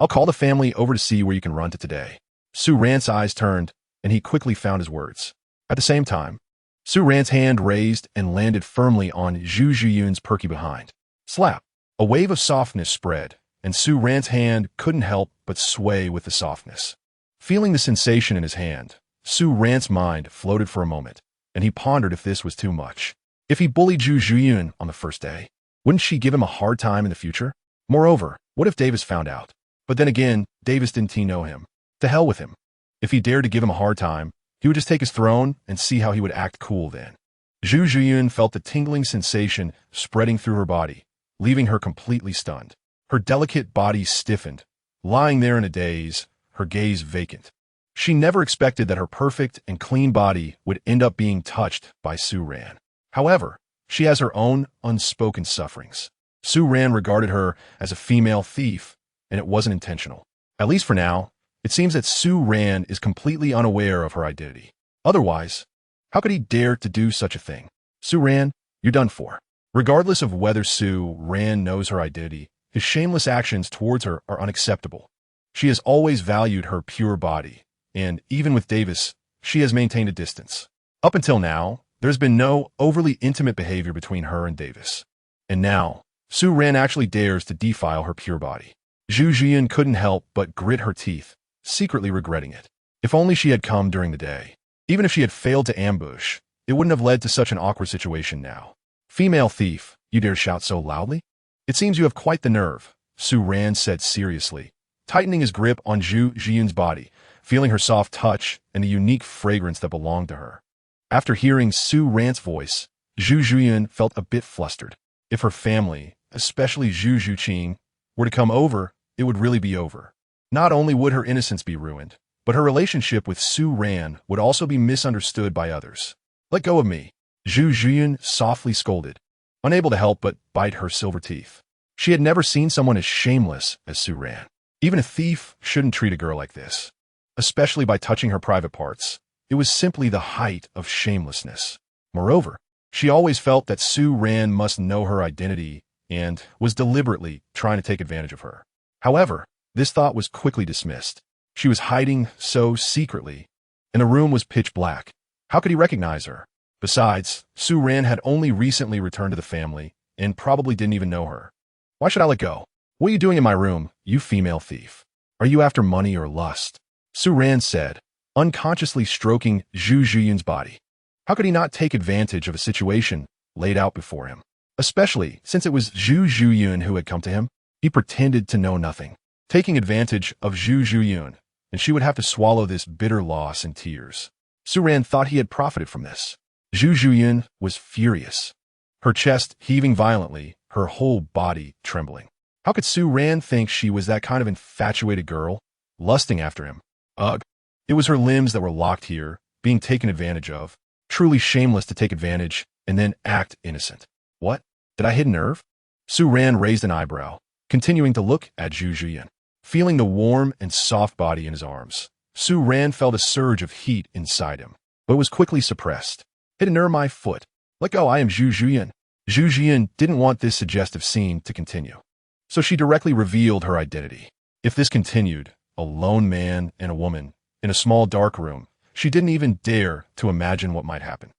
Speaker 1: I'll call the family over to see where you can run to today. Su Ran's eyes turned, and he quickly found his words. At the same time, Su Ran's hand raised and landed firmly on Zhu Zhuqing's perky behind. Slap! A wave of softness spread, and Su Ran's hand couldn't help but sway with the softness. Feeling the sensation in his hand, Su Ran's mind floated for a moment, and he pondered if this was too much. If he bullied Zhu Zhuqing on the first day, wouldn't she give him a hard time in the future? Moreover, what if Davis found out? But then again, Davis didn't know him. To hell with him. If he dared to give him a hard time, he would just take his throne and see how he would act cool then. Zhu Zhuqing felt the tingling sensation spreading through her body, leaving her completely stunned. Her delicate body stiffened, lying there in a daze, her gaze vacant. She never expected that her perfect and clean body would end up being touched by Su Ran. However, she has her own unspoken sufferings. Su Ran regarded her as a female thief, and it wasn't intentional. At least for now, it seems that Su Ran is completely unaware of her identity. Otherwise, how could he dare to do such a thing? Su Ran, you're done for. Regardless of whether Su Ran knows her identity, his shameless actions towards her are unacceptable. She has always valued her pure body, and even with Davis, she has maintained a distance. Up until now, there's been no overly intimate behavior between her and Davis. And now, Su Ran actually dares to defile her pure body. Zhu Zhuqing couldn't help but grit her teeth, secretly regretting it. If only she had come during the day. Even if she had failed to ambush, it wouldn't have led to such an awkward situation now. Female thief, you dare shout so loudly? It seems you have quite the nerve, Su Ran said seriously, tightening his grip on Zhu Zhuqing's body, feeling her soft touch and the unique fragrance that belonged to her. After hearing Su Ran's voice, Zhu Zhuqing felt a bit flustered. If her family, especially Zhu Zhuqing, were to come over, it would really be over. Not only would her innocence be ruined, but her relationship with Su Ran would also be misunderstood by others. Let go of me, Zhu Zhuqing softly scolded, unable to help but bite her silver teeth. She had never seen someone as shameless as Su Ran. Even a thief shouldn't treat a girl like this, especially by touching her private parts. It was simply the height of shamelessness. Moreover, she always felt that Su Ran must know her identity and was deliberately trying to take advantage of her. However, this thought was quickly dismissed. She was hiding so secretly, and the room was pitch black. How could he recognize her? Besides, Su Ran had only recently returned to the family and probably didn't even know her. Why should I let go? What are you doing in my room, you female thief? Are you after money or lust? Su Ran said, unconsciously stroking Zhu Zhuqing's body. How could he not take advantage of a situation laid out before him? Especially since it was Zhu Zhuqing who had come to him. He pretended to know nothing, taking advantage of Zhu Zhuqing, and she would have to swallow this bitter loss in tears. Su Ran thought he had profited from this. Zhu Zhuqing was furious, her chest heaving violently, her whole body trembling. How could Su Ran think she was that kind of infatuated girl, lusting after him? Ugh. It was her limbs that were locked here, being taken advantage of. Truly shameless to take advantage and then act innocent. What? Did I hit a nerve? Su Ran raised an eyebrow, continuing to look at Zhu Zhuqing. Feeling the warm and soft body in his arms, Su Ran felt a surge of heat inside him, but was quickly suppressed. Hit a nerve my foot. Let go, I am Zhu Zhuqing. Zhu Zhuqing didn't want this suggestive scene to continue, so she directly revealed her identity. If this continued, a lone man and a woman, in a small dark room, she didn't even dare to imagine what might happen.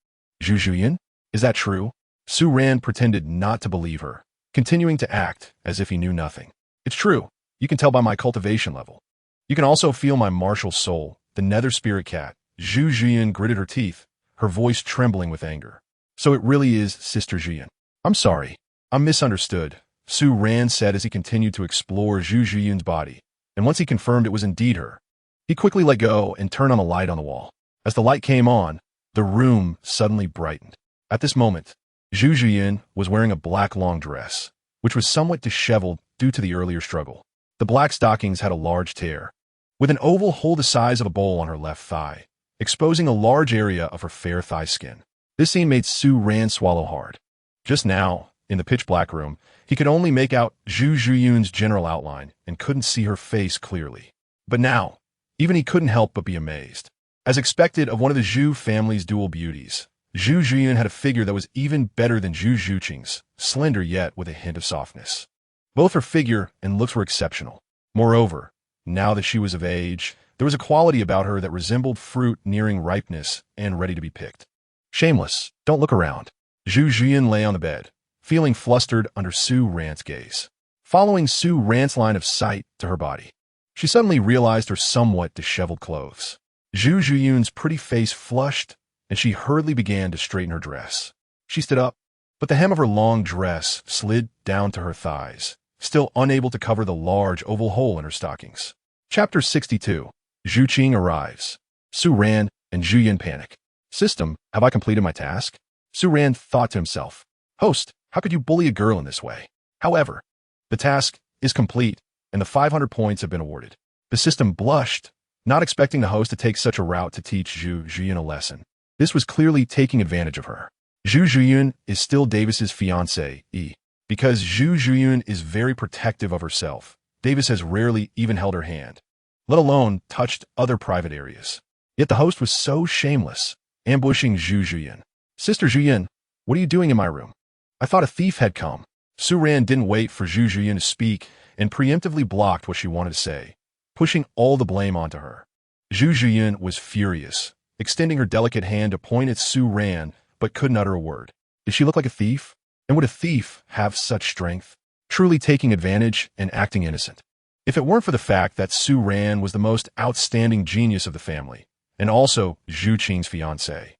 Speaker 1: Zhu Zhuqing? Is that true? Su Ran pretended not to believe her, continuing to act as if he knew nothing. It's true. You can tell by my cultivation level. You can also feel my martial soul, the nether spirit cat. Zhu Zhuqing gritted her teeth, her voice trembling with anger. So it really is Sister Zhuqing. I'm sorry. I'm misunderstood, Su Ran said as he continued to explore Zhu Zhuqing's body, and once he confirmed it was indeed her, he quickly let go and turned on the light on the wall. As the light came on, the room suddenly brightened. At this moment, Zhu Zhuqing was wearing a black long dress, which was somewhat disheveled due to the earlier struggle. The black stockings had a large tear, with an oval hole the size of a bowl on her left thigh, exposing a large area of her fair thigh skin. This scene made Su Ran swallow hard. Just now, in the pitch-black room, he could only make out Zhu Zhuqing's general outline and couldn't see her face clearly. But now, even he couldn't help but be amazed. As expected of one of the Zhu family's dual beauties, Zhu Zhuqing had a figure that was even better than Zhu Zhuqing's, slender yet with a hint of softness. Both her figure and looks were exceptional. Moreover, now that she was of age, there was a quality about her that resembled fruit nearing ripeness and ready to be picked. Shameless, don't look around. Zhu Zhuqing lay on the bed, feeling flustered under Su Ran's gaze. Following Su Ran's line of sight to her body, she suddenly realized her somewhat disheveled clothes. Zhu Zhuqing's pretty face flushed, and she hurriedly began to straighten her dress. She stood up, but the hem of her long dress slid down to her thighs, still unable to cover the large oval hole in her stockings. Chapter 62. Zhu Qing arrives. Su Ran and Zhuqing panic. System, have I completed my task? Su Ran thought to himself. Host, how could you bully a girl in this way? However, the task is complete, and the 500 points have been awarded. The system blushed, not expecting the host to take such a route to teach Zhu Zhuqing a lesson. This was clearly taking advantage of her. Zhu Zhuqing is still Davis's fiancé, because Zhu Zhuqing is very protective of herself. Davis has rarely even held her hand, let alone touched other private areas. Yet the host was so shameless, ambushing Zhu Zhuqing. Sister Zhuqing, what are you doing in my room? I thought a thief had come. Su Ran didn't wait for Zhu Zhuqing to speak and preemptively blocked what she wanted to say, pushing all the blame onto her. Zhu Zhuqing was furious, extending her delicate hand to point at Su Ran, but couldn't utter a word. Did she look like a thief? And would a thief have such strength? Truly taking advantage and acting innocent. If it weren't for the fact that Su Ran was the most outstanding genius of the family, and also Zhu Qing's fiancé,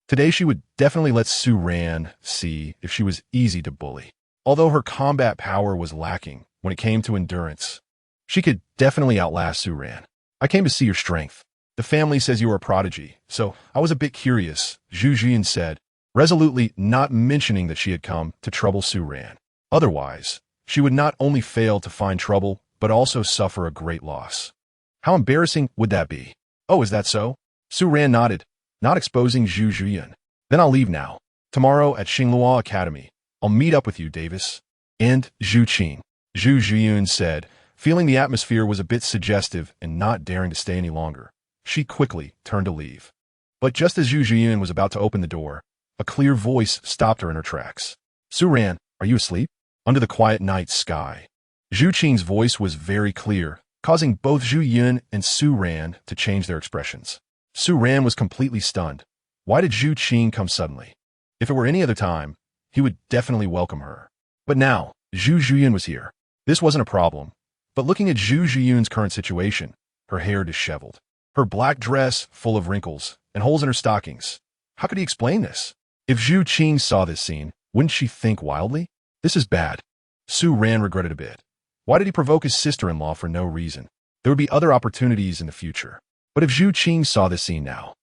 Speaker 1: today she would definitely let Su Ran see if she was easy to bully. Although her combat power was lacking when it came to endurance, she could definitely outlast Su Ran. I came to see your strength. The family says you are a prodigy, so I was a bit curious, Zhu Zhuqing said, resolutely not mentioning that she had come to trouble Su Ran. Otherwise, she would not only fail to find trouble, but also suffer a great loss. How embarrassing would that be? Oh, is that so? Su Ran nodded, not exposing Zhu Zhuqing. Then I'll leave now. Tomorrow at Xinglua Academy, I'll meet up with you, Davis. And Zhu Qing, Zhu Zhuqing said, feeling the atmosphere was a bit suggestive and not daring to stay any longer. She quickly turned to leave. But just as Zhu Zhuqing was about to open the door, a clear voice stopped her in her tracks. Su Ran, are you asleep? Under the quiet night sky. Zhu Qing's voice was very clear, causing both Zhu Yun and Su Ran to change their expressions. Su Ran was completely stunned. Why did Zhu Qing come suddenly? If it were any other time, he would definitely welcome her. But now, Zhu Zhuqing was here. This wasn't a problem. But looking at Zhu Zhuqing's current situation, her hair disheveled, her black dress full of wrinkles, and holes in her stockings. How could he explain this? If Zhu Qing saw this scene, wouldn't she think wildly? This is bad. Su Ran regretted a bit. Why did he provoke his sister-in-law for no reason? There would be other opportunities in the future. But if Zhu Qing saw this scene now,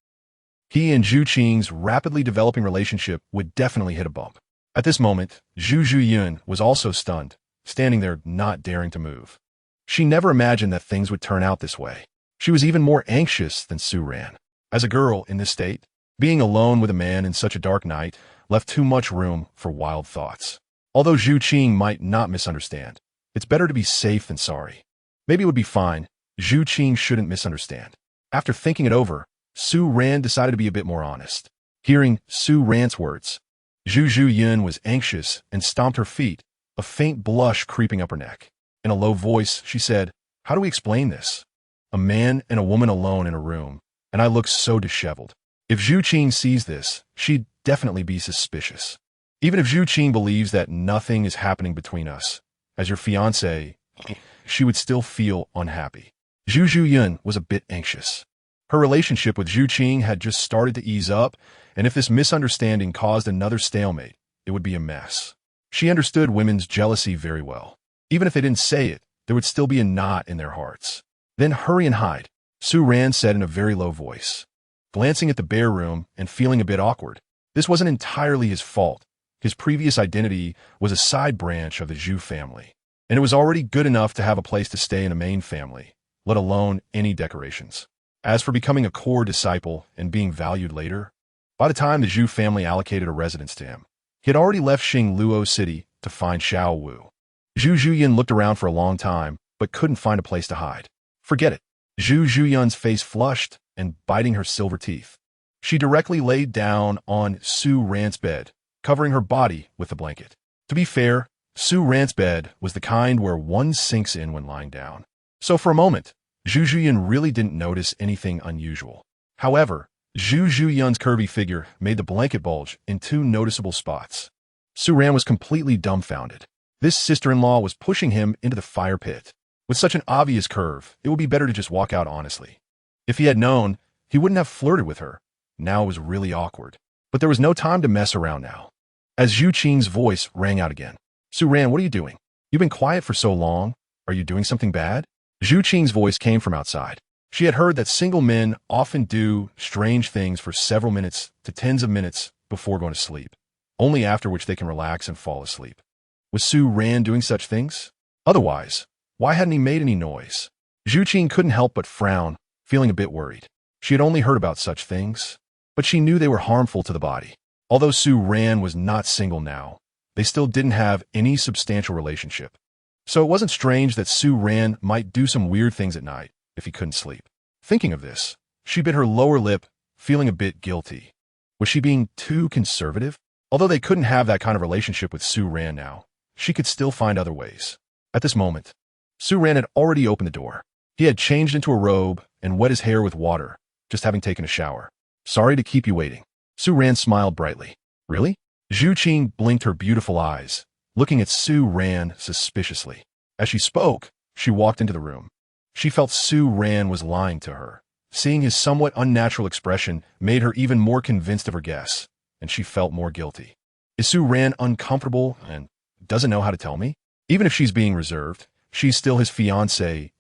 Speaker 1: he and Zhu Qing's rapidly developing relationship would definitely hit a bump. At this moment, Zhu Zhuqing was also stunned, standing there not daring to move. She never imagined that things would turn out this way. She was even more anxious than Su Ran. As a girl in this state, being alone with a man in such a dark night left too much room for wild thoughts. Although Zhu Qing might not misunderstand, it's better to be safe than sorry. Maybe it would be fine. Zhu Qing shouldn't misunderstand. After thinking it over, Su Ran decided to be a bit more honest. Hearing Su Ran's words, Zhu Zhuqing was anxious and stomped her feet, a faint blush creeping up her neck. In a low voice, she said, how do we explain this? A man and a woman alone in a room, and I look so disheveled. If Zhu Qing sees this, she'd definitely be suspicious. Even if Zhu Qing believes that nothing is happening between us, as your fiancé, she would still feel unhappy. Zhu Zhuqing was a bit anxious. Her relationship with Zhu Qing had just started to ease up, and if this misunderstanding caused another stalemate, it would be a mess. She understood women's jealousy very well. Even if they didn't say it, there would still be a knot in their hearts. Then hurry and hide, Su Ran said in a very low voice. Glancing at the bare room and feeling a bit awkward, this wasn't entirely his fault. His previous identity was a side branch of the Zhu family, and it was already good enough to have a place to stay in a main family, let alone any decorations. As for becoming a core disciple and being valued later, by the time the Zhu family allocated a residence to him, he had already left Xingluo City to find Xiao Wu. Zhu Zhuqing looked around for a long time, but couldn't find a place to hide. Forget it. Zhu Zhuqing's face flushed and biting her silver teeth. She directly laid down on Su Ran's bed, covering her body with the blanket. To be fair, Su Ran's bed was the kind where one sinks in when lying down. So for a moment, Zhu Zhuqing really didn't notice anything unusual. However, Zhu Zhuqing's curvy figure made the blanket bulge in two noticeable spots. Su Ran was completely dumbfounded. This sister-in-law was pushing him into the fire pit. With such an obvious curve, it would be better to just walk out honestly. If he had known, he wouldn't have flirted with her. Now it was really awkward. But there was no time to mess around now. As Zhu Qing's voice rang out again. Su Ran, what are you doing? You've been quiet for so long. Are you doing something bad? Zhu Qing's voice came from outside. She had heard that single men often do strange things for several minutes to tens of minutes before going to sleep, only after which they can relax and fall asleep. Was Su Ran doing such things? Otherwise, why hadn't he made any noise? Zhu Qing couldn't help but frown, feeling a bit worried. She had only heard about such things, but she knew they were harmful to the body. Although Su Ran was not single now, they still didn't have any substantial relationship. So it wasn't strange that Su Ran might do some weird things at night if he couldn't sleep. Thinking of this, she bit her lower lip, feeling a bit guilty. Was she being too conservative? Although they couldn't have that kind of relationship with Su Ran now, she could still find other ways. At this moment, Su Ran had already opened the door. He had changed into a robe and wet his hair with water, just having taken a shower. Sorry to keep you waiting. Su Ran smiled brightly. Really? Zhu Qing blinked her beautiful eyes, looking at Su Ran suspiciously. As she spoke, she walked into the room. She felt Su Ran was lying to her. Seeing his somewhat unnatural expression made her even more convinced of her guess, and she felt more guilty. Is Su Ran uncomfortable and doesn't know how to tell me? Even if she's being reserved, she's still his fiancé.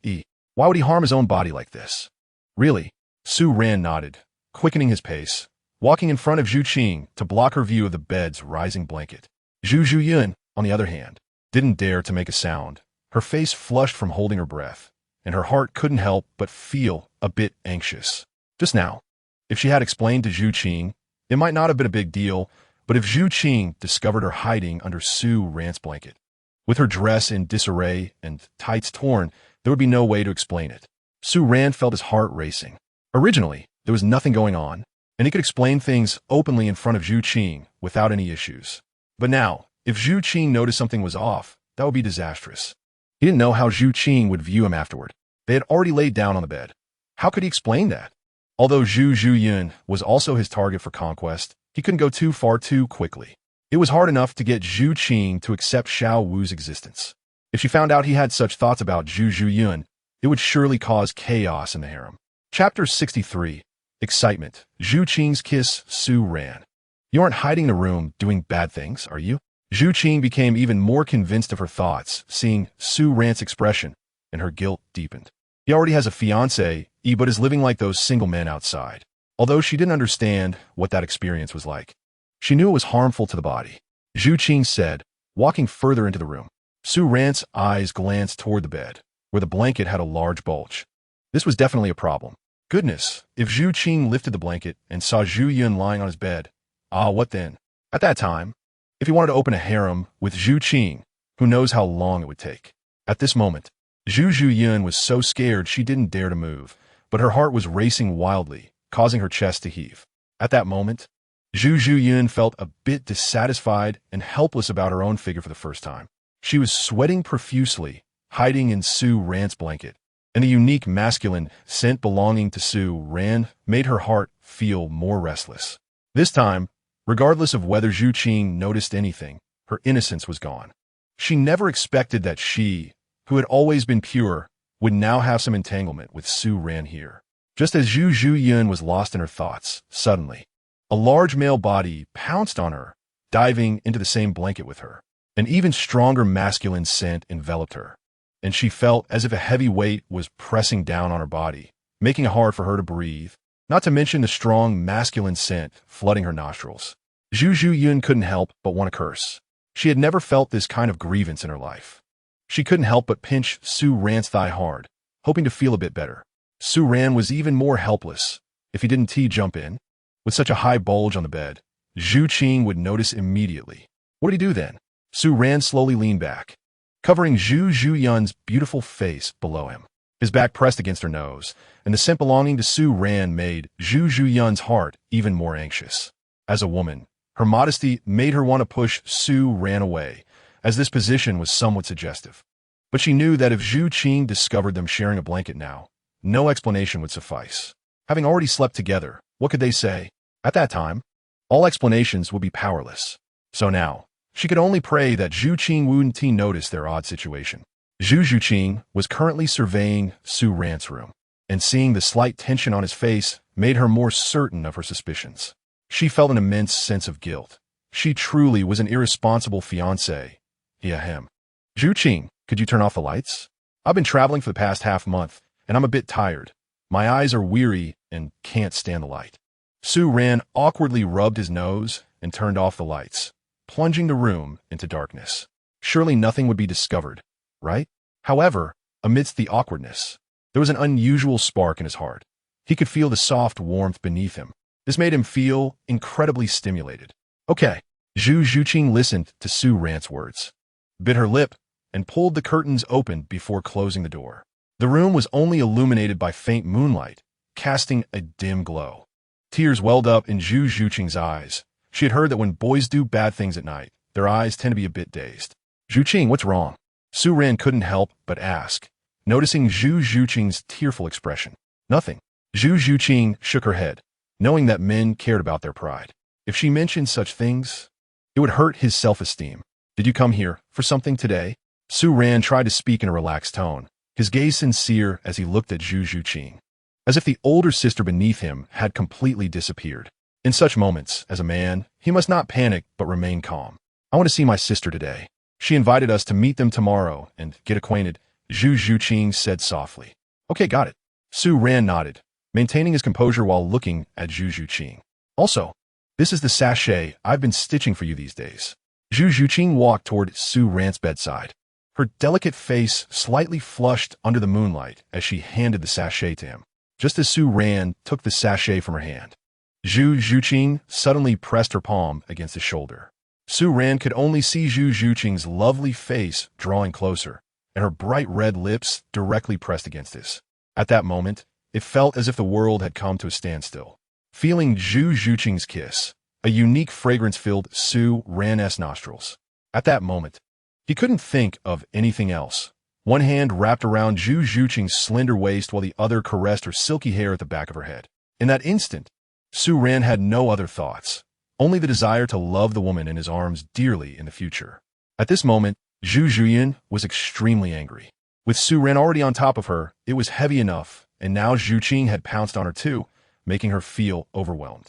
Speaker 1: Why would he harm his own body like this? Really? Su Ran nodded, quickening his pace, walking in front of Zhu Qing to block her view of the bed's rising blanket. Zhu Zhuqing, on the other hand, didn't dare to make a sound. Her face flushed from holding her breath, and her heart couldn't help but feel a bit anxious. Just now, if she had explained to Zhu Qing, it might not have been a big deal, but if Zhu Qing discovered her hiding under Su Ran's blanket, with her dress in disarray and tights torn, there would be no way to explain it. Su Ran felt his heart racing. Originally, there was nothing going on, and he could explain things openly in front of Zhu Qing without any issues. But now, if Zhu Qing noticed something was off, that would be disastrous. He didn't know how Zhu Qing would view him afterward. They had already laid down on the bed. How could he explain that? Although Zhu Zhuqing was also his target for conquest, he couldn't go too far too quickly. It was hard enough to get Zhu Qing to accept Xiao Wu's existence. If she found out he had such thoughts about Zhu Zhuqing, it would surely cause chaos in the harem. Chapter 63. Excitement. Zhu Qing's kiss Su Ran. You aren't hiding in a room doing bad things, are you? Zhu Qing became even more convinced of her thoughts, seeing Su Ran's expression, and her guilt deepened. He already has a fiancé, but is living like those single men outside. Although she didn't understand what that experience was like, she knew it was harmful to the body. Zhu Qing said, walking further into the room. Su Ran's eyes glanced toward the bed, where the blanket had a large bulge. This was definitely a problem. Goodness, if Zhu Qing lifted the blanket and saw Zhu Yun lying on his bed, what then? At that time, if he wanted to open a harem with Zhu Qing, who knows how long it would take. At this moment, Zhu Zhuqing was so scared she didn't dare to move, but her heart was racing wildly, causing her chest to heave. At that moment, Zhu Zhuqing felt a bit dissatisfied and helpless about her own figure for the first time. She was sweating profusely, hiding in Su Ran's blanket, and a unique masculine scent belonging to Su Ran made her heart feel more restless. This time, regardless of whether Zhu Qing noticed anything, her innocence was gone. She never expected that she, who had always been pure, would now have some entanglement with Su Ran here. Just as Zhu Zhuqing was lost in her thoughts, suddenly, a large male body pounced on her, diving into the same blanket with her. An even stronger masculine scent enveloped her, and she felt as if a heavy weight was pressing down on her body, making it hard for her to breathe, not to mention the strong masculine scent flooding her nostrils. Zhu Zhuqing couldn't help but want to curse. She had never felt this kind of grievance in her life. She couldn't help but pinch Su Ran's thigh hard, hoping to feel a bit better. Su Ran was even more helpless. If he didn't jump in, with such a high bulge on the bed, Zhu Zhuqing would notice immediately. What did he do then? Su Ran slowly leaned back, covering Zhu Zhuqing's beautiful face below him. His back pressed against her nose, and the scent belonging to Su Ran made Zhu Zhuqing's heart even more anxious. As a woman, her modesty made her want to push Su Ran away, as this position was somewhat suggestive. But she knew that if Zhu Zhuqing discovered them sharing a blanket now, no explanation would suffice. Having already slept together, what could they say? At that time, all explanations would be powerless. So now, she could only pray that Zhu Zhuqing wouldn't notice their odd situation. Zhu Zhuqing was currently surveying Su Ran's room, and seeing the slight tension on his face made her more certain of her suspicions. She felt an immense sense of guilt. She truly was an irresponsible fiancé. Ahem. Zhu Zhuqing, could you turn off the lights? I've been traveling for the past half-month, and I'm a bit tired. My eyes are weary and can't stand the light. Su Ran awkwardly rubbed his nose and turned off the lights, plunging the room into darkness. Surely nothing would be discovered, right? However, amidst the awkwardness, there was an unusual spark in his heart. He could feel the soft warmth beneath him. This made him feel incredibly stimulated. Okay, Zhu Zhuqing listened to Su Ran's words, bit her lip, and pulled the curtains open before closing the door. The room was only illuminated by faint moonlight, casting a dim glow. Tears welled up in Zhu Zhuqing's eyes. She had heard that when boys do bad things at night, their eyes tend to be a bit dazed. Zhuqing, what's wrong? Su Ran couldn't help but ask, noticing Zhu Zhuqing's tearful expression. Nothing. Zhu Zhuqing shook her head, knowing that men cared about their pride. If she mentioned such things, it would hurt his self-esteem. Did you come here for something today? Su Ran tried to speak in a relaxed tone, his gaze sincere as he looked at Zhu Zhuqing, as if the older sister beneath him had completely disappeared. In such moments, as a man, he must not panic but remain calm. I want to see my sister today. She invited us to meet them tomorrow and get acquainted, Zhu Zhuqing said softly. Okay, got it. Su Ran nodded, maintaining his composure while looking at Zhu Zhuqing. Also, this is the sachet I've been stitching for you these days. Zhu Zhuqing walked toward Su Ran's bedside, her delicate face slightly flushed under the moonlight as she handed the sachet to him. Just as Su Ran took the sachet from her hand, Zhu Zhuqing suddenly pressed her palm against his shoulder. Su Ran could only see Zhu Zhuqing's lovely face drawing closer, and her bright red lips directly pressed against his. At that moment, it felt as if the world had come to a standstill. Feeling Zhu Zhuqing's kiss, a unique fragrance filled Su Ran's nostrils. At that moment, he couldn't think of anything else. One hand wrapped around Zhu Zhuqing's slender waist while the other caressed her silky hair at the back of her head. In that instant, Su Ran had no other thoughts, only the desire to love the woman in his arms dearly in the future. At this moment, Zhu Zhuqing was extremely angry. With Su Ran already on top of her, it was heavy enough, and now Zhu Zhuqing had pounced on her too, making her feel overwhelmed.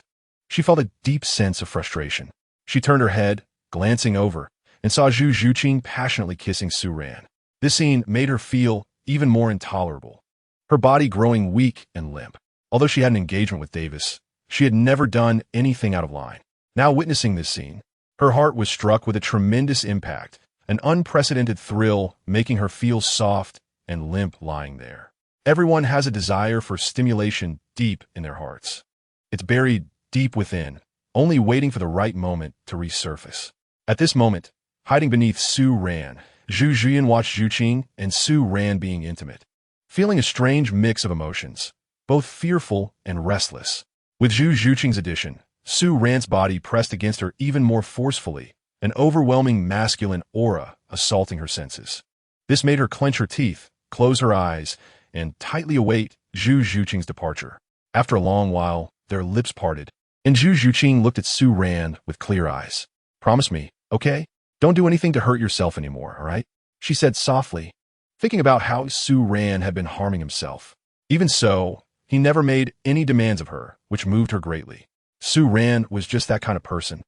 Speaker 1: She felt a deep sense of frustration. She turned her head, glancing over, and saw Zhu Zhuqing passionately kissing Su Ran. This scene made her feel even more intolerable, her body growing weak and limp. Although she had an engagement with Davis, she had never done anything out of line. Now witnessing this scene, her heart was struck with a tremendous impact, an unprecedented thrill making her feel soft and limp lying there. Everyone has a desire for stimulation deep in their hearts. It's buried deep within, only waiting for the right moment to resurface. At this moment, hiding beneath Su Ran, Zhu Zhuqing watched Zhu Zhuqing and Su Ran being intimate, feeling a strange mix of emotions, both fearful and restless. With Zhu Zhuqing's addition, Su Ran's body pressed against her even more forcefully, an overwhelming masculine aura assaulting her senses. This made her clench her teeth, close her eyes, and tightly await Zhu Zhuqing's departure. After a long while, their lips parted, and Zhu Zhuqing looked at Su Ran with clear eyes. Promise me, okay? Don't do anything to hurt yourself anymore, all right? She said softly. thinking about how Su Ran had been harming himself. Even so, he never made any demands of her, which moved her greatly. Su Ran was just that kind of person.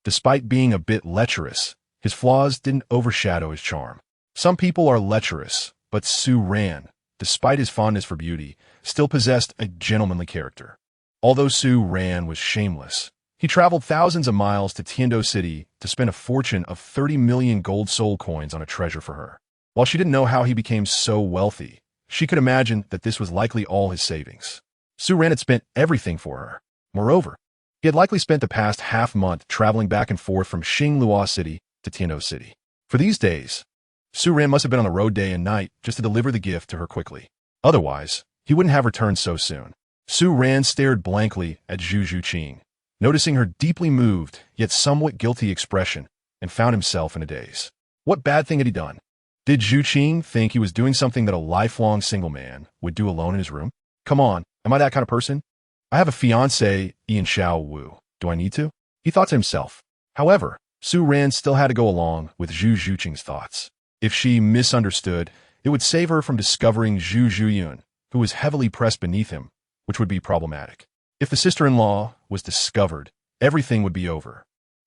Speaker 1: Despite being a bit lecherous, his flaws didn't overshadow his charm. Some people are lecherous, but Su Ran, despite his fondness for beauty, still possessed a gentlemanly character. Although Su Ran was shameless, he traveled thousands of miles to Tiando City to spend a fortune of 30 million gold soul coins on a treasure for her. While she didn't know how he became so wealthy, she could imagine that this was likely all his savings. Su Ran had spent everything for her. Moreover, he had likely spent the past half-month traveling back and forth from Xinglua City to Tiando City. For these days, Su Ran must have been on the road day and night just to deliver the gift to her quickly. Otherwise, he wouldn't have returned so soon. Su Ran stared blankly at Zhu Zhuqing, noticing her deeply moved yet somewhat guilty expression, and found himself in a daze. What bad thing had he done? Did Zhu Qing think he was doing something that a lifelong single man would do alone in his room? Come on, am I that kind of person? I have a fiancé, Ian Xiao Wu. Do I need to? He thought to himself. However, Su Ran still had to go along with Zhu Zhuqing's thoughts. If she misunderstood, it would save her from discovering Zhu Zhuqing, who was heavily pressed beneath him, which would be problematic. If the sister-in-law was discovered, everything would be over.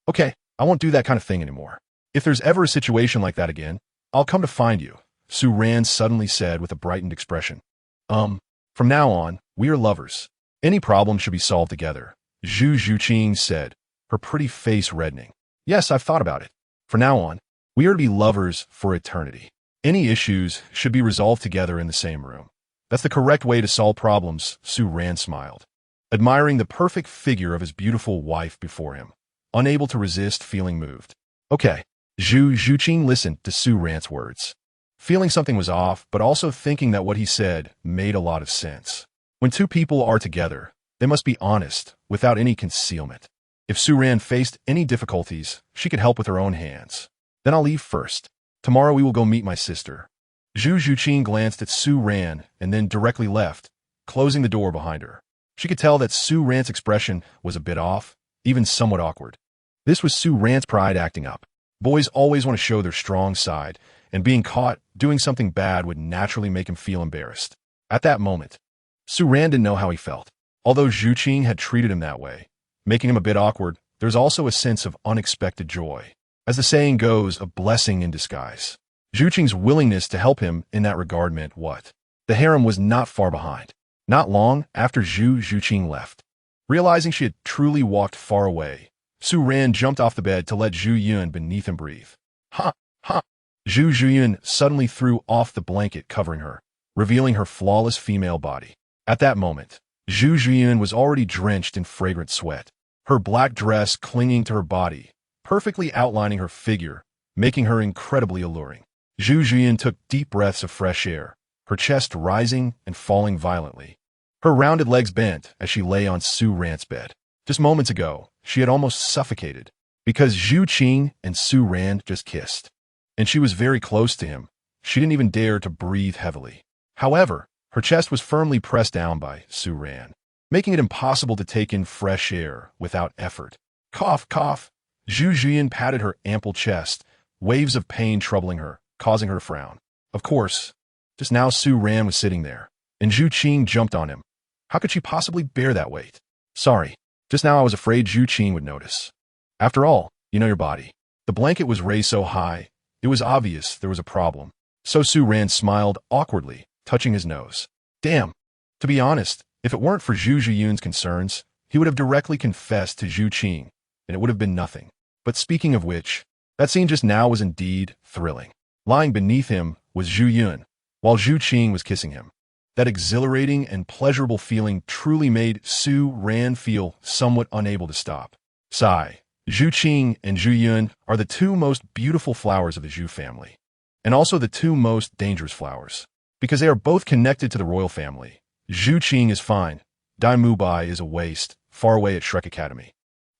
Speaker 1: Okay, I won't do that kind of thing anymore. If there's ever a situation like that again, I'll come to find you, Su Ran suddenly said with a brightened expression. From now on, we are lovers. Any problem should be solved together, Zhu Zhuqing said, her pretty face reddening. Yes, I've thought about it. From now on, we are to be lovers for eternity. Any issues should be resolved together in the same room. That's the correct way to solve problems, Su Ran smiled, admiring the perfect figure of his beautiful wife before him, unable to resist feeling moved. Okay, Zhu Zhuqing listened to Su Ran's words, feeling something was off, but also thinking that what he said made a lot of sense. When two people are together, they must be honest, without any concealment. If Su Ran faced any difficulties, she could help with her own hands. Then I'll leave first. Tomorrow we will go meet my sister. Zhu Zhuqing glanced at Su Ran and then directly left, closing the door behind her. She could tell that Su Ran's expression was a bit off, even somewhat awkward. This was Su Ran's pride acting up. Boys always want to show their strong side, and being caught doing something bad would naturally make him feel embarrassed. At that moment, Su Ran didn't know how he felt. Although Zhu Qing had treated him that way, making him a bit awkward, there's also a sense of unexpected joy. As the saying goes, a blessing in disguise. Zhu Qing's willingness to help him in that regard meant what? The harem was not far behind. Not long after Zhu Zhuqing left. Realizing she had truly walked far away, Su Ran jumped off the bed to let Zhu Yun beneath him breathe. Ha! Ha! Zhu Zhuqing suddenly threw off the blanket covering her, revealing her flawless female body. At that moment, Zhu Zhuqing was already drenched in fragrant sweat, her black dress clinging to her body, perfectly outlining her figure, making her incredibly alluring. Zhu Zhuqing took deep breaths of fresh air, her chest rising and falling violently. Her rounded legs bent as she lay on Su Ran's bed. Just moments ago, she had almost suffocated, because Zhu Qing and Su Ran just kissed. And she was very close to him. She didn't even dare to breathe heavily. However, her chest was firmly pressed down by Su Ran, making it impossible to take in fresh air without effort. Cough, cough. Zhu Zhuqing patted her ample chest, waves of pain troubling her, causing her to frown. Of course, just now Su Ran was sitting there, and Zhu Qing jumped on him. How could she possibly bear that weight? Sorry, just now I was afraid Zhu Qing would notice. After all, you know your body. The blanket was raised so high, it was obvious there was a problem. So Su Ran smiled awkwardly, touching his nose. Damn. To be honest, if it weren't for Zhu Zhuqing's concerns, he would have directly confessed to Zhu Qing, and it would have been nothing. But speaking of which, that scene just now was indeed thrilling. Lying beneath him was Zhu Yun, while Zhu Qing was kissing him. That exhilarating and pleasurable feeling truly made Su Ran feel somewhat unable to stop. Sigh. Zhu Qing and Zhu Yun are the two most beautiful flowers of the Zhu family, and also the two most dangerous flowers, because they are both connected to the royal family. Zhu Qing is fine. Dai Mubai is a waste, far away at Shrek Academy.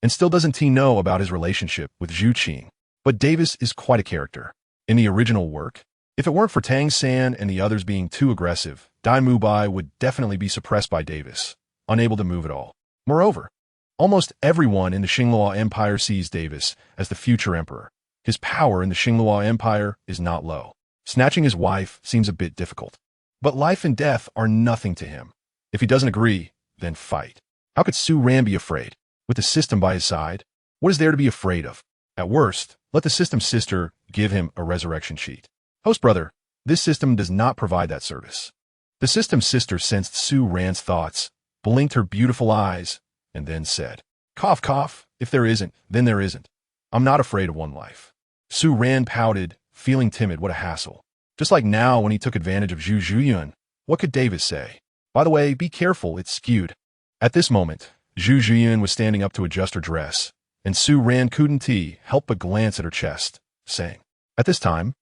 Speaker 1: And still doesn't he know about his relationship with Zhu Qing. But Davis is quite a character. In the original work, if it weren't for Tang San and the others being too aggressive, Dai Mubai would definitely be suppressed by Davis, unable to move at all. Moreover, almost everyone in the Xinglua Empire sees Davis as the future emperor. His power in the Xinglua Empire is not low. Snatching his wife seems a bit difficult. But life and death are nothing to him. If he doesn't agree, then fight. How could Su Ran be afraid? With the system by his side, what is there to be afraid of? At worst, let the system's sister give him a resurrection sheet. Host brother, this system does not provide that service. The system's sister sensed Su Ran's thoughts, blinked her beautiful eyes, and then said, "Cough, cough, if there isn't, then there isn't. I'm not afraid of one life." Su Ran pouted, feeling timid. What a hassle. Just like now when he took advantage of Zhu Zhuqing. What could Davis say? By the way, be careful, it's skewed. At this moment, Zhu Zhuqing was standing up to adjust her dress, and Su Ran couldn't help but glance at her chest, saying, at this time,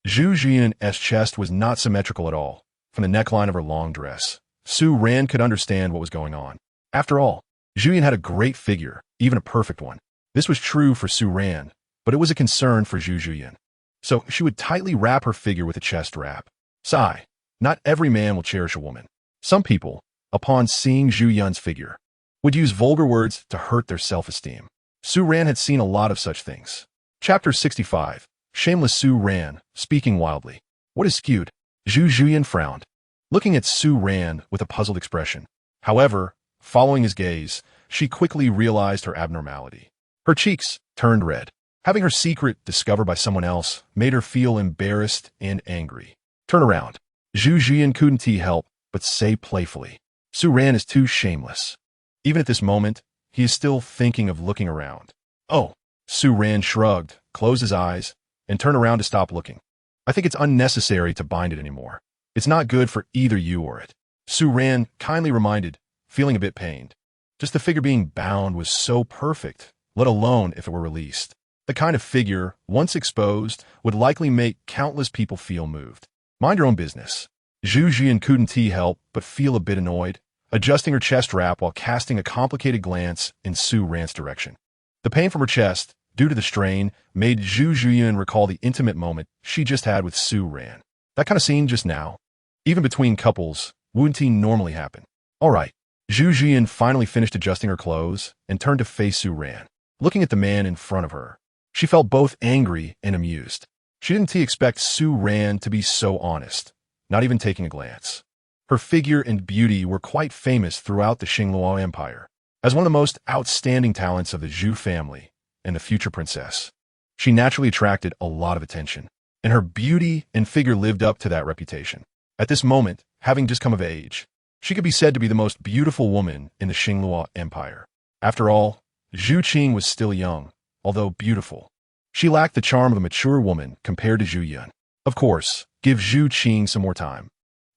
Speaker 1: Zhu Zhuqing's chest was not symmetrical at all. From the neckline of her long dress, Su Ran could understand what was going on. After all, Zhuqing had a great figure, even a perfect one. This was true for Su Ran, but it was a concern for Zhu Zhuqing. So she would tightly wrap her figure with a chest wrap. Sigh, not every man will cherish a woman. Some people, upon seeing Zhu Yun's figure, would use vulgar words to hurt their self-esteem. Su Ran had seen a lot of such things. Chapter 65. Shameless Su Ran, speaking wildly. What is skewed? Zhu Zhuqing frowned, looking at Su Ran with a puzzled expression. However, following his gaze, she quickly realized her abnormality. Her cheeks turned red. Having her secret discovered by someone else made her feel embarrassed and angry. Turn around. Zhu Zhuqing couldn't help but say playfully, Su Ran is too shameless. Even at this moment, he is still thinking of looking around. Oh, Su Ran shrugged, closed his eyes, and turned around to stop looking. I think it's unnecessary to bind it anymore. It's not good for either you or it. Su Ran kindly reminded, feeling a bit pained. Just the figure being bound was so perfect, let alone if it were released. The kind of figure, once exposed, would likely make countless people feel moved. Mind your own business. Zhu Zhuqing couldn't help but feel a bit annoyed, adjusting her chest wrap while casting a complicated glance in Su Ran's direction. The pain from her chest, due to the strain, made Zhu Zhuqing recall the intimate moment she just had with Su Ran. That kind of scene just now. Even between couples, wouldn't normally happen. All right. Zhu Zhuqing finally finished adjusting her clothes and turned to face Su Ran, looking at the man in front of her. She felt both angry and amused. She didn't expect Su Ran to be so honest, not even taking a glance. Her figure and beauty were quite famous throughout the Xingluo Empire. As one of the most outstanding talents of the Zhu family and the future princess, she naturally attracted a lot of attention, and her beauty and figure lived up to that reputation. At this moment, having just come of age, she could be said to be the most beautiful woman in the Xingluo Empire. After all, Zhu Qing was still young, although beautiful. She lacked the charm of a mature woman compared to Zhu Yun. Of course, give Zhu Qing some more time,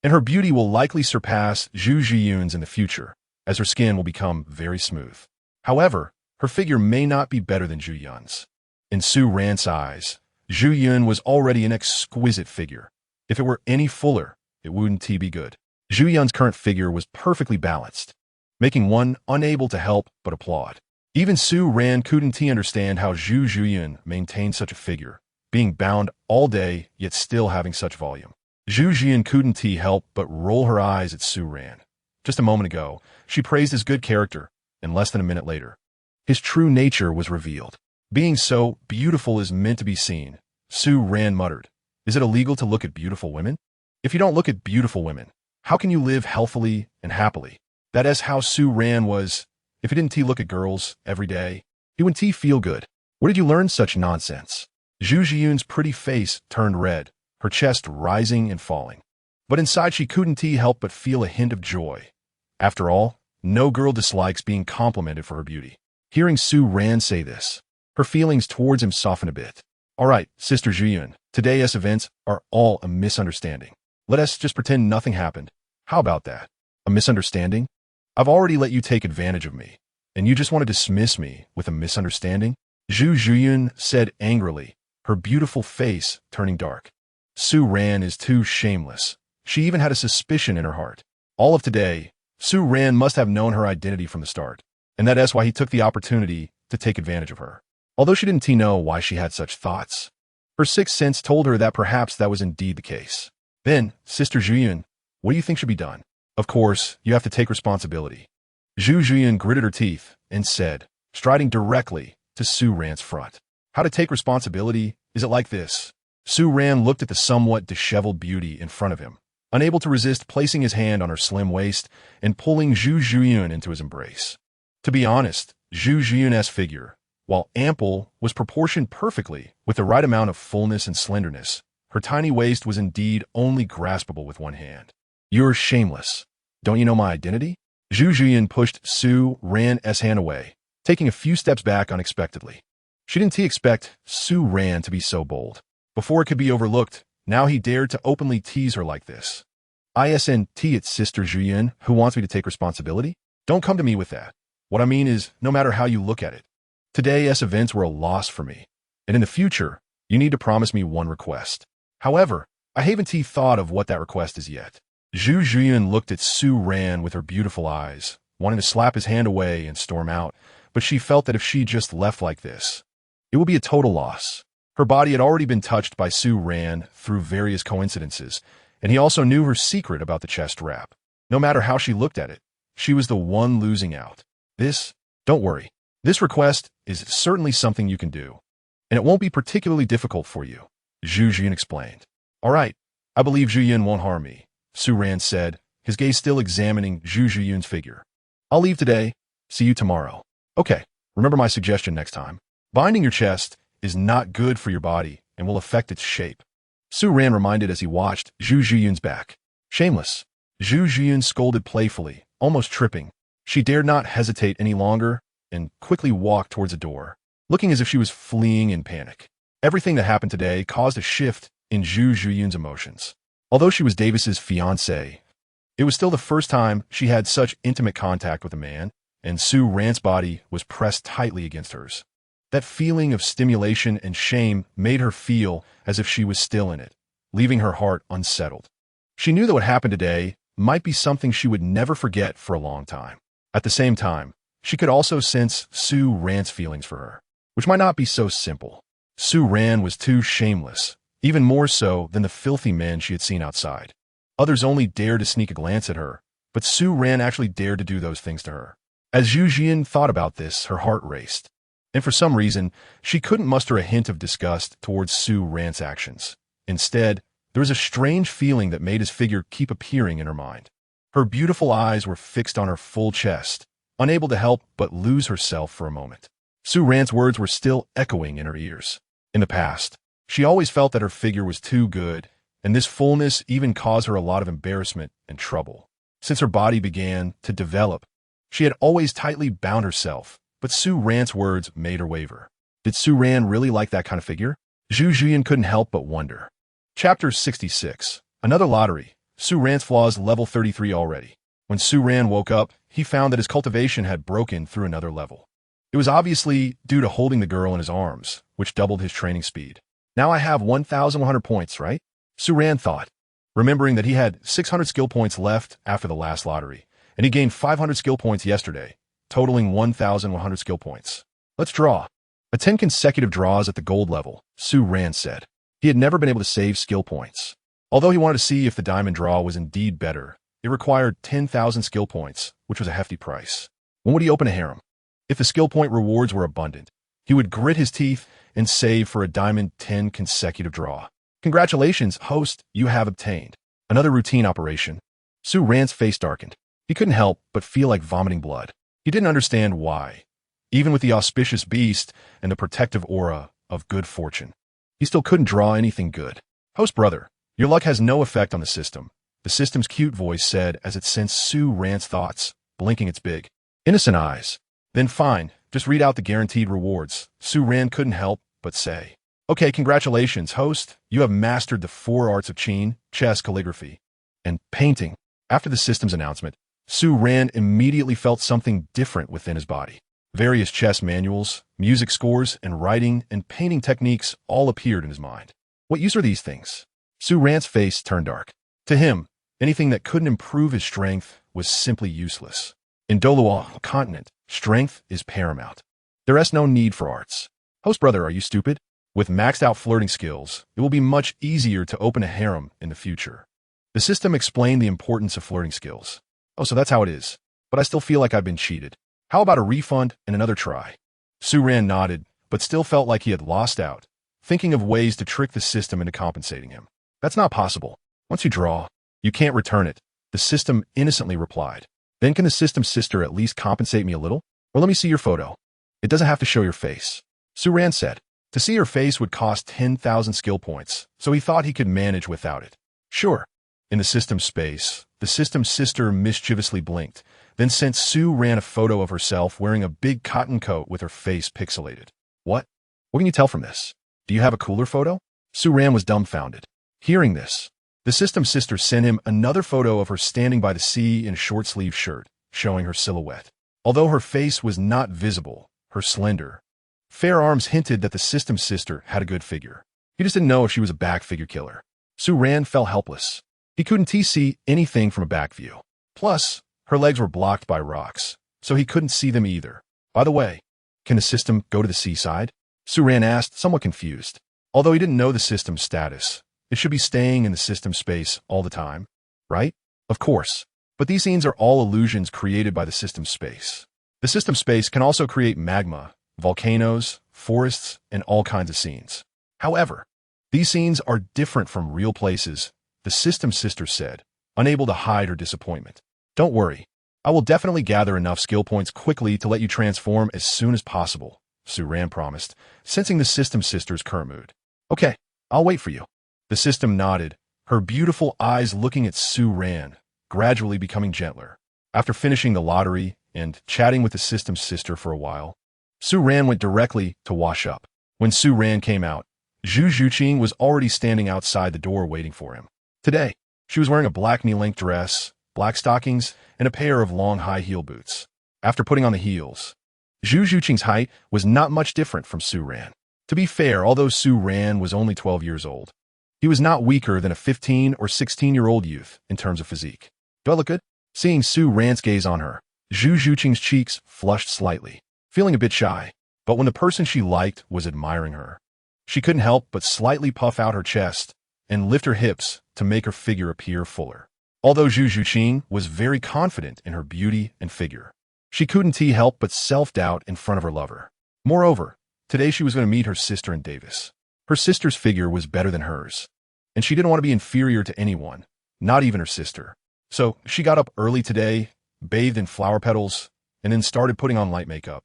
Speaker 1: and her beauty will likely surpass Zhu Zhiyun's in the future, as her skin will become very smooth. However, her figure may not be better than Zhu Yun's. In Su Ran's eyes, Zhu Yun was already an exquisite figure. If it were any fuller, it wouldn't be good. Zhu Yun's current figure was perfectly balanced, making one unable to help but applaud. Even Su Ran couldn't understand how Zhu Zhuqing maintained such a figure, being bound all day yet still having such volume. Zhu Zhuqing couldn't help but roll her eyes at Su Ran. Just a moment ago, she praised his good character, and less than a minute later, his true nature was revealed. Being so beautiful is meant to be seen, Su Ran muttered. Is it illegal to look at beautiful women? If you don't look at beautiful women, how can you live healthily and happily? That is how Su Ran was. If he didn't look at girls every day, he wouldn't feel good. Where did you learn such nonsense? Zhu Zhiyun's pretty face turned red, her chest rising and falling. But inside she couldn't help but feel a hint of joy. After all, no girl dislikes being complimented for her beauty. Hearing Su Ran say this, her feelings towards him softened a bit. All right, Sister Zhiyun, today's events are all a misunderstanding. Let us just pretend nothing happened. How about that? A misunderstanding? I've already let you take advantage of me, and you just want to dismiss me with a misunderstanding? Zhu Zhuqing said angrily, her beautiful face turning dark. Su Ran is too shameless. She even had a suspicion in her heart. All of today, Su Ran must have known her identity from the start, and that is why he took the opportunity to take advantage of her. Although she didn't know why she had such thoughts, her sixth sense told her that perhaps that was indeed the case. Then, Sister Zhuqing, what do you think should be done? Of course, you have to take responsibility. Zhu Zhuqing gritted her teeth and said, striding directly to Su Ran's front. How to take responsibility? Is it like this? Su Ran looked at the somewhat disheveled beauty in front of him, unable to resist placing his hand on her slim waist and pulling Zhu Zhuqing into his embrace. To be honest, Zhu Zhuqing's figure, while ample, was proportioned perfectly with the right amount of fullness and slenderness. Her tiny waist was indeed only graspable with one hand. "You're shameless. Don't you know my identity?" Zhu Zhuqing pushed Su Ran's hand away, taking a few steps back unexpectedly. She didn't expect Su Ran to be so bold. Before it could be overlooked, now he dared to openly tease her like this. "Isn't it Sister Zhuqing who wants me to take responsibility? Don't come to me with that. What I mean is, no matter how you look at it, today's events were a loss for me, and in the future, you need to promise me one request. However, I haven't thought of what that request is yet." Zhu Zhuqing looked at Su Ran with her beautiful eyes, wanting to slap his hand away and storm out, but she felt that if she just left like this, it would be a total loss. Her body had already been touched by Su Ran through various coincidences, and he also knew her secret about the chest wrap. No matter how she looked at it, she was the one losing out. Don't worry. This request is certainly something you can do, and it won't be particularly difficult for you," Zhu Zhuqing explained. "All right, I believe Zhuqing won't harm me," Su Ran said, his gaze still examining Zhu Zhuqing's figure. "I'll leave today. See you tomorrow." "Okay, remember my suggestion next time. Binding your chest is not good for your body and will affect its shape," Su Ran reminded as he watched Zhu Zhuqing's back. "Shameless," Zhu Zhuqing scolded playfully, almost tripping. She dared not hesitate any longer and quickly walked towards the door, looking as if she was fleeing in panic. Everything that happened today caused a shift in Zhu Zhuqing's emotions. Although she was Davis's fiancé, it was still the first time she had such intimate contact with a man, and Su Ran's body was pressed tightly against hers. That feeling of stimulation and shame made her feel as if she was still in it, leaving her heart unsettled. She knew that what happened today might be something she would never forget for a long time. At the same time, she could also sense Su Ran's feelings for her, which might not be so simple. Su Ran was too shameless, even more so than the filthy men she had seen outside. Others only dared to sneak a glance at her, but Su Ran actually dared to do those things to her. As Zhu Zhuqing thought about this, her heart raced, and for some reason, she couldn't muster a hint of disgust towards Su Ran's actions. Instead, there was a strange feeling that made his figure keep appearing in her mind. Her beautiful eyes were fixed on her full chest, unable to help but lose herself for a moment. Su Ran's words were still echoing in her ears. In the past, she always felt that her figure was too good, and this fullness even caused her a lot of embarrassment and trouble. Since her body began to develop, she had always tightly bound herself, but Su Ran's words made her waver. Did Su Ran really like that kind of figure? Zhu Zhuqing couldn't help but wonder. Chapter 66. Another lottery. Su Ran's flaws level 33 already. When Su Ran woke up, he found that his cultivation had broken through another level. It was obviously due to holding the girl in his arms, which doubled his training speed. Now I have 1,100 points, right? Su Ran thought, remembering that he had 600 skill points left after the last lottery, and he gained 500 skill points yesterday, totaling 1,100 skill points. Let's draw. 10 consecutive draws at the gold level, Su Ran said. He had never been able to save skill points. Although he wanted to see if the diamond draw was indeed better, it required 10,000 skill points, which was a hefty price. When would he open a harem? If the skill point rewards were abundant, he would grit his teeth and save for a diamond 10 consecutive draw. Congratulations, host, you have obtained another routine operation. Su Ran's face darkened. He couldn't help but feel like vomiting blood. He didn't understand why. Even with the auspicious beast and the protective aura of good fortune, he still couldn't draw anything good. Host brother, your luck has no effect on the system, the system's cute voice said as it sensed Su Ran's thoughts, blinking its big, innocent eyes. Then fine, just read out the guaranteed rewards, Su Ran couldn't help but say. Okay, congratulations, host. You have mastered the 4 arts of Qin, chess, calligraphy, and painting. After the system's announcement, Su Ran immediately felt something different within his body. Various chess manuals, music scores, and writing and painting techniques all appeared in his mind. What use are these things? Su Ran's face turned dark. To him, anything that couldn't improve his strength was simply useless. In Doluo continent, strength is paramount. There is no need for arts. Host brother, are you stupid? With maxed out flirting skills, it will be much easier to open a harem in the future. The system explained the importance of flirting skills. Oh, so that's how it is. But I still feel like I've been cheated. How about a refund and another try? Su Ran nodded, but still felt like he had lost out. thinking of ways to trick the system into compensating him. That's not possible. Once you draw, you can't return it, the system innocently replied. Then can the system's sister at least compensate me a little? Or let me see your photo. It doesn't have to show your face. Su Ran said. To see her face would cost 10,000 skill points, so he thought he could manage without it. Sure. In the system's space, the system's sister mischievously blinked, then sent Su Ran a photo of herself wearing a big cotton coat with her face pixelated. What? What can you tell from this? Do you have a cooler photo? Su Ran was dumbfounded. Hearing this, the system's sister sent him another photo of her standing by the sea in a short-sleeved shirt, showing her silhouette. Although her face was not visible, her slender, fair arms hinted that the system's sister had a good figure. He just didn't know if she was a back figure killer. Su Ran felt helpless. He couldn't see anything from a back view. Plus, her legs were blocked by rocks, so he couldn't see them either. By the way, can the system go to the seaside? Su Ran asked, somewhat confused. Although he didn't know the system's status, it should be staying in the system space all the time, right? Of course. But these scenes are all illusions created by the system space. The system space can also create magma, volcanoes, forests, and all kinds of scenes. However, these scenes are different from real places, the system sister said, unable to hide her disappointment. Don't worry. I will definitely gather enough skill points quickly to let you transform as soon as possible, Su Ran promised, sensing the system sister's current mood. Okay, I'll wait for you. The system nodded, her beautiful eyes looking at Su Ran, gradually becoming gentler. After finishing the lottery and chatting with the system's sister for a while, Su Ran went directly to wash up. When Su Ran came out, Zhu Zhuqing was already standing outside the door waiting for him. Today, she was wearing a black knee-length dress, black stockings, and a pair of long high-heel boots. After putting on the heels, Zhu Zhuqing's height was not much different from Su Ran. To be fair, although Su Ran was only 12 years old, he was not weaker than a 15 or 16-year-old youth in terms of physique. Do I look good? Seeing Su Ran's gaze on her, Zhu Zhuqing's cheeks flushed slightly, feeling a bit shy. But when the person she liked was admiring her, she couldn't help but slightly puff out her chest and lift her hips to make her figure appear fuller. Although Zhu Zhuqing was very confident in her beauty and figure, she couldn't help but self-doubt in front of her lover. Moreover, today she was going to meet her sister in Davis. Her sister's figure was better than hers, and she didn't want to be inferior to anyone, not even her sister. So she got up early today, bathed in flower petals, and then started putting on light makeup,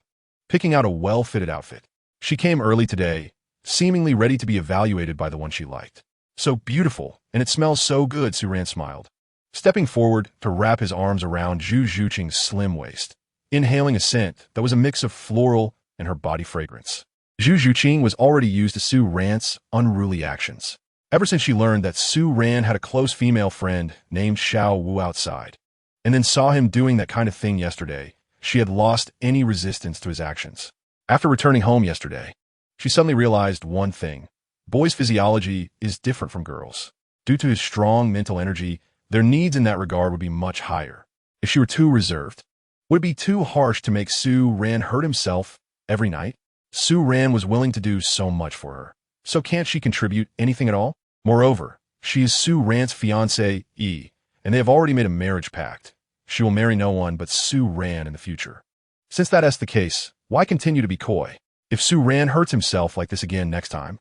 Speaker 1: picking out a well-fitted outfit. She came early today, seemingly ready to be evaluated by the one she liked. So beautiful, and it smells so good, Su Ran smiled, stepping forward to wrap his arms around Zhu Zhuqing's slim waist, inhaling a scent that was a mix of floral and her body fragrance. Zhu Zhuqing was already used to Su Ran's unruly actions, ever since she learned that Su Ran had a close female friend named Xiao Wu outside, and then saw him doing that kind of thing yesterday. She had lost any resistance to his actions. After returning home yesterday, she suddenly realized one thing. Boys' physiology is different from girls. Due to his strong mental energy, their needs in that regard would be much higher. If she were too reserved, would it be too harsh to make Su Ran hurt himself every night? Su Ran was willing to do so much for her. So can't she contribute anything at all? Moreover, she is Su Ran's fiancé, and they have already made a marriage pact. She will marry no one but Su Ran in the future. Since that is the case, why continue to be coy? If Su Ran hurts himself like this again next time,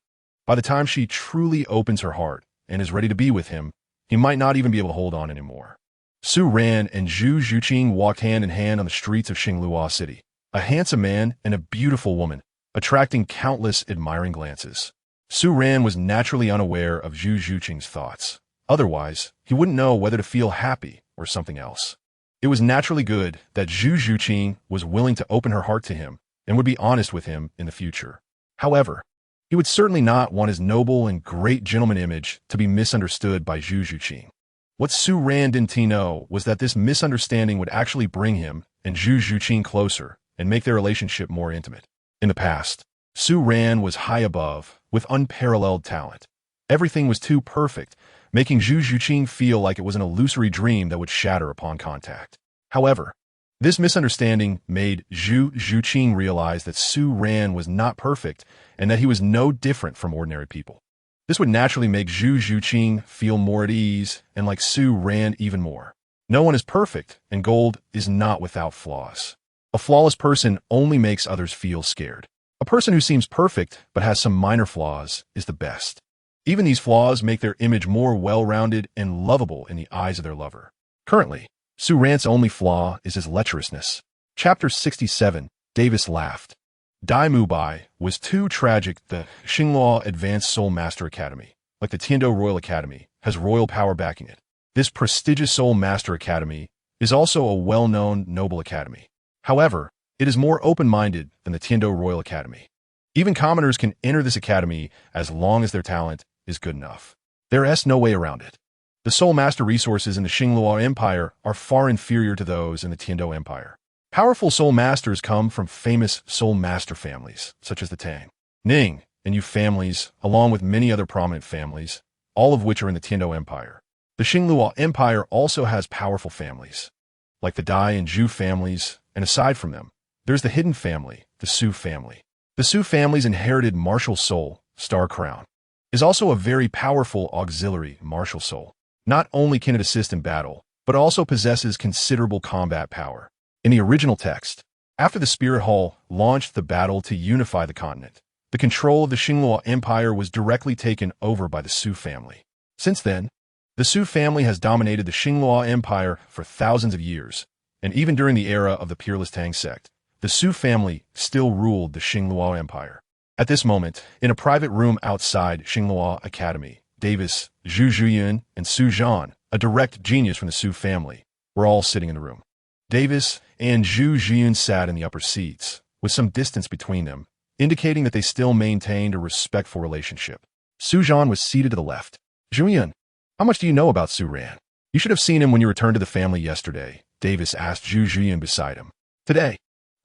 Speaker 1: by the time she truly opens her heart and is ready to be with him, he might not even be able to hold on anymore. Su Ran and Zhu Zhuqing walked hand in hand on the streets of Xinglua City, a handsome man and a beautiful woman, attracting countless admiring glances. Su Ran was naturally unaware of Zhu Zhuqing's thoughts. Otherwise, he wouldn't know whether to feel happy or something else. It was naturally good that Zhu Zhuqing was willing to open her heart to him and would be honest with him in the future. However, he would certainly not want his noble and great gentleman image to be misunderstood by Zhu Zhuqing. What Su Ran didn't know was that this misunderstanding would actually bring him and Zhu Zhuqing closer and make their relationship more intimate. In the past, Su Ran was high above, with unparalleled talent. Everything was too perfect, making Zhu Zhuqing feel like it was an illusory dream that would shatter upon contact. However, this misunderstanding made Zhu Zhuqing realize that Su Ran was not perfect and that he was no different from ordinary people. This would naturally make Zhu Zhuqing feel more at ease and like Su Ran even more. No one is perfect, and gold is not without flaws. A flawless person only makes others feel scared. A person who seems perfect but has some minor flaws is the best. Even these flaws make their image more well-rounded and lovable in the eyes of their lover. Currently, Su Ran's only flaw is his lecherousness. Chapter 67, Davis laughed. Dai Mubai was too tragic. The Xinghua Advanced Soul Master Academy, like the Tiando Royal Academy, has royal power backing it. This prestigious Soul Master Academy is also a well-known noble academy. However, it is more open-minded than the Tiando Royal Academy. Even commoners can enter this academy as long as their talent is good enough. There is no way around it. The Soul Master resources in the Xinghua Empire are far inferior to those in the Tiando Empire. Powerful Soul Masters come from famous Soul Master families, such as the Tang, Ning, and Yu families, along with many other prominent families, all of which are in the Tiando Empire. The Xinghua Empire also has powerful families, like the Dai and Zhu families, and aside from them, there's the hidden family, the Su family. The Su family's inherited martial soul, Star Crown, is also a very powerful auxiliary martial soul. Not only can it assist in battle, but also possesses considerable combat power. In the original text, after the Spirit Hall launched the battle to unify the continent, the control of the Xinghua Empire was directly taken over by the Su family. Since then, the Su family has dominated the Xinghua Empire for thousands of years, and even during the era of the Peerless Tang sect, the Su family still ruled the Xinghua Empire. At this moment, in a private room outside Xinghua Academy, Davis, Zhu Zhuqing, and Su Zhan, a direct genius from the Su family, were all sitting in the room. Davis and Zhu Zhuqing sat in the upper seats, with some distance between them, indicating that they still maintained a respectful relationship. Su Zhan was seated to the left. Zhuqing, how much do you know about Su Ran? You should have seen him when you returned to the family yesterday, Davis asked Zhu Zhuqing beside him. Today,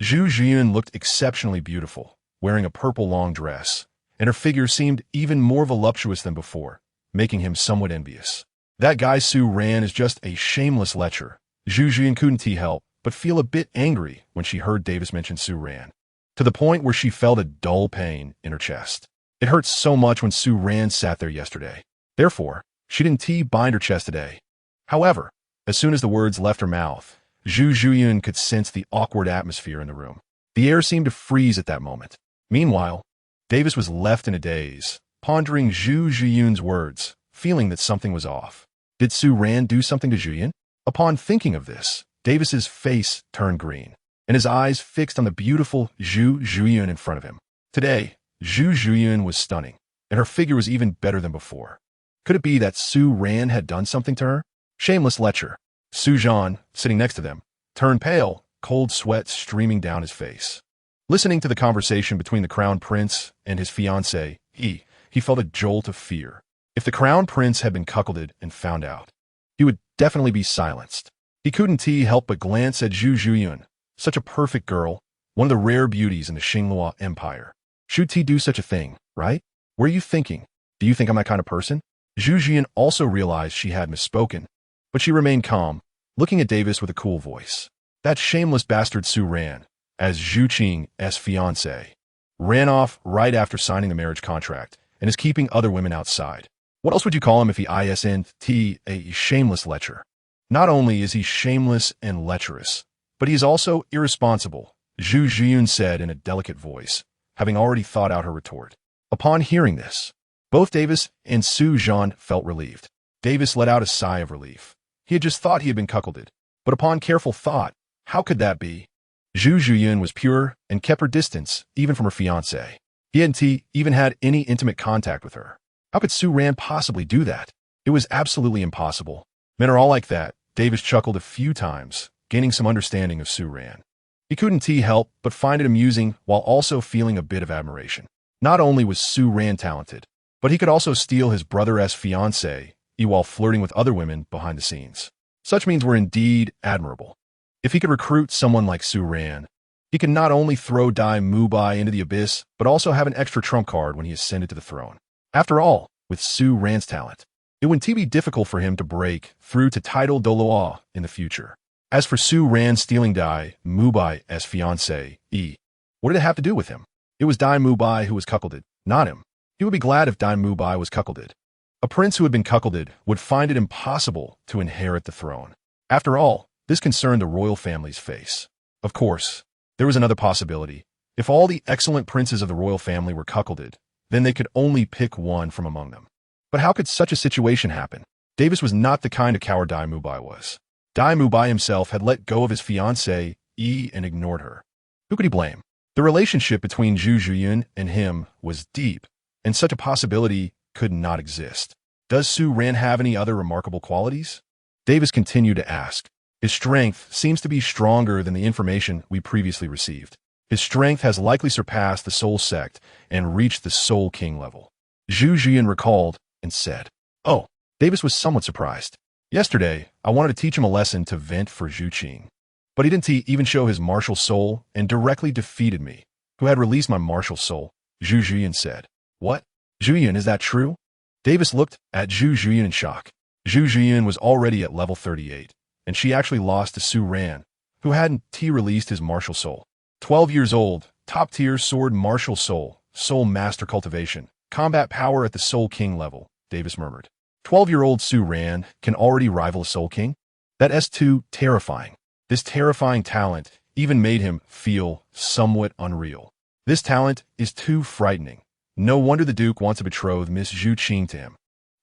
Speaker 1: Zhu Zhuqing looked exceptionally beautiful, wearing a purple long dress, and her figure seemed even more voluptuous than before, making him somewhat envious. That guy Su Ran is just a shameless lecher. Zhu Zhuqing couldn't help but feel a bit angry when she heard Davis mention Su Ran, to the point where she felt a dull pain in her chest. It hurt so much when Su Ran sat there yesterday. Therefore, she didn't bind her chest today. However, as soon as the words left her mouth, Zhu Zhuqing could sense the awkward atmosphere in the room. The air seemed to freeze at that moment. Meanwhile, Davis was left in a daze, pondering Zhu Zhuqing's words, feeling that something was off. Did Su Ran do something to Zhuqing? Upon thinking of this, Davis's face turned green, and his eyes fixed on the beautiful Zhu Zhuqing in front of him. Today, Zhu Zhuqing was stunning, and her figure was even better than before. Could it be that Su Ran had done something to her? Shameless lecher. Su Zhan, sitting next to them, turned pale, cold sweat streaming down his face. Listening to the conversation between the Crown Prince and his fiancé, he felt a jolt of fear. If the Crown Prince had been cuckolded and found out, he would definitely be silenced. He couldn't help but glance at Zhu Zhuqing, such a perfect girl, one of the rare beauties in the Xinghua Empire. Should he do such a thing, right? Were you thinking? Do you think I'm that kind of person? Zhu Zhuqing also realized she had misspoken, but she remained calm, looking at Davis with a cool voice. That shameless bastard Su Ran, as Zhu Qing's fiancé, ran off right after signing the marriage contract and is keeping other women outside. What else would you call him if he isn't a shameless lecher? Not only is he shameless and lecherous, but he is also irresponsible, Zhu Zhuqing said in a delicate voice, having already thought out her retort. Upon hearing this, both Davis and Su Zhan felt relieved. Davis let out a sigh of relief. He had just thought he had been cuckolded, but upon careful thought, how could that be? Zhu Zhuqing was pure and kept her distance, even from her fiancé. He hadn't even had any intimate contact with her. How could Su Ran possibly do that? It was absolutely impossible. Men are all like that. Davis chuckled a few times, gaining some understanding of Su Ran. He couldn't help but find it amusing while also feeling a bit of admiration. Not only was Su Ran talented, but he could also steal his brother's fiancé while flirting with other women behind the scenes. Such means were indeed admirable. If he could recruit someone like Su Ran, he could not only throw Dai Mubai into the abyss, but also have an extra trump card when he ascended to the throne. After all, with Su Ran's talent, it wouldn't be difficult for him to break through to title Doloa in the future. As for Su Ran stealing Dai Mubai's fiancé, what did it have to do with him? It was Dai Mubai who was cuckolded, not him. He would be glad if Dai Mubai was cuckolded. A prince who had been cuckolded would find it impossible to inherit the throne. After all, this concerned the royal family's face. Of course, there was another possibility. If all the excellent princes of the royal family were cuckolded, then they could only pick one from among them. But how could such a situation happen? Davis was not the kind of coward Dai Mubai was. Dai Mubai himself had let go of his fiancée, and ignored her. Who could he blame? The relationship between Zhu Zhuqing and him was deep, and such a possibility could not exist. Does Su Ran have any other remarkable qualities? Davis continued to ask. His strength seems to be stronger than the information we previously received. His strength has likely surpassed the Soul Sect and reached the Soul King level. Zhu Zhuqing recalled and said, "Oh." Davis was somewhat surprised. Yesterday, I wanted to teach him a lesson to vent for Zhu Qing. But he didn't even show his martial soul and directly defeated me, who had released my martial soul, Zhu Zhuqing said. What? Zhuqing, is that true? Davis looked at Zhu Zhuqing in shock. Zhu Zhuqing was already at level 38, and she actually lost to Su Ran, who hadn't released his martial soul. 12 years old, top-tier sword martial soul, soul master cultivation, combat power at the Soul King level, Davis murmured. 12-year-old Su Ran can already rival a Soul King? That's too terrifying. This terrifying talent even made him feel somewhat unreal. This talent is too frightening. No wonder the Duke wants to betroth Miss Zhu Qing to him.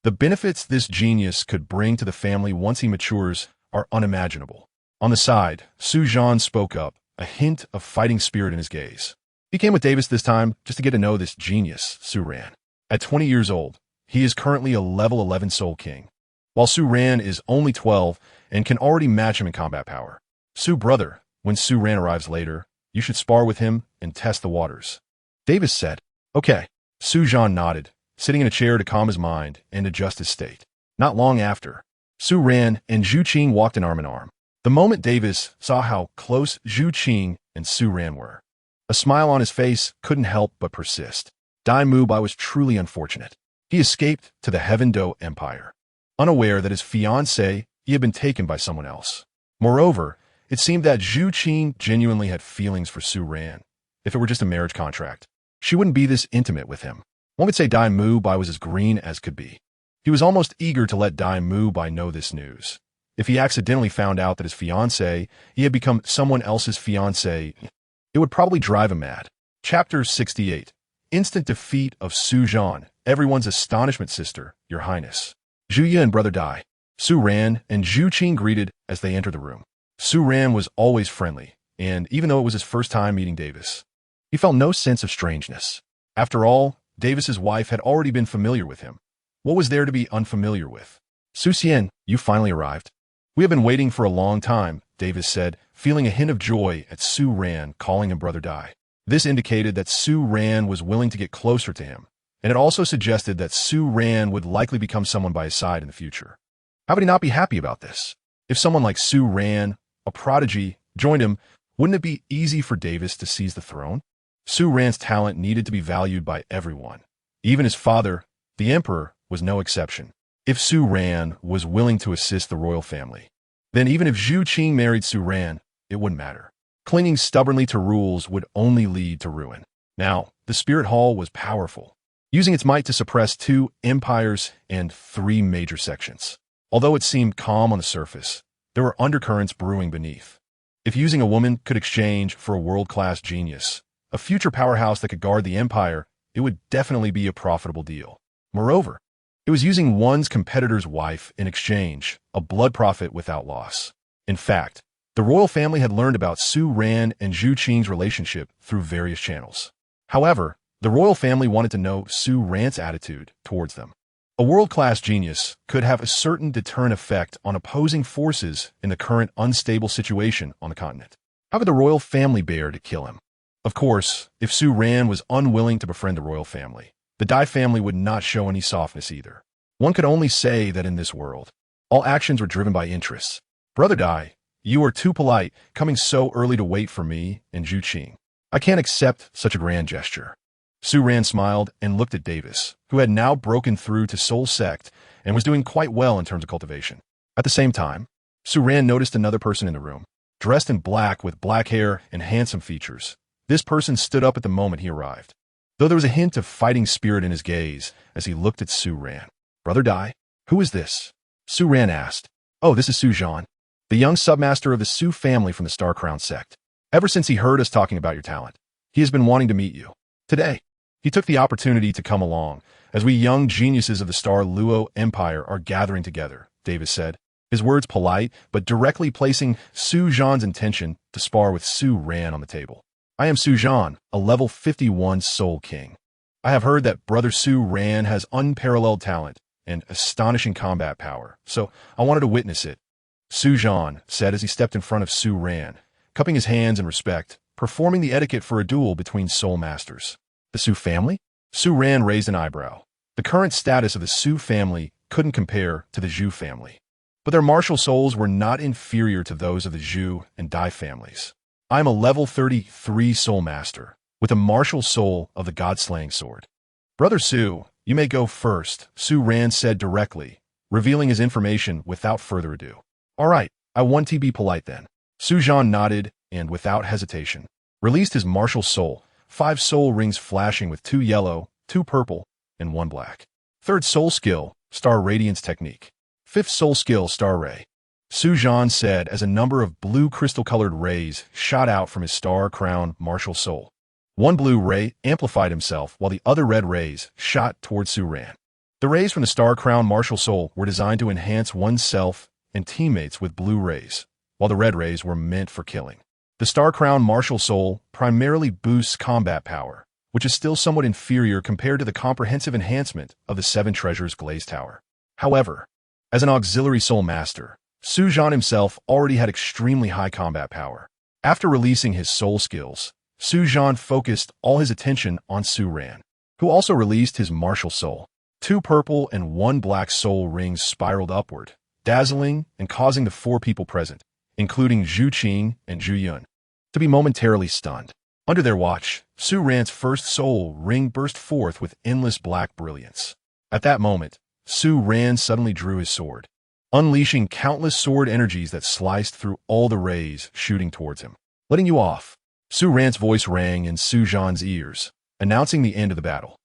Speaker 1: The benefits this genius could bring to the family once he matures are unimaginable. On the side, Su Zhan spoke up, a hint of fighting spirit in his gaze. He came with Davis this time just to get to know this genius, Su Ran. At 20 years old, he is currently a level 11 Soul King, while Su Ran is only 12 and can already match him in combat power. Su brother, when Su Ran arrives later, you should spar with him and test the waters. Davis said, okay. Su Zhan nodded, sitting in a chair to calm his mind and adjust his state. Not long after, Su Ran and Zhu Qing walked in arm. The moment Davis saw how close Zhu Qing and Su Ran were, a smile on his face couldn't help but persist. Dai Mubai was truly unfortunate. He escaped to the Heaven Do Empire, unaware that his fiancé had been taken by someone else. Moreover, it seemed that Zhu Qing genuinely had feelings for Su Ran. If it were just a marriage contract, she wouldn't be this intimate with him. One could say Dai Mubai was as green as could be. He was almost eager to let Dai Mubai know this news. If he accidentally found out that his fiancé had become someone else's fiancé, it would probably drive him mad. Chapter 68. Instant defeat of Su Zhan, everyone's astonishment, sister, your highness. Zhuya and brother Dai. Su Ran and Zhu Qing greeted as they entered the room. Su Ran was always friendly, and even though it was his first time meeting Davis, he felt no sense of strangeness. After all, Davis's wife had already been familiar with him. What was there to be unfamiliar with? Su Xian, you finally arrived. We have been waiting for a long time, Davis said, feeling a hint of joy at Su Ran calling him brother Dai. This indicated that Su Ran was willing to get closer to him, and it also suggested that Su Ran would likely become someone by his side in the future. How would he not be happy about this? If someone like Su Ran, a prodigy, joined him, wouldn't it be easy for Davis to seize the throne? Su Ran's talent needed to be valued by everyone. Even his father, the emperor, was no exception. If Su Ran was willing to assist the royal family, then even if Zhu Qing married Su Ran, it wouldn't matter. Clinging stubbornly to rules would only lead to ruin. Now, the Spirit Hall was powerful, using its might to suppress 2 empires and 3 major sections. Although it seemed calm on the surface, there were undercurrents brewing beneath. If using a woman could exchange for a world-class genius, a future powerhouse that could guard the empire, it would definitely be a profitable deal. Moreover, it was using one's competitor's wife in exchange, a blood profit without loss. In fact, the royal family had learned about Su Ran and Zhu Qing's relationship through various channels. However, the royal family wanted to know Su Ran's attitude towards them. A world-class genius could have a certain deterrent effect on opposing forces in the current unstable situation on the continent. How could the royal family bear to kill him? Of course, if Su Ran was unwilling to befriend the royal family, the Dai family would not show any softness either. One could only say that in this world, all actions were driven by interests. Brother Dai, you are too polite, coming so early to wait for me and Zhu Qing. I can't accept such a grand gesture. Su Ran smiled and looked at Davis, who had now broken through to Soul Sect and was doing quite well in terms of cultivation. At the same time, Su Ran noticed another person in the room, dressed in black with black hair and handsome features. This person stood up at the moment he arrived, though there was a hint of fighting spirit in his gaze as he looked at Su Ran. Brother Dai, who is this? Su Ran asked. Oh, this is Su Zhan, the young submaster of the Su family from the Star Crown sect. Ever since he heard us talking about your talent, He has been wanting to meet you. Today, he took the opportunity to come along, as we young geniuses of the Star Luo Empire are gathering together, Davis said, his words polite but directly placing Su Zhan's intention to spar with Su Ran on the table. I am Su Zhan, a level 51 Soul King. I have heard that Brother Su Ran has unparalleled talent and astonishing combat power, so I wanted to witness it. Su Zhan said as he stepped in front of Su Ran, cupping his hands in respect, performing the etiquette for a duel between soul masters. The Su family? Su Ran raised an eyebrow. The current status of the Su family couldn't compare to the Zhu family. But their martial souls were not inferior to those of the Zhu and Dai families. I am a level 33 soul master, with a martial soul of the god-slaying sword. Brother Su, you may go first, Su Ran said directly, revealing his information without further ado. All right, I want to be polite then. Su Zhan nodded and, without hesitation, released his martial soul, 5 soul rings flashing with 2 yellow, 2 purple, and 1 black. 3rd soul skill, Star Radiance Technique. 5th soul skill, Star Ray. Su Zhan said as a number of blue crystal-colored rays shot out from his Star Crown martial soul. 1 blue ray amplified himself while the other red rays shot towards Su Ran. The rays from the Star Crown martial soul were designed to enhance oneself and teammates with blue rays, while the red rays were meant for killing. The Star Crown martial soul primarily boosts combat power, which is still somewhat inferior compared to the comprehensive enhancement of the 7 Treasures Glaze Tower. However, as an auxiliary soul master, Su Zhan himself already had extremely high combat power. After releasing his soul skills, Su Zhan focused all his attention on Su Ran, who also released his martial soul. 2 purple and 1 black soul rings spiraled upward, dazzling and causing the 4 people present, including Zhu Zhuqing and Zhu Yun, to be momentarily stunned. Under their watch, Su Ran's first soul ring burst forth with endless black brilliance. At that moment, Su Ran suddenly drew his sword, unleashing countless sword energies that sliced through all the rays shooting towards him. Letting you off. Su Ran's voice rang in Su Zhan's ears, announcing the end of the battle.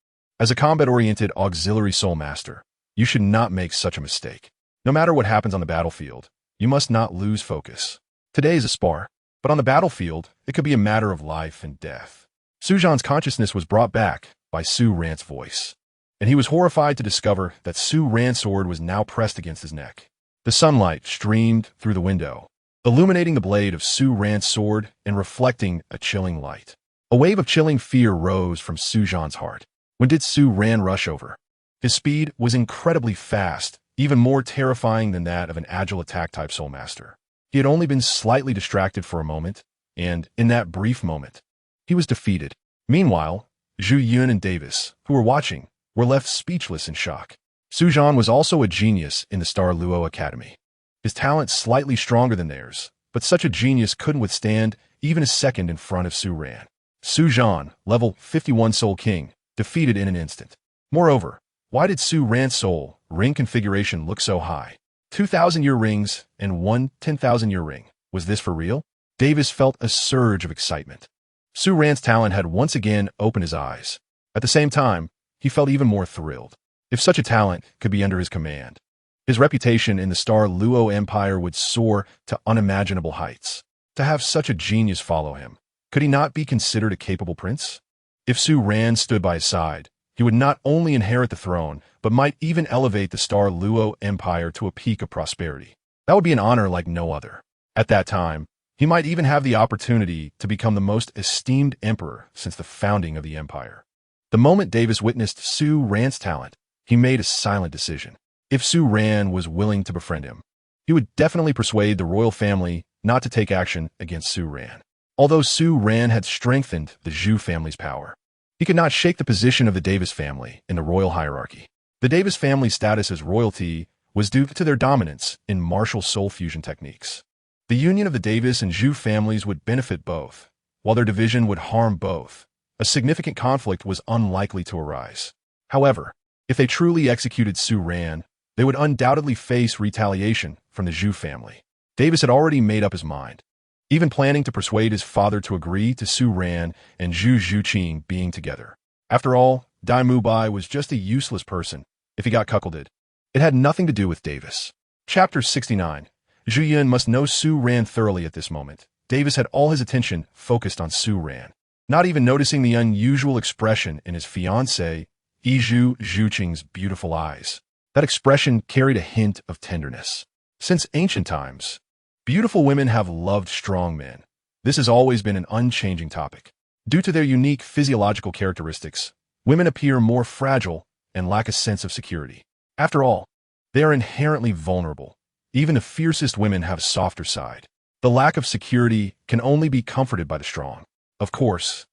Speaker 1: As a combat-oriented auxiliary soul master, you should not make such a mistake. No matter what happens on the battlefield, you must not lose focus. Today is a spar, but on the battlefield, it could be a matter of life and death. Su Zhan's consciousness was brought back by Su Ran's voice, and he was horrified to discover that Su Ran's sword was now pressed against his neck. The sunlight streamed through the window, illuminating the blade of Su Ran's sword and reflecting a chilling light. A wave of chilling fear rose from Su Zhan's heart. When did Su Ran rush over? His speed was incredibly fast, even more terrifying than that of an agile attack-type soul master. He had only been slightly distracted for a moment, and in that brief moment, he was defeated. Meanwhile, Zhu Yun and Davis, who were watching, were left speechless in shock. Su Zhan was also a genius in the Star Luo Academy. His talent slightly stronger than theirs, but such a genius couldn't withstand even a second in front of Su Ran. Su Zhan, level 51 Soul King, defeated in an instant. Moreover, why did Su Ran's soul ring configuration look so high? 2,000-year rings and 1 10,000-year ring. Was this for real? Davis felt a surge of excitement. Su Ran's talent had once again opened his eyes. At the same time, he felt even more thrilled. If such a talent could be under his command, his reputation in the Star Luo Empire would soar to unimaginable heights. To have such a genius follow him, could he not be considered a capable prince? If Su Ran stood by his side, he would not only inherit the throne, but might even elevate the Star Luo Empire to a peak of prosperity. That would be an honor like no other. At that time, he might even have the opportunity to become the most esteemed emperor since the founding of the empire. The moment Davis witnessed Su Ran's talent, he made a silent decision. If Su Ran was willing to befriend him, he would definitely persuade the royal family not to take action against Su Ran. Although Su Ran had strengthened the Zhu family's power, he could not shake the position of the Davis family in the royal hierarchy. The Davis family's status as royalty was due to their dominance in martial soul fusion techniques. The union of the Davis and Zhu families would benefit both, while their division would harm both. A significant conflict was unlikely to arise. However, if they truly executed Su Ran, they would undoubtedly face retaliation from the Zhu family. Davis had already made up his mind, even planning to persuade his father to agree to Su Ran and Zhu Zhuqing being together. After all, Dai Mubai was just a useless person if he got cuckolded. It had nothing to do with Davis. Chapter 69. Zhu Yun must know Su Ran thoroughly at this moment. Davis had all his attention focused on Su Ran. not even noticing the unusual expression in his fiancé, Zhu Zhuqing's beautiful eyes. That expression carried a hint of tenderness. Since ancient times, beautiful women have loved strong men. This has always been an unchanging topic. Due to their unique physiological characteristics, women appear more fragile and lack a sense of security. After all, they are inherently vulnerable. Even the fiercest women have a softer side. The lack of security can only be comforted by the strong. Of course,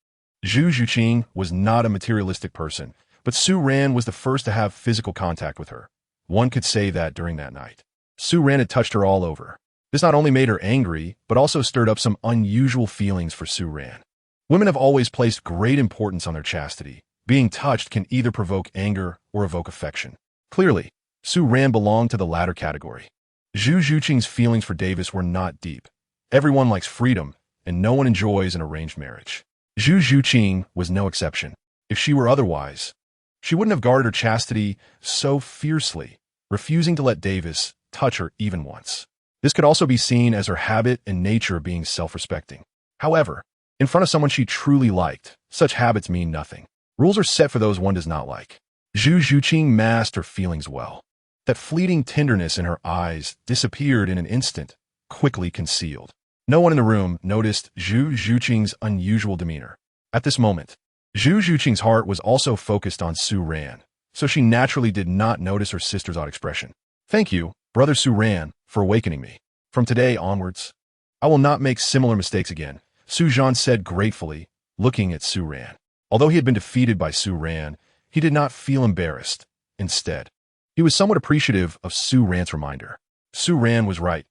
Speaker 1: Zhu Zhuqing was not a materialistic person, but Su Ran was the first to have physical contact with her. One could say that during that night. Su Ran had touched her all over. This not only made her angry, but also stirred up some unusual feelings for Su Ran. Women have always placed great importance on their chastity. Being touched can either provoke anger or evoke affection. Clearly, Su Ran belonged to the latter category. Zhu Zhuqing's feelings for Davis were not deep. Everyone likes freedom, and no one enjoys an arranged marriage. Zhu Zhuqing was no exception. If she were otherwise, she wouldn't have guarded her chastity so fiercely, refusing to let Davis touch her even once. This could also be seen as her habit and nature of being self-respecting. However, in front of someone she truly liked, such habits mean nothing. Rules are set for those one does not like. Zhu Zhuqing masked her feelings well. That fleeting tenderness in her eyes disappeared in an instant, quickly concealed. No one in the room noticed Zhu Zhuqing's unusual demeanor. At this moment, Zhu Zhuqing's heart was also focused on Su Ran, so she naturally did not notice her sister's odd expression. Thank you, Brother Su Ran, for awakening me. From today onwards, I will not make similar mistakes again, Su Zhan said gratefully, looking at Su Ran. Although he had been defeated by Su Ran, he did not feel embarrassed. Instead, he was somewhat appreciative of Su Ran's reminder. Su Ran was right.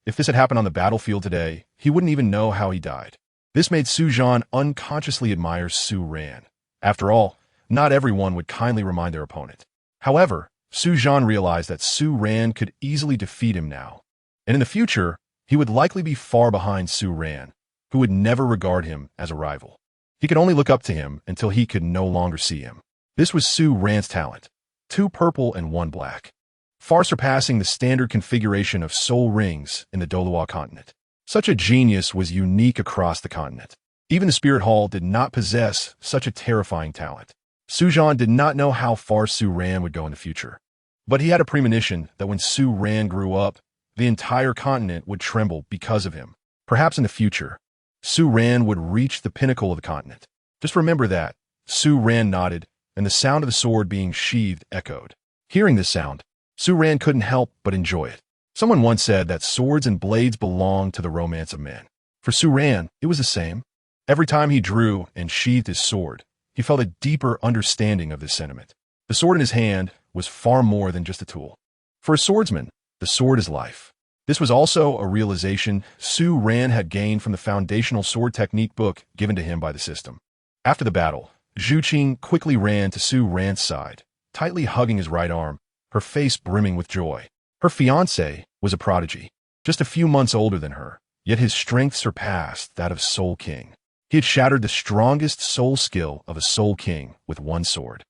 Speaker 1: If this had happened on the battlefield today, he wouldn't even know how he died. This made Su Zhan unconsciously admire Su Ran. After all, not everyone would kindly remind their opponent. However, Su Zhan realized that Su Ran could easily defeat him now. And in the future, he would likely be far behind Su Ran, who would never regard him as a rival. He could only look up to him until he could no longer see him. This was Su Ran's talent. 2 purple and 1 black. Far surpassing the standard configuration of soul rings in the Doluo continent. Such a genius was unique across the continent. Even the Spirit Hall did not possess such a terrifying talent. Su Zhan did not know how far Su Ran would go in the future. But he had a premonition that when Su Ran grew up, the entire continent would tremble because of him. Perhaps in the future, Su Ran would reach the pinnacle of the continent. Just remember that. Su Ran nodded, and the sound of the sword being sheathed echoed. Hearing this sound, Su Ran couldn't help but enjoy it. Someone once said that swords and blades belong to the romance of men. For Su Ran, it was the same. Every time he drew and sheathed his sword, he felt a deeper understanding of this sentiment. The sword in his hand was far more than just a tool. For a swordsman, the sword is life. This was also a realization Su Ran had gained from the foundational sword technique book given to him by the system. After the battle, Zhu Qing quickly ran to Su Ran's side, tightly hugging his right arm, her face brimming with joy. Her fiancé was a prodigy, just a few months older than her, yet his strength surpassed that of Soul King. He had shattered the strongest soul skill of a Soul King with 1 sword.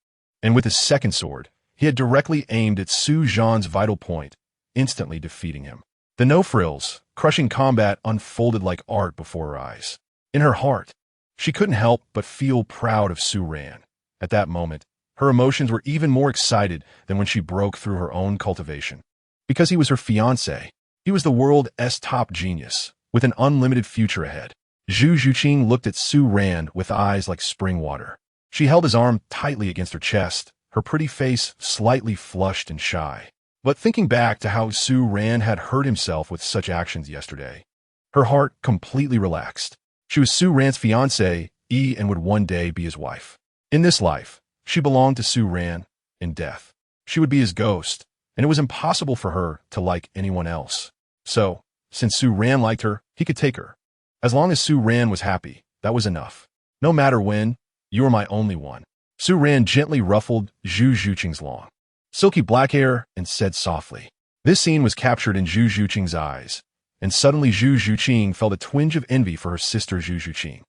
Speaker 1: And with his second sword, he had directly aimed at Su Zhan's vital point, instantly defeating him. The no-frills, crushing combat unfolded like art before her eyes. In her heart, she couldn't help but feel proud of Su Ran. At that moment, her emotions were even more excited than when she broke through her own cultivation. Because he was her fiancé, he was the world's top genius, with an unlimited future ahead. Zhu Zhuqing looked at Su Ran with eyes like spring water. She held his arm tightly against her chest, her pretty face slightly flushed and shy. But thinking back to how Su Ran had hurt himself with such actions yesterday, her heart completely relaxed. She was Su Ran's fiancé, and would one day be his wife. In this life, she belonged to Su Ran. In death, she would be his ghost, and it was impossible for her to like anyone else. So, since Su Ran liked her, he could take her. As long as Su Ran was happy, that was enough. No matter when, you are my only one. Su Ran gently ruffled Zhu Zhuqing's long, silky black hair and said softly. This scene was captured in Zhu Zhuqing's eyes, and suddenly Zhu Zhuqing felt a twinge of envy for her sister Zhu Zhuqing.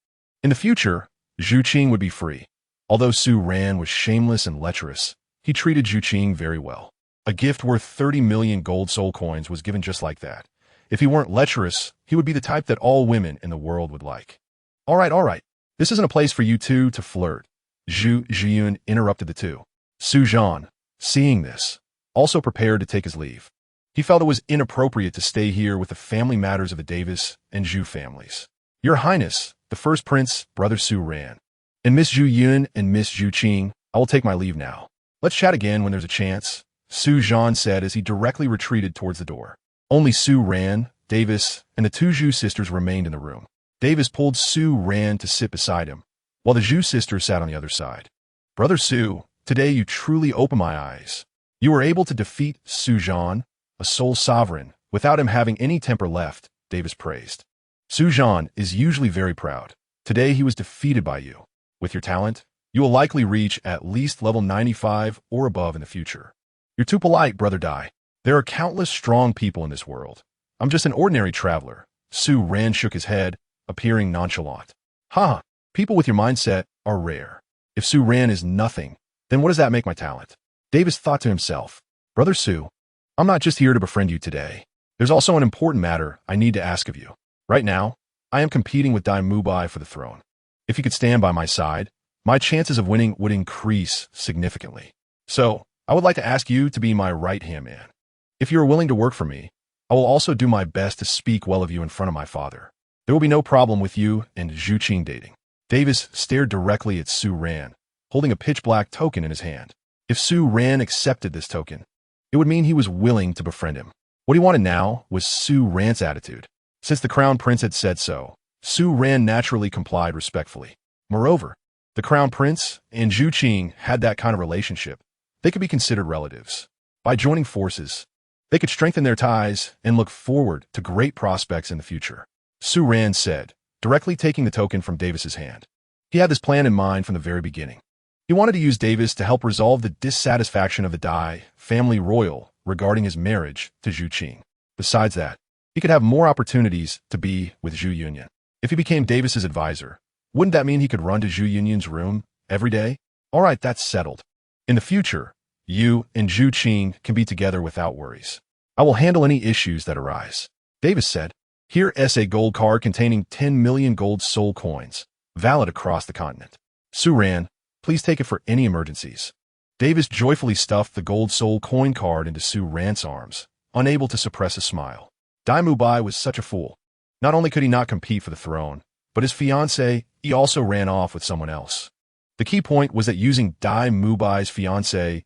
Speaker 1: In the future, Zhu Qing would be free. Although Su Ran was shameless and lecherous, he treated Zhu Qing very well. A gift worth 30 million gold soul coins was given just like that. If he weren't lecherous, he would be the type that all women in the world would like. All right. This isn't a place for you two to flirt. Zhu Zhuqing interrupted the two. Su Zhan, seeing this, also prepared to take his leave. He felt it was inappropriate to stay here with the family matters of the Davis and Zhu families. Your Highness, the first prince, Brother Su ran. And Miss Zhu Yun and Miss Zhu Qing, I will take my leave now. Let's chat again when there's a chance, Su Zhan said as he directly retreated towards the door. Only Su Ran, Davis, and the two Zhu sisters remained in the room. Davis pulled Su Ran to sit beside him, while the Zhu sisters sat on the other side. Brother Su, today you truly opened my eyes. You were able to defeat Su Zhan, a sole sovereign, without him having any temper left, Davis praised. Su Zhan is usually very proud. Today he was defeated by you. With your talent, you will likely reach at least level 95 or above in the future. You're too polite, Brother Dai. There are countless strong people in this world. I'm just an ordinary traveler. Su Ran shook his head, appearing nonchalant. Ha! People with your mindset are rare. If Su Ran is nothing, then what does that make my talent? Davis thought to himself. Brother Su, I'm not just here to befriend you today. There's also an important matter I need to ask of you. Right now, I am competing with Dai Mubai for the throne. If you could stand by my side, my chances of winning would increase significantly. So, I would like to ask you to be my right-hand man. If you are willing to work for me, I will also do my best to speak well of you in front of my father. There will be no problem with you and Zhu Qing dating. Davis stared directly at Su Ran, holding a pitch-black token in his hand. If Su Ran accepted this token, it would mean he was willing to befriend him. What he wanted now was Su Ran's attitude. Since the crown prince had said so, Su Ran naturally complied respectfully. Moreover, the crown prince and Zhu Qing had that kind of relationship. They could be considered relatives. By joining forces, they could strengthen their ties and look forward to great prospects in the future. Su Ran said, directly taking the token from Davis's hand. He had this plan in mind from the very beginning. He wanted to use Davis to help resolve the dissatisfaction of the Dai family royal regarding his marriage to Zhu Qing. Besides that, he could have more opportunities to be with Zhu Yunyan. If he became Davis's advisor, wouldn't that mean he could run to Zhu Yunyan's room every day? All right, that's settled. In the future, you and Zhu Qing can be together without worries. I will handle any issues that arise. Davis said, here is a gold card containing 10 million gold soul coins, valid across the continent. Su Ran, please take it for any emergencies. Davis joyfully stuffed the gold soul coin card into Su Ran's arms, unable to suppress a smile. Dai Mubai was such a fool. Not only could he not compete for the throne, but his fiancé, he also ran off with someone else. The key point was that using Dai Mubai's fiancé,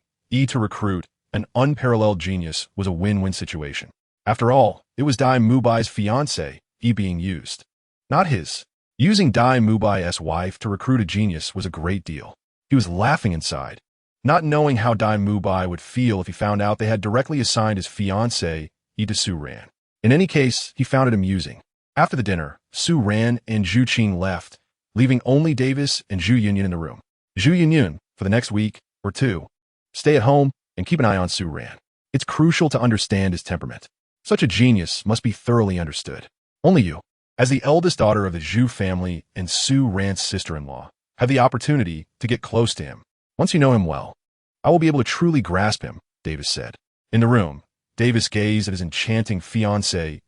Speaker 1: to recruit an unparalleled genius was a win-win situation. After all, it was Dai Mubai's fiancé, being used. Not his. Using Dai Mubai's wife to recruit a genius was a great deal. He was laughing inside, not knowing how Dai Mubai would feel if he found out they had directly assigned his fiancé, to Su Ran. In any case, he found it amusing. After the dinner, Su Ran and Zhu Qing left, leaving only Davis and Zhu Yunyan in the room. Zhu Yunyan, for the next week or two, stay at home and keep an eye on Su Ran. It's crucial to understand his temperament. Such a genius must be thoroughly understood. Only you, as the eldest daughter of the Zhu family and Su Ran's sister-in-law, have the opportunity to get close to him. Once you know him well, I will be able to truly grasp him, Davis said. In the room, Davis gazed at his enchanting fiancé,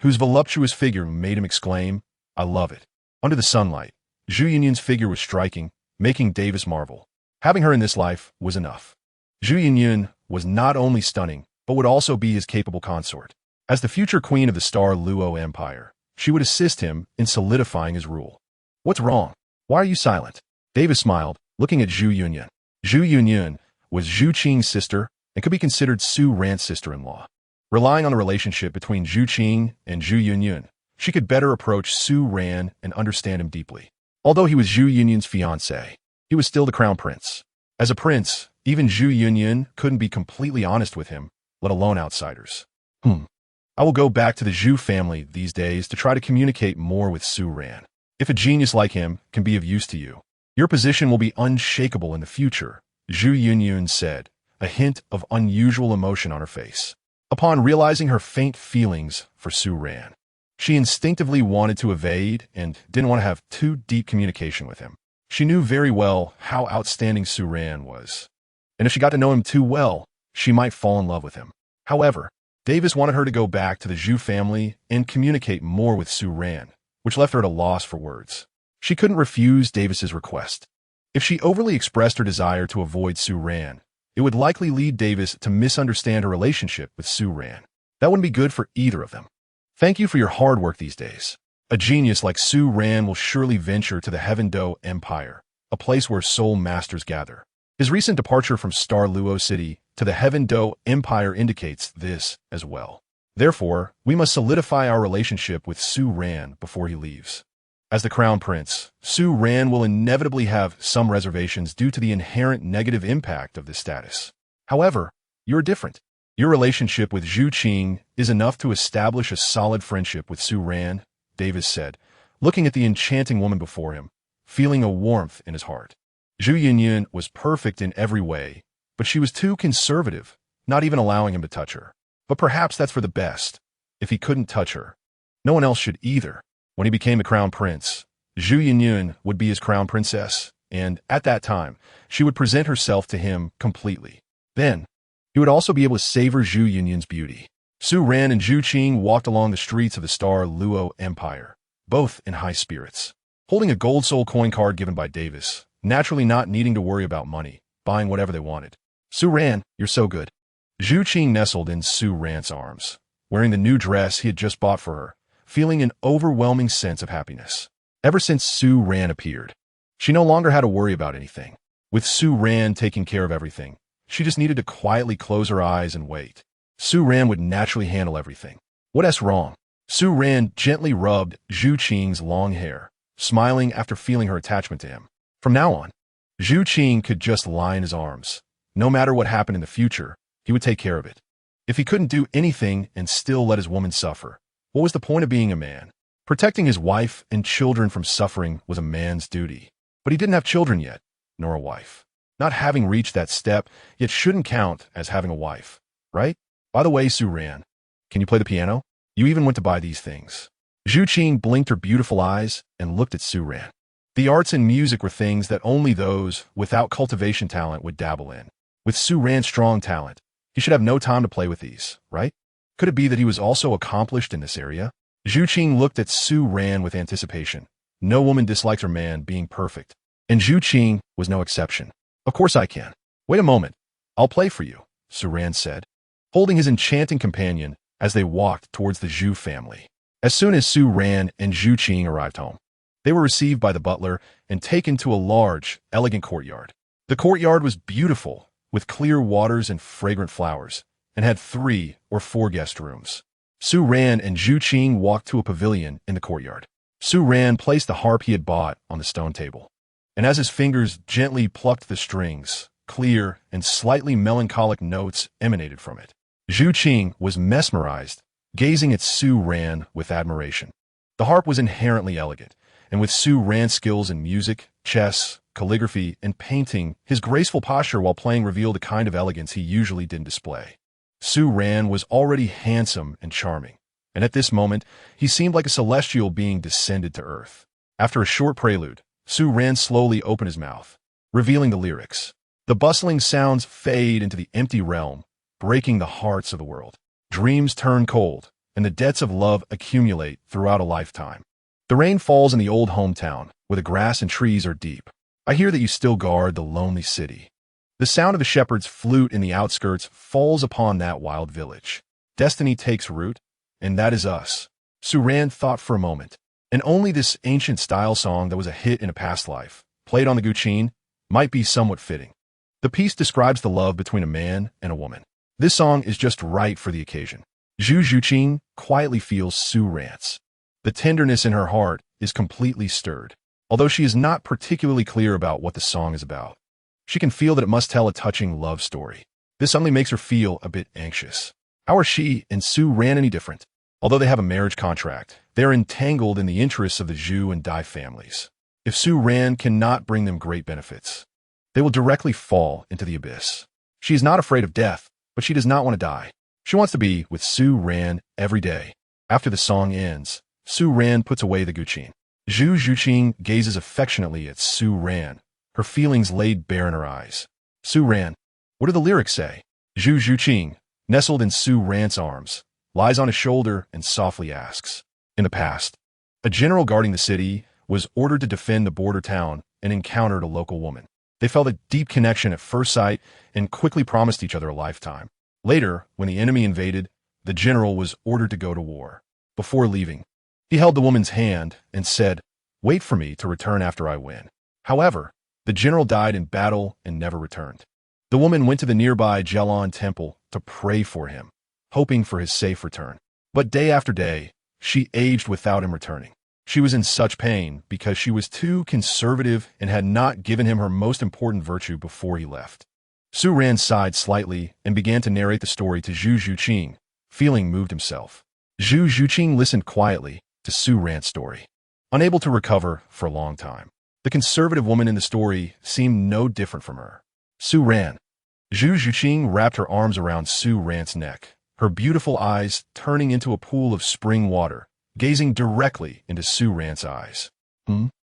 Speaker 1: whose voluptuous figure made him exclaim, I love it. Under the sunlight, Zhu Yunyan's figure was striking, making Davis marvel. Having her in this life was enough. Zhu Yunyan was not only stunning, but would also be his capable consort. As the future queen of the Star Luo Empire, she would assist him in solidifying his rule. What's wrong? Why are you silent? Davis smiled, looking at Zhu Yunyan. Zhu Yunyan was Zhu Qing's sister and could be considered Su Ran's sister-in-law. Relying on the relationship between Zhu Qing and Zhu Yunyan, she could better approach Su Ran and understand him deeply. Although he was Zhu Yunyan's fiancé, he was still the crown prince. As a prince, even Zhu Yunyan couldn't be completely honest with him, let alone outsiders. I will go back to the Zhu family these days to try to communicate more with Su Ran. If a genius like him can be of use to you, your position will be unshakable in the future, Zhu Yunyan said, a hint of unusual emotion on her face. Upon realizing her faint feelings for Su Ran, she instinctively wanted to evade and didn't want to have too deep communication with him. She knew very well how outstanding Su Ran was, and if she got to know him too well, she might fall in love with him. However, Davis wanted her to go back to the Zhu family and communicate more with Su Ran, which left her at a loss for words. She couldn't refuse Davis's request. If she overly expressed her desire to avoid Su Ran, it would likely lead Davis to misunderstand her relationship with Su Ran. That wouldn't be good for either of them. Thank you for your hard work these days. A genius like Su Ran will surely venture to the Heaven Do Empire, a place where soul masters gather. His recent departure from Star Luo City to the Heaven Do Empire indicates this as well. Therefore, we must solidify our relationship with Su Ran before he leaves. As the Crown Prince, Su Ran will inevitably have some reservations due to the inherent negative impact of this status. However, you're different. Your relationship with Zhu Zhuqing is enough to establish a solid friendship with Su Ran, Davis said, looking at the enchanting woman before him, feeling a warmth in his heart. Zhu Yinyan was perfect in every way, but she was too conservative, not even allowing him to touch her. But perhaps that's for the best. If he couldn't touch her, no one else should either. When he became the crown prince, Zhu Yinyan would be his crown princess, and at that time, she would present herself to him completely. Then, he would also be able to savor Zhu Yinyan's beauty. Su Ran and Zhu Zhuqing walked along the streets of the Star Luo Empire, both in high spirits. Holding a gold soul coin card given by Davis, naturally not needing to worry about money, buying whatever they wanted. Su Ran, you're so good. Zhu Zhuqing nestled in Su Ran's arms, wearing the new dress he had just bought for her, feeling an overwhelming sense of happiness. Ever since Su Ran appeared, she no longer had to worry about anything. With Su Ran taking care of everything, she just needed to quietly close her eyes and wait. Su Ran would naturally handle everything. What's wrong? Su Ran gently rubbed Zhu Zhuqing's long hair, smiling after feeling her attachment to him. From now on, Zhu Zhuqing could just lie in his arms. No matter what happened in the future, he would take care of it. If he couldn't do anything and still let his woman suffer, what was the point of being a man? Protecting his wife and children from suffering was a man's duty. But he didn't have children yet, nor a wife. Not having reached that step, yet shouldn't count as having a wife, right? By the way, Su Ran, can you play the piano? You even went to buy these things. Zhu Zhuqing blinked her beautiful eyes and looked at Su Ran. The arts and music were things that only those without cultivation talent would dabble in. With Su Ran's strong talent, he should have no time to play with these, right? Could it be that he was also accomplished in this area? Zhu Zhuqing looked at Su Ran with anticipation. No woman dislikes her man being perfect, and Zhu Zhuqing was no exception. Of course I can. Wait a moment. I'll play for you, Su Ran said, holding his enchanting companion as they walked towards the Zhu family. As soon as Su Ran and Zhu Zhuqing arrived home, they were received by the butler and taken to a large, elegant courtyard. The courtyard was beautiful, with clear waters and fragrant flowers, and had 3 or 4 guest rooms. Su Ran and Zhu Zhuqing walked to a pavilion in the courtyard. Su Ran placed the harp he had bought on the stone table, and as his fingers gently plucked the strings, clear and slightly melancholic notes emanated from it. Zhu Zhuqing was mesmerized, gazing at Su Ran with admiration. The harp was inherently elegant, and with Su Ran's skills in music, chess, calligraphy, and painting, his graceful posture while playing revealed a kind of elegance he usually didn't display. Su Ran was already handsome and charming, and at this moment, he seemed like a celestial being descended to earth. After a short prelude, Su Ran slowly opened his mouth, revealing the lyrics. The bustling sounds fade into the empty realm, breaking the hearts of the world. Dreams turn cold, and the debts of love accumulate throughout a lifetime. The rain falls in the old hometown, where the grass and trees are deep. I hear that you still guard the lonely city. The sound of a shepherd's flute in the outskirts falls upon that wild village. Destiny takes root, and that is us. Su Ran thought for a moment, and only this ancient style song that was a hit in a past life, played on the guqin, might be somewhat fitting. The piece describes the love between a man and a woman. This song is just right for the occasion. Zhu Zhuqing quietly feels Su Ran's. The tenderness in her heart is completely stirred, although she is not particularly clear about what the song is about. She can feel that it must tell a touching love story. This only makes her feel a bit anxious. How are she and Su Ran any different? Although they have a marriage contract, they are entangled in the interests of the Zhu and Dai families. If Su Ran cannot bring them great benefits, they will directly fall into the abyss. She is not afraid of death, but she does not want to die. She wants to be with Su Ran every day. After the song ends, Su Ran puts away the guqin. Zhu Zhuqing gazes affectionately at Su Ran, her feelings laid bare in her eyes. Su Ran, what do the lyrics say? Zhu Zhuqing, nestled in Su Ran's arms, lies on his shoulder and softly asks. In the past, a general guarding the city was ordered to defend the border town and encountered a local woman. They felt a deep connection at first sight and quickly promised each other a lifetime. Later, when the enemy invaded, the general was ordered to go to war. Before leaving, he held the woman's hand and said, "Wait for me to return after I win." However, the general died in battle and never returned. The woman went to the nearby Qilin temple to pray for him, hoping for his safe return. But day after day, she aged without him returning. She was in such pain because she was too conservative and had not given him her most important virtue before he left. Su Ran sighed slightly and began to narrate the story to Zhu Zhuqing, feeling moved himself. Zhu Zhuqing listened quietly to Su Ran's story, unable to recover for a long time. The conservative woman in the story seemed no different from her. Su Ran. Zhu Zhuqing wrapped her arms around Su Ran's neck, her beautiful eyes turning into a pool of spring water, gazing directly into Su Ran's eyes.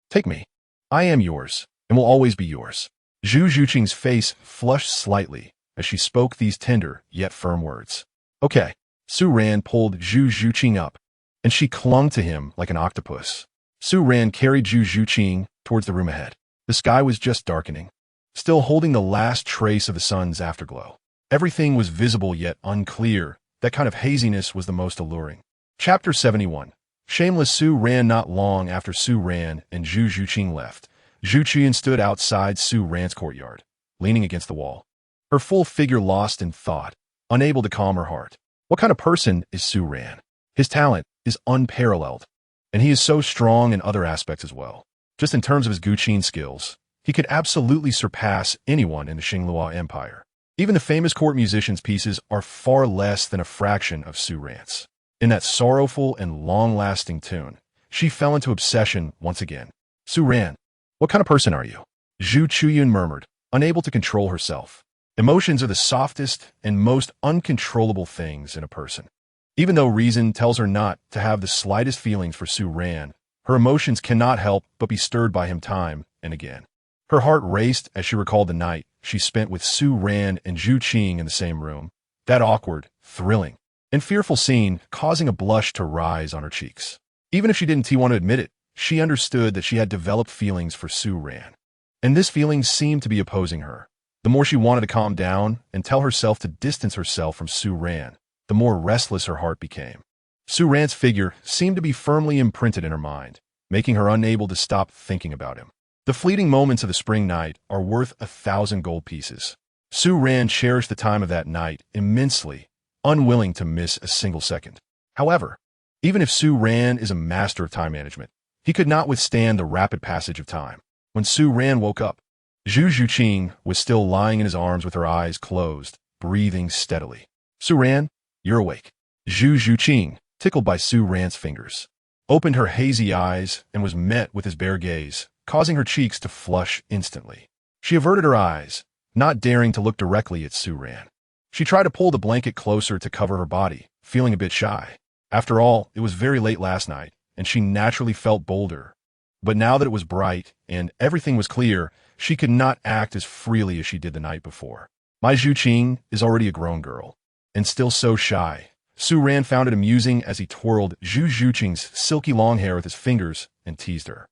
Speaker 1: Take me. I am yours, and will always be yours. Zhu Zhuqing's face flushed slightly as she spoke these tender yet firm words. Okay. Su Ran pulled Zhu Zhuqing up, and she clung to him like an octopus. Su Ran carried Zhu Zhuqing towards the room ahead. The sky was just darkening, still holding the last trace of the sun's afterglow. Everything was visible yet unclear. That kind of haziness was the most alluring. Chapter 71. Shameless. Su Ran. Not long after Su Ran and Zhu Zhuqing left, Zhu Zhuqing stood outside Su Ran's courtyard, leaning against the wall, her full figure lost in thought, unable to calm her heart. What kind of person is Su Ran? His talent is unparalleled, and he is so strong in other aspects as well. Just in terms of his Guqin skills, he could absolutely surpass anyone in the Xinglua Empire. Even the famous court musicians' pieces are far less than a fraction of Su Ran's. In that sorrowful and long-lasting tune, she fell into obsession once again. Su Ran, what kind of person are you? Zhu Zhuqing murmured, unable to control herself. Emotions are the softest and most uncontrollable things in a person. Even though reason tells her not to have the slightest feelings for Su Ran, her emotions cannot help but be stirred by him time and again. Her heart raced as she recalled the night she spent with Su Ran and Zhu Qing in the same room. That awkward, thrilling, and fearful scene causing a blush to rise on her cheeks. Even if she didn't want to admit it, she understood that she had developed feelings for Su Ran. And this feeling seemed to be opposing her. The more she wanted to calm down and tell herself to distance herself from Su Ran, the more restless her heart became. Su Ran's figure seemed to be firmly imprinted in her mind, making her unable to stop thinking about him. The fleeting moments of the spring night are worth 1,000 gold pieces. Su Ran cherished the time of that night immensely, unwilling to miss a single second. However, even if Su Ran is a master of time management, he could not withstand the rapid passage of time. When Su Ran woke up, Zhu Zhuqing was still lying in his arms with her eyes closed, breathing steadily. Su Ran, you're awake. Zhu Zhuqing, tickled by Su Ran's fingers, opened her hazy eyes and was met with his bare gaze, causing her cheeks to flush instantly. She averted her eyes, not daring to look directly at Su Ran. She tried to pull the blanket closer to cover her body, feeling a bit shy. After all, it was very late last night, and she naturally felt bolder. But now that it was bright and everything was clear, she could not act as freely as she did the night before. My Zhu Qing is already a grown girl, and still so shy. Su Ran found it amusing as he twirled Zhu Zhuqing's silky long hair with his fingers and teased her.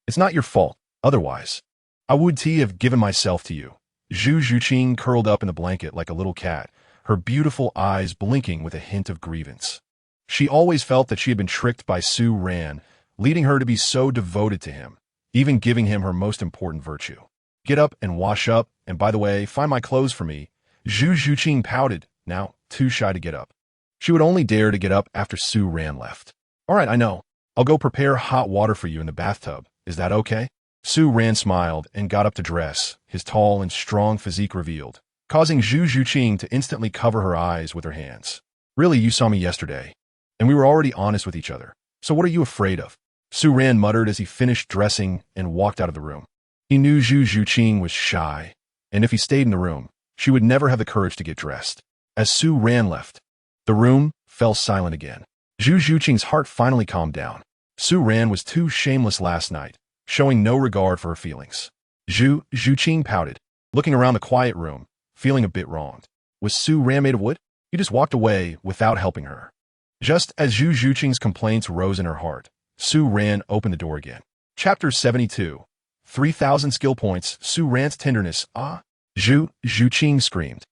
Speaker 1: It's not your fault. Otherwise, I would have given myself to you. Zhu Zhuqing curled up in the blanket like a little cat, her beautiful eyes blinking with a hint of grievance. She always felt that she had been tricked by Su Ran, leading her to be so devoted to him, even giving him her most important virtue. Get up and wash up, and by the way, find my clothes for me. Zhu Zhuqing pouted, now too shy to get up. She would only dare to get up after Su Ran left. All right, I know. I'll go prepare hot water for you in the bathtub. Is that okay? Su Ran smiled and got up to dress, his tall and strong physique revealed, causing Zhu Zhuqing to instantly cover her eyes with her hands. Really, you saw me yesterday, and we were already honest with each other. So what are you afraid of? Su Ran muttered as he finished dressing and walked out of the room. He knew Zhu Zhuqing was shy, and if he stayed in the room, she would never have the courage to get dressed. As Su Ran left, the room fell silent again. Zhu Zhuqing's heart finally calmed down. Su Ran was too shameless last night, showing no regard for her feelings. Zhu Zhuqing pouted, looking around the quiet room, feeling a bit wronged. Was Su Ran made of wood? He just walked away without helping her. Just as Zhu Zhuqing's complaints rose in her heart, Su Ran opened the door again. Chapter 72. 3,000 skill points. Su Ran's tenderness. Ah! Zhu Zhuqing screamed,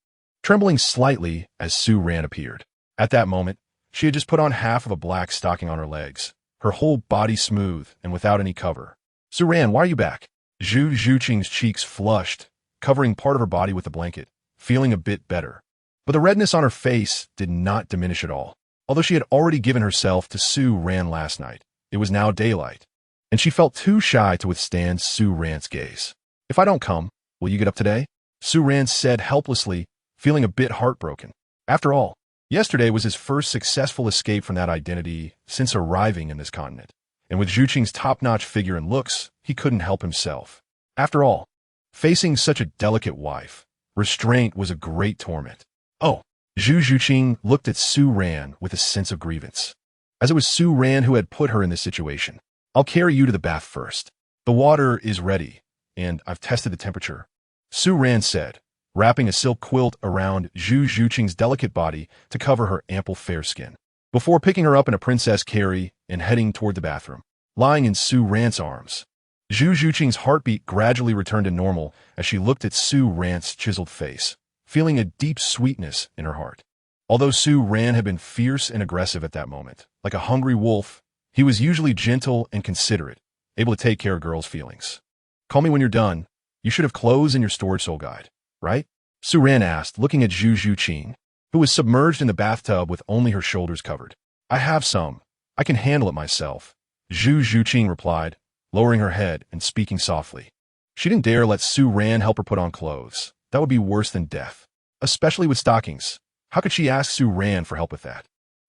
Speaker 1: trembling slightly as Su Ran appeared. At that moment, she had just put on half of a black stocking on her legs, her whole body smooth and without any cover. Su Ran, why are you back? Zhu Zhuqing's cheeks flushed, covering part of her body with the blanket, feeling a bit better. But the redness on her face did not diminish at all. Although she had already given herself to Su Ran last night, it was now daylight, and she felt too shy to withstand Su Ran's gaze. If I don't come, will you get up today? Su Ran said helplessly, feeling a bit heartbroken. After all, yesterday was his first successful escape from that identity since arriving in this continent, and with Zhuqing's top-notch figure and looks, he couldn't help himself. After all, facing such a delicate wife, restraint was a great torment. Oh, Zhu Zhuqing looked at Su Ran with a sense of grievance, as it was Su Ran who had put her in this situation. I'll carry you to the bath first. The water is ready, and I've tested the temperature, Su Ran said, wrapping a silk quilt around Zhu Zhuqing's delicate body to cover her ample fair skin, before picking her up in a princess carry and heading toward the bathroom. Lying in Su Ran's arms, Zhu Zhuqing's heartbeat gradually returned to normal as she looked at Su Ran's chiseled face, feeling a deep sweetness in her heart. Although Su Ran had been fierce and aggressive at that moment, like a hungry wolf, he was usually gentle and considerate, able to take care of girls' feelings. Call me when you're done. You should have clothes in your storage soul guide, right? Su Ran asked, looking at Zhu Zhuqing, who was submerged in the bathtub with only her shoulders covered. I have some. I can handle it myself, Zhu Zhuqing replied, lowering her head and speaking softly. She didn't dare let Su Ran help her put on clothes. That would be worse than death, especially with stockings. How could she ask Su Ran for help with that?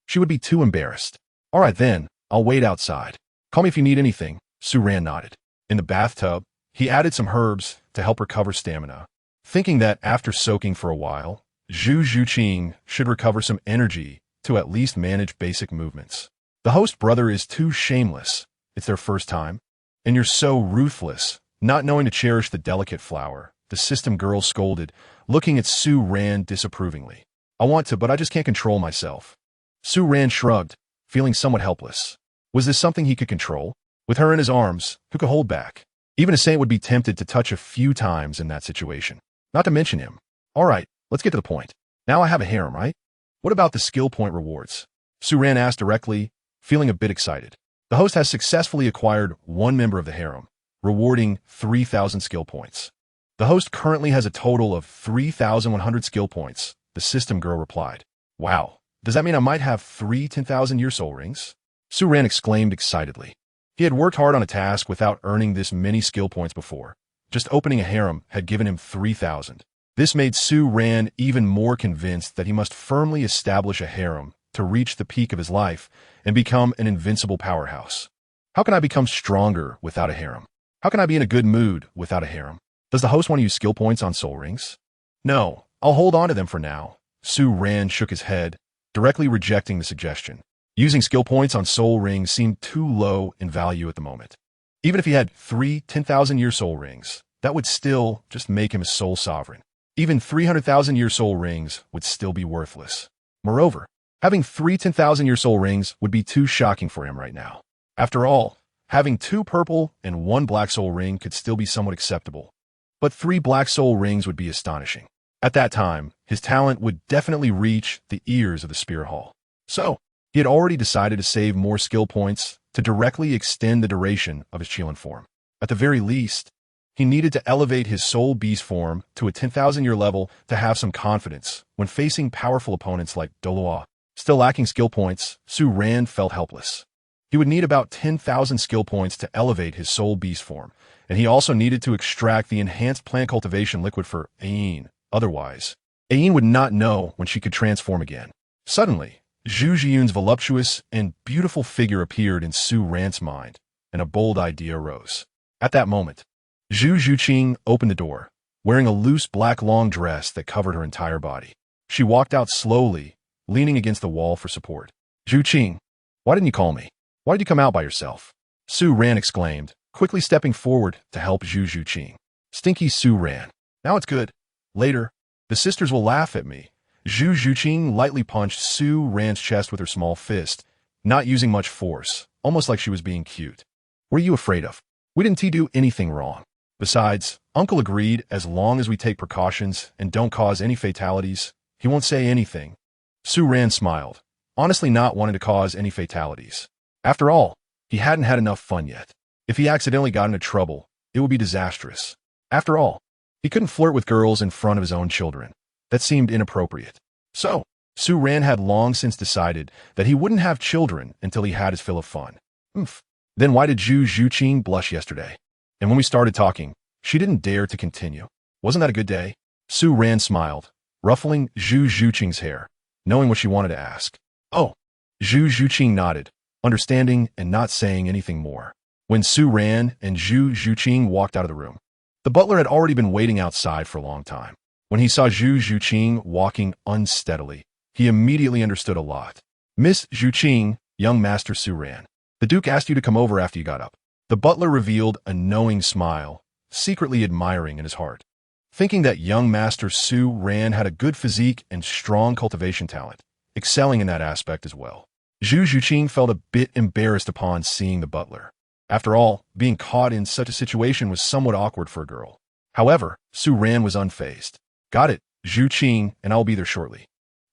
Speaker 1: She would be too embarrassed. All right then, I'll wait outside. Call me if you need anything, Su Ran nodded. In the bathtub, he added some herbs to help recover stamina, thinking that after soaking for a while, Zhu Zhuqing should recover some energy to at least manage basic movements. The host brother is too shameless. It's their first time. And you're so ruthless, not knowing to cherish the delicate flower, the system girl scolded, looking at Su Ran disapprovingly. I want to, but I just can't control myself. Su Ran shrugged, feeling somewhat helpless. Was this something he could control? With her in his arms, who could hold back? Even a saint would be tempted to touch a few times in that situation. Not to mention him. All right, let's get to the point. Now I have a harem, right? What about the skill point rewards? Su Ran asked directly, feeling a bit excited. The host has successfully acquired one member of the harem, rewarding 3,000 skill points. The host currently has a total of 3,100 skill points, the system girl replied. Wow, does that mean I might have 3 10,000-year soul rings? Su Ran exclaimed excitedly. He had worked hard on a task without earning this many skill points before. Just opening a harem had given him 3,000. This made Su Ran even more convinced that he must firmly establish a harem to reach the peak of his life and become an invincible powerhouse. How can I become stronger without a harem? How can I be in a good mood without a harem? Does the host want to use skill points on soul rings? No, I'll hold on to them for now. Su Ran shook his head, directly rejecting the suggestion. Using skill points on soul rings seemed too low in value at the moment. Even if he had 3 10,000-year soul rings, that would still just make him a soul sovereign. Even 300,000-year soul rings would still be worthless. Moreover, having 3 10,000-year soul rings would be too shocking for him right now. After all, having 2 purple and 1 black soul ring could still be somewhat acceptable. But 3 black soul rings would be astonishing. At that time, his talent would definitely reach the ears of the Spirit Hall. So, he had already decided to save more skill points to directly extend the duration of his Qilin form. At the very least, he needed to elevate his soul beast form to a 10,000-year level to have some confidence when facing powerful opponents like Doloa. Still lacking skill points, Su Ran felt helpless. He would need about 10,000 skill points to elevate his soul beast form, and he also needed to extract the enhanced plant cultivation liquid for Ayin. Otherwise, Ayin would not know when she could transform again. Suddenly, Zhu Zhiyun's voluptuous and beautiful figure appeared in Su Ran's mind, and a bold idea arose. At that moment, Zhu Zhuqing opened the door, wearing a loose black long dress that covered her entire body. She walked out slowly, leaning against the wall for support. Zhuqing, why didn't you call me? Why did you come out by yourself? Su Ran exclaimed, quickly stepping forward to help Zhu Zhuqing. Stinky Su Ran. Now it's good. Later, the sisters will laugh at me. Zhu Zhuqing lightly punched Su Ran's chest with her small fist, not using much force, almost like she was being cute. What are you afraid of? We didn't do anything wrong. Besides, Uncle agreed as long as we take precautions and don't cause any fatalities, he won't say anything. Su Ran smiled, honestly not wanting to cause any fatalities. After all, he hadn't had enough fun yet. If he accidentally got into trouble, it would be disastrous. After all, he couldn't flirt with girls in front of his own children. That seemed inappropriate. So, Su Ran had long since decided that he wouldn't have children until he had his fill of fun. Then why did Zhu Zhuqing blush yesterday? And when we started talking, she didn't dare to continue. Wasn't that a good day? Su Ran smiled, ruffling Zhu Zhuqing's hair, knowing what she wanted to ask. Oh. Zhu Zhuqing nodded, understanding and not saying anything more. When Su Ran and Zhu Zhuqing walked out of the room, the butler had already been waiting outside for a long time. When he saw Zhu Zhuqing walking unsteadily, he immediately understood a lot. Miss Zhuqing, young Master Su Ran, the Duke asked you to come over after you got up. The butler revealed a knowing smile, secretly admiring in his heart. Thinking that young Master Su Ran had a good physique and strong cultivation talent, excelling in that aspect as well. Zhu Zhuqing felt a bit embarrassed upon seeing the butler. After all, being caught in such a situation was somewhat awkward for a girl. However, Su Ran was unfazed. Got it, Zhuqing, and I'll be there shortly.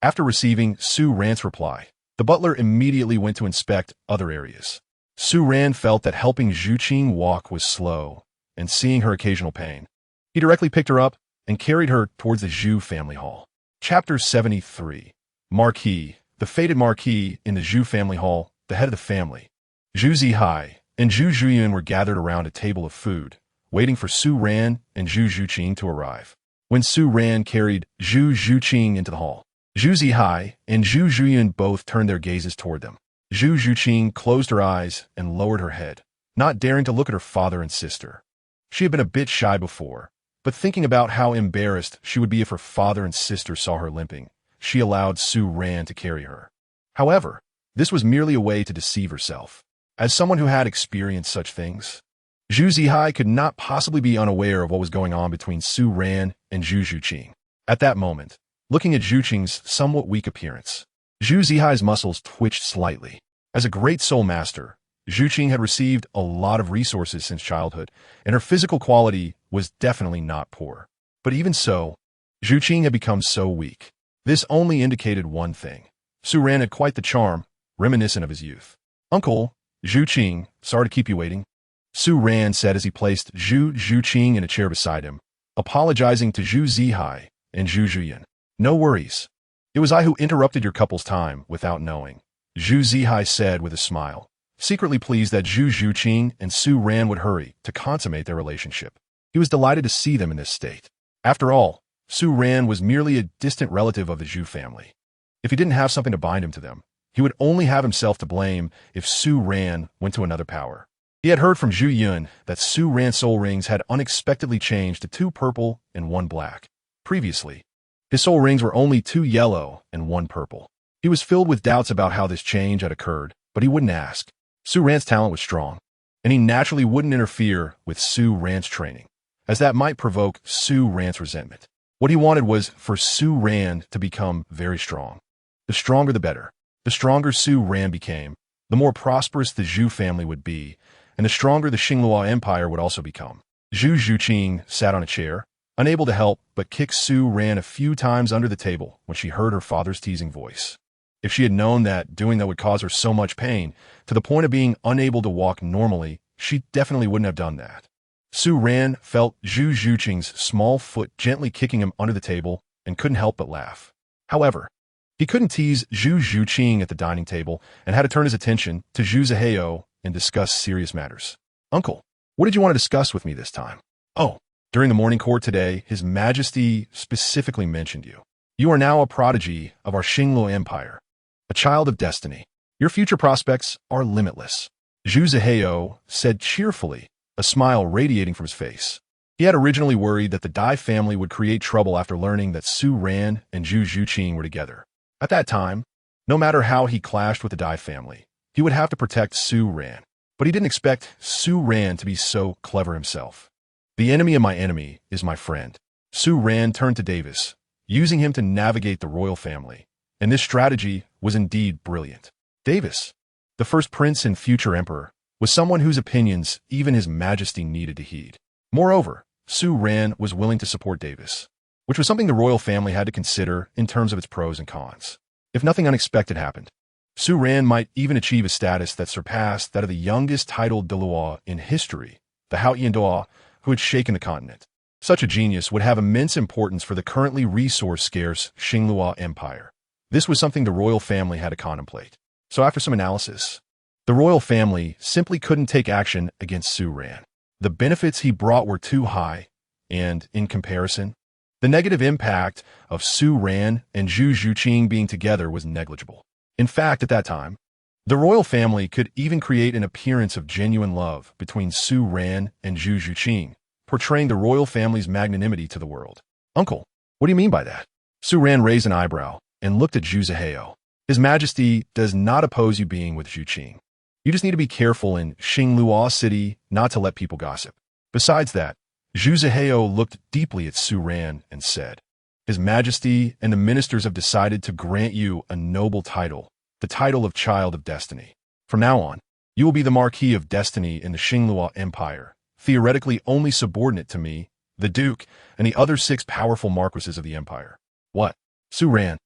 Speaker 1: After receiving Su Ran's reply, the butler immediately went to inspect other areas. Su Ran felt that helping Zhuqing walk was slow, and seeing her occasional pain, he directly picked her up and carried her towards the Zhu family hall. Chapter 73. Marquis, the fated Marquis in the Zhu family hall, the head of the family. Zhu Zihai and Zhu Zhuyin were gathered around a table of food, waiting for Su Ran and Zhu Zhuqing to arrive. When Su Ran carried Zhu Zhuqing into the hall, Zhu Zihai and Zhu Zhuyin both turned their gazes toward them. Zhu Zhuqing closed her eyes and lowered her head, not daring to look at her father and sister. She had been a bit shy before, but thinking about how embarrassed she would be if her father and sister saw her limping, she allowed Su Ran to carry her. However, this was merely a way to deceive herself. As someone who had experienced such things, Zhu Zihai could not possibly be unaware of what was going on between Su Ran and Zhu Zhuqing. At that moment, looking at Zhuqing's somewhat weak appearance, Zhu Zihai's muscles twitched slightly. As a great soul master, Zhuqing had received a lot of resources since childhood, and her physical quality was definitely not poor. But even so, Zhuqing had become so weak. This only indicated one thing. Su Ran had quite the charm, reminiscent of his youth. Uncle, Zhuqing, sorry to keep you waiting, Su Ran said as he placed Zhu Zhuqing in a chair beside him, apologizing to Zhu Zihai and Zhu Zhuyin. No worries. It was I who interrupted your couple's time without knowing, Zhu Zihai said with a smile, secretly pleased that Zhu Zhuqing and Su Ran would hurry to consummate their relationship. He was delighted to see them in this state. After all, Su Ran was merely a distant relative of the Zhu family. If he didn't have something to bind him to them, he would only have himself to blame if Su Ran went to another power. He had heard from Zhu Yun that Su Ran's soul rings had unexpectedly changed to 2 purple and 1 black. Previously, his soul rings were only 2 yellow and 1 purple. He was filled with doubts about how this change had occurred, but he wouldn't ask. Su Ran's talent was strong, and he naturally wouldn't interfere with Su Ran's training, as that might provoke Su Ran's resentment. What he wanted was for Su Ran to become very strong. The stronger the better. The stronger Su Ran became, the more prosperous the Zhu family would be, and the stronger the Xinglua Empire would also become. Zhu Zhuqing sat on a chair, unable to help but kick Su Ran a few times under the table when she heard her father's teasing voice. If she had known that doing that would cause her so much pain, to the point of being unable to walk normally, she definitely wouldn't have done that. Su Ran felt Zhu Zhuqing's small foot gently kicking him under the table and couldn't help but laugh. However, he couldn't tease Zhu Zhuqing at the dining table and had to turn his attention to Zhu Zihao and discuss serious matters. Uncle, what did you want to discuss with me this time? Oh, during the morning court today, His Majesty specifically mentioned you. You are now a prodigy of our Xinglua Empire, a child of destiny. Your future prospects are limitless. Zhu Zihao said cheerfully, a smile radiating from his face. He had originally worried that the Dai family would create trouble after learning that Su Ran and Zhu Zhuqing were together. At that time, no matter how he clashed with the Dai family, he would have to protect Su Ran. But he didn't expect Su Ran to be so clever himself. The enemy of my enemy is my friend. Su Ran turned to Davis, using him to navigate the royal family, and this strategy was indeed brilliant. Davis, the first prince and future emperor, was someone whose opinions even His Majesty needed to heed. Moreover, Su Ran was willing to support Davis, which was something the royal family had to consider in terms of its pros and cons. If nothing unexpected happened, Su Ran might even achieve a status that surpassed that of the youngest titled Duluo in history, the Hao Yanduo, who had shaken the continent. Such a genius would have immense importance for the currently resource-scarce Xingluo Empire. This was something the royal family had to contemplate. So after some analysis, the royal family simply couldn't take action against Su Ran. The benefits he brought were too high, and, in comparison, the negative impact of Su Ran and Zhu Zhuqing being together was negligible. In fact, at that time, the royal family could even create an appearance of genuine love between Su Ran and Zhu Zhuqing, portraying the royal family's magnanimity to the world. Uncle, what do you mean by that? Su Ran raised an eyebrow and looked at Zhu Zhuqing. His Majesty does not oppose you being with Zhuqing. You just need to be careful in Xingluo City not to let people gossip. Besides that, Zhu Zhuqing looked deeply at Su Ran and said, His Majesty and the ministers have decided to grant you a noble title, the title of Child of Destiny. From now on, you will be the Marquis of Destiny in the Xingluo Empire, theoretically only subordinate to me, the Duke, and the other 6 powerful marquises of the empire. What? Su Ran,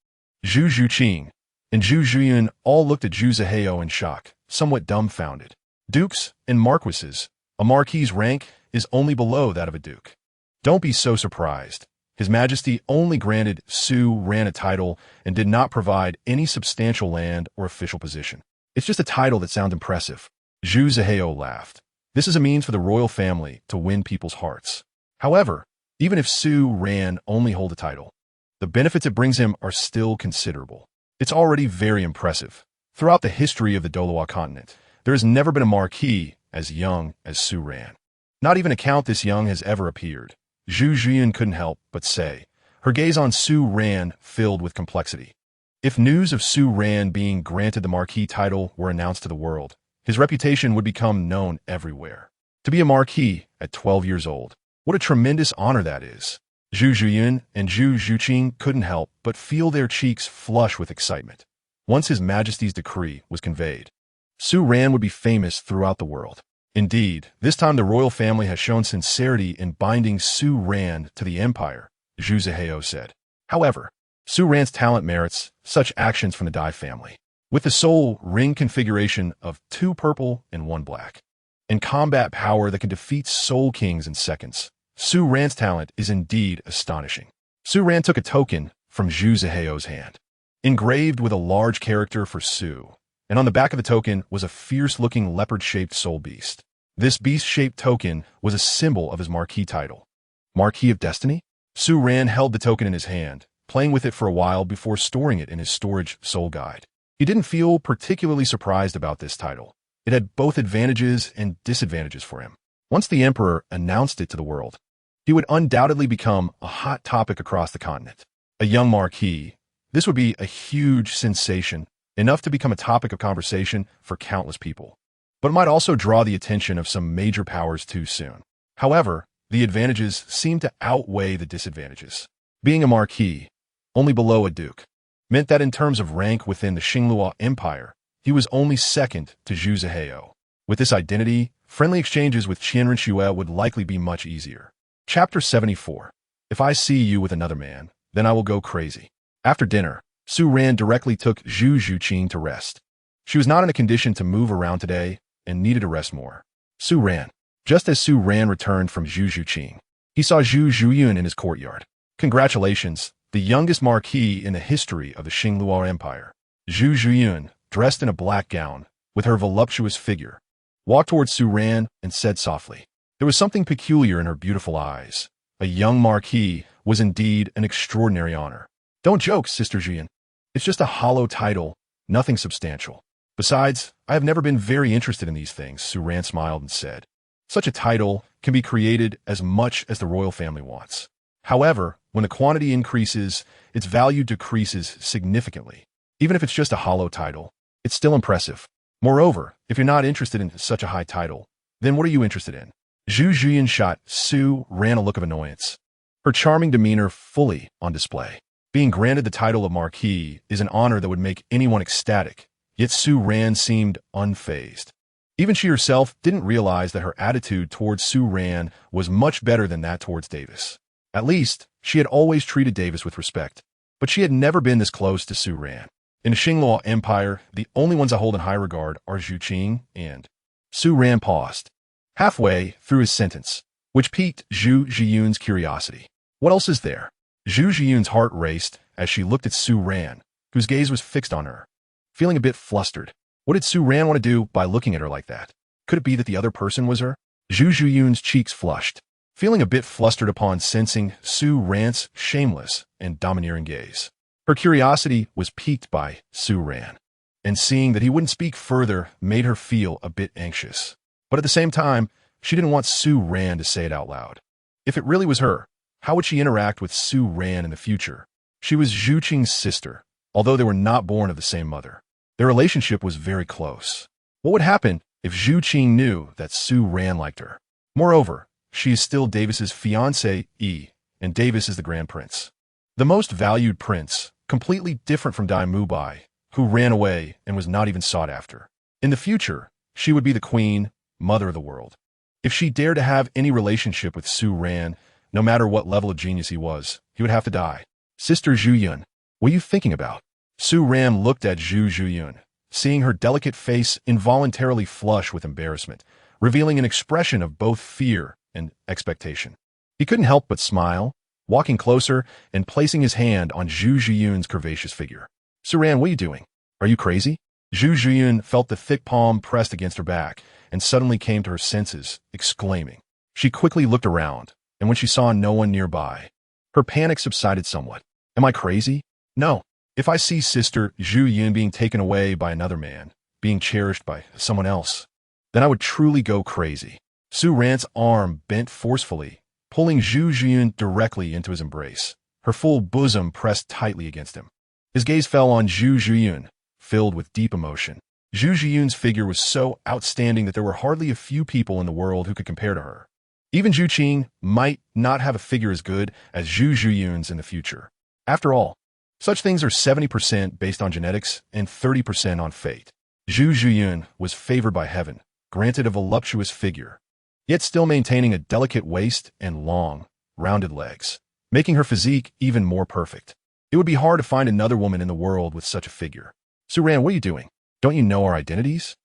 Speaker 1: Zhu Zhuqing, and Zhu Zhuyin all looked at Zhu Zhuqing in shock, somewhat dumbfounded. Dukes and marquises, a marquis's rank is only below that of a duke. Don't be so surprised. His Majesty only granted Su Ran a title and did not provide any substantial land or official position. It's just a title that sounds impressive. Zhu Zhuqing laughed. This is a means for the royal family to win people's hearts. However, even if Su Ran only hold a title, the benefits it brings him are still considerable. It's already very impressive. Throughout the history of the Duluo continent, there has never been a marquis as young as Su Ran. Not even a count this young has ever appeared. Zhu Zhuyin couldn't help but say, her gaze on Su Ran filled with complexity. If news of Su Ran being granted the marquis title were announced to the world, his reputation would become known everywhere. To be a marquis at 12 years old, what a tremendous honor that is. Zhu Zhuyin and Zhu Zhuqing couldn't help but feel their cheeks flush with excitement. Once His Majesty's decree was conveyed, Su Ran would be famous throughout the world. Indeed, this time the royal family has shown sincerity in binding Su Ran to the empire, Zhu Zhuqing said. However, Su Ran's talent merits such actions from the Dai family. With the soul ring configuration of 2 purple and 1 black, and combat power that can defeat soul kings in seconds, Su Ran's talent is indeed astonishing. Su Ran took a token from Zhu Zhuqing's hand, engraved with a large character for Su, and on the back of the token was a fierce-looking leopard-shaped soul beast. This beast-shaped token was a symbol of his marquis title. Marquis of Destiny? Su Ran held the token in his hand, playing with it for a while before storing it in his storage soul guide. He didn't feel particularly surprised about this title. It had both advantages and disadvantages for him. Once the emperor announced it to the world, he would undoubtedly become a hot topic across the continent. A young marquis, this would be a huge sensation, enough to become a topic of conversation for countless people. But it might also draw the attention of some major powers too soon. However, the advantages seem to outweigh the disadvantages. Being a marquis, only below a duke, meant that in terms of rank within the Xingluo Empire, he was only second to Zhu Zhuqing. With this identity, friendly exchanges with Qianren Xue would likely be much easier. Chapter 74. If I see you with another man, then I will go crazy. After dinner, Su Ran directly took Zhu Zhuqing to rest. She was not in a condition to move around today and needed to rest more. Su Ran. Just as Su Ran returned from Zhu Zhuqing, he saw Zhu Zhuyin in his courtyard. Congratulations, the youngest marquis in the history of the Xingluo Empire. Zhu Zhuyin, dressed in a black gown, with her voluptuous figure, walked towards Su Ran and said softly. There was something peculiar in her beautiful eyes. A young marquis was indeed an extraordinary honor. Don't joke, Sister Jian. It's just a hollow title, nothing substantial. Besides, I have never been very interested in these things, Su Ran smiled and said. Such a title can be created as much as the royal family wants. However, when the quantity increases, its value decreases significantly. Even if it's just a hollow title, it's still impressive. Moreover, if you're not interested in such a high title, then what are you interested in? Zhu Zhuyin shot Su Ran a look of annoyance. Her charming demeanor fully on display. Being granted the title of marquis is an honor that would make anyone ecstatic, Yet Su Ran seemed unfazed. Even she herself didn't realize that her attitude towards Su Ran was much better than that towards Davis. At least, she had always treated Davis with respect, but she had never been this close to Su Ran. In the Xinghua Empire, the only ones I hold in high regard are Zhu Zhuqing and... Su Ran paused, halfway through his sentence, which piqued Zhu Zhiyun's curiosity. What else is there? Zhu Zhiyun's heart raced as she looked at Su Ran, whose gaze was fixed on her. Feeling a bit flustered, what did Su Ran want to do by looking at her like that? Could it be that the other person was her? Zhu Zhiyun's cheeks flushed, feeling a bit flustered upon sensing Su Ran's shameless and domineering gaze. Her curiosity was piqued by Su Ran, and seeing that he wouldn't speak further made her feel a bit anxious. But at the same time, she didn't want Su Ran to say it out loud. If it really was her, how would she interact with Su Ran in the future? She was Zhu Qing's sister, although they were not born of the same mother. Their relationship was very close. What would happen if Zhu Qing knew that Su Ran liked her? Moreover, she is still Davis's fiancé, and Davis is the Grand Prince. The most valued prince, completely different from Dai Mubai, who ran away and was not even sought after. In the future, she would be the queen, mother of the world. If she dared to have any relationship with Su Ran, no matter what level of genius he was, he would have to die. Sister Zhu Yun, what are you thinking about? Su Ran looked at Zhu Zhuqing, seeing her delicate face involuntarily flush with embarrassment, revealing an expression of both fear and expectation. He couldn't help but smile, walking closer and placing his hand on Zhu Zhiyun's curvaceous figure. Su Ran, what are you doing? Are you crazy? Zhu Zhuqing felt the thick palm pressed against her back and suddenly came to her senses, exclaiming. She quickly looked around, and when she saw no one nearby, her panic subsided somewhat. Am I crazy? No. If I see Sister Zhu Yun being taken away by another man, being cherished by someone else, then I would truly go crazy. Su Ran's arm bent forcefully, pulling Zhu Zhiyun directly into his embrace, her full bosom pressed tightly against him. His gaze fell on Zhu Zhiyun, filled with deep emotion. Zhu Zhiyun's figure was so outstanding that there were hardly a few people in the world who could compare to her. Even Zhu Qing might not have a figure as good as Zhu Zhiyun's in the future. After all, such things are 70% based on genetics and 30% on fate. Zhu Zhiyun was favored by heaven, granted a voluptuous figure, yet still maintaining a delicate waist and long, rounded legs, making her physique even more perfect. It would be hard to find another woman in the world with such a figure. Su Ran, what are you doing? Don't you know our identities?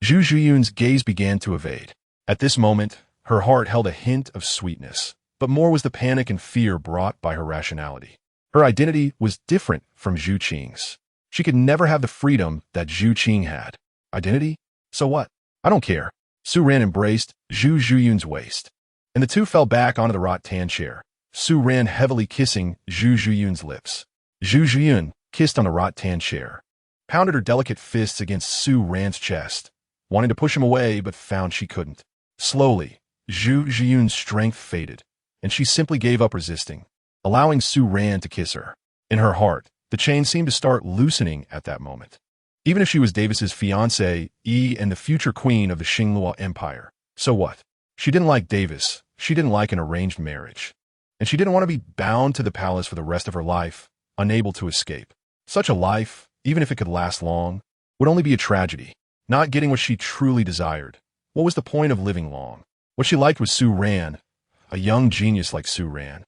Speaker 1: Zhu Zhiyun's gaze began to evade. At this moment, her heart held a hint of sweetness, but more was the panic and fear brought by her rationality. Her identity was different from Zhu Qing's. She could never have the freedom that Zhu Qing had. Identity? So what? I don't care. Su Ran embraced Zhu Zhiyun's waist, and the two fell back onto the rattan chair, Su Ran heavily kissing Zhu Zhiyun's lips. Zhu Zhiyun kissed on the rattan chair, pounded her delicate fists against Su Ran's chest, wanting to push him away but found she couldn't. Slowly, Zhu Zhiyun's strength faded, and she simply gave up resisting, allowing Su Ran to kiss her. In her heart, the chain seemed to start loosening at that moment. Even if she was Davis's fiancée, and the future queen of the Xinghua Empire, so what? She didn't like Davis, she didn't like an arranged marriage, and she didn't want to be bound to the palace for the rest of her life, unable to escape. Such a life, even if it could last long, would only be a tragedy. Not getting what she truly desired. What was the point of living long? What she liked was Su Ran, a young genius like Su Ran,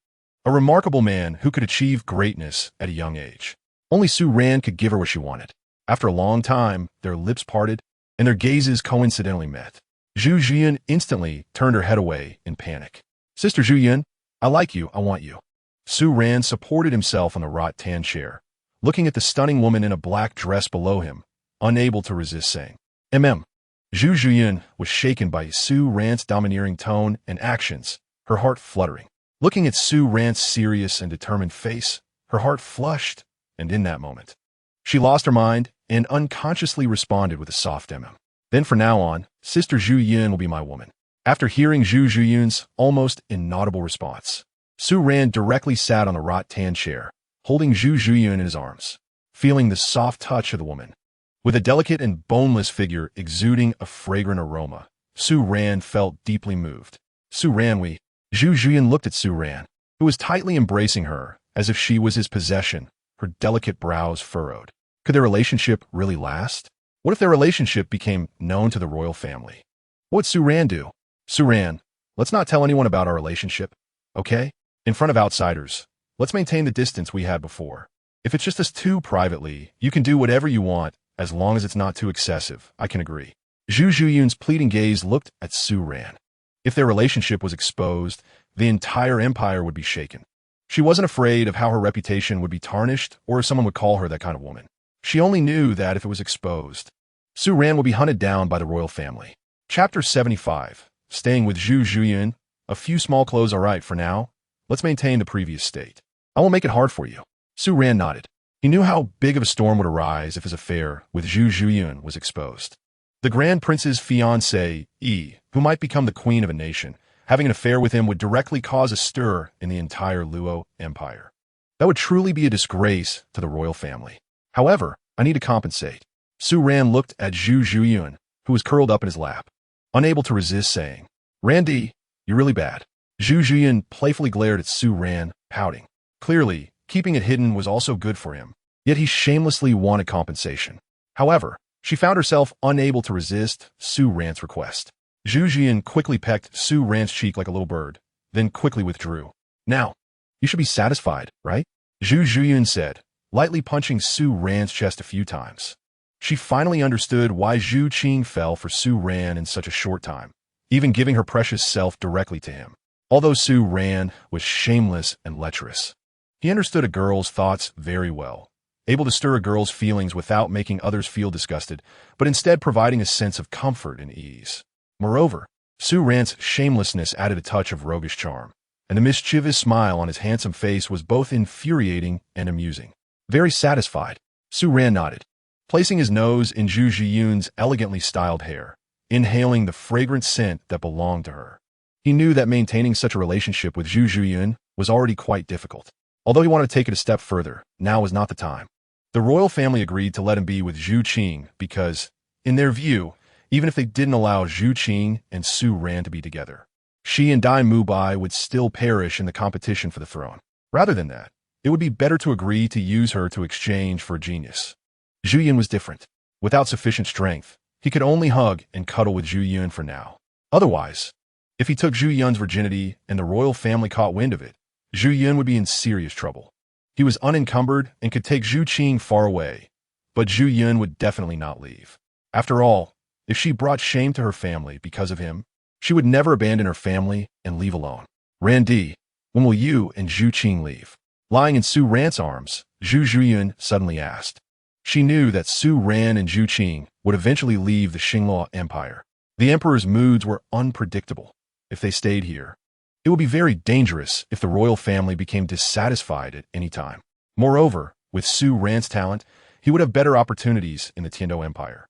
Speaker 1: a remarkable man who could achieve greatness at a young age. Only Su Ran could give her what she wanted. After a long time, their lips parted, and their gazes coincidentally met. Zhu Zhiyun instantly turned her head away in panic. Sister Zhu Yun, I like you, I want you. Su Ran supported himself on the rattan chair, looking at the stunning woman in a black dress below him, unable to resist saying, Zhu Zhiyun was shaken by Su Ran's domineering tone and actions, her heart fluttering. Looking at Su Ran's serious and determined face, her heart flushed, and in that moment, she lost her mind and unconsciously responded with a soft Then from now on, Sister Zhu Yun will be my woman. After hearing Zhu Zhiyun's almost inaudible response, Su Ran directly sat on the rattan chair, holding Zhu Zhiyun in his arms, feeling the soft touch of the woman. With a delicate and boneless figure exuding a fragrant aroma, Su Ran felt deeply moved. Su Ran, Zhu Zhiyun looked at Su Ran, who was tightly embracing her as if she was his possession, her delicate brows furrowed. Could their relationship really last? What if their relationship became known to the royal family? What would Su Ran do? Su Ran, let's not tell anyone about our relationship, okay? In front of outsiders, let's maintain the distance we had before. If it's just us two privately, you can do whatever you want, as long as it's not too excessive. I can agree. Zhu Zhuqing's pleading gaze looked at Su Ran. If their relationship was exposed, the entire empire would be shaken. She wasn't afraid of how her reputation would be tarnished or if someone would call her that kind of woman. She only knew that if it was exposed, Su Ran would be hunted down by the royal family. Chapter 75. Staying with Zhu Zhuqing. A few small clothes all right for now. Let's maintain the previous state. I will make it hard for you. Su Ran nodded. He knew how big of a storm would arise if his affair with Zhu Zhuqing was exposed. The Grand Prince's fiancé, who might become the queen of a nation, having an affair with him would directly cause a stir in the entire Luo Empire. That would truly be a disgrace to the royal family. However, I need to compensate. Su Ran looked at Zhu Zhuqing, who was curled up in his lap, unable to resist saying, Randy, you're really bad. Zhu Zhuqing playfully glared at Su Ran, pouting. Clearly, keeping it hidden was also good for him, yet he shamelessly wanted compensation. However, she found herself unable to resist Su Ran's request. Zhu Zhuqing quickly pecked Su Ran's cheek like a little bird, then quickly withdrew. Now, you should be satisfied, right? Zhu Zhuqing said, lightly punching Su Ran's chest a few times. She finally understood why Zhu Qing fell for Su Ran in such a short time, even giving her precious self directly to him. Although Su Ran was shameless and lecherous, he understood a girl's thoughts very well, able to stir a girl's feelings without making others feel disgusted, but instead providing a sense of comfort and ease. Moreover, Su Ran's shamelessness added a touch of roguish charm, and the mischievous smile on his handsome face was both infuriating and amusing. Very satisfied, Su Ran nodded, placing his nose in Zhu Zhuqing's elegantly styled hair, inhaling the fragrant scent that belonged to her. He knew that maintaining such a relationship with Zhu Zhuqing was already quite difficult. Although he wanted to take it a step further, now was not the time. The royal family agreed to let him be with Zhu Qing because, in their view, even if they didn't allow Zhu Qing and Su Ran to be together, she and Dai Mubai would still perish in the competition for the throne. Rather than that, it would be better to agree to use her to exchange for a genius. Zhuqing was different. Without sufficient strength, he could only hug and cuddle with Zhuqing for now. Otherwise, if he took Zhuqing's virginity and the royal family caught wind of it, Zhuqing would be in serious trouble. He was unencumbered and could take Zhu Qing far away, but Zhuqing would definitely not leave. After all, if she brought shame to her family because of him, she would never abandon her family and leave alone. Randy, when will you and Zhu Qing leave? Lying in Su Ran's arms, Zhu Zhuqing suddenly asked. She knew that Su Ran and Zhu Qing would eventually leave the Xinluo Empire. The emperor's moods were unpredictable. If they stayed here, it would be very dangerous if the royal family became dissatisfied at any time. Moreover, with Su Ran's talent, he would have better opportunities in the Tiando Empire.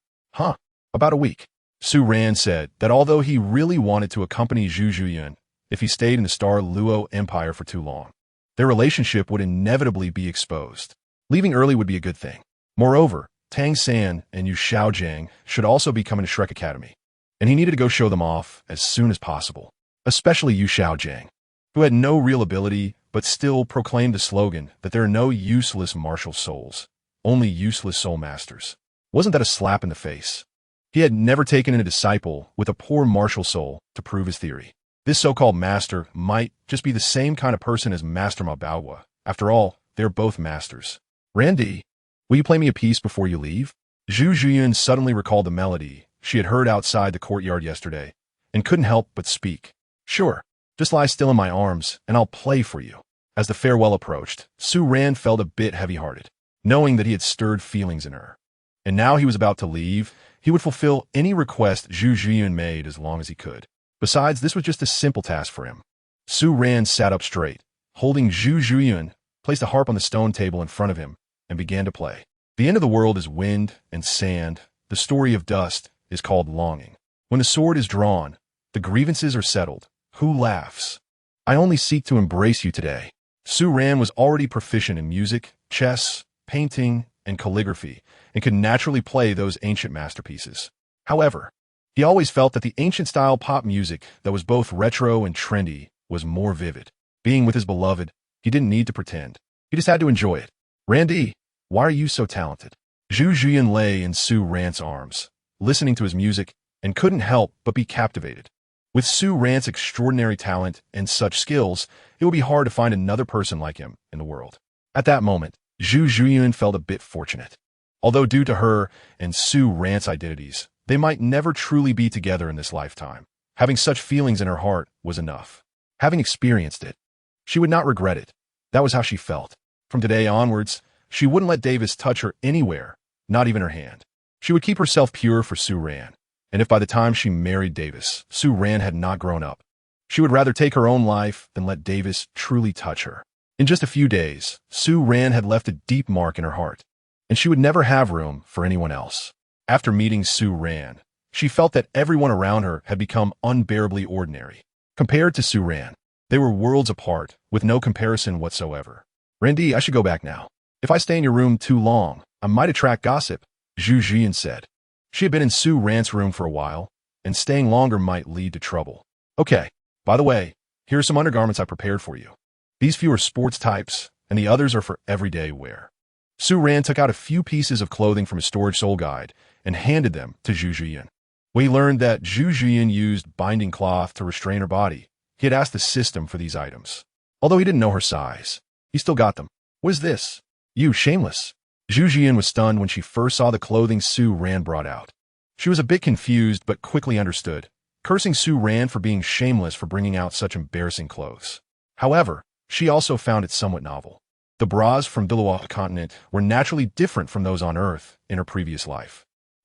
Speaker 1: About a week. Su Ran said that although he really wanted to accompany Zhu Zhuqing, if he stayed in the Star Luo Empire for too long, their relationship would inevitably be exposed. Leaving early would be a good thing. Moreover, Tang San and Yu Xiaogang should also be coming to Shrek Academy, and he needed to go show them off as soon as possible, especially Yu Xiaogang, who had no real ability but still proclaimed the slogan that there are no useless martial souls, only useless soul masters. Wasn't that a slap in the face? He had never taken in a disciple with a poor martial soul to prove his theory. This so-called master might just be the same kind of person as Master Ma Baohua. After all, they're both masters. Randy, will you play me a piece before you leave? Zhu Zhuqing suddenly recalled the melody she had heard outside the courtyard yesterday and couldn't help but speak. Sure, just lie still in my arms and I'll play for you. As the farewell approached, Su Ran felt a bit heavy-hearted, knowing that he had stirred feelings in her. And now he was about to leave. He would fulfill any request Zhu Zhuqing made as long as he could. Besides, this was just a simple task for him. Su Ran sat up straight, holding Zhu Zhuqing, placed a harp on the stone table in front of him, and began to play. The end of the world is wind and sand. The story of dust is called longing. When the sword is drawn, the grievances are settled. Who laughs? I only seek to embrace you today. Su Ran was already proficient in music, chess, painting, and calligraphy, and could naturally play those ancient masterpieces. However, he always felt that the ancient-style pop music that was both retro and trendy was more vivid. Being with his beloved, he didn't need to pretend. He just had to enjoy it. Randy, why are you so talented? Zhu Zhuqing lay in Su Ran's arms, listening to his music, and couldn't help but be captivated. With Su Ran's extraordinary talent and such skills, it would be hard to find another person like him in the world. At that moment, Zhu Zhuqing felt a bit fortunate. Although due to her and Su Ran's identities, they might never truly be together in this lifetime. Having such feelings in her heart was enough. Having experienced it, she would not regret it. That was how she felt. From today onwards, she wouldn't let Davis touch her anywhere, not even her hand. She would keep herself pure for Su Ran, and if by the time she married Davis, Su Ran had not grown up, she would rather take her own life than let Davis truly touch her. In just a few days, Su Ran had left a deep mark in her heart, and she would never have room for anyone else. After meeting Su Ran, she felt that everyone around her had become unbearably ordinary. Compared to Su Ran, they were worlds apart, with no comparison whatsoever. Randy, I should go back now. If I stay in your room too long, I might attract gossip, Zhu Zhuqing said. She had been in Su Ran's room for a while, and staying longer might lead to trouble. Okay, by the way, here are some undergarments I prepared for you. These few are sports types, and the others are for everyday wear. Su Ran took out a few pieces of clothing from his storage soul guide and handed them to Zhu Zhuqing. When he learned that Zhu Zhuqing used binding cloth to restrain her body, he had asked the system for these items. Although he didn't know her size, he still got them. What is this? You, shameless. Zhu Zhuqing was stunned when she first saw the clothing Su Ran brought out. She was a bit confused but quickly understood, cursing Su Ran for being shameless for bringing out such embarrassing clothes. However, she also found it somewhat novel. The bras from Bilawah continent were naturally different from those on Earth in her previous life.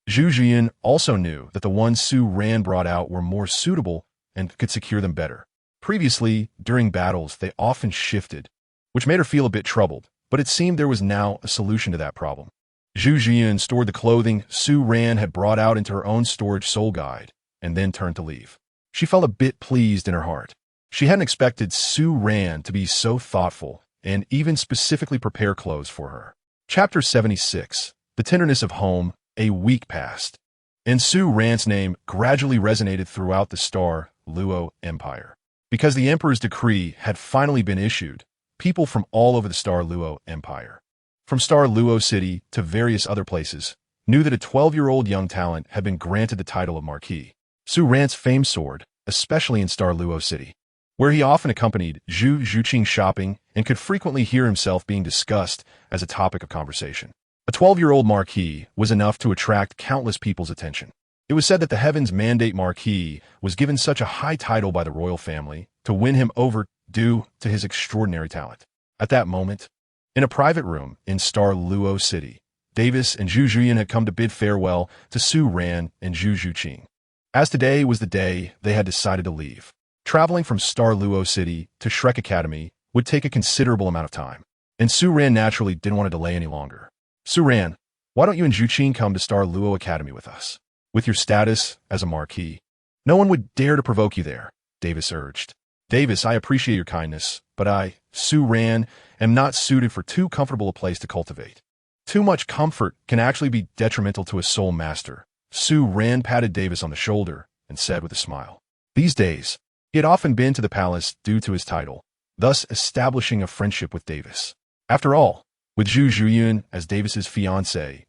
Speaker 1: Zhu Zhuqing also knew that the ones Su Ran brought out were more suitable and could secure them better. Previously, during battles, they often shifted, which made her feel a bit troubled, but it seemed there was now a solution to that problem. Zhu Zhuqing stored the clothing Su Ran had brought out into her own storage soul guide, and then turned to leave. She felt a bit pleased in her heart. She hadn't expected Su Ran to be so thoughtful and even specifically prepare clothes for her. Chapter 76, The Tenderness of Home. A week passed, and Su Ran's name gradually resonated throughout the Star Luo Empire. Because the Emperor's decree had finally been issued, people from all over the Star Luo Empire, from Star Luo City to various other places, knew that a 12-year-old young talent had been granted the title of Marquis. Su Ran's famed sword, especially in Star Luo City, where he often accompanied Zhu Zhuqing shopping and could frequently hear himself being discussed as a topic of conversation. A 12-year-old Marquis was enough to attract countless people's attention. It was said that the Heavens Mandate Marquis was given such a high title by the royal family to win him over due to his extraordinary talent. At that moment, in a private room in Star Luo City, Davis and Zhu Zhuqing had come to bid farewell to Su Ran and Zhu Zhuqing. As today was the day they had decided to leave, traveling from Star Luo City to Shrek Academy would take a considerable amount of time, and Su Ran naturally didn't want to delay any longer. Su Ran, why don't you and Zhuqing come to Star Luo Academy with us? With your status as a Marquis, no one would dare to provoke you there, Davis urged. Davis, I appreciate your kindness, but I, Su Ran, am not suited for too comfortable a place to cultivate. Too much comfort can actually be detrimental to a soul master. Su Ran patted Davis on the shoulder and said with a smile. These days, he had often been to the palace due to his title, thus establishing a friendship with Davis. After all, with Zhu Zhuqing as Davis's fiancé,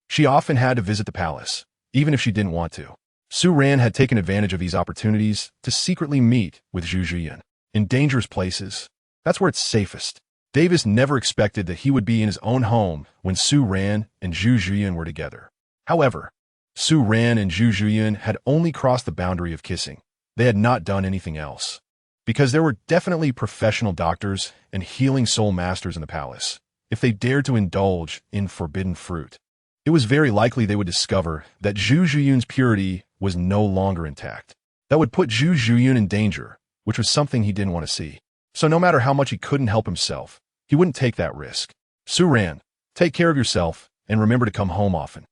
Speaker 1: she often had to visit the palace, even if she didn't want to. Su Ran had taken advantage of these opportunities to secretly meet with Zhu Zhuqing. In dangerous places, that's where it's safest. Davis never expected that he would be in his own home when Su Ran and Zhu Zhuqing were together. However, Su Ran and Zhu Zhuqing had only crossed the boundary of kissing. They had not done anything else. Because there were definitely professional doctors and healing soul masters in the palace. If they dared to indulge in forbidden fruit, it was very likely they would discover that Zhu Zhuqing's purity was no longer intact. That would put Zhu Zhuqing in danger, which was something he didn't want to see. So no matter how much he couldn't help himself, he wouldn't take that risk. Su Ran, take care of yourself and remember to come home often.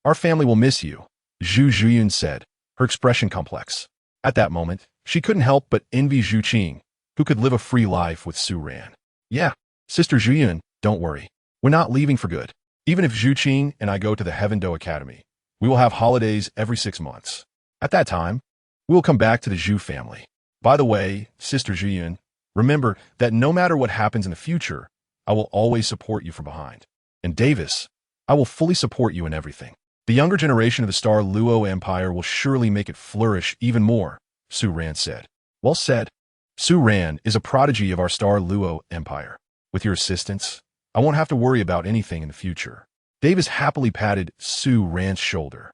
Speaker 1: Our family will miss you, Zhu Zhuqing said, her expression complex. At that moment, she couldn't help but envy Zhuqing, who could live a free life with Su Ran. Yeah, Sister Zhuqing, don't worry. We're not leaving for good. Even if Zhuqing and I go to the Heaven Do Academy, we will have holidays every 6 months. At that time, we will come back to the Zhu family. By the way, Sister Zhuqing, remember that no matter what happens in the future, I will always support you from behind. And Davis, I will fully support you in everything. The younger generation of the Star Luo Empire will surely make it flourish even more, Su Ran said. Well said. Su Ran is a prodigy of our Star Luo Empire. With your assistance, I won't have to worry about anything in the future. Davis happily patted Su Ran's shoulder,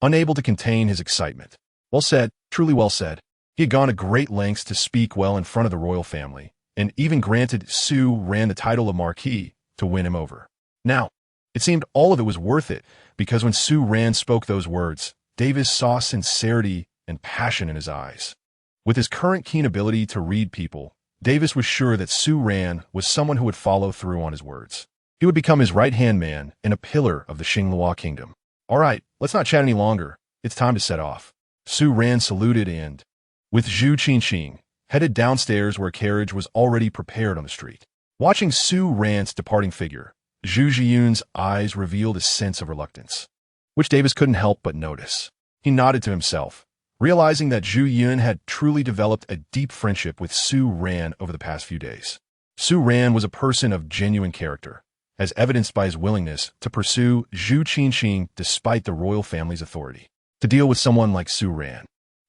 Speaker 1: unable to contain his excitement. Well said, truly well said. He had gone to great lengths to speak well in front of the royal family, and even granted Su Ran the title of Marquis to win him over. Now, it seemed all of it was worth it, because when Su Ran spoke those words, Davis saw sincerity and passion in his eyes. With his current keen ability to read people, Davis was sure that Su Ran was someone who would follow through on his words. He would become his right-hand man and a pillar of the Xinglua kingdom. All right, let's not chat any longer. It's time to set off. Su Ran saluted and, with Zhu Zhuqing, headed downstairs where a carriage was already prepared on the street. Watching Su Ran's departing figure, Zhu Zhiyun's eyes revealed a sense of reluctance, which Davis couldn't help but notice. He nodded to himself, realizing that Zhu Yun had truly developed a deep friendship with Su Ran over the past few days. Su Ran was a person of genuine character, as evidenced by his willingness to pursue Zhu Zhuqing despite the royal family's authority. To deal with someone like Su Ran,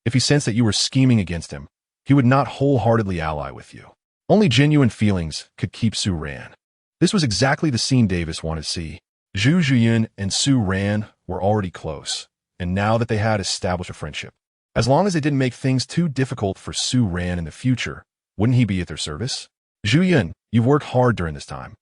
Speaker 1: if he sensed that you were scheming against him, he would not wholeheartedly ally with you. Only genuine feelings could keep Su Ran. This was exactly the scene Davis wanted to see. Zhu Zhiyun and Su Ran were already close, and now that they had established a friendship, as long as it didn't make things too difficult for Su Ran in the future, wouldn't he be at their service? Zhu Yun, you've worked hard during this time,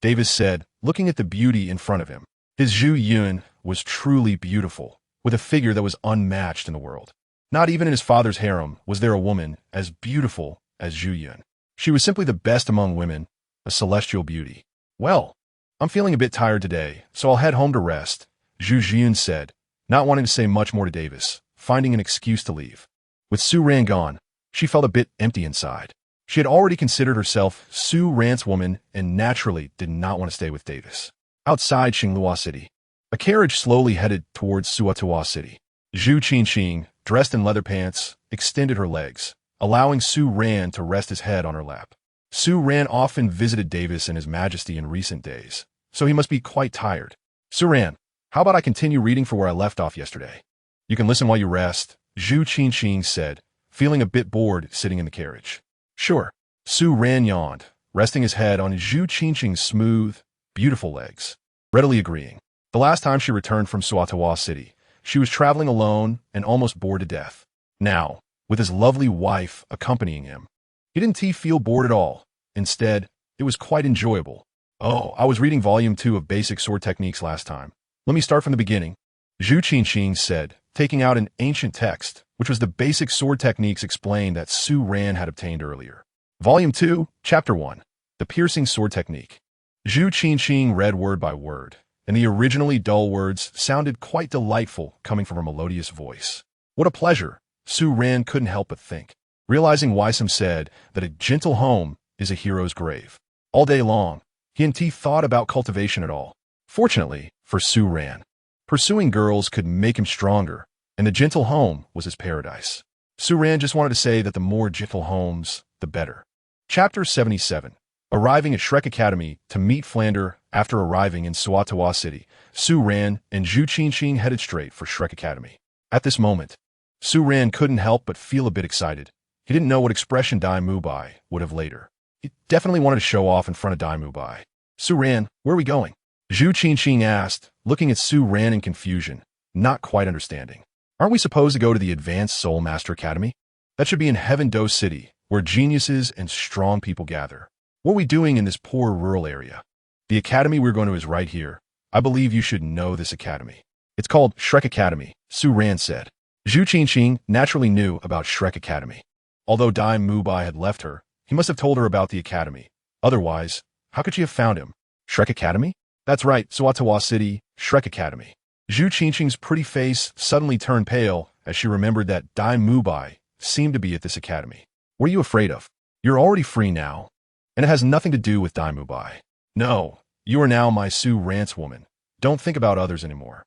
Speaker 1: Davis said, looking at the beauty in front of him. His Zhu Yun was truly beautiful, with a figure that was unmatched in the world. Not even in his father's harem was there a woman as beautiful as Zhu Yun. She was simply the best among women, a celestial beauty. Well, I'm feeling a bit tired today, so I'll head home to rest, Zhu Zhiyun said, not wanting to say much more to Davis, finding an excuse to leave. With Su Ran gone, she felt a bit empty inside. She had already considered herself Su Ran's woman and naturally did not want to stay with Davis. Outside Xinglua City, a carriage slowly headed towards Suatua City. Zhu Zhuqing, dressed in leather pants, extended her legs, allowing Su Ran to rest his head on her lap. Su Ran often visited Davis and His Majesty in recent days, so he must be quite tired. Su Ran, how about I continue reading for where I left off yesterday? You can listen while you rest, Zhu Zhuqing said, feeling a bit bored sitting in the carriage. Sure. Su Ran yawned, resting his head on Zhu Zhuqing's smooth, beautiful legs, readily agreeing. The last time she returned from Suatua City, she was traveling alone and almost bored to death. Now, with his lovely wife accompanying him, he didn't feel bored at all. Instead, it was quite enjoyable. Oh, I was reading Volume 2 of Basic Sword Techniques last time. Let me start from the beginning, Zhu Zhuqing said, taking out an ancient text, which was the basic sword techniques explained that Su Ran had obtained earlier. Volume 2, Chapter 1, The Piercing Sword Technique. Zhu Zhuqing read word by word, and the originally dull words sounded quite delightful coming from her melodious voice. What a pleasure, Su Ran couldn't help but think, realizing why some said that a gentle home is a hero's grave. All day long, he and T thought about cultivation at all. Fortunately for Su Ran, pursuing girls could make him stronger, and the gentle home was his paradise. Su Ran just wanted to say that the more gentle homes, the better. Chapter 77. Arriving at Shrek Academy to meet Flander after arriving in Suatua City, Su Ran and Zhu Zhuqing headed straight for Shrek Academy. At this moment, Su Ran couldn't help but feel a bit excited. He didn't know what expression Dai Mubai would have later. He definitely wanted to show off in front of Dai Mubai. Su Ran, where are we going? Zhu Zhuqing asked, looking at Su Ran in confusion, not quite understanding. Aren't we supposed to go to the Advanced Soul Master Academy? That should be in Heaven Do City, where geniuses and strong people gather. What are we doing in this poor rural area? The academy we're going to is right here. I believe you should know this academy. It's called Shrek Academy, Su Ran said. Zhu Zhuqing naturally knew about Shrek Academy. Although Dai Mubai had left her, he must have told her about the academy. Otherwise, how could she have found him? Shrek Academy? That's right, Suatua City, Shrek Academy. Zhu Zhuqing's pretty face suddenly turned pale as she remembered that Dai Mubai seemed to be at this academy. What are you afraid of? You're already free now, and it has nothing to do with Dai Mubai. No, you are now my Su Ran's woman. Don't think about others anymore.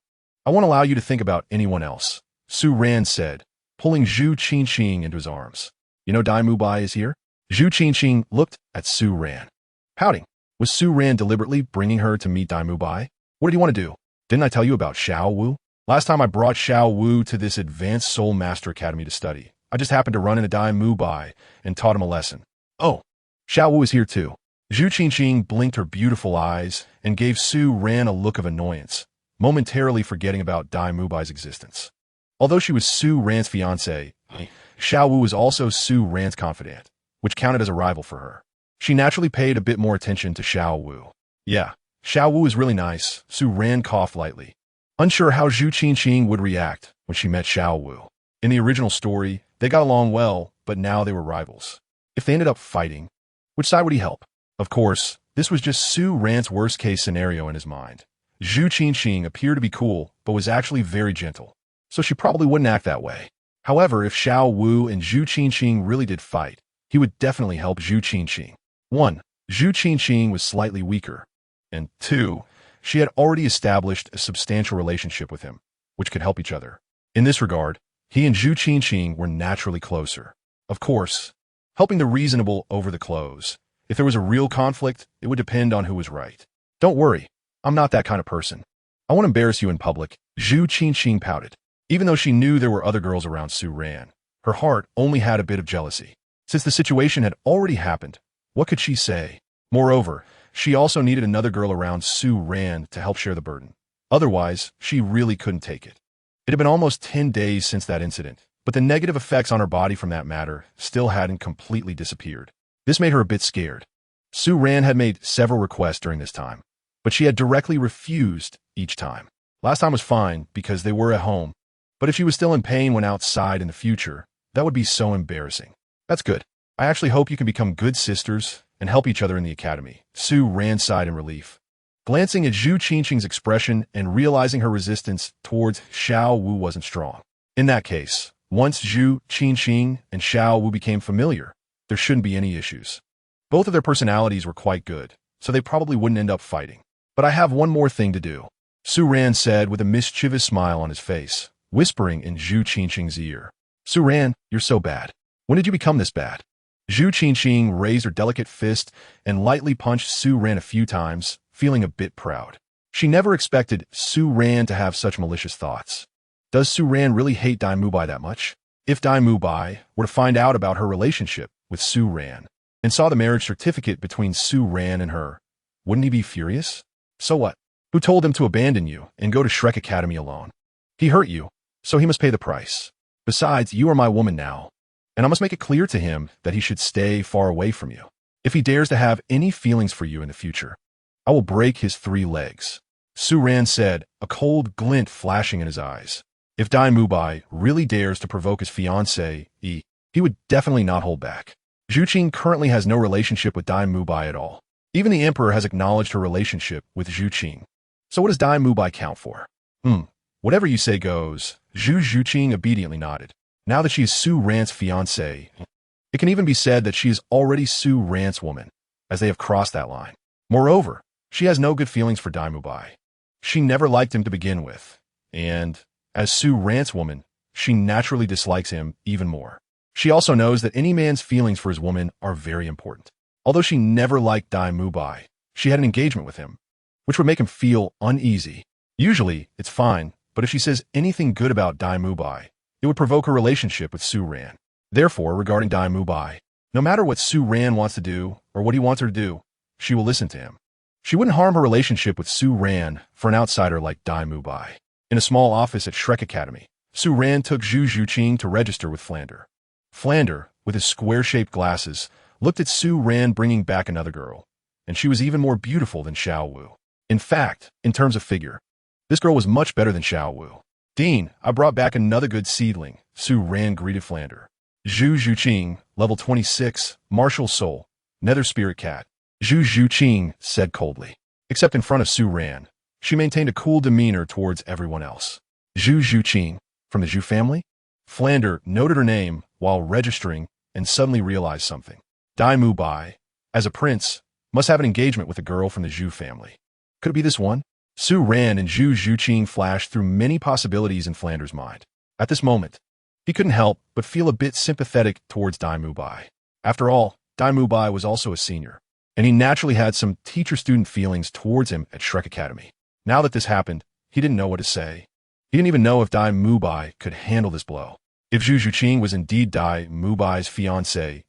Speaker 1: I won't allow you to think about anyone else, Su Ran said, pulling Zhu Zhuqing into his arms. You know Dai Mubai is here? Zhu Zhuqing looked at Su Ran. Pouting. Was Su Ran deliberately bringing her to meet Dai Mubai? What did he want to do? Didn't I tell you about Xiao Wu? Last time I brought Xiao Wu to this advanced Soul Master Academy to study, I just happened to run into Dai Mu Bai and taught him a lesson. Oh, Xiao Wu is here too. Zhu Qing blinked her beautiful eyes and gave Su Ran a look of annoyance, momentarily forgetting about Dai Mu Bai's existence. Although she was Su Ran's fiancé, Xiao Wu was also Su Ran's confidant, which counted as a rival for her. She naturally paid a bit more attention to Xiao Wu. Yeah, Xiao Wu is really nice, Su Ran coughed lightly, unsure how Zhu Qing would react when she met Xiao Wu. In the original story, they got along well, but now they were rivals. If they ended up fighting, which side would he help? Of course, this was just Su Ran's worst-case scenario in his mind. Zhu Qing appeared to be cool, but was actually very gentle, so she probably wouldn't act that way. However, if Xiao Wu and Zhu Qing really did fight, he would definitely help Zhu Qing. 1. Zhu Qing was slightly weaker, and 2. She had already established a substantial relationship with him, which could help each other. In this regard, he and Zhu Qing were naturally closer. Of course, helping the reasonable over the clothes. If there was a real conflict, it would depend on who was right. Don't worry, I'm not that kind of person. I won't embarrass you in public, Zhu Qing pouted. Even though she knew there were other girls around Su Ran, her heart only had a bit of jealousy. Since the situation had already happened, what could she say? Moreover, she also needed another girl around Su Ran to help share the burden. Otherwise, she really couldn't take it. It had been almost 10 days since that incident, but the negative effects on her body from that matter still hadn't completely disappeared. This made her a bit scared. Su Ran had made several requests during this time, but she had directly refused each time. Last time was fine because they were at home, but if she was still in pain when outside in the future, that would be so embarrassing. That's good. I actually hope you can become good sisters and help each other in the academy. Su Ran sighed in relief. Glancing at Zhu Qing's expression and realizing her resistance towards Xiao Wu wasn't strong. In that case, once Zhu Qing and Xiao Wu became familiar, there shouldn't be any issues. Both of their personalities were quite good, so they probably wouldn't end up fighting. But I have one more thing to do, Su Ran said with a mischievous smile on his face, whispering in Zhu Qing's ear. Su Ran, you're so bad. When did you become this bad? Zhu Qing raised her delicate fist and lightly punched Su Ran a few times, feeling a bit proud. She never expected Su Ran to have such malicious thoughts. Does Su Ran really hate Dai Mu Bai that much? If Dai Mu Bai were to find out about her relationship with Su Ran and saw the marriage certificate between Su Ran and her, wouldn't he be furious? So what? Who told him to abandon you and go to Shrek Academy alone? He hurt you, so he must pay the price. Besides, you are my woman now, and I must make it clear to him that he should stay far away from you. If he dares to have any feelings for you in the future, I will break his 3 legs. Su Ran said, a cold glint flashing in his eyes. If Dai Mu Bai really dares to provoke his fiancé, he would definitely not hold back. Zhu Qing currently has no relationship with Dai Mu Bai at all. Even the emperor has acknowledged her relationship with Zhu Qing. So what does Dai Mu Bai count for? Whatever you say goes, Zhu Zhuqing obediently nodded. Now that she is Su Ran's fiancé, it can even be said that she is already Su Ran's woman, as they have crossed that line. Moreover, she has no good feelings for Dai Mu Bai. She never liked him to begin with, and, as Su Ran's woman, she naturally dislikes him even more. She also knows that any man's feelings for his woman are very important. Although she never liked Dai Mu Bai, she had an engagement with him, which would make him feel uneasy. Usually, it's fine, but if she says anything good about Dai Mu Bai, it would provoke her relationship with Su Ran. Therefore, regarding Dai Mu Bai, no matter what Su Ran wants to do or what he wants her to do, she will listen to him. She wouldn't harm her relationship with Su Ran for an outsider like Dai Mu Bai. In a small office at Shrek Academy, Su Ran took Zhu Zhuqing to register with Flander. Flander, with his square-shaped glasses, looked at Su Ran bringing back another girl, and she was even more beautiful than Xiao Wu. In fact, in terms of figure, this girl was much better than Xiao Wu. Dean, I brought back another good seedling, Su Ran greeted Flander. Zhu Zhuqing, level 26, martial soul, nether spirit cat. Zhu Zhuqing said coldly. Except in front of Su Ran, she maintained a cool demeanor towards everyone else. Zhu Zhuqing, from the Zhu family? Flander noted her name while registering and suddenly realized something. Dai Mu Bai, as a prince, must have an engagement with a girl from the Zhu family. Could it be this one? Su Ran and Zhu Zhuqing flashed through many possibilities in Flander's mind. At this moment, he couldn't help but feel a bit sympathetic towards Dai Mu Bai. After all, Dai Mu Bai was also a senior, and he naturally had some teacher-student feelings towards him at Shrek Academy. Now that this happened, he didn't know what to say. He didn't even know if Dai Mubai could handle this blow. If Zhu Zhuqing was indeed Dai Mubai's fiancé,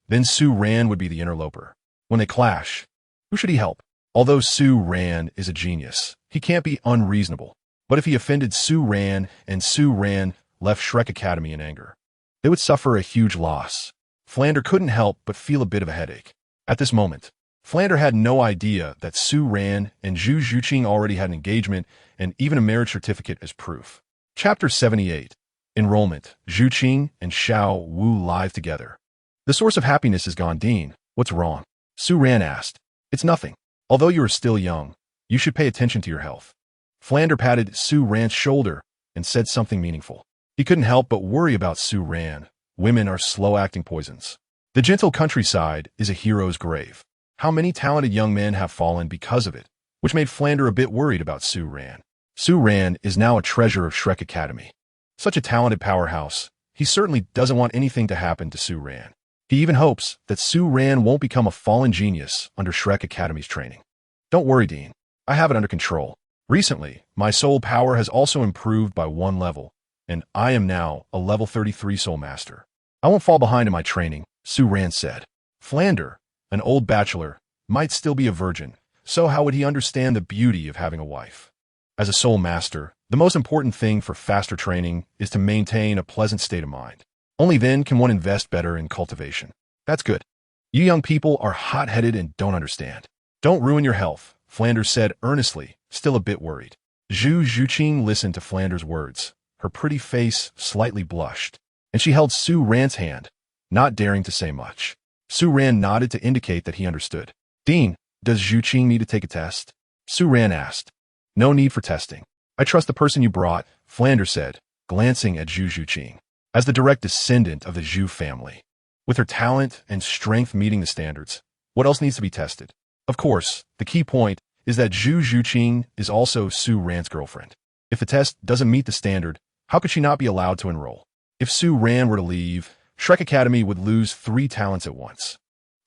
Speaker 1: then Su Ran would be the interloper. When they clash, who should he help? Although Su Ran is a genius, he can't be unreasonable. But if he offended Su Ran and Su Ran left Shrek Academy in anger, they would suffer a huge loss. Flander couldn't help but feel a bit of a headache. At this moment, Flander had no idea that Su Ran and Zhu Zhuqing already had an engagement and even a marriage certificate as proof. Chapter 78. Enrollment. Zhu Qing and Xiao Wu live together. The source of happiness is gone, Dean. What's wrong? Su Ran asked. It's nothing. Although you are still young, you should pay attention to your health. Flander patted Su Ran's shoulder and said something meaningful. He couldn't help but worry about Su Ran. Women are slow-acting poisons. The gentle countryside is a hero's grave. How many talented young men have fallen because of it, which made Flander a bit worried about Su Ran. Su Ran is now a treasure of Shrek Academy. Such a talented powerhouse, he certainly doesn't want anything to happen to Su Ran. He even hopes that Su Ran won't become a fallen genius under Shrek Academy's training. Don't worry, Dean. I have it under control. Recently, my soul power has also improved by 1 level, and I am now a level 33 soul master. I won't fall behind in my training, Su Ran said. Flander, an old bachelor, might still be a virgin, so how would he understand the beauty of having a wife? As a soul master, the most important thing for faster training is to maintain a pleasant state of mind. Only then can one invest better in cultivation. That's good. You young people are hot-headed and don't understand. Don't ruin your health, Flanders said earnestly, still a bit worried. Zhu Zhuqing listened to Flanders' words. Her pretty face slightly blushed, and she held Su Ran's hand, not daring to say much. Su Ran nodded to indicate that he understood. Dean, does Zhuqing need to take a test? Su Ran asked. No need for testing. I trust the person you brought, Flanders said, glancing at Zhu Zhuqing. As the direct descendant of the Zhu family, with her talent and strength meeting the standards, what else needs to be tested? Of course, the key point is that Zhu Zhuqing is also Su Ran's girlfriend. If the test doesn't meet the standard, how could she not be allowed to enroll? If Su Ran were to leave, Shrek Academy would lose 3 talents at once.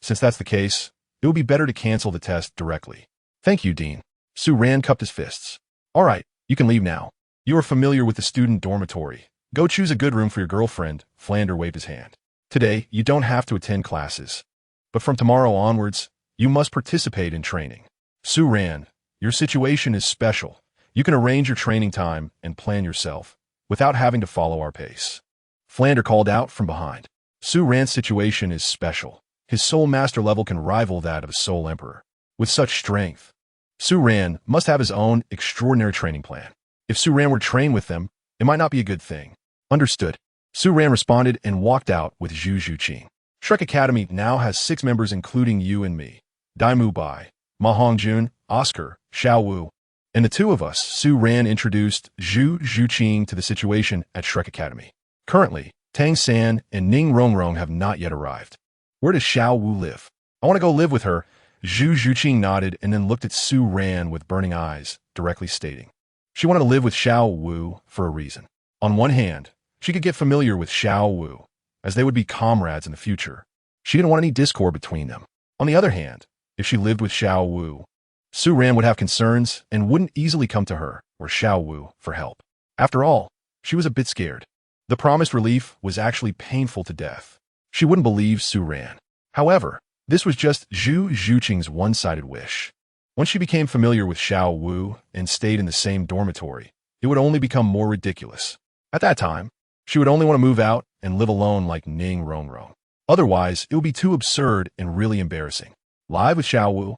Speaker 1: Since that's the case, it would be better to cancel the test directly. Thank you, Dean. Su Ran cupped his fists. All right, you can leave now. You are familiar with the student dormitory. Go choose a good room for your girlfriend, Flander waved his hand. Today, you don't have to attend classes. But from tomorrow onwards, you must participate in training. Su Ran, your situation is special. You can arrange your training time and plan yourself, without having to follow our pace. Flander called out from behind. Su Ran's situation is special. His soul master level can rival that of a soul emperor. With such strength, Su Ran must have his own extraordinary training plan. If Su Ran were to train with them, it might not be a good thing. Understood. Su Ran responded and walked out with Zhu Zhuqing. Shrek Academy now has 6 members including you and me. Dai Mubai, Ma Hongjun, Oscar, Xiao Wu. And the 2 of us, Su Ran introduced Zhu Zhuqing to the situation at Shrek Academy. Currently, Tang San and Ning Rongrong have not yet arrived. Where does Xiao Wu live? I want to go live with her. Zhu Zhuqing nodded and then looked at Su Ran with burning eyes, directly stating. She wanted to live with Xiao Wu for a reason. On one hand, she could get familiar with Xiao Wu, as they would be comrades in the future. She didn't want any discord between them. On the other hand, if she lived with Xiao Wu, Su Ran would have concerns and wouldn't easily come to her or Xiao Wu for help. After all, she was a bit scared. The promised relief was actually painful to death. She wouldn't believe Su Ran. However, this was just Zhu Zhuqing's one-sided wish. Once she became familiar with Xiao Wu and stayed in the same dormitory, it would only become more ridiculous. At that time, she would only want to move out and live alone like Ning Rongrong. Otherwise, it would be too absurd and really embarrassing. Live with Xiao Wu?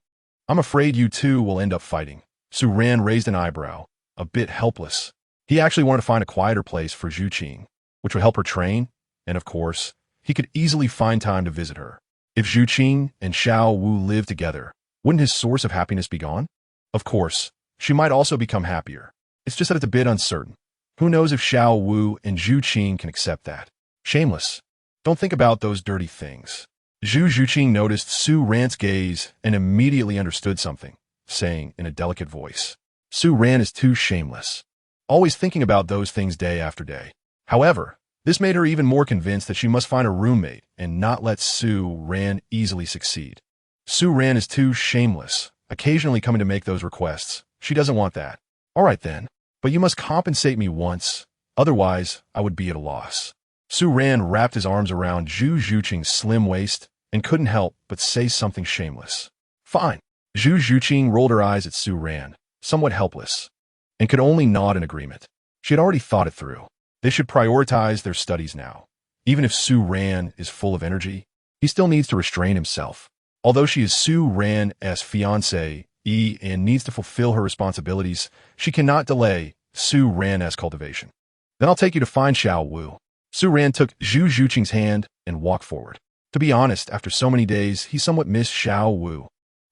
Speaker 1: I'm afraid you two will end up fighting. Su Ran raised an eyebrow, a bit helpless. He actually wanted to find a quieter place for Zhu Qing, which would help her train, and of course, he could easily find time to visit her. If Zhu Qing and Xiao Wu lived together, wouldn't his source of happiness be gone? Of course, she might also become happier. It's just that it's a bit uncertain. Who knows if Xiao Wu and Zhu Qing can accept that? Shameless. Don't think about those dirty things. Zhu Zhuqing noticed Su Ran's gaze and immediately understood something, saying in a delicate voice, Su Ran is too shameless, always thinking about those things day after day. However, this made her even more convinced that she must find a roommate and not let Su Ran easily succeed. Su Ran is too shameless, occasionally coming to make those requests. She doesn't want that. All right then. but you must compensate me once, otherwise I would be at a loss. Su Ran wrapped his arms around Zhu Zhuqing's slim waist and couldn't help but say something shameless. Fine. Zhu Zhuqing rolled her eyes at Su Ran, somewhat helpless, and could only nod in agreement. She had already thought it through. They should prioritize their studies now. Even if Su Ran is full of energy, he still needs to restrain himself. Although she is Su Ran's fiancé and needs to fulfill her responsibilities, she cannot delay Su Ran's cultivation. Then I'll take you to find Xiao Wu. Su Ran took Zhu Zhuqing's hand and walked forward. To be honest, after so many days, he somewhat missed Xiao Wu.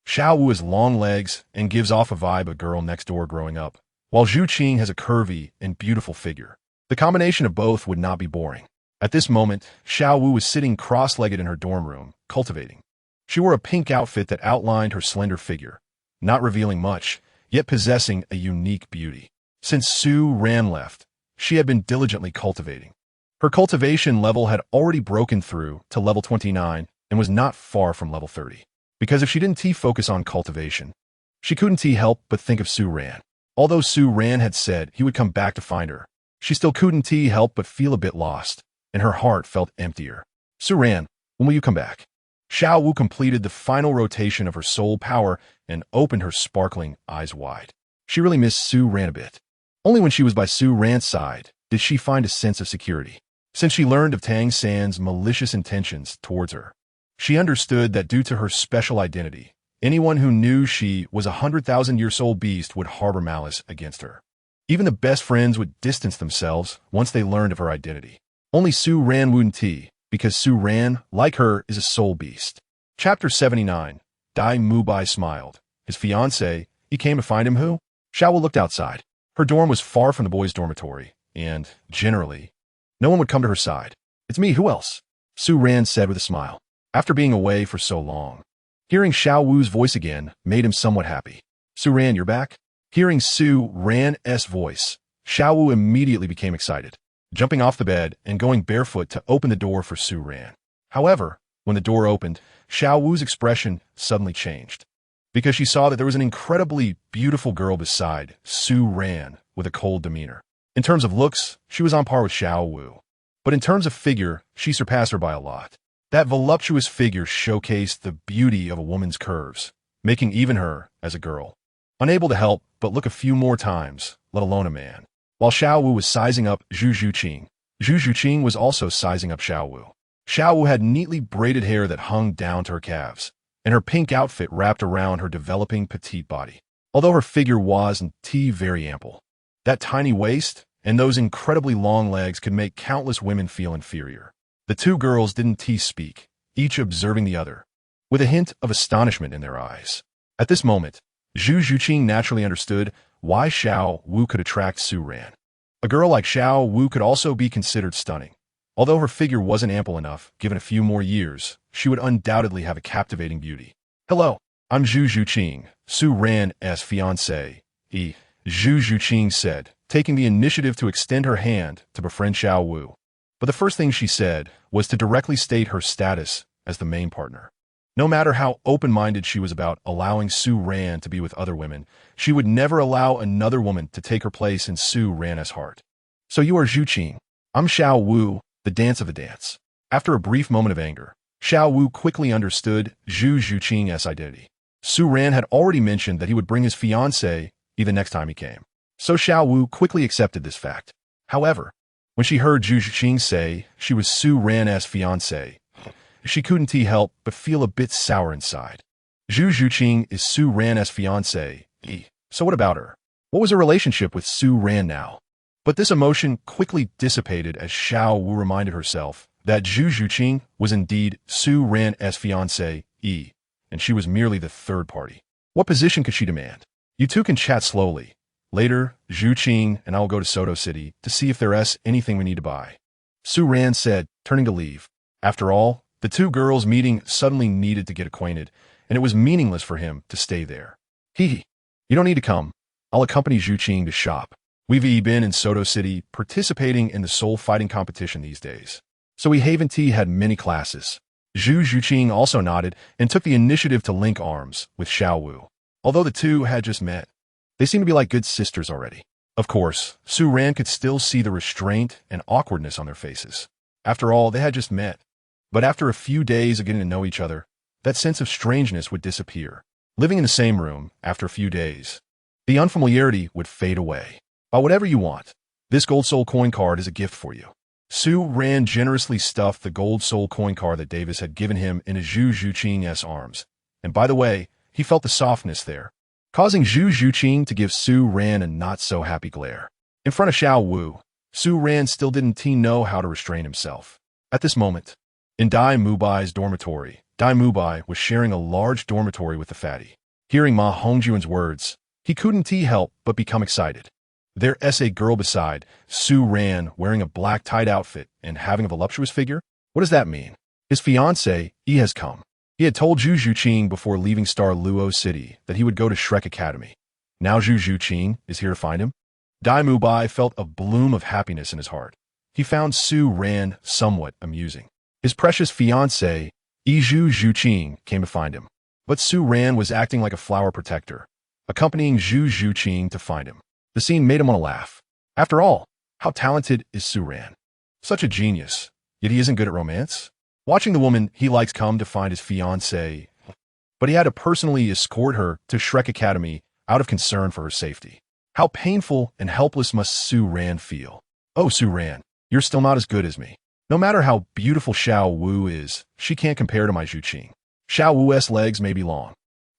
Speaker 1: Xiao Wu has long legs and gives off a vibe of girl next door growing up, while Zhu Qing has a curvy and beautiful figure. The combination of both would not be boring. At this moment, Xiao Wu was sitting cross-legged in her dorm room, cultivating. She wore a pink outfit that outlined her slender figure, not revealing much, yet possessing a unique beauty. Since Su Ran left, she had been diligently cultivating. Her cultivation level had already broken through to level 29 and was not far from level 30. Because if she didn't focus on cultivation, she couldn't help but think of Su Ran. Although Su Ran had said he would come back to find her, she still couldn't help but feel a bit lost, and her heart felt emptier. Su Ran, when will you come back? Xiao Wu completed the final rotation of her soul power and opened her sparkling eyes wide. She really missed Su Ran a bit. Only when she was by Su Ran's side did she find a sense of security. Since she learned of Tang San's malicious intentions towards her, she understood that due to her special identity, anyone who knew she was a 100,000-year-old beast would harbor malice against her. Even the best friends would distance themselves once they learned of her identity. Only Su Ran wouldn't, because Su Ran, like her, is a soul beast. Chapter 79. Dai Mubai smiled. His fiancé, he came to find him who? Xiao Wu looked outside. Her dorm was far from the boys' dormitory, and, generally, no one would come to her side. It's me, who else? Su Ran said with a smile. After being away for so long, hearing Xiao Wu's voice again made him somewhat happy. Su Ran, you're back? Hearing Su Ran's voice, Xiao Wu immediately became excited, jumping off the bed and going barefoot to open the door for Su Ran. However, when the door opened, Xiao Wu's expression suddenly changed, because she saw that there was an incredibly beautiful girl beside Su Ran with a cold demeanor. In terms of looks, she was on par with Xiao Wu, but in terms of figure, she surpassed her by a lot. That voluptuous figure showcased the beauty of a woman's curves, making even her, as a girl, unable to help but look a few more times, let alone a man. While Xiao Wu was sizing up Zhu Zhuqing was also sizing up Xiao Wu. Xiao Wu had neatly braided hair that hung down to her calves, and her pink outfit wrapped around her developing petite body. Although her figure wasn't very ample, that tiny waist and those incredibly long legs could make countless women feel inferior. The two girls didn't speak, each observing the other, with a hint of astonishment in their eyes. At this moment, Zhu Zhuqing naturally understood why Xiao Wu could attract Su Ran. A girl like Xiao Wu could also be considered stunning. Although her figure wasn't ample enough, given a few more years, she would undoubtedly have a captivating beauty. Hello, I'm Zhu Zhuqing, Su Ran's fiancé. Zhu Zhuqing said, taking the initiative to extend her hand to befriend Xiao Wu. But the first thing she said was to directly state her status as the main partner. No matter how open-minded she was about allowing Su Ran to be with other women, she would never allow another woman to take her place in Su Ran's heart. So you are Zhuqing. I'm Xiao Wu, the dance of the dance. After a brief moment of anger, Xiao Wu quickly understood Zhu Zhuqing's identity. Su Ran had already mentioned that he would bring his fiancé the next time he came. So Xiao Wu quickly accepted this fact. However, when she heard Zhu Zhuqing say she was Su Ran's fiancé, she couldn't help but feel a bit sour inside. Zhu Zhuqing is Su Ran's fiancé. So what about her? What was her relationship with Su Ran now? But this emotion quickly dissipated as Xiao Wu reminded herself that Zhu Zhuqing was indeed Su Ran's fiancé, and she was merely the third party. What position could she demand? You two can chat slowly. Later, Zhu Qing and I will go to Soto City to see if there's anything we need to buy. Su Ran said, turning to leave. After all, the two girls meeting suddenly needed to get acquainted, and it was meaningless for him to stay there. You don't need to come. I'll accompany Zhu Qing to shop. We've been in Soto City participating in the soul fighting competition these days, so we haven't had many classes. Zhu Zhuqing also nodded and took the initiative to link arms with Xiao Wu. Although the two had just met, they seemed to be like good sisters already. Of course, Su Ran could still see the restraint and awkwardness on their faces. After all, they had just met. But after a few days of getting to know each other, that sense of strangeness would disappear. Living in the same room, after a few days, the unfamiliarity would fade away. Buy whatever you want. This gold soul coin card is a gift for you. Su Ran generously stuffed the gold soul coin card that Davis had given him in Zhu Zhuqing's arms. And by the way, he felt the softness there, causing Zhu Zhuqing to give Su Ran a not-so-happy glare. In front of Xiao Wu, Su Ran still didn't know how to restrain himself. At this moment, in Dai Mubai's dormitory, Dai Mubai was sharing a large dormitory with the fatty. Hearing Ma Hongjuan's words, he couldn't help but become excited. There's a girl beside Su Ran wearing a black tight outfit and having a voluptuous figure? What does that mean? His fiancé, Yi, has come. He had told Zhu Zhuqing before leaving Star Luo City that he would go to Shrek Academy. Now Zhu Zhuqing is here to find him. Dai Mubai felt a bloom of happiness in his heart. He found Su Ran somewhat amusing. His precious fiancé, Zhu Zhuqing, came to find him. But Su Ran was acting like a flower protector, accompanying Zhu Zhuqing to find him. The scene made him want to laugh. After all, how talented is Su Ran? Such a genius, yet he isn't good at romance? Watching the woman he likes come to find his fiancée, but he had to personally escort her to Shrek Academy out of concern for her safety. How painful and helpless must Su Ran feel? Oh, Su Ran, you're still not as good as me. No matter how beautiful Xiao Wu is, she can't compare to my Zhuqing. Xiao Wu's legs may be long,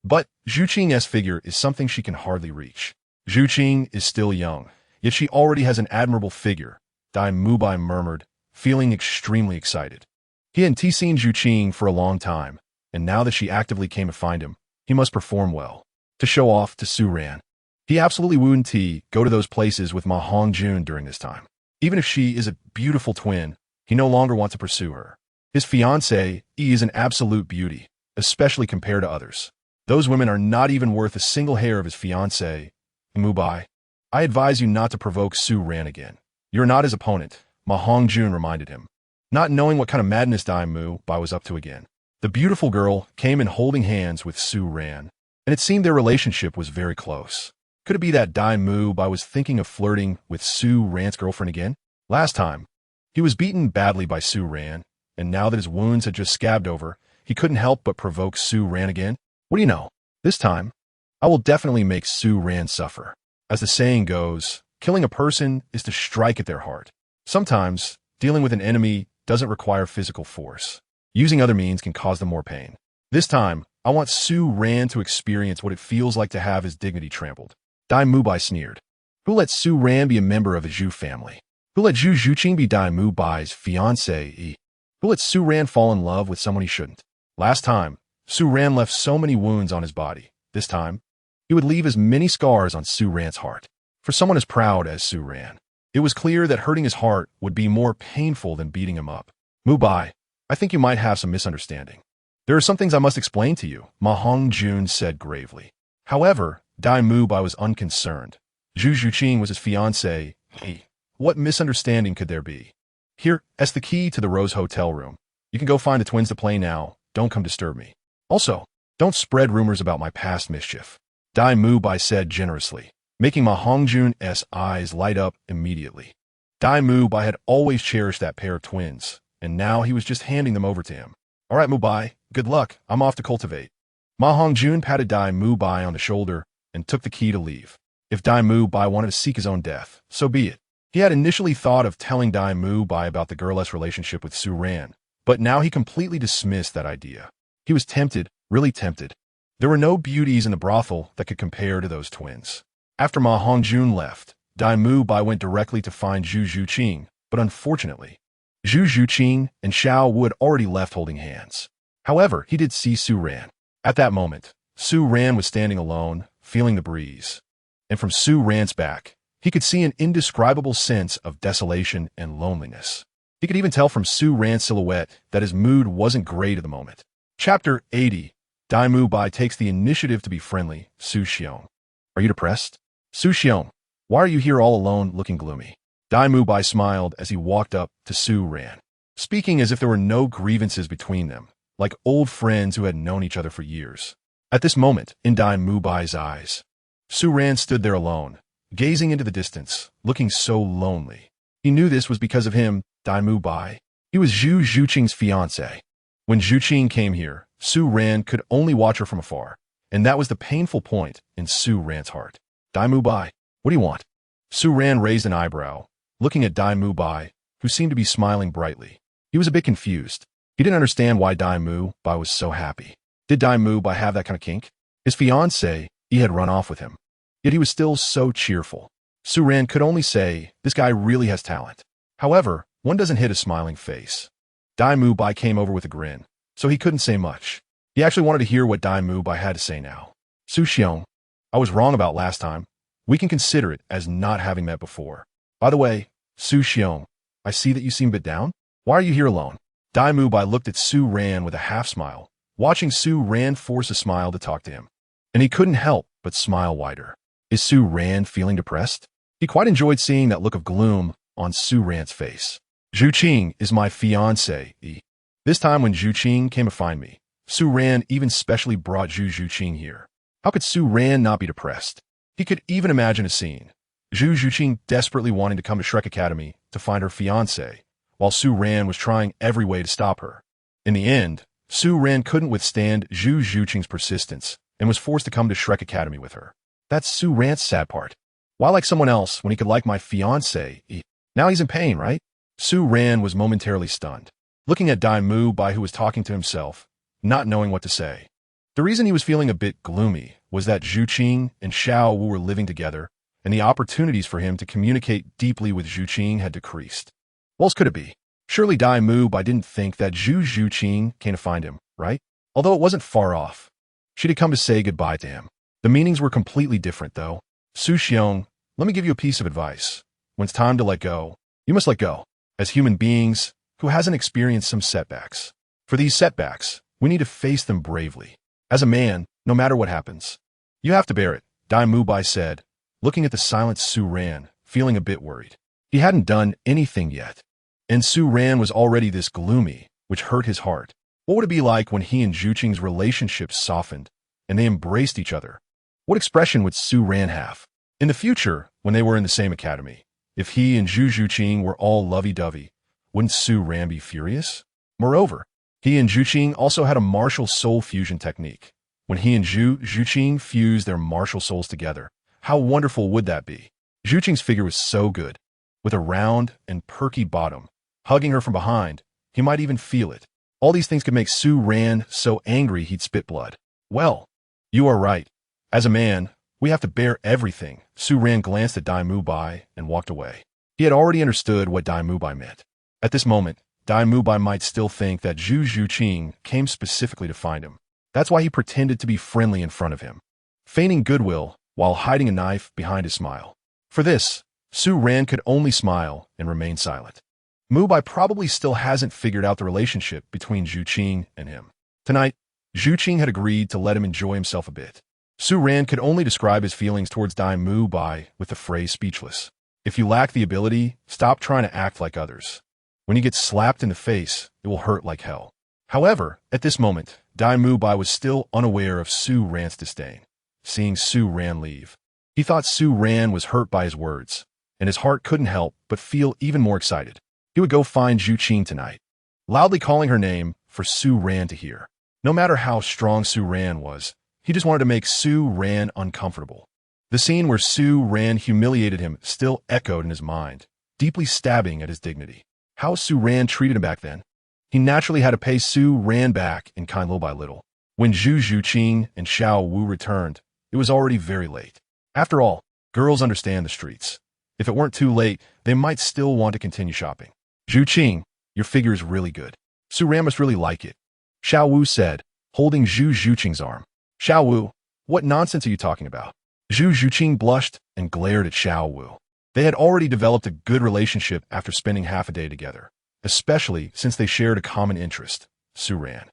Speaker 1: but Zhuqing's figure is something she can hardly reach. Zhuqing is still young, yet she already has an admirable figure, Dai Mubai murmured, feeling extremely excited. He hadn't seen Zhuqing for a long time, and now that she actively came to find him, he must perform well. To show off to Su Ran, he absolutely wouldn't go to those places with Ma Hongjun during this time. Even if she is a beautiful twin, he no longer wants to pursue her. His fiancée, Yi, is an absolute beauty, especially compared to others. Those women are not even worth a single hair of his fiancée. Mubai, I advise you not to provoke Su Ran again. You're not his opponent, Ma Hongjun reminded him. Not knowing what kind of madness Dai Mubai was up to again, the beautiful girl came in holding hands with Su Ran, and it seemed their relationship was very close. Could it be that Dai Mubai was thinking of flirting with Su Ran's girlfriend again? Last time, he was beaten badly by Su Ran, and now that his wounds had just scabbed over, he couldn't help but provoke Su Ran again. What do you know? This time, I will definitely make Su Ran suffer. As the saying goes, killing a person is to strike at their heart. Sometimes, dealing with an enemy doesn't require physical force. Using other means can cause them more pain. This time, I want Su Ran to experience what it feels like to have his dignity trampled. Dai Mubai sneered. Who let Su Ran be a member of the Zhu family? Who let Zhu Zhuqing be Dai Mubai's fiancé? Who let Su Ran fall in love with someone he shouldn't? Last time, Su Ran left so many wounds on his body. This time, he would leave as many scars on Su Ran's heart. For someone as proud as Su Ran, it was clear that hurting his heart would be more painful than beating him up. Mubai, I think you might have some misunderstanding. There are some things I must explain to you, Ma Hongjun said gravely. However, Dai Mubai was unconcerned. Zhu Zhuqing was his fiancé. What misunderstanding could there be? Here, that's the key to the Rose Hotel room. You can go find the twins to play now. Don't come disturb me. Also, don't spread rumors about my past mischief. Dai Mubai said generously, making Ma Hongjun's eyes light up immediately. Dai Mubai had always cherished that pair of twins, and now he was just handing them over to him. All right, Mubai, good luck. I'm off to cultivate. Ma Hongjun patted Dai Mubai on the shoulder and took the key to leave. If Dai Mubai wanted to seek his own death, so be it. He had initially thought of telling Dai Mubai about the girl's relationship with Su Ran, but now he completely dismissed that idea. He was tempted, really tempted. There were no beauties in the brothel that could compare to those twins. After Ma Hongjun left, Dai Mubai went directly to find Zhu Zhuqing, but unfortunately, Zhu Zhuqing and Xiao Wu had already left holding hands. However, he did see Su Ran. At that moment, Su Ran was standing alone, feeling the breeze. And from Su Ran's back, he could see an indescribable sense of desolation and loneliness. He could even tell from Su Ran's silhouette that his mood wasn't great at the moment. Chapter 80. Dai Mubai takes the initiative to be friendly. Su Xiong. Are you depressed? Su Xiong, why are you here all alone looking gloomy? Dai Mubai smiled as he walked up to Su Ran, speaking as if there were no grievances between them, like old friends who had known each other for years. At this moment, in Dai Mubai's eyes, Su Ran stood there alone, gazing into the distance, looking so lonely. He knew this was because of him, Daimu Bai. He was Zhu Zhuqing's fiancé. When Zhu Qing came here, Su Ran could only watch her from afar, and that was the painful point in Su Ran's heart. Daimu Bai, what do you want? Su Ran raised an eyebrow, looking at Daimu Bai, who seemed to be smiling brightly. He was a bit confused. He didn't understand why Daimu Bai was so happy. Did Daimu Bai have that kind of kink? His fiancé, he had run off with him. Yet he was still so cheerful. Su Ran could only say, this guy really has talent. However, one doesn't hit a smiling face. Daimu Bai came over with a grin, so he couldn't say much. He actually wanted to hear what Daimu Bai had to say now. Su Xiong, I was wrong about last time. We can consider it as not having met before. By the way, Su Xiong, I see that you seem a bit down. Why are you here alone? Daimu Bai looked at Su Ran with a half-smile, watching Su Ran force a smile to talk to him. And he couldn't help but smile wider. Is Su Ran feeling depressed? He quite enjoyed seeing that look of gloom on Su Ran's face. Zhu Qing is my fiancé. This time when Zhu Qing came to find me, Su Ran even specially brought Zhu Zhuqing here. How could Su Ran not be depressed? He could even imagine a scene. Zhu Zhuqing desperately wanting to come to Shrek Academy to find her fiancé, while Su Ran was trying every way to stop her. In the end, Su Ran couldn't withstand Zhu Zhuqing's persistence and was forced to come to Shrek Academy with her. That's Su Ran's sad part. Why like someone else when he could like my fiancé? Now he's in pain, right? Su Ran was momentarily stunned, looking at Daimu Bai, who was talking to himself, not knowing what to say. The reason he was feeling a bit gloomy was that Zhu Qing and Xiao Wu were living together, and the opportunities for him to communicate deeply with Zhu Qing had decreased. What else could it be? Surely Daimu Bai didn't think that Zhu Zhuqing came to find him, right? Although it wasn't far off. She'd had come to say goodbye to him. The meanings were completely different, though. Su Xiong, let me give you a piece of advice. When it's time to let go, you must let go. As human beings who hasn't experienced some setbacks. For these setbacks, we need to face them bravely. As a man, no matter what happens, you have to bear it, Daimu Bai said, looking at the silent Su Ran, feeling a bit worried. He hadn't done anything yet, and Su Ran was already this gloomy, which hurt his heart. What would it be like when he and Zhu Qing's relationship softened, and they embraced each other? What expression would Su Ran have? In the future, when they were in the same academy, if he and Zhu Zhuqing were all lovey-dovey, wouldn't Su Ran be furious? Moreover, he and Zhu Qing also had a martial soul fusion technique. When he and Zhu Zhuqing fused their martial souls together, how wonderful would that be? Zhu Qing's figure was so good. With a round and perky bottom, hugging her from behind, he might even feel it. All these things could make Su Ran so angry he'd spit blood. Well, you are right. As a man, we have to bear everything. Su Ran glanced at Daimu Bai and walked away. He had already understood what Daimu Bai meant. At this moment, Daimu Bai might still think that Zhu Zhuqing came specifically to find him. That's why he pretended to be friendly in front of him, feigning goodwill while hiding a knife behind his smile. For this, Su Ran could only smile and remain silent. Mu Bai probably still hasn't figured out the relationship between Zhu Qing and him. Tonight, Zhu Qing had agreed to let him enjoy himself a bit. Su Ran could only describe his feelings towards Daimu Bai with the phrase speechless. If you lack the ability, stop trying to act like others. When you get slapped in the face, it will hurt like hell. However, at this moment, Daimu Bai was still unaware of Su Ran's disdain. Seeing Su Ran leave, he thought Su Ran was hurt by his words, and his heart couldn't help but feel even more excited. He would go find Zhu Qing tonight, loudly calling her name for Su Ran to hear. No matter how strong Su Ran was, he just wanted to make Su Ran uncomfortable. The scene where Su Ran humiliated him still echoed in his mind, deeply stabbing at his dignity. How Su Ran treated him back then. He naturally had to pay Su Ran back in kind little by little. When Zhu Zhuqing and Xiao Wu returned, it was already very late. After all, girls understand the streets. If it weren't too late, they might still want to continue shopping. Zhu Qing, your figure is really good. Su Ran must really like it, Xiao Wu said, holding Zhu Zhuqing's arm. Xiao Wu, what nonsense are you talking about? Zhu Zhuqing blushed and glared at Xiao Wu. They had already developed a good relationship after spending half a day together, especially since they shared a common interest, Su Ran.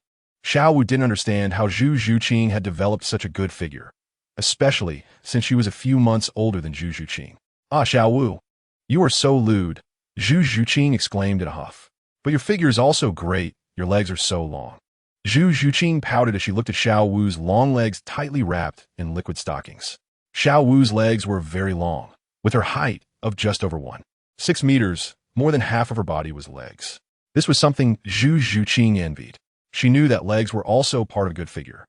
Speaker 1: Xiao Wu didn't understand how Zhu Zhuqing had developed such a good figure, especially since she was a few months older than Zhu Zhuqing. Ah, Xiao Wu, you are so lewd, Zhu Zhuqing exclaimed in a huff. But your figure is also great, your legs are so long. Zhu Zhuqing pouted as she looked at Xiao Wu's long legs tightly wrapped in liquid stockings. Xiao Wu's legs were very long, with her height of just over 1.6 meters, more than half of her body was legs. This was something Zhu Zhuqing envied. She knew that legs were also part of a good figure.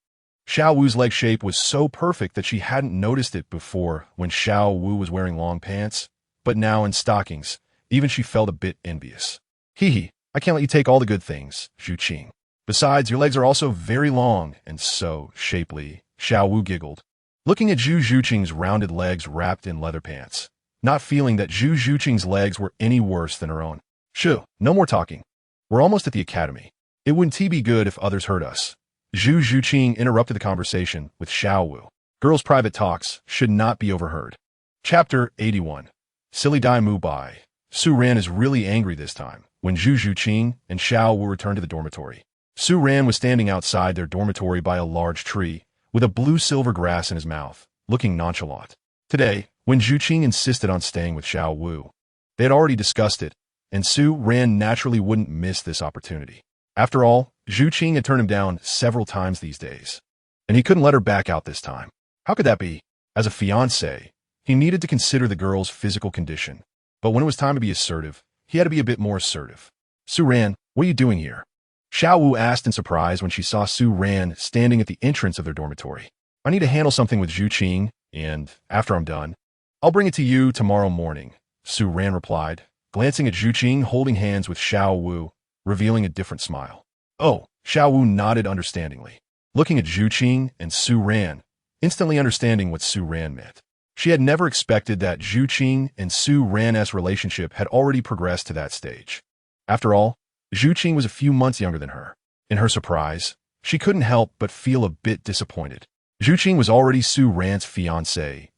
Speaker 1: Xiao Wu's leg shape was so perfect that she hadn't noticed it before when Xiao Wu was wearing long pants, but now in stockings, even she felt a bit envious. Hee, I can't let you take all the good things, Zhuqing. Besides, your legs are also very long and so shapely, Xiao Wu giggled, looking at Zhu Zhuqing's rounded legs wrapped in leather pants, not feeling that Zhu Zhuqing's legs were any worse than her own. Shoo, no more talking. We're almost at the academy. It wouldn't be good if others heard us. Zhu Zhuqing interrupted the conversation with Xiao Wu. Girls' private talks should not be overheard. Chapter 81. Silly Dai Mu Bai. Su Ran is really angry this time when Zhu Zhuqing and Xiao Wu returned to the dormitory. Su Ran was standing outside their dormitory by a large tree with a blue-silver grass in his mouth, looking nonchalant. Today, when Zhuqing insisted on staying with Xiao Wu, they had already discussed it, and Su Ran naturally wouldn't miss this opportunity. After all, Zhuqing had turned him down several times these days, and he couldn't let her back out this time. How could that be? As a fiancé, he needed to consider the girl's physical condition, but when it was time to be assertive, he had to be a bit more assertive. Su Ran, what are you doing here? Xiao Wu asked in surprise when she saw Su Ran standing at the entrance of their dormitory. I need to handle something with Zhuqing, and after I'm done, I'll bring it to you tomorrow morning, Su Ran replied, glancing at Zhuqing holding hands with Xiao Wu, revealing a different smile. Oh, Xiao Wu nodded understandingly, looking at Zhuqing and Su Ran, instantly understanding what Su Ran meant. She had never expected that Zhuqing and Su Ran's relationship had already progressed to that stage. After all, Zhuqing was a few months younger than her. In her surprise, she couldn't help but feel a bit disappointed. Zhuqing was already Su Ran's fiancé,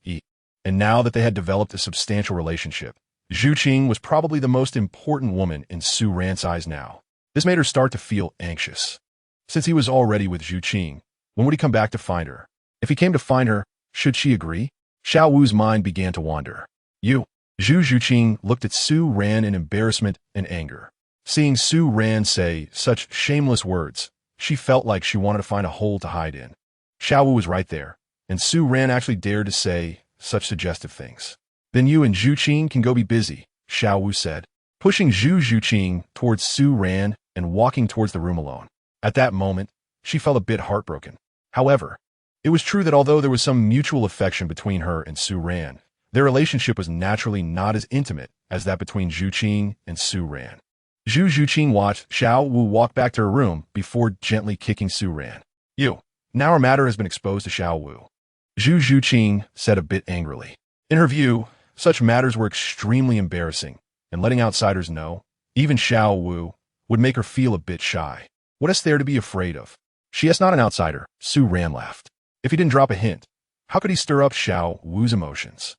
Speaker 1: and now that they had developed a substantial relationship, Zhuqing was probably the most important woman in Su Ran's eyes now. This made her start to feel anxious. Since he was already with Zhuqing, when would he come back to find her? If he came to find her, should she agree? Xiao Wu's mind began to wander. Zhu Zhuqing looked at Su Ran in embarrassment and anger. Seeing Su Ran say such shameless words, she felt like she wanted to find a hole to hide in. Xiao Wu was right there, and Su Ran actually dared to say such suggestive things. Then you and Zhuqing can go be busy, Xiao Wu said, pushing Zhu Zhuqing towards Su Ran and walking towards the room alone. At that moment, she felt a bit heartbroken. However, it was true that although there was some mutual affection between her and Su Ran, their relationship was naturally not as intimate as that between Zhuqing and Su Ran. Zhu Zhuqing watched Xiao Wu walk back to her room before gently kicking Su Ran. Now our matter has been exposed to Xiao Wu, Zhu Zhuqing said a bit angrily. In her view, such matters were extremely embarrassing, and letting outsiders know, even Xiao Wu, would make her feel a bit shy. What is there to be afraid of? She is not an outsider, Su Ran laughed. If he didn't drop a hint, how could he stir up Xiao Wu's emotions?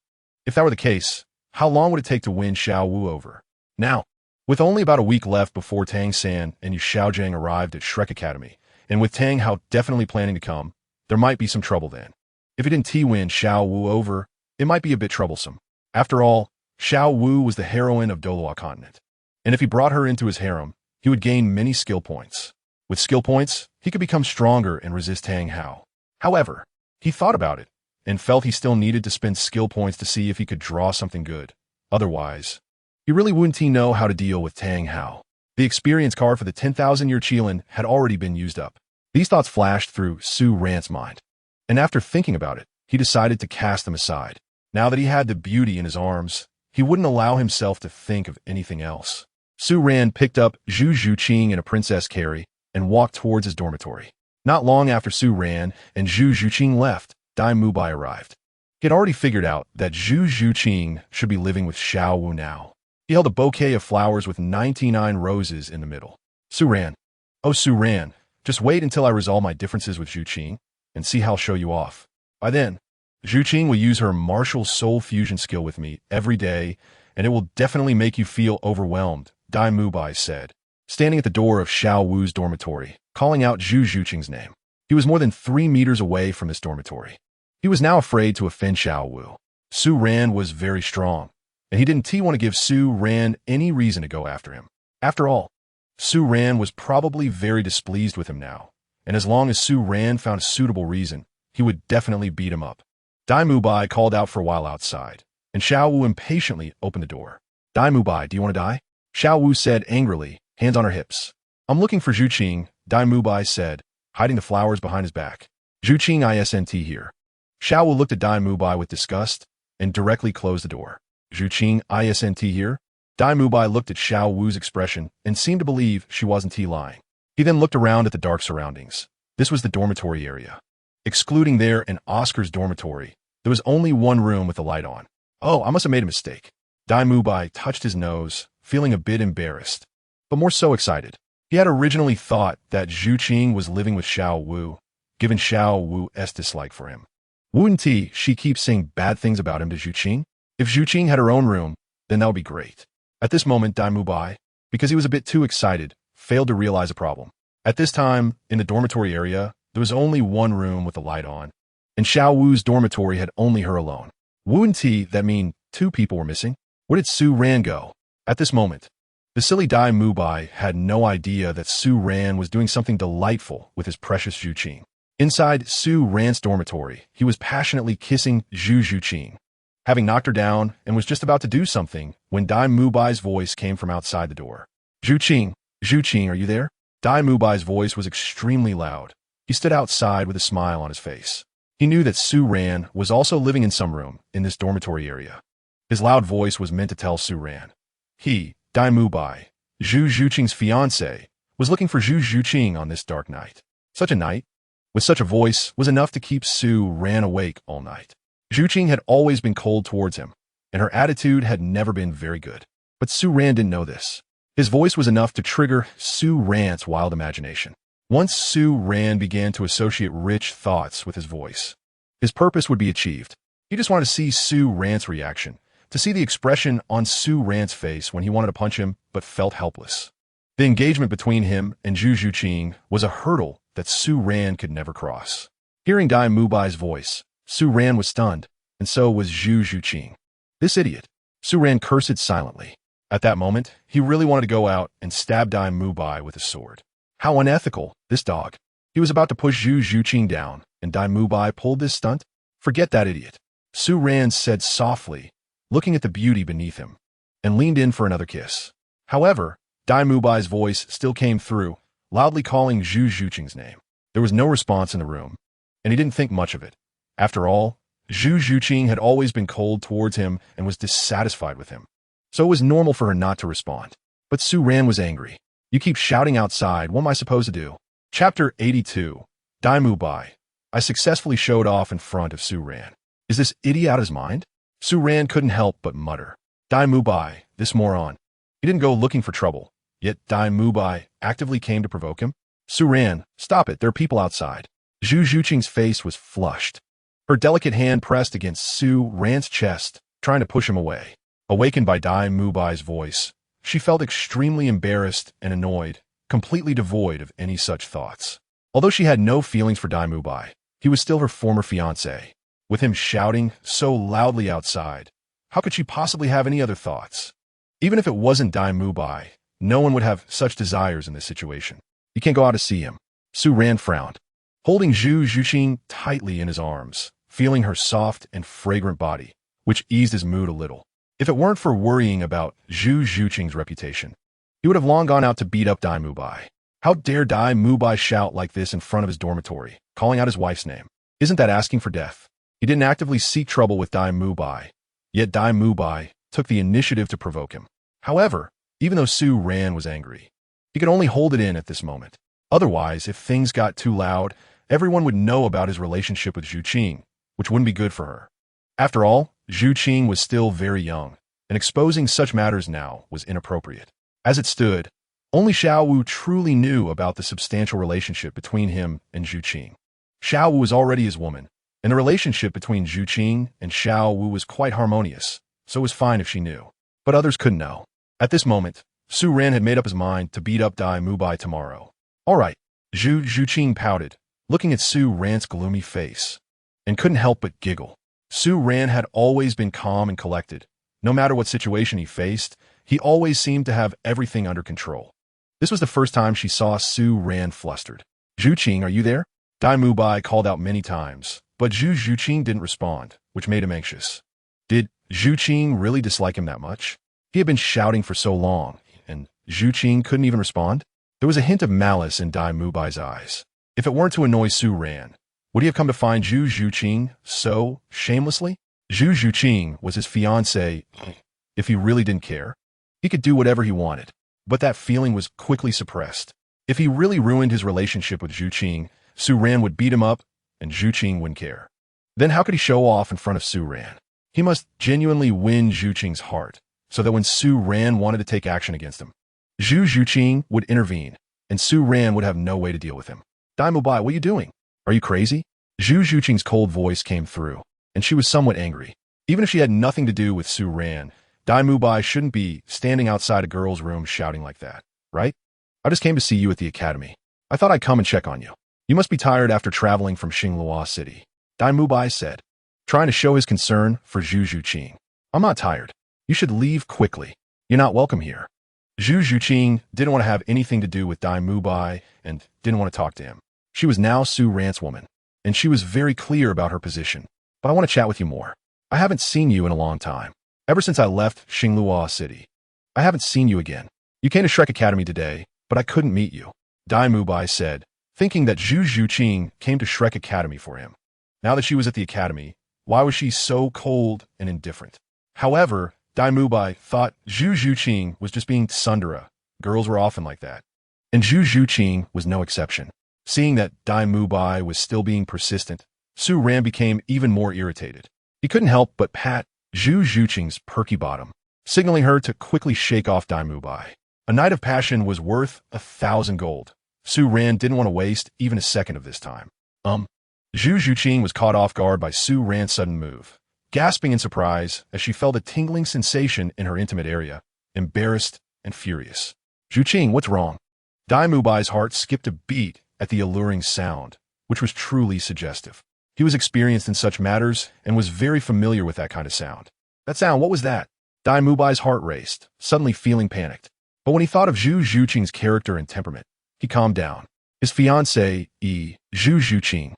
Speaker 1: If that were the case, how long would it take to win Xiao Wu over? Now, with only about a week left before Tang San and Yu Xiaogang arrived at Shrek Academy, and with Tang Hao definitely planning to come, there might be some trouble then. If he didn't win Xiao Wu over, it might be a bit troublesome. After all, Xiao Wu was the heroine of Doloa continent, and if he brought her into his harem, he would gain many skill points. With skill points, he could become stronger and resist Tang Hao. However, he thought about it, and felt he still needed to spend skill points to see if he could draw something good. Otherwise, he really wouldn't know how to deal with Tang Hao. The experience card for the 10,000-year Qilin had already been used up. These thoughts flashed through Su Ran's mind, and after thinking about it, he decided to cast them aside. Now that he had the beauty in his arms, he wouldn't allow himself to think of anything else. Su Ran picked up Zhu Zhuqing in a princess carry and walked towards his dormitory. Not long after Su Ran and Zhu Zhuqing left, Dai Mu Bai arrived. He had already figured out that Zhu Zhuqing should be living with Xiao Wu now. He held a bouquet of flowers with 99 roses in the middle. Su Ran. Oh, Su Ran, just wait until I resolve my differences with Zhuqing and see how I'll show you off. By then, Zhuqing will use her martial soul fusion skill with me every day, and it will definitely make you feel overwhelmed, Dai Mu Bai said, standing at the door of Xiao Wu's dormitory, calling out Zhu Zhuqing's name. He was more than 3 meters away from this dormitory. He was now afraid to offend Xiao Wu. Su Ran was very strong, and he didn't want to give Su Ran any reason to go after him. After all, Su Ran was probably very displeased with him now, and as long as Su Ran found a suitable reason, he would definitely beat him up. Dai Mu Bai called out for a while outside, and Xiao Wu impatiently opened the door. Dai Mubai, do you want to die? Xiao Wu said angrily, hands on her hips. I'm looking for Zhu Qing, Dai Mubai said, hiding the flowers behind his back. Zhu Qing isn't here. Xiao Wu looked at Dai Mubai with disgust and directly closed the door. Zhu Qing isn't here? Dai Mubai looked at Xiao Wu's expression and seemed to believe she wasn't lying. He then looked around at the dark surroundings. This was the dormitory area. Excluding their and Oscar's dormitory, there was only one room with the light on. Oh, I must have made a mistake. Dai Mubai touched his nose, feeling a bit embarrassed, but more so excited. He had originally thought that Zhu Qing was living with Xiao Wu, given Xiao Wu's dislike for him. Wouldn't she keep saying bad things about him to Zhu Qing? If Zhu Qing had her own room, then that would be great. At this moment, Dai Mubai, because he was a bit too excited, failed to realize a problem. At this time, in the dormitory area, there was only one room with the light on, and Xiao Wu's dormitory had only her alone. Wouldn't that mean two people were missing? Where did Su Ran go? At this moment, the silly Dai Mubai had no idea that Su Ran was doing something delightful with his precious Zhu Qing. Inside Su Ran's dormitory, he was passionately kissing Zhu Zhuqing, having knocked her down and was just about to do something when Dai Mubai's voice came from outside the door. Zhu Qing, are you there? Dai Mubai's voice was extremely loud. He stood outside with a smile on his face. He knew that Su Ran was also living in some room in this dormitory area. His loud voice was meant to tell Su Ran. He, Dai Mubai, Zhu Zhuqing's fiancé, was looking for Zhu Zhuqing on this dark night. Such a night, with such a voice, was enough to keep Su Ran awake all night. Zhu Qing had always been cold towards him, and her attitude had never been very good. But Su Ran didn't know this. His voice was enough to trigger Su Ran's wild imagination. Once Su Ran began to associate rich thoughts with his voice, his purpose would be achieved. He just wanted to see Su Ran's reaction, to see the expression on Su Ran's face when he wanted to punch him but felt helpless. The engagement between him and Zhu Zhuqing was a hurdle that Su Ran could never cross. Hearing Dai Mubai's voice, Su Ran was stunned, and so was Zhu Zhuqing. This idiot. Su Ran cursed silently. At that moment, he really wanted to go out and stab Dai Mubai with his sword. How unethical, this dog. He was about to push Zhu Zhuqing down, and Dai Mubai pulled this stunt? Forget that idiot. Su Ran said softly, looking at the beauty beneath him, and leaned in for another kiss. However, Dai Mubai's voice still came through, loudly calling Zhu Zhuqing's name. There was no response in the room, and he didn't think much of it. After all, Zhu Zhuqing had always been cold towards him and was dissatisfied with him. So it was normal for her not to respond. But Su Ran was angry. You keep shouting outside, what am I supposed to do? Chapter 82. Dai Mubai. I successfully showed off in front of Su Ran. Is this idiot out of his mind? Su Ran couldn't help but mutter. Dai Mubai, this moron. He didn't go looking for trouble, yet Dai Mubai actively came to provoke him. Su Ran, stop it, there are people outside. Zhu Zhuqing's face was flushed. Her delicate hand pressed against Su Ran's chest, trying to push him away. Awakened by Dai Mubai's voice, she felt extremely embarrassed and annoyed, completely devoid of any such thoughts. Although she had no feelings for Dai Mubai, he was still her former fiancé. With him shouting so loudly outside, how could she possibly have any other thoughts? Even if it wasn't Dai Mubai, no one would have such desires in this situation. You can't go out to see him. Su Ran frowned, holding Zhu Zhuqing tightly in his arms, feeling her soft and fragrant body, which eased his mood a little. If it weren't for worrying about Zhu Zhuqing's reputation, he would have long gone out to beat up Dai Mubai. How dare Dai Mubai shout like this in front of his dormitory, calling out his wife's name? Isn't that asking for death? He didn't actively seek trouble with Dai Mubai, yet Dai Mubai took the initiative to provoke him. However, even though Su Ran was angry, he could only hold it in at this moment. Otherwise, if things got too loud, everyone would know about his relationship with Zhu Qing, which wouldn't be good for her. After all, Zhu Qing was still very young, and exposing such matters now was inappropriate. As it stood, only Xiao Wu truly knew about the substantial relationship between him and Zhu Qing. Xiao Wu was already his woman, and the relationship between Zhu Qing and Xiao Wu was quite harmonious, so it was fine if she knew. But others couldn't know. At this moment, Su Ran had made up his mind to beat up Dai Mubai tomorrow. All right, Zhu Zhuqing pouted, looking at Su Ran's gloomy face, and couldn't help but giggle. Su Ran had always been calm and collected. No matter what situation he faced, he always seemed to have everything under control. This was the first time she saw Su Ran flustered. Zhu Qing, are you there? Dai Mubai called out many times, but Zhu Zhuqing didn't respond, which made him anxious. Did Zhu Zhuqing really dislike him that much? He had been shouting for so long, and Zhu Zhuqing couldn't even respond? There was a hint of malice in Dai Mubai's eyes. If it weren't to annoy Su Ran, would he have come to find Zhu Zhuqing so shamelessly? Zhu Zhuqing was his fiancé. If he really didn't care, he could do whatever he wanted. But that feeling was quickly suppressed. If he really ruined his relationship with Zhu Zhuqing, Su Ran would beat him up, and Zhu Zhuqing wouldn't care. Then how could he show off in front of Su Ran? He must genuinely win Zhu Qing's heart, so that when Su Ran wanted to take action against him, Zhu Zhuqing would intervene, and Su Ran would have no way to deal with him. Dai Mubai, what are you doing? Are you crazy? Zhu Zhuqing's cold voice came through, and she was somewhat angry. Even if she had nothing to do with Su Ran, Dai Mubai shouldn't be standing outside a girl's room shouting like that, right? I just came to see you at the academy. I thought I'd come and check on you. You must be tired after traveling from Xinglua City, Dai Mubai said, trying to show his concern for Zhu Zhuqing. I'm not tired. You should leave quickly. You're not welcome here. Zhu Zhuqing didn't want to have anything to do with Dai Mubai and didn't want to talk to him. She was now Su Ran's woman, and she was very clear about her position. But I want to chat with you more. I haven't seen you in a long time. Ever since I left Xinglua City, I haven't seen you again. You came to Shrek Academy today, but I couldn't meet you, Dai Mubai said, thinking that Zhu Zhuqing came to Shrek Academy for him. Now that she was at the academy, why was she so cold and indifferent? However, Dai Mubai thought Zhu Zhuqing was just being tsundere. Girls were often like that. And Zhu Zhuqing was no exception. Seeing that Dai Mubai was still being persistent, Su Ran became even more irritated. He couldn't help but pat Zhu Zhuqing's perky bottom, signaling her to quickly shake off Dai Mubai. A night of passion was worth 1,000 gold. Su Ran didn't want to waste even a second of this time. Zhu Zhuqing was caught off guard by Su Ran's sudden move, gasping in surprise as she felt a tingling sensation in her intimate area, embarrassed and furious. Zhuqing, what's wrong? Dai Mubai's heart skipped a beat at the alluring sound, which was truly suggestive. He was experienced in such matters and was very familiar with that kind of sound. That sound, what was that? Dai Mubai's heart raced, suddenly feeling panicked. But when he thought of Zhu Zhuqing's character and temperament, he calmed down. His fiancée, Zhu Zhuqing,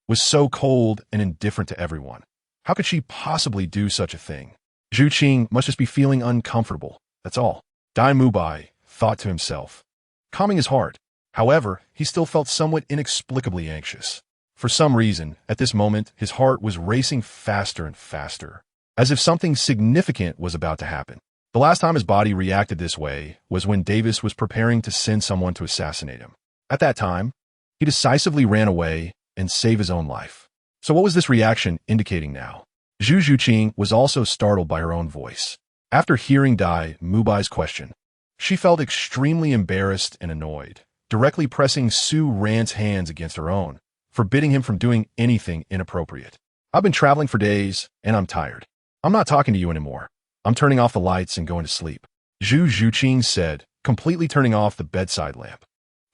Speaker 1: was so cold and indifferent to everyone. How could she possibly do such a thing? Zhu Qing must just be feeling uncomfortable, that's all. Dai Mubai thought to himself, calming his heart. However, he still felt somewhat inexplicably anxious. For some reason, at this moment, his heart was racing faster and faster, as if something significant was about to happen. The last time his body reacted this way was when Davis was preparing to send someone to assassinate him. At that time, he decisively ran away and saved his own life. So what was this reaction indicating now? Zhu Zhuqing was also startled by her own voice. After hearing Dai Mubai's question, she felt extremely embarrassed and annoyed, directly pressing Su Ran's hands against her own, forbidding him from doing anything inappropriate. I've been traveling for days, and I'm tired. I'm not talking to you anymore. I'm turning off the lights and going to sleep, Zhu Zhuqing said, completely turning off the bedside lamp,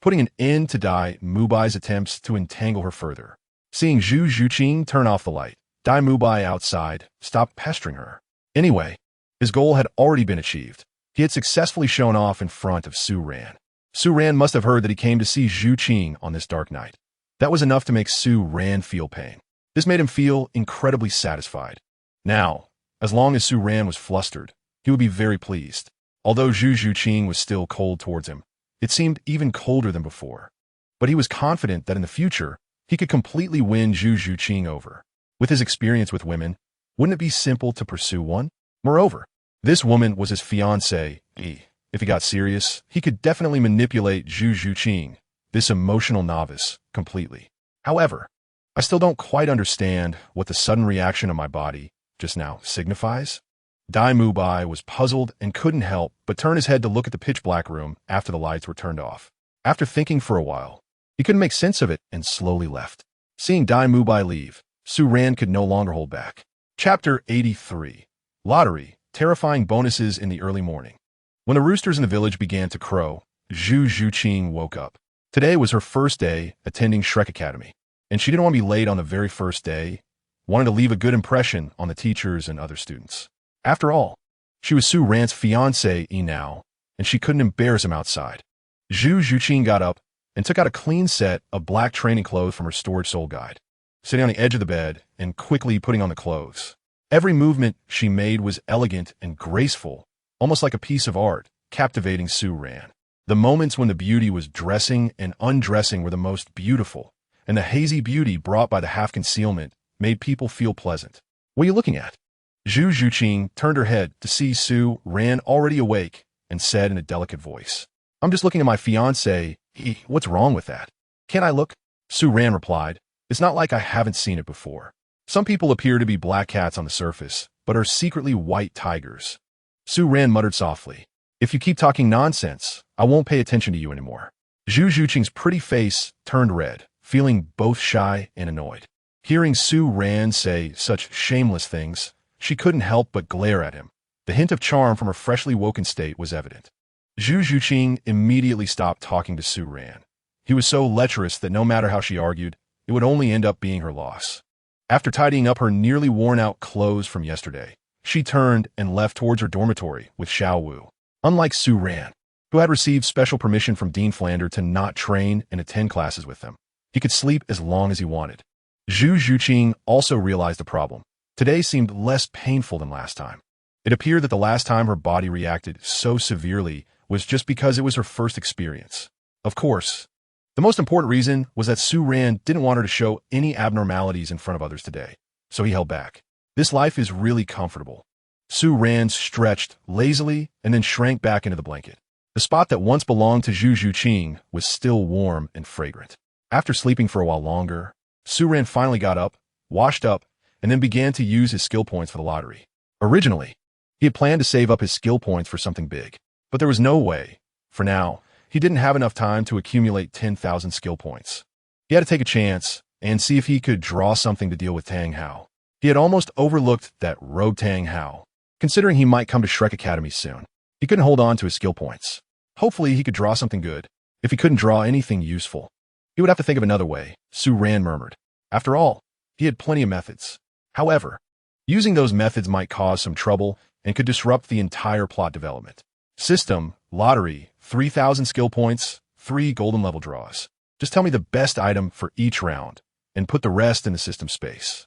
Speaker 1: putting an end to Dai Mubai's attempts to entangle her further. Seeing Zhu Zhuqing turn off the light, Dai Mubai outside stopped pestering her. Anyway, his goal had already been achieved. He had successfully shown off in front of Su Ran. Su Ran must have heard that he came to see Zhu Qing on this dark night. That was enough to make Su Ran feel pain. This made him feel incredibly satisfied. Now, as long as Su Ran was flustered, he would be very pleased. Although Zhu Zhuqing was still cold towards him, it seemed even colder than before. But he was confident that in the future, he could completely win Zhu Zhuqing over. With his experience with women, wouldn't it be simple to pursue one? Moreover, this woman was his fiancée. If he got serious, he could definitely manipulate Zhu Zhuqing, this emotional novice, completely. However, I still don't quite understand what the sudden reaction of my body just now signifies. Dai Mubai was puzzled and couldn't help but turn his head to look at the pitch-black room after the lights were turned off. After thinking for a while, he couldn't make sense of it and slowly left. Seeing Dai Mubai leave, Su Ran could no longer hold back. Chapter 83. Lottery, terrifying bonuses in the early morning. When the roosters in the village began to crow, Zhu Zhuqing woke up. Today was her first day attending Shrek Academy, and she didn't want to be late on the very first day, wanted to leave a good impression on the teachers and other students. After all, she was Su Ran's fiancée now, and she couldn't embarrass him outside. Zhu Zhuqing got up and took out a clean set of black training clothes from her storage soul guide, sitting on the edge of the bed and quickly putting on the clothes. Every movement she made was elegant and graceful, almost like a piece of art, captivating Su Ran. The moments when the beauty was dressing and undressing were the most beautiful, and the hazy beauty brought by the half-concealment made people feel pleasant. "What are you looking at?" Zhu Zhuqing turned her head to see Su Ran already awake and said in a delicate voice, "I'm just looking at my fiancé. What's wrong with that?" "Can't I look?" Su Ran replied, "It's not like I haven't seen it before. Some people appear to be black cats on the surface, but are secretly white tigers." Su Ran muttered softly, "If you keep talking nonsense, I won't pay attention to you anymore." Zhu Zhuqing's pretty face turned red, feeling both shy and annoyed. Hearing Su Ran say such shameless things, she couldn't help but glare at him. The hint of charm from her freshly woken state was evident. Zhu Zhuqing immediately stopped talking to Su Ran. He was so lecherous that no matter how she argued, it would only end up being her loss. After tidying up her nearly worn-out clothes from yesterday, she turned and left towards her dormitory with Xiao Wu. Unlike Su Ran, who had received special permission from Dean Flander to not train and attend classes with them, he could sleep as long as he wanted. Zhu Zhuqing also realized the problem. Today seemed less painful than last time. It appeared that the last time her body reacted so severely was just because it was her first experience. Of course, the most important reason was that Su Ran didn't want her to show any abnormalities in front of others today, so he held back. This life is really comfortable. Su Ran stretched lazily and then shrank back into the blanket. The spot that once belonged to Zhu Zhuqing was still warm and fragrant. After sleeping for a while longer, Su Ran finally got up, washed up, and then began to use his skill points for the lottery. Originally, he had planned to save up his skill points for something big, but there was no way. For now, he didn't have enough time to accumulate 10,000 skill points. He had to take a chance and see if he could draw something to deal with Tang Hao. He had almost overlooked that rogue Tang Hao, considering he might come to Shrek Academy soon. He couldn't hold on to his skill points. Hopefully he could draw something good. If he couldn't draw anything useful, he would have to think of another way, Su Ran murmured. After all, he had plenty of methods. However, using those methods might cause some trouble and could disrupt the entire plot development. System, lottery, 3,000 skill points, 3 golden level draws. Just tell me the best item for each round, and put the rest in the system space.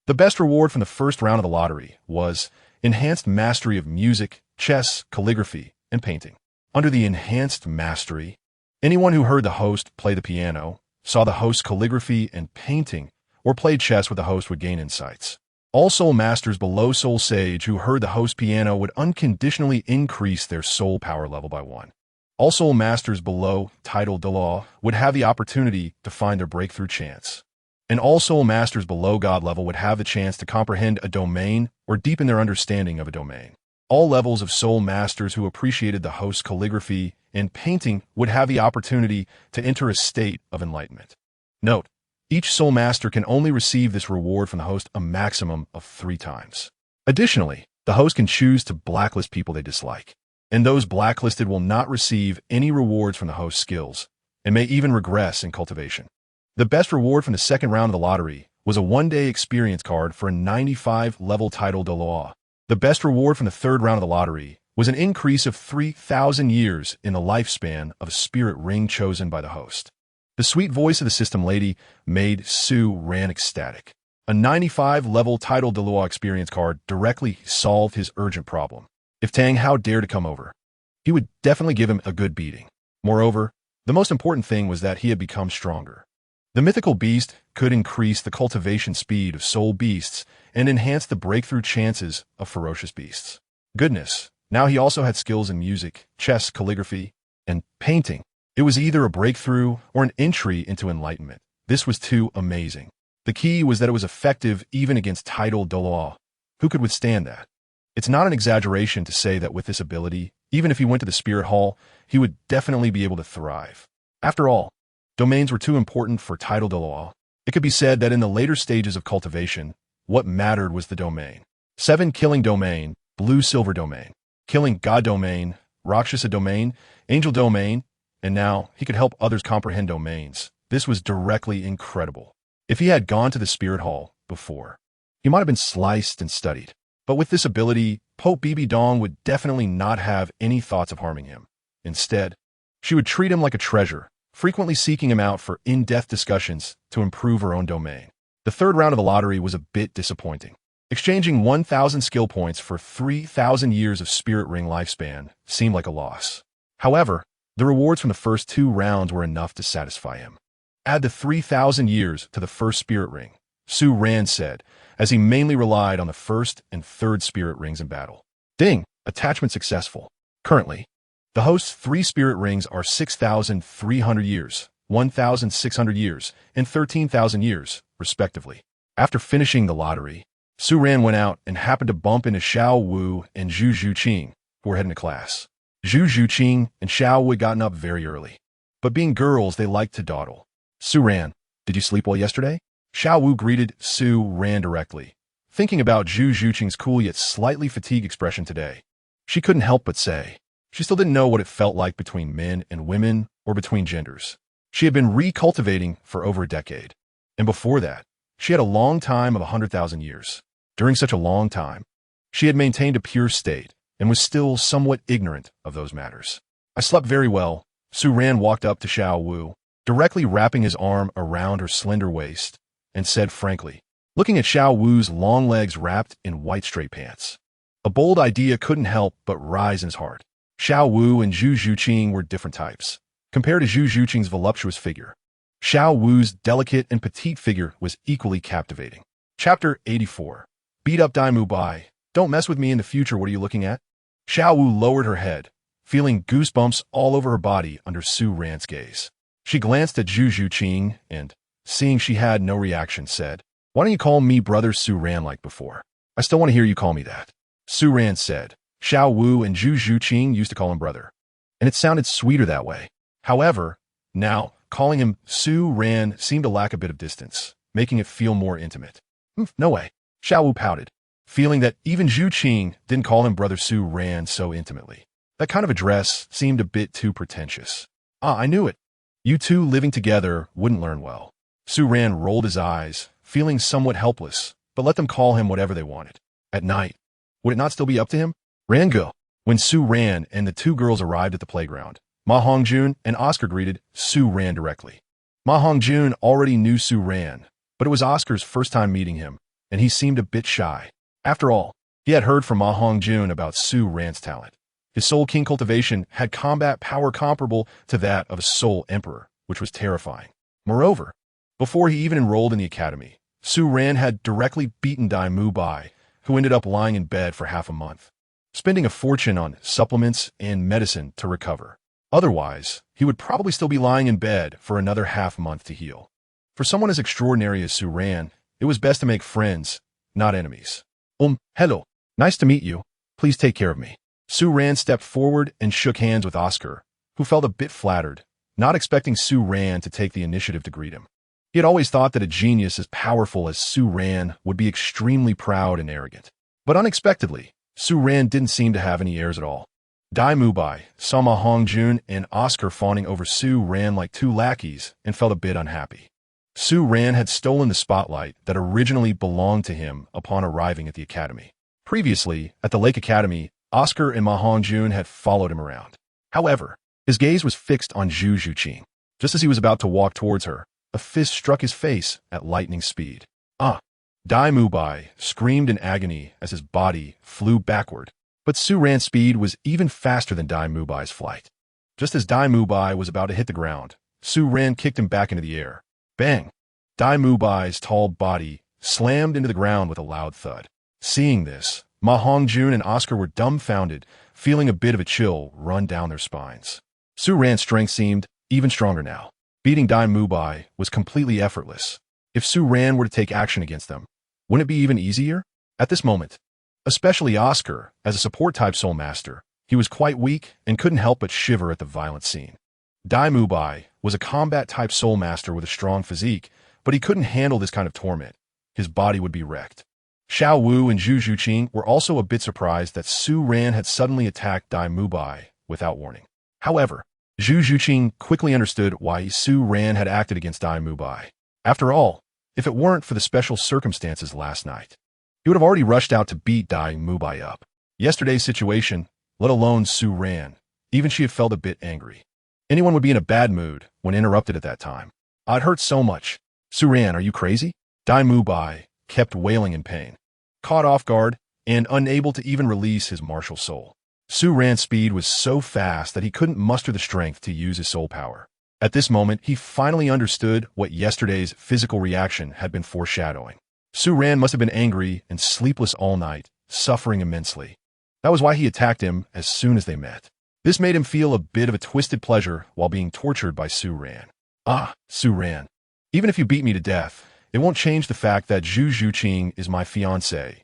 Speaker 1: The best reward from the first round of the lottery was enhanced mastery of music, chess, calligraphy, and painting. Under the enhanced mastery, anyone who heard the host play the piano, saw the host's calligraphy and painting, or played chess with the host would gain insights. All soul masters below Soul Sage who heard the host piano would unconditionally increase their soul power level by 1. All soul masters below Title de Law would have the opportunity to find their breakthrough chance. And all soul masters below God level would have the chance to comprehend a domain or deepen their understanding of a domain. All levels of soul masters who appreciated the host's calligraphy and painting would have the opportunity to enter a state of enlightenment. Note, each soul master can only receive this reward from the host a maximum of 3 times. Additionally, the host can choose to blacklist people they dislike, and those blacklisted will not receive any rewards from the host's skills, and may even regress in cultivation. The best reward from the second round of the lottery was a 1-day experience card for a 95 level Title de Law. The best reward from the third round of the lottery was an increase of 3,000 years in the lifespan of a spirit ring chosen by the host. The sweet voice of the system lady made Su Ran ecstatic. A 95 level Title de Law experience card directly solved his urgent problem. If Tang Hao dared to come over, he would definitely give him a good beating. Moreover, the most important thing was that he had become stronger. The mythical beast could increase the cultivation speed of soul beasts and enhance the breakthrough chances of ferocious beasts. Goodness, now he also had skills in music, chess, calligraphy, and painting. It was either a breakthrough or an entry into enlightenment. This was too amazing. The key was that it was effective even against Title de Law. Who could withstand that? It's not an exaggeration to say that with this ability, even if he went to the Spirit Hall, he would definitely be able to thrive. After all, domains were too important for Title de Law. It could be said that in the later stages of cultivation, what mattered was the domain. 7 Killing Domain, Blue Silver Domain, Killing God Domain, Rakshasa Domain, Angel Domain, and now he could help others comprehend domains. This was directly incredible. If he had gone to the Spirit Hall before, he might have been sliced and studied. But with this ability, Pope Bibi Dong would definitely not have any thoughts of harming him. Instead, she would treat him like a treasure, frequently seeking him out for in-depth discussions to improve her own domain. The third round of the lottery was a bit disappointing. Exchanging 1,000 skill points for 3,000 years of spirit ring lifespan seemed like a loss. However, the rewards from the first 2 rounds were enough to satisfy him. Add the 3,000 years to the first spirit ring, Su Ran said, as he mainly relied on the first and third spirit rings in battle. Ding! Attachment successful. Currently, the host's 3 spirit rings are 6,300 years, 1,600 years, and 13,000 years, respectively. After finishing the lottery, Su Ran went out and happened to bump into Xiao Wu and Zhu Zhuqing, who were heading to class. Zhu Zhuqing and Xiao Wu had gotten up very early. But being girls, they liked to dawdle. Su Ran, did you sleep well yesterday? Xiao Wu greeted Su Ran directly, thinking about Zhu Zhuqing's cool yet slightly fatigued expression today. She couldn't help but say. She still didn't know what it felt like between men and women or between genders. She had been recultivating for over a decade. And before that, she had a long time of 100,000 years. During such a long time, she had maintained a pure state and was still somewhat ignorant of those matters. I slept very well. Su Ran walked up to Xiao Wu, directly wrapping his arm around her slender waist, and said frankly, looking at Xiao Wu's long legs wrapped in white straight pants. A bold idea couldn't help but rise in his heart. Xiao Wu and Zhu Zhuqing were different types, compared to Zhu Zhuqing's voluptuous figure. Xiao Wu's delicate and petite figure was equally captivating. Chapter 84. Beat up Dai Mu Bai. Don't mess with me in the future, what are you looking at? Xiao Wu lowered her head, feeling goosebumps all over her body under Su Ran's gaze. She glanced at Zhu Zhuqing and, seeing she had no reaction, said, why don't you call me brother Su Ran like before? I still want to hear you call me that. Su Ran said. Xiao Wu and Zhu Zhuqing used to call him brother, and it sounded sweeter that way. However, now, calling him Su Ran seemed to lack a bit of distance, making it feel more intimate. No way. Xiao Wu pouted, feeling that even Zhu Qing didn't call him brother Su Ran so intimately. That kind of address seemed a bit too pretentious. I knew it. You two living together wouldn't learn well. Su Ran rolled his eyes, feeling somewhat helpless, but let them call him whatever they wanted. At night, would it not still be up to him? Rango. When Su Ran and the 2 girls arrived at the playground, Ma Hongjun and Oscar greeted Su Ran directly. Ma Hongjun already knew Su Ran, but it was Oscar's first time meeting him, and he seemed a bit shy. After all, he had heard from Ma Hongjun about Su Ran's talent. His Soul King cultivation had combat power comparable to that of a Soul Emperor, which was terrifying. Moreover, before he even enrolled in the academy, Su Ran had directly beaten Dai Mu Bai, who ended up lying in bed for half a month, spending a fortune on supplements and medicine to recover. Otherwise, he would probably still be lying in bed for another half month to heal. For someone as extraordinary as Su Ran, it was best to make friends, not enemies. Hello. Nice to meet you. Please take care of me. Su Ran stepped forward and shook hands with Oscar, who felt a bit flattered, not expecting Su Ran to take the initiative to greet him. He had always thought that a genius as powerful as Su Ran would be extremely proud and arrogant. But unexpectedly, Su Ran didn't seem to have any airs at all. Dai Mu Bai saw Ma Hongjun and Oscar fawning over Su Ran like 2 lackeys and felt a bit unhappy. Su Ran had stolen the spotlight that originally belonged to him upon arriving at the academy. Previously, at the Lake Academy, Oscar and Ma Hongjun had followed him around. However, his gaze was fixed on Zhu Zhuqing. Just as he was about to walk towards her, a fist struck his face at lightning speed. Dai Mu Bai screamed in agony as his body flew backward, but Su Ran's speed was even faster than Dai Mu Bai's flight. Just as Dai Mu Bai was about to hit the ground, Su Ran kicked him back into the air. Bang! Dai Mu Bai's tall body slammed into the ground with a loud thud. Seeing this, Ma Hongjun and Oscar were dumbfounded, feeling a bit of a chill run down their spines. Su Ran's strength seemed even stronger now. Beating Dai Mu Bai was completely effortless. If Su Ran were to take action against them, wouldn't it be even easier? At this moment, especially Oscar, as a support-type Soul Master, he was quite weak and couldn't help but shiver at the violent scene. Dai Mu Bai was a combat-type Soul Master with a strong physique, but he couldn't handle this kind of torment. His body would be wrecked. Xiao Wu and Zhu Zhuqing were also a bit surprised that Su Ran had suddenly attacked Dai Mu Bai without warning. However, Zhu Zhuqing quickly understood why Su Ran had acted against Dai Mu Bai. After all, if it weren't for the special circumstances last night, he would have already rushed out to beat Dai Mu Bai up. Yesterday's situation, let alone Su Ran, even she had felt a bit angry. Anyone would be in a bad mood when interrupted at that time. It hurt so much. Su Ran, are you crazy? Dai Mu Bai kept wailing in pain. caught off guard, and unable to even release his martial soul. Su Ran's speed was so fast that he couldn't muster the strength to use his soul power. At this moment, he finally understood what yesterday's physical reaction had been foreshadowing. Su Ran must have been angry and sleepless all night, suffering immensely. That was why he attacked him as soon as they met. This made him feel a bit of a twisted pleasure while being tortured by Su Ran. Ah, Su Ran. Even if you beat me to death, it won't change the fact that Zhu Zhuqing is my fiancé.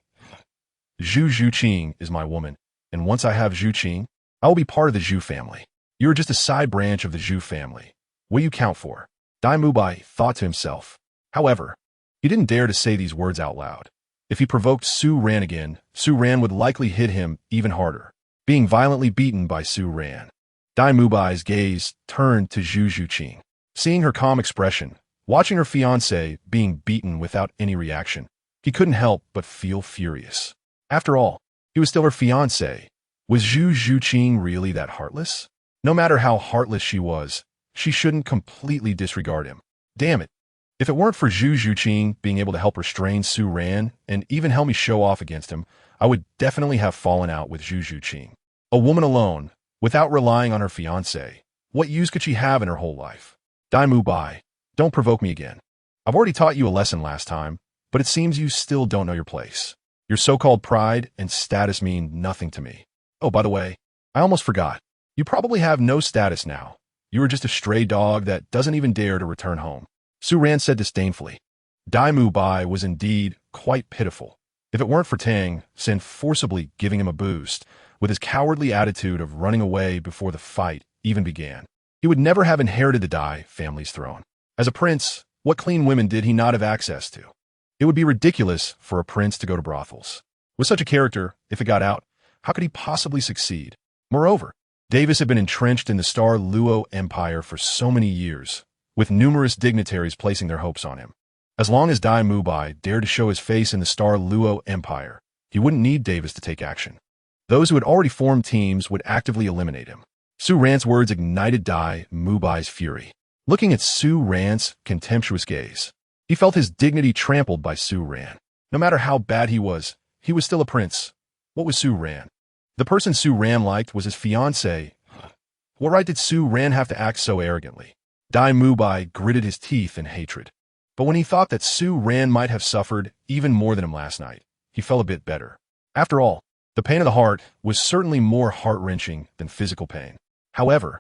Speaker 1: Zhu Zhuqing is my woman, and once I have Zhuqing, I will be part of the Zhu family. You are just a side branch of the Zhu family. What do you count for? Dai Mubai thought to himself. However, he didn't dare to say these words out loud. If he provoked Su Ran again, Su Ran would likely hit him even harder, being violently beaten by Su Ran. Dai Mubai's gaze turned to Zhu Zhuqing. Seeing her calm expression, watching her fiancé being beaten without any reaction, he couldn't help but feel furious. After all, he was still her fiancé. Was Zhu Zhuqing really that heartless? No matter how heartless she was, she shouldn't completely disregard him. Damn it. If it weren't for Zhu Zhuqing being able to help restrain Su Ran and even help me show off against him, I would definitely have fallen out with Zhu Zhuqing. A woman alone, without relying on her fiancé, what use could she have in her whole life? Dai Mubai, don't provoke me again. I've already taught you a lesson last time, but it seems you still don't know your place. Your so-called pride and status mean nothing to me. Oh, by the way, I almost forgot. You probably have no status now. You are just a stray dog that doesn't even dare to return home. Su Ran said disdainfully. Dai Mubai was indeed quite pitiful. If it weren't for Tang San forcibly giving him a boost, with his cowardly attitude of running away before the fight even began, he would never have inherited the Dai family's throne. As a prince, what clean women did he not have access to? It would be ridiculous for a prince to go to brothels. With such a character, if it got out, how could he possibly succeed? Moreover, Davis had been entrenched in the Star Luo Empire for so many years, with numerous dignitaries placing their hopes on him. As long as Dai Mubai dared to show his face in the Star Luo Empire, he wouldn't need Davis to take action. Those who had already formed teams would actively eliminate him. Su Ran's words ignited Dai Mubai's fury. Looking at Su Ran's contemptuous gaze, he felt his dignity trampled by Su Ran. No matter how bad he was still a prince. What was Su Ran? The person Su Ran liked was his fiancé. What right did Su Ran have to act so arrogantly? Dai Mubai gritted his teeth in hatred. But when he thought that Su Ran might have suffered even more than him last night, he felt a bit better. After all, the pain of the heart was certainly more heart-wrenching than physical pain. However,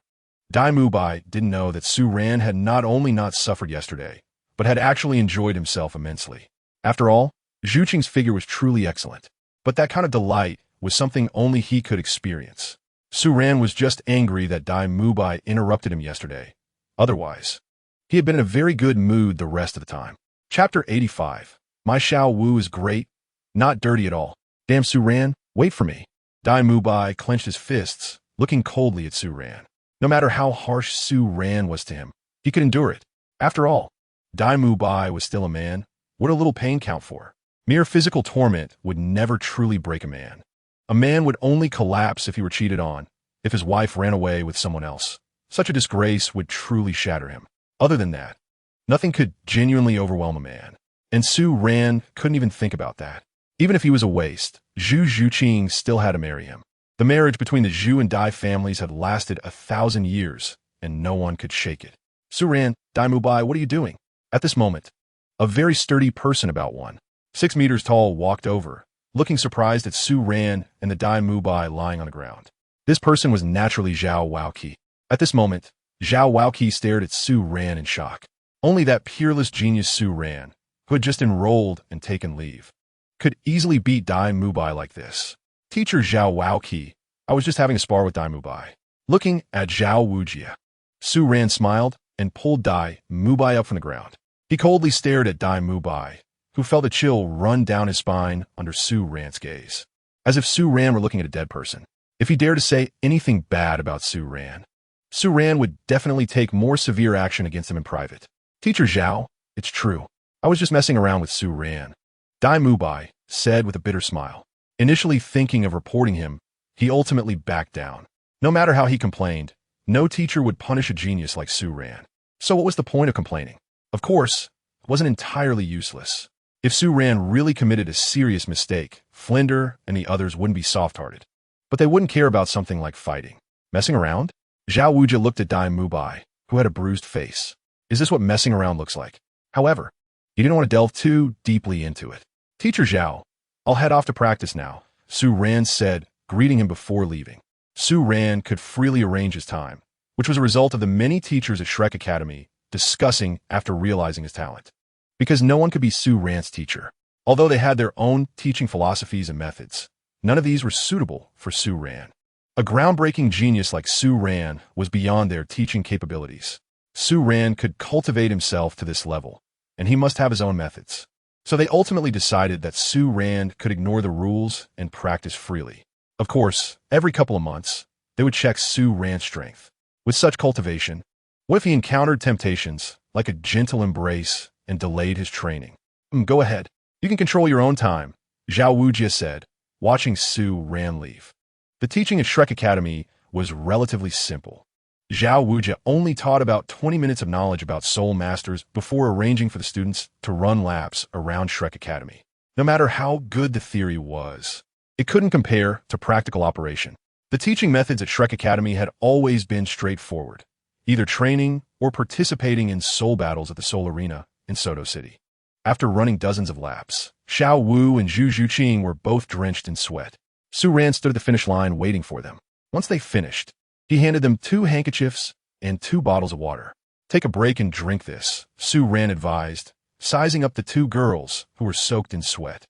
Speaker 1: Dai Mubai didn't know that Su Ran had not only not suffered yesterday, but had actually enjoyed himself immensely. After all, Zhuqing's figure was truly excellent, but that kind of delight was something only he could experience. Su Ran was just angry that Dai Mubai interrupted him yesterday. Otherwise, he had been in a very good mood the rest of the time. Chapter 85. My Xiao Wu is great, not dirty at all. Damn Su Ran, wait for me. Dai Mubai clenched his fists, looking coldly at Su Ran. No matter how harsh Su Ran was to him, he could endure it. After all, Dai Mubai was still a man. What a little pain count for? Mere physical torment would never truly break a man. A man would only collapse if he were cheated on, if his wife ran away with someone else. Such a disgrace would truly shatter him. Other than that, nothing could genuinely overwhelm a man. And Su Ran couldn't even think about that. Even if he was a waste, Zhu Zhuqing still had to marry him. The marriage between the Zhu and Dai families had lasted 1,000 years, and no one could shake it. Su Ran, Dai Mubai, what are you doing? At this moment, a very sturdy person about 6 meters tall walked over, looking surprised at Su Ran and the Dai Mubai lying on the ground. This person was naturally Zhao Waoqi. At this moment, Zhao Waoqi stared at Su Ran in shock. Only that peerless genius Su Ran, who had just enrolled and taken leave, could easily beat Dai Mubai like this. Teacher Zhao Waoqi, I was just having a spar with Dai Mubai. Looking at Zhao Wujia, Su Ran smiled and pulled Dai Mubai up from the ground. He coldly stared at Dai Mubai, who felt a chill run down his spine under Su Ran's gaze, as if Su Ran were looking at a dead person. If he dared to say anything bad about Su Ran would definitely take more severe action against him in private. Teacher Zhao, it's true. I was just messing around with Su Ran. Dai Mubai said with a bitter smile. Initially thinking of reporting him, he ultimately backed down. No matter how he complained, no teacher would punish a genius like Su Ran. So what was the point of complaining? Of course, it wasn't entirely useless. If Su Ran really committed a serious mistake, Flinder and the others wouldn't be soft-hearted. But they wouldn't care about something like fighting. Messing around? Zhao Wuji looked at Dai Mubai, who had a bruised face. Is this what messing around looks like? However, he didn't want to delve too deeply into it. Teacher Zhao, I'll head off to practice now, Su Ran said, greeting him before leaving. Su Ran could freely arrange his time, which was a result of the many teachers at Shrek Academy discussing after realizing his talent. Because no one could be Su Ran's teacher. Although they had their own teaching philosophies and methods, none of these were suitable for Su Ran. A groundbreaking genius like Su Ran was beyond their teaching capabilities. Su Ran could cultivate himself to this level, and he must have his own methods. So they ultimately decided that Su Ran could ignore the rules and practice freely. Of course, every couple of months, they would check Su Ran's strength. With such cultivation, what if he encountered temptations, like a gentle embrace, and delayed his training? Go ahead. You can control your own time, Zhao Wujia said, watching Su Ran leave. The teaching at Shrek Academy was relatively simple. Zhao Wujia only taught about 20 minutes of knowledge about Soul Masters before arranging for the students to run laps around Shrek Academy. No matter how good the theory was, it couldn't compare to practical operation. The teaching methods at Shrek Academy had always been straightforward, either training or participating in soul battles at the Soul Arena in Soto City. After running dozens of laps, Xiao Wu and Zhu Zhuqing were both drenched in sweat. Su Ran stood at the finish line waiting for them. Once they finished, he handed them 2 handkerchiefs and 2 bottles of water. Take a break and drink this, Su Ran advised, sizing up the 2 girls who were soaked in sweat.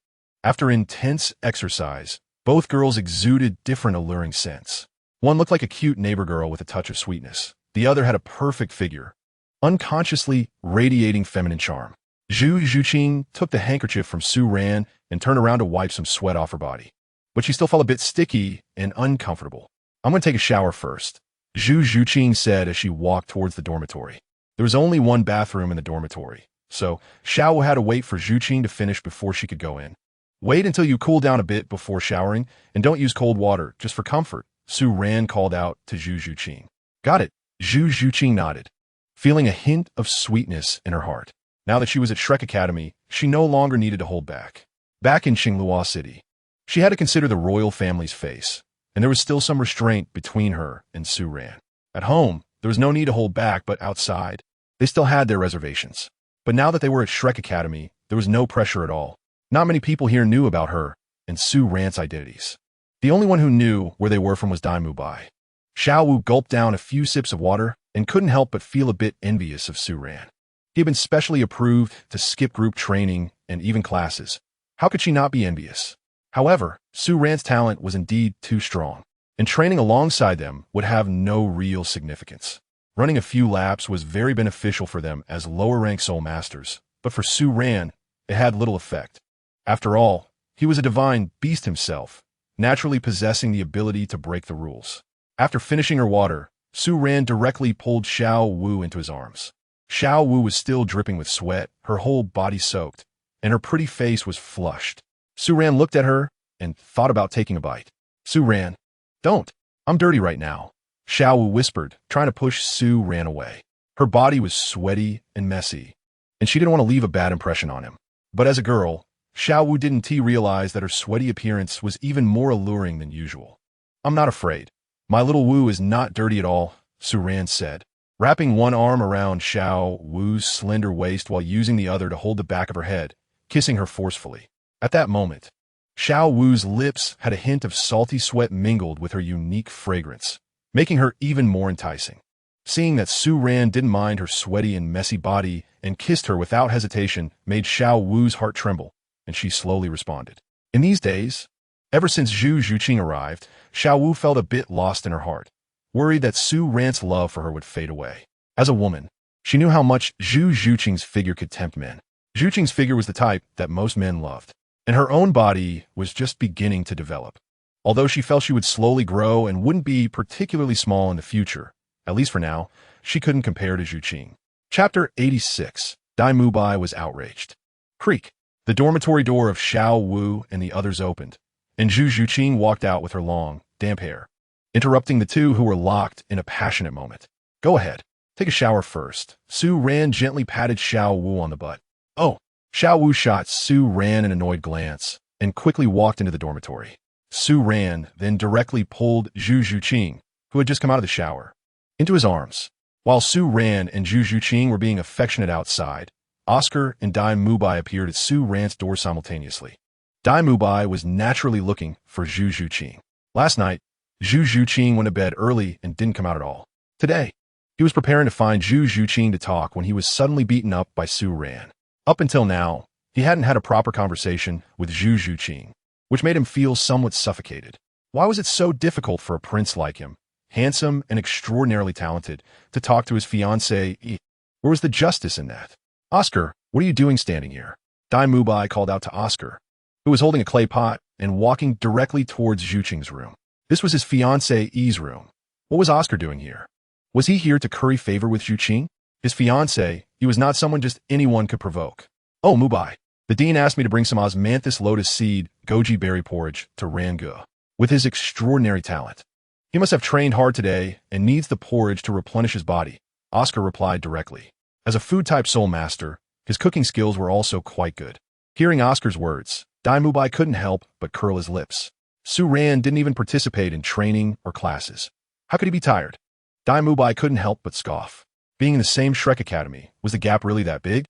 Speaker 1: After intense exercise, both girls exuded different alluring scents. One looked like a cute neighbor girl with a touch of sweetness. The other had a perfect figure, unconsciously radiating feminine charm. Zhu Zhuqing took the handkerchief from Su Ran and turned around to wipe some sweat off her body. But she still felt a bit sticky and uncomfortable. I'm going to take a shower first, Zhu Zhuqing said as she walked towards the dormitory. There was only one bathroom in the dormitory, so Xiao had to wait for Zhuqing to finish before she could go in. Wait until you cool down a bit before showering, and don't use cold water, just for comfort, Su Ran called out to Zhu Zhuqing. Got it, Zhu Zhuqing nodded, feeling a hint of sweetness in her heart. Now that she was at Shrek Academy, she no longer needed to hold back. Back in Xinglua City, she had to consider the royal family's face, and there was still some restraint between her and Su Ran. At home, there was no need to hold back, but outside, they still had their reservations. But now that they were at Shrek Academy, there was no pressure at all. Not many people here knew about her and Su Ran's identities. The only one who knew where they were from was Dai Mubai. Xiao Wu gulped down a few sips of water and couldn't help but feel a bit envious of Su Ran. He had been specially approved to skip group training and even classes. How could she not be envious? However, Su Ran's talent was indeed too strong, and training alongside them would have no real significance. Running a few laps was very beneficial for them as lower-rank soul masters, but for Su Ran, it had little effect. After all, he was a divine beast himself, naturally possessing the ability to break the rules. After finishing her water, Su Ran directly pulled Xiao Wu into his arms. Xiao Wu was still dripping with sweat, her whole body soaked, and her pretty face was flushed. Su Ran looked at her and thought about taking a bite. Su Ran, don't. I'm dirty right now, Xiao Wu whispered, trying to push Su Ran away. Her body was sweaty and messy, and she didn't want to leave a bad impression on him. But as a girl, Xiao Wu didn't realize that her sweaty appearance was even more alluring than usual. I'm not afraid. My little Wu is not dirty at all, Su Ran said, wrapping one arm around Xiao Wu's slender waist while using the other to hold the back of her head, kissing her forcefully. At that moment, Xiao Wu's lips had a hint of salty sweat mingled with her unique fragrance, making her even more enticing. Seeing that Su Ran didn't mind her sweaty and messy body and kissed her without hesitation made Xiao Wu's heart tremble, and she slowly responded. In these days, ever since Zhu Zhuqing arrived, Xiao Wu felt a bit lost in her heart, worried that Su Ran's love for her would fade away. As a woman, she knew how much Zhu Zhuqing's figure could tempt men. Zhuqing's figure was the type that most men loved, and her own body was just beginning to develop. Although she felt she would slowly grow and wouldn't be particularly small in the future, at least for now, she couldn't compare to Zhuqing. Chapter 86. Dai Mubai was outraged. Creak. The dormitory door of Xiao Wu and the others opened, and Zhu Zhuqing walked out with her long, damp hair, interrupting the two who were locked in a passionate moment. Go ahead. Take a shower first. Su Ran gently patted Xiao Wu on the butt. Oh, Xiao Wu shot Su Ran an annoyed glance and quickly walked into the dormitory. Su Ran then directly pulled Zhu Zhuqing, who had just come out of the shower, into his arms. While Su Ran and Zhu Zhuqing were being affectionate outside, Oscar and Dai Mubai appeared at Su Ran's door simultaneously. Dai Mubai was naturally looking for Zhu Zhuqing. Last night, Zhu Zhuqing went to bed early and didn't come out at all. Today, he was preparing to find Zhu Zhuqing to talk when he was suddenly beaten up by Su Ran. Up until now, he hadn't had a proper conversation with Zhu Zhuqing, which made him feel somewhat suffocated. Why was it so difficult for a prince like him, handsome and extraordinarily talented, to talk to his fiancée? Where was the justice in that? Oscar, what are you doing standing here? Dai Mubai called out to Oscar, who was holding a clay pot and walking directly towards Zhuqing's room. This was his fiancée's room. What was Oscar doing here? Was he here to curry favor with Zhuqing? His fiancé, he was not someone just anyone could provoke. Oh, Mubai, the dean asked me to bring some osmanthus lotus seed goji berry porridge to Rangu. With his extraordinary talent, he must have trained hard today and needs the porridge to replenish his body, Oscar replied directly. As a food-type soul master, his cooking skills were also quite good. Hearing Oscar's words, Dai Mubai couldn't help but curl his lips. Su Ran didn't even participate in training or classes. How could he be tired? Dai Mubai couldn't help but scoff. Being in the same Shrek Academy, was the gap really that big?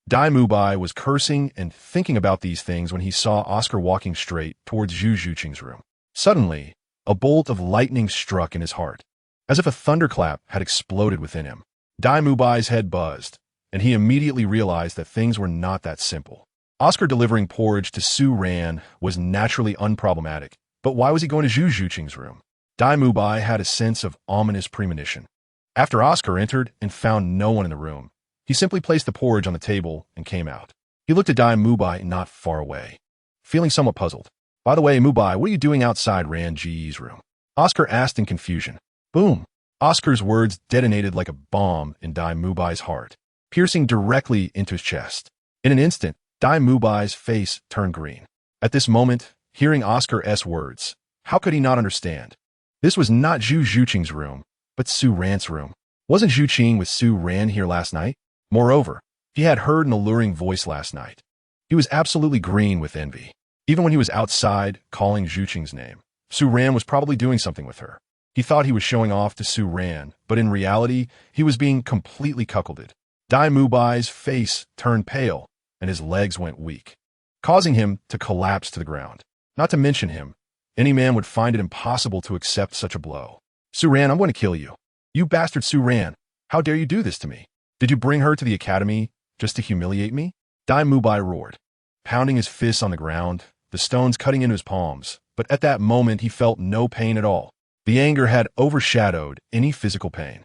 Speaker 1: Dai Mubai was cursing and thinking about these things when he saw Oscar walking straight towards Zhu Zhuqing's room. Suddenly, a bolt of lightning struck in his heart, as if a thunderclap had exploded within him. Dai Mubai's head buzzed, and he immediately realized that things were not that simple. Oscar delivering porridge to Su Ran was naturally unproblematic, but why was he going to Zhu Zhuqing's room? Dai Mubai had a sense of ominous premonition. After Oscar entered and found no one in the room, he simply placed the porridge on the table and came out. He looked at Dai Mubai not far away, feeling somewhat puzzled. By the way, Mubai, what are you doing outside Ran Ji's room? Oscar asked in confusion. Boom! Oscar's words detonated like a bomb in Dai Mubai's heart, piercing directly into his chest. In an instant, Dai Mubai's face turned green. At this moment, hearing Oscar's words, how could he not understand? This was not Zhu Zhuqing's room, but Su Ran's room. Wasn't Zhuqing with Su Ran here last night? Moreover, he had heard an alluring voice last night. He was absolutely green with envy. Even when he was outside, calling Zhuqing's name, Su Ran was probably doing something with her. He thought he was showing off to Su Ran, but in reality, he was being completely cuckolded. Dai Mubai's face turned pale, and his legs went weak, causing him to collapse to the ground. Not to mention him, any man would find it impossible to accept such a blow. Su Ran, I'm going to kill you. You bastard Su Ran, how dare you do this to me? Did you bring her to the academy just to humiliate me? Dai Mubai roared, pounding his fists on the ground, the stones cutting into his palms, but at that moment he felt no pain at all. The anger had overshadowed any physical pain.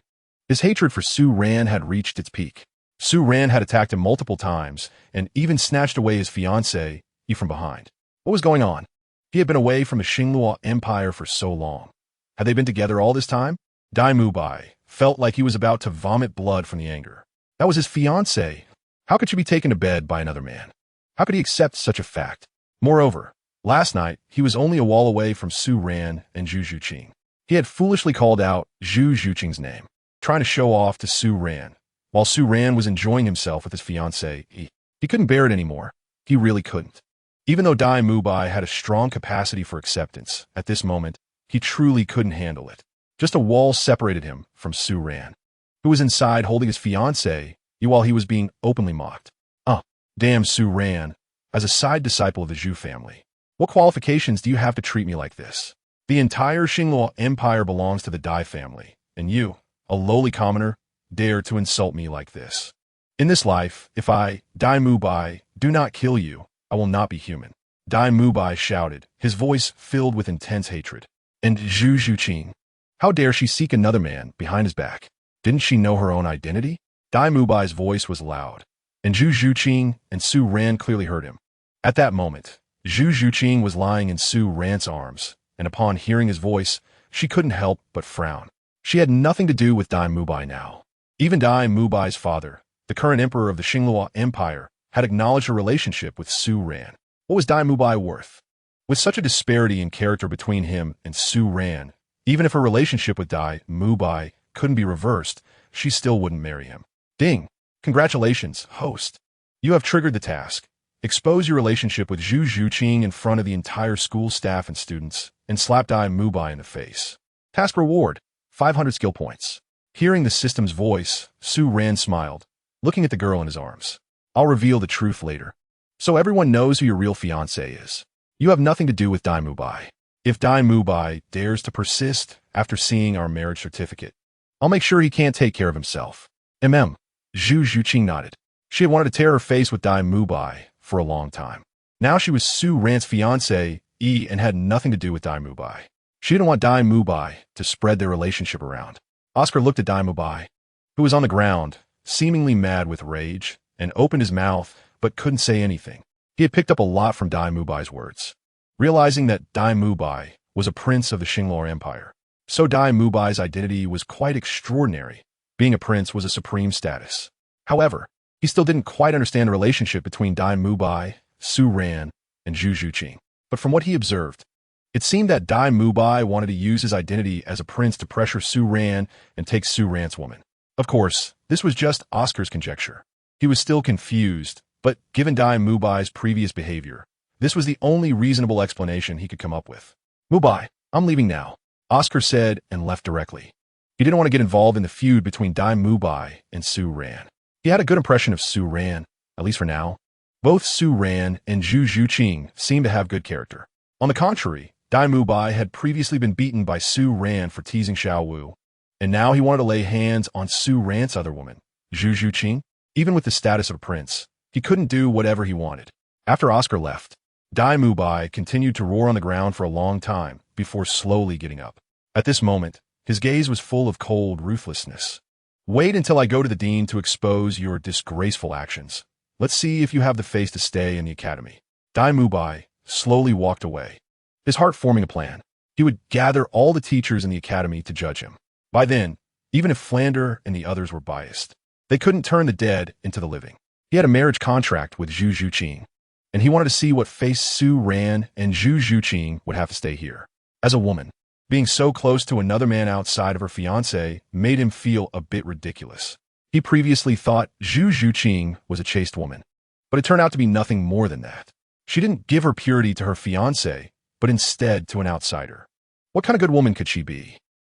Speaker 1: His hatred for Su Ran had reached its peak. Su Ran had attacked him multiple times and even snatched away his fiancée from behind. What was going on? He had been away from the Xinglua Empire for so long. Had they been together all this time? Dai Mubai felt like he was about to vomit blood from the anger. That was his fiancée. How could she be taken to bed by another man? How could he accept such a fact? Moreover, last night, he was only a wall away from Su Ran and Zhu Zhuqing. He had foolishly called out Zhu Zhuqing's name, trying to show off to Su Ran, while Su Ran was enjoying himself with his fiancée. He couldn't bear it anymore. He really couldn't. Even though Dai Mubai had a strong capacity for acceptance, at this moment, he truly couldn't handle it. Just a wall separated him from Su Ran, who was inside holding his fiancée while he was being openly mocked. Damn Su Ran, as a side disciple of the Zhu family. What qualifications do you have to treat me like this? The entire Xinglua Empire belongs to the Dai family, and you, a lowly commoner, dare to insult me like this. In this life, if I, Dai Mubai, do not kill you, I will not be human. Dai Mubai shouted, his voice filled with intense hatred. And Zhu Zhuqing, how dare she seek another man behind his back? Didn't she know her own identity? Dai Mubai's voice was loud, and Zhu Zhuqing and Su Ran clearly heard him. At that moment, Zhu Zhuqing was lying in Su Ran's arms, and upon hearing his voice, she couldn't help but frown. She had nothing to do with Dai Mubai now. Even Dai Mubai's father, the current emperor of the Xinglua Empire, had acknowledged a relationship with Su Ran. What was Dai Mubai worth? With such a disparity in character between him and Su Ran, even if her relationship with Dai Mubai couldn't be reversed, she still wouldn't marry him. Ding! Congratulations, host. You have triggered the task. expose your relationship with Zhu Zhuqing in front of the entire school staff and students, and slap Dai Mubai in the face. Task reward, 500 skill points. Hearing the system's voice, Su Ran smiled, looking at the girl in his arms. I'll reveal the truth later. So everyone knows who your real fiancé is. You have nothing to do with Dai Mubai. If Dai Mubai dares to persist after seeing our marriage certificate, I'll make sure he can't take care of himself. Zhu Zhuqing nodded. She had wanted to tear her face with Dai Mubai for a long time. Now she was Su Ran's fiancé, and had nothing to do with Dai Mubai. She didn't want Dai Mubai to spread their relationship around. Oscar looked at Dai Mubai, who was on the ground, seemingly mad with rage, and opened his mouth but couldn't say anything. He had picked up a lot from Dai Mubai's words. Realizing that Dai Mubai was a prince of the Xinglor Empire, so Dai Mubai's identity was quite extraordinary. Being a prince was a supreme status. However, he still didn't quite understand the relationship between Dai Mubai, Su Ran, and Zhu Zhuqing. But from what he observed, it seemed that Dai Mubai wanted to use his identity as a prince to pressure Su Ran and take Su Ran's woman. Of course, this was just Oscar's conjecture. He was still confused, but given Dai Mubai's previous behavior, this was the only reasonable explanation he could come up with. Mubai, I'm leaving now, Oscar said and left directly. He didn't want to get involved in the feud between Dai Mubai and Su Ran. He had a good impression of Su Ran, at least for now. Both Su Ran and Zhu Zhuqing seemed to have good character. On the contrary, Dai Mubai had previously been beaten by Su Ran for teasing Xiao Wu, and now he wanted to lay hands on Su Ran's other woman, Zhu Zhuqing. Even with the status of a prince, he couldn't do whatever he wanted. After Oscar left, Dai Mubai continued to roar on the ground for a long time before slowly getting up. At this moment, his gaze was full of cold ruthlessness. Wait until I go to the dean to expose your disgraceful actions. Let's see if you have the face to stay in the academy. Dai Mubai slowly walked away, his heart forming a plan. He would gather all the teachers in the academy to judge him. By then, even if Flander and the others were biased, they couldn't turn the dead into the living. He had a marriage contract with Zhu Zhuqing, and he wanted to see what face Su Ran and Zhu Zhuqing would have to stay here. As a woman, being so close to another man outside of her fiancé made him feel a bit ridiculous. He previously thought Zhu Zhuqing was a chaste woman, but it turned out to be nothing more than that. She didn't give her purity to her fiancé, but instead to an outsider. What kind of good woman could she be?